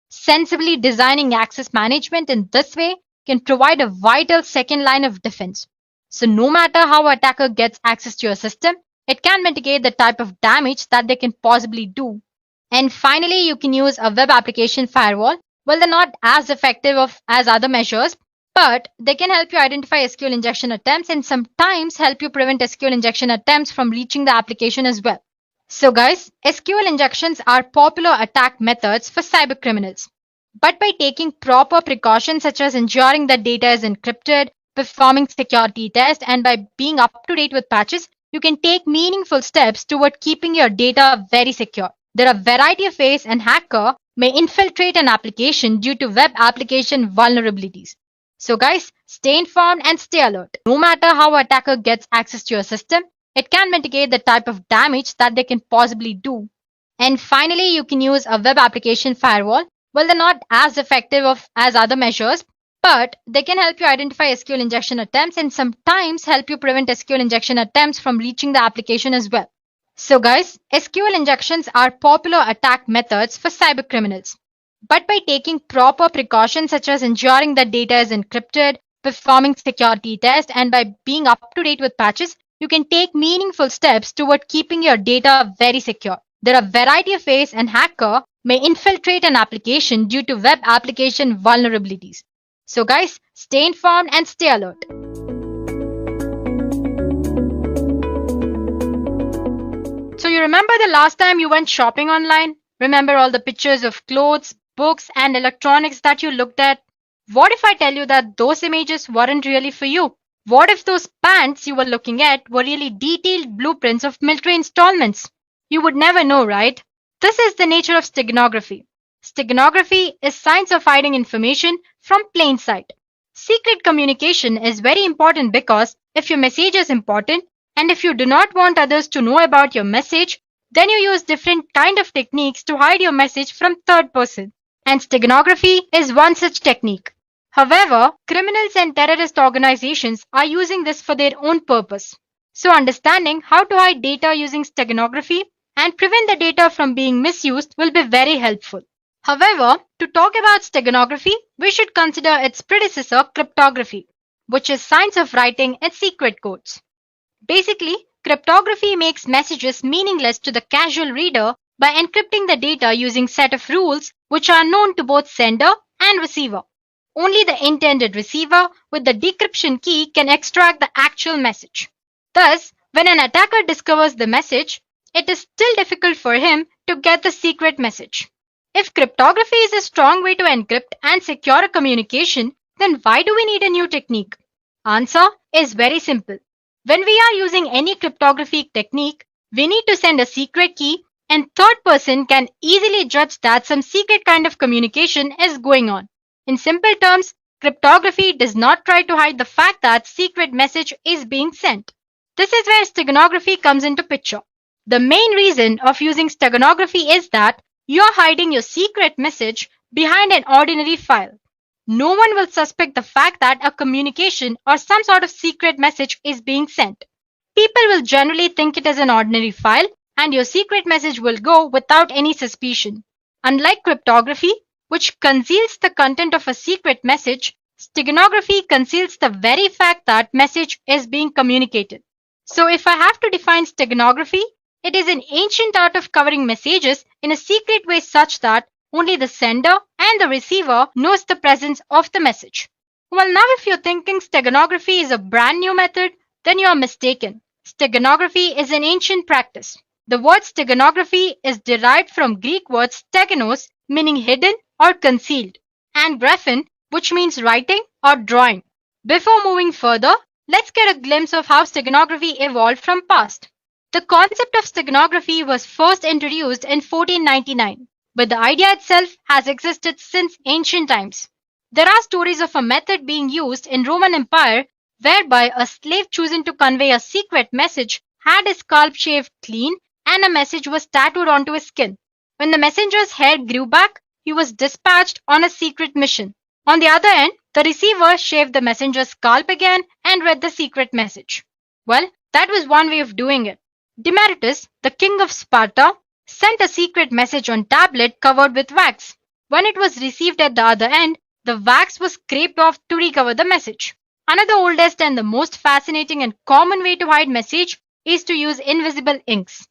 Sensibly designing access management in this way can provide a vital second line of defense. So no matter how an attacker gets access to your system, it can mitigate the type of damage that they can possibly do. And finally, you can use a web application firewall. Well, they're not as effective as other measures, but they can help you identify SQL injection attempts and sometimes help you prevent SQL injection attempts from reaching the application as well. So guys, SQL injections are popular attack methods for cyber criminals. But by taking proper precautions such as ensuring that data is encrypted, performing security tests, and by being up to date with patches, you can take meaningful steps toward keeping your data very secure. There are a variety of ways an hacker may infiltrate an application due to web application vulnerabilities. So guys, stay informed and stay alert. No matter how an attacker gets access to your system, it can mitigate the type of damage that they can possibly do. And finally, you can use a web application firewall. Well, they're not as effective as other measures, but they can help you identify SQL injection attempts and sometimes help you prevent SQL injection attempts from reaching the application as well. So guys, SQL injections are popular attack methods for cyber criminals. But by taking proper precautions such as ensuring that data is encrypted, performing security tests, and by being up to date with patches, you can take meaningful steps toward keeping your data very secure. There are a variety of ways an hacker may infiltrate an application due to web application vulnerabilities. So guys, stay informed and stay alert. So you remember the last time you went shopping online? Remember all the pictures of clothes, books, and electronics that you looked at? What if I tell you that those images weren't really for you? What if those pants you were looking at were really detailed blueprints of military installments? You would never know, right? This is the nature of steganography. Steganography is science of hiding information from plain sight. Secret communication is very important because if your message is important and if you do not want others to know about your message, then you use different kind of techniques to hide your message from third person. And steganography is one such technique. However, criminals and terrorist organizations are using this for their own purpose. So understanding how to hide data using steganography and prevent the data from being misused will be very helpful. However, to talk about steganography, we should consider its predecessor, cryptography, which is science of writing its secret codes. Basically, cryptography makes messages meaningless to the casual reader by encrypting the data using set of rules which are known to both sender and receiver. Only the intended receiver with the decryption key can extract the actual message. Thus, when an attacker discovers the message, it is still difficult for him to get the secret message. If cryptography is a strong way to encrypt and secure a communication, then why do we need a new technique? Answer is very simple. When we are using any cryptography technique, we need to send a secret key and third person can easily judge that some secret kind of communication is going on. In simple terms, cryptography does not try to hide the fact that secret message is being sent. This is where steganography comes into picture. The main reason of using steganography is that you are hiding your secret message behind an ordinary file. No one will suspect the fact that a communication or some sort of secret message is being sent. People will generally think it is an ordinary file and your secret message will go without any suspicion. Unlike cryptography, which conceals the content of a secret message, steganography conceals the very fact that message is being communicated. So if I have to define steganography, it is an ancient art of covering messages in a secret way such that only the sender and the receiver knows the presence of the message. Well, now if you're thinking steganography is a brand new method, then you are mistaken. Steganography is an ancient practice. The word steganography is derived from Greek word steganos, meaning hidden or concealed, and graphen, which means writing or drawing. Before moving further, let's get a glimpse of how steganography evolved from past. The concept of steganography was first introduced in 1499, but the idea itself has existed since ancient times. There are stories of a method being used in Roman Empire whereby a slave choosing to convey a secret message had his scalp shaved clean and a message was tattooed onto his skin. When the messenger's hair grew back, he was dispatched on a secret mission. On the other end, the receiver shaved the messenger's scalp again and read the secret message. Well, that was one way of doing it. Demaratus, the king of Sparta, sent a secret message on tablet covered with wax. When it was received at the other end, the wax was scraped off to recover the message. Another oldest and the most fascinating and common way to hide message is to use invisible inks.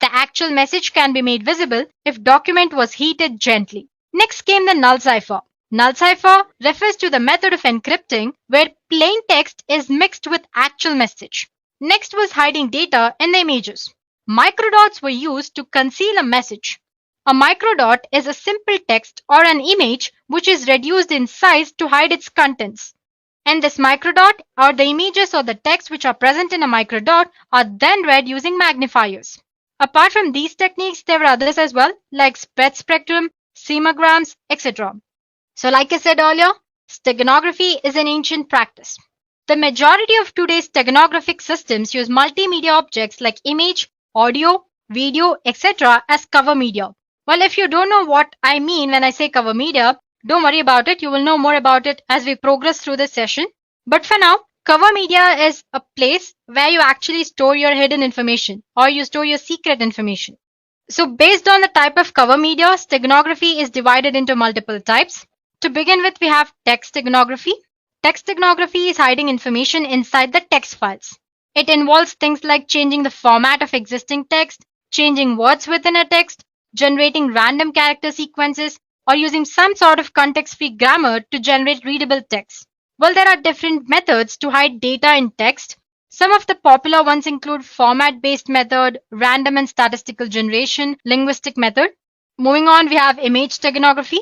The actual message can be made visible if document was heated gently. Next came the null cipher. Null cipher refers to the method of encrypting where plain text is mixed with actual message. Next was hiding data in the images. Microdots were used to conceal a message. A microdot is a simple text or an image which is reduced in size to hide its contents. And this microdot or the images or the text which are present in a microdot are then read using magnifiers. Apart from these techniques, there were others as well, like spread spectrum, semograms, etc. So like I said earlier, steganography is an ancient practice. The majority of today's steganographic systems use multimedia objects like image, audio, video, etc. as cover media. Well, if you don't know what I mean when I say cover media, don't worry about it. You will know more about it as we progress through this session. But for now, cover media is a place where you actually store your hidden information or you store your secret information. So based on the type of cover media, steganography is divided into multiple types. To begin with, we have text steganography. Text steganography is hiding information inside the text files. It involves things like changing the format of existing text, changing words within a text, generating random character sequences, or using some sort of context-free grammar to generate readable text. Well, there are different methods to hide data in text. Some of the popular ones include format-based method, random and statistical generation, linguistic method. Moving on, we have image steganography.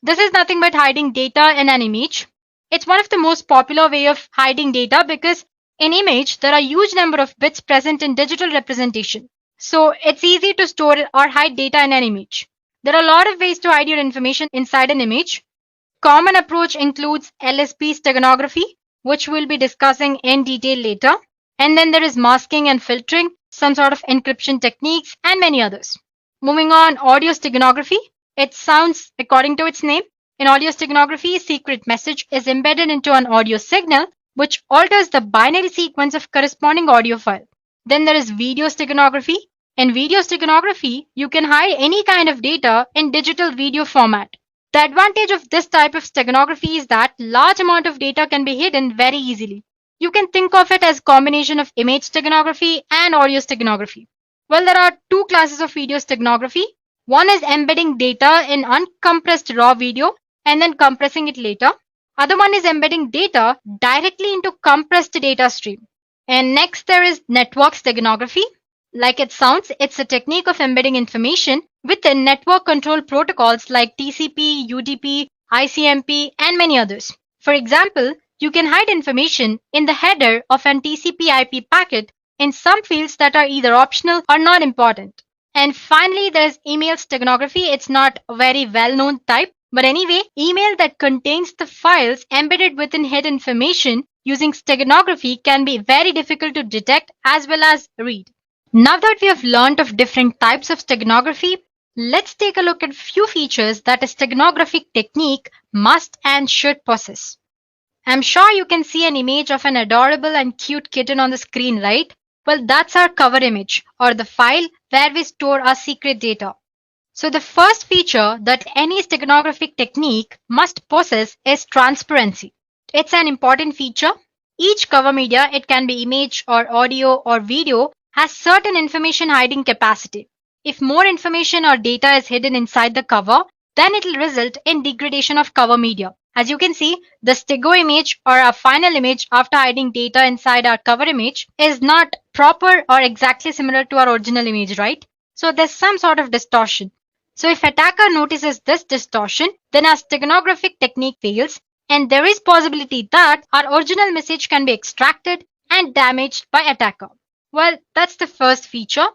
This is nothing but hiding data in an image. It's one of the most popular way of hiding data because in image, there are huge number of bits present in digital representation. So it's easy to store or hide data in an image. There are a lot of ways to hide your information inside an image. Common approach includes LSB steganography, which we'll be discussing in detail later. And then there is masking and filtering, some sort of encryption techniques, and many others. Moving on, audio steganography. It sounds according to its name. In audio steganography, a secret message is embedded into an audio signal, which alters the binary sequence of corresponding audio file. Then there is video steganography. In video steganography, you can hide any kind of data in digital video format. The advantage of this type of steganography is that large amount of data can be hidden very easily. You can think of it as a combination of image steganography and audio steganography. Well, there are two classes of video steganography. One is embedding data in uncompressed raw video and then compressing it later. Other one is embedding data directly into compressed data stream. And next there is network steganography. Like it sounds, it's a technique of embedding information within network control protocols like TCP, UDP, ICMP, and many others. For example, you can hide information in the header of an TCP IP packet in some fields that are either optional or not important. And finally, there's email steganography. It's not a very well-known type, but anyway, email that contains the files embedded within hidden information using steganography can be very difficult to detect as well as read. Now that we have learned of different types of steganography, let's take a look at few features that a steganographic technique must and should possess. I'm sure you can see an image of an adorable and cute kitten on the screen, right? Well, that's our cover image or the file where we store our secret data. So the first feature that any steganographic technique must possess is transparency. It's an important feature. Each cover media, it can be image or audio or video, has certain information hiding capacity. If more information or data is hidden inside the cover, then it will result in degradation of cover media. As you can see, the stego image or our final image after hiding data inside our cover image is not proper or exactly similar to our original image, right? So there's some sort of distortion. So if attacker notices this distortion, then our steganographic technique fails and there is possibility that our original message can be extracted and damaged by attacker. Well, that's the first feature.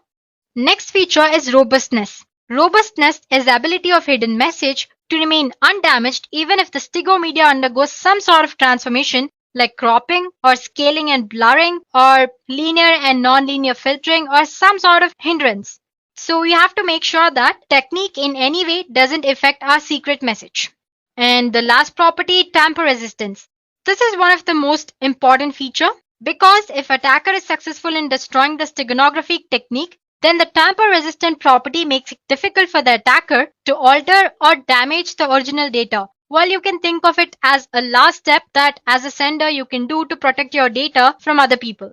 Next feature is robustness. Robustness is the ability of hidden message to remain undamaged even if the stegomedia undergoes some sort of transformation like cropping or scaling and blurring or linear and non-linear filtering or some sort of hindrance. So we have to make sure that technique in any way doesn't affect our secret message. And the last property, tamper resistance. This is one of the most important feature because if attacker is successful in destroying the steganographic technique, then the tamper resistant property makes it difficult for the attacker to alter or damage the original data. Well, you can think of it as a last step that as a sender you can do to protect your data from other people.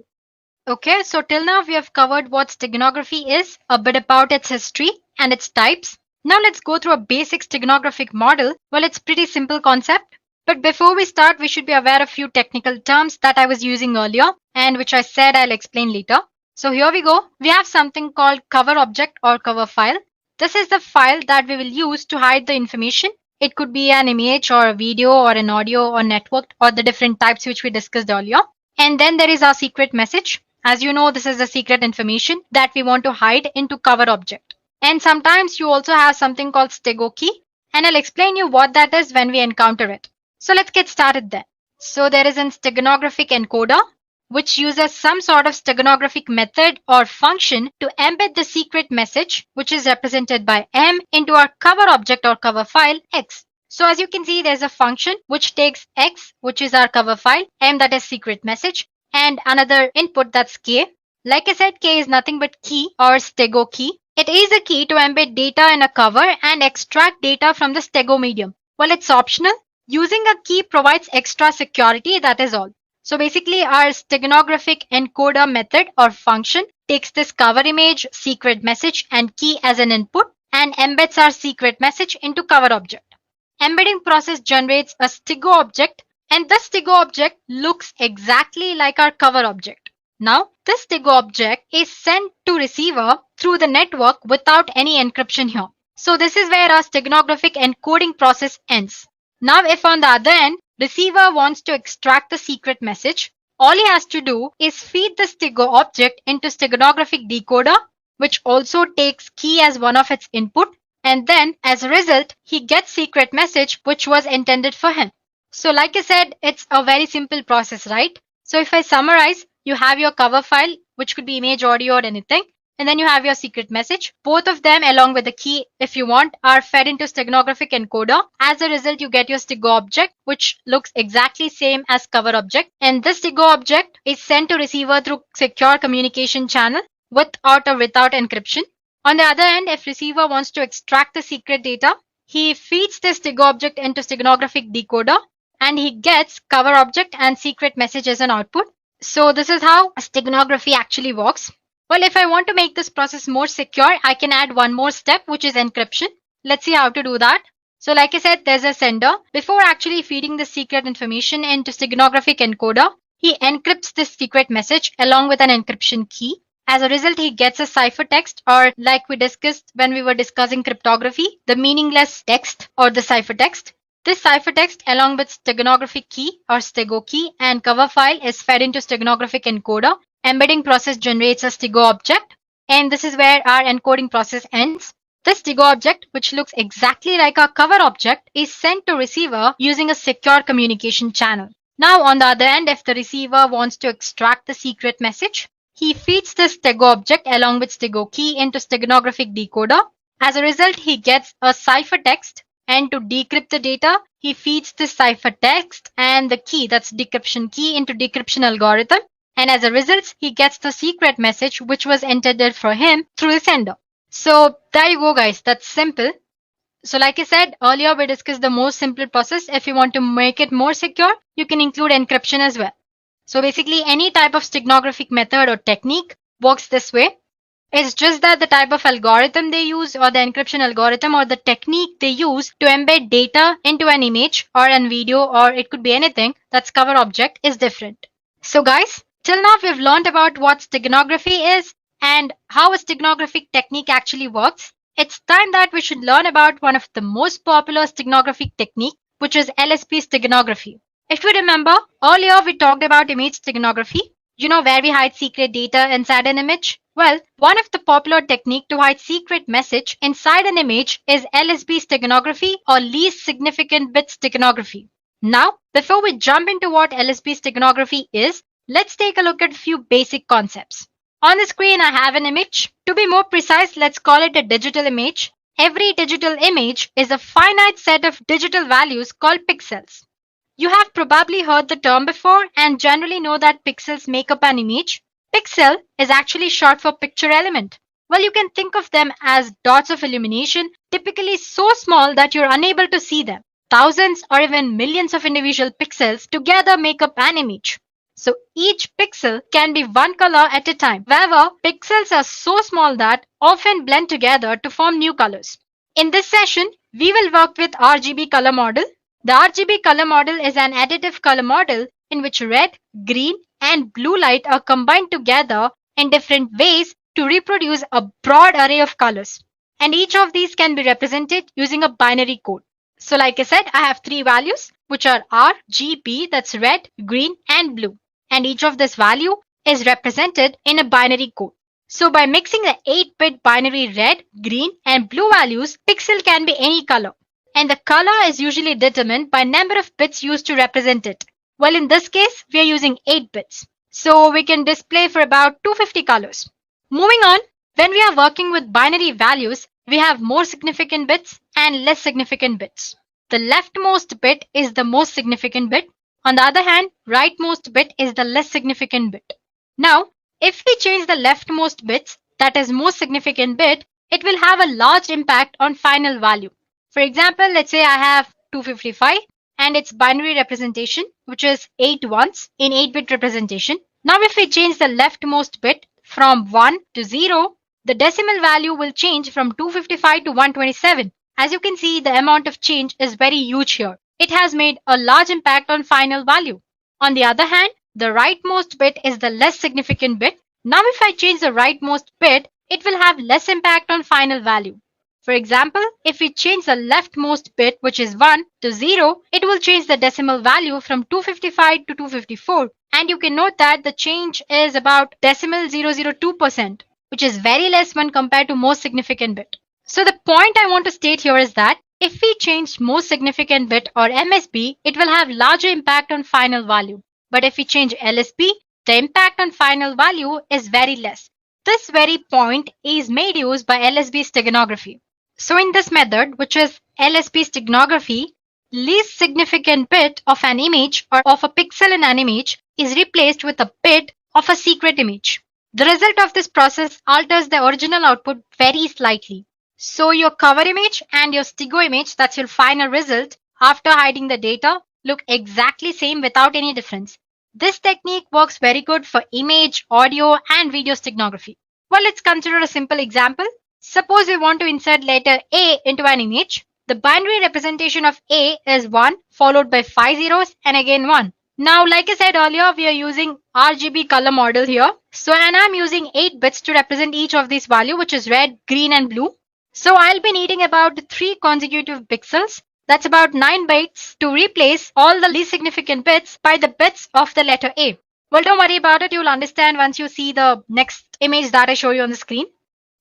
Okay, so till now we have covered what steganography is, a bit about its history and its types. Now let's go through a basic steganographic model. Well, it's pretty simple concept. But before we start, we should be aware of few technical terms that I was using earlier and which I said I'll explain later. So here we go. We have something called cover object or cover file. This is the file that we will use to hide the information. It could be an image or a video or an audio or networked or the different types which we discussed earlier. And then there is our secret message. As you know, this is the secret information that we want to hide into cover object. And sometimes you also have something called stego key, and I'll explain you what that is when we encounter it. So let's get started then. So there is an steganographic encoder which uses some sort of steganographic method or function to embed the secret message, which is represented by M, into our cover object or cover file X. So as you can see, there's a function which takes X, which is our cover file, M that is secret message, and another input that's K. Like I said, K is nothing but key or stego key. It is a key to embed data in a cover and extract data from the stego medium. Well, it's optional. Using a key provides extra security, that is all. So basically our steganographic encoder method or function takes this cover image, secret message and key as an input and embeds our secret message into cover object. Embedding process generates a stego object and the stego object looks exactly like our cover object. Now this stego object is sent to receiver through the network without any encryption here. So this is where our steganographic encoding process ends. Now if on the other end, receiver wants to extract the secret message, all he has to do is feed the stego object into steganographic decoder, which also takes key as one of its input, and then as a result, he gets secret message which was intended for him. So like I said, it's a very simple process, right? So if I summarize, you have your cover file, which could be image, audio, or anything. And then you have your secret message. Both of them, along with the key, if you want, are fed into steganographic encoder. As a result, you get your stego object, which looks exactly same as cover object. And this stego object is sent to receiver through secure communication channel with or without encryption. On the other end, if receiver wants to extract the secret data, he feeds this stego object into steganographic decoder and he gets cover object and secret message as an output. So this is how steganography actually works. Well, if I want to make this process more secure, I can add one more step, which is encryption. Let's see how to do that. So like I said, there's a sender. Before actually feeding the secret information into steganographic encoder, he encrypts this secret message along with an encryption key. As a result, he gets a ciphertext, or like we discussed when we were discussing cryptography, the meaningless text or the ciphertext. This ciphertext along with steganographic key or stego key and cover file is fed into steganographic encoder. Embedding process generates a stego object, and this is where our encoding process ends. This stego object, which looks exactly like our cover object, is sent to receiver using a secure communication channel. Now on the other end, if the receiver wants to extract the secret message, he feeds this stego object along with stego key into steganographic decoder. As a result, he gets a ciphertext, and to decrypt the data, he feeds this ciphertext and the key, that's decryption key, into decryption algorithm. And as a result, he gets the secret message which was intended for him through the sender. So there you go, guys. That's simple. So like I said earlier, we discussed the most simple process. If you want to make it more secure, you can include encryption as well. So basically, any type of steganographic method or technique works this way. It's just that the type of algorithm they use or the encryption algorithm or the technique they use to embed data into an image or an video, or it could be anything that's cover object, is different. So guys, till now we've learned about what steganography is and how a steganographic technique actually works. It's time that we should learn about one of the most popular steganographic technique, which is LSB steganography. If you remember, earlier we talked about image steganography, where we hide secret data inside an image. Well, one of the popular technique to hide secret message inside an image is LSB steganography or least significant bit steganography. Now, before we jump into what LSB steganography is, let's take a look at a few basic concepts. On the screen, I have an image. To be more precise, let's call it a digital image. Every digital image is a finite set of digital values called pixels. You have probably heard the term before and generally know that pixels make up an image. Pixel is actually short for picture element. Well, you can think of them as dots of illumination, typically so small that you're unable to see them. Thousands or even millions of individual pixels together make up an image. So each pixel can be one color at a time. However, pixels are so small that often blend together to form new colors. In this session, we will work with RGB color model. The RGB color model is an additive color model in which red, green, and blue light are combined together in different ways to reproduce a broad array of colors. And each of these can be represented using a binary code. So like I said, I have three values which are RGB, that's red, green, and blue. And each of this value is represented in a binary code. So by mixing the 8-bit binary red, green, and blue values, pixel can be any color. And the color is usually determined by number of bits used to represent it. Well, in this case, we are using 8 bits. So we can display for about 250 colors. Moving on, when we are working with binary values, we have more significant bits and less significant bits. The leftmost bit is the most significant bit. On the other hand, rightmost bit is the less significant bit. Now, if we change the leftmost bits, that is most significant bit, it will have a large impact on final value. For example, let's say I have 255 and its binary representation, which is 8 ones in 8-bit representation. Now, if we change the leftmost bit from 1 to 0, the decimal value will change from 255 to 127. As you can see, the amount of change is very huge here. It has made a large impact on final value. On the other hand, the rightmost bit is the less significant bit. Now, if I change the rightmost bit, it will have less impact on final value. For example, if we change the leftmost bit, which is 1 to 0, it will change the decimal value from 255 to 254. And you can note that the change is about decimal 002%, which is very less when compared to most significant bit. So the point I want to state here is that if we change most significant bit or MSB, it will have larger impact on final value. But if we change LSB, the impact on final value is very less. This very point is made use by LSB steganography. So in this method, which is LSB steganography, least significant bit of an image or of a pixel in an image is replaced with a bit of a secret image. The result of this process alters the original output very slightly. So your cover image and your stego image, that's your final result, after hiding the data, look exactly same without any difference. This technique works very good for image, audio, and video steganography. Well, let's consider a simple example. Suppose we want to insert letter A into an image. The binary representation of A is 1 followed by 5 zeros and again 1. Now, like I said earlier, we are using RGB color model here. So, and I'm using 8 bits to represent each of these values, which is red, green, and blue. So, I'll be needing about 3 consecutive pixels. That's about 9 bytes to replace all the least significant bits by the bits of the letter A. Well, don't worry about it. You'll understand once you see the next image that I show you on the screen.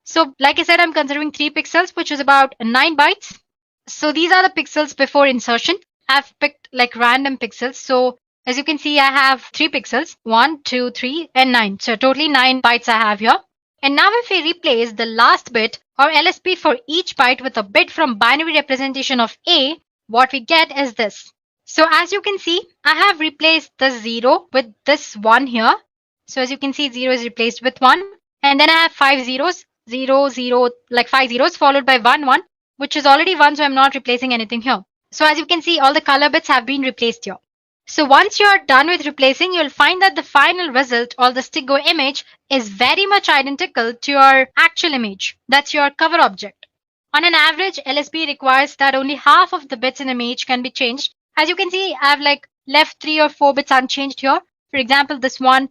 So, like I said, I'm considering 3 pixels, which is about 9 bytes. So, these are the pixels before insertion. I've picked like random pixels. So, as you can see, I have 3 pixels, 1, 2, 3, and 9. So, totally 9 bytes I have here. And now if we replace the last bit or LSB for each byte with a bit from binary representation of A, what we get is this. So as you can see, I have replaced the 0 with this 1 here. So as you can see, 0 is replaced with 1. And then I have 5 zeros, 0, 0, like 5 zeros followed by 1, 1, which is already 1, so I'm not replacing anything here. So as you can see, all the color bits have been replaced here. So once you're done with replacing, you'll find that the final result or the stego image is very much identical to your actual image. That's your cover object. On an average, LSB requires that only half of the bits in the image can be changed. As you can see, I've like left 3 or 4 bits unchanged here. For example, this one,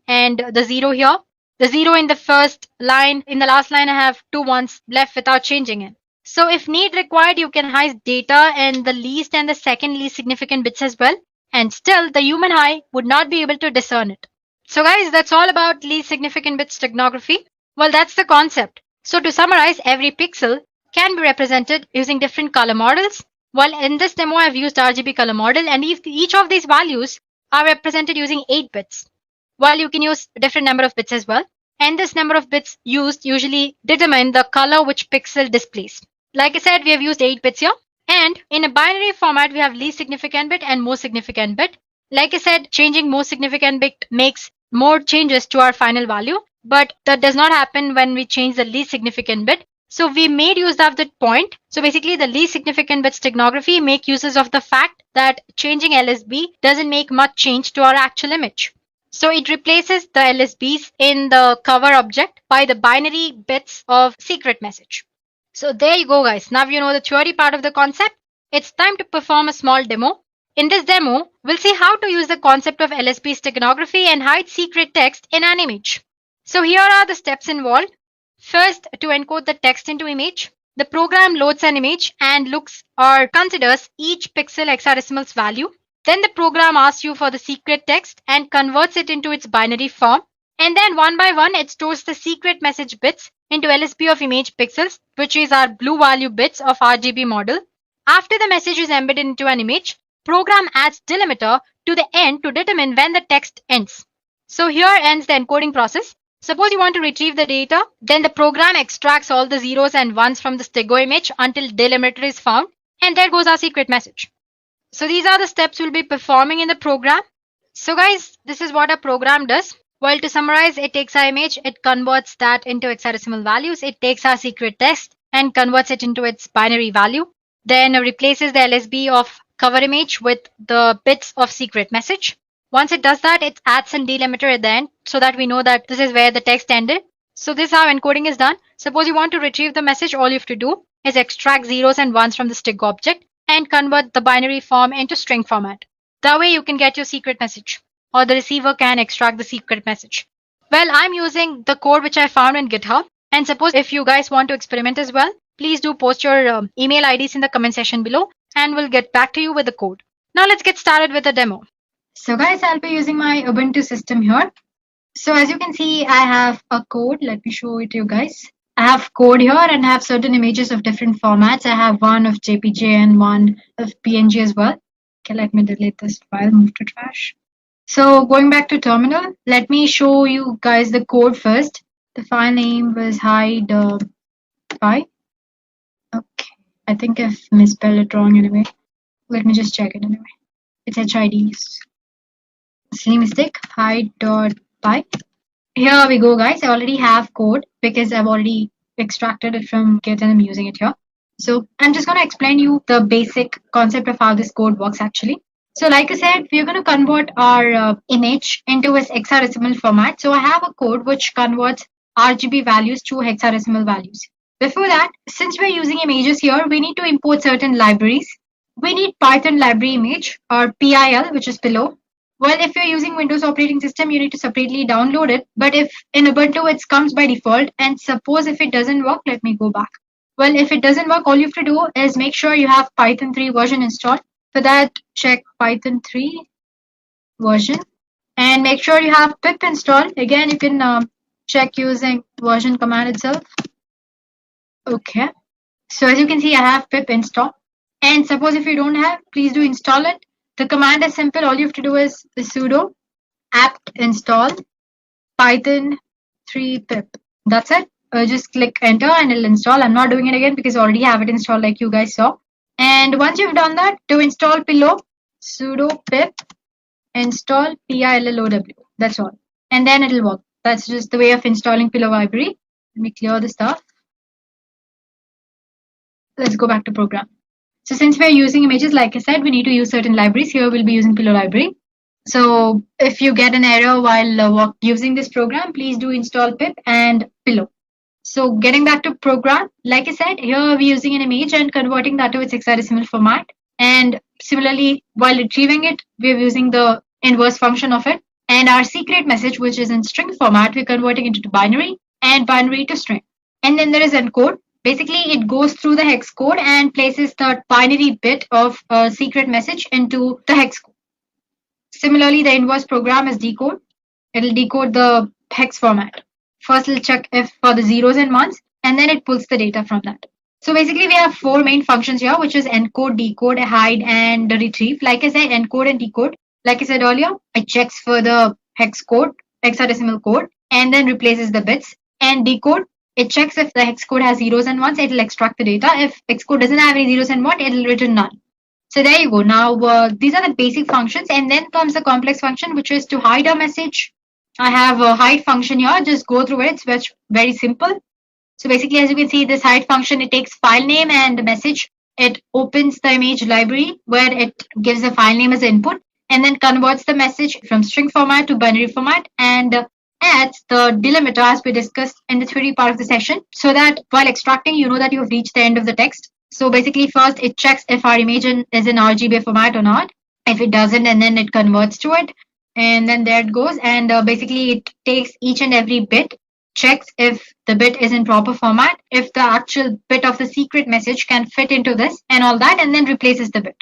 and the 0 here. The 0 in the first line, in the last line, I have 2 ones left without changing it. So if need required, you can hide data in the least and the second least significant bits as well. And still, the human eye would not be able to discern it. So guys, that's all about least significant bit steganography. Well, that's the concept. So to summarize, every pixel can be represented using different color models. Well, in this demo, I've used RGB color model, and if each of these values are represented using 8 bits. Well, you can use different number of bits as well. And this number of bits used usually determine the color which pixel displays. Like I said, we have used 8 bits here. And in a binary format, we have least significant bit and most significant bit. Like I said, changing most significant bit makes more changes to our final value, but that does not happen when we change the least significant bit. So we made use of that point. So basically the least significant bit steganography make uses of the fact that changing LSB doesn't make much change to our actual image. So it replaces the LSBs in the cover object by the binary bits of secret message. So there you go guys. Now you know the theory part of the concept. It's time to perform a small demo. In this demo, we'll see how to use the concept of LSB steganography and hide secret text in an image. So here are the steps involved. First, to encode the text into image, the program loads an image and looks or considers each pixel hexadecimal's value. Then the program asks you for the secret text and converts it into its binary form. And then one by one, it stores the secret message bits into LSB of image pixels, which is our blue value bits of RGB model. After the message is embedded into an image, program adds delimiter to the end to determine when the text ends. So here ends the encoding process. Suppose you want to retrieve the data, then the program extracts all the zeros and ones from the stego image until delimiter is found, and there goes our secret message. So these are the steps we'll be performing in the program. So guys, this is what our program does. Well, to summarize, it takes our image, it converts that into hexadecimal values, it takes our secret text and converts it into its binary value, then replaces the LSB of cover image with the bits of secret message. Once it does that, it adds some delimiter at the end so that we know that this is where the text ended. So this is how encoding is done. Suppose you want to retrieve the message, all you have to do is extract zeros and ones from the stego object and convert the binary form into string format. That way you can get your secret message, or the receiver can extract the secret message. Well, I'm using the code which I found in GitHub, and suppose if you guys want to experiment as well, please do post your email IDs in the comment section below and we'll get back to you with the code. Now let's get started with the demo. So guys, I'll be using my Ubuntu system here. So as you can see, I have a code. Let me show it to you guys. I have code here and I have certain images of different formats. I have one of JPG and one of PNG as well. Okay, let me delete this file, move to trash. So going back to terminal, let me show you guys the code first. The file name was hide.py. Okay, I think I've misspelled it wrong anyway. Let me just check it anyway. It's HID. Silly mistake, hide.py. Here we go guys, I already have code because I've already extracted it from Git and I'm using it here. So I'm just going to explain you the basic concept of how this code works actually. So like I said, we're going to convert our image into its hexadecimal format. So I have a code which converts RGB values to hexadecimal values. Before that, since we're using images here, we need to import certain libraries. We need Python library image or PIL, which is below. Well, if you're using Windows operating system, you need to separately download it. But if in Ubuntu, it comes by default. And suppose if it doesn't work, let me go back. Well, if it doesn't work, all you have to do is make sure you have Python 3 version installed. For that, check Python 3 version and make sure you have pip installed. Again, you can check using version command itself. Okay. So as you can see, I have pip installed. And suppose if you don't have, please do install it. The command is simple. All you have to do is sudo apt install python 3 pip. That's it. Just click enter and it'll install. I'm not doing it again because I already have it installed like you guys saw. And once you've done that, to install Pillow, sudo pip install pillow. That's all. And then it'll work. That's just the way of installing Pillow library. Let me clear the stuff. Let's go back to program. So since we're using images, like I said, we need to use certain libraries. Here we'll be using Pillow library. So if you get an error while using this program, please do install pip and Pillow. So getting back to program, like I said, here we're using an image and converting that to its hexadecimal format. And similarly, while retrieving it, we're using the inverse function of it. And our secret message, which is in string format, we're converting it to binary and binary to string. And then there is encode. Basically, it goes through the hex code and places the binary bit of a secret message into the hex code. Similarly, the inverse program is decode. It'll decode the hex format. First, it'll check if for the zeros and ones, and then it pulls the data from that. So basically, we have four main functions here, which is encode, decode, hide, and retrieve. Like I said, encode and decode. Like I said earlier, it checks for the hex code, hexadecimal code, and then replaces the bits. And decode, it checks if the hex code has zeros and ones, it'll extract the data. If hex code doesn't have any zeros and one, it'll return none. So there you go. Now, these are the basic functions, and then comes the complex function, which is to hide a message. I have a hide function here. Just go through it. It's very simple. So basically, as you can see, this hide function, it takes file name and the message. It opens the image library where it gives the file name as input and then converts the message from string format to binary format and adds the delimiter as we discussed in the theory part of the session, so that while extracting, you know that you have reached the end of the text. So basically, first it checks if our image is in RGB format or not. If it doesn't, and then it converts to it. And then there it goes. And basically, it takes each and every bit, checks if the bit is in proper format, if the actual bit of the secret message can fit into this and all that, and then replaces the bit.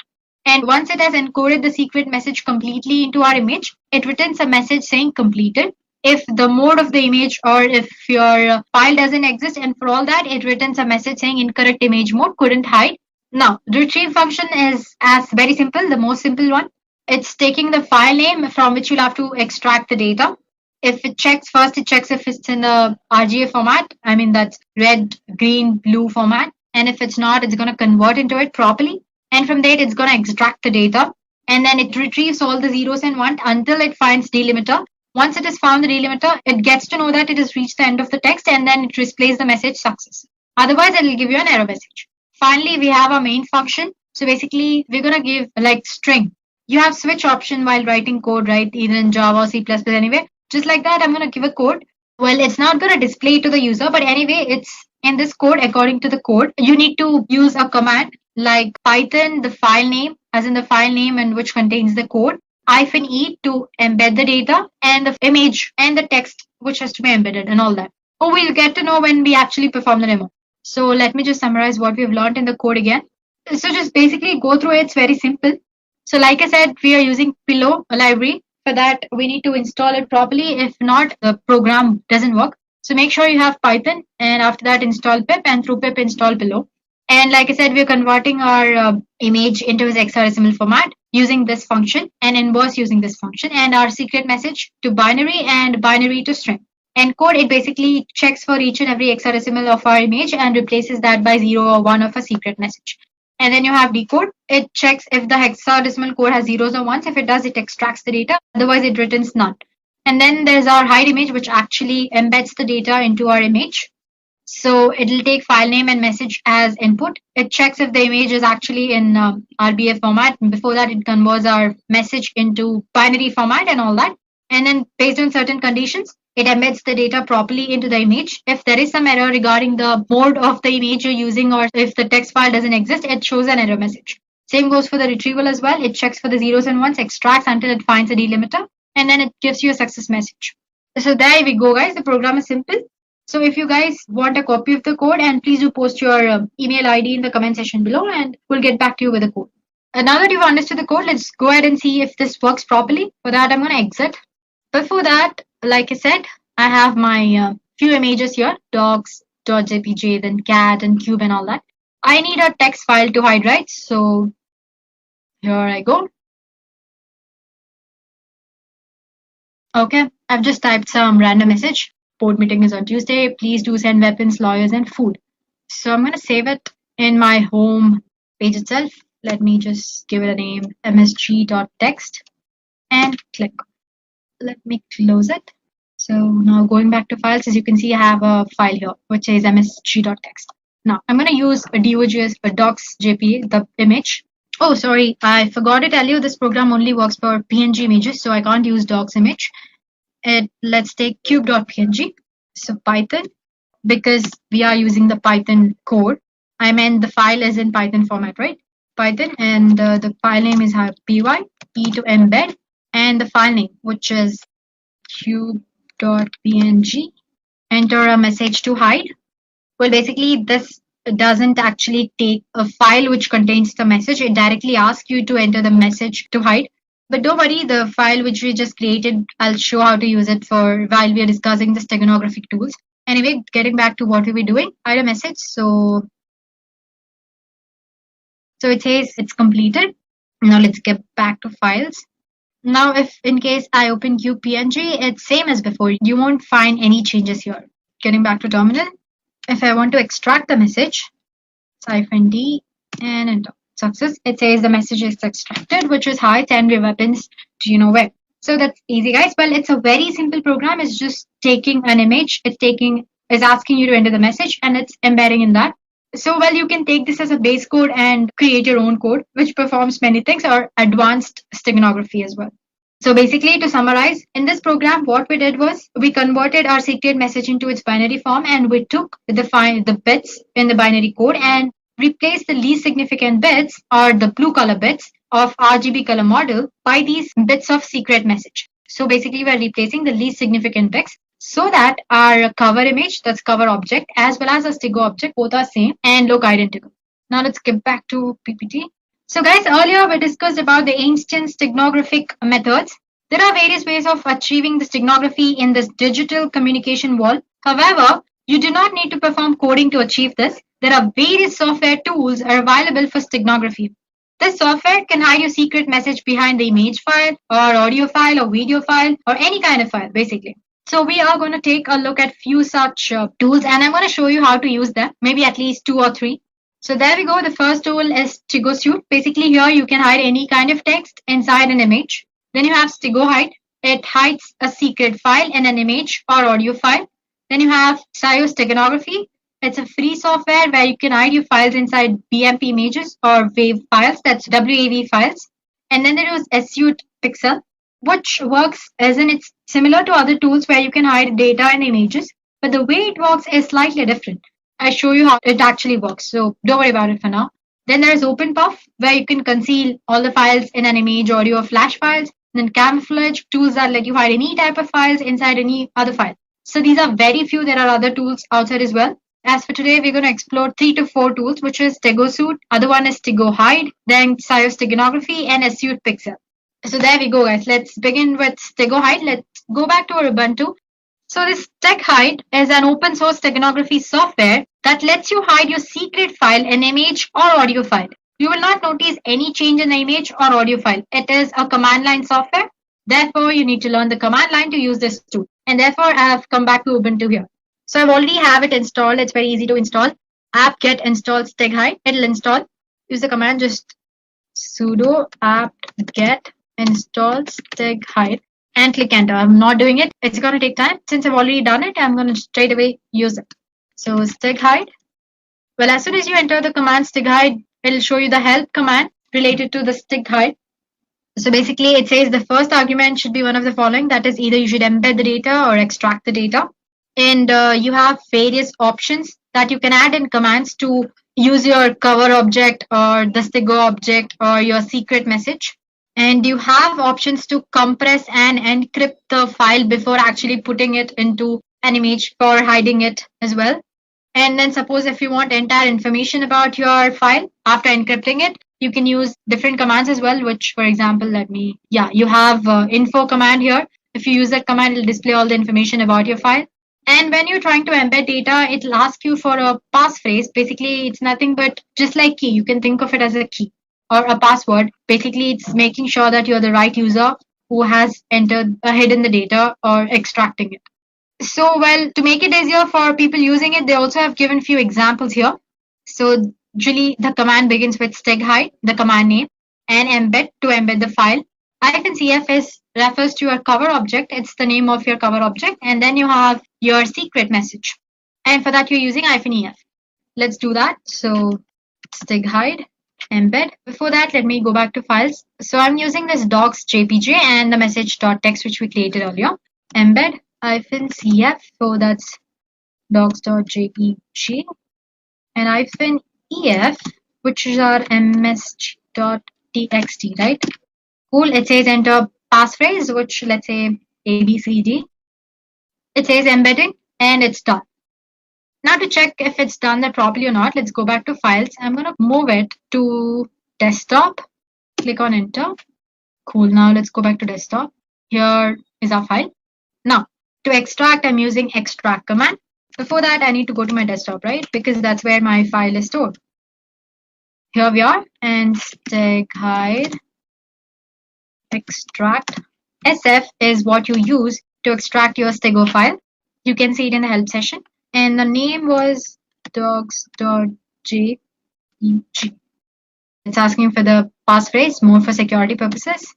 And once it has encoded the secret message completely into our image, it returns a message saying completed. If the mode of the image or if your file doesn't exist, and for all that, it returns a message saying incorrect image mode, couldn't hide. Now, the retrieve function is as very simple, the most simple one. It's taking the file name from which you'll have to extract the data. If it checks first, it checks if it's in the RGA format. I mean, that's red, green, blue format. And if it's not, it's going to convert into it properly. And from there, it's going to extract the data. And then it retrieves all the zeros and ones until it finds delimiter. Once it has found the delimiter, it gets to know that it has reached the end of the text, and then it displays the message success. Otherwise, it will give you an error message. Finally, we have our main function. So basically, we're going to give like string. You have switch option while writing code, right? Either in Java or C++, anyway. Just like that, I'm going to give a code. Well, it's not going to display to the user, but anyway, it's in this code. According to the code, you need to use a command like Python, the file name, as in the file name and which contains the code, -e to embed the data, and the image and the text which has to be embedded and all that. Oh, we'll get to know when we actually perform the demo. So let me just summarize what we've learned in the code again. So just basically go through it. It's very simple. So like I said, we are using Pillow library. For that, we need to install it properly. If not, the program doesn't work. So make sure you have Python, and after that install pip, and through pip install Pillow. And like I said, we're converting our image into its hexadecimal format using this function, and inverse using this function, and our secret message to binary and binary to string. Encode, it basically checks for each and every hexadecimal of our image and replaces that by 0 or 1 of a secret message. And then you have decode. It checks if the hexadecimal code has zeros or ones. If it does, it extracts the data. Otherwise, it returns none. And then there's our hide image, which actually embeds the data into our image. So it'll take file name and message as input. It checks if the image is actually in RBF format. Before that, it converts our message into binary format and all that. And then based on certain conditions, it embeds the data properly into the image. If there is some error regarding the mode of the image you're using, or if the text file doesn't exist, it shows an error message. Same goes for the retrieval as well. It checks for the zeros and ones, extracts until it finds a delimiter, and then it gives you a success message. So there we go, guys. The program is simple. So if you guys want a copy of the code, and please do post your email ID in the comment section below, and we'll get back to you with the code. Now that you've understood the code, let's go ahead and see if this works properly. For that, I'm going to exit. Before that, like I said, I have my few images here, dogs.jpg, then cat and cube and all that. I need a text file to hide, right? So here I go. Okay, I've just typed some random message. Board meeting is on Tuesday. Please do send weapons, lawyers, and food. So I'm going to save it in my home page itself. Let me just give it a name, msg.text, and click. Let me close it. So now going back to files, as you can see, I have a file here, which is msg.text. Now I'm going to use a docs.jpg, the image. Oh, sorry, I forgot to tell you this program only works for PNG images, so I can't use docs image. Let's take cube.png. So Python, because we are using the Python code. I meant the file is in Python format, right? Python, and the file name is py, e to embed, and the file name, which is cube.png. Enter a message to hide. Well, basically this doesn't actually take a file which contains the message. It directly asks you to enter the message to hide. But don't worry, the file which we just created, I'll show how to use it for while we are discussing the steganographic tools. Anyway, getting back to what we were doing, hide a message. So it says it's completed. Now let's get back to files. Now, if in case I open QPNG, it's same as before. You won't find any changes here. Getting back to terminal. If I want to extract the message, -D and enter. Success. It says the message is extracted, which is hi, send your weapons to you know where. So that's easy, guys. Well, it's a very simple program. It's just taking an image. It's asking you to enter the message, and it's embedding in that. So, well, you can take this as a base code and create your own code, which performs many things, or advanced steganography as well. So basically, to summarize, in this program, what we did was we converted our secret message into its binary form, and we took the bits in the binary code and replaced the least significant bits, or the blue color bits, of RGB color model by these bits of secret message. So basically, we're replacing the least significant bits so that our cover image, that's cover object, as well as a stego object, both are same and look identical. Now let's get back to PPT. So guys, earlier we discussed about the ancient steganographic methods. There are various ways of achieving the steganography in this digital communication world. However, you do not need to perform coding to achieve this. There are various software tools are available for steganography. This software can hide your secret message behind the image file or audio file or video file or any kind of file, basically. So we are going to take a look at few such tools, and I'm going to show you how to use them, maybe at least 2 or 3. So there we go. The first tool is StegoSuite. Basically here you can hide any kind of text inside an image. Then you have StegoHide. It hides a secret file in an image or audio file. Then you have Steganography. It's a free software where you can hide your files inside BMP images or WAV files, that's WAV files. And then there is SUite Pixel, which works as in it's similar to other tools where you can hide data and images, but the way it works is slightly different. I show you how it actually works, so don't worry about it for now. Then there's OpenPuff, where you can conceal all the files in an image, audio, or flash files. Then Camouflage, tools that let you hide any type of files inside any other file. So these are very few. There are other tools outside as well. As for today, we're going to explore 3 to 4 tools, which is StegoSuite, other one is StegoHide, then Steganography, and SUite Pixel. So there we go, guys. Let's begin with StegoHide. Let's go back to our Ubuntu. So this StegHide is an open source steganography software that lets you hide your secret file, an image or audio file. You will not notice any change in the image or audio file. It is a command line software. Therefore, you need to learn the command line to use this tool. And therefore, I have come back to Ubuntu here. So I've already have it installed. It's very easy to install. Apt-get install StegHide. It'll install. Use the command just sudo apt-get install StegHide and click enter. I'm not doing it. It's going to take time. Since I've already done it, I'm going to straight away use it. So StegHide. Well, as soon as you enter the command StegHide, it'll show you the help command related to the StegHide. So basically, it says the first argument should be one of the following. That is, either you should embed the data or extract the data. And you have various options that you can add in commands to use your cover object or the stego object or your secret message. And you have options to compress and encrypt the file before actually putting it into an image or hiding it as well. And then suppose if you want entire information about your file after encrypting it, you can use different commands as well, which, for example, you have info command here. If you use that command, it'll display all the information about your file. And when you're trying to embed data, it'll ask you for a passphrase. Basically, it's nothing but just like key. You can think of it as a key or a password. Basically, it's making sure that you're the right user who has hidden the data or extracting it. So, well, to make it easier for people using it, they also have given few examples here. So, usually the command begins with StegHide, the command name, and embed to embed the file. -cf refers to your cover object. It's the name of your cover object. And then you have your secret message. And for that, you're using -ef. Let's do that. So StegHide, embed. Before that, let me go back to files. So I'm using this docs JPG and the message.txt, which we created earlier. Embed -cf. So that's docs.jpg. And -ef, which is our ms.txt, right? Cool. It says enter passphrase, which let's say ABCD. It says embedding and it's done. Now to check if it's done that properly or not, let's go back to files. I'm going to move it to desktop. Click on enter. Cool. Now let's go back to desktop. Here is our file. Now to extract, I'm using extract command. Before that, I need to go to my desktop, right? Because that's where my file is stored. Here we are, and steghide extract. SF is what you use to extract your Stego file. You can see it in the help session. And the name was docs.jpg. It's asking for the passphrase, more for security purposes.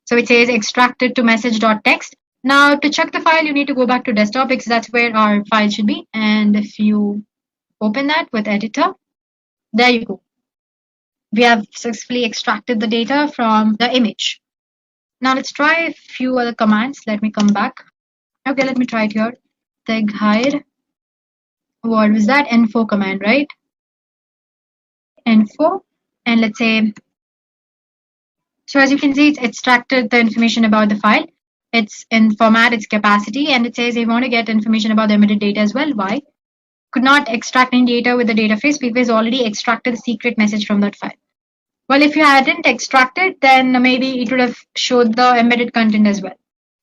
So it says extracted to message.txt. Now to check the file, you need to go back to desktop because that's where our file should be. And if you open that with editor, there you go. We have successfully extracted the data from the image. Now let's try a few other commands. Let me come back. Okay, let me try it here. Steghide. What was that? Info command, right? Info. And let's say, so as you can see, it's extracted the information about the file. It's in format, its capacity, and it says you want to get information about the emitted data as well. Why? Could not extract any data with the data phrase because already extracted the secret message from that file. Well, if you hadn't extracted, then maybe it would have showed the embedded content as well.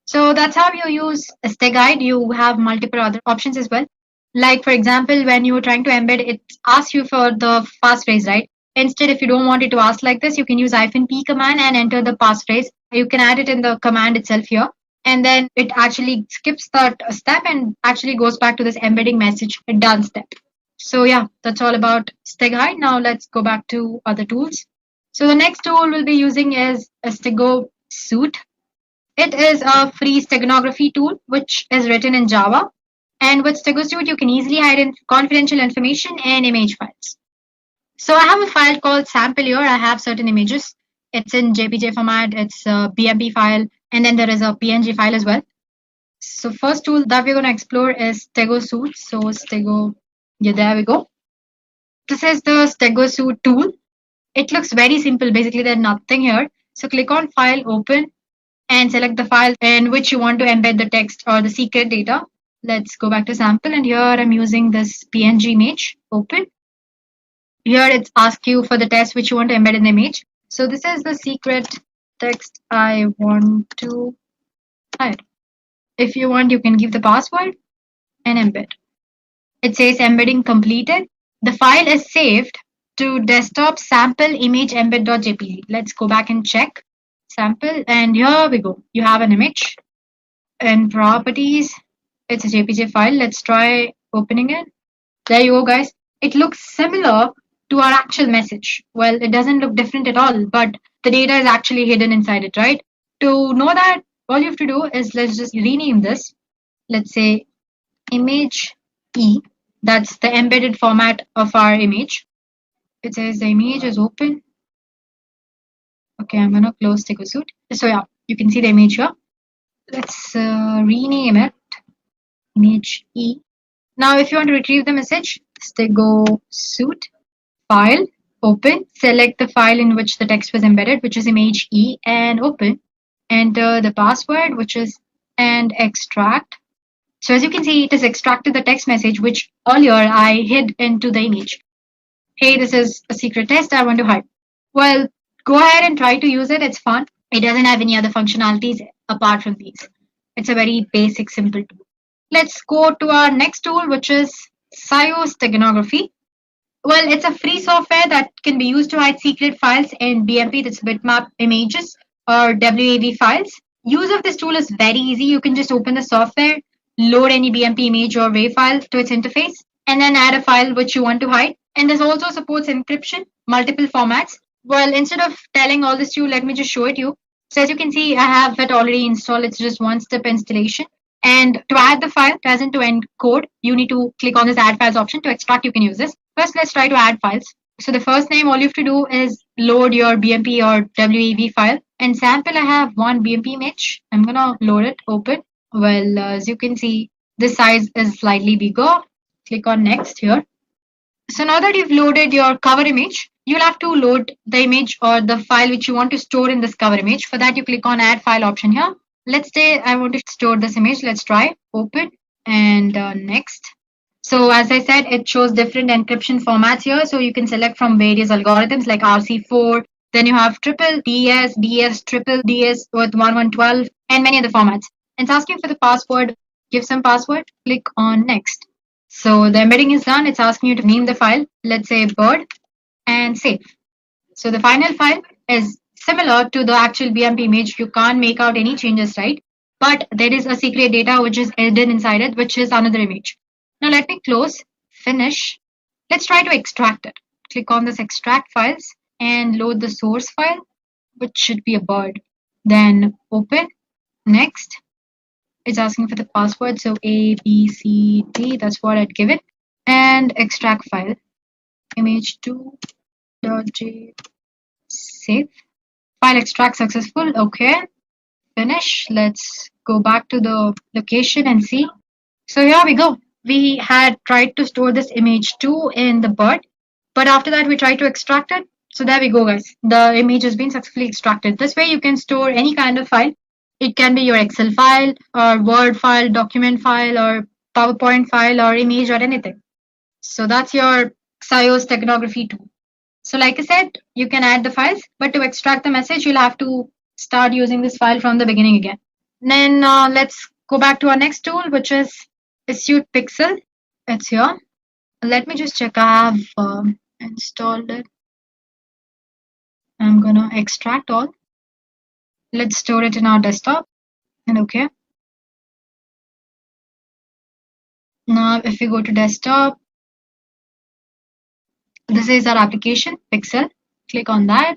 So that's how you use Steghide. You have multiple other options as well. Like for example, when you were trying to embed, it asks you for the passphrase, right? Instead, if you don't want it to ask like this, you can use -p command and enter the passphrase. You can add it in the command itself here. And then it actually skips that step and actually goes back to this embedding message done step. So yeah, that's all about Steghide. Now let's go back to other tools. So the next tool we'll be using is a Stego Suite. It is a free steganography tool which is written in Java. And with Stego Suite, you can easily hide in confidential information and image files. So I have a file called sample here. I have certain images. It's in JPG format. It's a BMP file. And then there is a PNG file as well. So first tool that we're going to explore is Stego Suite. So Stego, yeah, there we go. This is the Stego Suite tool. It looks very simple. Basically, there's nothing here. So click on File, Open, and select the file in which you want to embed the text or the secret data. Let's go back to sample, and here I'm using this PNG image. Open. Here it's ask you for the text which you want to embed in the image. So this is the secret text I want to hide. If you want, you can give the password and embed. It says embedding completed. The file is saved to desktop sample image embed.jpg. Let's go back and check sample, and here we go. You have an image and properties. It's a JPG file. Let's try opening it. There you go, guys. It looks similar to our actual message. Well, it doesn't look different at all, but the data is actually hidden inside it, right? To know that, all you have to do is let's just rename this. Let's say image E. That's the embedded format of our image. It says the image is open. Okay, I'm gonna close Stego Suite. So yeah, you can see the image here. Let's rename it image E. Now, if you want to retrieve the message, Stego Suite, file, open, select the file in which the text was embedded, which is image E, and open. Enter the password, which is and extract. So as you can see, it has extracted the text message, which earlier I hid into the image. Hey, this is a secret test I want to hide. Well, go ahead and try to use it. It's fun. It doesn't have any other functionalities apart from these. It's a very basic, simple tool. Let's go to our next tool, which is Steganography. Well, it's a free software that can be used to hide secret files in BMP, that's bitmap images, or WAV files. Use of this tool is very easy. You can just open the software, load any BMP image or WAV file to its interface, and then add a file which you want to hide. And this also supports encryption, multiple formats. Well, instead of telling all this to you, let me just show it to you. So as you can see, I have it already installed. It's just one-step installation. And to add the file, as in to encode, you need to click on this add files option. To extract, you can use this. First, let's try to add files. So the first name, all you have to do is load your BMP or WAV file. And sample, I have one BMP image. I'm going to load it, open. Well, as you can see, this size is slightly bigger. Click on next here. So now that you've loaded your cover image, you'll have to load the image or the file which you want to store in this cover image. For that, you click on add file option here. Let's say I want to store this image. Let's try open and next. So as I said, it shows different encryption formats here. So you can select from various algorithms like RC4. Then you have triple DS, DS, triple DS with 1112 and many other formats. It's asking for the password. Give some password. Click on next. So the embedding is done. It's asking you to name the file. Let's say bird and save. So the final file is similar to the actual BMP image. You can't make out any changes, right? But there is a secret data which is hidden inside it, which is another image. Now let me close, finish. Let's try to extract it. Click on this extract files and load the source file, which should be a bird. Then open, next. It's asking for the password. So A, B, C, D, that's what I'd give it. And extract file, image2.j, save. File extract successful, okay. Finish, let's go back to the location and see. So here we go. We had tried to store this image2 in the bird, but after that we tried to extract it. So there we go, guys. The image has been successfully extracted. This way you can store any kind of file. It can be your Excel file or Word file, document file or PowerPoint file or image or anything. So that's your Xios steganography tool. So like I said, you can add the files, but to extract the message, you'll have to start using this file from the beginning again. Then let's go back to our next tool, which is Issued Pixel. It's here. Let me just check. I have installed it. I'm gonna extract all. Let's store it in our desktop. And okay. Now, if we go to desktop, this is our application, Pixel. Click on that.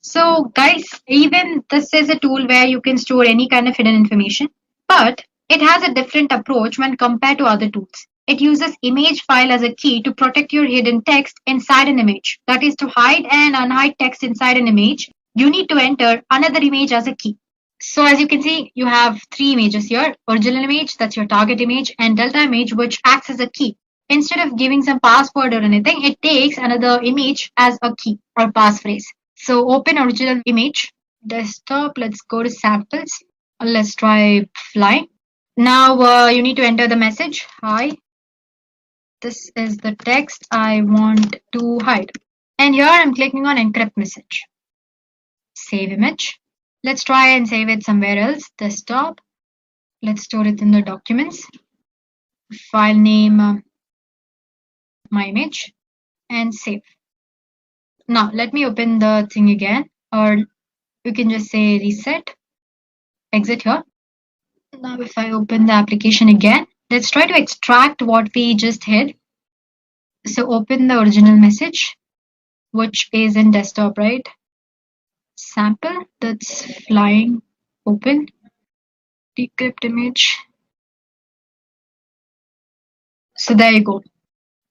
So guys, even this is a tool where you can store any kind of hidden information, but it has a different approach when compared to other tools. It uses image file as a key to protect your hidden text inside an image. That is, to hide and unhide text inside an image, you need to enter another image as a key. So as you can see, you have three images here. Original image, that's your target image, and delta image, which acts as a key. Instead of giving some password or anything, it takes another image as a key or passphrase. So open original image, desktop, let's go to samples. Let's try flying. Now you need to enter the message, hi. This is the text I want to hide. And here I'm clicking on encrypt message. Save image. Let's try and save it somewhere else. Desktop. Let's store it in the documents. File name, my image, and save. Now let me open the thing again, or you can just say reset, exit here. Now if I open the application again, let's try to extract what we just hid. So open the original message, which is in desktop, right? Sample, that's flying, open, decrypt image. So there you go.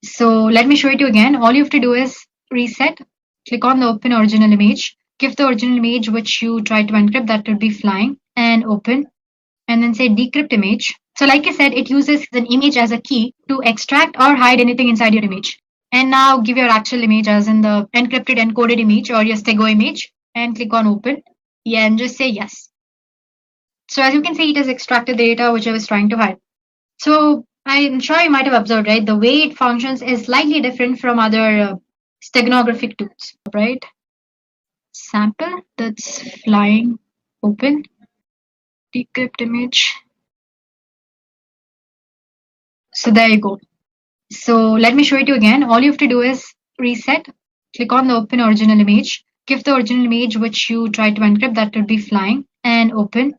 So let me show it to you again. All you have to do is reset, click on the open original image, give the original image which you try to encrypt, that would be flying, and open, and then say decrypt image. So like I said, it uses an image as a key to extract or hide anything inside your image. And now give your actual image as in the encrypted encoded image or your stego image, and click on open. Yeah, and just say yes. So as you can see, it has extracted the data which I was trying to hide. So I'm sure you might have observed, right? The way it functions is slightly different from other steganographic tools, right? Sample, that's flying, open, decrypt image. So there you go. So let me show it to you again. All you have to do is reset, click on the open original image, give the original image which you try to encrypt, that would be flying, and open,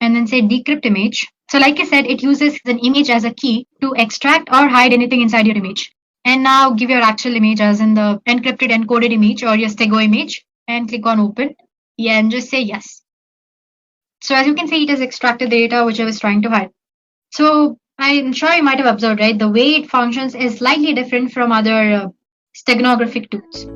and then say decrypt image. So like I said, it uses an image as a key to extract or hide anything inside your image. And now give your actual image as in the encrypted encoded image or your stego image, and click on open. Yeah, and just say yes. So as you can see, it has extracted the data which I was trying to hide. So I'm sure you might have observed, right? The way it functions is slightly different from other steganographic tools.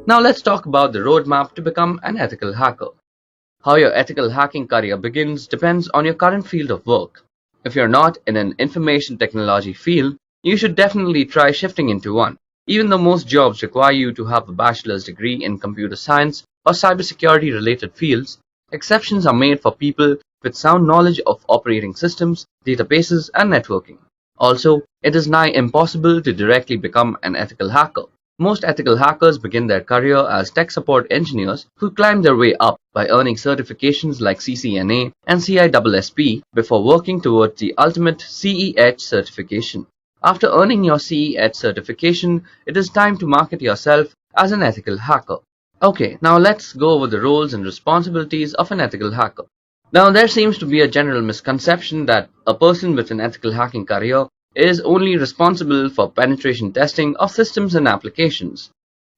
Now let's talk about the roadmap to become an ethical hacker. How your ethical hacking career begins depends on your current field of work. If you're not in an information technology field, you should definitely try shifting into one. Even though most jobs require you to have a bachelor's degree in computer science or cybersecurity related fields, exceptions are made for people with sound knowledge of operating systems, databases, and networking. Also, it is nigh impossible to directly become an ethical hacker. Most ethical hackers begin their career as tech support engineers who climb their way up by earning certifications like CCNA and CISSP before working towards the ultimate CE Edge certification. After earning your CE Edge certification, it is time to market yourself as an ethical hacker. Okay, now let's go over the roles and responsibilities of an ethical hacker. Now, there seems to be a general misconception that a person with an ethical hacking career is only responsible for penetration testing of systems and applications.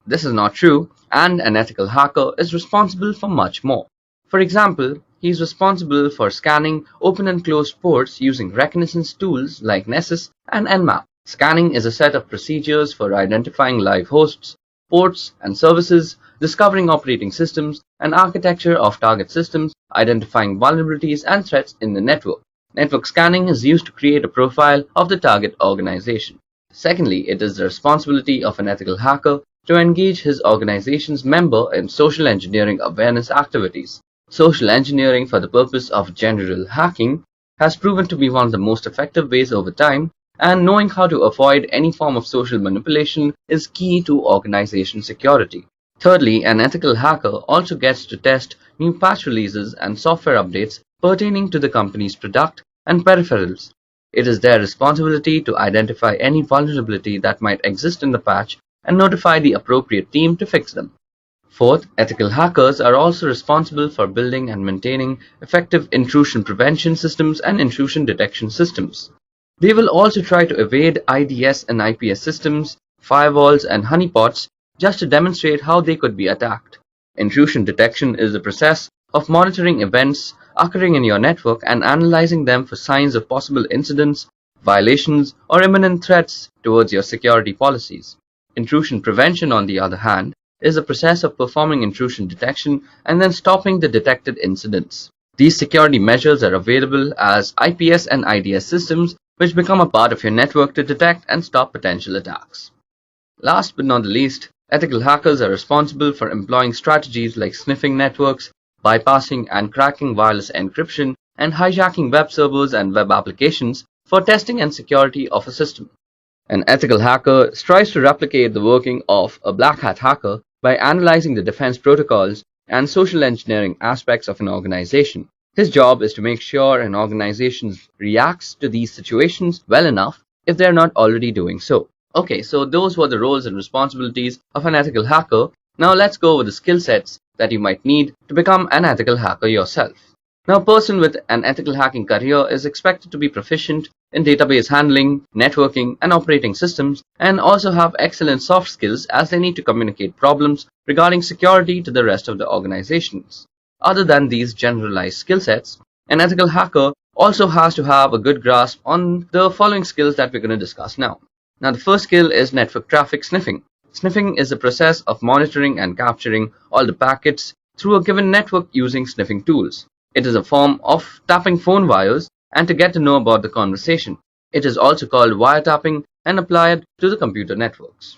This is not true, and an ethical hacker is responsible for much more. For example, he is responsible for scanning open and closed ports using reconnaissance tools like Nessus and Nmap. Scanning is a set of procedures for identifying live hosts, ports and services, discovering operating systems and architecture of target systems, identifying vulnerabilities and threats in the network. Network scanning is used to create a profile of the target organization. Secondly, it is the responsibility of an ethical hacker to engage his organization's member in social engineering awareness activities. Social engineering for the purpose of general hacking has proven to be one of the most effective ways over time, and knowing how to avoid any form of social manipulation is key to organization security. Thirdly, an ethical hacker also gets to test new patch releases and software updates pertaining to the company's product and peripherals. It is their responsibility to identify any vulnerability that might exist in the patch and notify the appropriate team to fix them. Fourth, ethical hackers are also responsible for building and maintaining effective intrusion prevention systems and intrusion detection systems. They will also try to evade IDS and IPS systems, firewalls, and honeypots just to demonstrate how they could be attacked. Intrusion detection is the process of monitoring events occurring in your network and analyzing them for signs of possible incidents, violations, or imminent threats towards your security policies. Intrusion prevention, on the other hand, is the process of performing intrusion detection and then stopping the detected incidents. These security measures are available as IPS and IDS systems, which become a part of your network to detect and stop potential attacks. Last but not the least, ethical hackers are responsible for employing strategies like sniffing networks, bypassing and cracking wireless encryption, and hijacking web servers and web applications for testing and security of a system. An ethical hacker strives to replicate the working of a black hat hacker by analyzing the defense protocols and social engineering aspects of an organization. His job is to make sure an organization reacts to these situations well enough if they are not already doing so. Okay, so those were the roles and responsibilities of an ethical hacker. Now let's go over the skill sets that you might need to become an ethical hacker yourself. Now, a person with an ethical hacking career is expected to be proficient in database handling, networking, and operating systems, and also have excellent soft skills as they need to communicate problems regarding security to the rest of the organizations. Other than these generalized skill sets, an ethical hacker also has to have a good grasp on the following skills that we're going to discuss now. Now, the first skill is network traffic sniffing. Sniffing is the process of monitoring and capturing all the packets through a given network using sniffing tools. It is a form of tapping phone wires and to get to know about the conversation. It is also called wiretapping and applied to the computer networks.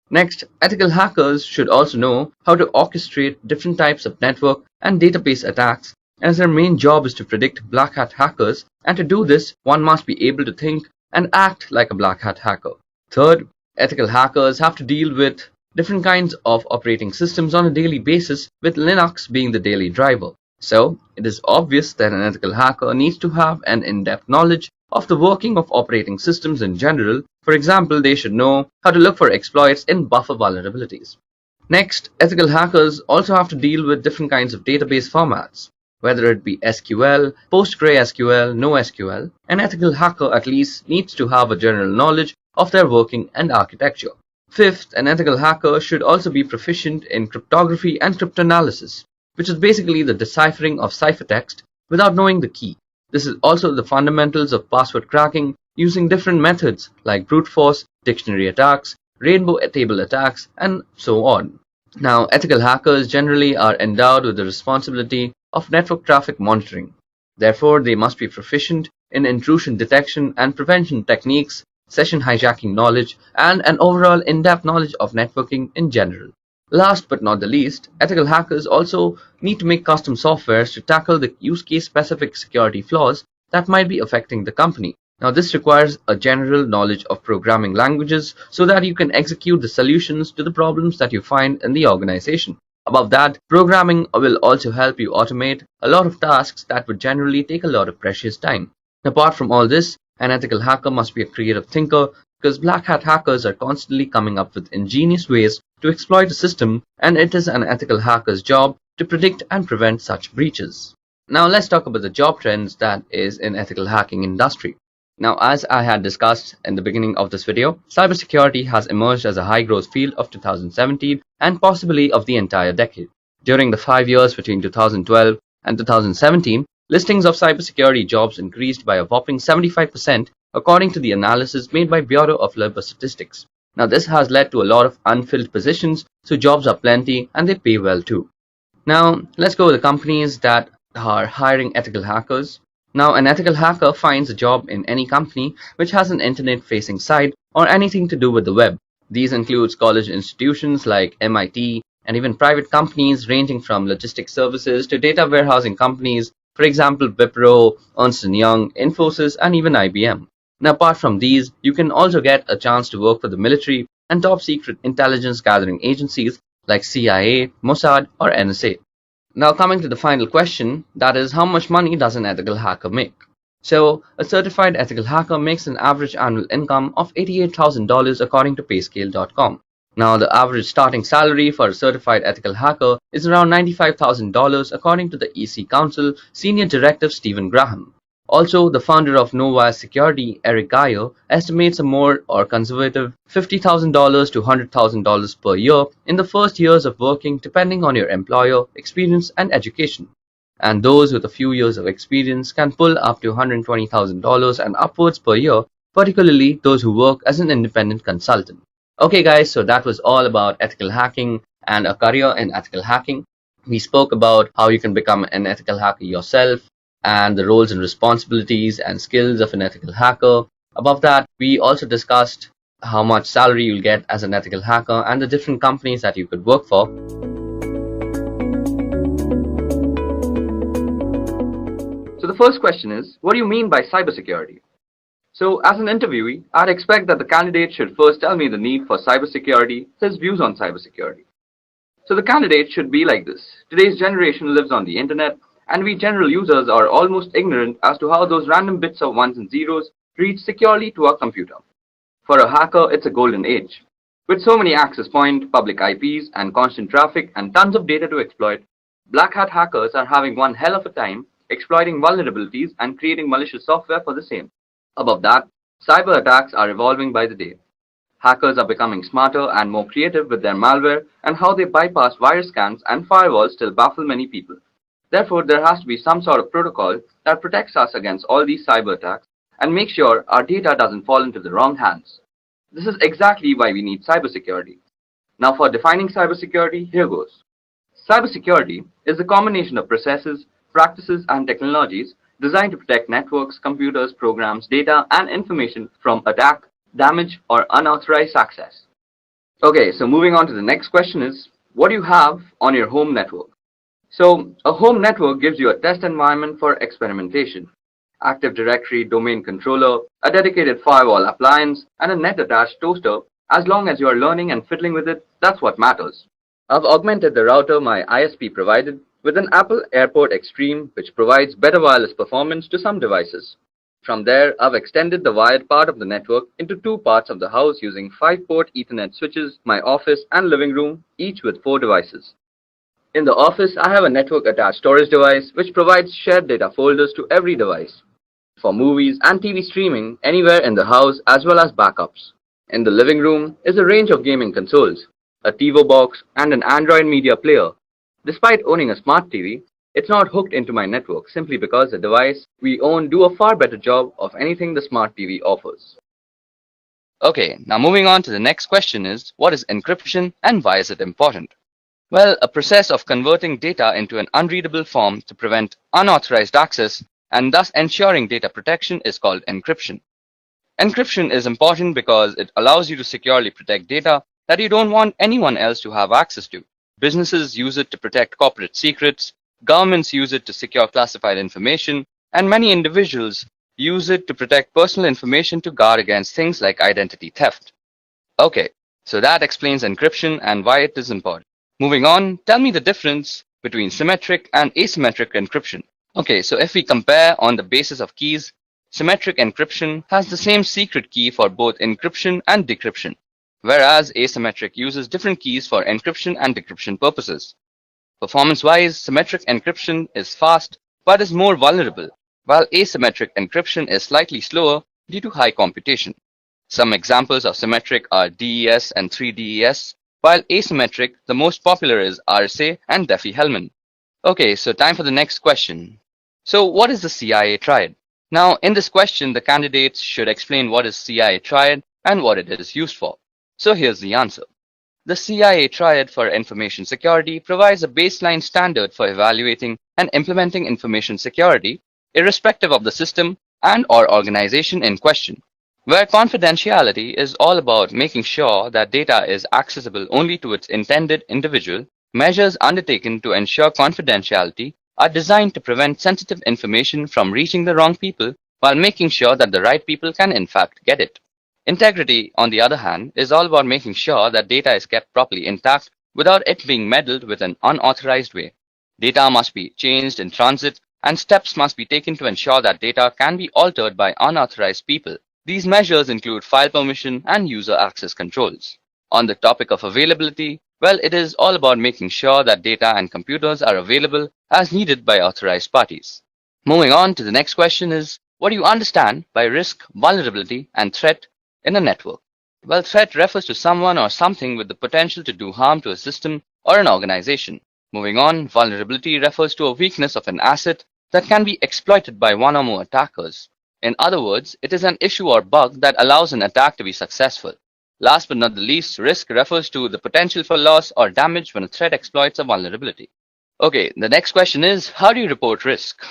Next, ethical hackers should also know how to orchestrate different types of network and database attacks, as their main job is to predict black hat hackers, and to do this, one must be able to think and act like a black hat hacker. Third, ethical hackers have to deal with different kinds of operating systems on a daily basis, with Linux being the daily driver. So, it is obvious that an ethical hacker needs to have an in-depth knowledge of the working of operating systems in general. For example, they should know how to look for exploits in buffer vulnerabilities. Next, ethical hackers also have to deal with different kinds of database formats, whether it be SQL, PostgreSQL, NoSQL. An ethical hacker at least needs to have a general knowledge of their working and architecture. Fifth, an ethical hacker should also be proficient in cryptography and cryptanalysis, which is basically the deciphering of ciphertext without knowing the key. This is also the fundamentals of password cracking using different methods like brute force, dictionary attacks, rainbow table attacks, and so on. Now, ethical hackers generally are endowed with the responsibility of network traffic monitoring. Therefore, they must be proficient in intrusion detection and prevention techniques, session hijacking knowledge, and an overall in-depth knowledge of networking in general. Last but not the least, ethical hackers also need to make custom softwares to tackle the use case specific security flaws that might be affecting the company. Now, this requires a general knowledge of programming languages so that you can execute the solutions to the problems that you find in the organization. Above that, programming will also help you automate a lot of tasks that would generally take a lot of precious time. Apart from all this, an ethical hacker must be a creative thinker because black hat hackers are constantly coming up with ingenious ways to exploit a system, and it is an ethical hacker's job to predict and prevent such breaches. Now let's talk about the job trends that is in ethical hacking industry. Now, as I had discussed in the beginning of this video, cybersecurity has emerged as a high growth field of 2017 and possibly of the entire decade. During the 5 years between 2012 and 2017, listings of cybersecurity jobs increased by a whopping 75% according to the analysis made by Bureau of Labor Statistics. Now, this has led to a lot of unfilled positions, so jobs are plenty and they pay well too. Now, let's go with the companies that are hiring ethical hackers. Now, an ethical hacker finds a job in any company which has an internet-facing site or anything to do with the web. These include college institutions like MIT and even private companies ranging from logistics services to data warehousing companies, for example, Wipro, Ernst & Young, Infosys, and even IBM. Now, apart from these, you can also get a chance to work for the military and top-secret intelligence gathering agencies like CIA, Mossad, or NSA. Now coming to the final question, that is, how much money does an ethical hacker make? So, a certified ethical hacker makes an average annual income of $88,000 according to payscale.com. Now, the average starting salary for a certified ethical hacker is around $95,000 according to the EC Council Senior Directive Stephen Graham. Also, the founder of Novaya Security, Eric Geyer, estimates a more or conservative $50,000 to $100,000 per year in the first years of working depending on your employer, experience, and education. And those with a few years of experience can pull up to $120,000 and upwards per year, particularly those who work as an independent consultant. Okay guys, so that was all about ethical hacking and a career in ethical hacking. We spoke about how you can become an ethical hacker yourself, and the roles and responsibilities and skills of an ethical hacker. Above that, we also discussed how much salary you'll get as an ethical hacker and the different companies that you could work for.
So the first question is, what do you mean by cybersecurity? So as an interviewee, I'd expect that the candidate should first tell me the need for cybersecurity, his views on cybersecurity. So the candidate should be like this. Today's generation lives on the internet, and we general users are almost ignorant as to how those random bits of ones and zeros reach securely to our computer. For a hacker, it's a golden age. With so many access points, public IPs, and constant traffic and tons of data to exploit, black hat hackers are having one hell of a time exploiting vulnerabilities and creating malicious software for the same. Above that, cyber attacks are evolving by the day. Hackers are becoming smarter and more creative with their malware, and how they bypass virus scans and firewalls still baffle many people. Therefore, there has to be some sort of protocol that protects us against all these cyber attacks and makes sure our data doesn't fall into the wrong hands. This is exactly why we need cybersecurity. Now for defining cybersecurity, here goes. Cybersecurity is a combination of processes, practices, and technologies designed to protect networks, computers, programs, data, and information from attack, damage, or unauthorized access. Okay, so moving on to the next question is, what do you have on your home network? So, a home network gives you a test environment for experimentation. Active Directory domain controller, a dedicated firewall appliance, and a net-attached toaster. As long as you are learning and fiddling with it, that's what matters. I've augmented the router my ISP provided with an Apple AirPort Extreme, which provides better wireless performance to some devices. From there, I've extended the wired part of the network into two parts of the house using 5-port Ethernet switches, my office and living room, each with 4 devices. In the office, I have a network-attached storage device which provides shared data folders to every device for movies and TV streaming anywhere in the house as well as backups. In the living room is a range of gaming consoles, a TiVo box, and an Android media player. Despite owning a smart TV, it's not hooked into my network simply because the device we own do a far better job of anything the smart TV offers.
Okay, now moving on to the next question is, what is encryption and why is it important? Well, a process of converting data into an unreadable form to prevent unauthorized access and thus ensuring data protection is called encryption. Encryption is important because it allows you to securely protect data that you don't want anyone else to have access to. Businesses use it to protect corporate secrets, governments use it to secure classified information, and many individuals use it to protect personal information to guard against things like identity theft. Okay, so that explains encryption and why it is important. Moving on, tell me the difference between symmetric and asymmetric encryption. Okay, so if we compare on the basis of keys, symmetric encryption has the same secret key for both encryption and decryption, whereas asymmetric uses different keys for encryption and decryption purposes. Performance-wise, symmetric encryption is fast but is more vulnerable, while asymmetric encryption is slightly slower due to high computation. Some examples of symmetric are DES and 3DES, while asymmetric, the most popular is RSA and Diffie-Hellman. Okay, so time for the next question. So what is the CIA triad? Now, in this question, the candidates should explain what is CIA triad and what it is used for. So here's the answer. The CIA triad for information security provides a baseline standard for evaluating and implementing information security, irrespective of the system and/or organization in question, where confidentiality is all about making sure that data is accessible only to its intended individual. Measures undertaken to ensure confidentiality are designed to prevent sensitive information from reaching the wrong people while making sure that the right people can in fact get it. Integrity, on the other hand, is all about making sure that data is kept properly intact without it being meddled with in an unauthorized way. Data must be changed in transit, and steps must be taken to ensure that data can be altered by unauthorized people. These measures include file permission and user access controls. On the topic of availability, well, it is all about making sure that data and computers are available as needed by authorized parties. Moving on to the next question is, what do you understand by risk, vulnerability, and threat in a network? Well, threat refers to someone or something with the potential to do harm to a system or an organization. Moving on, vulnerability refers to a weakness of an asset that can be exploited by one or more attackers. In other words, it is an issue or bug that allows an attack to be successful. Last but not the least, risk refers to the potential for loss or damage when a threat exploits a vulnerability. Okay, the next question is, how do you report risk?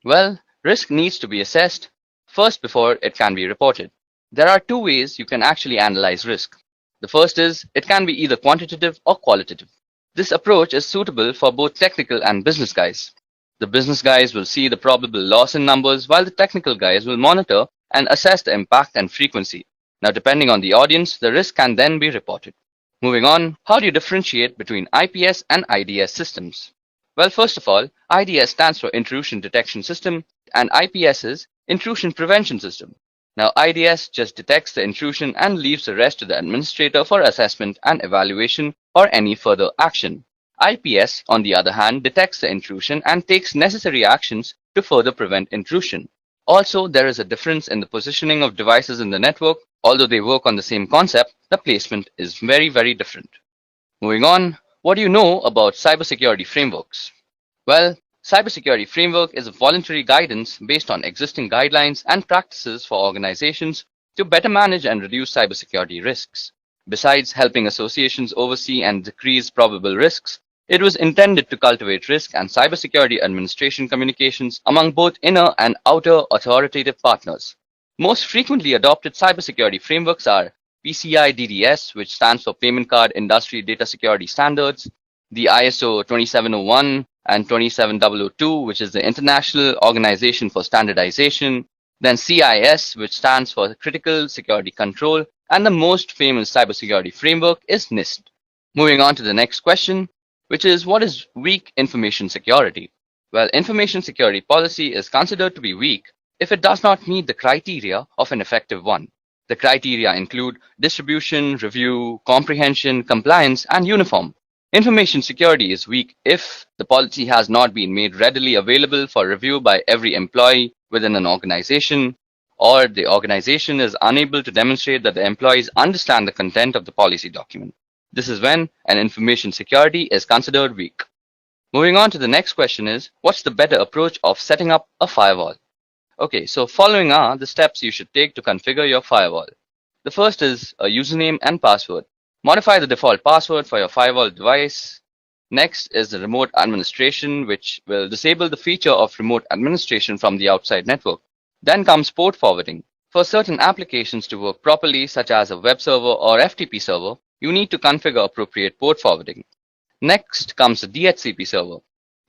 Well, risk needs to be assessed first before it can be reported. There are two ways you can actually analyze risk. The first is, it can be either quantitative or qualitative. This approach is suitable for both technical and business guys. The business guys will see the probable loss in numbers, while the technical guys will monitor and assess the impact and frequency. Now, depending on the audience, the risk can then be reported. Moving on, how do you differentiate between IPS and IDS systems? Well, first of all, IDS stands for Intrusion Detection System, and IPS is Intrusion Prevention System. Now, IDS just detects the intrusion and leaves the rest to the administrator for assessment and evaluation or any further action. IPS, on the other hand, detects the intrusion and takes necessary actions to further prevent intrusion. Also, there is a difference in the positioning of devices in the network. Although they work on the same concept, the placement is very, very different. Moving on, what do you know about cybersecurity frameworks? Well, cybersecurity framework is a voluntary guidance based on existing guidelines and practices for organizations to better manage and reduce cybersecurity risks. Besides helping associations oversee and decrease probable risks, it was intended to cultivate risk and cybersecurity administration communications among both inner and outer authoritative partners. Most frequently adopted cybersecurity frameworks are PCI DDS, which stands for Payment Card Industry Data Security Standards, the ISO 27001 and 27002, which is the International Organization for Standardization, then CIS, which stands for Critical Security Control, and the most famous cybersecurity framework is NIST. Moving on to the next question, which is, what is weak information security? Well, information security policy is considered to be weak if it does not meet the criteria of an effective one. The criteria include distribution, review, comprehension, compliance, and uniform. Information security is weak if the policy has not been made readily available for review by every employee within an organization, or the organization is unable to demonstrate that the employees understand the content of the policy document. This is when an information security is considered weak. Moving on to the next question is, what's the better approach of setting up a firewall? Okay, so following are the steps you should take to configure your firewall. The first is a username and password. Modify the default password for your firewall device. Next is the remote administration, which will disable the feature of remote administration from the outside network. Then comes port forwarding. For certain applications to work properly, such as a web server or FTP server, you need to configure appropriate port forwarding. Next comes the DHCP server,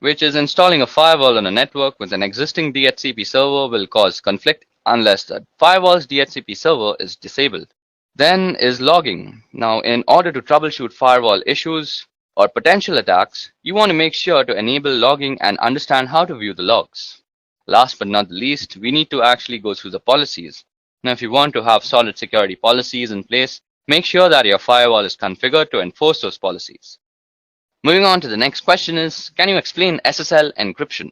which is installing a firewall on a network with an existing DHCP server will cause conflict unless the firewall's DHCP server is disabled. Then is logging. Now, in order to troubleshoot firewall issues or potential attacks, you want to make sure to enable logging and understand how to view the logs. Last but not the least, we need to actually go through the policies. Now, if you want to have solid security policies in place, make sure that your firewall is configured to enforce those policies. Moving on to the next question is, can you explain SSL encryption?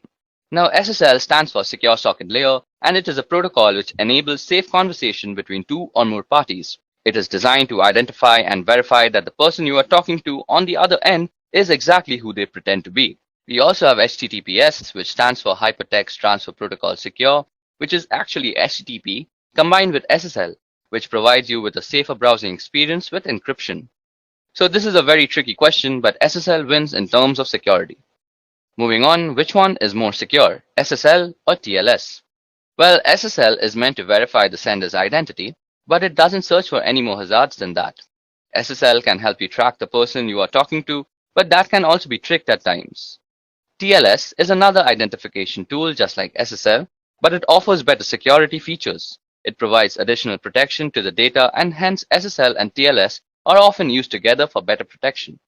Now, SSL stands for Secure Socket Layer, and it is a protocol which enables safe conversation between two or more parties. It is designed to identify and verify that the person you are talking to on the other end is exactly who they pretend to be. We also have HTTPS, which stands for Hypertext Transfer Protocol Secure, which is actually HTTP combined with SSL, which provides you with a safer browsing experience with encryption. So this is a very tricky question, but SSL wins in terms of security. Moving on, which one is more secure, SSL or TLS? Well, SSL is meant to verify the sender's identity, but it doesn't search for any more hazards than that. SSL can help you track the person you are talking to, but that can also be tricked at times. TLS is another identification tool just like SSL, but it offers better security features. It provides additional protection to the data, and hence SSL and TLS are often used together for better protection.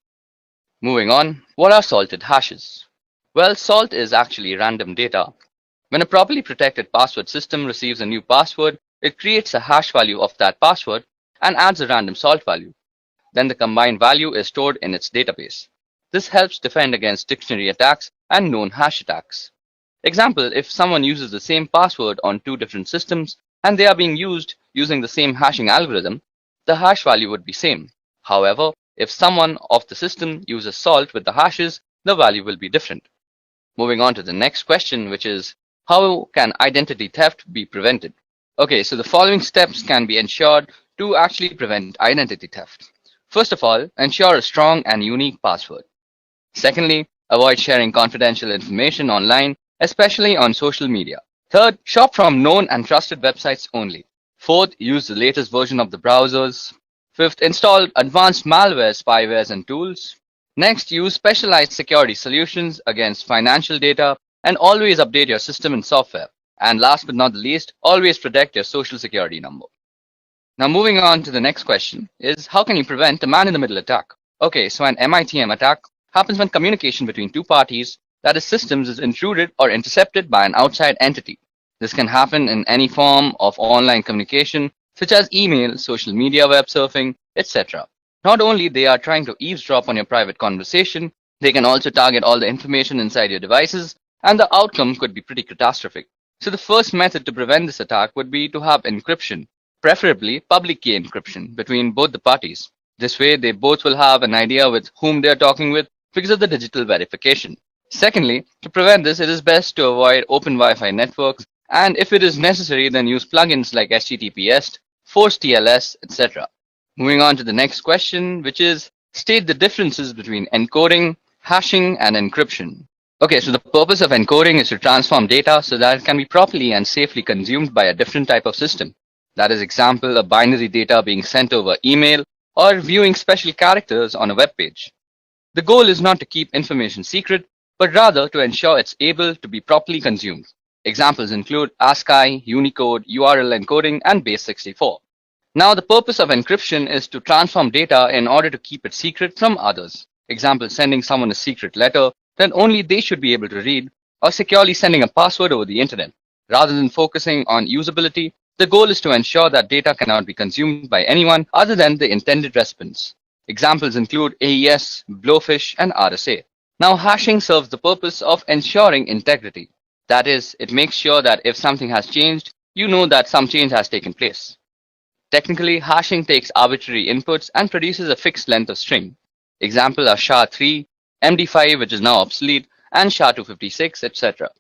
Moving on, what are salted hashes? Well, salt is actually random data. When a properly protected password system receives a new password, it creates a hash value of that password and adds a random salt value. Then the combined value is stored in its database. This helps defend against dictionary attacks and known hash attacks. Example, if someone uses the same password on two different systems and they are being used using the same hashing algorithm, the hash value would be same. However, if someone of the system uses salt with the hashes, the value will be different. Moving on to the next question, which is, how can identity theft be prevented? Okay, so the following steps can be ensured to actually prevent identity theft. First of all, ensure a strong and unique password. Secondly, avoid sharing confidential information online, especially on social media. Third, shop from known and trusted websites only. Fourth, use the latest version of the browsers. Fifth, install advanced malware, spywares, and tools. Next, use specialized security solutions against financial data, and always update your system and software. And last but not the least, always protect your social security number. Now moving on to the next question is, how can you prevent a man-in-the-middle attack? Okay, so an MITM attack happens when communication between two parties, that is systems, is intruded or intercepted by an outside entity. This can happen in any form of online communication, such as email, social media, web surfing, etc. Not only they are trying to eavesdrop on your private conversation, they can also target all the information inside your devices, and the outcome could be pretty catastrophic. So the first method to prevent this attack would be to have encryption, preferably public key encryption between both the parties. This way, they both will have an idea with whom they are talking with because of the digital verification. Secondly, to prevent this, it is best to avoid open Wi-Fi networks, and if it is necessary, then use plugins like HTTPS, Force TLS, etc. Moving on to the next question, which is, state the differences between encoding, hashing, and encryption. Okay, so the purpose of encoding is to transform data so that it can be properly and safely consumed by a different type of system. That is, example, a binary data being sent over email or viewing special characters on a web page. The goal is not to keep information secret, but rather to ensure it's able to be properly consumed. Examples include ASCII, Unicode, URL encoding, and Base64. Now, the purpose of encryption is to transform data in order to keep it secret from others. Example, sending someone a secret letter that only they should be able to read, or securely sending a password over the internet. Rather than focusing on usability, the goal is to ensure that data cannot be consumed by anyone other than the intended recipients. Examples include AES, Blowfish, and RSA. Now, hashing serves the purpose of ensuring integrity. That is, it makes sure that if something has changed, you know that some change has taken place. Technically, hashing takes arbitrary inputs and produces a fixed length of string. Example are SHA-3, MD5, which is now obsolete, and SHA-256, etc.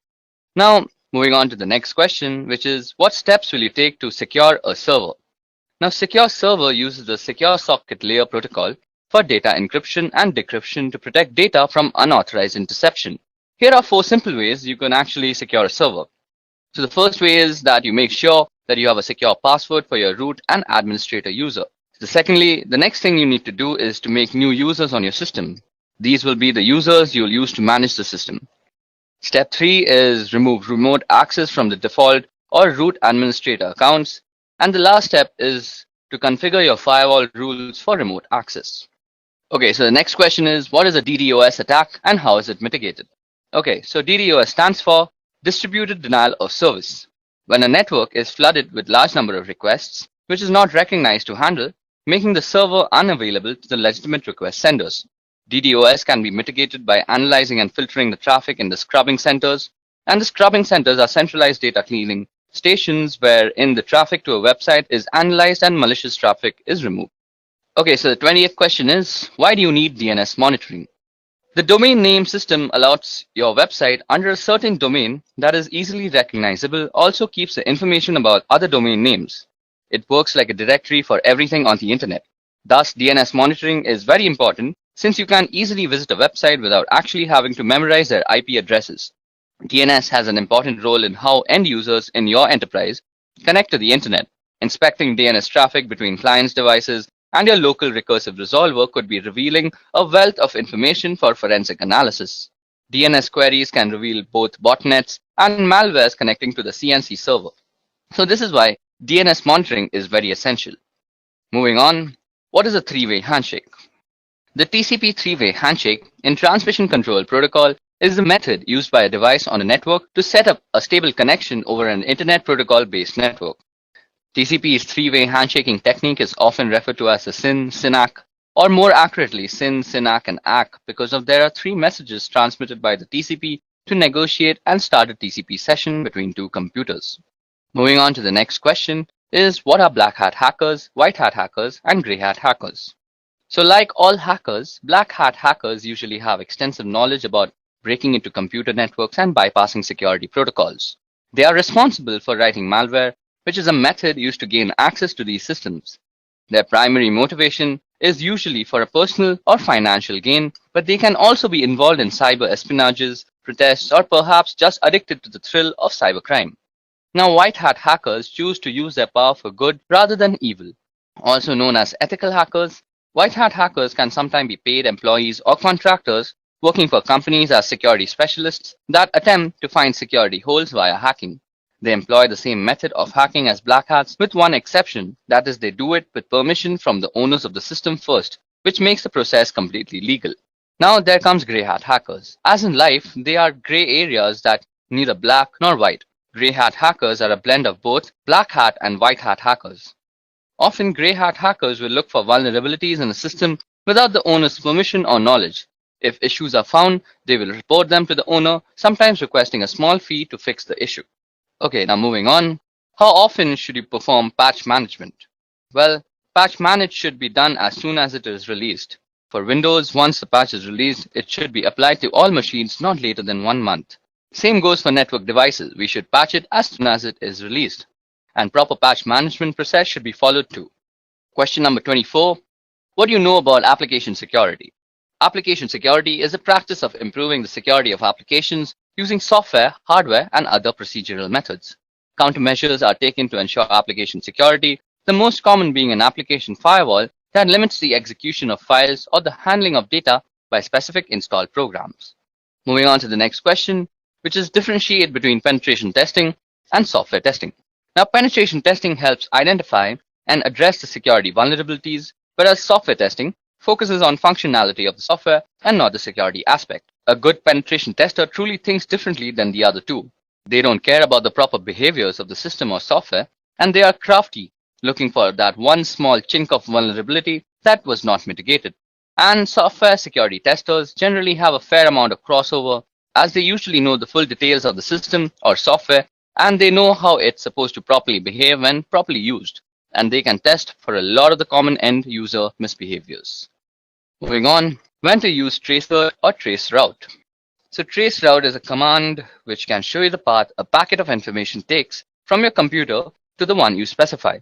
Now, moving on to the next question, which is, what steps will you take to secure a server? Now, Secure Server uses the Secure Socket Layer protocol for data encryption and decryption to protect data from unauthorized interception. Here are 4 simple ways you can actually secure a server. So the first way is that you make sure that you have a secure password for your root and administrator user. Secondly, the next thing you need to do is to make new users on your system. These will be the users you'll use to manage the system. Step 3 is remove remote access from the default or root administrator accounts. And the last step is to configure your firewall rules for remote access. Okay, so the next question is, what is a DDoS attack and how is it mitigated? Okay, so DDoS stands for Distributed Denial of Service. When a network is flooded with large number of requests, which is not recognized to handle, making the server unavailable to the legitimate request senders. DDoS can be mitigated by analyzing and filtering the traffic in the scrubbing centers, and the scrubbing centers are centralized data cleaning stations wherein the traffic to a website is analyzed and malicious traffic is removed. Okay, so the 20th question is, why do you need DNS monitoring? The domain name system allows your website under a certain domain that is easily recognizable also keeps the information about other domain names. It works like a directory for everything on the internet. Thus, DNS monitoring is very important since you can easily visit a website without actually having to memorize their IP addresses. DNS has an important role in how end users in your enterprise connect to the internet. Inspecting DNS traffic between clients' devices and your local recursive resolver could be revealing a wealth of information for forensic analysis. DNS queries can reveal both botnets and malwares connecting to the CNC server. So this is why DNS monitoring is very essential. Moving on, what is a three-way handshake? The TCP three-way handshake in transmission control protocol is the method used by a device on a network to set up a stable connection over an internet protocol-based network. TCP's three-way handshaking technique is often referred to as the SYN, SYNAC, or more accurately SYN, SYNAC, and ACK because there are three messages transmitted by the TCP to negotiate and start a TCP session between two computers. Moving on to the next question is, what are black hat hackers, white hat hackers, and grey hat hackers? So like all hackers, black hat hackers usually have extensive knowledge about breaking into computer networks and bypassing security protocols. They are responsible for writing malware, which is a method used to gain access to these systems. Their primary motivation is usually for a personal or financial gain, but they can also be involved in cyber espionages, protests, or perhaps just addicted to the thrill of cybercrime. Now, white hat hackers choose to use their power for good rather than evil. Also known as ethical hackers, white hat hackers can sometimes be paid employees or contractors working for companies as security specialists that attempt to find security holes via hacking. They employ the same method of hacking as black hats with one exception, that is they do it with permission from the owners of the system first, which makes the process completely legal. Now there comes grey hat hackers. As in life, they are grey areas that neither black nor white. Grey hat hackers are a blend of both black hat and white hat hackers. Often grey hat hackers will look for vulnerabilities in a system without the owner's permission or knowledge. If issues are found, they will report them to the owner, sometimes requesting a small fee to fix the issue. Okay, now moving on. How often should you perform patch management? Well, patch manage should be done as soon as it is released. For Windows, once the patch is released, it should be applied to all machines not later than 1 month. Same goes for network devices. We should patch it as soon as it is released. And proper patch management process should be followed too. Question number 24. What do you know about application security? Application security is the practice of improving the security of applications using software, hardware, and other procedural methods. Countermeasures are taken to ensure application security, the most common being an application firewall that limits the execution of files or the handling of data by specific installed programs. Moving on to the next question, which is differentiate between penetration testing and software testing. Now, penetration testing helps identify and address the security vulnerabilities, whereas software testing focuses on functionality of the software and not the security aspect. A good penetration tester truly thinks differently than the other two. They don't care about the proper behaviors of the system or software, and they are crafty, looking for that one small chink of vulnerability that was not mitigated. And software security testers generally have a fair amount of crossover, as they usually know the full details of the system or software, and they know how it's supposed to properly behave when properly used, and they can test for a lot of the common end user misbehaviors. Moving on, when to use traceroute or traceroute. So traceroute is a command which can show you the path a packet of information takes from your computer to the one you specify.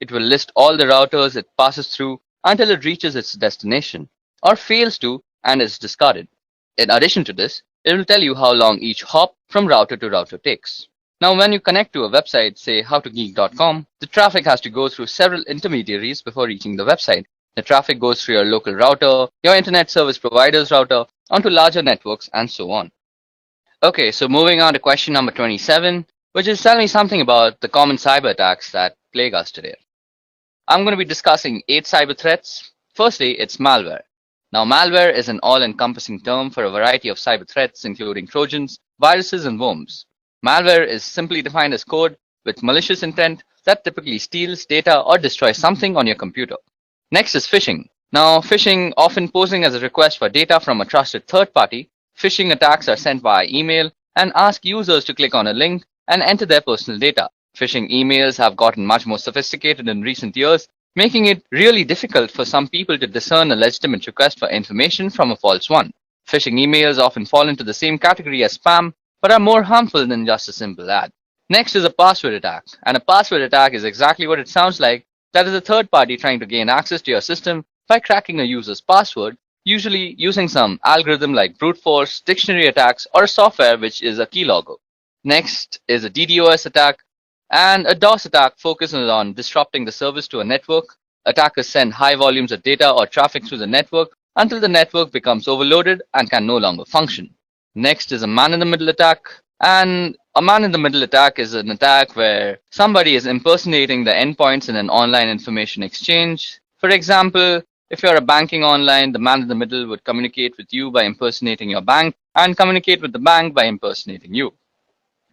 It will list all the routers it passes through until it reaches its destination, or fails to and is discarded. In addition to this, it will tell you how long each hop from router to router takes. Now, when you connect to a website, say howtogeek.com, the traffic has to go through several intermediaries before reaching the website. The traffic goes through your local router, your internet service provider's router, onto larger networks, and so on. Okay, so moving on to question number 27, which is tell me something about the common cyber attacks that plague us today. I'm going to be discussing 8 cyber threats. Firstly, it's malware. Now, malware is an all-encompassing term for a variety of cyber threats, including Trojans, viruses, and worms. Malware is simply defined as code with malicious intent that typically steals data or destroys something on your computer. Next is phishing. Now, phishing, often posing as a request for data from a trusted third party, phishing attacks are sent via email and ask users to click on a link and enter their personal data. Phishing emails have gotten much more sophisticated in recent years, making it really difficult for some people to discern a legitimate request for information from a false one. Phishing emails often fall into the same category as spam, but are more harmful than just a simple ad. Next is a password attack, and a password attack is exactly what it sounds like. That is a third party trying to gain access to your system by cracking a user's password, usually using some algorithm like brute force, dictionary attacks, or software which is a keylogger. Next is a DDoS attack, and a DOS attack focuses on disrupting the service to a network. Attackers send high volumes of data or traffic through the network until the network becomes overloaded and can no longer function. Next is a man-in-the-middle attack, and a man-in-the-middle attack is an attack where somebody is impersonating the endpoints in an online information exchange. For example, if you're a banking online, the man in the middle would communicate with you by impersonating your bank and communicate with the bank by impersonating you.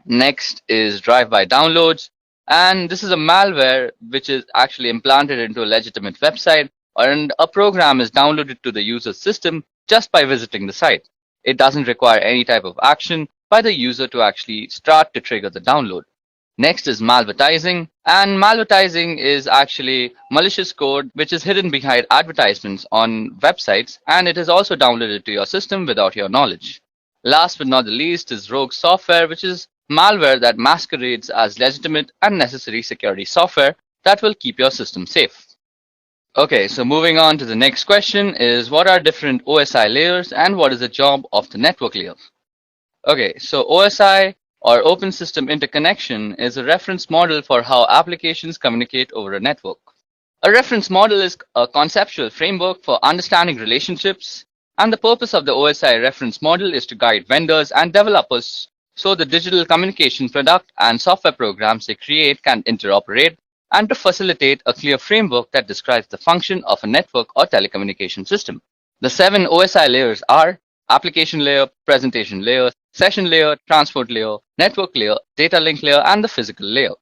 Next is drive-by downloads, and this is a malware which is actually implanted into a legitimate website, and a program is downloaded to the user's system just by visiting the site. It doesn't require any type of action by the user to actually start to trigger the download. Next is malvertising, and malvertising is actually malicious code which is hidden behind advertisements on websites, and it is also downloaded to your system without your knowledge. Last but not the least is rogue software, which is malware that masquerades as legitimate and necessary security software that will keep your system safe. Okay, so moving on to the next question is what are different OSI layers and what is the job of the network layer? Okay, so OSI or Open System Interconnection is a reference model for how applications communicate over a network. A reference model is a conceptual framework for understanding relationships, and the purpose of the OSI reference model is to guide vendors and developers so the digital communication product and software programs they create can interoperate, and to facilitate a clear framework that describes the function of a network or telecommunication system. The 7 OSI layers are application layer, presentation layer, session layer, transport layer, network layer, data link layer, and the physical layer.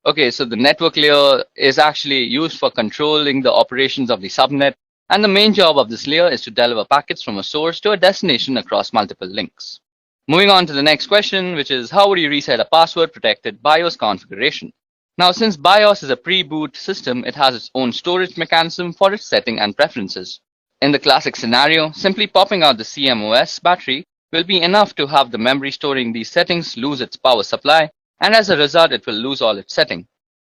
Okay, so the network layer is actually used for controlling the operations of the subnet, and the main job of this layer is to deliver packets from a source to a destination across multiple links. Moving on to the next question, which is how would you reset a password-protected BIOS configuration? Now, since BIOS is a pre-boot system, it has its own storage mechanism for its setting and preferences. In the classic scenario, simply popping out the CMOS battery will be enough to have the memory storing these settings lose its power supply, and as a result, it will lose all its setting.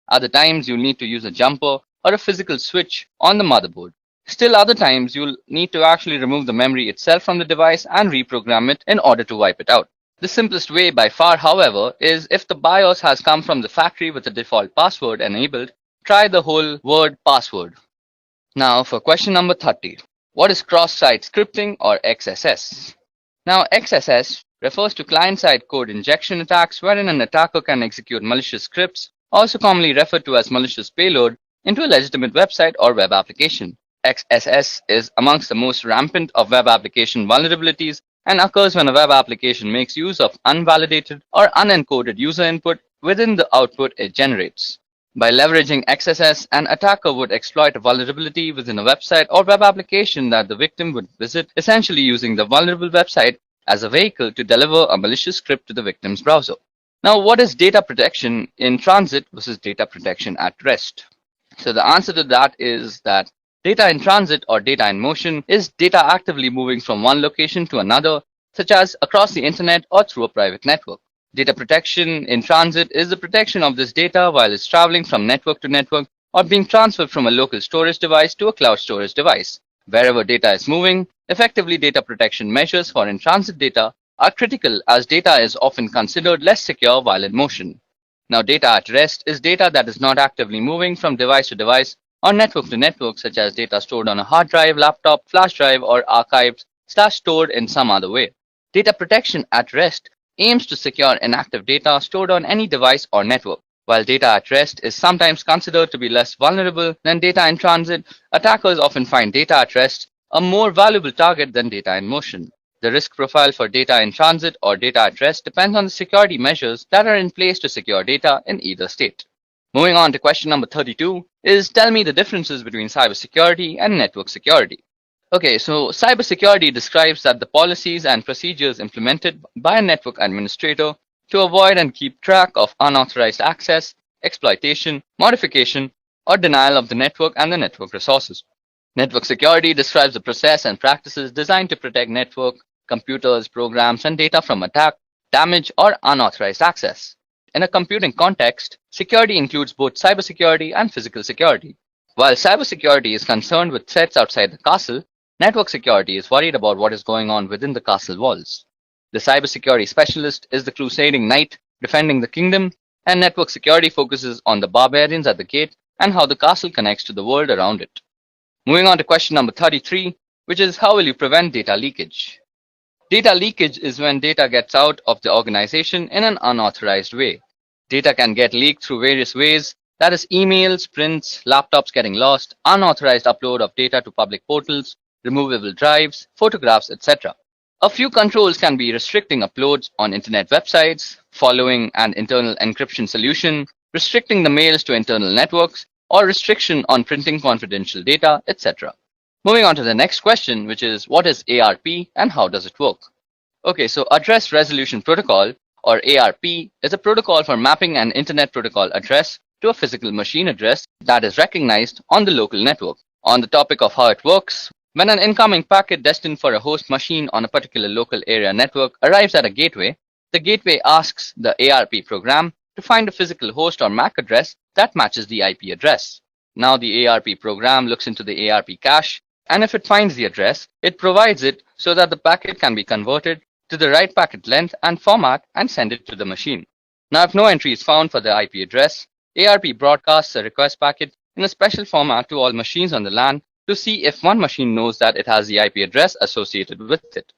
Other times, you'll need to use a jumper or a physical switch on the motherboard. Still other times, you'll need to actually remove the memory itself from the device and reprogram it in order to wipe it out. The simplest way by far, however, is if the BIOS has come from the factory with the default password enabled, try the whole word password. Now for question number 30. What is cross-site scripting or XSS? Now XSS refers to client-side code injection attacks wherein an attacker can execute malicious scripts, also commonly referred to as malicious payload, into a legitimate website or web application. XSS is amongst the most rampant of web application vulnerabilities and occurs when a web application makes use of unvalidated or unencoded user input within the output it generates. By leveraging XSS, an attacker would exploit a vulnerability within a website or web application that the victim would visit, essentially using the vulnerable website as a vehicle to deliver a malicious script to the victim's browser. Now, what is data protection in transit versus data protection at rest? So the answer to that is that data in transit or data in motion is data actively moving from one location to another, such as across the internet or through a private network. Data protection in transit is the protection of this data while it's traveling from network to network or being transferred from a local storage device to a cloud storage device. Wherever data is moving, effectively data protection measures for in-transit data are critical as data is often considered less secure while in motion. Now, data at rest is data that is not actively moving from device to device or network to network, such as data stored on a hard drive, laptop, flash drive, or archived/stored in some other way. Data protection at rest aims to secure inactive data stored on any device or network. While data at rest is sometimes considered to be less vulnerable than data in transit, attackers often find data at rest a more valuable target than data in motion. The risk profile for data in transit or data at rest depends on the security measures that are in place to secure data in either state. Moving on to question number 32 is tell me the differences between cybersecurity and network security. Okay, so cybersecurity describes that the policies and procedures implemented by a network administrator to avoid and keep track of unauthorized access, exploitation, modification, or denial of the network and the network resources. Network security describes the process and practices designed to protect network, computers, programs, and data from attack, damage, or unauthorized access. In a computing context, security includes both cybersecurity and physical security. While cybersecurity is concerned with threats outside the castle, network security is worried about what is going on within the castle walls. The cybersecurity specialist is the crusading knight defending the kingdom, and network security focuses on the barbarians at the gate and how the castle connects to the world around it. Moving on to question number 33, which is how will you prevent data leakage? Data leakage is when data gets out of the organization in an unauthorized way. Data can get leaked through various ways, that is emails, prints, laptops getting lost, unauthorized upload of data to public portals, removable drives, photographs, etc. A few controls can be restricting uploads on internet websites, following an internal encryption solution, restricting the mails to internal networks, or restriction on printing confidential data, etc. Moving on to the next question, which is what is ARP and how does it work? Okay, so Address Resolution Protocol, or ARP, is a protocol for mapping an internet protocol address to a physical machine address that is recognized on the local network. On the topic of how it works, when an incoming packet destined for a host machine on a particular local area network arrives at a gateway, the gateway asks the ARP program to find a physical host or MAC address that matches the IP address. Now the ARP program looks into the ARP cache, and if it finds the address, it provides it so that the packet can be converted to the right packet length and format and send it to the machine. Now if no entry is found for the IP address, ARP broadcasts a request packet in a special format to all machines on the LAN to see if one machine knows that it has the IP address associated with it.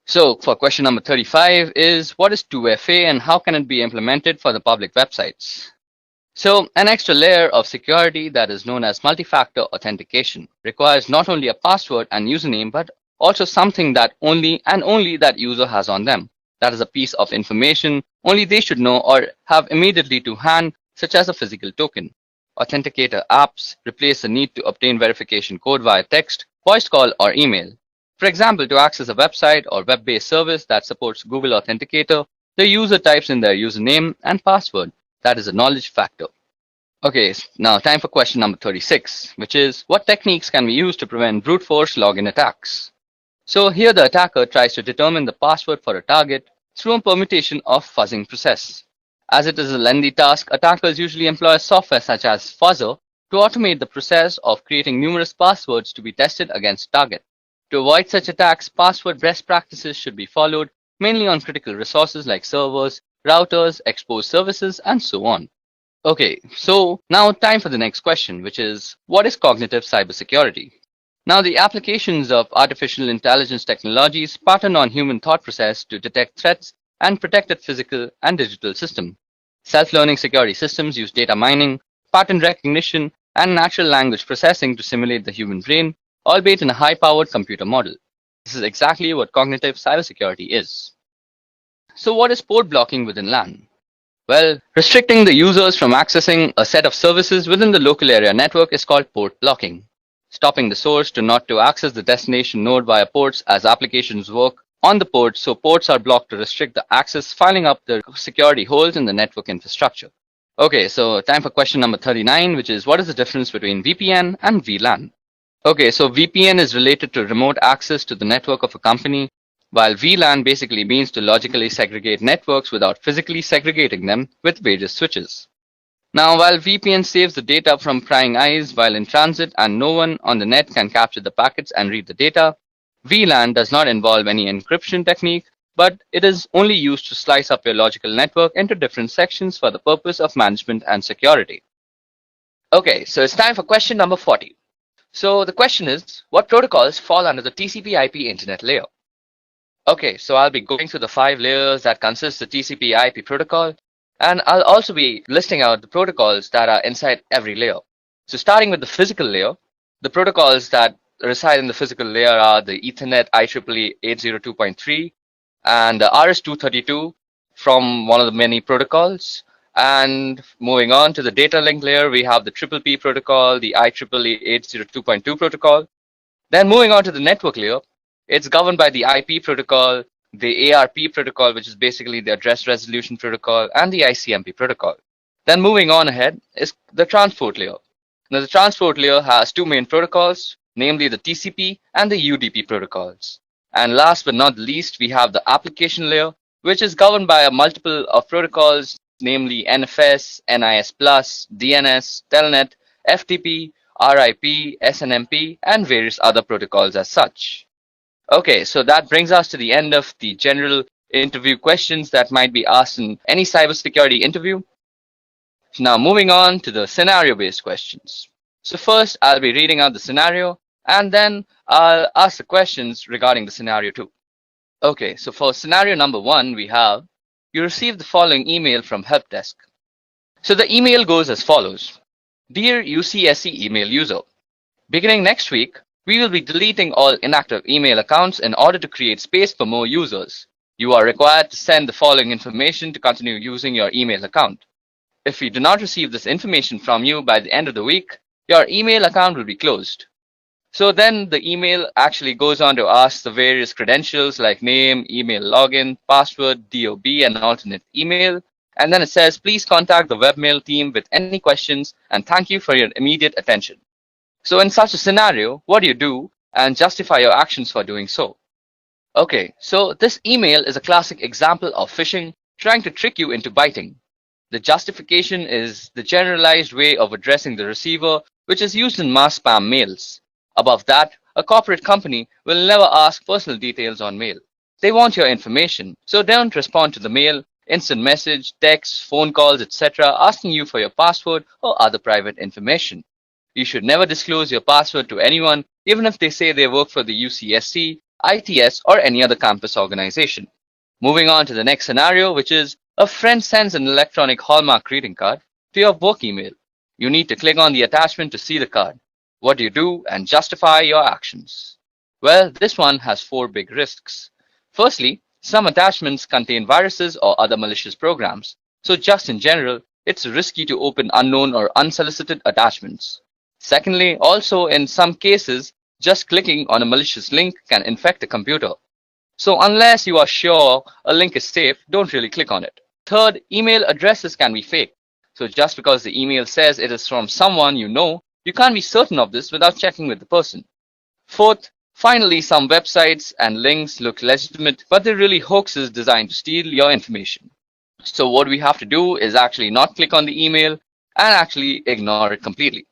So for question number 35 is what is 2FA and how can it be implemented for the public websites? So an extra layer of security that is known as multi-factor authentication requires not only a password and username but also something that only that user has on them. That is a piece of information only they should know or have immediately to hand, such as a physical token. Authenticator apps replace the need to obtain verification code via text, voice call, or email. For example, to access a website or web-based service that supports Google Authenticator, the user types in their username and password. That is a knowledge factor. Okay, now time for question number 36, which is what techniques can we use to prevent brute force login attacks? So here the attacker tries to determine the password for a target through a permutation of fuzzing process. As it is a lengthy task, attackers usually employ software such as Fuzzer to automate the process of creating numerous passwords to be tested against target. To avoid such attacks, password best practices should be followed, mainly on critical resources like servers, routers, exposed services, and so on. Okay, so now time for the next question, which is what is cognitive cybersecurity? Now the applications of artificial intelligence technologies pattern on human thought process to detect threats and protect its physical and digital system. Self-learning security systems use data mining, pattern recognition, and natural language processing to simulate the human brain, albeit in a high-powered computer model. This is exactly what cognitive cybersecurity is. So what is port blocking within LAN? Well, restricting the users from accessing a set of services within the local area network is called port blocking. Stopping the source to not to access the destination node via ports as applications work on the port, so ports are blocked to restrict the access, filling up the security holes in the network infrastructure. Okay, so time for question number 39, which is what is the difference between VPN and VLAN? Okay, so VPN is related to remote access to the network of a company, while VLAN basically means to logically segregate networks without physically segregating them with various switches. Now, while VPN saves the data from prying eyes while in transit and no one on the net can capture the packets and read the data, VLAN does not involve any encryption technique, but it is only used to slice up your logical network into different sections for the purpose of management and security. Okay, so it's time for question number 40. So the question is, what protocols fall under the TCP/IP internet layer? Okay, so I'll be going through the 5 layers that consist the TCP/IP protocol, and I'll also be listing out the protocols that are inside every layer. So starting with the physical layer, the protocols that reside in the physical layer are the Ethernet IEEE 802.3 and the RS-232 from one of the many protocols. And moving on to the data link layer, we have the PPP protocol, the IEEE 802.2 protocol. Then moving on to the network layer, it's governed by the IP protocol, the ARP protocol, which is basically the address resolution protocol, and the ICMP protocol. Then moving on ahead is the transport layer. Now the transport layer has 2 main protocols, namely the TCP and the UDP protocols. And last but not least, we have the application layer, which is governed by a multiple of protocols, namely NFS, NIS+, DNS, Telnet, FTP, RIP, SNMP, and various other protocols as such. Okay, so that brings us to the end of the general interview questions that might be asked in any cybersecurity interview. Now moving on to the scenario-based questions. So first, I'll be reading out the scenario, and then I'll ask the questions regarding the scenario 2. Okay, so for scenario number 1, we have, you received the following email from help desk. So the email goes as follows. Dear UCSC email user, beginning next week, we will be deleting all inactive email accounts in order to create space for more users. You are required to send the following information to continue using your email account. If we do not receive this information from you by the end of the week, your email account will be closed. So then the email actually goes on to ask the various credentials like name, email login, password, DOB, and alternate email. And then it says, please contact the webmail team with any questions and thank you for your immediate attention. So in such a scenario, what do you do and justify your actions for doing so? Okay, so this email is a classic example of phishing trying to trick you into biting. The justification is the generalized way of addressing the receiver, which is used in mass spam mails. Above that, a corporate company will never ask personal details on mail. They want your information, so don't respond to the mail, instant message, text, phone calls, etc. asking you for your password or other private information. You should never disclose your password to anyone, even if they say they work for the UCSC, ITS, or any other campus organization. Moving on to the next scenario, which is a friend sends an electronic Hallmark greeting card to your work email. You need to click on the attachment to see the card. What do you do and justify your actions? Well, this one has 4 big risks. Firstly, some attachments contain viruses or other malicious programs. So just in general, it's risky to open unknown or unsolicited attachments. Secondly, also in some cases, just clicking on a malicious link can infect a computer. So unless you are sure a link is safe, don't really click on it. Third, email addresses can be fake. So just because the email says it is from someone you know, you can't be certain of this without checking with the person. Fourth, finally, some websites and links look legitimate, but they're really hoaxes designed to steal your information. So what we have to do is actually not click on the email and actually ignore it completely.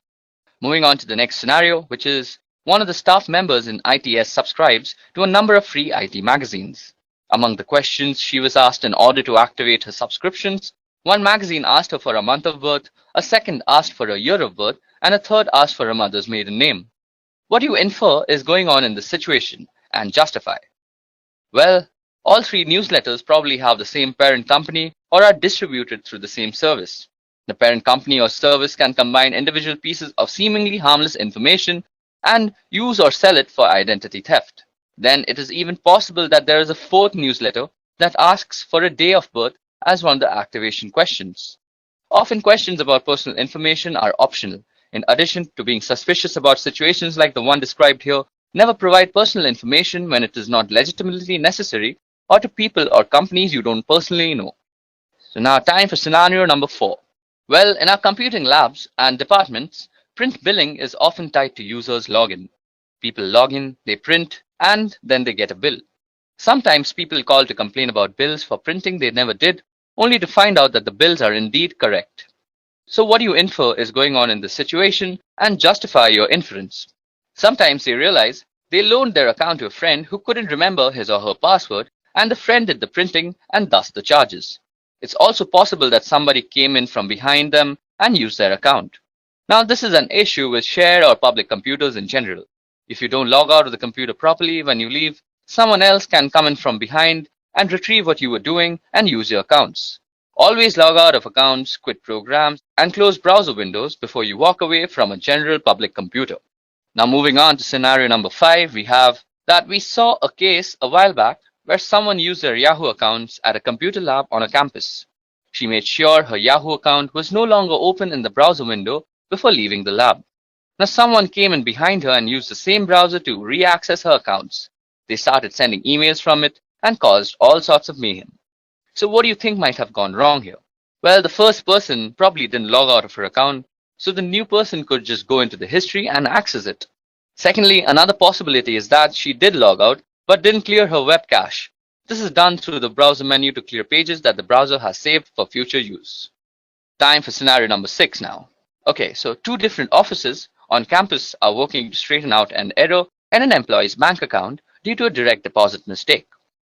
Moving on to the next scenario, which is one of the staff members in ITS subscribes to a number of free IT magazines. Among the questions she was asked in order to activate her subscriptions, one magazine asked her for a month of birth, a second asked for a year of birth, and a third asked for her mother's maiden name. What you infer is going on in this situation and justify. Well, all 3 newsletters probably have the same parent company or are distributed through the same service. The parent company or service can combine individual pieces of seemingly harmless information and use or sell it for identity theft. Then it is even possible that there is a 4th newsletter that asks for a day of birth as one of the activation questions. Often questions about personal information are optional. In addition to being suspicious about situations like the one described here, never provide personal information when it is not legitimately necessary or to people or companies you don't personally know. So now time for scenario number 4. Well, in our computing labs and departments, print billing is often tied to users' login. People log in, they print, and then they get a bill. Sometimes people call to complain about bills for printing they never did, only to find out that the bills are indeed correct. So what you infer is going on in this situation and justify your inference. Sometimes they realize they loaned their account to a friend who couldn't remember his or her password and the friend did the printing and thus the charges. It's also possible that somebody came in from behind them and used their account. Now, this is an issue with shared or public computers in general. If you don't log out of the computer properly when you leave, someone else can come in from behind and retrieve what you were doing and use your accounts. Always log out of accounts, quit programs, and close browser windows before you walk away from a general public computer. Now, moving on to scenario number 5, we have that we saw a case a while back where someone used their Yahoo accounts at a computer lab on a campus. She made sure her Yahoo account was no longer open in the browser window before leaving the lab. Now, someone came in behind her and used the same browser to re-access her accounts. They started sending emails from it and caused all sorts of mayhem. So what do you think might have gone wrong here? Well, the first person probably didn't log out of her account, so the new person could just go into the history and access it. Secondly, another possibility is that she did log out but didn't clear her web cache. This is done through the browser menu to clear pages that the browser has saved for future use. Time for scenario number 6 now. Okay, so 2 different offices on campus are working to straighten out an error in an employee's bank account due to a direct deposit mistake.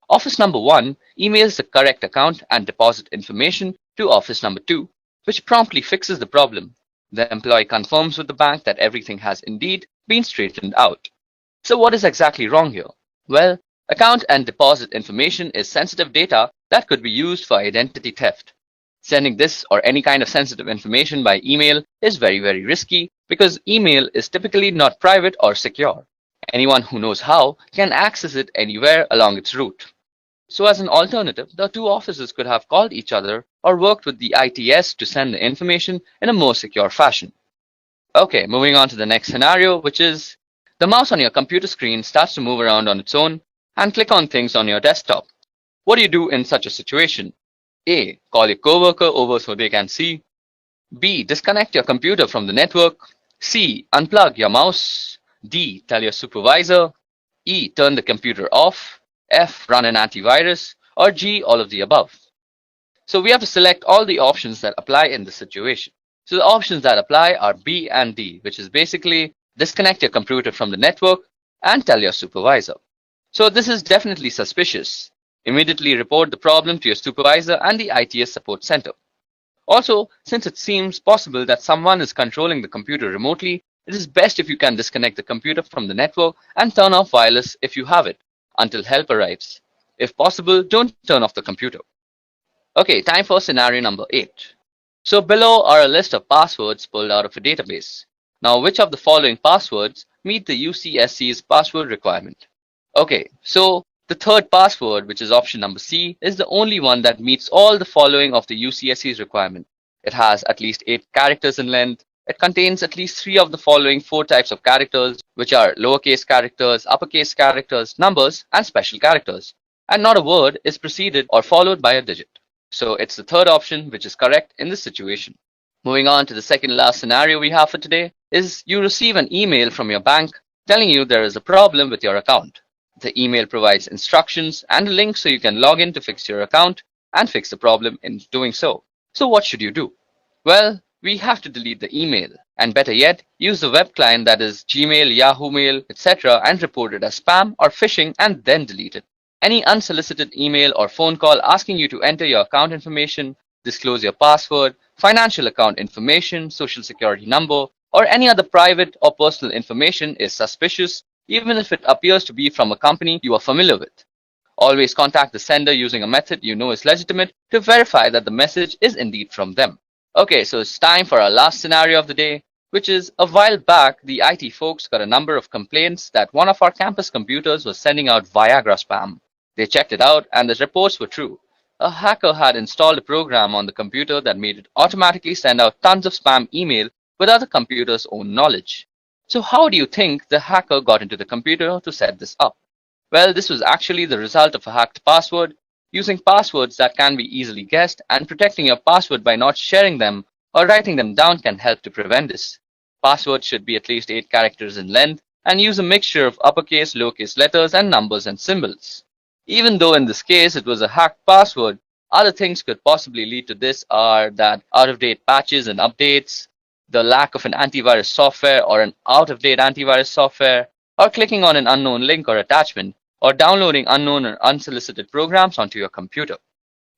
Office number 1 emails the correct account and deposit information to office number 2, which promptly fixes the problem. The employee confirms with the bank that everything has indeed been straightened out. So what is exactly wrong here? Well, account and deposit information is sensitive data that could be used for identity theft. Sending this or any kind of sensitive information by email is very risky because email is typically not private or secure. Anyone who knows how can access it anywhere along its route. So as an alternative, the 2 offices could have called each other or worked with the ITS to send the information in a more secure fashion. Okay, moving on to the next scenario, which is the mouse on your computer screen starts to move around on its own and click on things on your desktop. What do you do in such a situation? A. Call your coworker over so they can see. B. Disconnect your computer from the network. C. Unplug your mouse. D. Tell your supervisor. E. Turn the computer off. F. Run an antivirus. Or G. All of the above. So we have to select all the options that apply in this situation. So the options that apply are B and D, which is basically disconnect your computer from the network and tell your supervisor. So this is definitely suspicious. Immediately report the problem to your supervisor and the ITS support center. Also, since it seems possible that someone is controlling the computer remotely, it is best if you can disconnect the computer from the network and turn off wireless if you have it until help arrives. If possible, don't turn off the computer. Okay, time for scenario number 8. So below are a list of passwords pulled out of a database. Now, which of the following passwords meet the UCSC's password requirement? Okay, so the third password, which is option number C, is the only one that meets all the following of the UCSC's requirement. It has at least 8 characters in length. It contains at least 3 of the following 4 types of characters, which are lowercase characters, uppercase characters, numbers, and special characters. And not a word is preceded or followed by a digit. So it's the third option which is correct in this situation. Moving on to the second last scenario we have for today is you receive an email from your bank telling you there is a problem with your account. The email provides instructions and a link so you can log in to fix your account and fix the problem in doing so. So what should you do? Well, we have to delete the email, and better yet, use the web client that is Gmail, Yahoo Mail, etc. and report it as spam or phishing and then delete it. Any unsolicited email or phone call asking you to enter your account information, disclose your password, financial account information, social security number, or any other private or personal information is suspicious, even if it appears to be from a company you are familiar with. Always contact the sender using a method you know is legitimate to verify that the message is indeed from them. Okay, so it's time for our last scenario of the day, which is a while back, the IT folks got a number of complaints that one of our campus computers was sending out Viagra spam. They checked it out and the reports were true. A hacker had installed a program on the computer that made it automatically send out tons of spam email without the computer's own knowledge. So how do you think the hacker got into the computer to set this up? Well, this was actually the result of a hacked password. Using passwords that can be easily guessed and protecting your password by not sharing them or writing them down can help to prevent this. Passwords should be at least 8 characters in length and use a mixture of uppercase, lowercase letters, and numbers and symbols. Even though in this case it was a hacked password, other things could possibly lead to this are that out-of-date patches and updates, the lack of an antivirus software or an out-of-date antivirus software, or clicking on an unknown link or attachment, or downloading unknown or unsolicited programs onto your computer.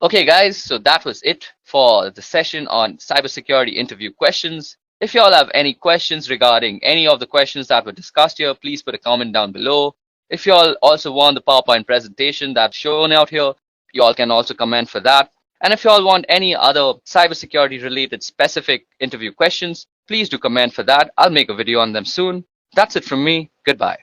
Okay guys, so that was it for the session on cybersecurity interview questions. If you all have any questions regarding any of the questions that were discussed here, please put a comment down below. If you all also want the PowerPoint presentation that's shown out here, you all can also comment for that. And if you all want any other cybersecurity related specific interview questions, please do comment for that. I'll make a video on them soon. That's it from me. Goodbye.